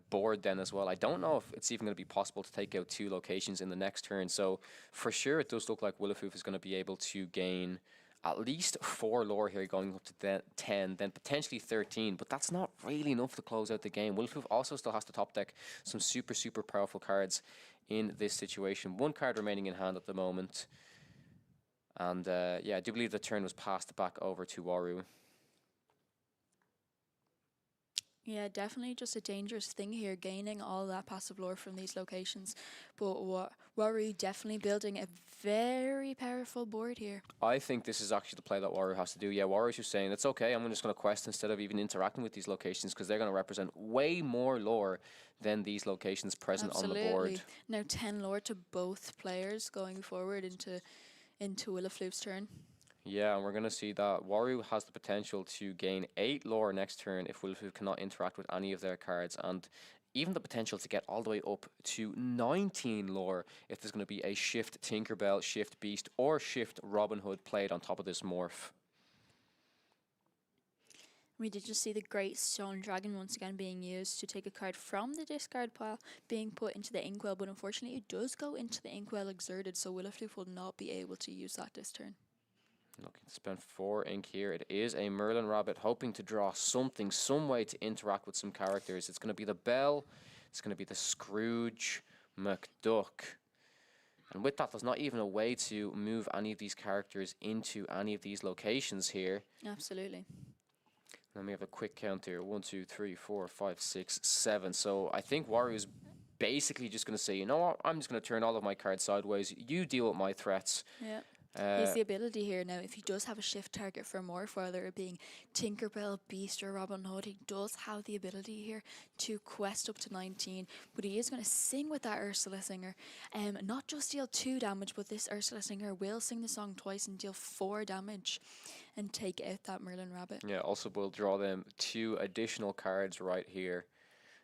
board then as well, I don't know if it's even going to be possible to take out 2 locations in the next turn. So for sure it does look like Willifloof is going to be able to gain at least 4 lore here going up to 10, then potentially 13, but that's not really enough to close out the game. Wilfloof also still has to top deck some super, super powerful cards in this situation. 1 card remaining in hand at the moment. And yeah, I do believe the turn was passed back over to Waru. Yeah, definitely just a dangerous thing here, gaining all that passive lore from these locations. But Waru definitely building a very powerful board here. I think this is actually the play that Waru has to do. Yeah, Waru's just saying, it's okay, I'm just going to quest instead of even interacting with these locations, because they're going to represent way more lore than these locations present on the board. Now 10 lore to both players going forward into Willowfloof's turn. Yeah, and we're going to see that Waru has the potential to gain 8 lore next turn if Willowfloof cannot interact with any of their cards, and even the potential to get all the way up to 19 lore if there's going to be a Shift Tinkerbell, Shift Beast, or Shift Robin Hood played on top of this morph. We did just see the Great Stone Dragon once again being used to take a card from the discard pile, being put into the Inkwell, but unfortunately it does go into the Inkwell exerted, so Willowfloof will not be able to use that this turn. Looking to spend 4 ink here. It is a Merlin Rabbit, hoping to draw something, some way to interact with some characters. It's going to be the Bell, it's going to be the Scrooge McDuck. And with that, there's not even a way to move any of these characters into any of these locations here. Absolutely. Let me have a quick count here. 1, 2, 3, 4, 5, 6, 7. So I think Wario's basically just going to say, you know what, I'm just going to turn all of my cards sideways. You deal with my threats. Yeah. He has the ability here now, if he does have a shift target for morph, whether it being Tinkerbell, Beast, or Robin Hood, he does have the ability here to quest up to 19. But he is going to sing with that Ursula Singer. Not just deal 2 damage, but this Ursula Singer will sing the song twice and deal 4 damage and take out that Merlin Rabbit. Yeah, also will draw them 2 additional cards right here.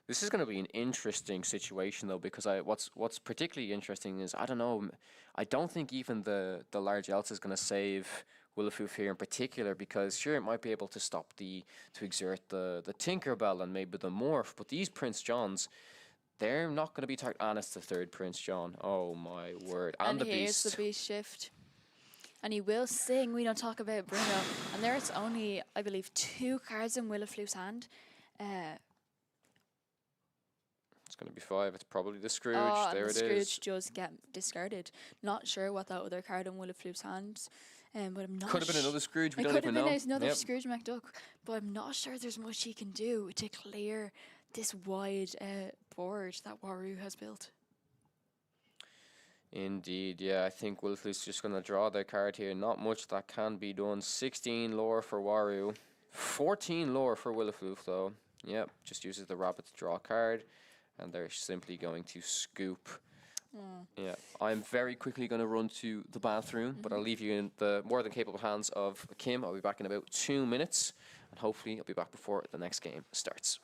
This is going to be an interesting situation, though, because what's particularly interesting is, I don't know, I don't think even the large Elsa is going to save Willowfloof here in particular, because sure, it might be able to stop to exert the Tinkerbell and maybe the Morph, but these Prince Johns, they're not going to be targeted. And it's the 3rd Prince John. Oh my word. And the here's Beast. the Beast shift. And he will sing We Don't Talk About Bruno. And there's only, I believe, 2 cards in Willowfloof's hand. It's going to be 5. It's probably the Scrooge. There it is. The Scrooge just get discarded. Not sure what that other card in Willowfloof's hands. But I'm not. Could have been another Scrooge. We it don't could even have know. been another Scrooge McDuck. But I'm not sure there's much he can do to clear this wide board that Waru has built. Indeed, yeah. I think Willowfloof's just going to draw their card here. Not much that can be done. 16 lore for Waru. 14 lore for Willowfloof, though. Yep, just uses the rabbit to draw a card. And they're simply going to scoop. Yeah, I'm very quickly going to run to the bathroom, but I'll leave you in the more than capable hands of Kim. I'll be back in about 2 minutes, and hopefully I'll be back before the next game starts.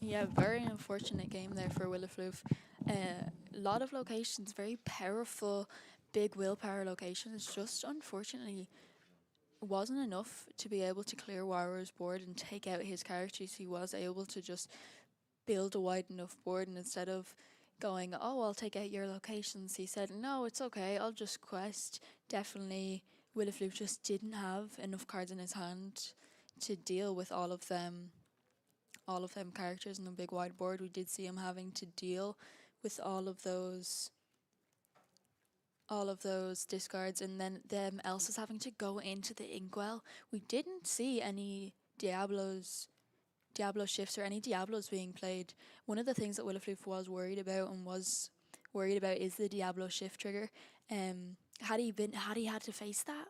Yeah, very unfortunate game there for Willowfloof. A lot of locations, very powerful, big willpower locations. Just unfortunately wasn't enough to be able to clear Waru's board and take out his characters. He was able to just build a wide enough board, and instead of going, oh, I'll take out your locations, he said, no, it's okay, I'll just quest. Definitely Willowfloof just didn't have enough cards in his hand to deal with all of them characters in the big wide board. We did see him having to deal with all of those discards, and then them Elsa's having to go into the Inkwell. We didn't see any Diablo shifts or any Diablos being played. One of the things that Willowfloof was worried about is the Diablo shift trigger. Had he had to face that,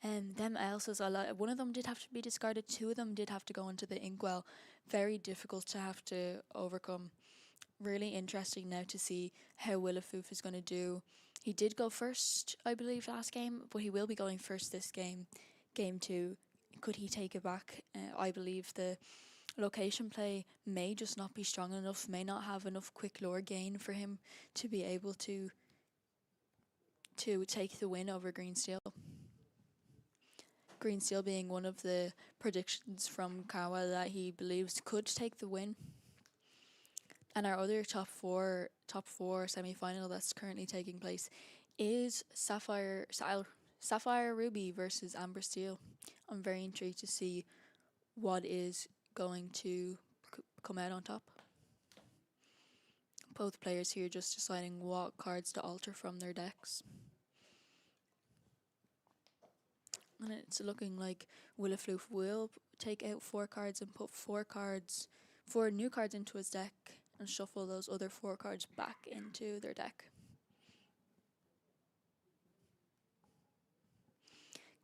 them Elsa's, one of them did have to be discarded, 2 of them did have to go into the Inkwell. Very difficult to have to overcome. Really interesting now to see how Willowfloof is going to do. He did go first, I believe, last game, but he will be going first this game. Game 2, could he take it back? I believe the location play may just not be strong enough, may not have enough quick lore gain for him to be able to take the win over Green Steel. Green Steel being one of the predictions from Kawa that he believes could take the win. And our other top four semi-final that's currently taking place is Sapphire Sapphire Ruby versus Amber Steel. I'm very intrigued to see what is going to come out on top. Both players here just deciding what cards to alter from their decks. And it's looking like Willifloof will take out 4 cards and put 4 new cards into his deck and shuffle those other 4 cards back into their deck.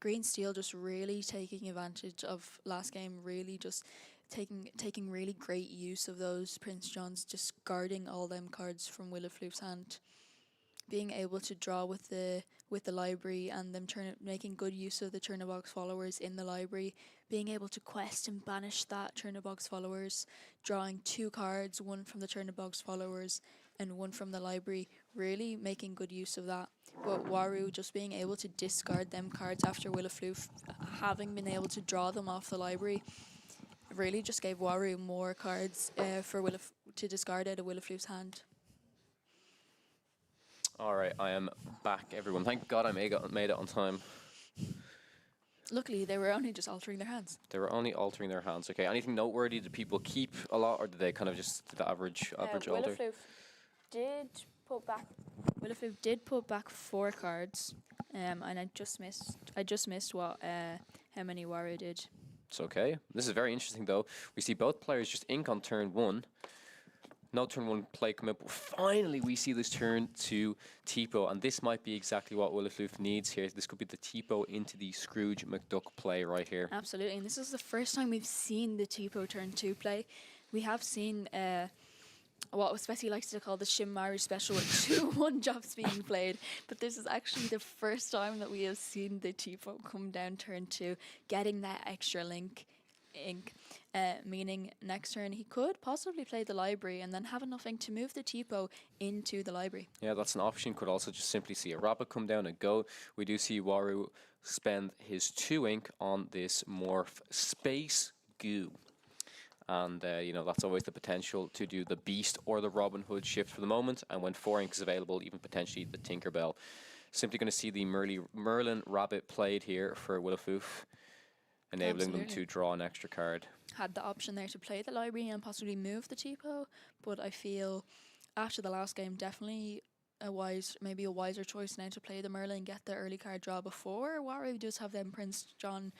Green Steel just really taking advantage of last game, really just taking really great use of those Prince Johns, discarding all them cards from Willifloof's hand, being able to draw with the library and them making good use of the Churnabox followers in the library, being able to quest and banish that Churnabox followers, drawing 2 cards, one from the Churnabox followers and one from the library, really making good use of that. But Waru just being able to discard them cards after Willifloof, having been able to draw them off the library, really just gave Waru more cards to discard out of Willifloof's hand. All right, I am back, everyone. Thank God I made it on time. Luckily, they were only just altering their hands. They were only altering their hands. Okay, anything noteworthy? Did people keep a lot, or did they kind of just do the average alter? Willifloof did put back 4 cards, and I just missed what how many Waru did. It's okay. This is very interesting, though. We see both players just ink on turn 1. No turn 1 play come up, but finally we see this turn to Tipo, and this might be exactly what Willifloof needs here. This could be the Tipo into the Scrooge McDuck play right here. Absolutely, and this is the first time we've seen the Tipo turn 2 play. We have seen what Spessy likes to call the Shimari special with 2 1-drops being played, but this is actually the first time that we have seen the Tipo come down turn 2, getting that extra ink, meaning next turn he could possibly play the library and then have enough ink to move the Tipo into the library. Yeah, that's an option. Could also just simply see a rabbit come down and go. We do see Waru spend his 2 ink on this morph Space Goo. And, you know, that's always the potential to do the Beast or the Robin Hood shift for the moment. And when 4 ink is available, even potentially the Tinkerbell. Simply going to see the Merlin Rabbit played here for Willifloof, enabling them to draw an extra card. Had the option there to play the library and possibly move the Tipo, but I feel after the last game, definitely maybe a wiser choice now to play the Merlin and get the early card draw before Waru does have them Prince John's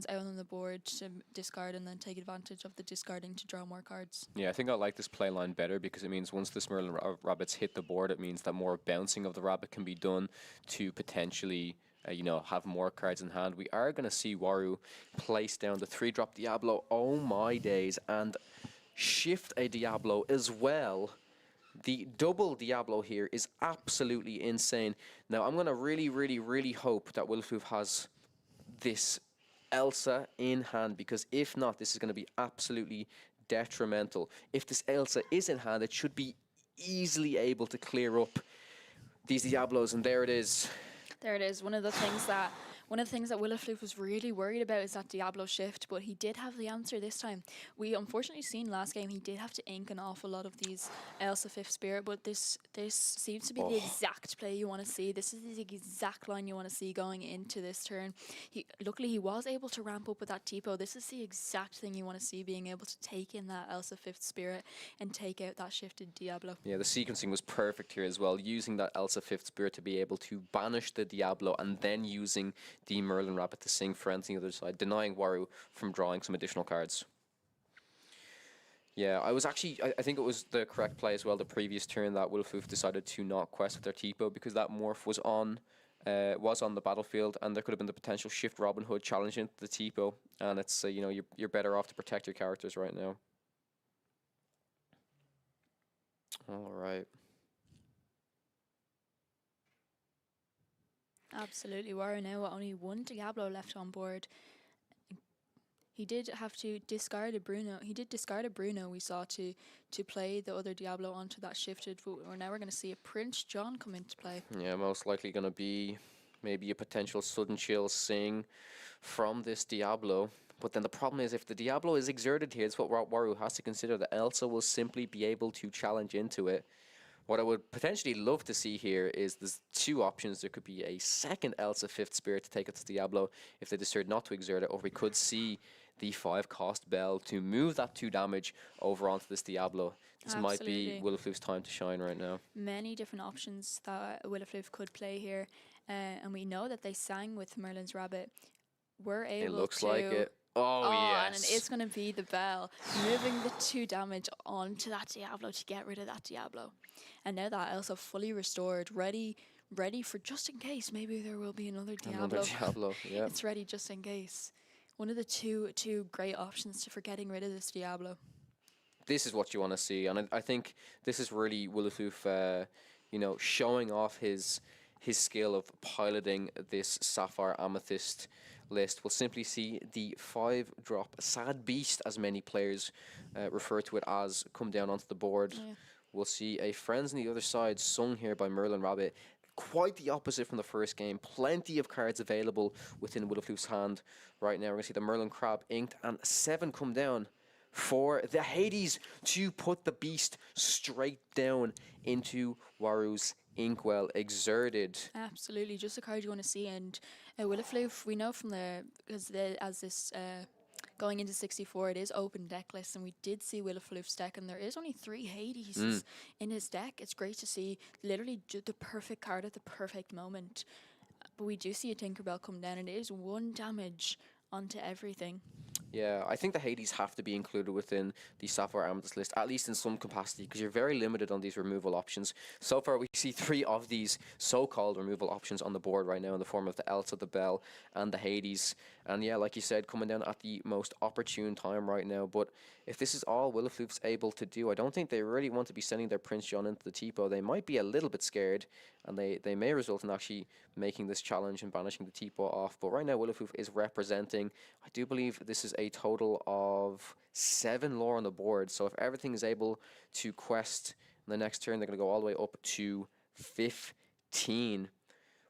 out on the board to discard and then take advantage of the discarding to draw more cards. Yeah, I think I like this play line better because it means once this Merlin rabbits hit the board, it means that more bouncing of the rabbit can be done to potentially you know, have more cards in hand. We are going to see Waru place down the 3-drop Diablo, oh my days, and shift a Diablo as well. The double Diablo here is absolutely insane. Now, I'm going to really hope that Willifloof has this Elsa in hand, because if not, this is going to be absolutely detrimental. If this Elsa is in hand, it should be easily able to clear up these Diablos, and there it is. There it is. One of the things that Willifloof was really worried about is that Diablo shift, but he did have the answer this time. We unfortunately seen last game he did have to ink an awful lot of these Elsa 5th Spirit, but this seems to be the exact play you want to see. This is the exact line you want to see going into this turn. Luckily he was able to ramp up with that Tipo. This is the exact thing you want to see, being able to take in that Elsa 5th Spirit and take out that shifted Diablo. Yeah, the sequencing was perfect here as well, using that Elsa 5th Spirit to be able to banish the Diablo and then using the Merlin Rabbit to sing for anything on the other side, denying Waru from drawing some additional cards. Yeah, I think it was the correct play as well the previous turn that Willifloof decided to not quest with their Tipo, because that morph was on the battlefield, and there could have been the potential shift Robin Hood challenge into the Tipo, and it's you know, you're better off to protect your characters right now. All right. Absolutely. Waru now with only 1 Diablo left on board. He did have to discard a Bruno. He did discard a Bruno, we saw, to play the other Diablo onto that shifted. But now we're going to see a Prince John come into play. Yeah, most likely going to be maybe a potential sudden chill sing from this Diablo. But then the problem is, if the Diablo is exerted here, it's what Waru has to consider. That Elsa will simply be able to challenge into it. What I would potentially love to see here is there's two options. There could be a second Elsa 5th Spirit to take it to Diablo if they decide not to exert it, or we could see the 5-cost Bell to move that 2 damage over onto this Diablo. This might be Willowflu's time to shine right now. Many different options that Willowfloof could play here, and we know that they sang with Merlin's Rabbit. We're able to... It looks like it. Oh, yes. And it's going to be the Bell, moving the 2 damage onto that Diablo to get rid of that Diablo. And now that Elsa fully restored, ready for just in case. Maybe there will be another Diablo. Another Diablo, yeah. It's ready just in case. One of the two great options for getting rid of this Diablo. This is what you want to see, and I think this is really Willowfloof, showing off his skill of piloting this Sapphire Amethyst list. We'll simply see the 5-drop Sad Beast, as many players refer to it as, come down onto the board. Yeah. We'll see a Friends on the other side sung here by Merlin Rabbit. Quite the opposite from the first game. Plenty of cards available within Willowfloof's hand right now. We're going to see the Merlin Crab inked, and 7 come down for the Hades to put the beast straight down into Waru's Inkwell. Exerted. Absolutely, just a card you want to see. And Willowfloof, we know from going into 64, it is open deck list, and we did see Willowfloof's deck, and there is only 3 Hades in his deck. It's great to see literally the perfect card at the perfect moment. But we do see a Tinkerbell come down, and it is 1 damage onto everything. Yeah, I think the Hades have to be included within the Sapphire Amethyst list, at least in some capacity, because you're very limited on these removal options. So far, we see 3 of these so-called removal options on the board right now in the form of the Elsa, the Bell, and the Hades. And yeah, like you said, coming down at the most opportune time right now. But if this is all Willowfloof's able to do, I don't think they really want to be sending their Prince John into the Tipo. They might be a little bit scared, and they may result in actually making this challenge and banishing the Tipo off. But right now, Willowfloof is representing, I do believe this is a total of 7 lore on the board. So if everything is able to quest in the next turn, they're going to go all the way up to 15.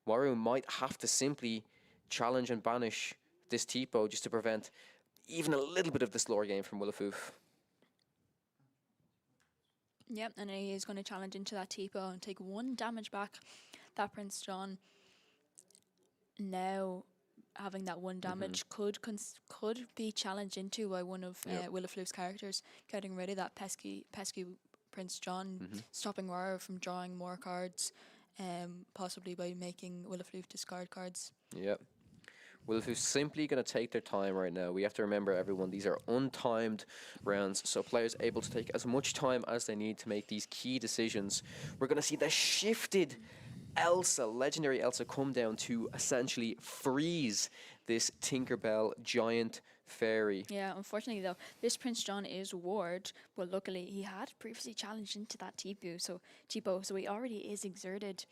Waru might have to simply challenge and banish this Tipo just to prevent even a little bit of this lore game from Willowfloof. Yep, and he is going to challenge into that Tipo and take 1 damage back. That Prince John now having that 1 damage could be challenged into by one of Willowfloof's characters, getting rid of that pesky Prince John, stopping Waru from drawing more cards, possibly by making Willowfloof discard cards. Yep. Willowfloof's simply going to take their time right now. We have to remember, everyone, these are untimed rounds, so players able to take as much time as they need to make these key decisions. We're going to see the shifted Elsa, legendary Elsa, come down to essentially freeze this Tinkerbell giant fairy. Yeah, unfortunately though, this Prince John is ward, but luckily he had previously challenged into that Tipo, so he already is exerted.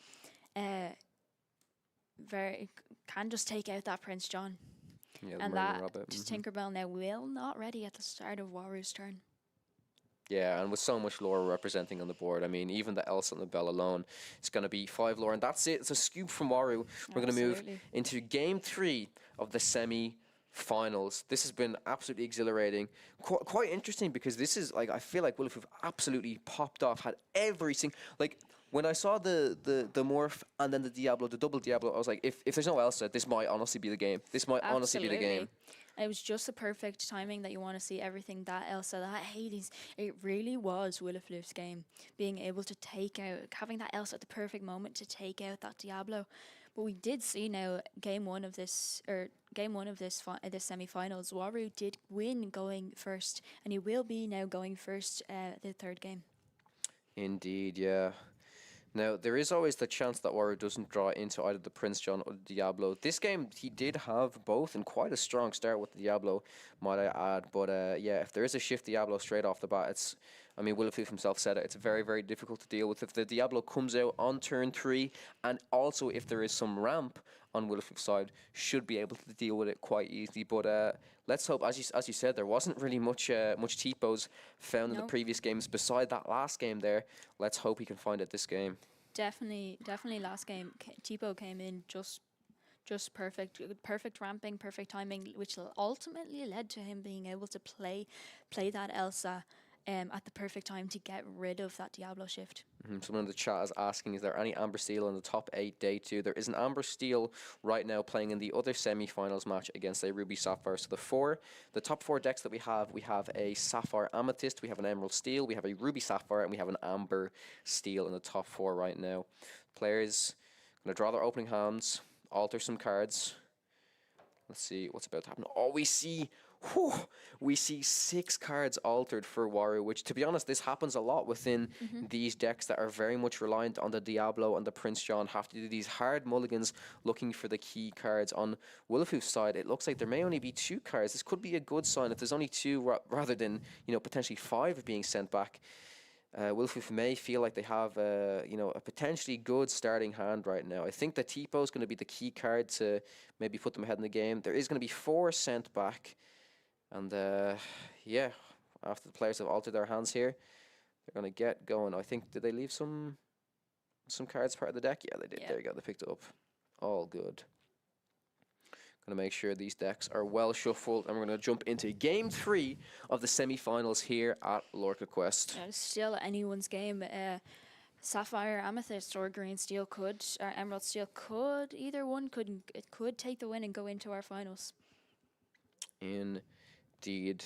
Can just take out that Prince John. Yeah, and that Tinkerbell now will not ready at the start of Waru's turn. Yeah, and with so much lore representing on the board, I mean, even the Elsa and the Bell alone, it's going to be 5 lore, and that's it. It's a scoop from Waru. We're going to move into Game 3 of the semi-finals. This has been absolutely exhilarating. Quite interesting, because this is, like, I feel like Willowfloof absolutely popped off, had every single... Like, when I saw the morph and then the Diablo, the double Diablo, I was like, if there's no Elsa, this might honestly be the game. This might honestly be the game. It was just the perfect timing that you want to see everything. That Elsa, that Hades, it really was Willowfloof's game. Being able to take out, having that Elsa at the perfect moment to take out that Diablo. But we did see now, game one of this semi-finals, Waru did win going first, and he will be now going first the 3rd game. Indeed, yeah. Now, there is always the chance that Waru doesn't draw into either the Prince John or the Diablo. This game, he did have both, and quite a strong start with the Diablo, might I add. But yeah, if there is a shift Diablo straight off the bat, Willowfloof himself said it, it's very, very difficult to deal with. If the Diablo comes out on turn 3, and also if there is some ramp on Willowfloof's side, should be able to deal with it quite easily. But let's hope, as you said, there wasn't really much Tipos found in the previous games beside that last game there. Let's hope he can find it this game. Definitely last game, Tipo came in just perfect ramping, perfect timing, which ultimately led to him being able to play that Elsa at the perfect time to get rid of that Diablo shift. Someone in the chat is asking, is there any Amber Steel in the top 8 day 2? There is an Amber Steel right now playing in the other semi-finals match against a Ruby Sapphire. So the top 4 decks that we have a Sapphire Amethyst, we have an Emerald Steel, we have a Ruby Sapphire, and we have an Amber Steel in the top 4 right now. Players going to draw their opening hands, alter some cards. Let's see what's about to happen. Oh, we see 6 cards altered for Waru, which, to be honest, this happens a lot within these decks that are very much reliant on the Diablo and the Prince John. Have to do these hard mulligans looking for the key cards. On Willowhoof's side, it looks like there may only be 2 cards. This could be a good sign if there's only 2 rather than potentially 5 being sent back. Willowhoof may feel like they have a potentially good starting hand right now. I think the Tipo is going to be the key card to maybe put them ahead in the game. There is going to be 4 sent back. And after the players have altered their hands here, they're going to get going. I think, did they leave some cards part of the deck? Yeah, they did. Yeah. There you go. They picked it up. All good. Going to make sure these decks are well shuffled, and we're going to jump into Game 3 of the semi-finals here at Lorca Quest. Yeah, it's still anyone's game. Sapphire, Amethyst, or Green Steel or Emerald Steel could, either one could take the win and go into our finals. Indeed.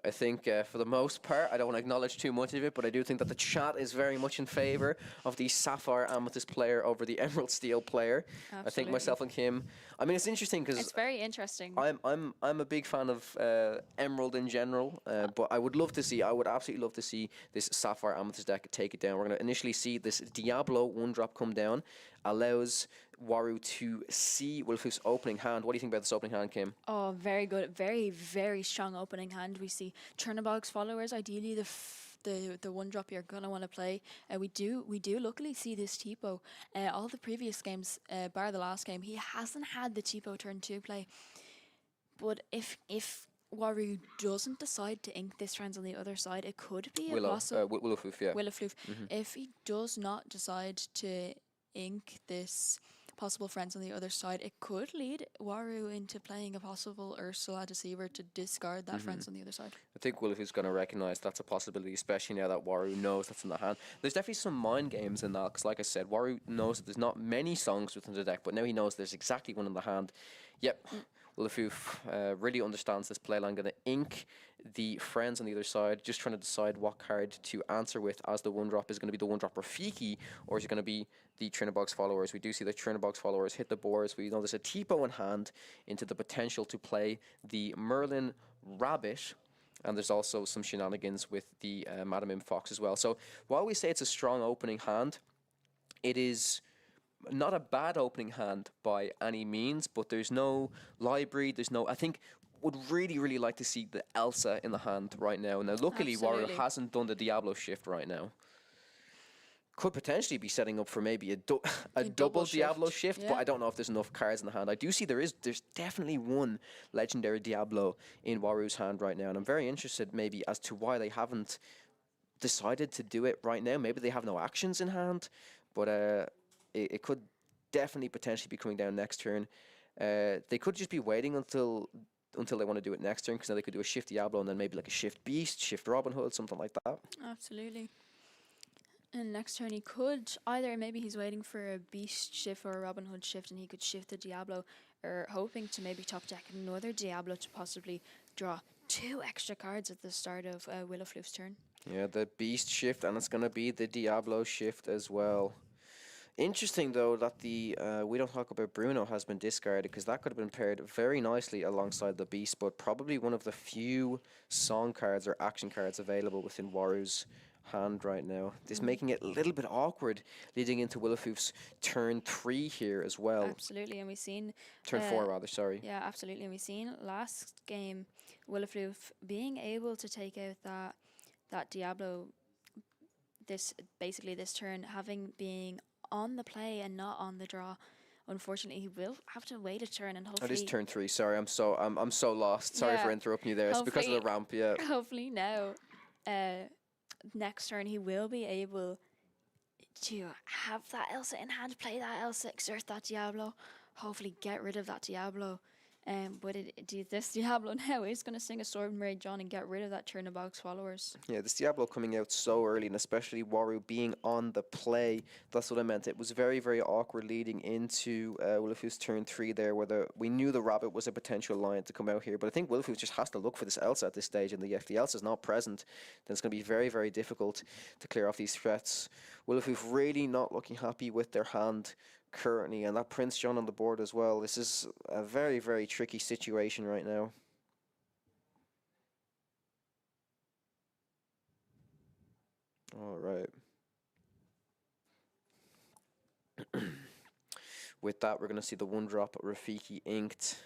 I think for the most part, I don't want to acknowledge too much of it, but I do think that the chat is very much in favor of the Sapphire Amethyst player over the Emerald Steel player. Absolutely. I think myself and Kim. I mean, it's interesting because it's very interesting. I'm a big fan of Emerald in general, but I would absolutely love to see this Sapphire Amethyst deck take it down. We're going to initially see this Diablo 1-drop come down, allows Waru to see Willowhoof's opening hand. What do you think about this opening hand, Kim? Oh, very good. Very, very strong opening hand. We see Chernobog's followers, ideally the 1-drop you're going to want to play. We do luckily see this Tipo. All the previous games, bar the last game, he hasn't had the Tipo turn 2 play. But if Waru doesn't decide to ink this Friends on the other side, it could be a possible... Willowhoof, yeah. Willowhoof. If he does not decide to ink this possible Friends on the other side, it could lead Waru into playing a possible Ursula Deceiver to discard that Friends on the other side. I think Willowhoof's going to recognise that's a possibility, especially now that Waru knows that's in the hand. There's definitely some mind games in that, because like I said, Waru knows that there's not many songs within the deck, but now he knows there's exactly one in the hand. Yep. Willowhoof really understands this playline. Going to ink the Friends on the other side, just trying to decide what card to answer with as the 1-drop. Is going to be the 1-drop Rafiki, or is it going to be the Chernobog's followers? We do see the Chernobog's followers hit the boards. We know there's a Tipo in hand into the potential to play the Merlin Rabbit, and there's also some shenanigans with the Madam M Fox as well. So while we say it's a strong opening hand, it is not a bad opening hand by any means, but there's no library, I think would really, really like to see the Elsa in the hand right now. Now, luckily, Waru hasn't done the Diablo shift right now. Could potentially be setting up for maybe a double Diablo shift, but I don't know if there's enough cards in the hand. I do see there's definitely one legendary Diablo in Waru's hand right now, and I'm very interested maybe as to why they haven't decided to do it right now. Maybe they have no actions in hand, but it could definitely potentially be coming down next turn. They could just be waiting until they want to do it next turn, because now they could do a shift Diablo and then maybe like a shift Beast, shift Robin Hood, something like that. Absolutely. And next turn he could either, maybe he's waiting for a Beast shift or a Robin Hood shift, and he could shift the Diablo, or hoping to maybe top deck another Diablo to possibly draw 2 extra cards at the start of Willowfloof's turn. Yeah, the Beast shift, and it's going to be the Diablo shift as well. Interesting, though, that the We Don't Talk About Bruno has been discarded, because that could have been paired very nicely alongside the Beast, but probably one of the few song cards or action cards available within Waru's hand right now. This making it a little bit awkward leading into Willowhoof's turn 3 here as well. Absolutely, and we've seen... Turn 4, rather, sorry. Yeah, absolutely, and we've seen last game Willowhoof being able to take out that Diablo, this turn, being on the play and not on the draw. Unfortunately, he will have to wait a turn, and hopefully... It is turn 3, sorry, I'm so lost. Sorry for interrupting you there. It's because of the ramp, yeah. Hopefully now, next turn, he will be able to have that Elsa in hand, play that Elsa, exert that Diablo, hopefully get rid of that Diablo, But this Diablo now is going to sing a Sword Mary John and get rid of that Chernobog Swallowers. Yeah, this Diablo coming out so early, and especially Waru being on the play. That's what I meant. It was very, very awkward leading into Willifoo's turn 3 there, where we knew the Rabbit was a potential line to come out here. But I think Willifoo just has to look for this Elsa at this stage, and if the Elsa is not present, then it's going to be very, very difficult to clear off these threats. Willifoo really not looking happy with their hand currently, and that Prince John on the board as well. This is a very, very tricky situation right now. All right. With that, we're going to see the 1-drop Rafiki inked.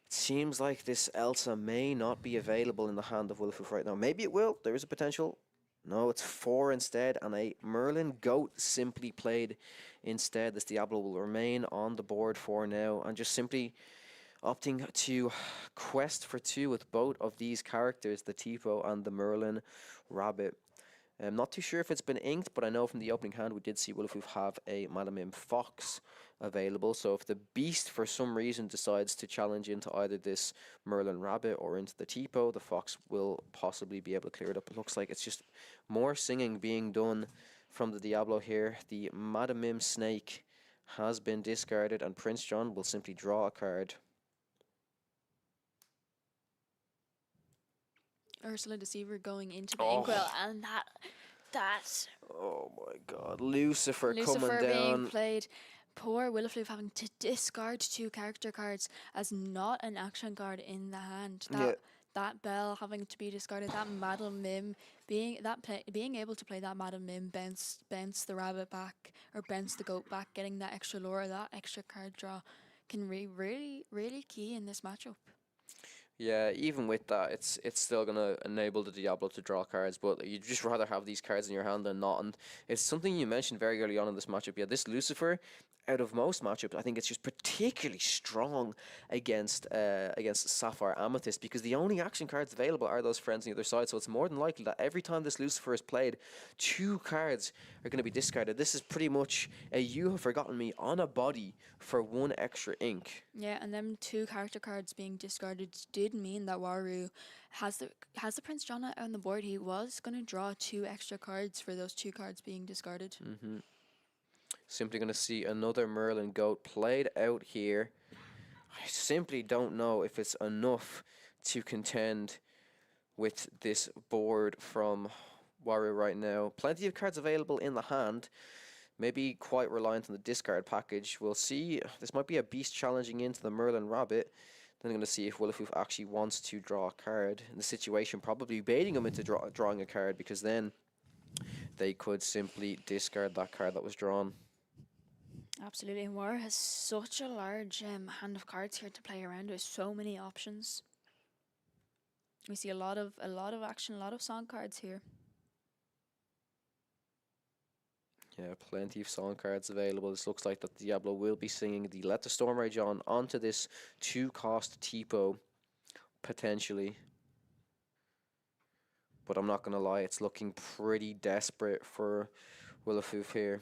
It seems like this Elsa may not be available in the hand of Willifoof right now. Maybe it will. There is a potential. No, it's 4 instead, and a Merlin Goat simply played instead. This Diablo will remain on the board for now, and just simply opting to quest for 2 with both of these characters, the Tipo and the Merlin Rabbit. I'm not too sure if it's been inked, but I know from the opening hand we did see Willifoof have a Madam Mim Fox available. So if the Beast for some reason decides to challenge into either this Merlin Rabbit or into the Tipo, the Fox will possibly be able to clear it up. It looks like it's just more singing being done from the Diablo here. The Madam Mim Snake has been discarded, and Prince John will simply draw a card. Ursula Deceiver going into the Inkwell, and that Oh my god, Lucifer Lucifer coming being down. played. Poor Willifoof having to discard 2 character cards as not an action card in the hand. That Bell having to be discarded. That Madam Mim being able to play that Madam Mim, bounce the rabbit back or bounce the goat back, getting that extra lore, that extra card draw can be really key in this matchup. Yeah, even with that, it's still going to enable the Diablo to draw cards, but you'd just rather have these cards in your hand than not. And it's something you mentioned very early on in this matchup. Yeah, this Lucifer, out of most matchups, I think it's just particularly strong against Sapphire Amethyst, because the only action cards available are those friends on the other side. So it's more than likely that every time this Lucifer is played, 2 cards are going to be discarded. This is pretty much a You Have Forgotten Me on a body for 1 extra ink. Yeah, and them 2 character cards being discarded did mean that Waru has the Prince John on the board. He was going to draw 2 extra cards for those 2 cards being discarded. Simply going to see another Merlin Goat played out here. I simply don't know if it's enough to contend with this board from Waru right now. Plenty of cards available in the hand. Maybe quite reliant on the discard package. We'll see. This might be a Beast challenging into the Merlin Rabbit. Then I'm going to see if Willifoof actually wants to draw a card in the situation, probably baiting him into drawing a card, because then they could simply discard that card that was drawn. Absolutely, and Waru has such a large hand of cards here to play around with. So many options. We see a lot of action, a lot of song cards here. Yeah, plenty of song cards available. This looks like that Diablo will be singing the Let the Storm Rage On onto this 2-cost Tipo, potentially. But I'm not going to lie, it's looking pretty desperate for Willifoof here.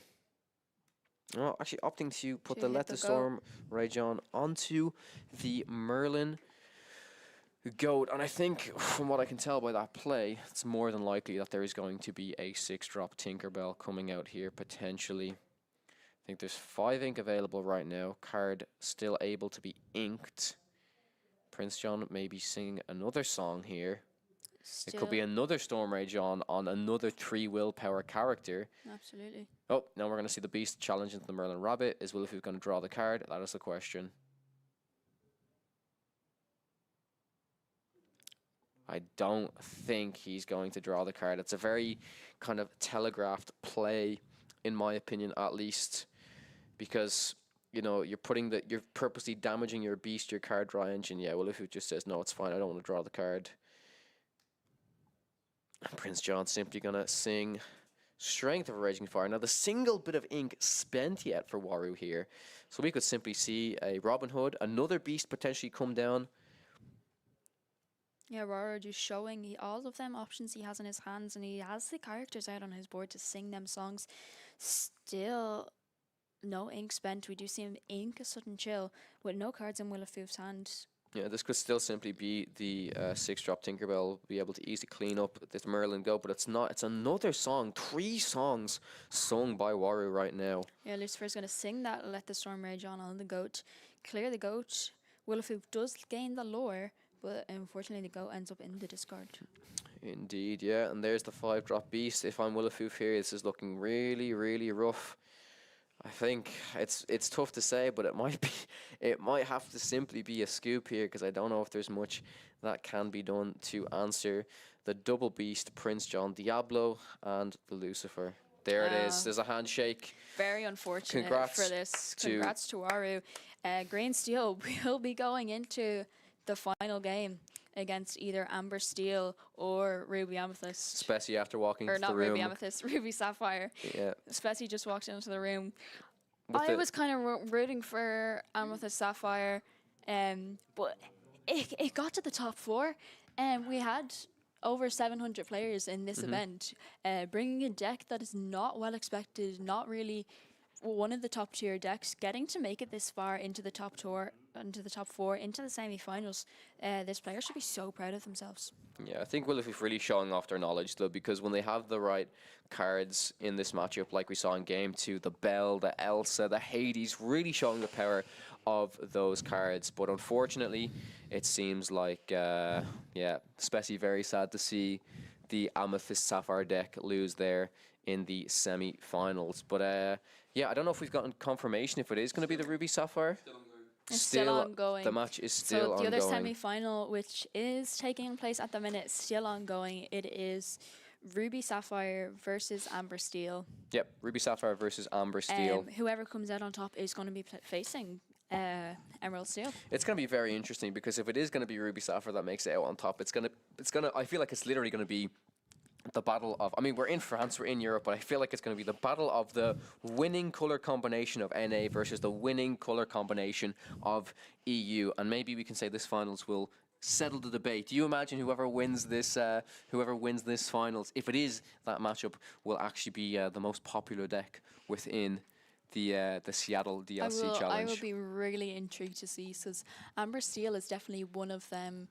Oh, actually opting to put the Let the Storm Rage On onto the Merlin Goat. And I think, from what I can tell by that play, it's more than likely that there is going to be a 6-drop Tinkerbell coming out here, potentially. I think there's 5 ink available right now. Card still able to be inked. Prince John may be singing another song here. It could be another Storm Rage on another 3 willpower character. Absolutely. Oh, now we're going to see the Beast challenge into the Merlin Rabbit. Is Willifoof going to draw the card? That is the question. I don't think he's going to draw the card. It's a very kind of telegraphed play, in my opinion, at least, because you know you're purposely damaging your Beast, your card draw engine. Yeah, Willifoof just says no, it's fine. I don't want to draw the card. Prince John simply gonna sing Strength of a Raging Fire. Now the single bit of ink spent yet for Waru here, so we could simply see a Robin Hood, another Beast potentially come down. Yeah, Waru just showing all of them options he has in his hands, and he has the characters out on his board to sing them songs. Still no ink spent. We do see him ink a sudden chill with no cards in Willowfoof's hand. Yeah, this could still simply be the 6-drop Tinkerbell, be able to easily clean up this Merlin go, but it's not. It's another song, 3 songs sung by Waru right now. Yeah, Lucifer's going to sing that Let the Storm Rage on the goat, clear the goat. Willowfoof does gain the lore, but unfortunately the goat ends up in the discard. Indeed, yeah, and there's the 5-drop beast. If I'm Willowfoof here, this is looking really, really rough. I think it's tough to say, but it might have to simply be a scoop here, because I don't know if there's much that can be done to answer the double beast, Prince John Diablo, and the Lucifer. There it is. There's a handshake. Very unfortunate Congrats for this. Congrats to Waru. Green Steel will be going into the final game against either Amber Steel or Ruby Amethyst. Especially after walking Or into not the room. Ruby Amethyst, Ruby Sapphire. Yeah. Especially just walked into the room. With I the- was kind of rooting for Amethyst Sapphire, but it got to the top 4, and we had over 700 players in this event, bringing a deck that is not well expected, not really one of the top tier decks, getting to make it this far into the top tour, into the top 4, into the semi-finals. This player should be so proud of themselves. Yeah, I think Willowfoof really showing off their knowledge, though, because when they have the right cards in this matchup, like we saw in Game 2, the Belle, the Elsa, the Hades, really showing the power of those cards. But unfortunately, it seems like, especially very sad to see the Amethyst Sapphire deck lose there in the semi-finals. But I don't know if we've gotten confirmation if it is going to be the Ruby Sapphire. It's still ongoing. The match is still So the other ongoing. semi-final, which is taking place at the minute, still ongoing. It is Ruby Sapphire versus Amber Steel. Yep, Ruby Sapphire versus Amber Steel. Whoever comes out on top is going to be facing Emerald Steel. It's going to be very interesting, because if it is going to be Ruby Sapphire that makes it out on top, it's going to I feel like it's literally going to be the battle of, I mean, we're in France, we're in Europe, but I feel like it's going to be the battle of the winning color combination of NA versus the winning color combination of EU. And maybe we can say this finals will settle the debate. Do you imagine whoever wins this finals, if it is that matchup, will actually be the most popular deck within the Seattle DLC challenge? I will be really intrigued to see, because Amber Steel is definitely one of them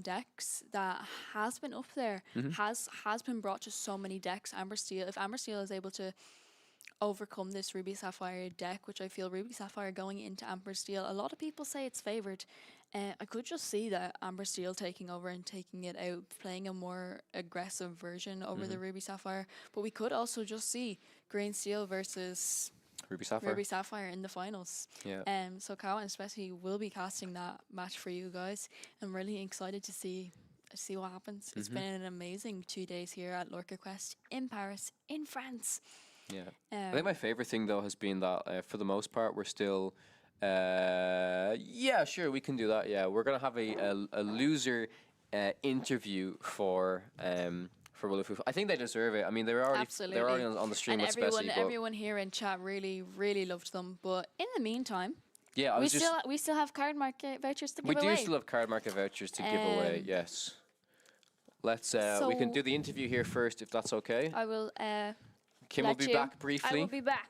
decks that has been up there, has been brought to so many decks. If Amber Steel is able to overcome this Ruby Sapphire deck, which I feel Ruby Sapphire going into Amber Steel, a lot of people say it's favored. I could just see that Amber Steel taking over and taking it out, playing a more aggressive version over the Ruby Sapphire. But we could also just see Green Steel versus Ruby Sapphire in the finals. Yeah. So Cowan especially will be casting that match for you guys. I'm really excited to see what happens. It's been an amazing 2 days here at LorcaQuest in Paris, in France. Yeah. I think my favorite thing, though, has been that for the most part we're still sure, we can do that. Yeah, we're gonna have a loser interview for Willowfoof. I think they deserve it. I mean, they're already on the stream, and especially. everyone here in chat really, really loved them. But in the meantime, Yeah, we still have card market vouchers to give we away. do still have card market vouchers to give away. Yes. Let's. We can do the interview here first, if that's okay. I will. Kim will be back briefly. I will be back.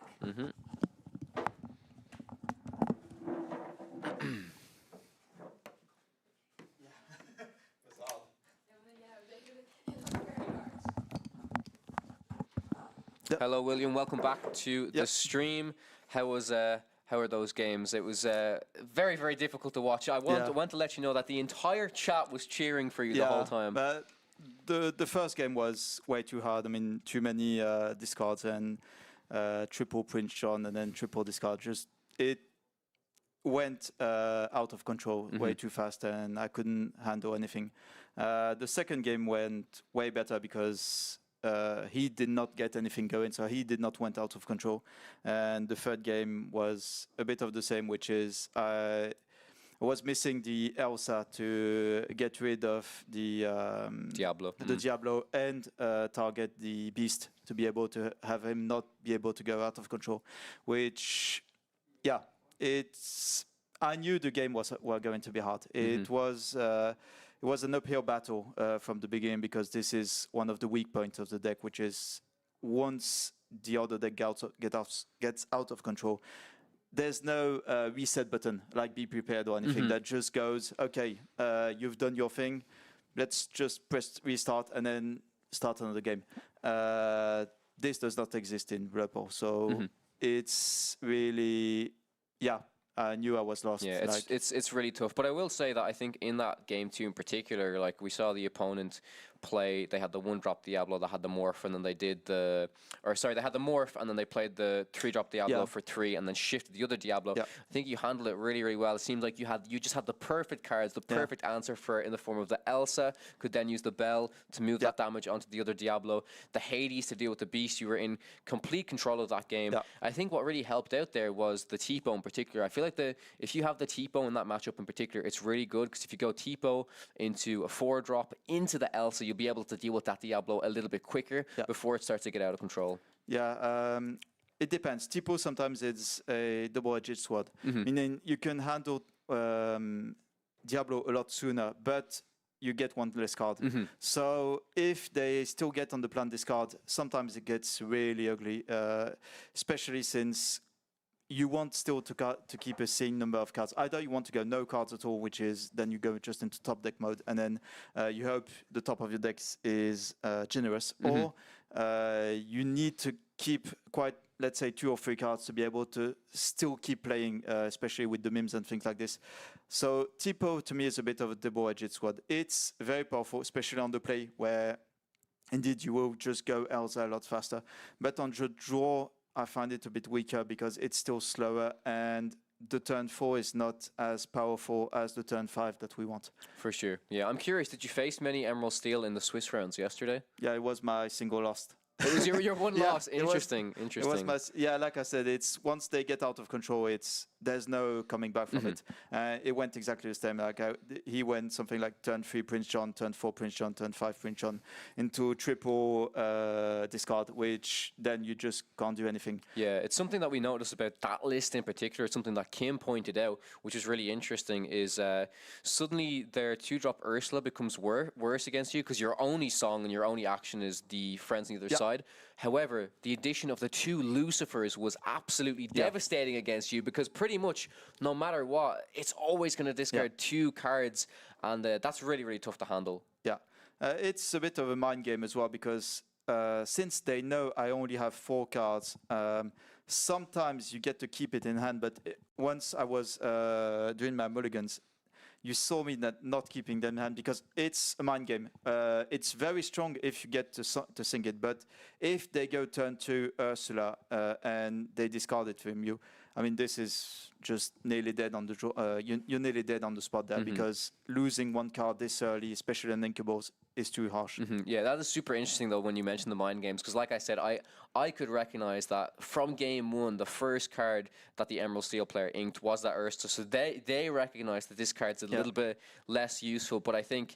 Hello, William. Welcome back to the stream. How are those games? It was very, very difficult to watch. I want to let you know that the entire chat was cheering for you the whole time. But the first game was way too hard. I mean, too many discards and triple Prince John and then triple discard. It went out of control way too fast, and I couldn't handle anything. The second game went way better because he did not get anything going, so he did not went out of control. And the third game was a bit of the same, which is I was missing the Elsa to get rid of the Diablo. Diablo and target the Beast to be able to have him not be able to go out of control. Which, yeah, I knew the game was going to be hard. It was an uphill battle from the beginning, because this is one of the weak points of the deck, which is once the other deck gets out of control, there's no reset button like be prepared or anything that just goes, okay, you've done your thing, let's just press restart and then start another game. This does not exist in Blood Bowl, so it's really, I knew I was lost. Yeah, it's really tough. But I will say that I think in that game 2 in particular, like we saw the opponent play, they had the 1-drop Diablo that had the morph, and then they did they had the morph, and then they played the 3-drop Diablo for 3, and then shifted the other Diablo. I think you handled it really, really well. It seems like you just had the perfect cards, the perfect answer for it in the form of the Elsa, could then use the Bell to move that damage onto the other Diablo, the Hades to deal with the Beast. You were in complete control of that game. I think what really helped out there was the T-Bow in particular. I feel like if you have the T-Bow in that matchup in particular, it's really good, because if you go T-Bow into a 4-drop into the Elsa, you'll be able to deal with that Diablo a little bit quicker before it starts to get out of control. It depends. T-Bow sometimes it's a double-edged sword, meaning you can handle Diablo a lot sooner, but you get one less card. So if they still get on the plan discard, sometimes it gets really ugly, especially since you want still to keep a same number of cards. Either you want to go no cards at all, which is then you go just into top deck mode, and then you hope the top of your decks is generous, or you need to keep quite, let's say, 2 or 3 cards to be able to still keep playing, especially with the mims and things like this. So T-Bow to me is a bit of a double-edged sword. It's very powerful, especially on the play where indeed you will just go Elsa a lot faster. But on the draw, I find it a bit weaker because it's still slower, and the turn 4 is not as powerful as the turn 5 that we want. For sure. Yeah, I'm curious, did you face many Emerald Steel in the Swiss rounds yesterday? Yeah, it was my single lost. It was your one loss. Interesting. It was like I said, it's once they get out of control, there's no coming back from it. It went exactly the same. Like he went something like turn 3 Prince John, turn 4 Prince John, turn 5 Prince John into triple discard, which then you just can't do anything. Yeah, it's something that we noticed about that list in particular. It's something that Kim pointed out, which is really interesting, is suddenly their 2-drop Ursula becomes worse against you because your only song and your only action is the friends on the other side. However, the addition of the 2 Lucifers was absolutely devastating against you, because pretty much no matter what, it's always going to discard 2 cards, and that's really, really tough to handle. Yeah, it's a bit of a mind game as well, because since they know I only have 4 cards, sometimes you get to keep it in hand, but once I was doing my mulligans, you saw me not keeping them in hand because it's a mind game. It's very strong if you get to sink it, but if they go turn 2 Ursula and they discard it from you, I mean, this is just nearly dead on the draw. You're nearly dead on the spot there, because losing 1 card this early, especially in Incubables, is too harsh. Yeah, that is super interesting though when you mention the mind games, because like I said, I could recognize that from game 1, the first card that the Emerald Steel player inked was that Ursula, so they recognized that this card's a little bit less useful, but I think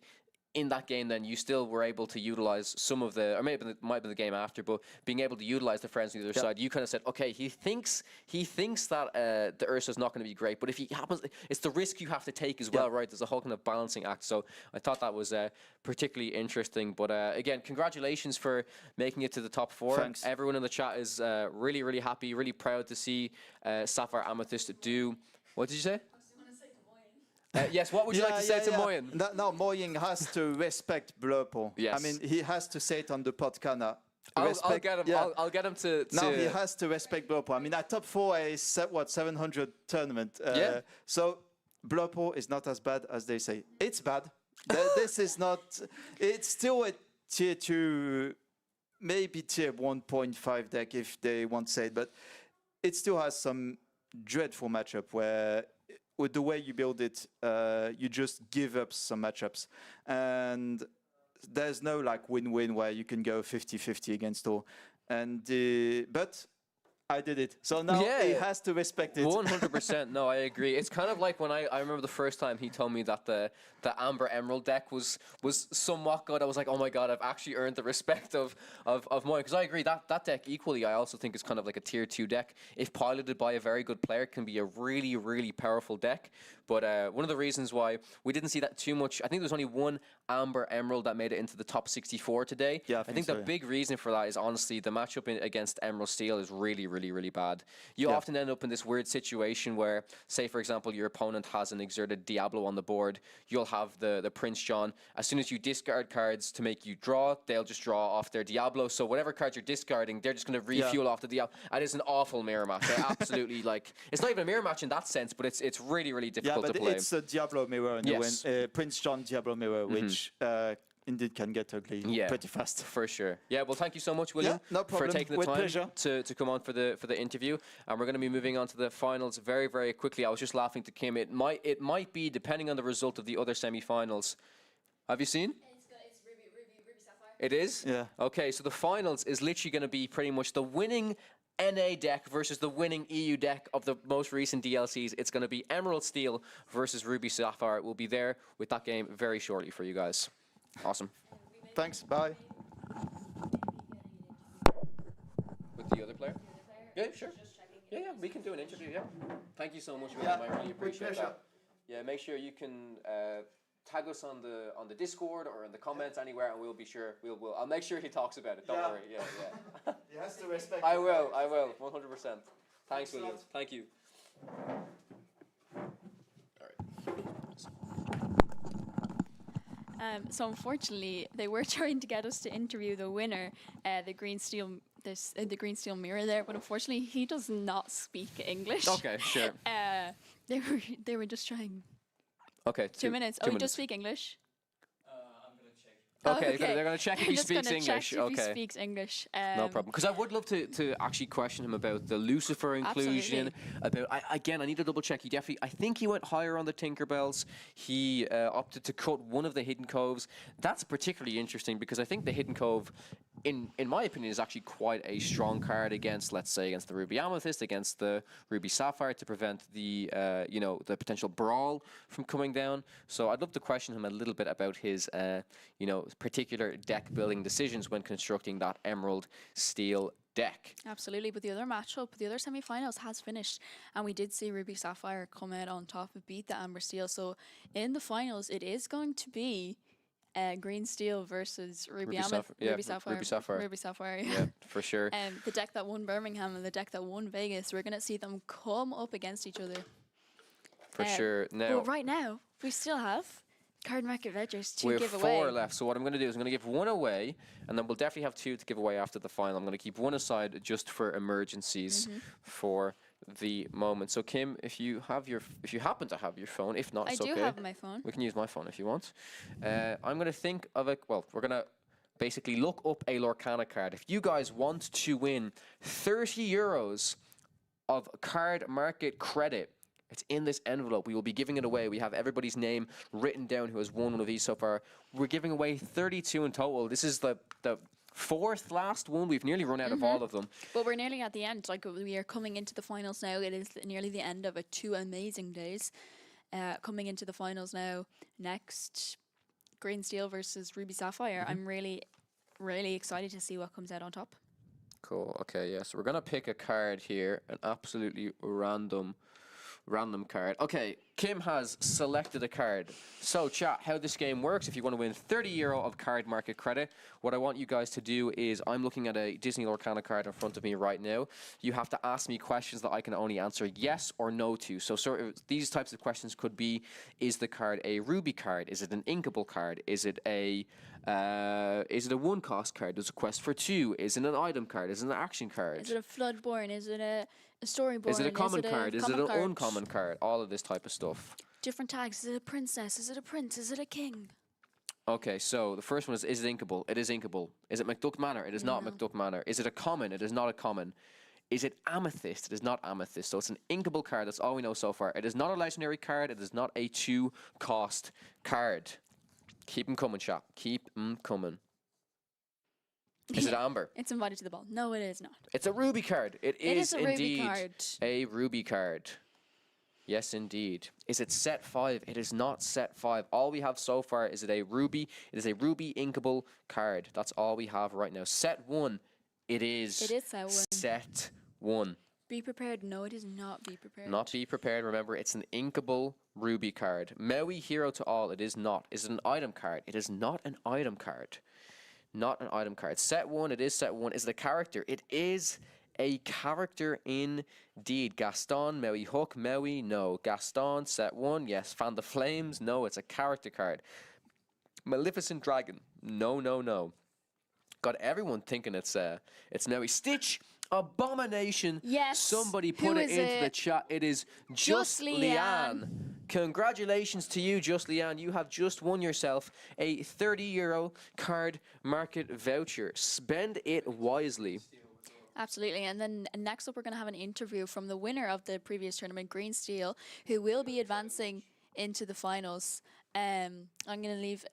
in that game, then you still were able to utilize some of the, or maybe it might be the game after, but being able to utilize the friends on the other side, you kind of said, okay, he thinks that the Ursa's not going to be great, but if he happens, it's the risk you have to take as well, right? There's a whole kind of balancing act. So I thought that was particularly interesting. But again, congratulations for making it to the top 4. Thanks. Everyone in the chat is really, really happy, really proud to see Sapphire Amethyst do. What did you say? Yes, what would you like to say to Moyen? No, Moyen has to respect Blurple. Yes. I mean, he has to say it on the Podcana. I'll get him. Yeah. I'll get him to. Now he has to respect Blurple. I mean, at top 4 is 700 tournament. So Blurple is not as bad as they say. It's bad. This is not. It's still a tier 2, maybe tier 1.5 deck if they want to say it, but it still has some dreadful matchup where, with the way you build it, you just give up some matchups. And there's no like win-win where you can go 50-50 against all. And but I did it. So now he has to respect it. 100%. No, I agree. It's kind of like when I remember the first time he told me that the Amber Emerald deck was somewhat good. I was like, oh my god, I've actually earned the respect of mine. Because I agree that deck equally, I also think is kind of like a tier 2 deck. If piloted by a very good player, can be a really, really powerful deck. But one of the reasons why we didn't see that too much, I think there's only one Amber Emerald that made it into the top 64 today. Yeah, I think so, the big reason for that is honestly the matchup against Emerald Steel is really, really, really bad. You often end up in this weird situation where, say for example, your opponent has an exerted Diablo on the board. You'll have the Prince John. As soon as you discard cards to make you draw, they'll just draw off their Diablo. So whatever cards you're discarding, they're just going to refuel off the Diablo. And it's an awful mirror match. I absolutely like. It's not even a mirror match in that sense, but it's really, really difficult to play. It's a Diablo mirror in the Prince John Diablo mirror, which indeed can get ugly pretty fast. For sure. Yeah, well, thank you so much, William, no problem. for taking the time to come on for the interview. And we're going to be moving on to the finals very, very quickly. I was just laughing to Kim. It might be, depending on the result of the other semi-finals. Have you seen? It's Ruby Sapphire. It is? Yeah. Okay, so the finals is literally going to be pretty much the winning NA deck versus the winning EU deck of the most recent DLCs. It's going to be Emerald Steel versus Ruby Sapphire. We'll be there with that game very shortly for you guys. Awesome. Thanks. Bye. With the other player? Yeah, sure. Yeah, we can do an interview, yeah. Thank you so much, William. I really appreciate that. Yeah, make sure you can tag us on the Discord or in the comments anywhere, and we'll be sure I'll make sure he talks about it. Don't worry. Yeah. He has to respect. I will. 100%. Thanks, William. Thank you. So unfortunately, they were trying to get us to interview the winner, the Green Steel Mirror there, but unfortunately, he does not speak English. Okay, sure. They were just trying. Okay. 2 minutes. Oh, you just speak English? I'm going to check. Okay, they're going to check if he speaks English. Check if he speaks English. No problem. Because I would love to actually question him about the Lucifer inclusion. I need to double check. I think he went higher on the Tinkerbells. He opted to cut one of the Hidden Coves. That's particularly interesting because I think the Hidden Cove, in my opinion, is actually quite a strong card against, let's say, against the Ruby Amethyst, against the Ruby Sapphire to prevent the the potential brawl from coming down. So I'd love to question him a little bit about his particular deck building decisions when constructing that Emerald Steel deck. Absolutely, but the other matchup, the other semi-finals has finished, and we did see Ruby Sapphire come out on top and beat the Amber Steel. So in the finals, it is going to be Green Steel versus Ruby Sapphire. Yeah, for sure. The deck that won Birmingham and the deck that won Vegas, we're going to see them come up against each other. For sure. Now, but right now, we still have card market ledgers to we give have away. 4 left. So what I'm going to do is I'm going to give 1 away, and then we'll definitely have 2 to give away after the final. I'm going to keep 1 aside just for emergencies for the moment. So Kim, if you happen to have your phone, if not, it's okay. I do have my phone. We can use my phone if you want. I'm going to think of it. Well, we're going to basically look up a Lorcana card. If you guys want to win €30 of card market credit, it's in this envelope. We will be giving it away. We have everybody's name written down who has won one of these so far. We're giving away 32 in total. This is the 4th last one. We've nearly run out of all of them. But we're nearly at the end. Like, we are coming into the finals now. It is nearly the end of 2 amazing days. Coming into the finals now. Next, Green Steel versus Ruby Sapphire. I'm really, really excited to see what comes out on top. Cool. Okay, yeah. So we're going to pick a card here, an absolutely random card. Okay, Kim has selected a card. So chat, how this game works, if you want to win €30 of card market credit, what I want you guys to do is, I'm looking at a Disney Lorcana card in front of me right now. You have to ask me questions that I can only answer yes or no to. So sort of these types of questions could be, is the card a Ruby card? Is it an inkable card? Is it a 1-cost card? Does it quest for 2? Is it an item card? Is it an action card? Is it a Floodborn? Is it a Storyborn? Is it a common card? Is it an uncommon card? All of this type of stuff. Different tags. Is it a princess? Is it a prince? Is it a king? Okay, so the first one is it inkable? It is inkable. Is it McDuck Manor? It is not McDuck Manor. Is it a common? It is not a common. Is it Amethyst? It is not Amethyst. So it's an inkable card. That's all we know so far. It is not a legendary card. It is not a 2-cost card. Keep them coming, chat. Keep them coming. Is it amber? It's invited to the ball. No, it is not. It's a ruby card. It is a ruby indeed card. a ruby card. Yes, indeed. Is it set 5? It is not set 5. All we have so far is a ruby. It is a ruby inkable card. That's all we have right now. Set 1. It is. It is set 1. Set 1. Be prepared. No, it is not. Be prepared. Not be prepared. Remember, it's an inkable ruby card. Maui Hero to All. It is not. Is it an item card? It is not an item card. Not an item card. Set 1. It is set 1. Is it a character? It is a character indeed. Gaston, Maui Hook, Maui, no. Gaston, set 1, yes. Fan the Flames, no, it's a character card. Maleficent Dragon, no, no, no. Got everyone thinking it's Maui. Stitch, Abomination. Yes. Somebody Who put it is into the it? chat. It is Just Just Leanne. Leanne. Congratulations to you, Just Leanne. You have just won yourself a €30 card market voucher. Spend it wisely. Absolutely. And then next up, we're going to have an interview from the winner of the previous tournament, Green Steel, who will be advancing into the finals. I'm going to leave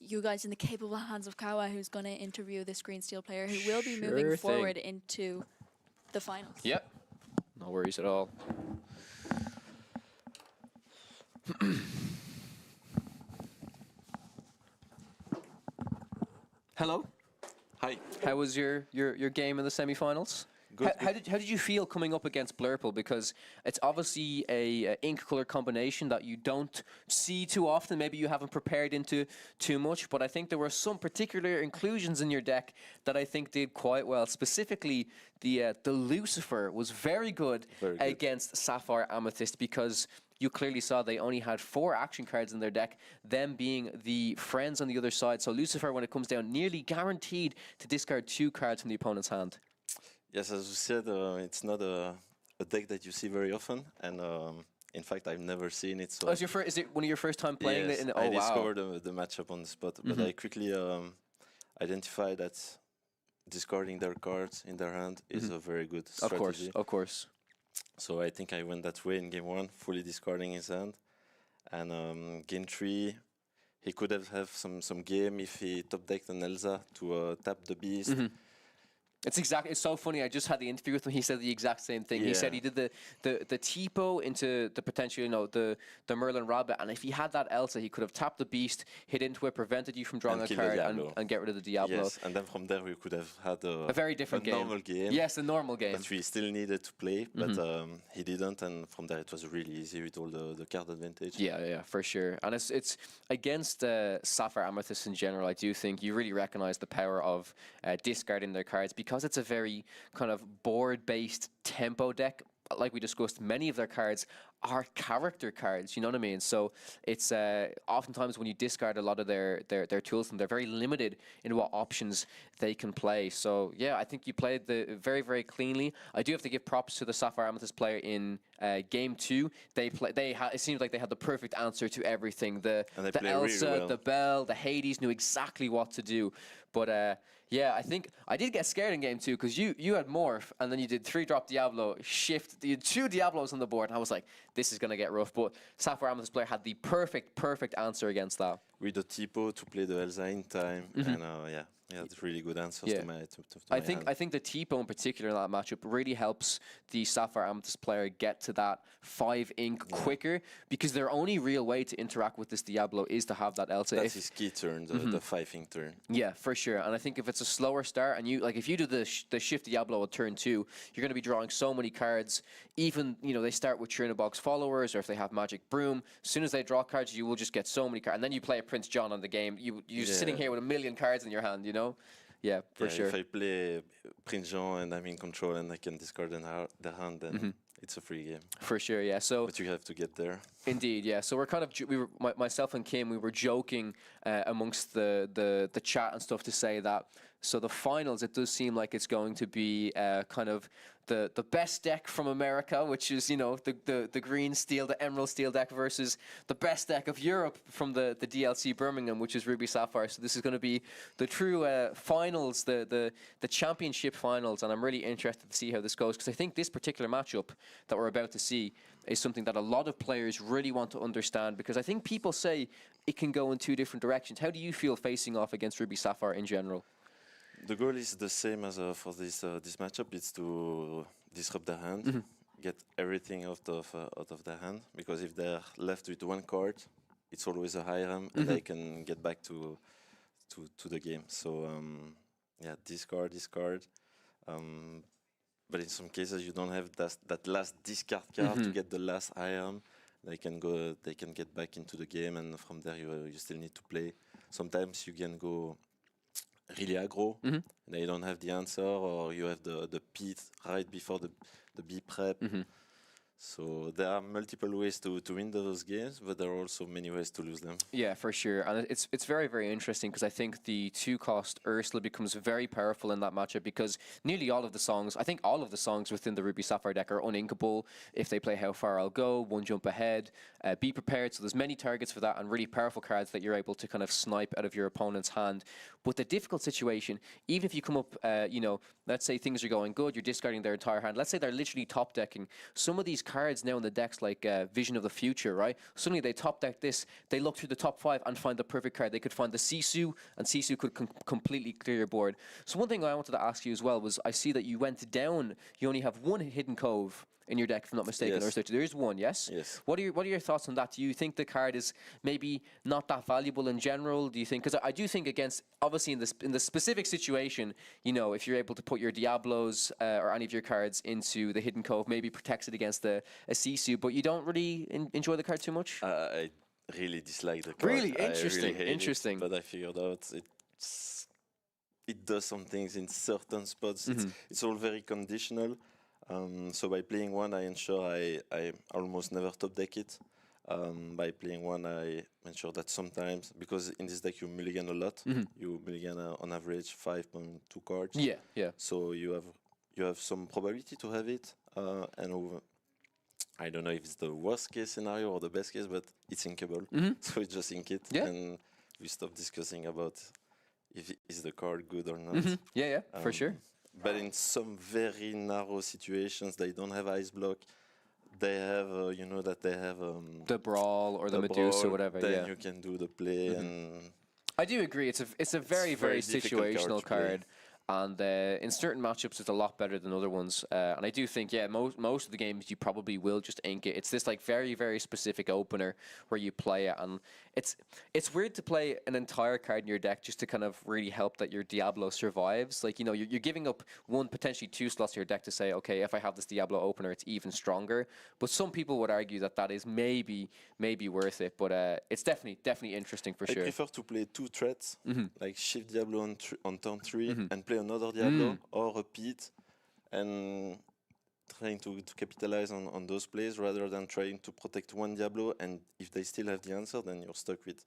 you guys in the capable hands of Kawa, who's going to interview this Green Steel player, who will be moving Sure thing. forward into the finals. Yep. No worries at all. Hello. Hi. How was your game in the semi-finals? Good, How did you feel coming up against Blurple? Because it's obviously a ink color combination that you don't see too often. Maybe you haven't prepared into too much, but I think there were some particular inclusions in your deck that I think did quite well. Specifically, the Lucifer was very good, Very good. against Sapphire Amethyst, because you clearly saw they only had 4 action cards in their deck, them being the friends on the other side. So Lucifer, when it comes down, nearly guaranteed to discard 2 cards from the opponent's hand. Yes, as you said, it's not a deck that you see very often, and in fact, I've never seen it. So Oh, is it one of your first time playing yes, it? I Oh, wow. discovered the matchup on the spot, but I quickly identified that discarding their cards in their hand is a very good Of strategy. course, of course. So I think I went that way in game 1, fully discarding his hand, and game 3. He could have some game if he top decked an Elsa to tap the beast. It's so funny. I just had the interview with him. He said the exact same thing. He said he did the Tipo into the potential, the Merlin Rabbit, and if he had that Elsa, he could have tapped the beast, hit into it, prevented you from drawing And a kill the card, Diablo. and get rid of the Diablo. Yes, and then from there we could have had A very different game. normal game. Yes, a normal game. That we still needed to play, but he didn't, and from there it was really easy with all the card advantage. Yeah, for sure. And it's against Sapphire Amethyst in general, I do think you really recognize the power of discarding their cards, because it's a very kind of board-based tempo deck. Like we discussed, many of their cards are character cards, you know what I mean? So it's oftentimes when you discard a lot of their tools, and they're very limited in what options they can play. So yeah, I think you played very, very cleanly. I do have to give props to the Sapphire Amethyst player in game 2. It seems like they had the perfect answer to everything. The And they play really Elsa, well. the Belle, the Hades knew exactly what to do. But yeah, I think I did get scared in game 2, because you had Morph, and then you did 3-drop Diablo, shift. You had 2 Diablos on the board, and I was like, this is going to get rough. But Sapphire Amethyst player had the perfect answer against that. With the Tipo to play the Elsa in time, and he had really good answers Yeah. to my to I my think hand. I think the Tipo in particular in that matchup really helps the Sapphire Amethyst player get to that 5 ink quicker, because their only real way to interact with this Diablo is to have that Elsa. That's his key turn, the 5-ink turn. Yeah, for sure. And I think if it's a slower start, and if you do the shift Diablo at turn 2, you're going to be drawing so many cards. Even they start with Trinabog's followers, or if they have Magic Broom, as soon as they draw cards, you will just get so many cards. And then you play a Prince John on the game. You're sitting here with 1,000,000 cards in your hand, Yeah, for sure. If I play Prince John and I'm in control and I can discard their hand, then it's a free game. For sure, yeah. So But you have to get there. indeed, yeah. So we're kind of myself and Kim, we were joking amongst the chat and stuff to say that. So the finals, it does seem like it's going to be kind of the best deck from America, which is the green steel, the emerald steel deck, versus the best deck of Europe from the DLC Birmingham, which is Ruby Sapphire. So this is going to be the true finals, the championship finals, and I'm really interested to see how this goes, because I think this particular matchup that we're about to see is something that a lot of players really want to understand, because I think people say it can go in 2 different directions. How do you feel facing off against Ruby Sapphire in general? The goal is the same as for this matchup. It's to disrupt their hand, get everything out of their hand. Because if they're left with one card, it's always a high RAM, and they can get back to the game. So yeah, discard. But in some cases, you don't have that last discard card to get the last high RAM. They can get back into the game, and from there you still need to play. Sometimes you can go really aggro. They don't have the answer, or you have the pit right before the B prep. So there are multiple ways to win those games, but there are also many ways to lose them. Yeah, for sure. And it's very, very interesting because I think the 2-cost Ursula becomes very powerful in that matchup because nearly all of the songs, I think all of the songs within the Ruby Sapphire deck are uninkable. If they play How Far I'll Go, One Jump Ahead, Be Prepared. So there's many targets for that and really powerful cards that you're able to kind of snipe out of your opponent's hand. But the difficult situation, even if you come up, you know, let's say things are going good, you're discarding their entire hand. Let's say they're literally top decking. Some of these cards now in the decks, like Vision of the Future, right? Suddenly they top deck this, they look through the top 5 and find the perfect card. They could find the Sisu, and Sisu could completely clear your board. So one thing I wanted to ask you as well was, I see that you went down, you only have one Hidden Cove in your deck, if I'm not mistaken. Yes. Or there is one, yes? Yes. What are your thoughts on that? Do you think the card is maybe not that valuable in general? Do you think, because I do think against, obviously in the specific situation, you know, if you're able to put your Diablos or any of your cards into the Hidden Cove, maybe protects it against a Sisu, but you don't really enjoy the card too much? I really dislike the card. Really? Interesting, I really hate interesting. it, but I figured out it does some things in certain spots. It's all very conditional. So by playing one, I ensure I almost never top deck it. By playing one, I ensure that sometimes, because in this deck you mulligan a lot, you mulligan on average 5.2 cards. Yeah, yeah. So you have some probability to have it, and I don't know if it's the worst case scenario or the best case, but it's inkable. So we just ink it, and we stop discussing about if is the card good or not. Yeah, for sure. But in some very narrow situations, they don't have ice block. They have, you know, that they have The Brawl or the Medusa, brawl, whatever. then Yeah, you can do the play, and I do agree. It's a very very very difficult card situational to play. card. And in certain matchups, it's a lot better than other ones. And I do think, yeah, most of the games you probably will just ink it. It's this like very, very specific opener where you play it, and it's weird to play an entire card in your deck just to kind of really help that your Diablo survives. Like, you know, you're giving up one, potentially 2 slots to your deck to say, okay, if I have this Diablo opener, it's even stronger. But some people would argue that is maybe worth it. But it's definitely interesting for I sure. prefer to play 2 threats, like shift Diablo on turn 3 and play another Diablo or a pit, and trying to capitalize on those plays rather than trying to protect one Diablo, and if they still have the answer, then you're stuck with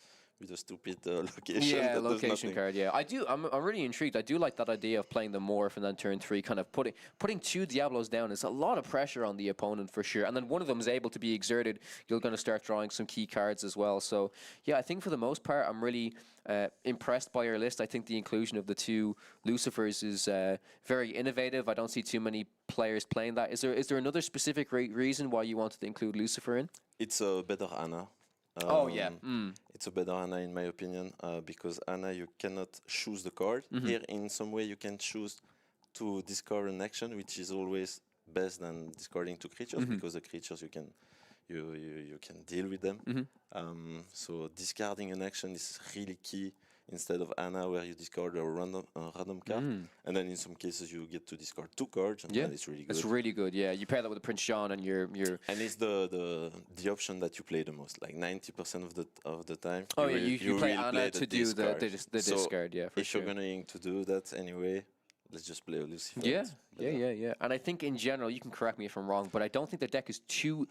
a stupid location. Yeah, that does location nothing. card. Yeah, I'm really intrigued. I do like that idea of playing the Morph and then turn 3, kind of putting 2 Diablos down. It's a lot of pressure on the opponent for sure. And then one of them is able to be exerted. You're going to start drawing some key cards as well. So yeah, I think for the most part, I'm really impressed by your list. I think the inclusion of the 2 Lucifers is very innovative. I don't see too many players playing that. Is there another specific reason why you wanted to include Lucifer in? It's a better Ana. Oh yeah. It's a better Ana in my opinion, because Ana you cannot choose the card. Here in some way you can choose to discard an action, which is always best than discarding 2 creatures, because the creatures you can deal with them. So discarding an action is really key, instead of Ana where you discard a random card, and then in some cases you get to discard 2 cards, and then it's really good. It's really good. Yeah, you pair that with the Prince John, and you're. And it's the option that you play the most, like 90% of the time. Oh yeah, you play Ana to do the So discard. Yeah, for if sure. you're going to do that anyway, let's just play a Lucifer. Yeah. And I think in general, you can correct me if I'm wrong, but I don't think the deck is too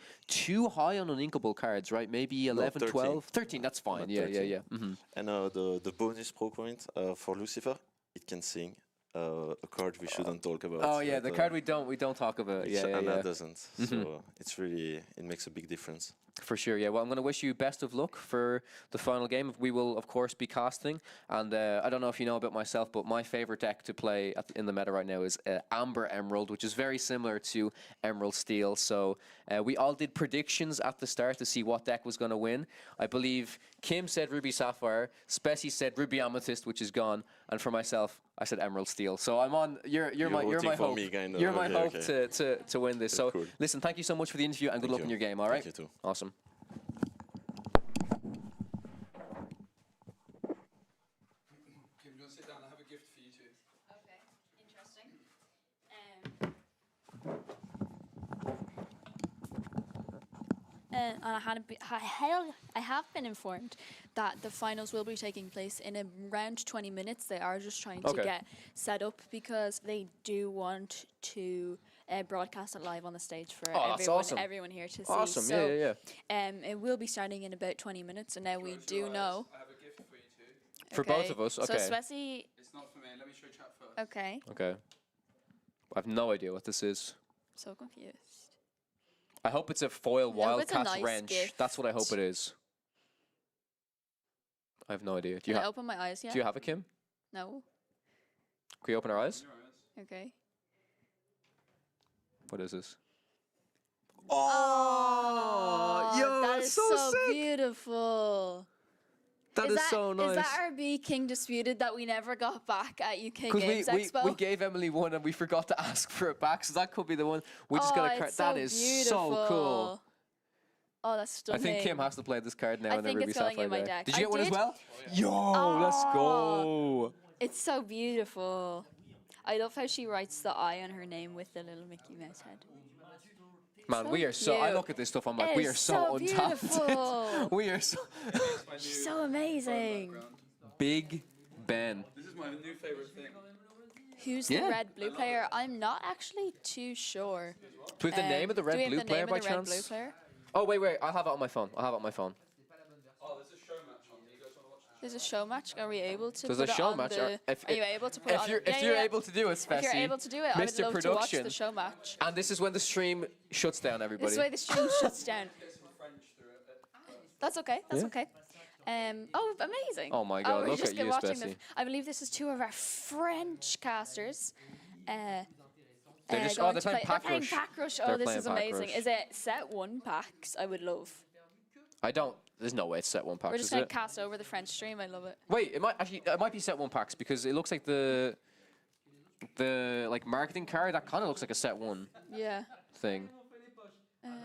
high on uninkable cards, right? Maybe 11, 13. 12? 13, that's fine. About Yeah. 13. And the bonus pro point for Lucifer, it can sing a card we shouldn't talk about. Oh yeah, the but, card we don't talk about. which Yeah. Ana doesn't. So it makes a big difference. For sure, yeah. Well, I'm going to wish you best of luck for the final game. We will, of course, be casting. And I don't know if you know about myself, but my favorite deck to play in the meta right now is Amber Emerald, which is very similar to Emerald Steel. So we all did predictions at the start to see what deck was going to win. I believe Kim said Ruby Sapphire, Spessy said Ruby Amethyst, which is gone, and for myself, I said Emerald Steel. So I'm on. You're my hope. Me, kind of. You're my hope okay. to win this. So Cool. listen, thank you so much for the interview and good luck in your game. All right. Thank you too. Awesome. Kim, do you want to sit down? I have a gift for you too. Okay, interesting. And I have been informed that the finals will be taking place in around 20 minutes. They are just trying to get set up because they do want to broadcast it live on the stage for everyone here to see. Awesome, So, yeah. it will be starting in about 20 minutes, and now we do know. I have a gift for you too. For both of us, okay. So Spessy, It's not for me. Let me show chat first. okay. Okay. I have no idea what this is. So confused. I hope it's a foil it's a Wildcats nice wrench. gift. That's what I hope it is. I have no idea. Do Can you I open my eyes yet? Do you have it, Kim? No. Can we open our eyes? Okay. What is this? Oh, yo, that that's is so so sick. beautiful. That is so nice. Is that RB King Disputed that we never got back at UK Games we Expo? we gave Emily one and we forgot to ask for it back, so that could be the one. We just got to. it's That so is beautiful. so cool. Oh, that's stunning. I think Kim has to play this card now I in the think Ruby it's going Sapphire in my deck. Did you get I one as did. well? Yo, let's go. It's so beautiful. I love how she writes the I on her name with the little Mickey Mouse head. Man, So we are so. I cute. look at this stuff. I'm like, It we is are so untalented. beautiful. We are so. She's so amazing. Big Ben. This is my new favorite thing. Who's Yeah. the red-blue player? I'm not actually too sure. Do we have the name of the Do we have red-blue the player name by of the chance? red-blue player? Oh wait! I'll have it on my phone. Oh, there's a show match on. You guys want to watch it? There's a show match. Are we able to There's put a it show on match. the... Are you able to put it on? If you're able to do it, Spessy. If you're able to do it, I would Mr. love Production. to watch the show match. And this is when the stream shuts down, everybody. This is why the stream shuts down. Get some French through it. That's okay. That's Yeah. okay. Oh, amazing. Oh my God, we're look just at you, watching Spessy. I believe this is two of our French casters. They're just- going they're to playing play- Pack they're playing Rush. Pack Rush. They're Oh, this playing is Pack amazing. Rush. Is it set 1 packs? I would love. I don't. There's no way it's set 1 packs. We're just is going it? to cast over the French stream. I love it. Wait, it might be set 1 packs because it looks like the like marketing card that kind of looks like a set 1 Yeah. thing.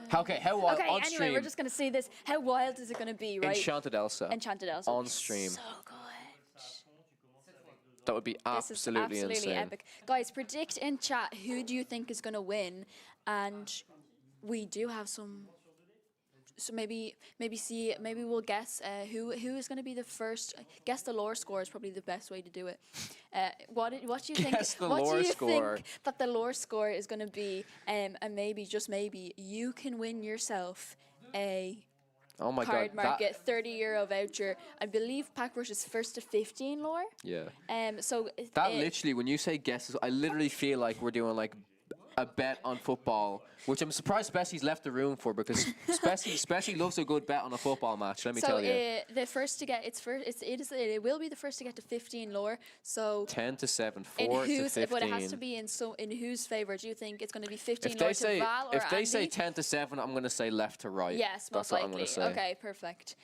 How wild Okay, on anyway, stream? we're just going to see this. How wild is it going to be, right? Enchanted Elsa. Enchanted Elsa. on stream. So good. That would be This is absolutely insane. epic. Guys, predict in chat who do you think is going to win, and we do have some. So maybe we'll guess who is going to be the first. Guess the lore score is probably the best way to do it. What do you think? Guess the what lore do you score. think that the lore score is going to be? And maybe just maybe you can win yourself a Oh my card God. market €30 voucher. I believe Pack Rush is 1st to 15 lore. Yeah. So That literally, when you say guesses, I literally feel like we're doing like a bet on football, which I'm surprised Spessy's left the room for because Spessy loves a good bet on a football match. Let me tell you. The first to get it will be the first to get to 15 lore. So 10 to 7, in 4 to whose 15. but it has to be in whose favor? Do you think it's going to be 15 If lore they say to Val or if they say Andy? 10 to 7, I'm going to say left to right. Yes, That's most what I'm likely. going to say. Okay, perfect.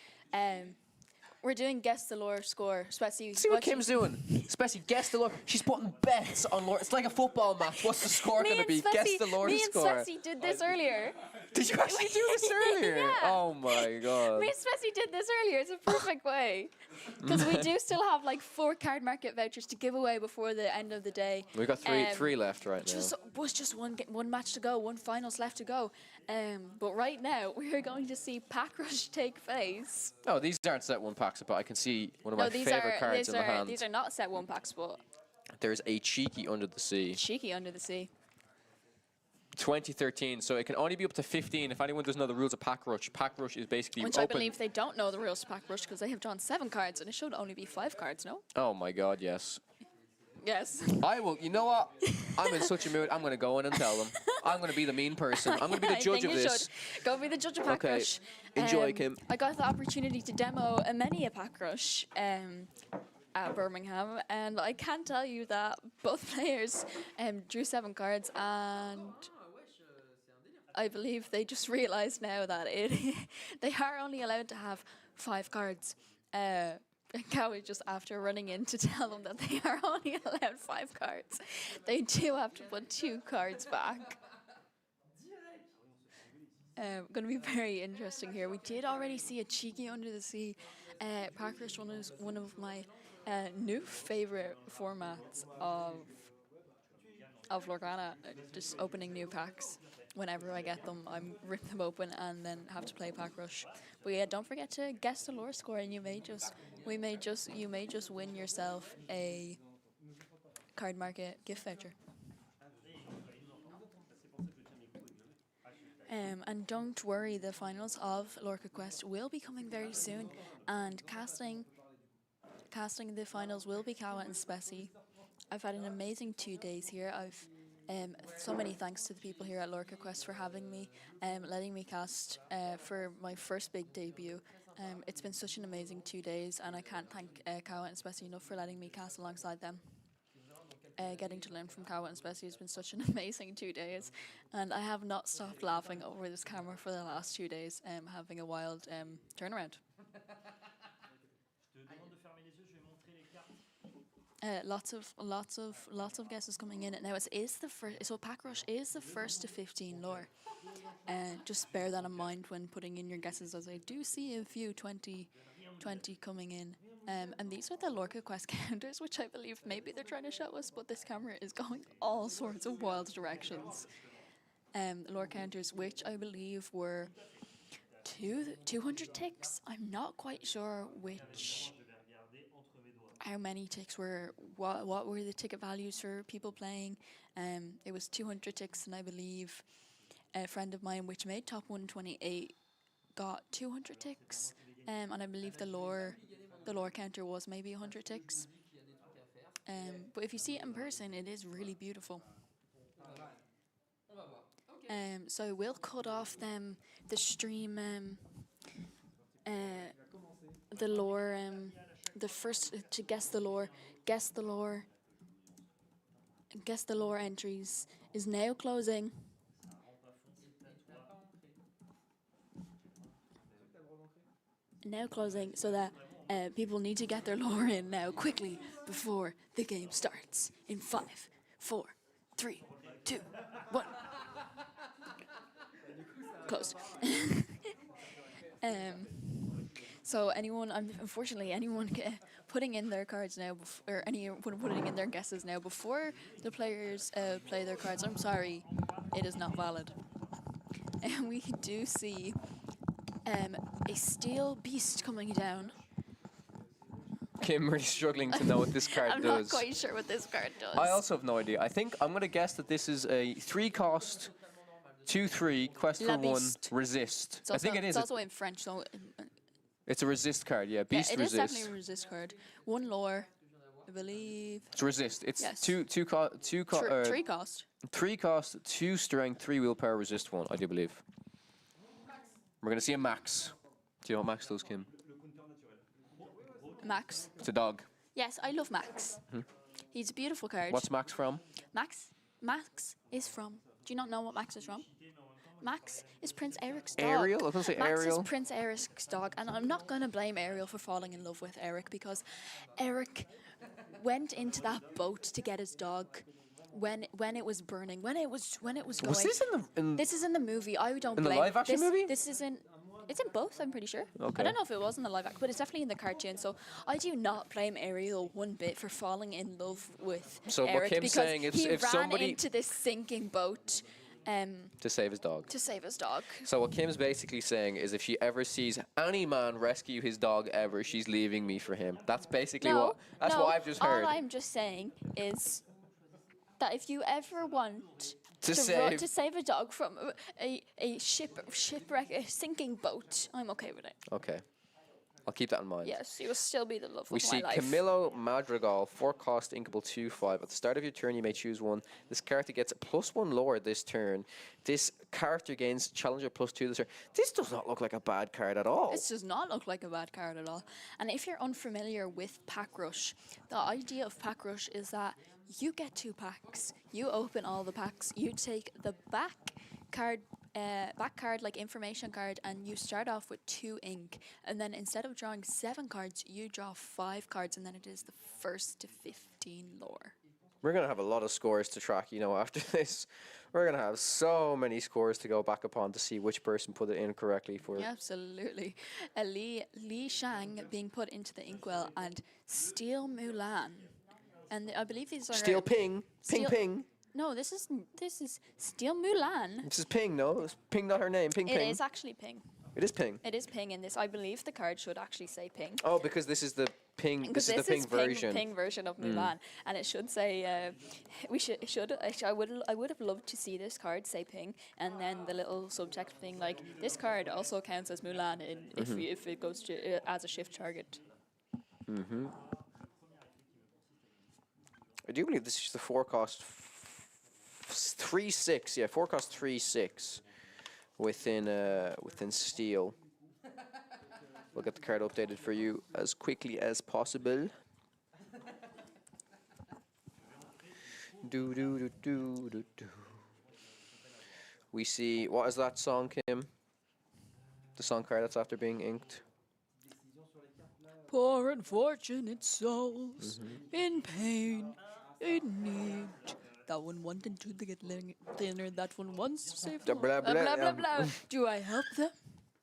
We're doing guess the lore score. Spessy, See what Kim's doing. Spessy, guess the lore. She's putting bets on lore. It's like a football match. What's the score going to be? Guess the lore Me score. and Spessy did this earlier. Did you actually do this earlier? Yeah. Oh my God. Me and Spessy did this earlier. It's a perfect way. Because we do still have like 4 card market vouchers to give away before the end of the day. We've got three left right now. Was just one match to go, one finals left to go. But right now we are going to see Pack Rush take place. Oh, these aren't set 1 packs, but I can see one of my favorite cards in the hand. These are not set 1 packs, but There's a Cheeky Under the Sea. cheeky under the sea. 2013, so it can only be up to 15. If anyone doesn't know the rules of Pack Rush is basically Which open. I believe they don't know the rules of Pack Rush because they have drawn 7 cards and it should only be 5 cards, no? Oh my God, yes. Yes. I will. You know what? I'm in such a mood. I'm going to go in and tell them. I'm going to be the mean person. I'm going to be the I judge think of you this. should. Go be the judge of Pack Okay. Rush. Enjoy, Kim. I got the opportunity to demo many a Pack Rush at Birmingham, and I can tell you that both players drew 7 cards, and I believe they just realised now that they are only allowed to have 5 cards. Cowie just after running in to tell them that they are only allowed 5 cards. They do have to put 2 cards back. Going to be very interesting here. We did already see a cheeky Under the Sea. Pack Rush one of my new favorite formats of Lorcana. Just opening new packs. Whenever I get them, I'm rip them open and then have to play Pack Rush. But yeah, don't forget to guess the lore score, and you may just win yourself a Card Market gift voucher. And don't worry, the finals of Lorca Quest will be coming very soon, and casting the finals will be Kawa and Spessy. I've had an amazing 2 days here. I've so many thanks to the people here at Lorca Quest for having me, letting me cast for my first big debut. It's been such an amazing 2 days, and I can't thank Kawa and Spessy enough for letting me cast alongside them. Getting to learn from Kawa and Spessy has been such an amazing 2 days, and I have not stopped laughing over this camera for the last 2 days, having a wild turnaround. Lots of guesses coming in. Now it is the first. So Pack Rush is the first to 15 lore. Just bear that in mind when putting in your guesses, as I do see a few 20 coming in. And these are the Lorca Quest counters, which I believe maybe they're trying to show us, but this camera is going all sorts of wild directions. Lore counters, which I believe were 200 ticks. I'm not quite sure how many ticks were, what were the ticket values for people playing. It was 200 ticks, and I believe a friend of mine, which made top 128, got 200 ticks. And I believe the lore counter was maybe 100 ticks. But if you see it in person, it is really beautiful. So we'll cut off the stream, the lore, the first to guess the lore entries is now closing. Now closing, so that people need to get their lore in now quickly before the game starts. In 5, 4, 3, 2, 1. Closed. So anyone putting in their cards now, or anyone putting in their guesses now before the players play their cards, I'm sorry, it is not valid. And we do see a steel beast coming down. Kim really struggling to know what this card I'm does. not quite sure what this card does. I also have no idea. I think I'm going to guess that this is a 3-cost, 2/3 quest for 1 Beast. resist. It's also, I think it is. It's also in French, so It's a resist card, yeah. Beast it resist. is definitely a resist card. 1 lore, I believe. It's resist. It's Yes. 3 cost. 3 cost, 2 strength, 3 willpower, resist 1. I do believe. We're gonna see a max. Do you know what max does, Kim? Max. It's a dog. Yes, I love Max. He's a beautiful card. What's max from? Max is from. Do you not know what Max is from? Max is Prince Eric's dog. Ariel? I was gonna say Max Ariel. is Prince Eric's dog, and I'm not gonna blame Ariel for falling in love with Eric, because Eric went into that boat to get his dog when it was burning, when it was going. Was this This is in the movie. I don't in the blame live action movie? This is in. It's in both, I'm pretty sure. Okay. I don't know if it was in the live action, but it's definitely in the cartoon. So I do not blame Ariel one bit for falling in love with So what Eric, Kim's because saying is he if ran somebody- into this sinking boat to save his dog. to save his dog. So what Kim's basically saying is if she ever sees any man rescue his dog ever, she's leaving me for him. That's basically what I've just heard. All I'm just saying is that if you ever want To to save a dog from a shipwreck, a sinking boat, I'm okay with it. Okay. I'll keep that in mind. Yes, you will still be the love We of my see life. Camillo Madrigal, 4-cost, inkable 2/5. At the start of your turn, you may choose one. This character gets +1 lore this turn. This character gains Challenger +2 this turn. This does not look like a bad card at all. This does not look like a bad card at all. And if you're unfamiliar with Pack Rush, the idea of Pack Rush is that you get 2 packs. You open all the packs. You take the back card like information card, and you start off with 2 ink, and then instead of drawing 7 cards, you draw 5 cards, and then it is the 1st to 15 lore. We're going to have a lot of scores to track, after this. We're going to have so many scores to go back upon to see which person put it in correctly for. Yeah, absolutely. Li Shang being put into the inkwell, and Steel Mulan. And I believe these are Steel Ping. Steel- Ping. No, this is Steel Mulan. This is Ping, no? Is Ping not her name? Ping It Ping. is actually Ping. It is Ping. It is Ping in this. I believe the card should actually say Ping. Oh, because this is the Ping. Because This is the Ping version. Ping version of Mulan, and it should say I would have loved to see this card say Ping, and then the little subtext thing like this card also counts as Mulan if it goes to as a shift target. I do believe this is the 4-cost 3/6. Yeah, 4-cost 3/6 within Steel. We'll get the card updated for you as quickly as possible. Do do do do do do. We see, what is that song, Kim? The song card that's after being inked. Poor unfortunate souls in pain, in need. That one wanted to get thinner. That one wants to save them. Blah, blah, Blah, blah, yeah. blah. Do I help them?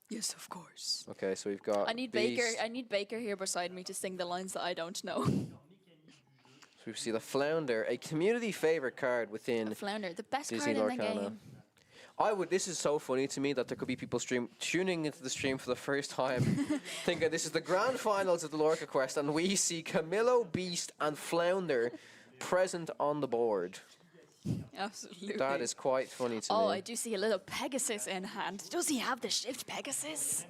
Yes, of course. Okay, so we've got I need these. Baker. I need Baker here beside me to sing the lines that I don't know. So we see the Flounder, a community favorite card within Flounder, the best Disney card in the Lorcana. game. This is so funny to me that there could be people tuning into the stream for the first time, thinking this is the grand finals of the Lorca Quest, and we see Camillo, Beast, and Flounder present on the board. Absolutely. That is quite funny to Oh, me. I do see a little Pegasus in hand. Does he have the shift Pegasus?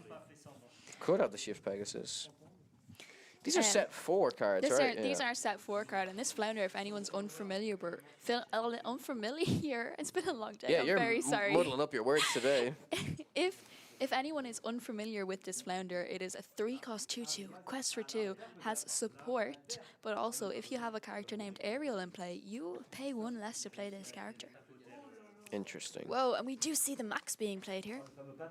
Could have the Shift Pegasus. These are Um, set 4 cards, right? These are set 4 card, and this Flounder, if anyone's unfamiliar, unfamiliar, it's been a long day. Yeah, I'm you're very sorry. muddling up your words today. If anyone is unfamiliar with this Flounder, it is a 3-cost 2/2, quest for 2, has support, but also if you have a character named Ariel in play, you pay 1 less to play this character. Interesting. Whoa, and we do see the Max being played here.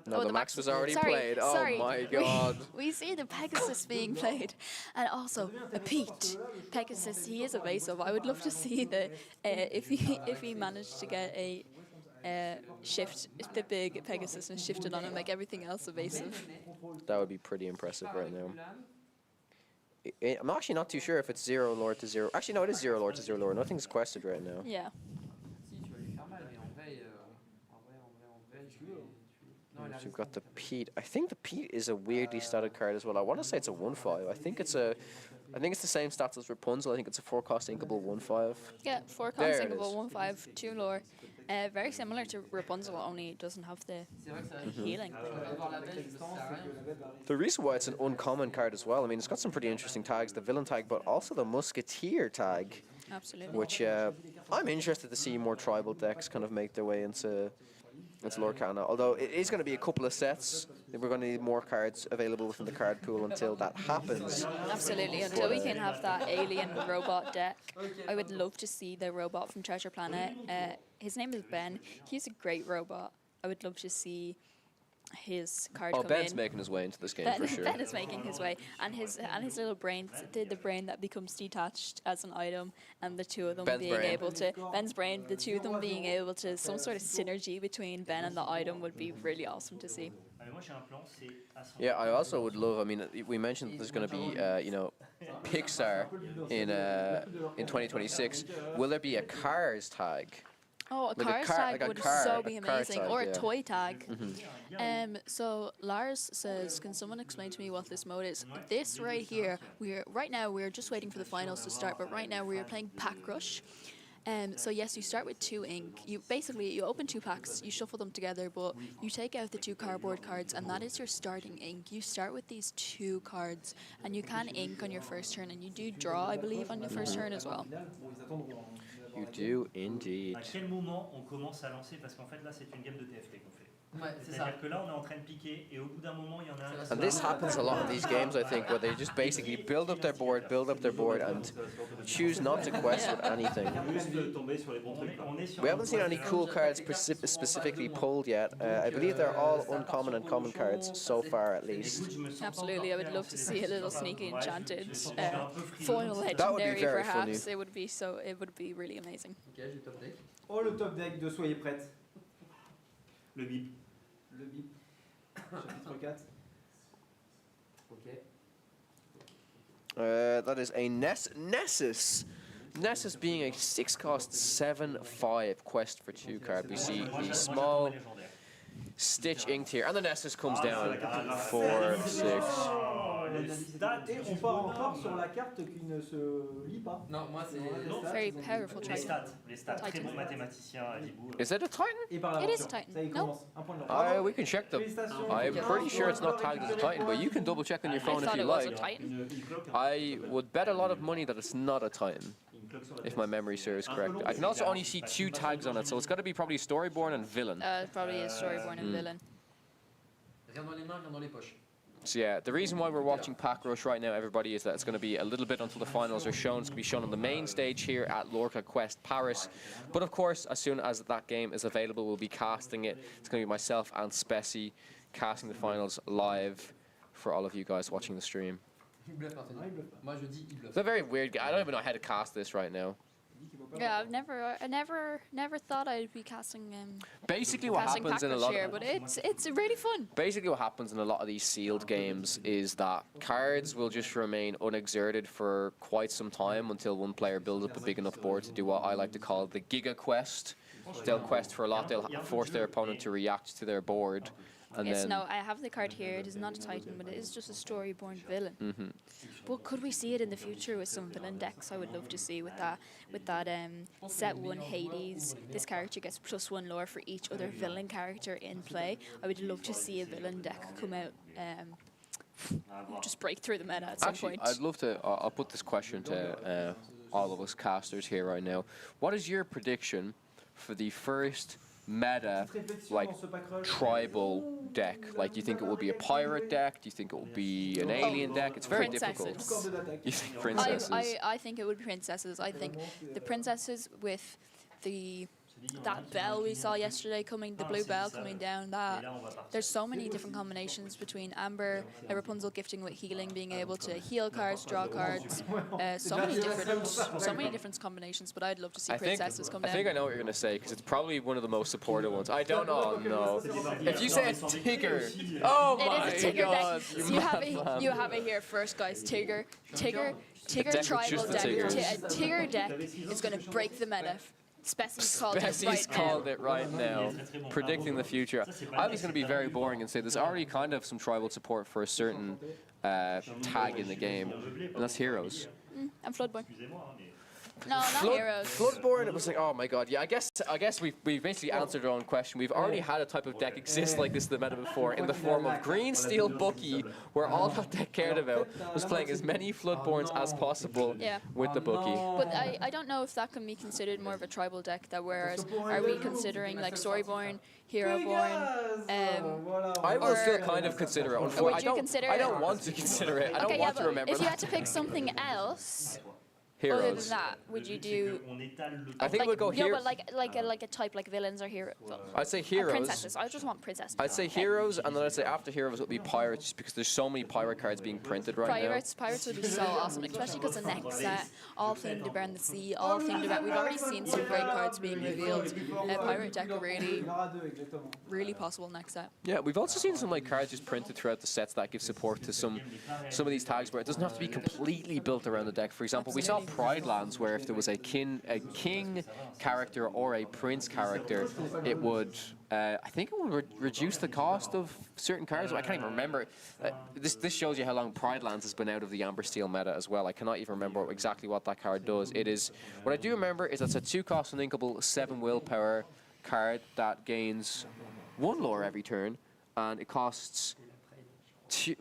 No, the Max was already sorry, played. sorry. Oh my god. We see the Pegasus being played, and also a Pete. Pegasus, he is evasive. I would love to see if he managed to get a shift the big Pegasus and shift it on and make everything else evasive. That would be pretty impressive right now. I'm actually not too sure if it's 0 lore to 0. Actually, no, it is 0 lore to 0 lore. Nothing's quested right now. Yeah. So we've got the Pete. I think the Pete is a weirdly statted card as well. I want to say it's a 1/5. I think it's the same stats as Rapunzel. I think it's a 4-cost inkable 1/5. Yeah, 4 There cost it inkable, is. 1/5, 2 lore. Very similar to Rapunzel, only it doesn't have the healing. The reason why it's an uncommon card as well, I mean, it's got some pretty interesting tags. The villain tag, but also the Musketeer tag, Absolutely. which I'm interested to see more tribal decks kind of make their way into Lorcana. Although it is going to be a couple of sets. We're going to need more cards available within the card pool until that happens. Absolutely. Until we can have that alien robot deck, I would love to see the robot from Treasure Planet. His name is Ben. He's a great robot. I would love to see his card Oh, come Ben's in. making his way into this game Ben, for sure. Ben is making his way, and his little brain, the brain that becomes detached as an item, and the two of them Ben's being brain. able to Ben's brain, the two of them being able to some sort of synergy between Ben and the item would be really awesome to see. Yeah, I also would love. I mean, we mentioned that there's going to be, Pixar in 2026. Will there be a Cars tag? Oh, a Like a Cars car- tag like a would car- so be a car amazing, tag, or a yeah. toy tag. So Lars says, "Can someone explain to me what this mode is?" This right here, we're just waiting for the finals to start, but right now we are playing Pack Rush. So yes, you start with 2 ink. You open 2 packs, you shuffle them together, but you take out the 2 cardboard cards, and that is your starting ink. You start with these 2 cards, and you can ink on your first turn, and you do draw, I believe, on your first turn as well. You do indeed. À quel moment on commence à lancer? Parce qu'en fait là c'est une game de TFT qu'on fait. C'est-à-dire que là on est en train de piquer et au bout d'un moment il y en a un. And this happens a lot in these games, I think, where they just basically build up their board, and choose not to quest with anything. We haven't seen any cool cards specifically pulled yet. I believe they're all uncommon and common cards so far, at least. Absolutely, I would love to see a little sneaky enchanted foil That would be legendary, very perhaps. funny. It would be really amazing. Oh, le top deck de Soyez prête. Le bip. Le bip. Chapitre 4. Ok. That is a Nessus. Nessus being a 6-cost 7/5 quest for 2 card. We see the small Stitch inked here, and the Nessus comes down 4/6. Et on part encore sur la carte qui ne se lit pas. Non, moi c'est. Very powerful Les Titan. stats, très bon mathématicien à Dibou. Is it a Titan? Et par It is a l'aventure. Titan. Ça y No? commence. Un point de l'ordre. We can check them. Félicitations. I'm pretty sure it's not tagged as a Titan, but you can double check on your I phone if thought you it was a like. Titan. I would bet a lot of money that it's not a Titan, if my memory serves correct. I can also only see 2 tags on it, so it's got to be probably Storyborn and Villain. Probably a Storyborn and Villain. Rien dans les mains, rien dans les poches. So yeah, the reason why we're watching Pack Rush right now, everybody, is that it's going to be a little bit until the finals are shown. It's going to be shown on the main stage here at Lorca Quest Paris. But of course, as soon as that game is available, we'll be casting it. It's going to be myself and Spessy casting the finals live for all of you guys watching the stream. Il bluffe, Anthony. Moi je dis il bluffe. It's a very weird game. I don't even know how to cast this right now. Yeah, I never thought I'd be casting Basically what casting happens in a Packers lot here, of... but it's really fun. Basically what happens in a lot of these sealed games is that cards will just remain unexerted for quite some time until one player builds up a big enough board to do what I like to call the Giga Quest. They'll quest for a lot, they'll force their opponent to react to their board. And Yes, then no, I have the card here. It is not a Titan, but it is just a Storyborn Villain. But could we see it in the future with some villain decks? I would love to see with that set 1 Hades. This character gets +1 lore for each other villain character in play. I would love to see a villain deck come out, just break through the meta at some Actually, point. I'd love to, I'll put this question to all of us casters here right now. What is your prediction for the first meta, like, tribal deck? Like, do you think it will be a pirate deck? Do you think it will be an alien deck? It's very difficult. You think princesses? I think it would be princesses. I think the princesses with that bell we saw yesterday coming, the blue bell coming down, there's so many different combinations between Amber, Rapunzel gifting with healing, being able to heal cards, draw cards, so many different combinations, but I'd love to see princesses come down. I think I know what you're going to say, because it's probably one of the most supported ones. I don't know, no. If you say it's Tigger, oh my It is a Tigger god. deck. You have it here first, guys. Tigger deck tribal with just the deck. Tiggers. A Tigger deck is going to break the meta. Spessy's called it Spessy's right called now. it right now, predicting the future. I was going to be very boring and say there's already kind of some tribal support for a certain tag in the game, and that's Heroes. And Floodborn. No, not Heroes. Floodborn, it was like, oh my god, yeah, I guess we've basically answered our own question. We've already had a type of deck exist like this in the meta before, in the form of Green Steel Bookie, where all that deck cared about was playing as many Floodborns as possible with the Bookie. But I don't know if that can be considered more of a tribal deck, that whereas are we considering like Storyborn, Heroborn, I will still kind of consider it. Would you consider I it? don't want to consider it. I don't Okay, want to but remember if you that. had to pick something else other Heroes. than that, would you do I think we'll go no, Heroes. but like a type like villains or heroes? I'd say Heroes. Princesses. I just want princesses. I'd say Heroes, and then I'd say after Heroes would be Pirates, just because there's so many Pirate cards being printed right Pirates would be so awesome, especially because the next set, all themed around the sea, all themed about. We've already seen some great cards being revealed. Pirate deck really possible next set. Yeah, we've also seen some like cards just printed throughout the sets that give support to some of these tags where it doesn't have to be completely built around the deck. For example, we saw Pride lands where if there was a king character or a prince character, it would. I think it would reduce the cost of certain cards. I can't even remember. This shows you how long Pride lands has been out of the Amber Steel meta as well. I cannot even remember exactly what that card does. It is what I do remember is it's a 2-cost uninkable 7 willpower card that gains 1 lore every turn, and it costs.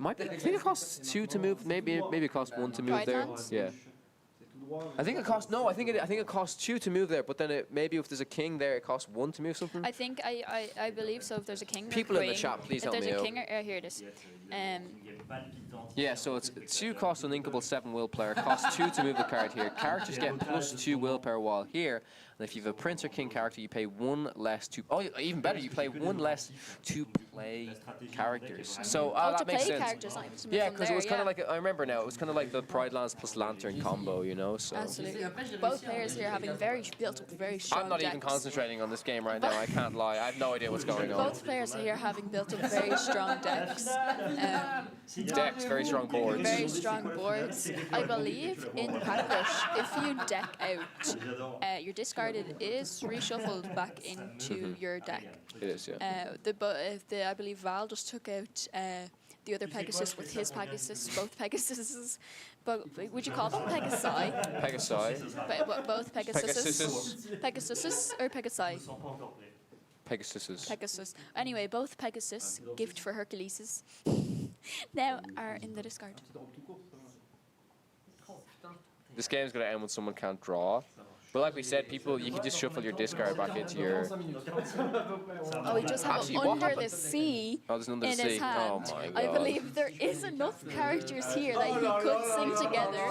I think it costs 2 to move. Maybe it costs 1 to move Pride there. lands? Yeah. I think it costs I think it costs 2 to move there. But then maybe if there's a king there, it costs 1 to move something. I think I believe so. If there's a king, or People in the queen, chat, please if help there's me a out. king, here it is. Yeah, so it's 2-cost uninkable 7 willpower. Costs 2 to move the card here. Characters get +2 willpower while here. And if you have a prince or king character, you pay 1 less to. Oh, even better, you play 1 less to play characters. So that to makes play sense. characters, not even to move Yeah, them because it there, was kind of yeah. like I remember now. It was kind of like the Pride Lands plus Lantern combo, you know. So Absolutely. Both players here having built up very strong I'm not even decks. concentrating on this game right now. I can't lie. I have no idea what's going on. Both players here having built up very strong decks. Decks, very strong boards. Very strong boards. I believe in Packrush, if you deck out, your discarded is reshuffled back into your deck. It is, yeah. I believe Val just took out the other Pegasus with his Pegasus, both Pegasuses. But would you call them Pegasi? Pegasi. Both Pegasuses. Pegasuses or Pegasi? Pegasuses. Pegasus. Anyway, both Pegasus, gift for Herculeses, now are in the discard. This game's gonna end when someone can't draw. But like we said, people, you can just shuffle your discard back into your. Oh, he just have Actually, it what under the happened? sea Oh, there's under the in his sea. hand. Oh my god. I believe there is enough characters here that he could sing together,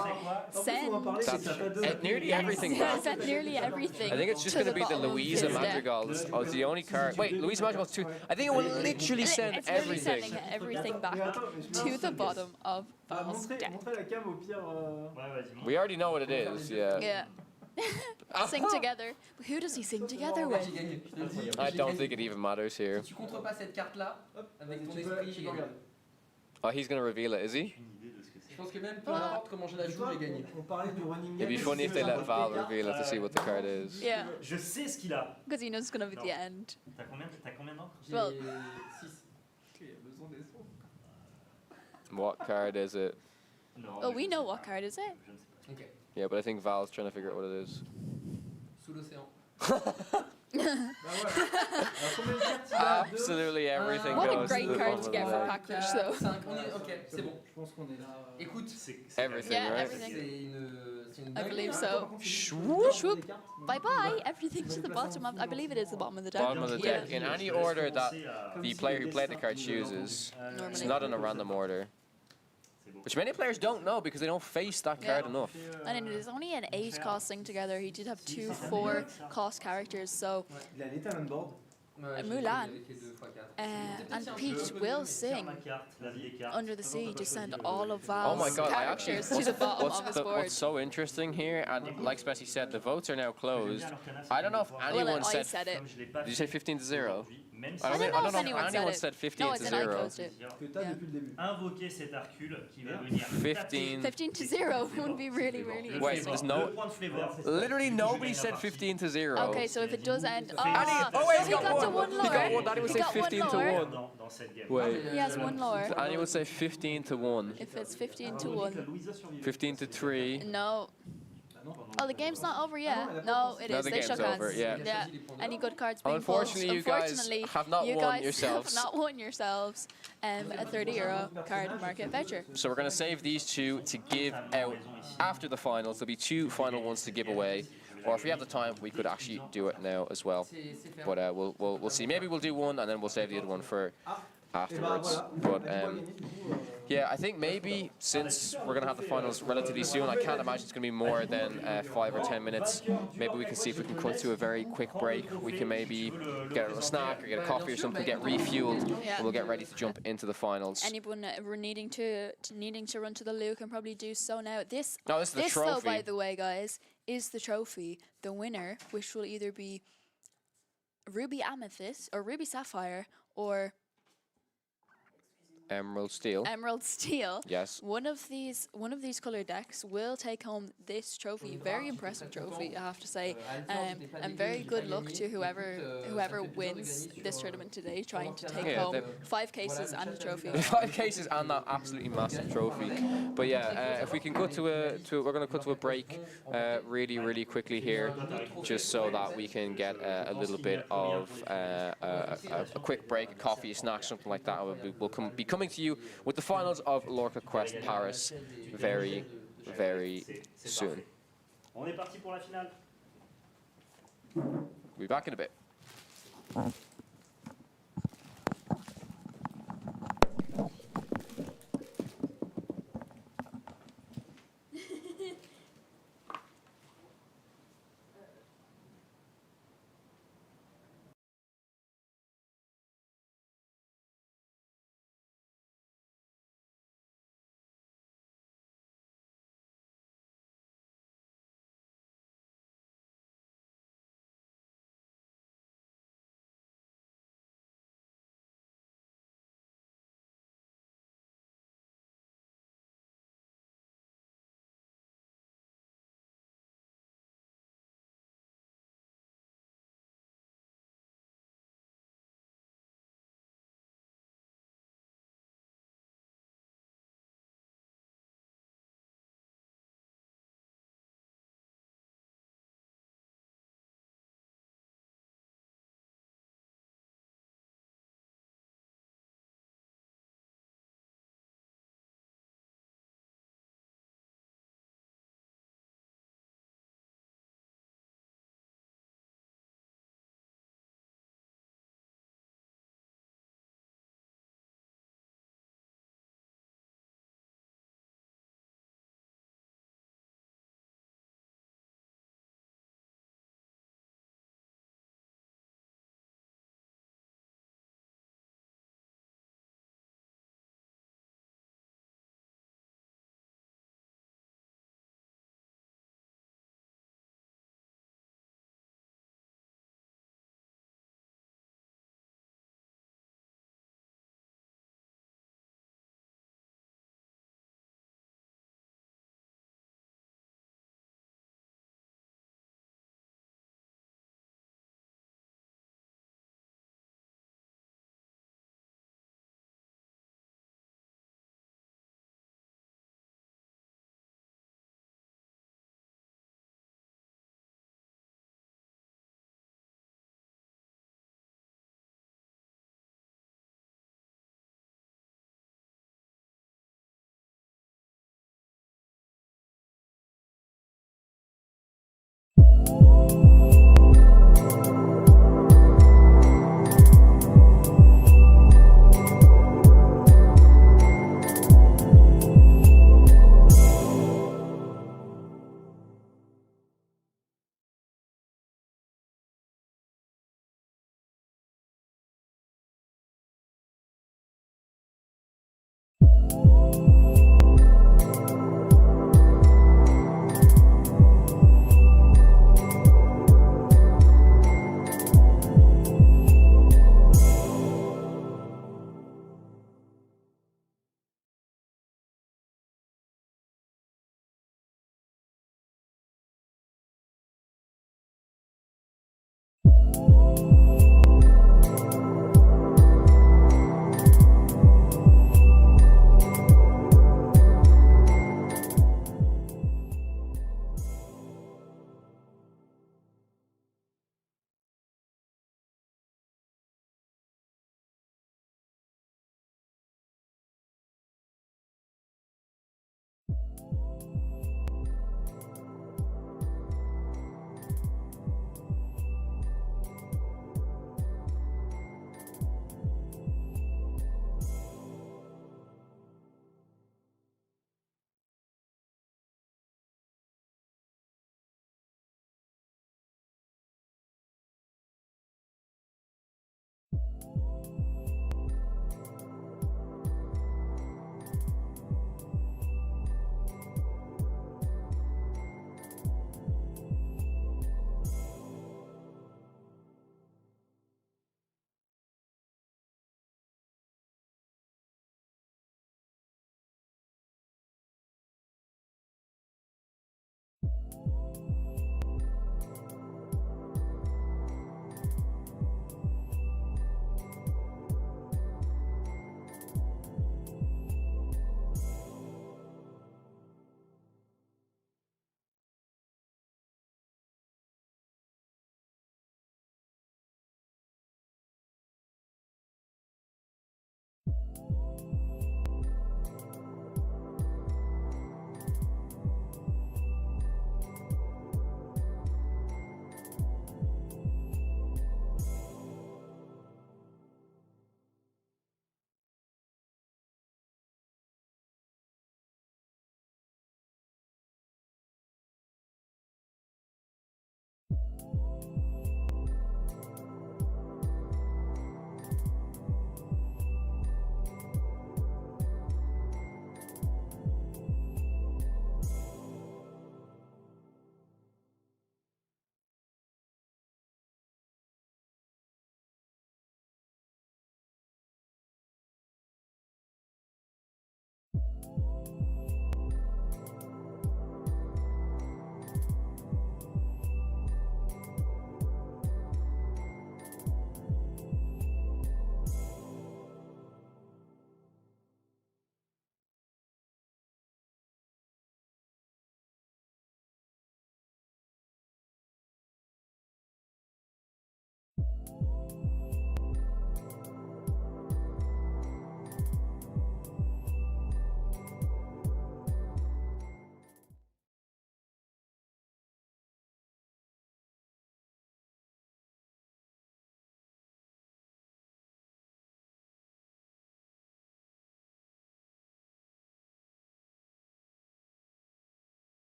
send Nearly everything back. send nearly everything. I think it's just to going to be the bottom of Louisa his deck. Madrigals. Oh, it's the only card. Wait, Louisa Madrigal's 2. I think it will literally send It's literally everything. sending everything back to the bottom of Val's deck. Montrez la cam au pire. We already know what it is, yeah. Yeah. Sing together. Who does he sing together with? I don't think it even matters here. Si tu contres pas cette carte-là, avec ton esprit, j'ai gagné. Oh, he's going to reveal it, is he? Je pense que même peu importe comment je la joue, j'ai gagné. On parlait du running It'd be game. funny if they let Val reveal it to see what the card is. Yeah, Je sais ce qu'il a. because he knows it's gonna be the end. T'as combien d'encre? J'ai Well- 6. Il y a besoin des sons. What card is it? Non. Oh, we know what card is it. Ok. Yeah, but I think Val's trying to figure out what it is. Sous l'océan. Bah ouais. Alors, combien de cartes il y a? Deux. Absolutely everything What a goes great to the card bottom to of get the for deck. Packrush, though. 5, on est. Ok, c'est bon. Je pense qu'on est là. Écoute, Everything, Yeah, right? everything. c'est une I dinguerie, believe hein. so. Swoop. Bye bye. Everything to the bottom of. I believe it is the bottom of the deck. Bottom of the Yeah. deck. In any order that the player who played the card chooses. It's Normally. not in a random order. Which many players don't know because they don't face that card Yeah. enough. And it is only an 8-cost thing together. He did have 2 4-cost characters, so Il a l'état on board. Ouais, j'ai Mulan. avec les 2 x 4. and Pete will sing Under the Sea to send all of Val's Oh my god, I actually. characters to the bottom of his board. What's so interesting here, and like Spessy said, the votes are now closed. I don't know if anyone Well, I said. said it. Did you say 15-0? I don't know if anyone said it. said No, it's an I 15-0. closed it. Que t'as Yeah. depuis le début. Invoquer cet Hercule qui va venir 15. 15-0 would be really, really Wait, interesting. there's no. Literally nobody said 15-0. Okay, so if it does end, Oh wait, so he got to one He lower. got one. Danny would He say got one 15-1. dans cette game. Wait. He has one lower. Annie would say 15-1. If it's 15-1, 15-3. no. Oh, the game's not over yet. No, it No, is. the They game's shook over, hands. yeah. Any good cards being Unfortunately, pulled? you guys Unfortunately, have not you won guys yourselves. have not won yourselves a €30 card market voucher. So we're going to save these two to give out after the finals. There'll be 2 final ones to give away. Or if we have the time, we could actually do it now as well. But we'll see. Maybe we'll do one and then we'll save the other one for afterwards. But yeah, I think maybe since we're going to have the finals relatively soon, I can't imagine it's going to be more than 5 or 10 minutes. Maybe we can see if we can cut to a very quick break. We can maybe get a little snack or get a coffee or something, get refueled, Yeah. and we'll get ready to jump into the finals. Anyone needing to run to the loo can probably do so now. This No, this is the this though, trophy. by the way, guys, is the trophy. The winner, which will either be Ruby Amethyst or Ruby Sapphire or Emerald Steel. Emerald Steel. Yes. One of these color decks will take home this trophy. Very impressive trophy, I have to say. And very good luck to whoever wins this tournament today, trying to take home 5 cases and a trophy. 5 cases and that absolutely massive trophy. But yeah, if we can cut we're going to cut to a break really quickly here, just so that we can get a little bit of a quick break, a coffee, a snack, something like that. We'll be coming to you with the finals of Lorca Quest Paris very soon. On est parti pour la finale. We'll be back in a bit.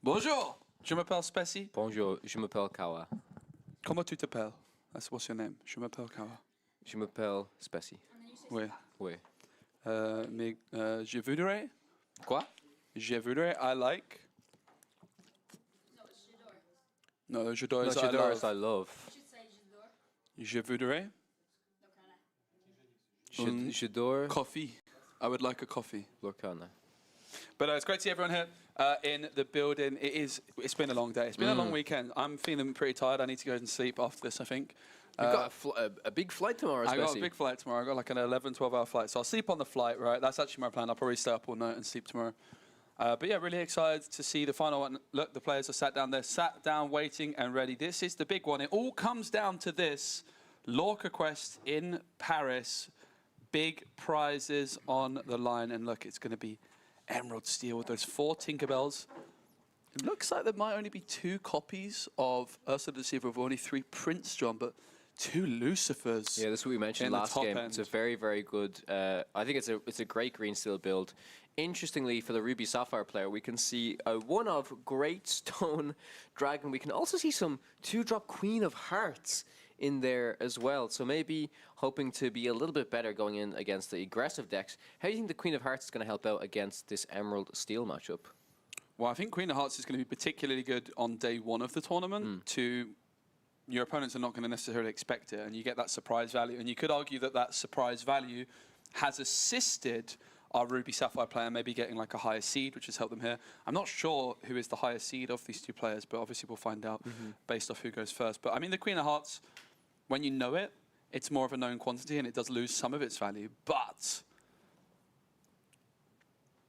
Bonjour. Je m'appelle Spessy. Bonjour, je m'appelle Kawa. Comment tu t'appelles? What's your name? Je m'appelle Kawa. Je m'appelle Spessy. Oui. Oui. Mais je voudrais. Quoi? Je voudrais. I like. No, j'adore No, is I j'adore love. is I love. Je voudrais. J'adore Coffee. I would like a coffee. Lorcana. But it's great to see everyone here in the building. It's been a long day. It's been a long weekend. I'm feeling pretty tired. I need to go and sleep after this, I think. You've got a big flight tomorrow, I got Spessy. a big flight tomorrow. I got like an 11, 12-hour flight. So I'll sleep on the flight, right? That's actually my plan. I'll probably stay up all night and sleep tomorrow. But yeah, really excited to see the final one. Look, the players are sat down there, sat down, waiting and ready. This is the big one. It all comes down to this. Lorca Quest in Paris. Big prizes on the line. And look, it's going to be Emerald Steel with those 4 Tinkerbells. It looks like there might only be 2 copies of Ursula the Deceiver with only 3 Prince John, but 2 Lucifers. Yeah, that's what we mentioned in the last top game. end. It's a very, very good. I think it's a great green steel build. Interestingly, for the Ruby Sapphire player, we can see a 1-of Great Stone Dragon. We can also see some 2-drop Queen of Hearts in there as well. So maybe hoping to be a little bit better going in against the aggressive decks. How do you think the Queen of Hearts is going to help out against this Emerald Steel matchup? Well, I think Queen of Hearts is going to be particularly good on day 1 of the tournament. Your opponents are not going to necessarily expect it, and you get that surprise value. And you could argue that that surprise value has assisted our Ruby Sapphire player maybe getting like a higher seed, which has helped them here. I'm not sure who is the highest seed of these 2 players, but obviously we'll find out based off who goes first. But I mean, the Queen of Hearts, when you know it, it's more of a known quantity, and it does lose some of its value. But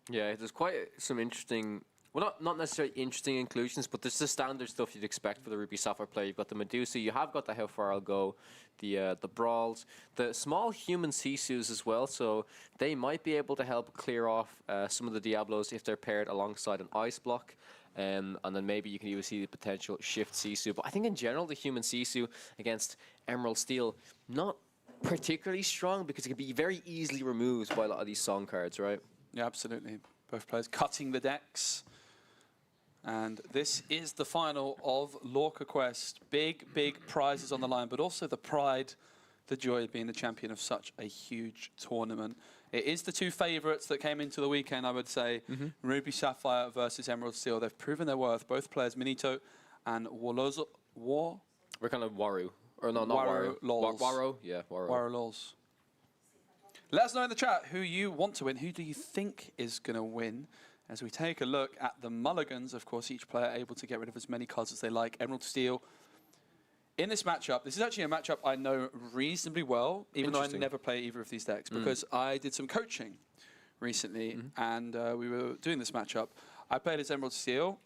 yeah, there's quite some interesting. Well, not necessarily interesting inclusions, but there's the standard stuff you'd expect for the Ruby Sapphire player. You've got the Medusa, you have got the How Far I'll Go, the Brawls, the small human Sisus as well, so they might be able to help clear off some of the Diablos if they're paired alongside an Ice Block. And then maybe you can even see the potential Shift Sisu. But I think in general, the human Sisu against Emerald Steel, not particularly strong because it can be very easily removed by a lot of these song cards, right? yeah, absolutely. Both players cutting the decks. And this is the final of Lorca Quest. Big, big prizes on the line, but also the pride, the joy of being the champion of such a huge tournament. It is the 2 favourites that came into the weekend, I would say. Ruby Sapphire versus Emerald Steel. They've proven their worth. Both players, Minito and Wolozo. We're kind of Waru. Or no, not Waru Waru. Lols. Waro? Yeah, Waro. Waro Lols. Let us know in the chat who you want to win. Who do you think is going to win? As we take a look at the Mulligans, of course, each player able to get rid of as many cards as they like. Emerald Steel. In this matchup, this is actually a matchup I know reasonably well, even though I never play either of these decks, because I did some coaching recently, and we were doing this matchup. I played as Emerald Steel,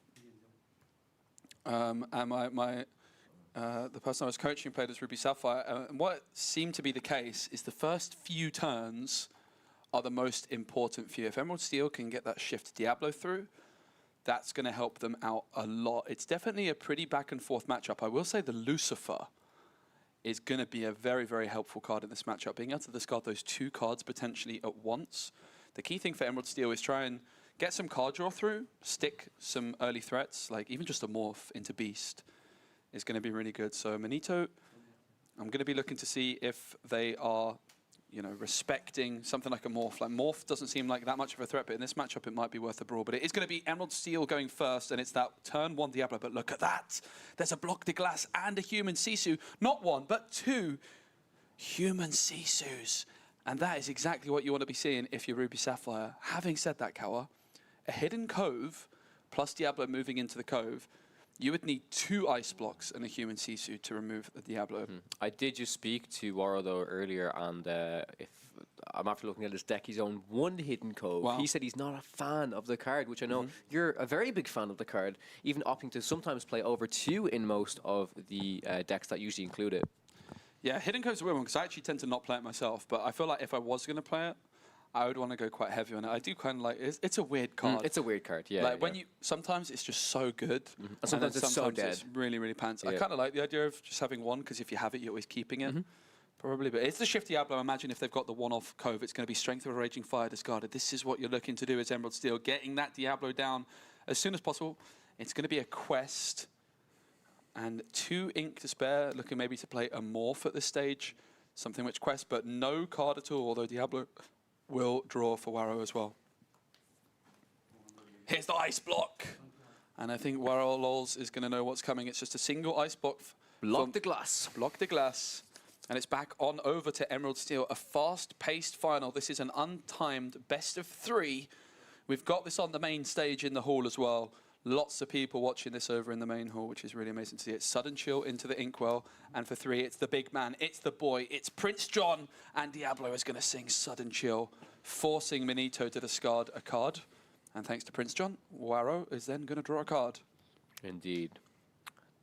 and the person I was coaching played as Ruby Sapphire. And what seemed to be the case is the first few turns are the most important for you. If Emerald Steel can get that Shift Diablo through, that's going to help them out a lot. It's definitely a pretty back and forth matchup. I will say the Lucifer is going to be a very, very helpful card in this matchup. Being able to discard those 2 cards potentially at once. The key thing for Emerald Steel is try and get some card draw through, stick some early threats, like even just a Morph into Beast is going to be really good. So Manito, I'm going to be looking to see if they are, you know, respecting something like a Morph. Like Morph doesn't seem like that much of a threat, but in this matchup it might be worth a brawl. But it is going to be Emerald Steel going first, and it's that turn 1 Diablo. But look at that. There's a Block de Glace and a human Sisu. Not 1, but 2 human Sisus. And that is exactly what you want to be seeing if you're Ruby Sapphire. Having said that, Kawa, a hidden Cove plus Diablo moving into the Cove, you would need 2 Ice Blocks and a human Sisu to remove the Diablo. I did just speak to Waro though earlier, and if I'm after looking at his deck, he's on 1 hidden Cove. Wow. He said he's not a fan of the card, which I know you're a very big fan of the card, even opting to sometimes play over 2 in most of the decks that usually include it. Yeah, hidden Cove's a weird one because I actually tend to not play it myself, but I feel like if I was going to play it, I would want to go quite heavy on it. I do kind of like it's a weird card. It's a weird card, yeah. Like when you sometimes it's just so good, and and sometimes then it's so dead. it's really, really pants. I Yeah. kind of like the idea of just having 1 because if you have it, you're always keeping it. Probably, but it's the Shift Diablo. Imagine if they've got the 1-off Cove, it's going to be Strength of a Raging Fire discarded. This is what you're looking to do as Emerald Steel, getting that Diablo down as soon as possible. It's going to be a quest and 2 ink to spare, looking maybe to play a morph at this stage, something which quest, but no card at all, although Diablo will draw for Warrow as well. Here's the ice block. And I think Warrow Lols is going to know what's coming. It's just a single ice block. Block the glass. Block the glass. And it's back on over to Emerald Steel. A fast-paced final. This is an untimed best of 3. We've got this on the main stage in the hall as well. Lots of people watching this over in the main hall, which is really amazing to see. It's Sudden Chill into the Inkwell. And for 3, it's the big man. It's the boy. It's Prince John. And Diablo is going to sing Sudden Chill, forcing Manito to discard a card. And thanks to Prince John, Warrow is then going to draw a card. Indeed.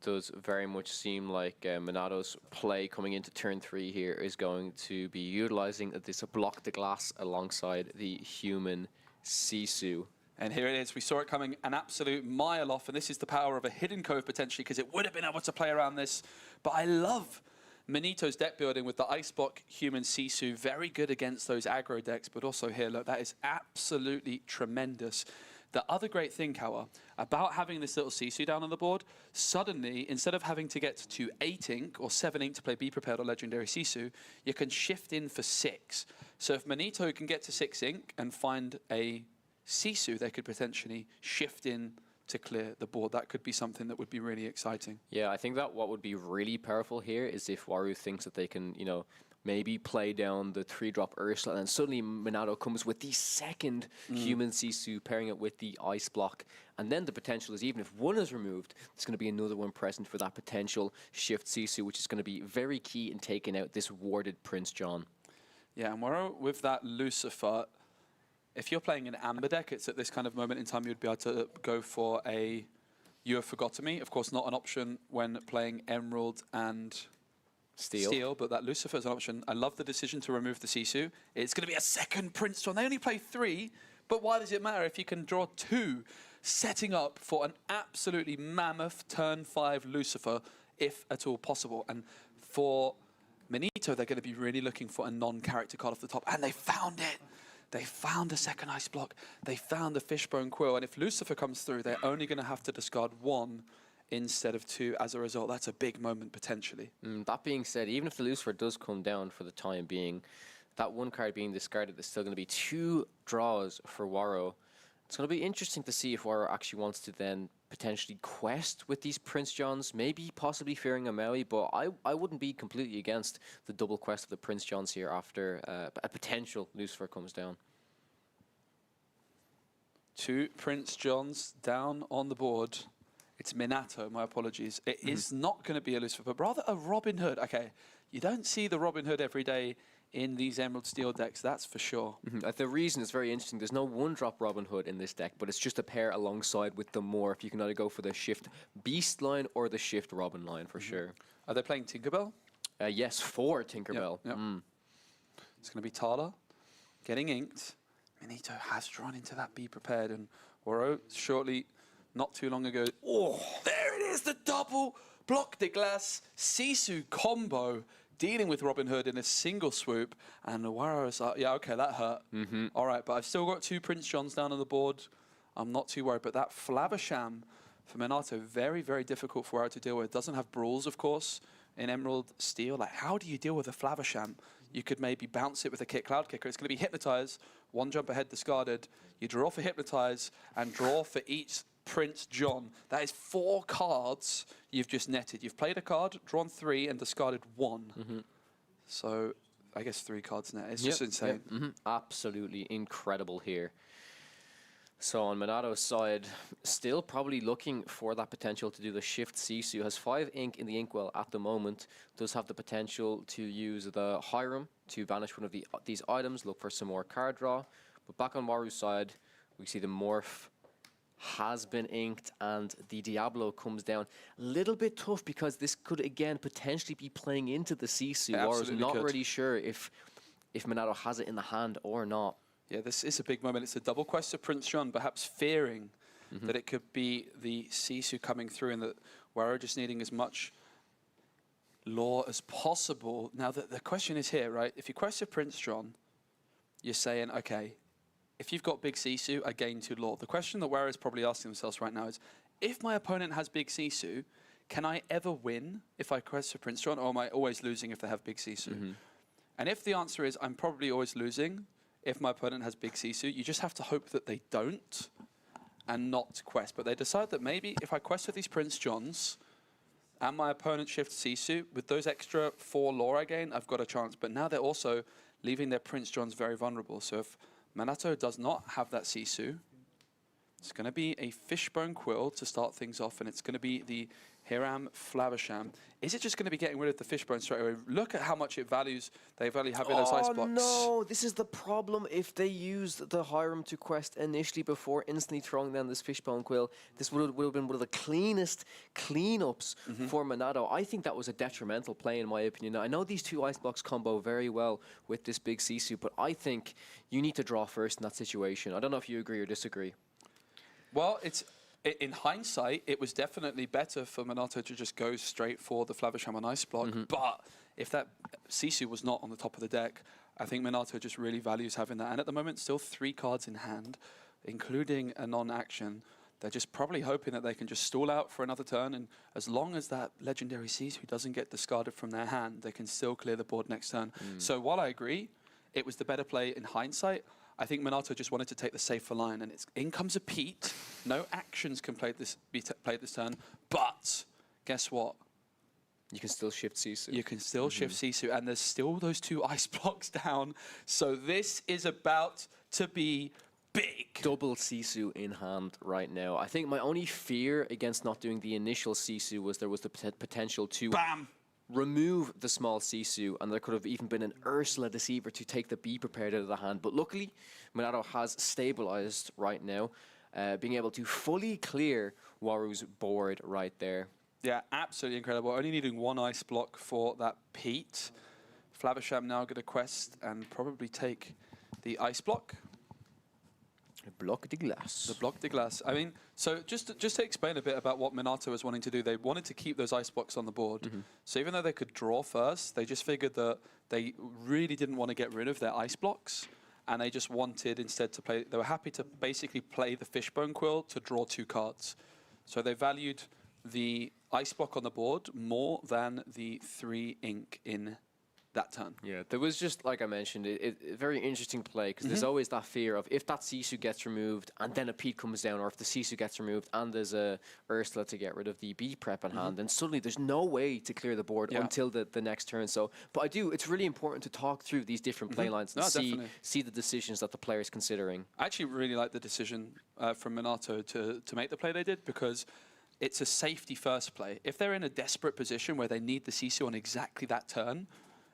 Does very much seem like Monato's play coming into turn 3 here is going to be utilizing this block the glass alongside the human Sisu. And here it is. We saw it coming an absolute mile off, and this is the power of a hidden cove potentially, because it would have been able to play around this. But I love Manito's deck building with the Ice Block Human Sisu, very good against those aggro decks, but also here, look, that is absolutely tremendous. The other great thing, Kawa, about having this little Sisu down on the board, suddenly, instead of having to get to 8 ink or 7 ink to play Be Prepared or Legendary Sisu, you can shift in for 6. So if Manito can get to 6 ink and find a Sisu, they could potentially shift in to clear the board. That could be something that would be really exciting. Yeah, I think that what would be really powerful here is if Warrow thinks that they can, you know, maybe play down the 3-drop Ursula, and then suddenly Minato comes with the second human Sisu, pairing it with the Ice Block. And then the potential is, even if one is removed, there's going to be another one present for that potential shift Sisu, which is going to be very key in taking out this warded Prince John. Yeah, and Warrow with that Lucifer, if you're playing an Amber deck, it's at this kind of moment in time you'd be able to go for a You Have Forgotten Me. Of course, not an option when playing Emerald and Steel, but that Lucifer is an option. I love the decision to remove the Sisu. It's going to be a second Prince John. They only play 3, but why does it matter if you can draw 2, setting up for an absolutely mammoth turn 5 Lucifer, if at all possible. And for Manito, they're going to be really looking for a non-character card off the top, and they found it. They found a second Ice Block. They found the Fishbone Quill. And if Lucifer comes through, they're only going to have to discard 1 instead of 2. As a result, that's a big moment potentially. That being said, even if the Lucifer does come down for the time being, that 1 card being discarded is still going to be 2 draws for Warrow. It's going to be interesting to see if Warrow actually wants to then potentially quest with these Prince Johns, maybe possibly fearing a Maui, but I wouldn't be completely against the double quest of the Prince Johns here after a potential Lucifer comes down. 2 Prince Johns down on the board. It's Minato, my apologies. It is not going to be a Lucifer, but rather a Robin Hood. Okay, you don't see the Robin Hood every day in these Emerald Steel decks, that's for sure. The reason is very interesting. There's no 1-drop Robin Hood in this deck, but it's just a pair alongside with the Morph. You can either go for the Shift Beast line or the Shift Robin line for sure. Are they playing Tinkerbell? Yes, 4 Tinkerbell. Yep. It's going to be Tala getting inked. Manito has drawn into that Be Prepared, and Warrow shortly, not too long ago. Oh, there it is, the double Block the Glass Sisu combo, dealing with Robin Hood in a single swoop, and Warrow's like, yeah, okay, that hurt. All right, but I've still got 2 Prince Johns down on the board. I'm not too worried, but that Flaversham for Minato, very, very difficult for Warrow to deal with. Doesn't have brawls, of course, in Emerald Steel. Like, how do you deal with a Flaversham? You could maybe bounce it with a Cloud Kicker. It's going to be Hypnotize, 1 jump ahead discarded. You draw for Hypnotize and draw for each Prince John. That is 4 cards you've just netted. You've played a card, drawn 3, and discarded 1. So I guess 3 cards net. It's just insane. Absolutely incredible here. So on Minato's side, still probably looking for that potential to do the Shift Sisu. Has 5 ink in the Inkwell at the moment. Does have the potential to use the Hiram to banish one of these items, look for some more card draw. But back on Warrow's side, we see the Morph has been inked and the Diablo comes down. A little bit tough because this could again potentially be playing into the Sisu. Warrow's not really sure if Minato has it in the hand or not. Yeah, this is a big moment. It's a double quest of Prince John, perhaps fearing that it could be the Sisu coming through and that Warrow just needing as much lore as possible. Now, the question is here, right? If you quest of Prince John, you're saying, okay, if you've got big Sisu, I gain 2 lore. The question that Warrow is probably asking themselves right now is if my opponent has big Sisu, can I ever win if I quest for Prince John, or am I always losing if they have big Sisu? And if the answer is I'm probably always losing if my opponent has big Sisu, you just have to hope that they don't and not quest. But they decide that maybe if I quest with these Prince Johns and my opponent shifts Sisu, with those extra 4 lore I gain, I've got a chance. But now they're also leaving their Prince Johns very vulnerable. So if Minato does not have that Sisu, it's going to be a Fishbone Quill to start things off, and it's going to be the Hiram Flavisham. Is it just going to be getting rid of the Fishbone straight away? Look at how much they value having those ice blocks. Oh no, this is the problem. If they used the Hiram to quest initially before instantly throwing down this Fishbone Quill, this would have been one of the cleanest cleanups for Minato. I think that was a detrimental play in my opinion. Now, I know these 2 ice blocks combo very well with this big Sisu, but I think you need to draw first in that situation. I don't know if you agree or disagree. Well, in hindsight, it was definitely better for Minato to just go straight for the Flavisham on ice block. But if that Sisu was not on the top of the deck, I think Minato just really values having that. And at the moment, still 3 cards in hand, including a non-action. They're just probably hoping that they can just stall out for another turn. And as long as that legendary Sisu doesn't get discarded from their hand, they can still clear the board next turn. So while I agree, it was the better play in hindsight, I think Minato just wanted to take the safer line, and in comes a Pete. No actions can be played this turn, but guess what? You can still shift Sisu. You can still shift Sisu, and there's still those 2 ice blocks down. So this is about to be big. Double Sisu in hand right now. I think my only fear against not doing the initial Sisu was there was the potential to remove the small Sisu, and there could have even been an Ursula Deceiver to take the Be Prepared out of the hand. But luckily, Minato has stabilized right now, being able to fully clear Waru's board right there. Yeah, absolutely incredible. Only needing 1 ice block for that Pete. Flavisham now going to quest and probably take the ice block. Block de glace. The block de glace. I mean, so just to explain a bit about what Minato was wanting to do, they wanted to keep those ice blocks on the board. So even though they could draw first, they just figured that they really didn't want to get rid of their ice blocks, and they just wanted instead to play. They were happy to basically play the Fishbone Quill to draw 2 cards. So they valued the ice block on the board more than the 3 ink in that turn. Yeah, there was just, like I mentioned, a very interesting play, because there's always that fear of if that Sisu gets removed and then a Pete comes down, or if the Sisu gets removed and there's a Ursula to get rid of the B prep in hand, then suddenly there's no way to clear the board until the next turn. So, but it's really important to talk through these different play lines and see the decisions that the player is considering. I actually really like the decision from Minato to make the play they did, because it's a safety first play. If they're in a desperate position where they need the Sisu on exactly that turn,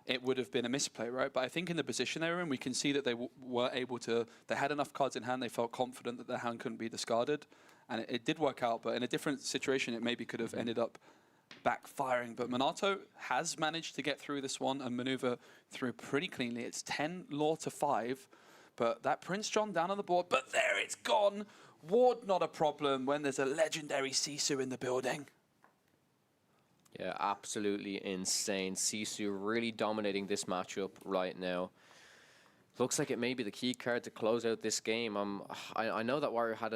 it would have been a misplay, right? But I think in the position they were in, we can see that they were able to, they had enough cards in hand, they felt confident that their hand couldn't be discarded. And it did work out, but in a different situation, it maybe could have ended up backfiring. But Minato has managed to get through this one and maneuver through pretty cleanly. It's 10 lore to 5, but that Prince John down on the board, but there it's gone. Ward not a problem when there's a legendary Sisu in the building. Yeah, absolutely insane. Sisu really dominating this matchup right now. Looks like it may be the key card to close out this game. I know that Warrior had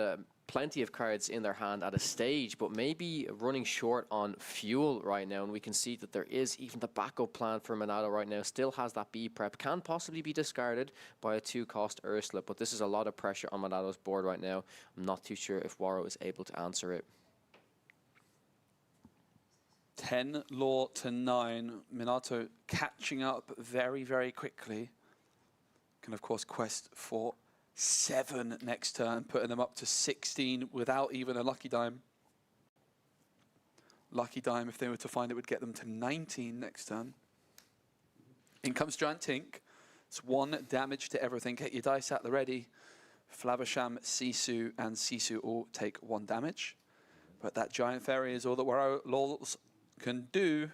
plenty of cards in their hand at a stage, but maybe running short on fuel right now. And we can see that there is even the backup plan for Minato right now. Still has that B prep. Can possibly be discarded by a 2-cost Ursula, but this is a lot of pressure on Minato's board right now. I'm not too sure if Waro is able to answer it. 10 lore to 9. Minato catching up very, very quickly. Can, of course, quest for 7 next turn, putting them up to 16 without even a Lucky Dime. Lucky Dime, if they were to find it, would get them to 19 next turn. In comes Giant Tink. It's 1 damage to everything. Get your dice at the ready. Flavisham, Sisu, and Sisu all take 1 damage. But that Giant Fairy is all that Waro Lols can do.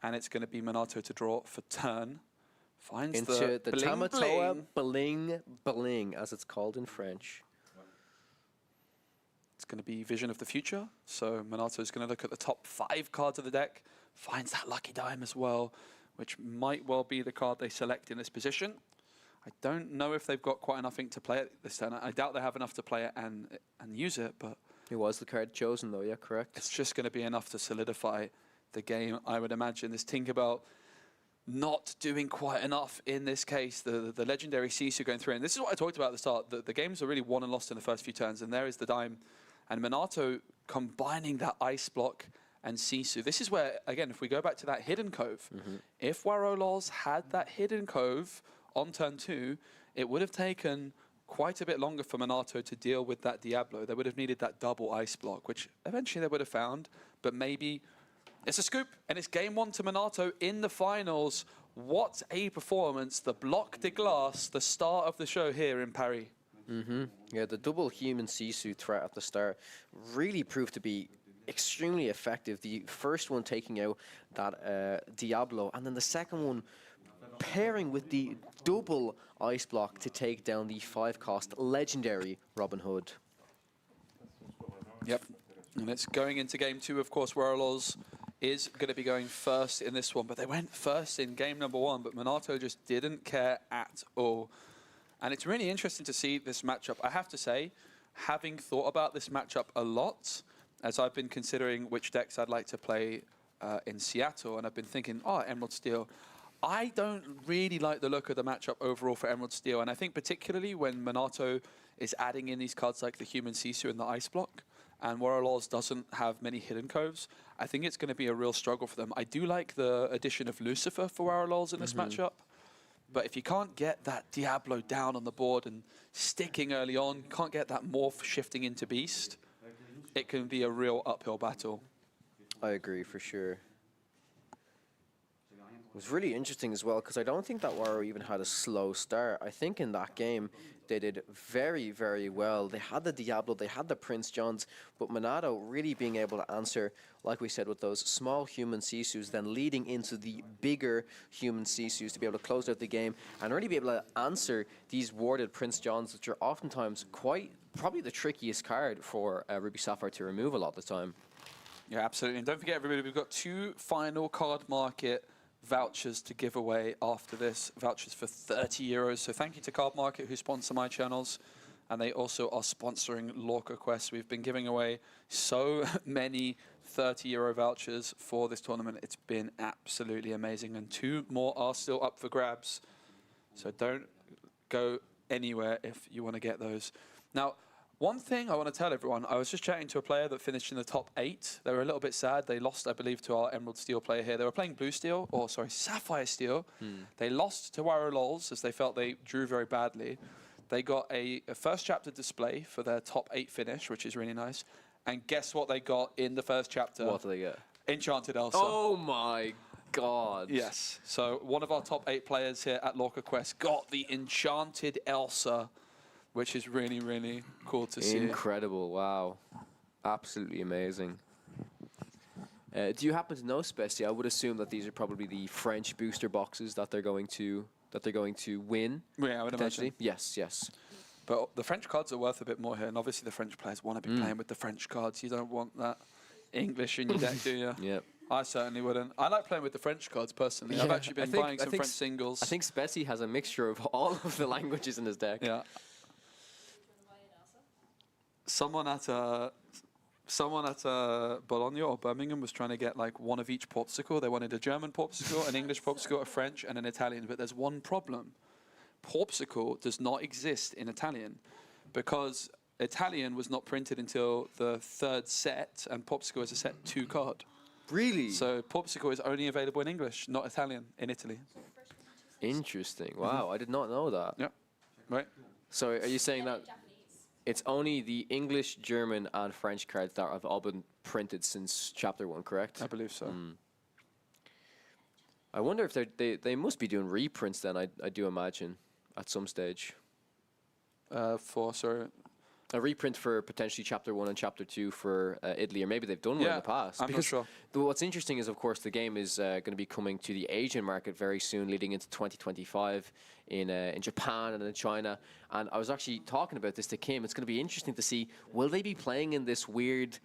And it's going to be Minato to draw for turn. Finds into the bling, Tamatoa bling bling, as it's called in French. It's going to be Vision of the Future. So Minato is going to look at the top 5 cards of the deck. Finds that Lucky Dime as well, which might well be the card they select in this position. I don't know if they've got quite enough ink to play it this turn. I doubt they have enough to play it and use it, but It was the card chosen, though. Yeah, correct. It's just going to be enough to solidify the game, I would imagine. This Tinkerbell not doing quite enough in this case. The legendary Sisu going through. And this is what I talked about at the start. The games are really won and lost in the first few turns. And there is the dime. And Minato combining that ice block and Sisu. This is where, again, if we go back to that hidden cove, if Waroloz had that hidden cove on turn 2, it would have taken quite a bit longer for Minato to deal with that Diablo. They would have needed that double ice block, which eventually they would have found. But maybe it's a scoop, and it's game 1 to Minato in the finals. What a performance. The block de glace, the start of the show here in Paris. Yeah, the double human Sisu threat at the start really proved to be extremely effective. The first one taking out that Diablo, and then the second one pairing with the double ice block to take down the 5-cost legendary Robin Hood. Yep, and it's going into game 2, of course. Waroloz is going to be going first in this one, but they went first in game number 1, but Minato just didn't care at all. And it's really interesting to see this matchup. I have to say, having thought about this matchup a lot, as I've been considering which decks I'd like to play in Seattle, and I've been thinking, oh, Emerald Steel. I don't really like the look of the matchup overall for Emerald Steel, and I think particularly when Minato is adding in these cards like the Human Sisu and the Ice Block, and Waroloz doesn't have many hidden coves, I think it's going to be a real struggle for them. I do like the addition of Lucifer for Waroloz in this matchup, but if you can't get that Diablo down on the board and sticking early on, can't get that morph shifting into Beast, it can be a real uphill battle. I agree, for sure. It was really interesting as well, because I don't think that Waro even had a slow start. I think in that game, they did very, very well. They had the Diablo, they had the Prince Johns, but Minato really being able to answer, like we said, with those small human Sisus, then leading into the bigger human Sisus to be able to close out the game and really be able to answer these warded Prince Johns, which are oftentimes probably the trickiest card for Ruby Sapphire to remove a lot of the time. Yeah, absolutely. And don't forget, everybody, we've got 2 final card market vouchers to give away after this, vouchers for €30. So thank you to Card Market, who sponsor my channels, and they also are sponsoring Lorca Quest. We've been giving away so many €30 vouchers for this tournament. It's been absolutely amazing, and 2 more are still up for grabs. So don't go anywhere if you want to get those. Now, one thing I want to tell everyone, I was just chatting to a player that finished in the top 8. They were a little bit sad. They lost, I believe, to our Emerald Steel player here. They were playing Blue Steel, or sorry, Sapphire Steel. They lost to Waroloz as they felt they drew very badly. They got a first chapter display for their top 8 finish, which is really nice. And guess what they got in the first chapter? What do they get? Enchanted Elsa. Oh my god. Yes. So one of our top 8 players here at Lorca Quest got the Enchanted Elsa, which is really, really cool to see. Incredible, wow. Absolutely amazing. Do you happen to know, Specie? I would assume that these are probably the French booster boxes that they're going to win. Yeah, I would imagine. Yes, yes. But the French cards are worth a bit more here, and obviously the French players want to be playing with the French cards. You don't want that English in your deck, do you? Yep. I certainly wouldn't. I like playing with the French cards personally. I've actually been buying some French singles. I think Specie has a mixture of all of the languages in his deck. Yeah. Someone at Bologna or Birmingham was trying to get like one of each popsicle. They wanted a German popsicle, an English popsicle, a French, and an Italian. But there's one problem. Popsicle does not exist in Italian because Italian was not printed until the 3rd set, and popsicle is a set 2 card. Really? So popsicle is only available in English, not Italian, in Italy. Interesting. Wow, I did not know that. Yep. Right. So are you saying that it's only the English, German, and French cards that have all been printed since Chapter 1, correct? I believe so. I wonder if they must be doing reprints then, I do imagine, at some stage. Sorry. A reprint for potentially Chapter 1 and Chapter 2 for Italy, or maybe they've done one in the past. I'm not sure. What's interesting is, of course, the game is going to be coming to the Asian market very soon, leading into 2025 in Japan and in China. And I was actually talking about this to Kim. It's going to be interesting to see, will they be playing in this weird,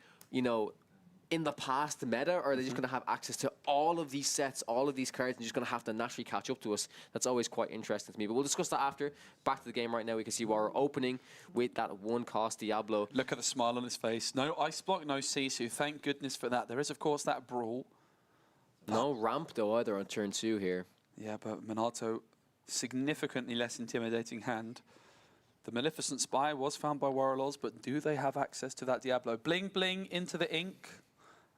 in the past meta, or are they just going to have access to all of these sets, all of these cards, and just going to have to naturally catch up to us? That's always quite interesting to me. But we'll discuss that after. Back to the game right now. We can see we're opening with that 1-cost Diablo. Look at the smile on his face. No Ice Block, no Sisu. Thank goodness for that. There is, of course, that Brawl. No ramp, though, either on turn 2 here. Yeah, but Minato, significantly less intimidating hand. The Maleficent Spy was found by Warlords, but do they have access to that Diablo? Bling, bling, into the ink.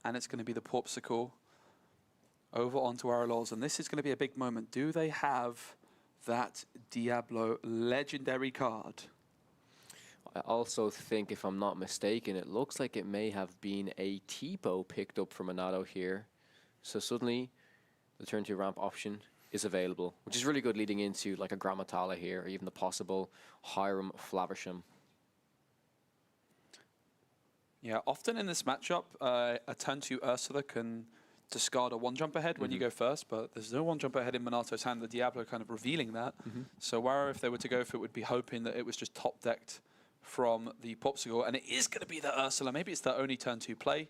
And it's going to be the Popsicle over onto Warlords. And this is going to be a big moment. Do they have that Diablo legendary card? I also think, if I'm not mistaken, it looks like it may have been a Tipo picked up from Minato here. So suddenly, the turn 2 ramp option is available, which is really good leading into like a Grammatala here, or even the possible Hiram Flaversham. Yeah, often in this matchup, a turn 2 Ursula can discard a 1-jump ahead when you go first, but there's no 1-jump ahead in Minato's hand. The Diablo kind of revealing that. So Wara, if they were to go for it, would be hoping that it was just top-decked from the Popsicle, and it is going to be the Ursula. Maybe it's their only turn 2 play,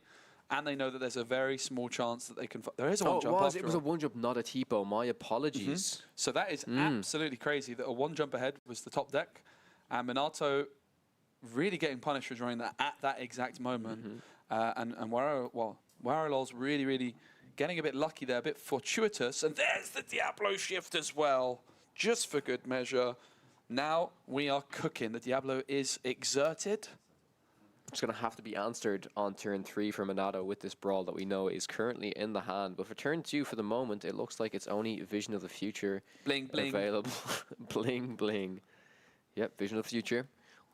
and they know that there's a very small chance that they can... There is a 1-jump after it was a 1-jump, not a Tipo. My apologies. So that is absolutely crazy that a 1-jump ahead was the top deck, and Minato really getting punished for drawing that at that exact moment. And Warlords really, really getting a bit lucky there, a bit fortuitous. And there's the Diablo shift as well, just for good measure. Now we are cooking. The Diablo is exerted. It's going to have to be answered on turn 3 for Minato with this Brawl that we know is currently in the hand. But for turn 2, for the moment, it looks like it's only Vision of the Future Bling, bling. available. Bling, bling. Yep, Vision of the Future.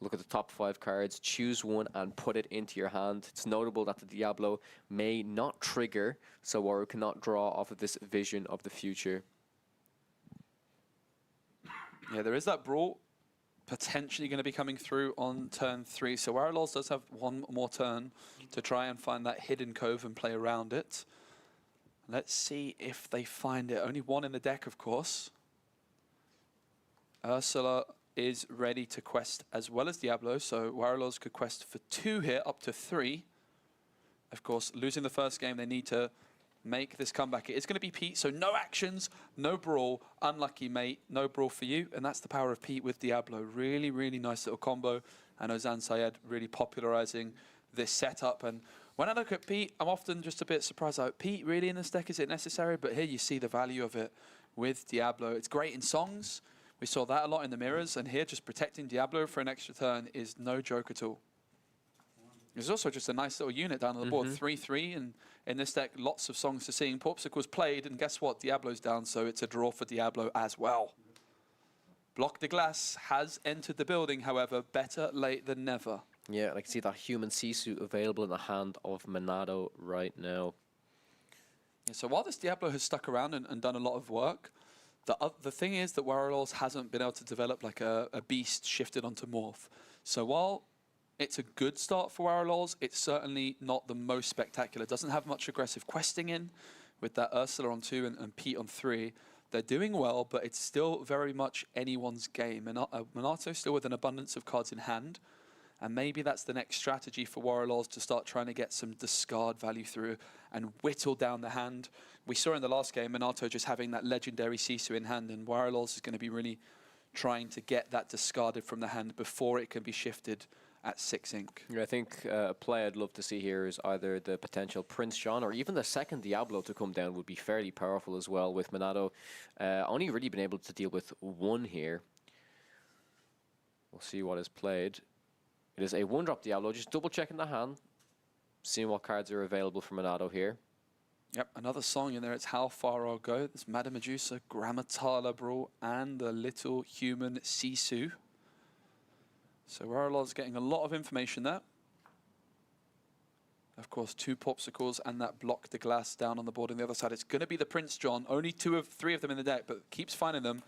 Look at the top 5 cards, choose one and put it into your hand. It's notable that the Diablo may not trigger, so Waru cannot draw off of this Vision of the Future. Yeah, there is that Brawl potentially going to be coming through on turn 3. So Warlords does have one more turn to try and find that hidden cove and play around it. Let's see if they find it. Only one in the deck, of course. Ursula is ready to quest as well as Diablo, so Warlords could quest for 2 here, up to 3. Of course, losing the first game, they need to make this comeback. It is going to be Pete, so no actions, no Brawl. Unlucky, mate. No Brawl for you, and that's the power of Pete with Diablo. Really, really nice little combo, and Ozan Syed really popularizing this setup. And when I look at Pete, I'm often just a bit surprised. Like, Pete, really in this deck, is it necessary? But here you see the value of it with Diablo. It's great in songs. We saw that a lot in the mirrors, and here just protecting Diablo for an extra turn is no joke at all. There's also just a nice little unit down on the board, 3-3, and in this deck, lots of songs to sing. Popsicle's played, and guess what? Diablo's down, so it's a draw for Diablo as well. Block de Glace has entered the building, however, better late than never. Yeah, and I can see that human Sisu available in the hand of Minato right now. Yeah, so while this Diablo has stuck around and done a lot of work, the thing is that Warlords hasn't been able to develop like a beast shifted onto Morph. So while it's a good start for Warlords, it's certainly not the most spectacular. Doesn't have much aggressive questing in with that Ursula on 2 and Pete on 3. They're doing well, but it's still very much anyone's game. And Minato still with an abundance of cards in hand. And maybe that's the next strategy for Warlords, to start trying to get some discard value through and whittle down the hand. We saw in the last game, Minato just having that legendary Sisu in hand, and Warlords is going to be really trying to get that discarded from the hand before it can be shifted at 6 ink. Yeah, I think a play I'd love to see here is either the potential Prince John or even the second Diablo to come down would be fairly powerful as well, with Minato only really been able to deal with 1 here. We'll see what is played. It is a 1-drop Diablo, just double checking the hand, seeing what cards are available for Minato here. Yep, another song in there. It's How Far I'll Go. There's Madame Medusa, Grammatala Brawl, and the little human Sisu. So Warlords getting a lot of information there. Of course, 2 Popsicles and that Block de Glace down on the board on the other side. It's going to be the Prince John. Only 3 of them in the deck, but keeps finding them.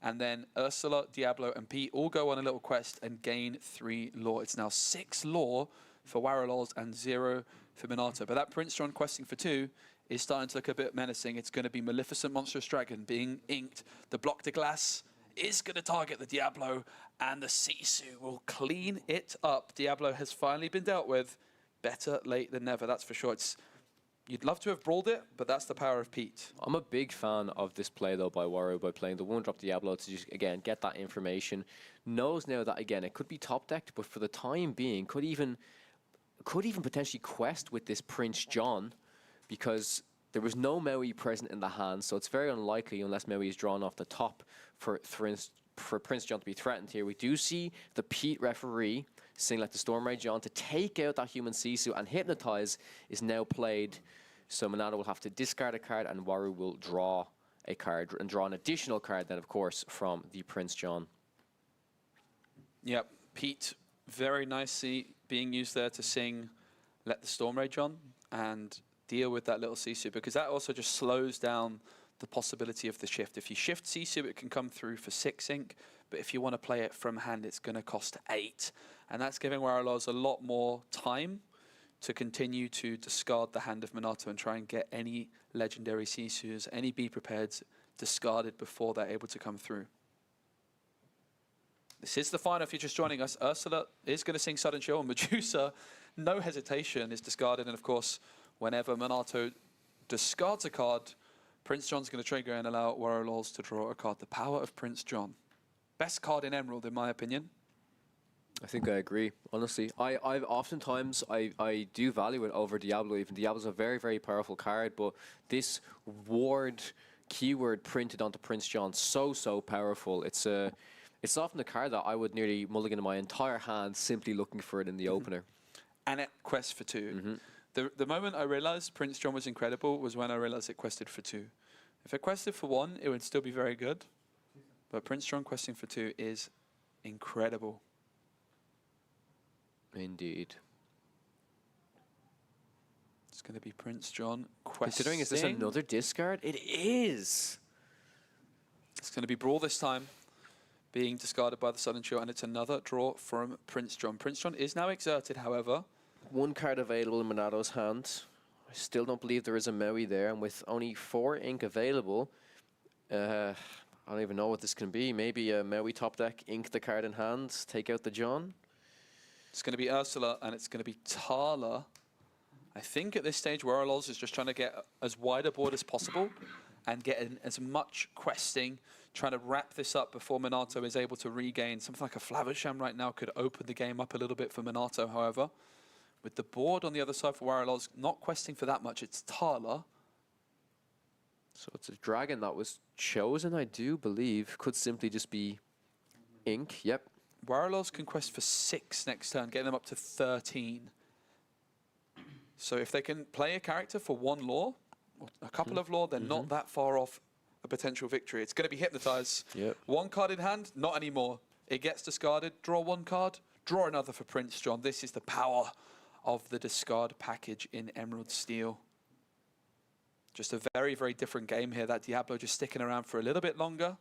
And then Ursula, Diablo, and Pete all go on a little quest and gain 3 lore. It's now 6 lore for Warlords and 0 for Minato. But that Prince John questing for 2 is starting to look a bit menacing. It's going to be Maleficent Monstrous Dragon being inked. The Block de Glace is going to target the Diablo, and the Sisu will clean it up. Diablo has finally been dealt with. Better late than never, that's for sure. It's You'd love to have brawled it, but that's the power of Pete. I'm a big fan of this play, though, by Waru, by playing the 1-drop Diablo to just, again, get that information. Knows now that, again, it could be top-decked, but for the time being, could even potentially quest with this Prince John, because there was no Maui present in the hand, so it's very unlikely, unless Maui is drawn off the top, for Prince John to be threatened here. We do see the Pete referee saying, like, the Stormray John to take out that human Sisu, and Hypnotize is now played. So Monado will have to discard a card, and Waru will draw a card, and draw an additional card then, of course, from the Prince John. Yep, Pete very nicely being used there to sing Let the Storm Rage On and deal with that little Sisu, because that also just slows down the possibility of the shift. If you shift Sisu, it can come through for 6 ink, but if you want to play it from hand, it's going to cost 8. And that's giving Warlords a lot more time to continue to discard the hand of Minato and try and get any legendary Sisus, any Be Prepareds discarded before they're able to come through. This is the final if you're just joining us. Ursula is going to sing Sudden Chill, and Medusa, no hesitation, is discarded. And of course, whenever Minato discards a card, Prince John's going to trigger and allow Warlords to draw a card. The power of Prince John. Best card in Emerald, in my opinion. I think I agree, honestly. I've oftentimes I do value it over Diablo. Even Diablo's a very, very powerful card, but this ward keyword printed onto Prince John, so powerful. It's often a card that I would nearly mulligan in my entire hand simply looking for it in the opener. And it quests for 2. The moment I realized Prince John was incredible was when I realized it quested for 2. If it quested for 1, it would still be very good. But Prince John questing for 2 is incredible. Indeed. It's going to be Prince John questing. Considering, is this another discard? It is! It's going to be Brawl this time, being discarded by the Sudden Chill, and it's another draw from Prince John. Prince John is now exerted, however. 1 card available in Monato's hand. I still don't believe there is a Maui there, and with only 4 ink available, I don't even know what this can be. Maybe a Maui top deck, ink the card in hand, take out the John. It's going to be Ursula, and it's going to be Tala. I think at this stage, Warlords is just trying to get as wide a board as possible and get in as much questing, trying to wrap this up before Minato is able to regain. Something like a Flavisham right now could open the game up a little bit for Minato, however. With the board on the other side for Warlords, not questing for that much, it's Tala. So it's a dragon that was chosen, I do believe. Could simply just be ink, yep. Warlords can quest for 6 next turn, getting them up to 13. So if they can play a character for 1 lore, or a couple of lore, they're not that far off a potential victory. It's going to be Hypnotize. Yep. 1 card in hand, not anymore. It gets discarded, draw 1 card, draw another for Prince John. This is the power of the discard package in Emerald Steel. Just a very, very different game here. That Diablo just sticking around for a little bit longer,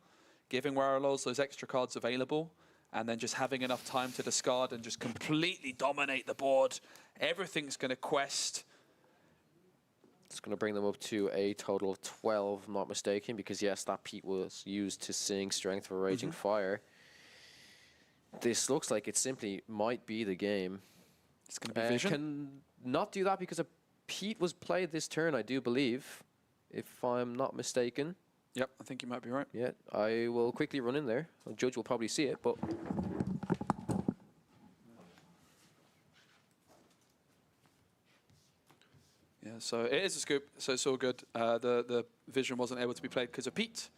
giving Warlords those extra cards available, and then just having enough time to discard and just completely dominate the board. Everything's going to quest. It's going to bring them up to a total of 12, I'm not mistaken, because yes, that Pete was used to sing Strength for Raging Fire. This looks like it simply might be the game. It's going to be Vision. Can not do that because a Pete was played this turn, I do believe, if I'm not mistaken. Yep, I think you might be right. Yeah, I will quickly run in there. The judge will probably see it, but... Yeah, so it is a scoop, so it's all good. The Vision wasn't able to be played because of Pete,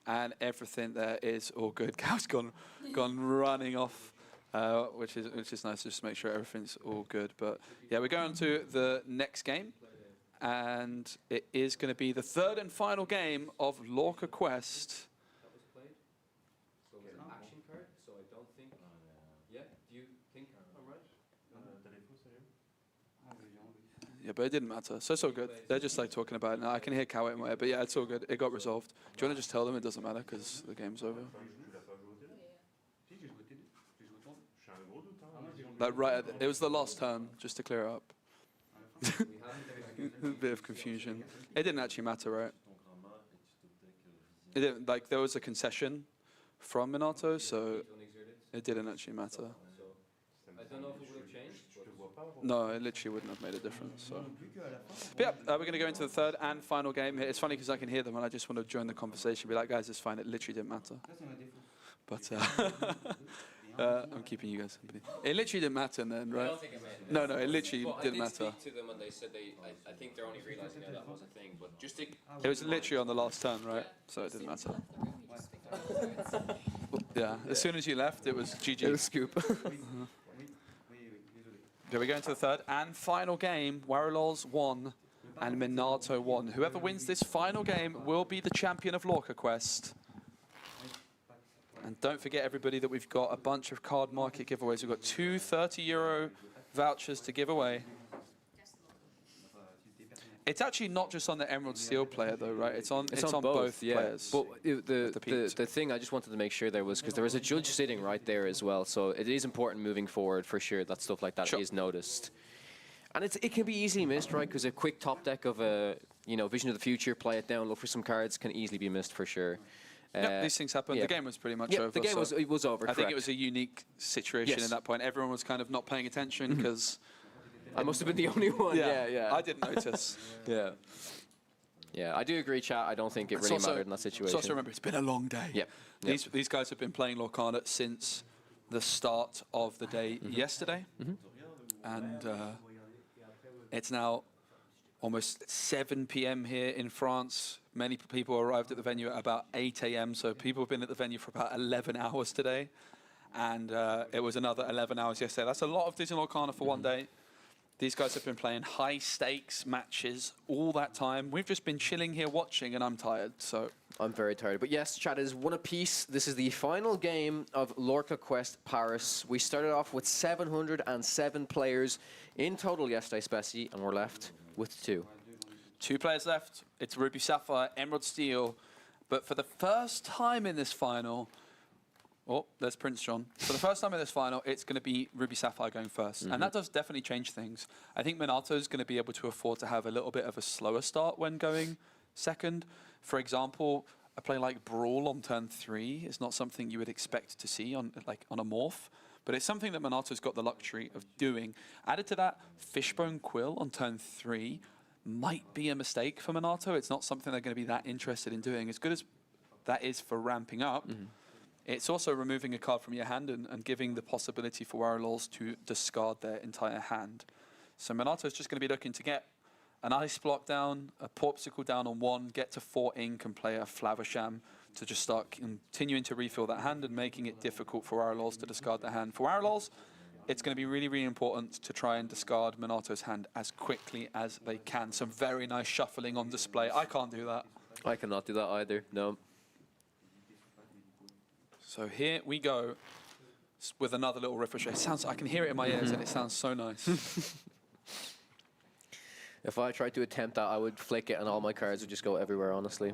and everything there is all good. Cow's gone running off, which is nice, just to make sure everything's all good. But yeah, we're going to the next game, and it is going to be the 3rd and final game of Lorca Quest. That was played. So it's an action card, so I don't think... Yeah, do you think I'm right? Yeah, but it didn't matter, so it's all good. They're just like talking about it now. I can hear Cow in my ear, but yeah, it's all good. It got resolved. Do you want to just tell them it doesn't matter because the game's over? Like right, it was the last turn, just to clear it up. A bit of confusion. It didn't actually matter, right? It didn't, like, there was a concession from Minato, so it didn't actually matter. I don't know if it would have changed, but... No, it literally wouldn't have made a difference. So. But yeah, we're going to go into the third and final game. It's funny because I can hear them and I just want to join the conversation. Be like, guys, it's fine. It literally didn't matter. But I'm keeping you guys company. It literally didn't matter then, right? I don't think it made No, it literally didn't matter. I did speak to them and they said I think they're only realising now that was a thing. But just to It was literally on the last turn, right? So it didn't matter. Yeah, as soon as you left, it was GG. it was scoop. Okay, we go into the third and final game. Warriors won and Minato won. Whoever wins this final game will be the champion of Lorca Quest. And don't forget, everybody, that we've got a bunch of card market giveaways. We've got two €30 vouchers to give away. It's actually not just on the Emerald Steel player, though, right? It's on both yeah. players. But the thing I just wanted to make sure there was, because there was a judge sitting right there as well, so it is important moving forward for sure that stuff like that is noticed. And it can be easily missed, right? Because a quick top deck of a Vision of the Future, play it down, look for some cards, can easily be missed for sure. These things happen. Yeah. The game was pretty much over. The game was over. I think it was a unique situation at that point. Everyone was kind of not paying attention because I must have been the only one. Yeah. I didn't notice. Yeah, I do agree, chat. I don't think it really mattered in that situation. So also remember, it's been a long day. Yep. These guys have been playing Lorcana since the start of the day yesterday, and it's now almost 7 p.m. here in France. Many people arrived at the venue at about 8 a.m., so people have been at the venue for about 11 hours today, and it was another 11 hours yesterday. That's a lot of Disney Lorcana for one day. These guys have been playing high-stakes matches all that time. We've just been chilling here watching, and I'm tired, so... I'm very tired. But yes, chat is one apiece. This is the final game of Lorca Quest Paris. We started off with 707 players in total yesterday, Specie, and we're left with 2. 2 players left. It's Ruby Sapphire, Emerald Steel. But for the first time in this final... Oh, there's Prince John. For the first time in this final, it's going to be Ruby Sapphire going first. And that does definitely change things. I think Minato's going to be able to afford to have a little bit of a slower start when going second. For example, a play like Brawl on turn 3 is not something you would expect to see on a morph. But it's something that Minato's got the luxury of doing. Added to that, Fishbone Quill on turn 3 might be a mistake for Minato. It's not something they're going to be that interested in doing. As good as that is for ramping up, it's also removing a card from your hand and giving the possibility for Warriors to discard their entire hand. So Minato's just going to be looking to get an Ice Block down, a Porpsicle down on 1, get to 4 ink and play a Flaversham to just start continuing to refill that hand and making it difficult for Warriors to discard their hand. For Warriors, it's going to be really, really important to try and discard Minato's hand as quickly as they can. Some very nice shuffling on display. I can't do that. I cannot do that either, no. So here we go with another little refresh. It sounds, I can hear it in my ears and it sounds so nice. If I tried to attempt that, I would flick it and all my cards would just go everywhere, honestly.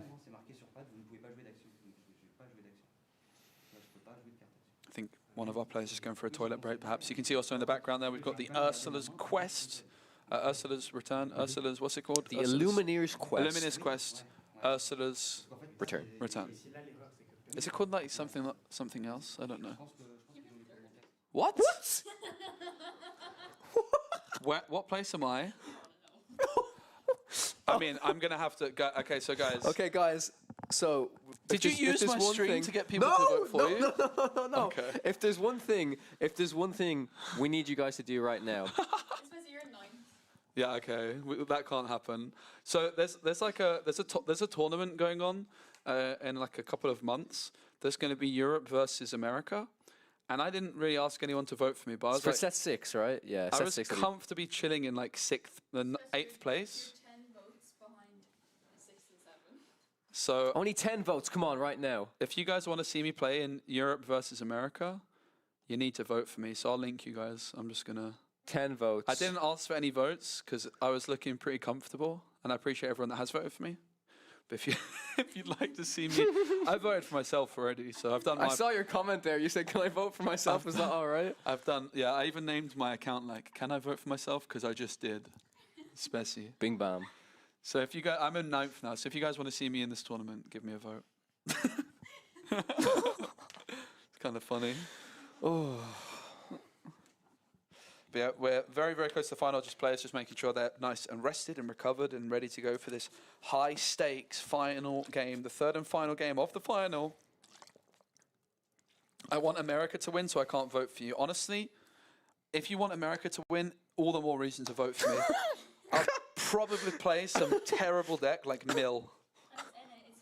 I think one of our players is going for a toilet break, perhaps. You can see also in the background there, we've got the Ursula's Quest. Ursula's Return. Ursula's, what's it called? The Illumineer's Quest. Illumineer's Quest. Ursula's Return. Is it called like something else? I don't know. What? What place am I? I mean, I'm gonna have to go. Okay, so guys. Okay, guys. So did you use my stream to get people to vote for you? No. Okay. If there's one thing we need you guys to do right now. Yeah. Okay. That can't happen. So there's a tournament going on in like a couple of months. There's going to be Europe versus America. And I didn't really ask anyone to vote for me, but I was for like, set 6, right? Yeah, I set was 6. comfortably chilling in like 8th place. 10 votes behind 6 and 7. So only 10 votes. Come on, right now. If you guys want to see me play in Europe versus America, you need to vote for me. So I'll link you guys. I'm just gonna 10 votes. I didn't ask for any votes because I was looking pretty comfortable, and I appreciate everyone that has voted for me. But if you'd like to see me, I voted for myself already, so I've done. I saw your comment there. You said, "Can I vote for myself?" Is that all right? I've done. Yeah, I even named my account like, "Can I vote for myself?" Because I just did. Specie. Bing bam. So if you guys, I'm in 9th now. So if you guys want to see me in this tournament, give me a vote. It's kind of funny. Oh. But yeah, we're very, very close to the final. Just players just making sure they're nice and rested and recovered and ready to go for this high-stakes final game, the third and final game of the final. I want America to win, so I can't vote for you. Honestly, if you want America to win, all the more reason to vote for me. I'll probably play some terrible deck like Mill. It's the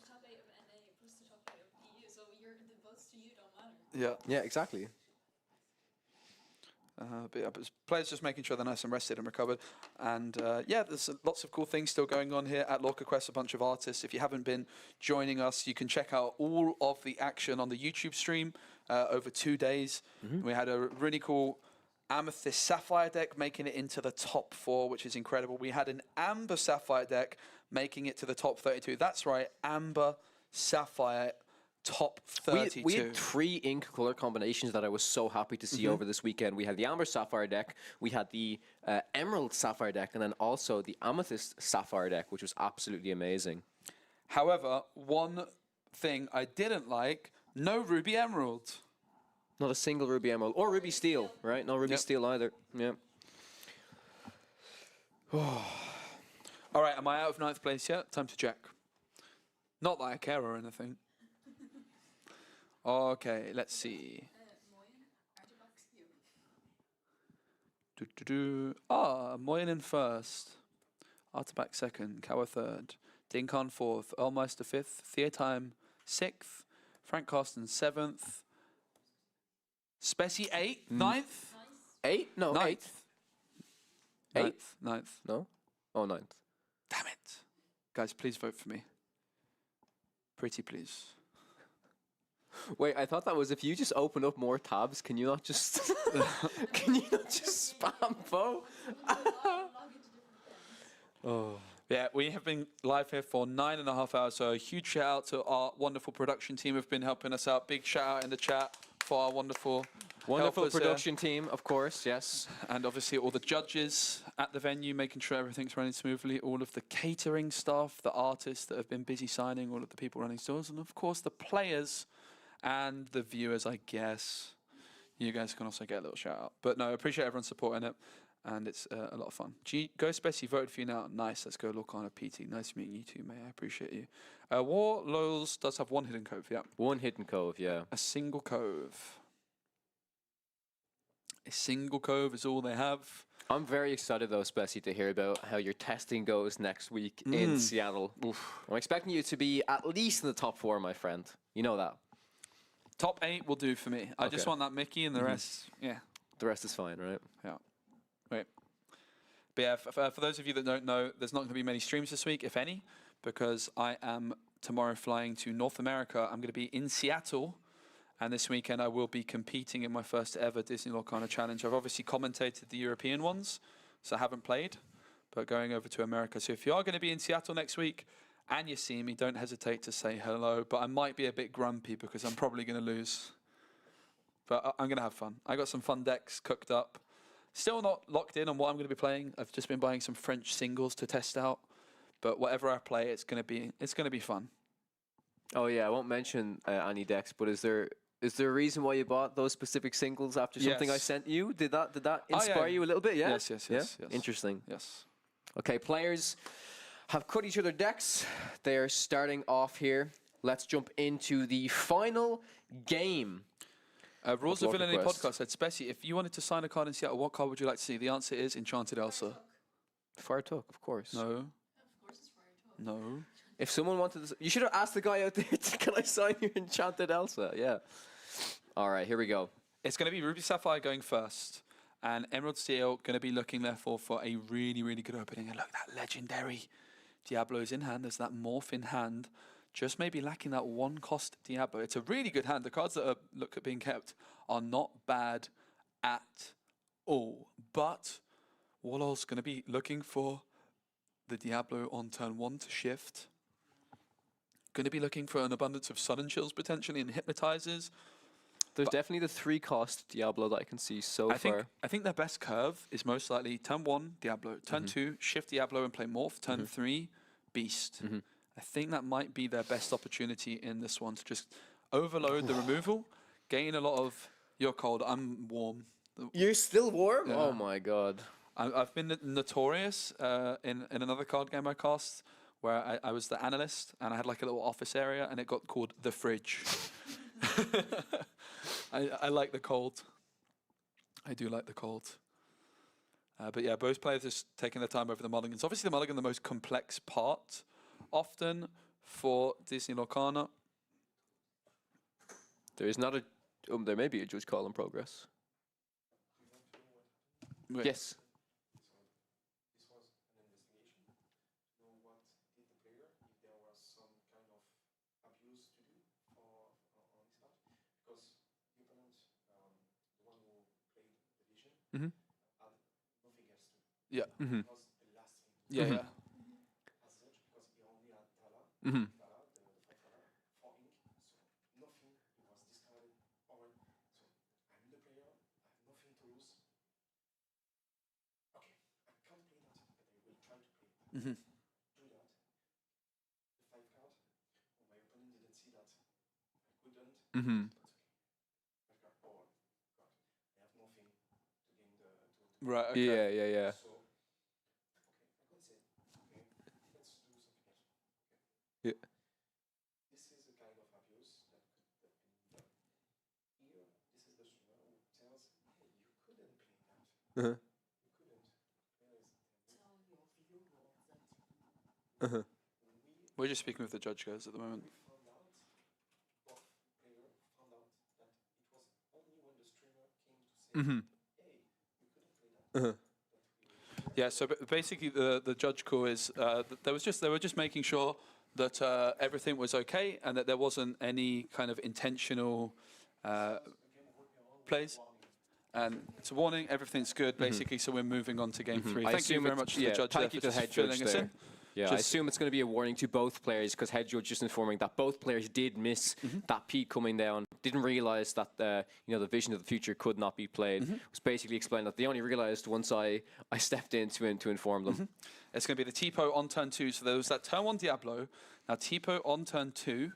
top 8 of NA plus the top 8 of EU, so the votes to you don't matter. Yeah. Yeah, exactly. But players just making sure they're nice and rested and recovered. And yeah, there's lots of cool things still going on here at Lorcana, a bunch of artists. If you haven't been joining us, you can check out all of the action on the YouTube stream over 2 days. We had a really cool Amethyst Sapphire deck making it into the top 4, which is incredible. We had an Amber Sapphire deck making it to the top 32. That's right, Amber Sapphire top 32. We had 3 ink color combinations that I was so happy to see over this weekend. We had the Amber Sapphire deck, we had the Emerald Sapphire deck, and then also the Amethyst Sapphire deck, which was absolutely amazing. However, one thing I didn't like, no Ruby Emerald. Not a single Ruby Emerald. Or Ruby Steel, right? No Ruby Steel either. Yeah. All right, am I out of 9th place yet? Time to check. Not that I care or anything. Okay, let's see. Moyen in 1st. Artibac 2nd. Kawa 3rd. Dinkan 4th. Elmeister 5th. Theatime 6th. Frank Carsten 7th. Specie 8th. 9th? 8? No, 9th. 8th. 9th. No? Oh, 9th. Damn it. Guys, please vote for me. Pretty please. Wait, I thought that was if you just open up more tabs, can you not just spam vote? Oh. Yeah, we have been live here for 9.5 hours, so a huge shout out to our wonderful production team who've been helping us out. Big shout out in the chat for our wonderful helpers production team, of course, yes. And obviously all the judges at the venue, making sure everything's running smoothly, all of the catering staff, the artists that have been busy signing, all of the people running stores, and of course the players and the viewers, I guess. You guys can also get a little shout out. But no, I appreciate everyone supporting it, and it's a lot of fun. Ghost Bessie voted for you now. Nice, let's go Lorcana PT. Nice meeting you too, mate. I appreciate you. War Loyals does have 1 hidden cove, yeah. 1 hidden cove, yeah. A single cove. A single cove is all they have. I'm very excited though, Specie, to hear about how your testing goes next week in Seattle. Oof. I'm expecting you to be at least in the top 4, my friend. You know that. Top 8 will do for me. I just want that Mickey and the rest, yeah. The rest is fine, right? Yeah. Wait. But yeah, for those of you that don't know, there's not going to be many streams this week, if any, because I am tomorrow flying to North America. I'm going to be in Seattle, and this weekend I will be competing in my first ever Disney Lorcana Challenge. I've obviously commentated the European ones, so I haven't played, but going over to America. So if you are going to be in Seattle next week, and you see me, don't hesitate to say hello, but I might be a bit grumpy because I'm probably going to lose. But I'm going to have fun. I got some fun decks cooked up. Still not locked in on what I'm going to be playing. I've just been buying some French singles to test out. But whatever I play, it's going to be fun. Oh yeah, I won't mention any decks, but is there a reason why you bought those specific singles after something I sent you? Did that inspire you a little bit? Yeah. Yes. Interesting. Yes. Okay, players have cut each other decks. They're starting off here. Let's jump into the final game. Rules of Villainy podcast said, Specie, if you wanted to sign a card in Seattle, what card would you like to see? The answer is Enchanted Elsa. Fire Talk, of course. No. Of course it's Fire Talk. No. If someone wanted to, you should have asked the guy out there, can I sign your Enchanted Elsa? Yeah. All right, here we go. It's going to be Ruby Sapphire going first. And Emerald Steel going to be looking, therefore, for a really, really good opening. And look, that legendary Diablo's in hand. There's that Morph in hand. Just maybe lacking that 1 cost Diablo. It's a really good hand. The cards that look at being kept are not bad at all. But Wallow's going to be looking for the Diablo on turn 1 to shift. Going to be looking for an abundance of Sudden Chills potentially and Hypnotizers. There's definitely the 3 cost Diablo that I can see so far. I think their best curve is most likely turn 1, Diablo. Turn 2, shift Diablo and play Morph. Turn 3, Beast. I think that might be their best opportunity in this one to just overload the removal, gain a lot of, you're cold, I'm warm. You're still warm? Yeah. Oh my god. I've been notorious in another card game I cast where I was the analyst and I had like a little office area and it got called the fridge. I like the cold. I do like the cold. But yeah, both players are taking their time over the Mulligans. Obviously, the Mulligan the most complex part, often for Disney Lorcana. There is not a. There may be a judge call in progress. Wait. Yes. Mm-hmm. Yeah. Mm-hmm. Yeah, Mhm. yeah. Mm-hmm. Mm-hmm. Mm-hmm. Right, okay. Yeah. Yeah. Uh-huh. Uh-huh. We're just speaking with the judge guys at the moment. Mm-hmm. Uh-huh. Yeah, so basically the judge call is they were just making sure that everything was okay and that there wasn't any kind of intentional plays. And it's a warning, everything's good, basically, so we're moving on to game 3. I Thank you assume very it's- much to the judge there thank for you to just head filling judge us there. in. Yeah, I Just- assume it's going to be a warning to both players because head judge just informing that both players did miss that peak coming down. Didn't realize that the vision of the future could not be played. It was basically explained that they only realized once I stepped in to inform them. It's going to be the Tipo on turn 2, so there was that turn 1 Diablo. Now Tipo on turn 2.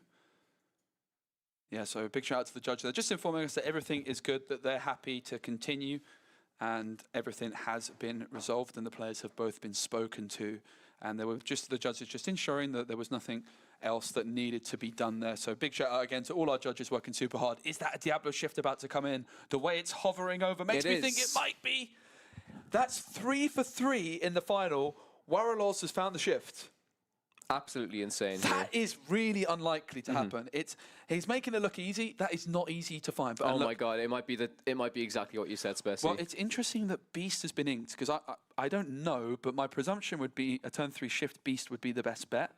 Yeah, so a big shout out to the judge. They're just informing us that everything is good, that they're happy to continue, and everything has been resolved, and the players have both been spoken to. And they were the judges just ensuring that there was nothing else that needed to be done there. So big shout out again to all our judges working super hard. Is that a Diablo shift about to come in? The way it's hovering over makes me think it might be. That's 3 for 3 in the final. Waraloz has found the shift. Absolutely insane. That is really unlikely to happen. He's making it look easy. That is not easy to find. But Oh my god, it might be exactly what you said, Specie. well, it's interesting that Beast has been inked because I don't know, but my presumption would be a turn 3 shift Beast would be the best bet.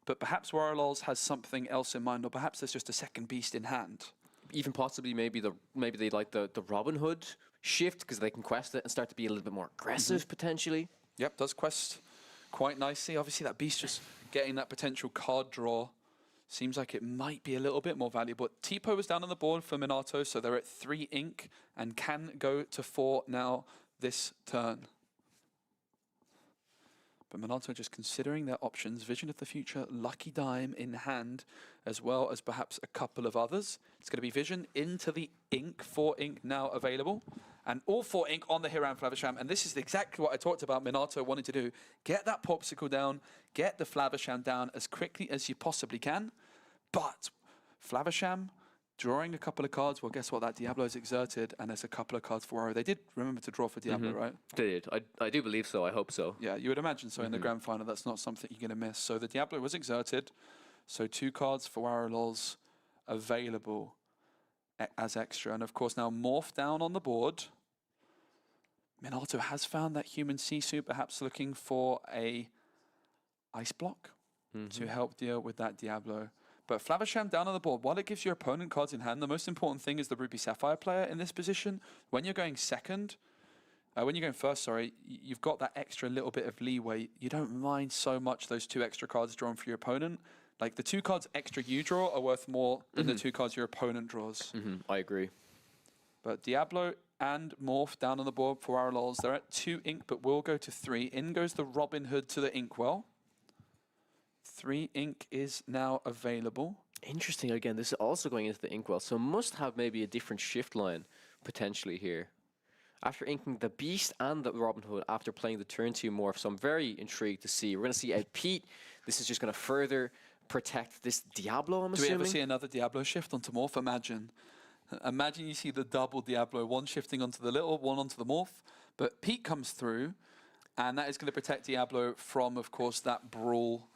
But perhaps Waraloz has something else in mind, or perhaps there's just a second Beast in hand. Even possibly maybe they like the Robin Hood shift because they can quest it and start to be a little bit more aggressive potentially. Yep, does quest quite nicely. Obviously, that Beast just getting that potential card draw seems like it might be a little bit more valuable. Tipo was down on the board for Minato, so they're at 3 ink and can go to 4 now this turn. But Minato just considering their options, Vision of the Future, Lucky Dime in hand, as well as perhaps a couple of others. It's going to be Vision into the ink, 4 ink now available. And all 4 ink on the Hiram Flavisham. And this is exactly what I talked about Minato wanting to do. Get that Popsicle down, get the Flavisham down as quickly as you possibly can. But Flavisham drawing a couple of cards, well, guess what? That Diablo's exerted, and there's a couple of cards for Oro. They did remember to draw for Diablo, right? They did. I do believe so. I hope so. Yeah, you would imagine so in the grand final. That's not something you're going to miss. So the Diablo was exerted. So 2 cards for Waraloz available as extra. And of course, now Morph down on the board. Minato has found that human Sisu, perhaps looking for a ice block to help deal with that Diablo. But Flavisham down on the board, while it gives your opponent cards in hand, the most important thing is the Ruby Sapphire player in this position. When you're going first, sorry, you've got that extra little bit of leeway. You don't mind so much those 2 extra cards drawn for your opponent. Like the 2 cards extra you draw are worth more than the 2 cards your opponent draws. I agree. But Diablo and Morph down on the board for Waraloz. They're at 2 ink, but will go to 3. In goes the Robin Hood to the Inkwell. 3 ink is now available. Interesting. Again, this is also going into the Inkwell, so must have maybe a different shift line potentially here. After inking the Beast and the Robin Hood after playing the turn 2 morph. So I'm very intrigued to see. We're going to see a Pete. This is just going to further protect this Diablo, I'm Do assuming. we ever see another Diablo shift onto Morph? Imagine you see the double Diablo, one shifting onto the little, one onto the Morph. But Pete comes through, and that is going to protect Diablo from, of course, that brawl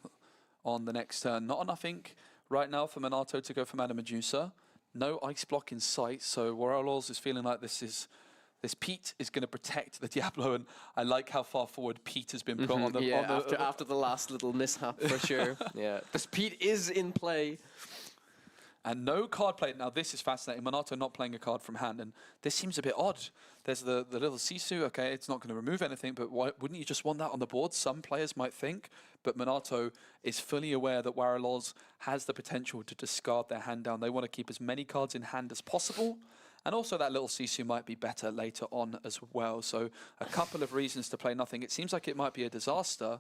on the next turn. Not enough ink right now for Minato to go for Mana Medusa. No ice block in sight, so Warlords is feeling like this Pete is going to protect the Diablo, and I like how far forward Pete has been put on the... After the last little mishap, for sure. Yeah, this Pete is in play. And no card play. Now, this is fascinating. Minato not playing a card from hand, and this seems a bit odd. There's the little Sisu. Okay, it's not going to remove anything, but why wouldn't you just want that on the board? Some players might think, but Minato is fully aware that Warlords has the potential to discard their hand down. They want to keep as many cards in hand as possible, and also that little Sisu might be better later on as well. So a couple of reasons to play nothing. It seems like it might be a disaster.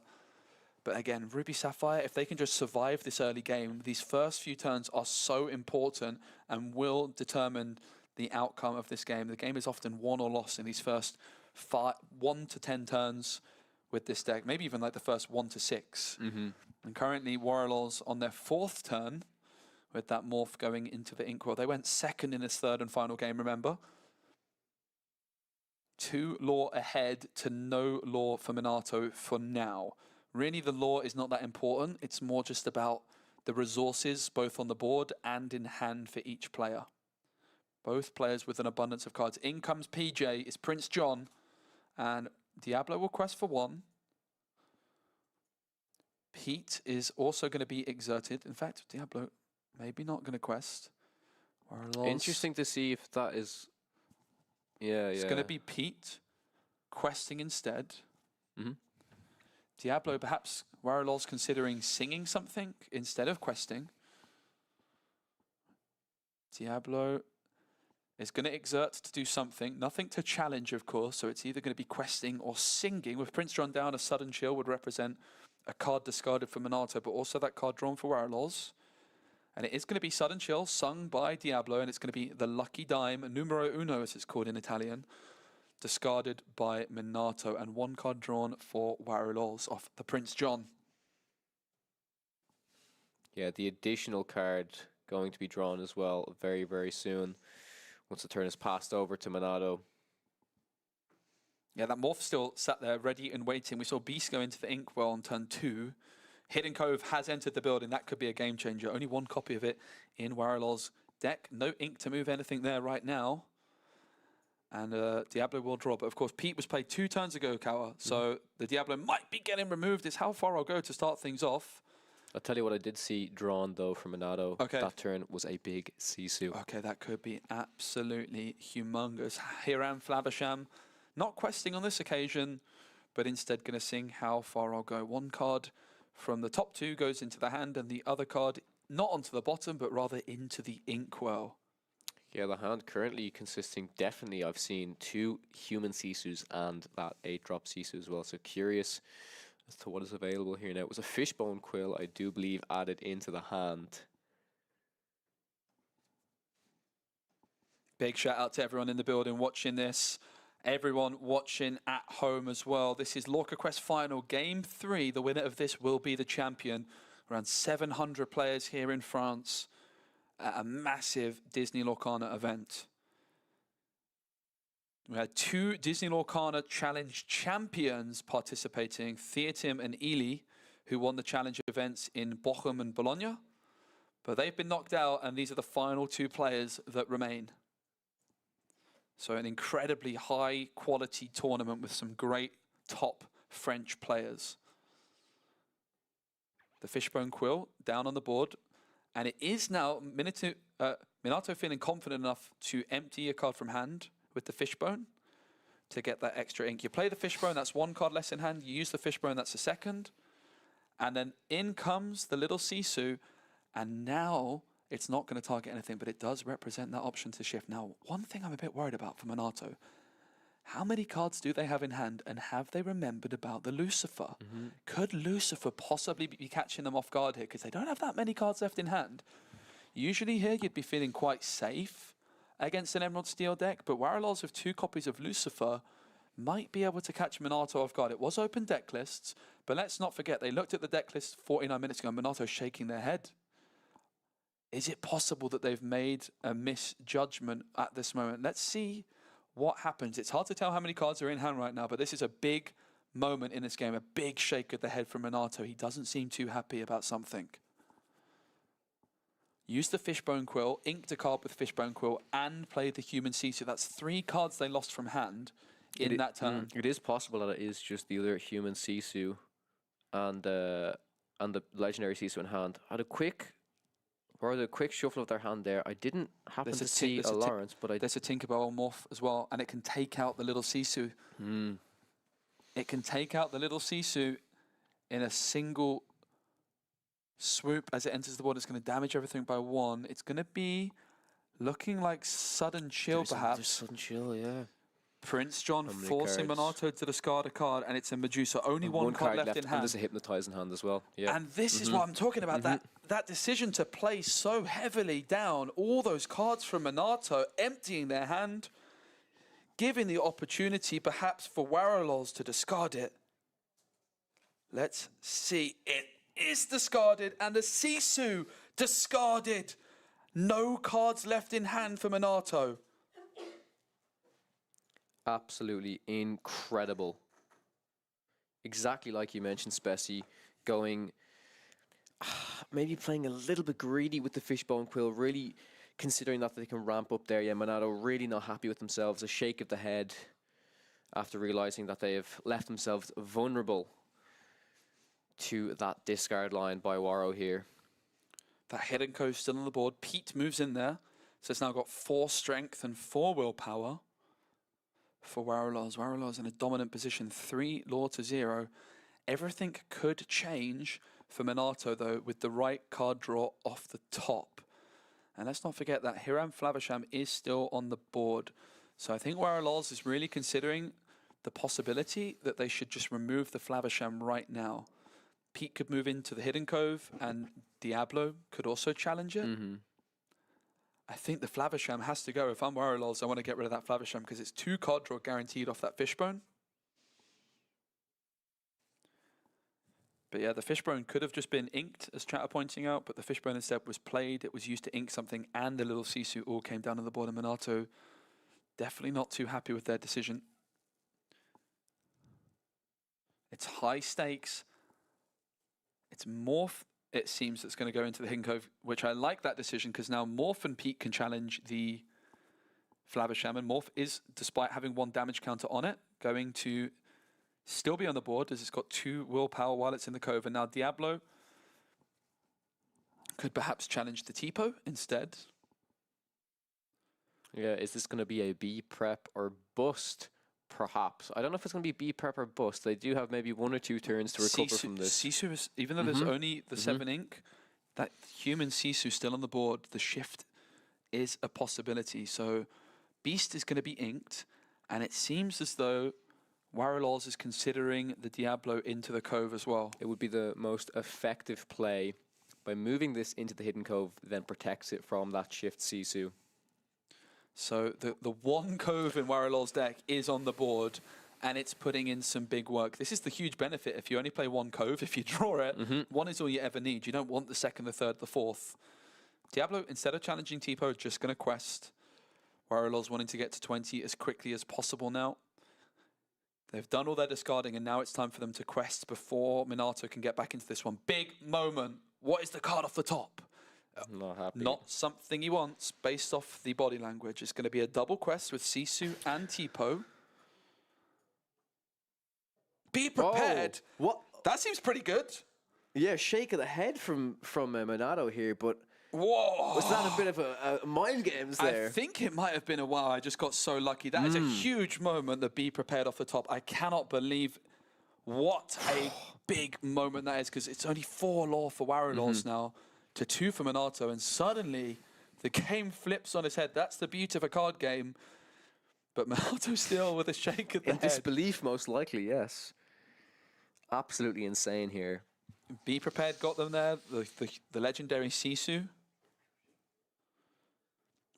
But again, Ruby Sapphire, if they can just survive this early game, these first few turns are so important and will determine the outcome of this game. The game is often won or lost in these first 1 to 10 turns with this deck, maybe even like the first 1 to 6. And currently, Warlords on their 4th turn with that morph going into the Inkwell. They went second in this 3rd and final game, remember? 2 lore ahead to no lore for Minato for now. Really, the lore is not that important. It's more just about the resources, both on the board and in hand for each player. Both players with an abundance of cards. In comes PJ, it's Prince John, and Diablo will quest for 1. Pete is also going to be exerted. In fact, Diablo maybe not going to quest. Interesting to see if that is... It's going to be Pete questing instead. Diablo, perhaps Warlords considering singing something instead of questing. Diablo is going to exert to do something. Nothing to challenge, of course, so it's either going to be questing or singing. With Prince drawn down, a sudden chill would represent a card discarded for Minato, but also that card drawn for Warlords. And it is going to be sudden chill, sung by Diablo, and it's going to be the lucky dime, numero uno as it's called in Italian, discarded by Minato, and 1 card drawn for Warlords off the Prince John. Yeah, the additional card going to be drawn as well very, very soon once the turn is passed over to Minato. Yeah, that morph still sat there ready and waiting. We saw Beast go into the Inkwell on turn 2. Hidden Cove has entered the building. That could be a game changer. Only 1 copy of it in Warlords' deck. No ink to move anything there right now. And Diablo will draw. But of course, Pete was played 2 turns ago, Kawa. So the Diablo might be getting removed. It's how far I'll go to start things off. I'll tell you what I did see drawn, though, from Minato. Okay. That turn was a big Sisu. Okay, that could be absolutely humongous. Hiram Flaversham not questing on this occasion, but instead going to sing How Far I'll Go. 1 card from the top 2 goes into the hand, and the other card not onto the bottom, but rather into the Inkwell. Yeah, the hand currently consisting, definitely, I've seen 2 human Sisus and that 8-drop Sisu as well. So curious as to what is available here now. It was a Fishbone Quill, I do believe, added into the hand. Big shout out to everyone in the building watching this. Everyone watching at home as well. This is Lorca Quest Final Game 3. The winner of this will be the champion. Around 700 players here in France at a massive Disney Lorcana event. We had 2 Disney Lorcana Challenge champions participating, Theatim and Ely, who won the challenge events in Bochum and Bologna. But they've been knocked out, and these are the final 2 players that remain. So an incredibly high quality tournament with some great top French players. The Fishbone Quill down on the board. And it is now Minato feeling confident enough to empty a card from hand with the Fishbone to get that extra ink. You play the Fishbone, that's 1 card less in hand. You use the Fishbone, that's a 2nd. And then in comes the little Sisu. And now it's not going to target anything, but it does represent that option to shift. Now, one thing I'm a bit worried about for Minato, how many cards do they have in hand, and have they remembered about the Lucifer? Could Lucifer possibly be catching them off guard here? Because they don't have that many cards left in hand. Usually here, you'd be feeling quite safe against an Emerald Steel deck, but Warlords with 2 copies of Lucifer might be able to catch Minato off guard. It was open deck lists, but let's not forget, they looked at the deck list 49 minutes ago, and Minato shaking their head. Is it possible that they've made a misjudgment at this moment? Let's see what happens. It's hard to tell how many cards are in hand right now, but this is a big moment in this game, a big shake of the head from Minato. He doesn't seem too happy about something. Used the Fishbone Quill, inked a card with Fishbone Quill, and played the Human Sisu. That's 3 cards they lost from hand in that turn. It is possible that it is just the other Human Sisu and the Legendary Sisu in hand. Had a quick shuffle of their hand there. I didn't happen to see a Lawrence, but there's a Tinkerbell morph as well, and it can take out the little Sisu. It can take out the little Sisu in a single swoop as it enters the board. It's going to damage everything by 1. It's going to be looking like Sudden Chill, perhaps. Sudden Chill, yeah. Prince John forcing Minato to discard a card, and it's a Medusa. Only one card left in hand. And there's a Hypnotize in hand as well. Yeah. And this is what I'm talking about. That decision to play so heavily down all those cards from Minato, emptying their hand, giving the opportunity perhaps for Warlords to discard it. Let's see. It is discarded, and the Sisu discarded. No cards left in hand for Minato. Absolutely incredible. Exactly like you mentioned, Spessy, going, maybe playing a little bit greedy with the Fishbone Quill, really considering that they can ramp up there. Yeah, Minato really not happy with themselves, a shake of the head after realizing that they have left themselves vulnerable to that discard line by Waro here. That Hidden Cove still on the board. Pete moves in there, so it's now got 4 strength and 4 willpower for Warlords. Warlords in a dominant position, 3 law to 0. Everything could change for Minato, though, with the right card draw off the top. And let's not forget that Hiram Flavisham is still on the board. So I think Warlords is really considering the possibility that they should just remove the Flavisham right now. Pete could move into the Hidden Cove, and Diablo could also challenge it. I think the Flavisham has to go. If I'm Warlords, I want to get rid of that Flavisham because it's 2 card draw guaranteed off that Fishbone. But yeah, the Fishbone could have just been inked, as chat are pointing out, but the Fishbone instead was played. It was used to ink something, and the little Sisu all came down on the board. And Minato definitely not too happy with their decision. It's high stakes. It's Morph, it seems, that's going to go into the Hidden Cove, which I like that decision because now Morph and Pete can challenge the Flavisham. And Morph is, despite having 1 damage counter on it, going to still be on the board as it's got 2 willpower while it's in the Cove. And now Diablo could perhaps challenge the Tipo instead. Yeah, is this going to be a B prep or bust? Perhaps. I don't know if it's going to be B prep or bust. They do have maybe 1 or 2 turns to recover from this. Sisu is, even though there's only the 7 ink, that human Sisu still on the board, the shift is a possibility. So Beast is going to be inked, and it seems as though Warlords is considering the Diablo into the Cove as well. It would be the most effective play by moving this into the Hidden Cove, then protects it from that shift Sisu. So the 1 Cove in Warlords deck is on the board, and it's putting in some big work. This is the huge benefit if you only play 1 Cove. If you draw it, 1 is all you ever need. You don't want the 2nd, the 3rd, the 4th. Diablo, instead of challenging Tipo, just going to quest. Warlords wanting to get to 20 as quickly as possible now. They've done all their discarding, and now it's time for them to quest before Minato can get back into this one. Big moment. What is the card off the top? Not happy. Not something he wants based off the body language. It's going to be a double quest with Sisu and Tipo. Be prepared. Oh, what? That seems pretty good. Yeah, shake of the head from Minato here, but whoa, was that a bit of a mind games there? I think it might have been a wow. I just got so lucky. That is a huge moment. The be prepared off the top. I cannot believe what a big moment that is because it's only 4 law for Warlords now to 2 for Minato, and suddenly the game flips on its head. That's the beauty of a card game. But Minato still with a shake of the head. Disbelief, most likely, yes. Absolutely insane here. Be prepared got them there. The legendary Sisu.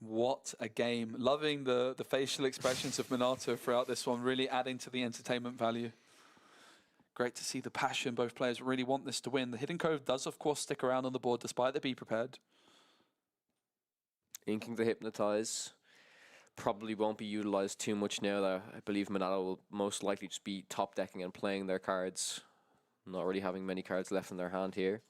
What a game. Loving the facial expressions of Minato throughout this one, really adding to the entertainment value. Great to see the passion. Both players really want this to win. The Hidden Cove does, of course, stick around on the board despite the Be Prepared. Inking the Hypnotize probably won't be utilized too much now. That I believe Minato will most likely just be top decking and playing their cards, not really having many cards left in their hand here.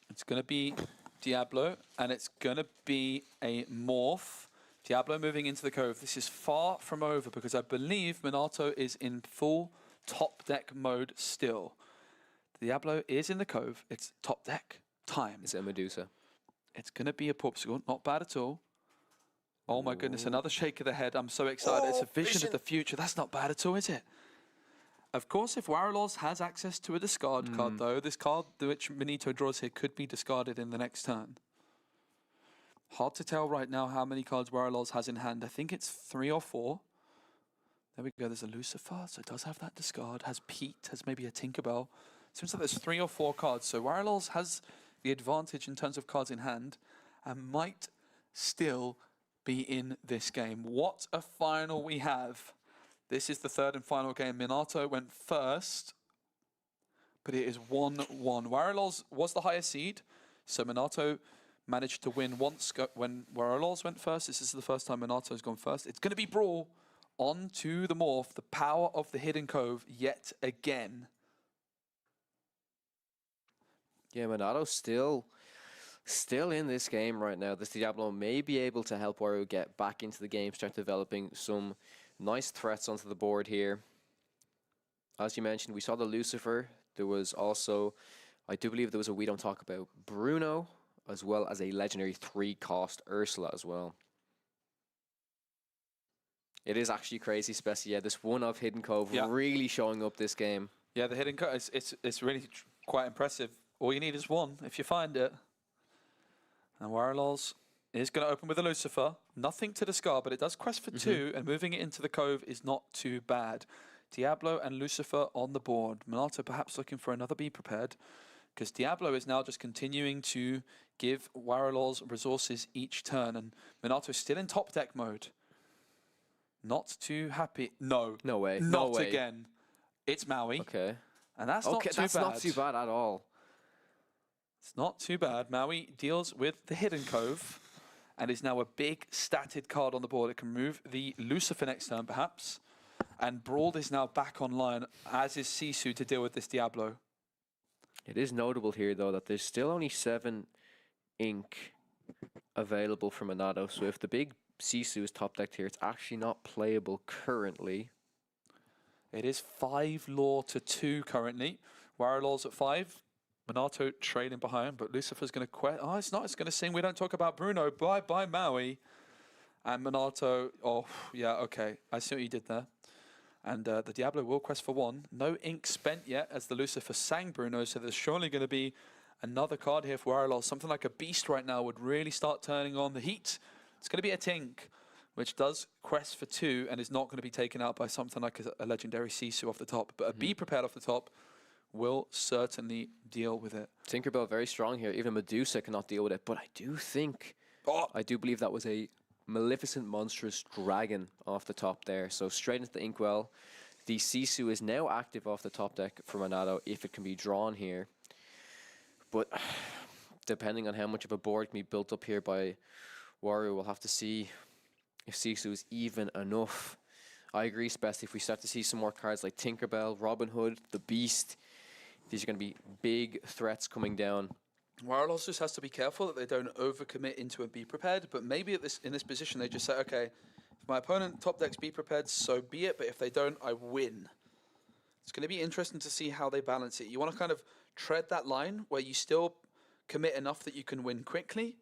It's going to be Diablo, and it's going to be a morph. Diablo moving into the Cove. This is far from over because I believe Minato is in full top deck mode still. Diablo is in the Cove. It's top deck time. It's a Medusa. It's going to be a Popsicle. Not bad at all. Oh my goodness, another shake of the head. I'm so excited. It's a vision of the future. That's not bad at all, is it? Of course, if Warlords has access to a discard card, though, this card which Minato draws here could be discarded in the next turn. Hard to tell right now how many cards Warlords has in hand. I think it's 3 or 4. There we go. There's a Lucifer, so it does have that discard. Has Pete, has maybe a Tinkerbell. Seems like there's 3 or 4 cards. So Warlords has the advantage in terms of cards in hand and might still be in this game. What a final we have. This is the third and final game. Minato went first, but it is 1-1. Warlords was the highest seed, so Minato managed to win once when Warlords went first. This is the first time Minato's gone first. It's going to be Brawl on to the Morph, the power of the Hidden Cove yet again. Yeah, Minato still in this game right now. This Diablo may be able to help Wario get back into the game, start developing some nice threats onto the board here. As you mentioned, we saw the Lucifer. There was also, I do believe there was a We Don't Talk About Bruno, as well as a legendary 3-cost Ursula as well. It is actually crazy, especially, yeah, this one of Hidden Cove really showing up this game. Yeah, the Hidden Cove, it's really quite impressive. All you need is one, if you find it. And Warlords is going to open with a Lucifer. Nothing to discard, but it does quest for 2, and moving it into the Cove is not too bad. Diablo and Lucifer on the board. Minato perhaps looking for another Be Prepared, because Diablo is now just continuing to give Warlords resources each turn, and Minato is still in top deck mode. Not too happy. No. No way. Not no way. again. It's Maui. Okay. And that's not too bad. That's not too bad at all. It's not too bad. Maui deals with the Hidden Cove and is now a big statted card on the board. It can move the Lucifer next turn, perhaps. And Brawl is now back online, as is Sisu, to deal with this Diablo. It is notable here, though, that there's still only 7 ink available for Minato. So if the big Sisu is top decked here, it's actually not playable currently. It is 5 lore to 2 currently. Warlords at 5. Minato trailing behind, but Lucifer's going to quit. Oh, it's not. It's going to sing We Don't Talk About Bruno. Bye-bye, Maui. And Minato, oh, yeah, okay. I see what you did there. And the Diablo will quest for 1. No ink spent yet as the Lucifer sang Bruno, so there's surely going to be another card here for Warlords. Something like a Beast right now would really start turning on the heat. It's going to be a Tink, which does quest for 2 and is not going to be taken out by something like a legendary Sisu off the top. But a Be Prepared off the top will certainly deal with it. Tinkerbell very strong here. Even Medusa cannot deal with it. But I do believe that was a Maleficent Monstrous Dragon off the top there. So straight into the Inkwell. The Sisu is now active off the top deck for Minato if it can be drawn here. But depending on how much of a board can be built up here by Wario, we'll have to see if Sisu is even enough. I agree, especially if we start to see some more cards like Tinkerbell, Robin Hood, the Beast. These are going to be big threats coming down. Warlords just has to be careful that they don't overcommit into a Be Prepared, but maybe in this position they just say, okay, if my opponent top decks Be Prepared, so be it, but if they don't, I win. It's going to be interesting to see how they balance it. You want to kind of tread that line where you still commit enough that you can win quickly,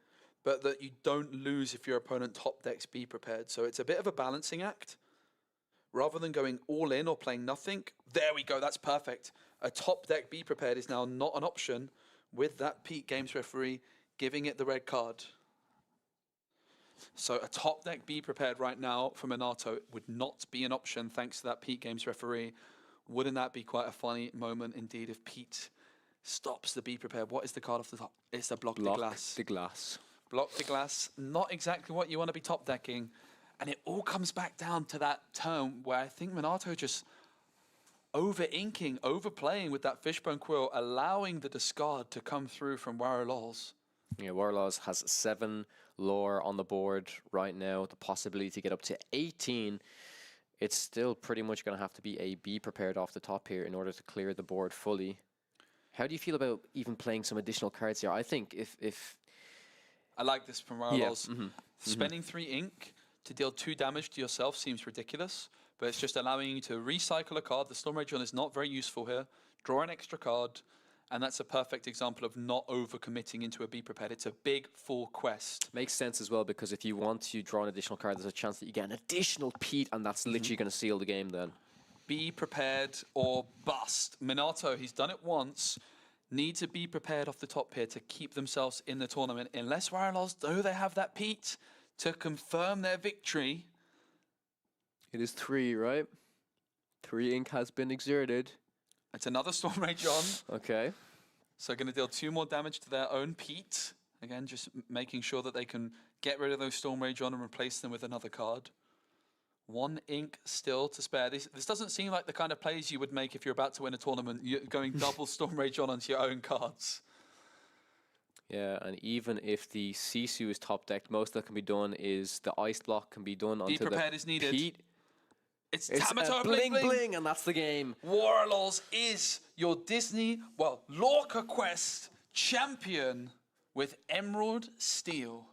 but that you don't lose if your opponent top decks Be Prepared. So it's a bit of a balancing act. Rather than going all in or playing nothing, there we go, that's perfect. A top deck Be Prepared is now not an option with that Pete Games referee giving it the red card. So a top deck Be Prepared right now for Minato would not be an option thanks to that Pete Games referee. Wouldn't that be quite a funny moment indeed if Pete stops the Be Prepared? What is the card off the top? It's a Block the Glass. The Glass. block the glass, not exactly what you want to be top decking. And it all comes back down to that turn where I think Minato just over-inking, overplaying with that Fishbone Quill, allowing the discard to come through from Waroloz. Yeah, Warlows has 7 lore on the board right now, the possibility to get up to 18. It's still pretty much going to have to be a be prepared off the top here in order to clear the board fully. How do you feel about even playing some additional cards here? I think if I like this from Waroloz. Spending 3 ink to deal 2 damage to yourself seems ridiculous, but it's just allowing you to recycle a card. The Storm Rage on is not very useful here. Draw an extra card, and that's a perfect example of not over-committing into a Be Prepared. It's a big, full quest. Makes sense as well, because if you want to draw an additional card, there's a chance that you get an additional Pete, and that's literally going to seal the game then. Be prepared or bust. Minato, he's done it once, need to be prepared off the top here to keep themselves in the tournament. Unless Waroloz, though they have that Pete to confirm their victory. It is 3, right? 3 ink has been exerted. It's another Storm Rage on. Okay. So going to deal 2 more damage to their own Pete. Again, just making sure that they can get rid of those Storm Rage on and replace them with another card. 1 ink still to spare. This doesn't seem like the kind of plays you would make if you're about to win a tournament. You're going double Storm Rage on onto your own cards. Yeah, and even if the Sisu is top decked, most that can be done is the Ice Block can be done onto the prepared is needed. Pete. It's It's Tamato bling, bling, bling, and that's the game. Waroloz is your Lorca Quest champion with Emerald Steel.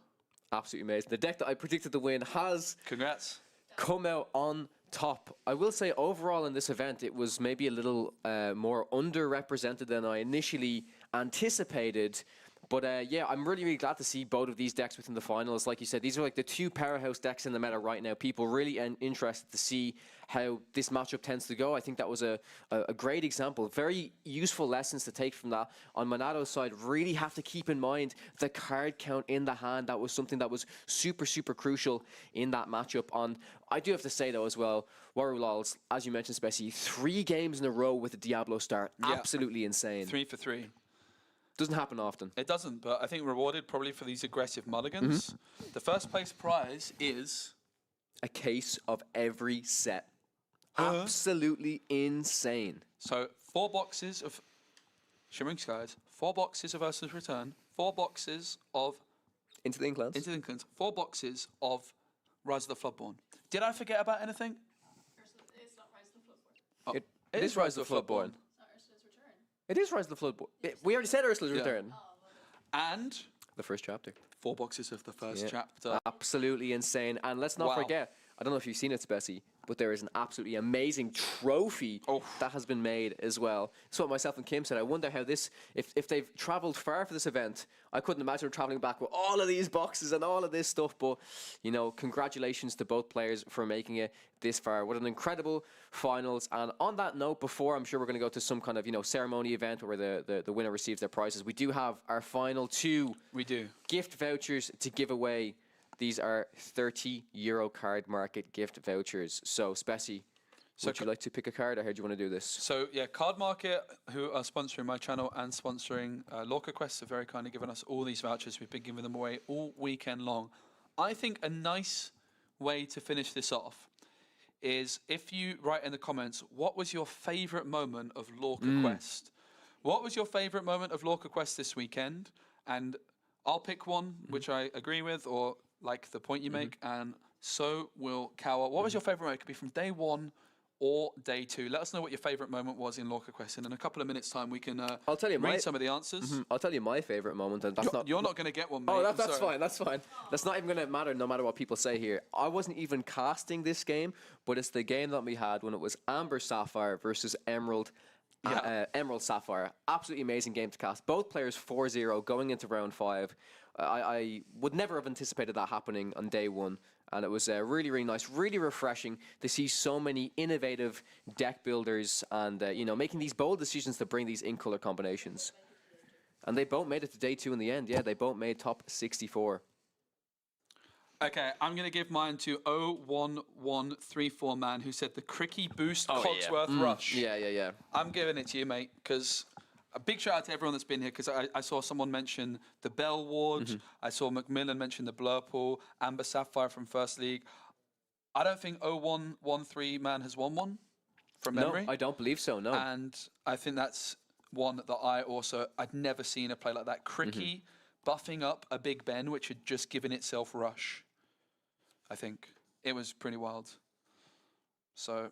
Absolutely amazing. The deck that I predicted to win has Congrats. come out on top. I will say overall in this event, it was maybe a little more underrepresented than I initially anticipated. But yeah, I'm really, really glad to see both of these decks within the finals. Like you said, these are like the 2 powerhouse decks in the meta right now. People really interested to see how this matchup tends to go. I think that was a great example. Very useful lessons to take from that. On Monato's side, really have to keep in mind the card count in the hand. That was something that was super, super crucial in that matchup. I do have to say, though, as well, Waroloz, as you mentioned, Specie, 3 games in a row with the Diablo start. Yeah. Absolutely insane. 3 for 3. Doesn't happen often. It doesn't, but I think rewarded probably for these aggressive mulligans. The first place prize is a case of every set. Absolutely insane. So 4 boxes of Shimmering Skies, 4 boxes of Ursula's Return, 4 boxes of Into the Inklands. 4 boxes of Rise of the Floodborn. Did I forget about anything? It's not Rise of the Floodborn. Oh, It is Rise of the Floodborn. It's not Ursula's Return. It is Rise of the Floodborn. We already said Ursula's Return. And The first chapter. 4 boxes of the first Yeah. chapter. Absolutely insane. And let's not Wow. forget, I don't know if you've seen it, Specie, but there is an absolutely amazing trophy that has been made as well. So what myself and Kim said, I wonder how this, if they've traveled far for this event, I couldn't imagine them traveling back with all of these boxes and all of this stuff. But, you know, congratulations to both players for making it this far. What an incredible finals. And on that note, before I'm sure we're going to go to some kind of, you know, ceremony event where the winner receives their prizes, we do have our final 2 gift vouchers to give away. These are €30 card market gift vouchers. So, Specie, would you like to pick a card, or how do you want to do this? So, yeah, Card Market, who are sponsoring my channel and sponsoring Lorca Quest, have very kindly given us all these vouchers. We've been giving them away all weekend long. I think a nice way to finish this off is if you write in the comments, what was your favorite moment of Lorca Quest? What was your favorite moment of Lorca Quest this weekend? And I'll pick one, which I agree with, or like the point you make, and so will Kawa. What was your favorite moment? It could be from day 1 or day 2. Let us know what your favorite moment was in Lorca Quest, and in a couple of minutes' time, we can I'll tell you read some of the answers. I'll tell you my favorite moment, and that's You're not going to get one, mate. Oh, I'm that's sorry. fine. That's fine. That's not even going to matter, no matter what people say here. I wasn't even casting this game, but it's the game that we had when it was Amber Sapphire versus Emerald. Emerald Sapphire. Absolutely amazing game to cast. Both players 4-0 going into round 5. I would never have anticipated that happening on day 1. And it was really, really nice, really refreshing to see so many innovative deck builders and, you know, making these bold decisions to bring these in-color combinations. And they both made it to day 2 in the end. Yeah, they both made top 64. Okay, I'm going to give mine to 01134 man, who said the Cricky Boost Cogsworth Rush. Yeah. I'm giving it to you, mate, because A big shout out to everyone that's been here, because I saw someone mention the Bell Ward. I saw Macmillan mention the Blurpool, Amber Sapphire from First League. I don't think 0113 man has won one from memory. No, I don't believe so, no. And I think that's one that I'd never seen a play like that. Cricky buffing up a Big Ben, which had just given itself rush. I think it was pretty wild. So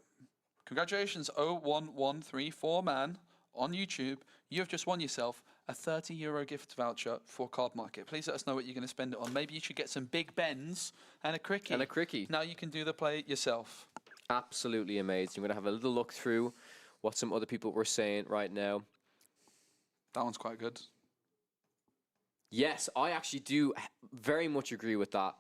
congratulations, 01134 man on YouTube. You have just won yourself a €30 gift voucher for Card Market. Please let us know what you're going to spend it on. Maybe you should get some Big Bens and a Cricky. And a Cricky. Now you can do the play yourself. Absolutely amazing. We're going to have a little look through what some other people were saying right now. That one's quite good. Yes, I actually do very much agree with that.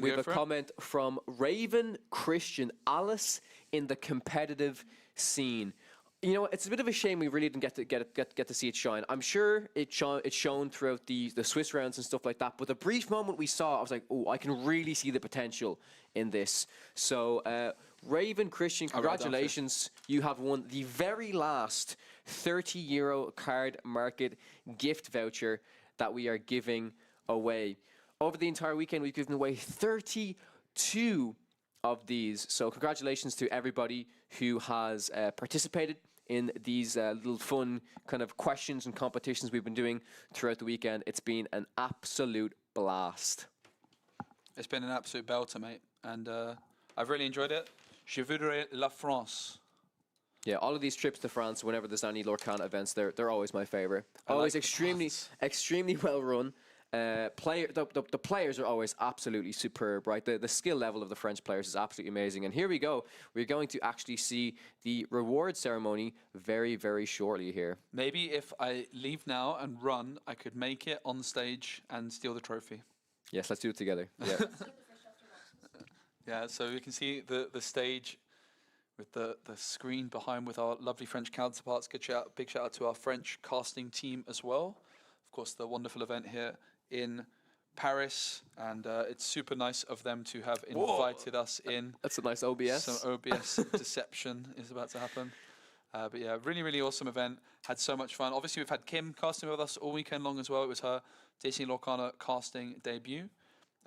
We have a comment from Raven Christian Alice in the competitive scene. You know, it's a bit of a shame we really didn't get to see it shine. I'm sure it's shown throughout the Swiss rounds and stuff like that. But the brief moment we saw, I was like, oh, I can really see the potential in this. So, Raven Christian, congratulations. You have won the very last €30 Card Market gift voucher that we are giving away. Over the entire weekend, we've given away 32 of these. So congratulations to everybody who has participated in these little fun kind of questions and competitions we've been doing throughout the weekend. It's been an absolute blast. It's been an absolute belter, mate. And I've really enjoyed it. Je voudrais la France. Yeah, all of these trips to France, whenever there's any Lorcana events, they're always my favorite. Always extremely well run. The players are always absolutely superb, right? The skill level of the French players is absolutely amazing. And here we go. We're going to actually see the reward ceremony very, very shortly here. Maybe if I leave now and run, I could make it on stage and steal the trophy. Yes, let's do it together. Yeah. Yeah, so we can see the stage with the screen behind with our lovely French counterparts. Big shout out to our French casting team as well. Of course, the wonderful event here in Paris, and it's super nice of them to have invited us in. That's a nice OBS. Some OBS deception is about to happen. But yeah, really, really awesome event. Had so much fun. Obviously, we've had Kim casting with us all weekend long as well. It was her Decisive Lorcana casting debut,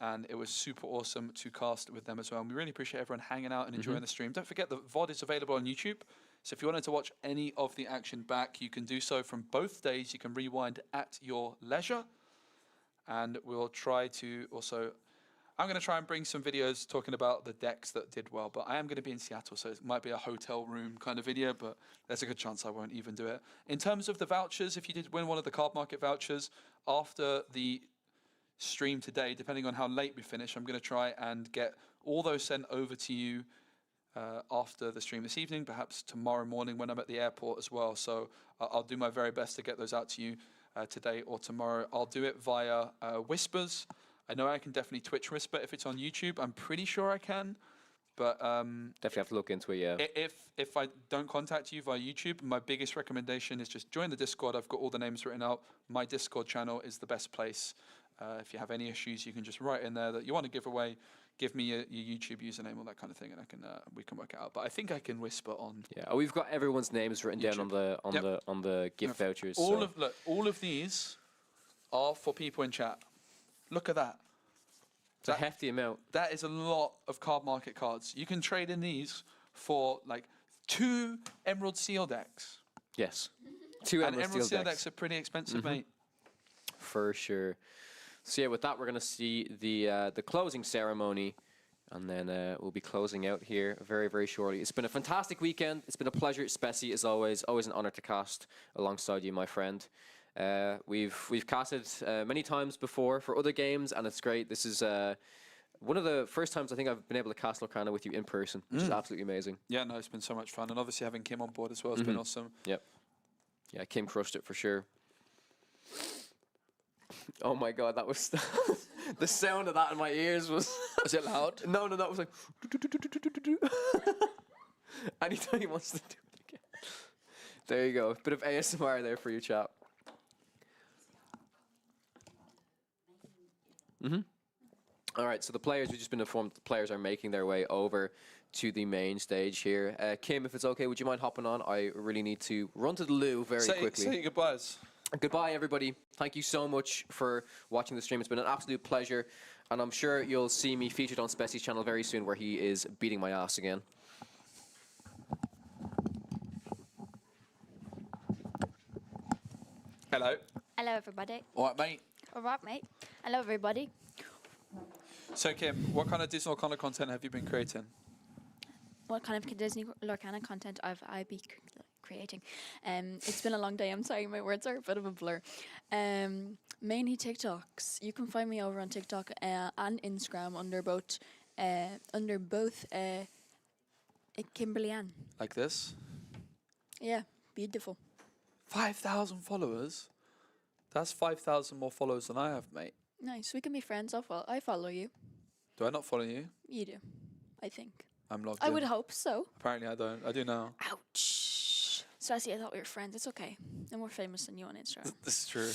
and it was super awesome to cast with them as well. And we really appreciate everyone hanging out and enjoying the stream. Don't forget the VOD is available on YouTube. So if you wanted to watch any of the action back, you can do so from both days. You can rewind at your leisure. And we'll try to also, I'm going to try and bring some videos talking about the decks that did well, but I am going to be in Seattle, so it might be a hotel room kind of video, but there's a good chance I won't even do it. In terms of the vouchers, if you did win one of the Card Market vouchers, after the stream today, depending on how late we finish, I'm going to try and get all those sent over to you after the stream this evening, perhaps tomorrow morning when I'm at the airport as well. So I'll do my very best to get those out to you today or tomorrow. I'll do it via Whispers. I know I can definitely Twitch Whisper if it's on YouTube. I'm pretty sure I can, but definitely have to look into it. Yeah. If I don't contact you via YouTube, my biggest recommendation is just join the Discord. I've got all the names written out. My Discord channel is the best place. If you have any issues, you can just write in there that you want to give away. Give me your YouTube username, all that kind of thing, and we can work it out. But I think I can whisper on. Yeah, we've got everyone's names written YouTube. down on the gift vouchers. All of these are for people in chat. Look at that. It's a hefty amount. That is a lot of Card Market cards. You can trade in these for like 2 Emerald Seal decks. Yes, 2 Emerald Seal decks are pretty expensive, mate. For sure. So yeah, with that, we're going to see the closing ceremony, and then we'll be closing out here very, very shortly. It's been a fantastic weekend. It's been a pleasure, Spessy, as always. Always an honor to cast alongside you, my friend. We've casted many times before for other games, and it's great. This is one of the first times I think I've been able to cast Lorcana with you in person, which is absolutely amazing. Yeah, no, it's been so much fun, and obviously having Kim on board as well has been awesome. Yep. Yeah, Kim crushed it for sure. Oh my god, that was the sound of that in my ears was. Was it loud? No, that was like. Anytime he wants to do it again. There you go. Bit of ASMR there for you, chap. All right, so the players, we've just been informed the players are making their way over to the main stage here. Kim, if it's okay, would you mind hopping on? I really need to run to the loo very quickly. Say your goodbyes. Goodbye, everybody. Thank you so much for watching the stream. It's been an absolute pleasure, and I'm sure you'll see me featured on Spessie's channel very soon where he is beating my ass again. Hello. Hello, everybody. All right, mate. All right, mate. Hello, everybody. So, Kim, what kind of Disney Lorcana content have you been creating? What kind of Disney Lorcana content I be creating? It's been a long day. I'm sorry, my words are a bit of a blur. Mainly TikToks. You can find me over on TikTok and Instagram under both Kimberly Ann. Like this? Yeah, beautiful. 5,000 followers? That's 5,000 more followers than I have, mate. Nice. We can be friends. I follow you. Do I not follow you? You do, I think. I'm logged I in. would hope so. Apparently I don't. I do now. Ouch. Sassy, I thought we were friends. It's okay. I'm more famous than you on Instagram. This is true.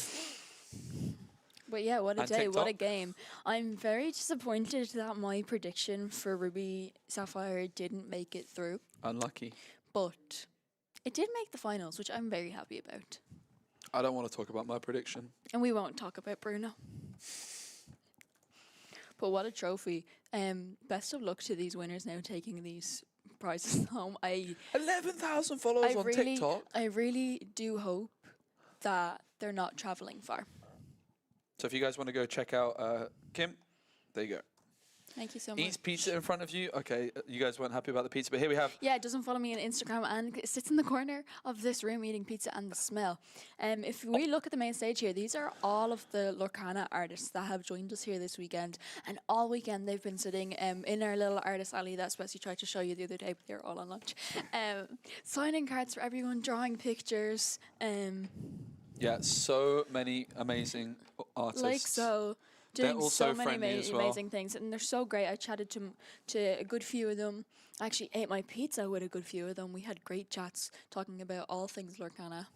But yeah, what a And day, what a TikTok. game. I'm very disappointed that my prediction for Ruby Sapphire didn't make it through. Unlucky. But it did make the finals, which I'm very happy about. I don't want to talk about my prediction. And we won't talk about Bruno. But what a trophy. Best of luck to these winners now taking these prizes home. 11,000 followers on TikTok. I really do hope that they're not traveling far. So if you guys want to go check out Kim, there you go. Thank you so much. Eats pizza in front of you. Okay, you guys weren't happy about the pizza, but here we have. Yeah, it doesn't follow me on Instagram and it sits in the corner of this room eating pizza and the smell. If we look at the main stage here, these are all of the Lorcana artists that have joined us here this weekend. And all weekend they've been sitting in our little artist alley that Spessy tried to show you the other day, but they're all on lunch. Signing cards for everyone, drawing pictures. Yeah, so many amazing artists. Like so. They're Doing also so many friendly as well. amazing things, and they're so great. I chatted to a good few of them. I actually ate my pizza with a good few of them. We had great chats talking about all things Lorcana.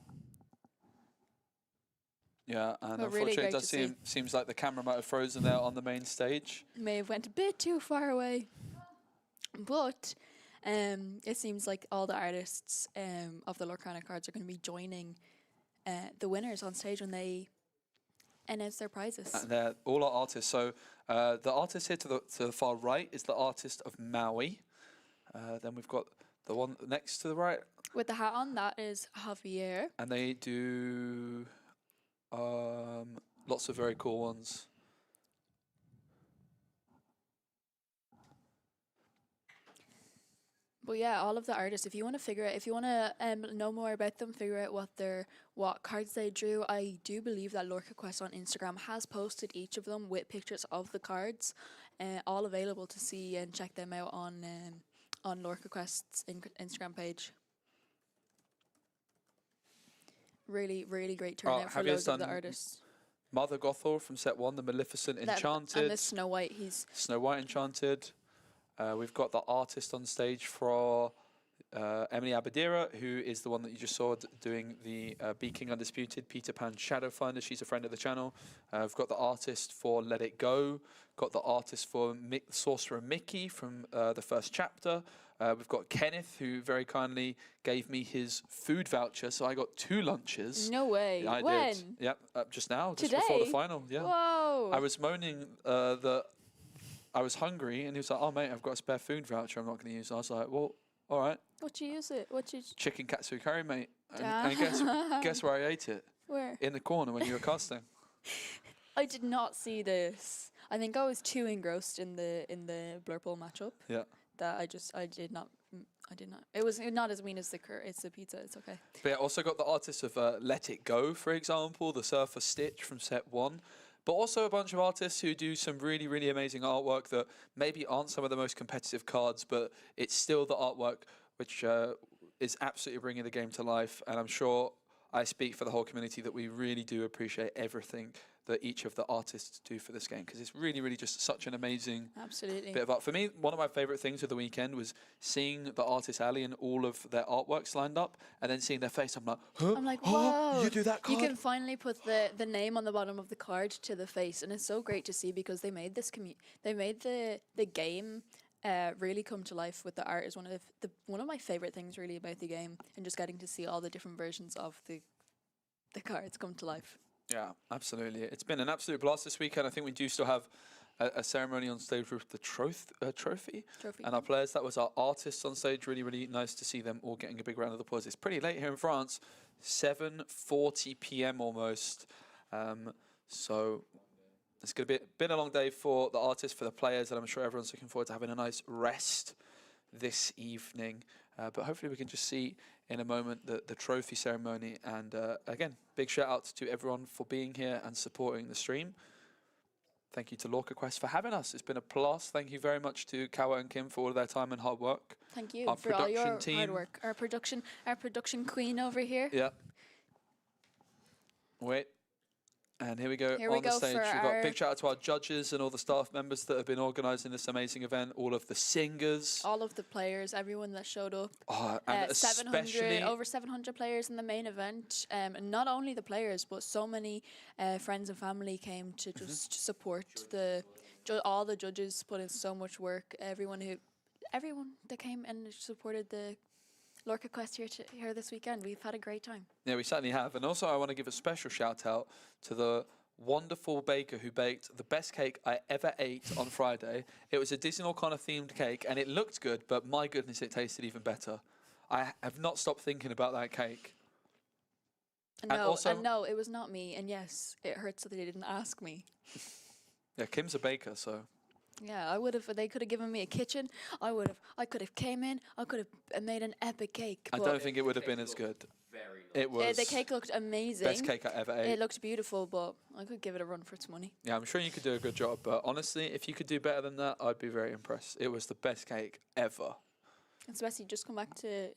Yeah, and But really unfortunately, great it does to see. seems like the camera might have frozen there on the main stage. May have went a bit too far away, but it seems like all the artists of the Lorcana cards are going to be joining the winners on stage when they announce their prizes. And they're all our artists. So the artist here to the far right is the artist of Maui. Then we've got the one next to the right, With the hat on, that is Javier. and they do lots of very cool ones. But yeah, all of the artists. If you want to know more about them, figure out what cards they drew. I do believe that Lorca Quest on Instagram has posted each of them with pictures of the cards, all available to see and check them out on Lorca Quest's Instagram page. Really, really great turnout for Javier's loads of the done artists. Mother Gothel from set 1, the Maleficent Enchanted. And the Snow White. Snow White Enchanted. We've got the artist on stage for Emily Abadira, who is the one that you just saw doing the Be King Undisputed, Peter Pan Shadowfinder. She's a friend of the channel. We've got the artist for Let It Go. Got the artist for Sorcerer Mickey from the first chapter. We've got Kenneth, who very kindly gave me his food voucher, so I got 2 lunches. No way. Yeah, I When? did. Yep, just now, just Today? before the final. Yeah. Whoa. I was moaning that I was hungry, and he was like, "Oh mate, I've got a spare food voucher. I'm not going to use." I was like, "Well, all right." What you use it? What you? Chicken katsu curry, mate. And guess where I ate it? Where? In the corner when you were casting. I did not see this. I think I was too engrossed in the Blurple matchup Yeah. that I did not. It was not as mean as it's the pizza. It's okay. But yeah, also got the artists of Let It Go, for example, the Surfer Stitch from set 1. But also a bunch of artists who do some really, really amazing artwork that maybe aren't some of the most competitive cards, but it's still the artwork which is absolutely bringing the game to life. And I'm sure I speak for the whole community that we really do appreciate everything that each of the artists do for this game, because it's really, really just such an amazing Absolutely. bit of art. For me, one of my favorite things of the weekend was seeing the artist alley and all of their artworks lined up, and then seeing their face. I'm like, huh? I'm like, Huh? whoa! You do that card? You can finally put the name on the bottom of the card to the face, and it's so great to see because they made this they made the game really come to life with the art. Is one of my favorite things really about the game, and just getting to see all the different versions of the cards come to life. Yeah, absolutely. It's been an absolute blast this weekend. I think we do still have a ceremony on stage with the trophy. And our players, that was our artists on stage. Really, really nice to see them all getting a big round of applause. It's pretty late here in France, 7:40 p.m. almost. So it's going to been a long day for the artists, for the players, and I'm sure everyone's looking forward to having a nice rest this evening. But hopefully we can just see in a moment the trophy ceremony. And again, big shout out to everyone for being here and supporting the stream. Thank you to LorcaQuest for having us. It's been a blast. Thank you very much to Kawa and Kim for all of their time and hard work. Thank you Our for all your production hard team. work. Our production queen over here. Yeah. Wait. And here we go Here we on the go stage. for We've got our- big shout out to our judges and all the staff members that have been organising this amazing event, all of the singers. All of the players, everyone that showed up. And especially over 700 players in the main event. And not only the players, but so many friends and family came to just support all the judges put in so much work. Everyone that came and supported the LorcaQuest here this weekend. We've had a great time. Yeah, we certainly have. And also I want to give a special shout out to the wonderful baker who baked the best cake I ever ate on Friday. It was a Disney Lorcana themed cake and it looked good, but my goodness, it tasted even better. I have not stopped thinking about that cake. And no, it was not me. And yes, it hurts that they didn't ask me. Yeah, Kim's a baker, so. Yeah, I would have. They could have given me a kitchen. I could have came in. I could have made an epic cake. I don't think it would have been as good. It was the cake looked amazing. best cake I ever ate. It looked beautiful, but I could give it a run for its money. Yeah, I'm sure you could do a good job, but honestly, if you could do better than that, I'd be very impressed. It was the best cake ever. And Sebastian, just come back to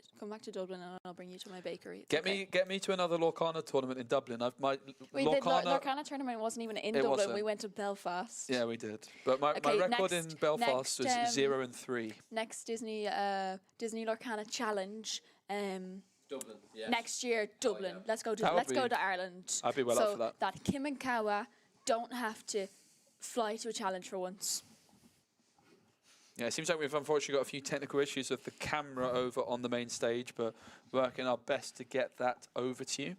Dublin, and I'll bring you to my bakery. It's Get me to another Lorcana tournament in Dublin. Lorcana tournament wasn't even in Dublin. Wasn't. We went to Belfast. Yeah, we did. But my record in Belfast was 0-3. Next Disney Lorcana challenge. Dublin. Yeah. Next year, Dublin. yeah. Let's go That would to be- Ireland. I'd be well up for that. That Kim and Kawa don't have to fly to a challenge for once. Yeah, it seems like we've unfortunately got a few technical issues with the camera over on the main stage, but working our best to get that over to you.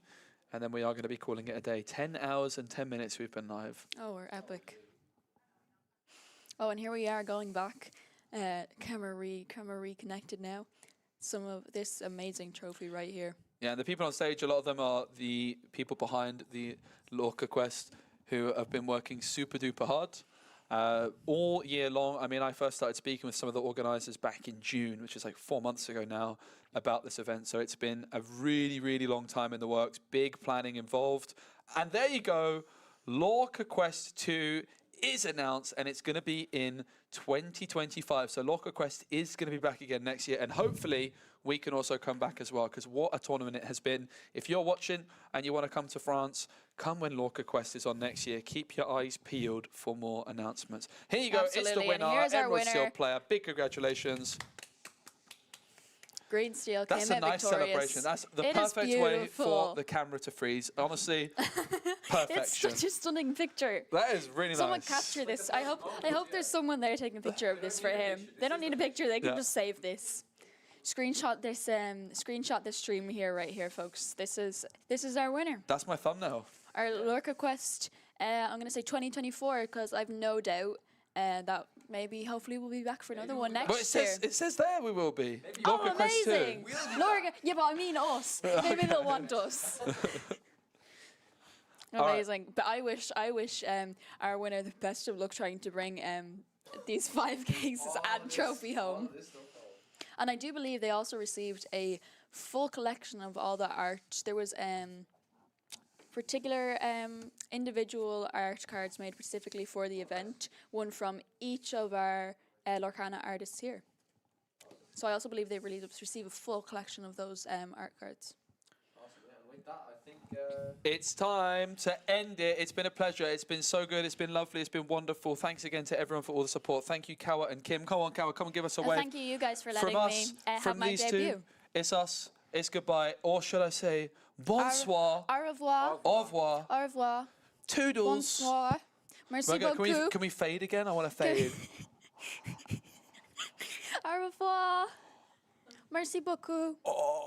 And then we are going to be calling it a day. 10 hours and 10 minutes we've been live. Oh, we're epic. Oh, and here we are going back. Camera reconnected now. Some of this amazing trophy right here. Yeah, and the people on stage, a lot of them are the people behind the LorcaQuest who have been working super duper hard. All year long. I mean, I first started speaking with some of the organisers back in June, which is like 4 months ago now, about this event. So it's been a really, really long time in the works, big planning involved. And there you go, LorcaQuest 2 is announced, and it's going to be in 2025. So LorcaQuest is going to be back again next year, and hopefully we can also come back as well, because what a tournament it has been. If you're watching and you want to come to France, come when LorcaQuest is on next year. Keep your eyes peeled for more announcements. Here you go. Absolutely. It's the And winner, here's our Emerald Seal winner. player. Big congratulations. Green Steel That's came a out nice victorious. celebration. That's the It is perfect way for beautiful. the camera to freeze. Honestly, It's perfection. such a stunning picture. That is really Someone nice. capture this. I hope there's someone there taking a picture of this for him. They don't need a picture. They can Yeah. just save this. Screenshot this stream here, right here, folks. This is our winner. That's my thumbnail. Our LorcaQuest. I'm gonna say 2024 because I've no doubt that maybe hopefully we'll be back for another one next But year. it says there we will be. Oh, LorcaQuest 2. amazing! Lorca, yeah, but I mean us. Maybe they'll want us. All right. Amazing. But I wish our winner the best of luck trying to bring these 5 cases and trophy home. And I do believe they also received a full collection of all the art. There was particular individual art cards made specifically for the event, one from each of our Lorcana artists here. So I also believe they received a full collection of those art cards. with that, I think. It's time to end it. It's been a pleasure. It's been so good. It's been lovely. It's been wonderful. Thanks again to everyone for all the support. Thank you, Kawa and Kim. Come on, Kawa, come and give us a wave. Thank you guys for letting From me us, have from my these debut. two, it's us. It's goodbye. Or should I say, bonsoir. Au revoir. Au revoir. Au revoir. Toodles. Bonsoir. Merci Can beaucoup. we fade again? I want to fade. Au revoir. Merci beaucoup. Oh.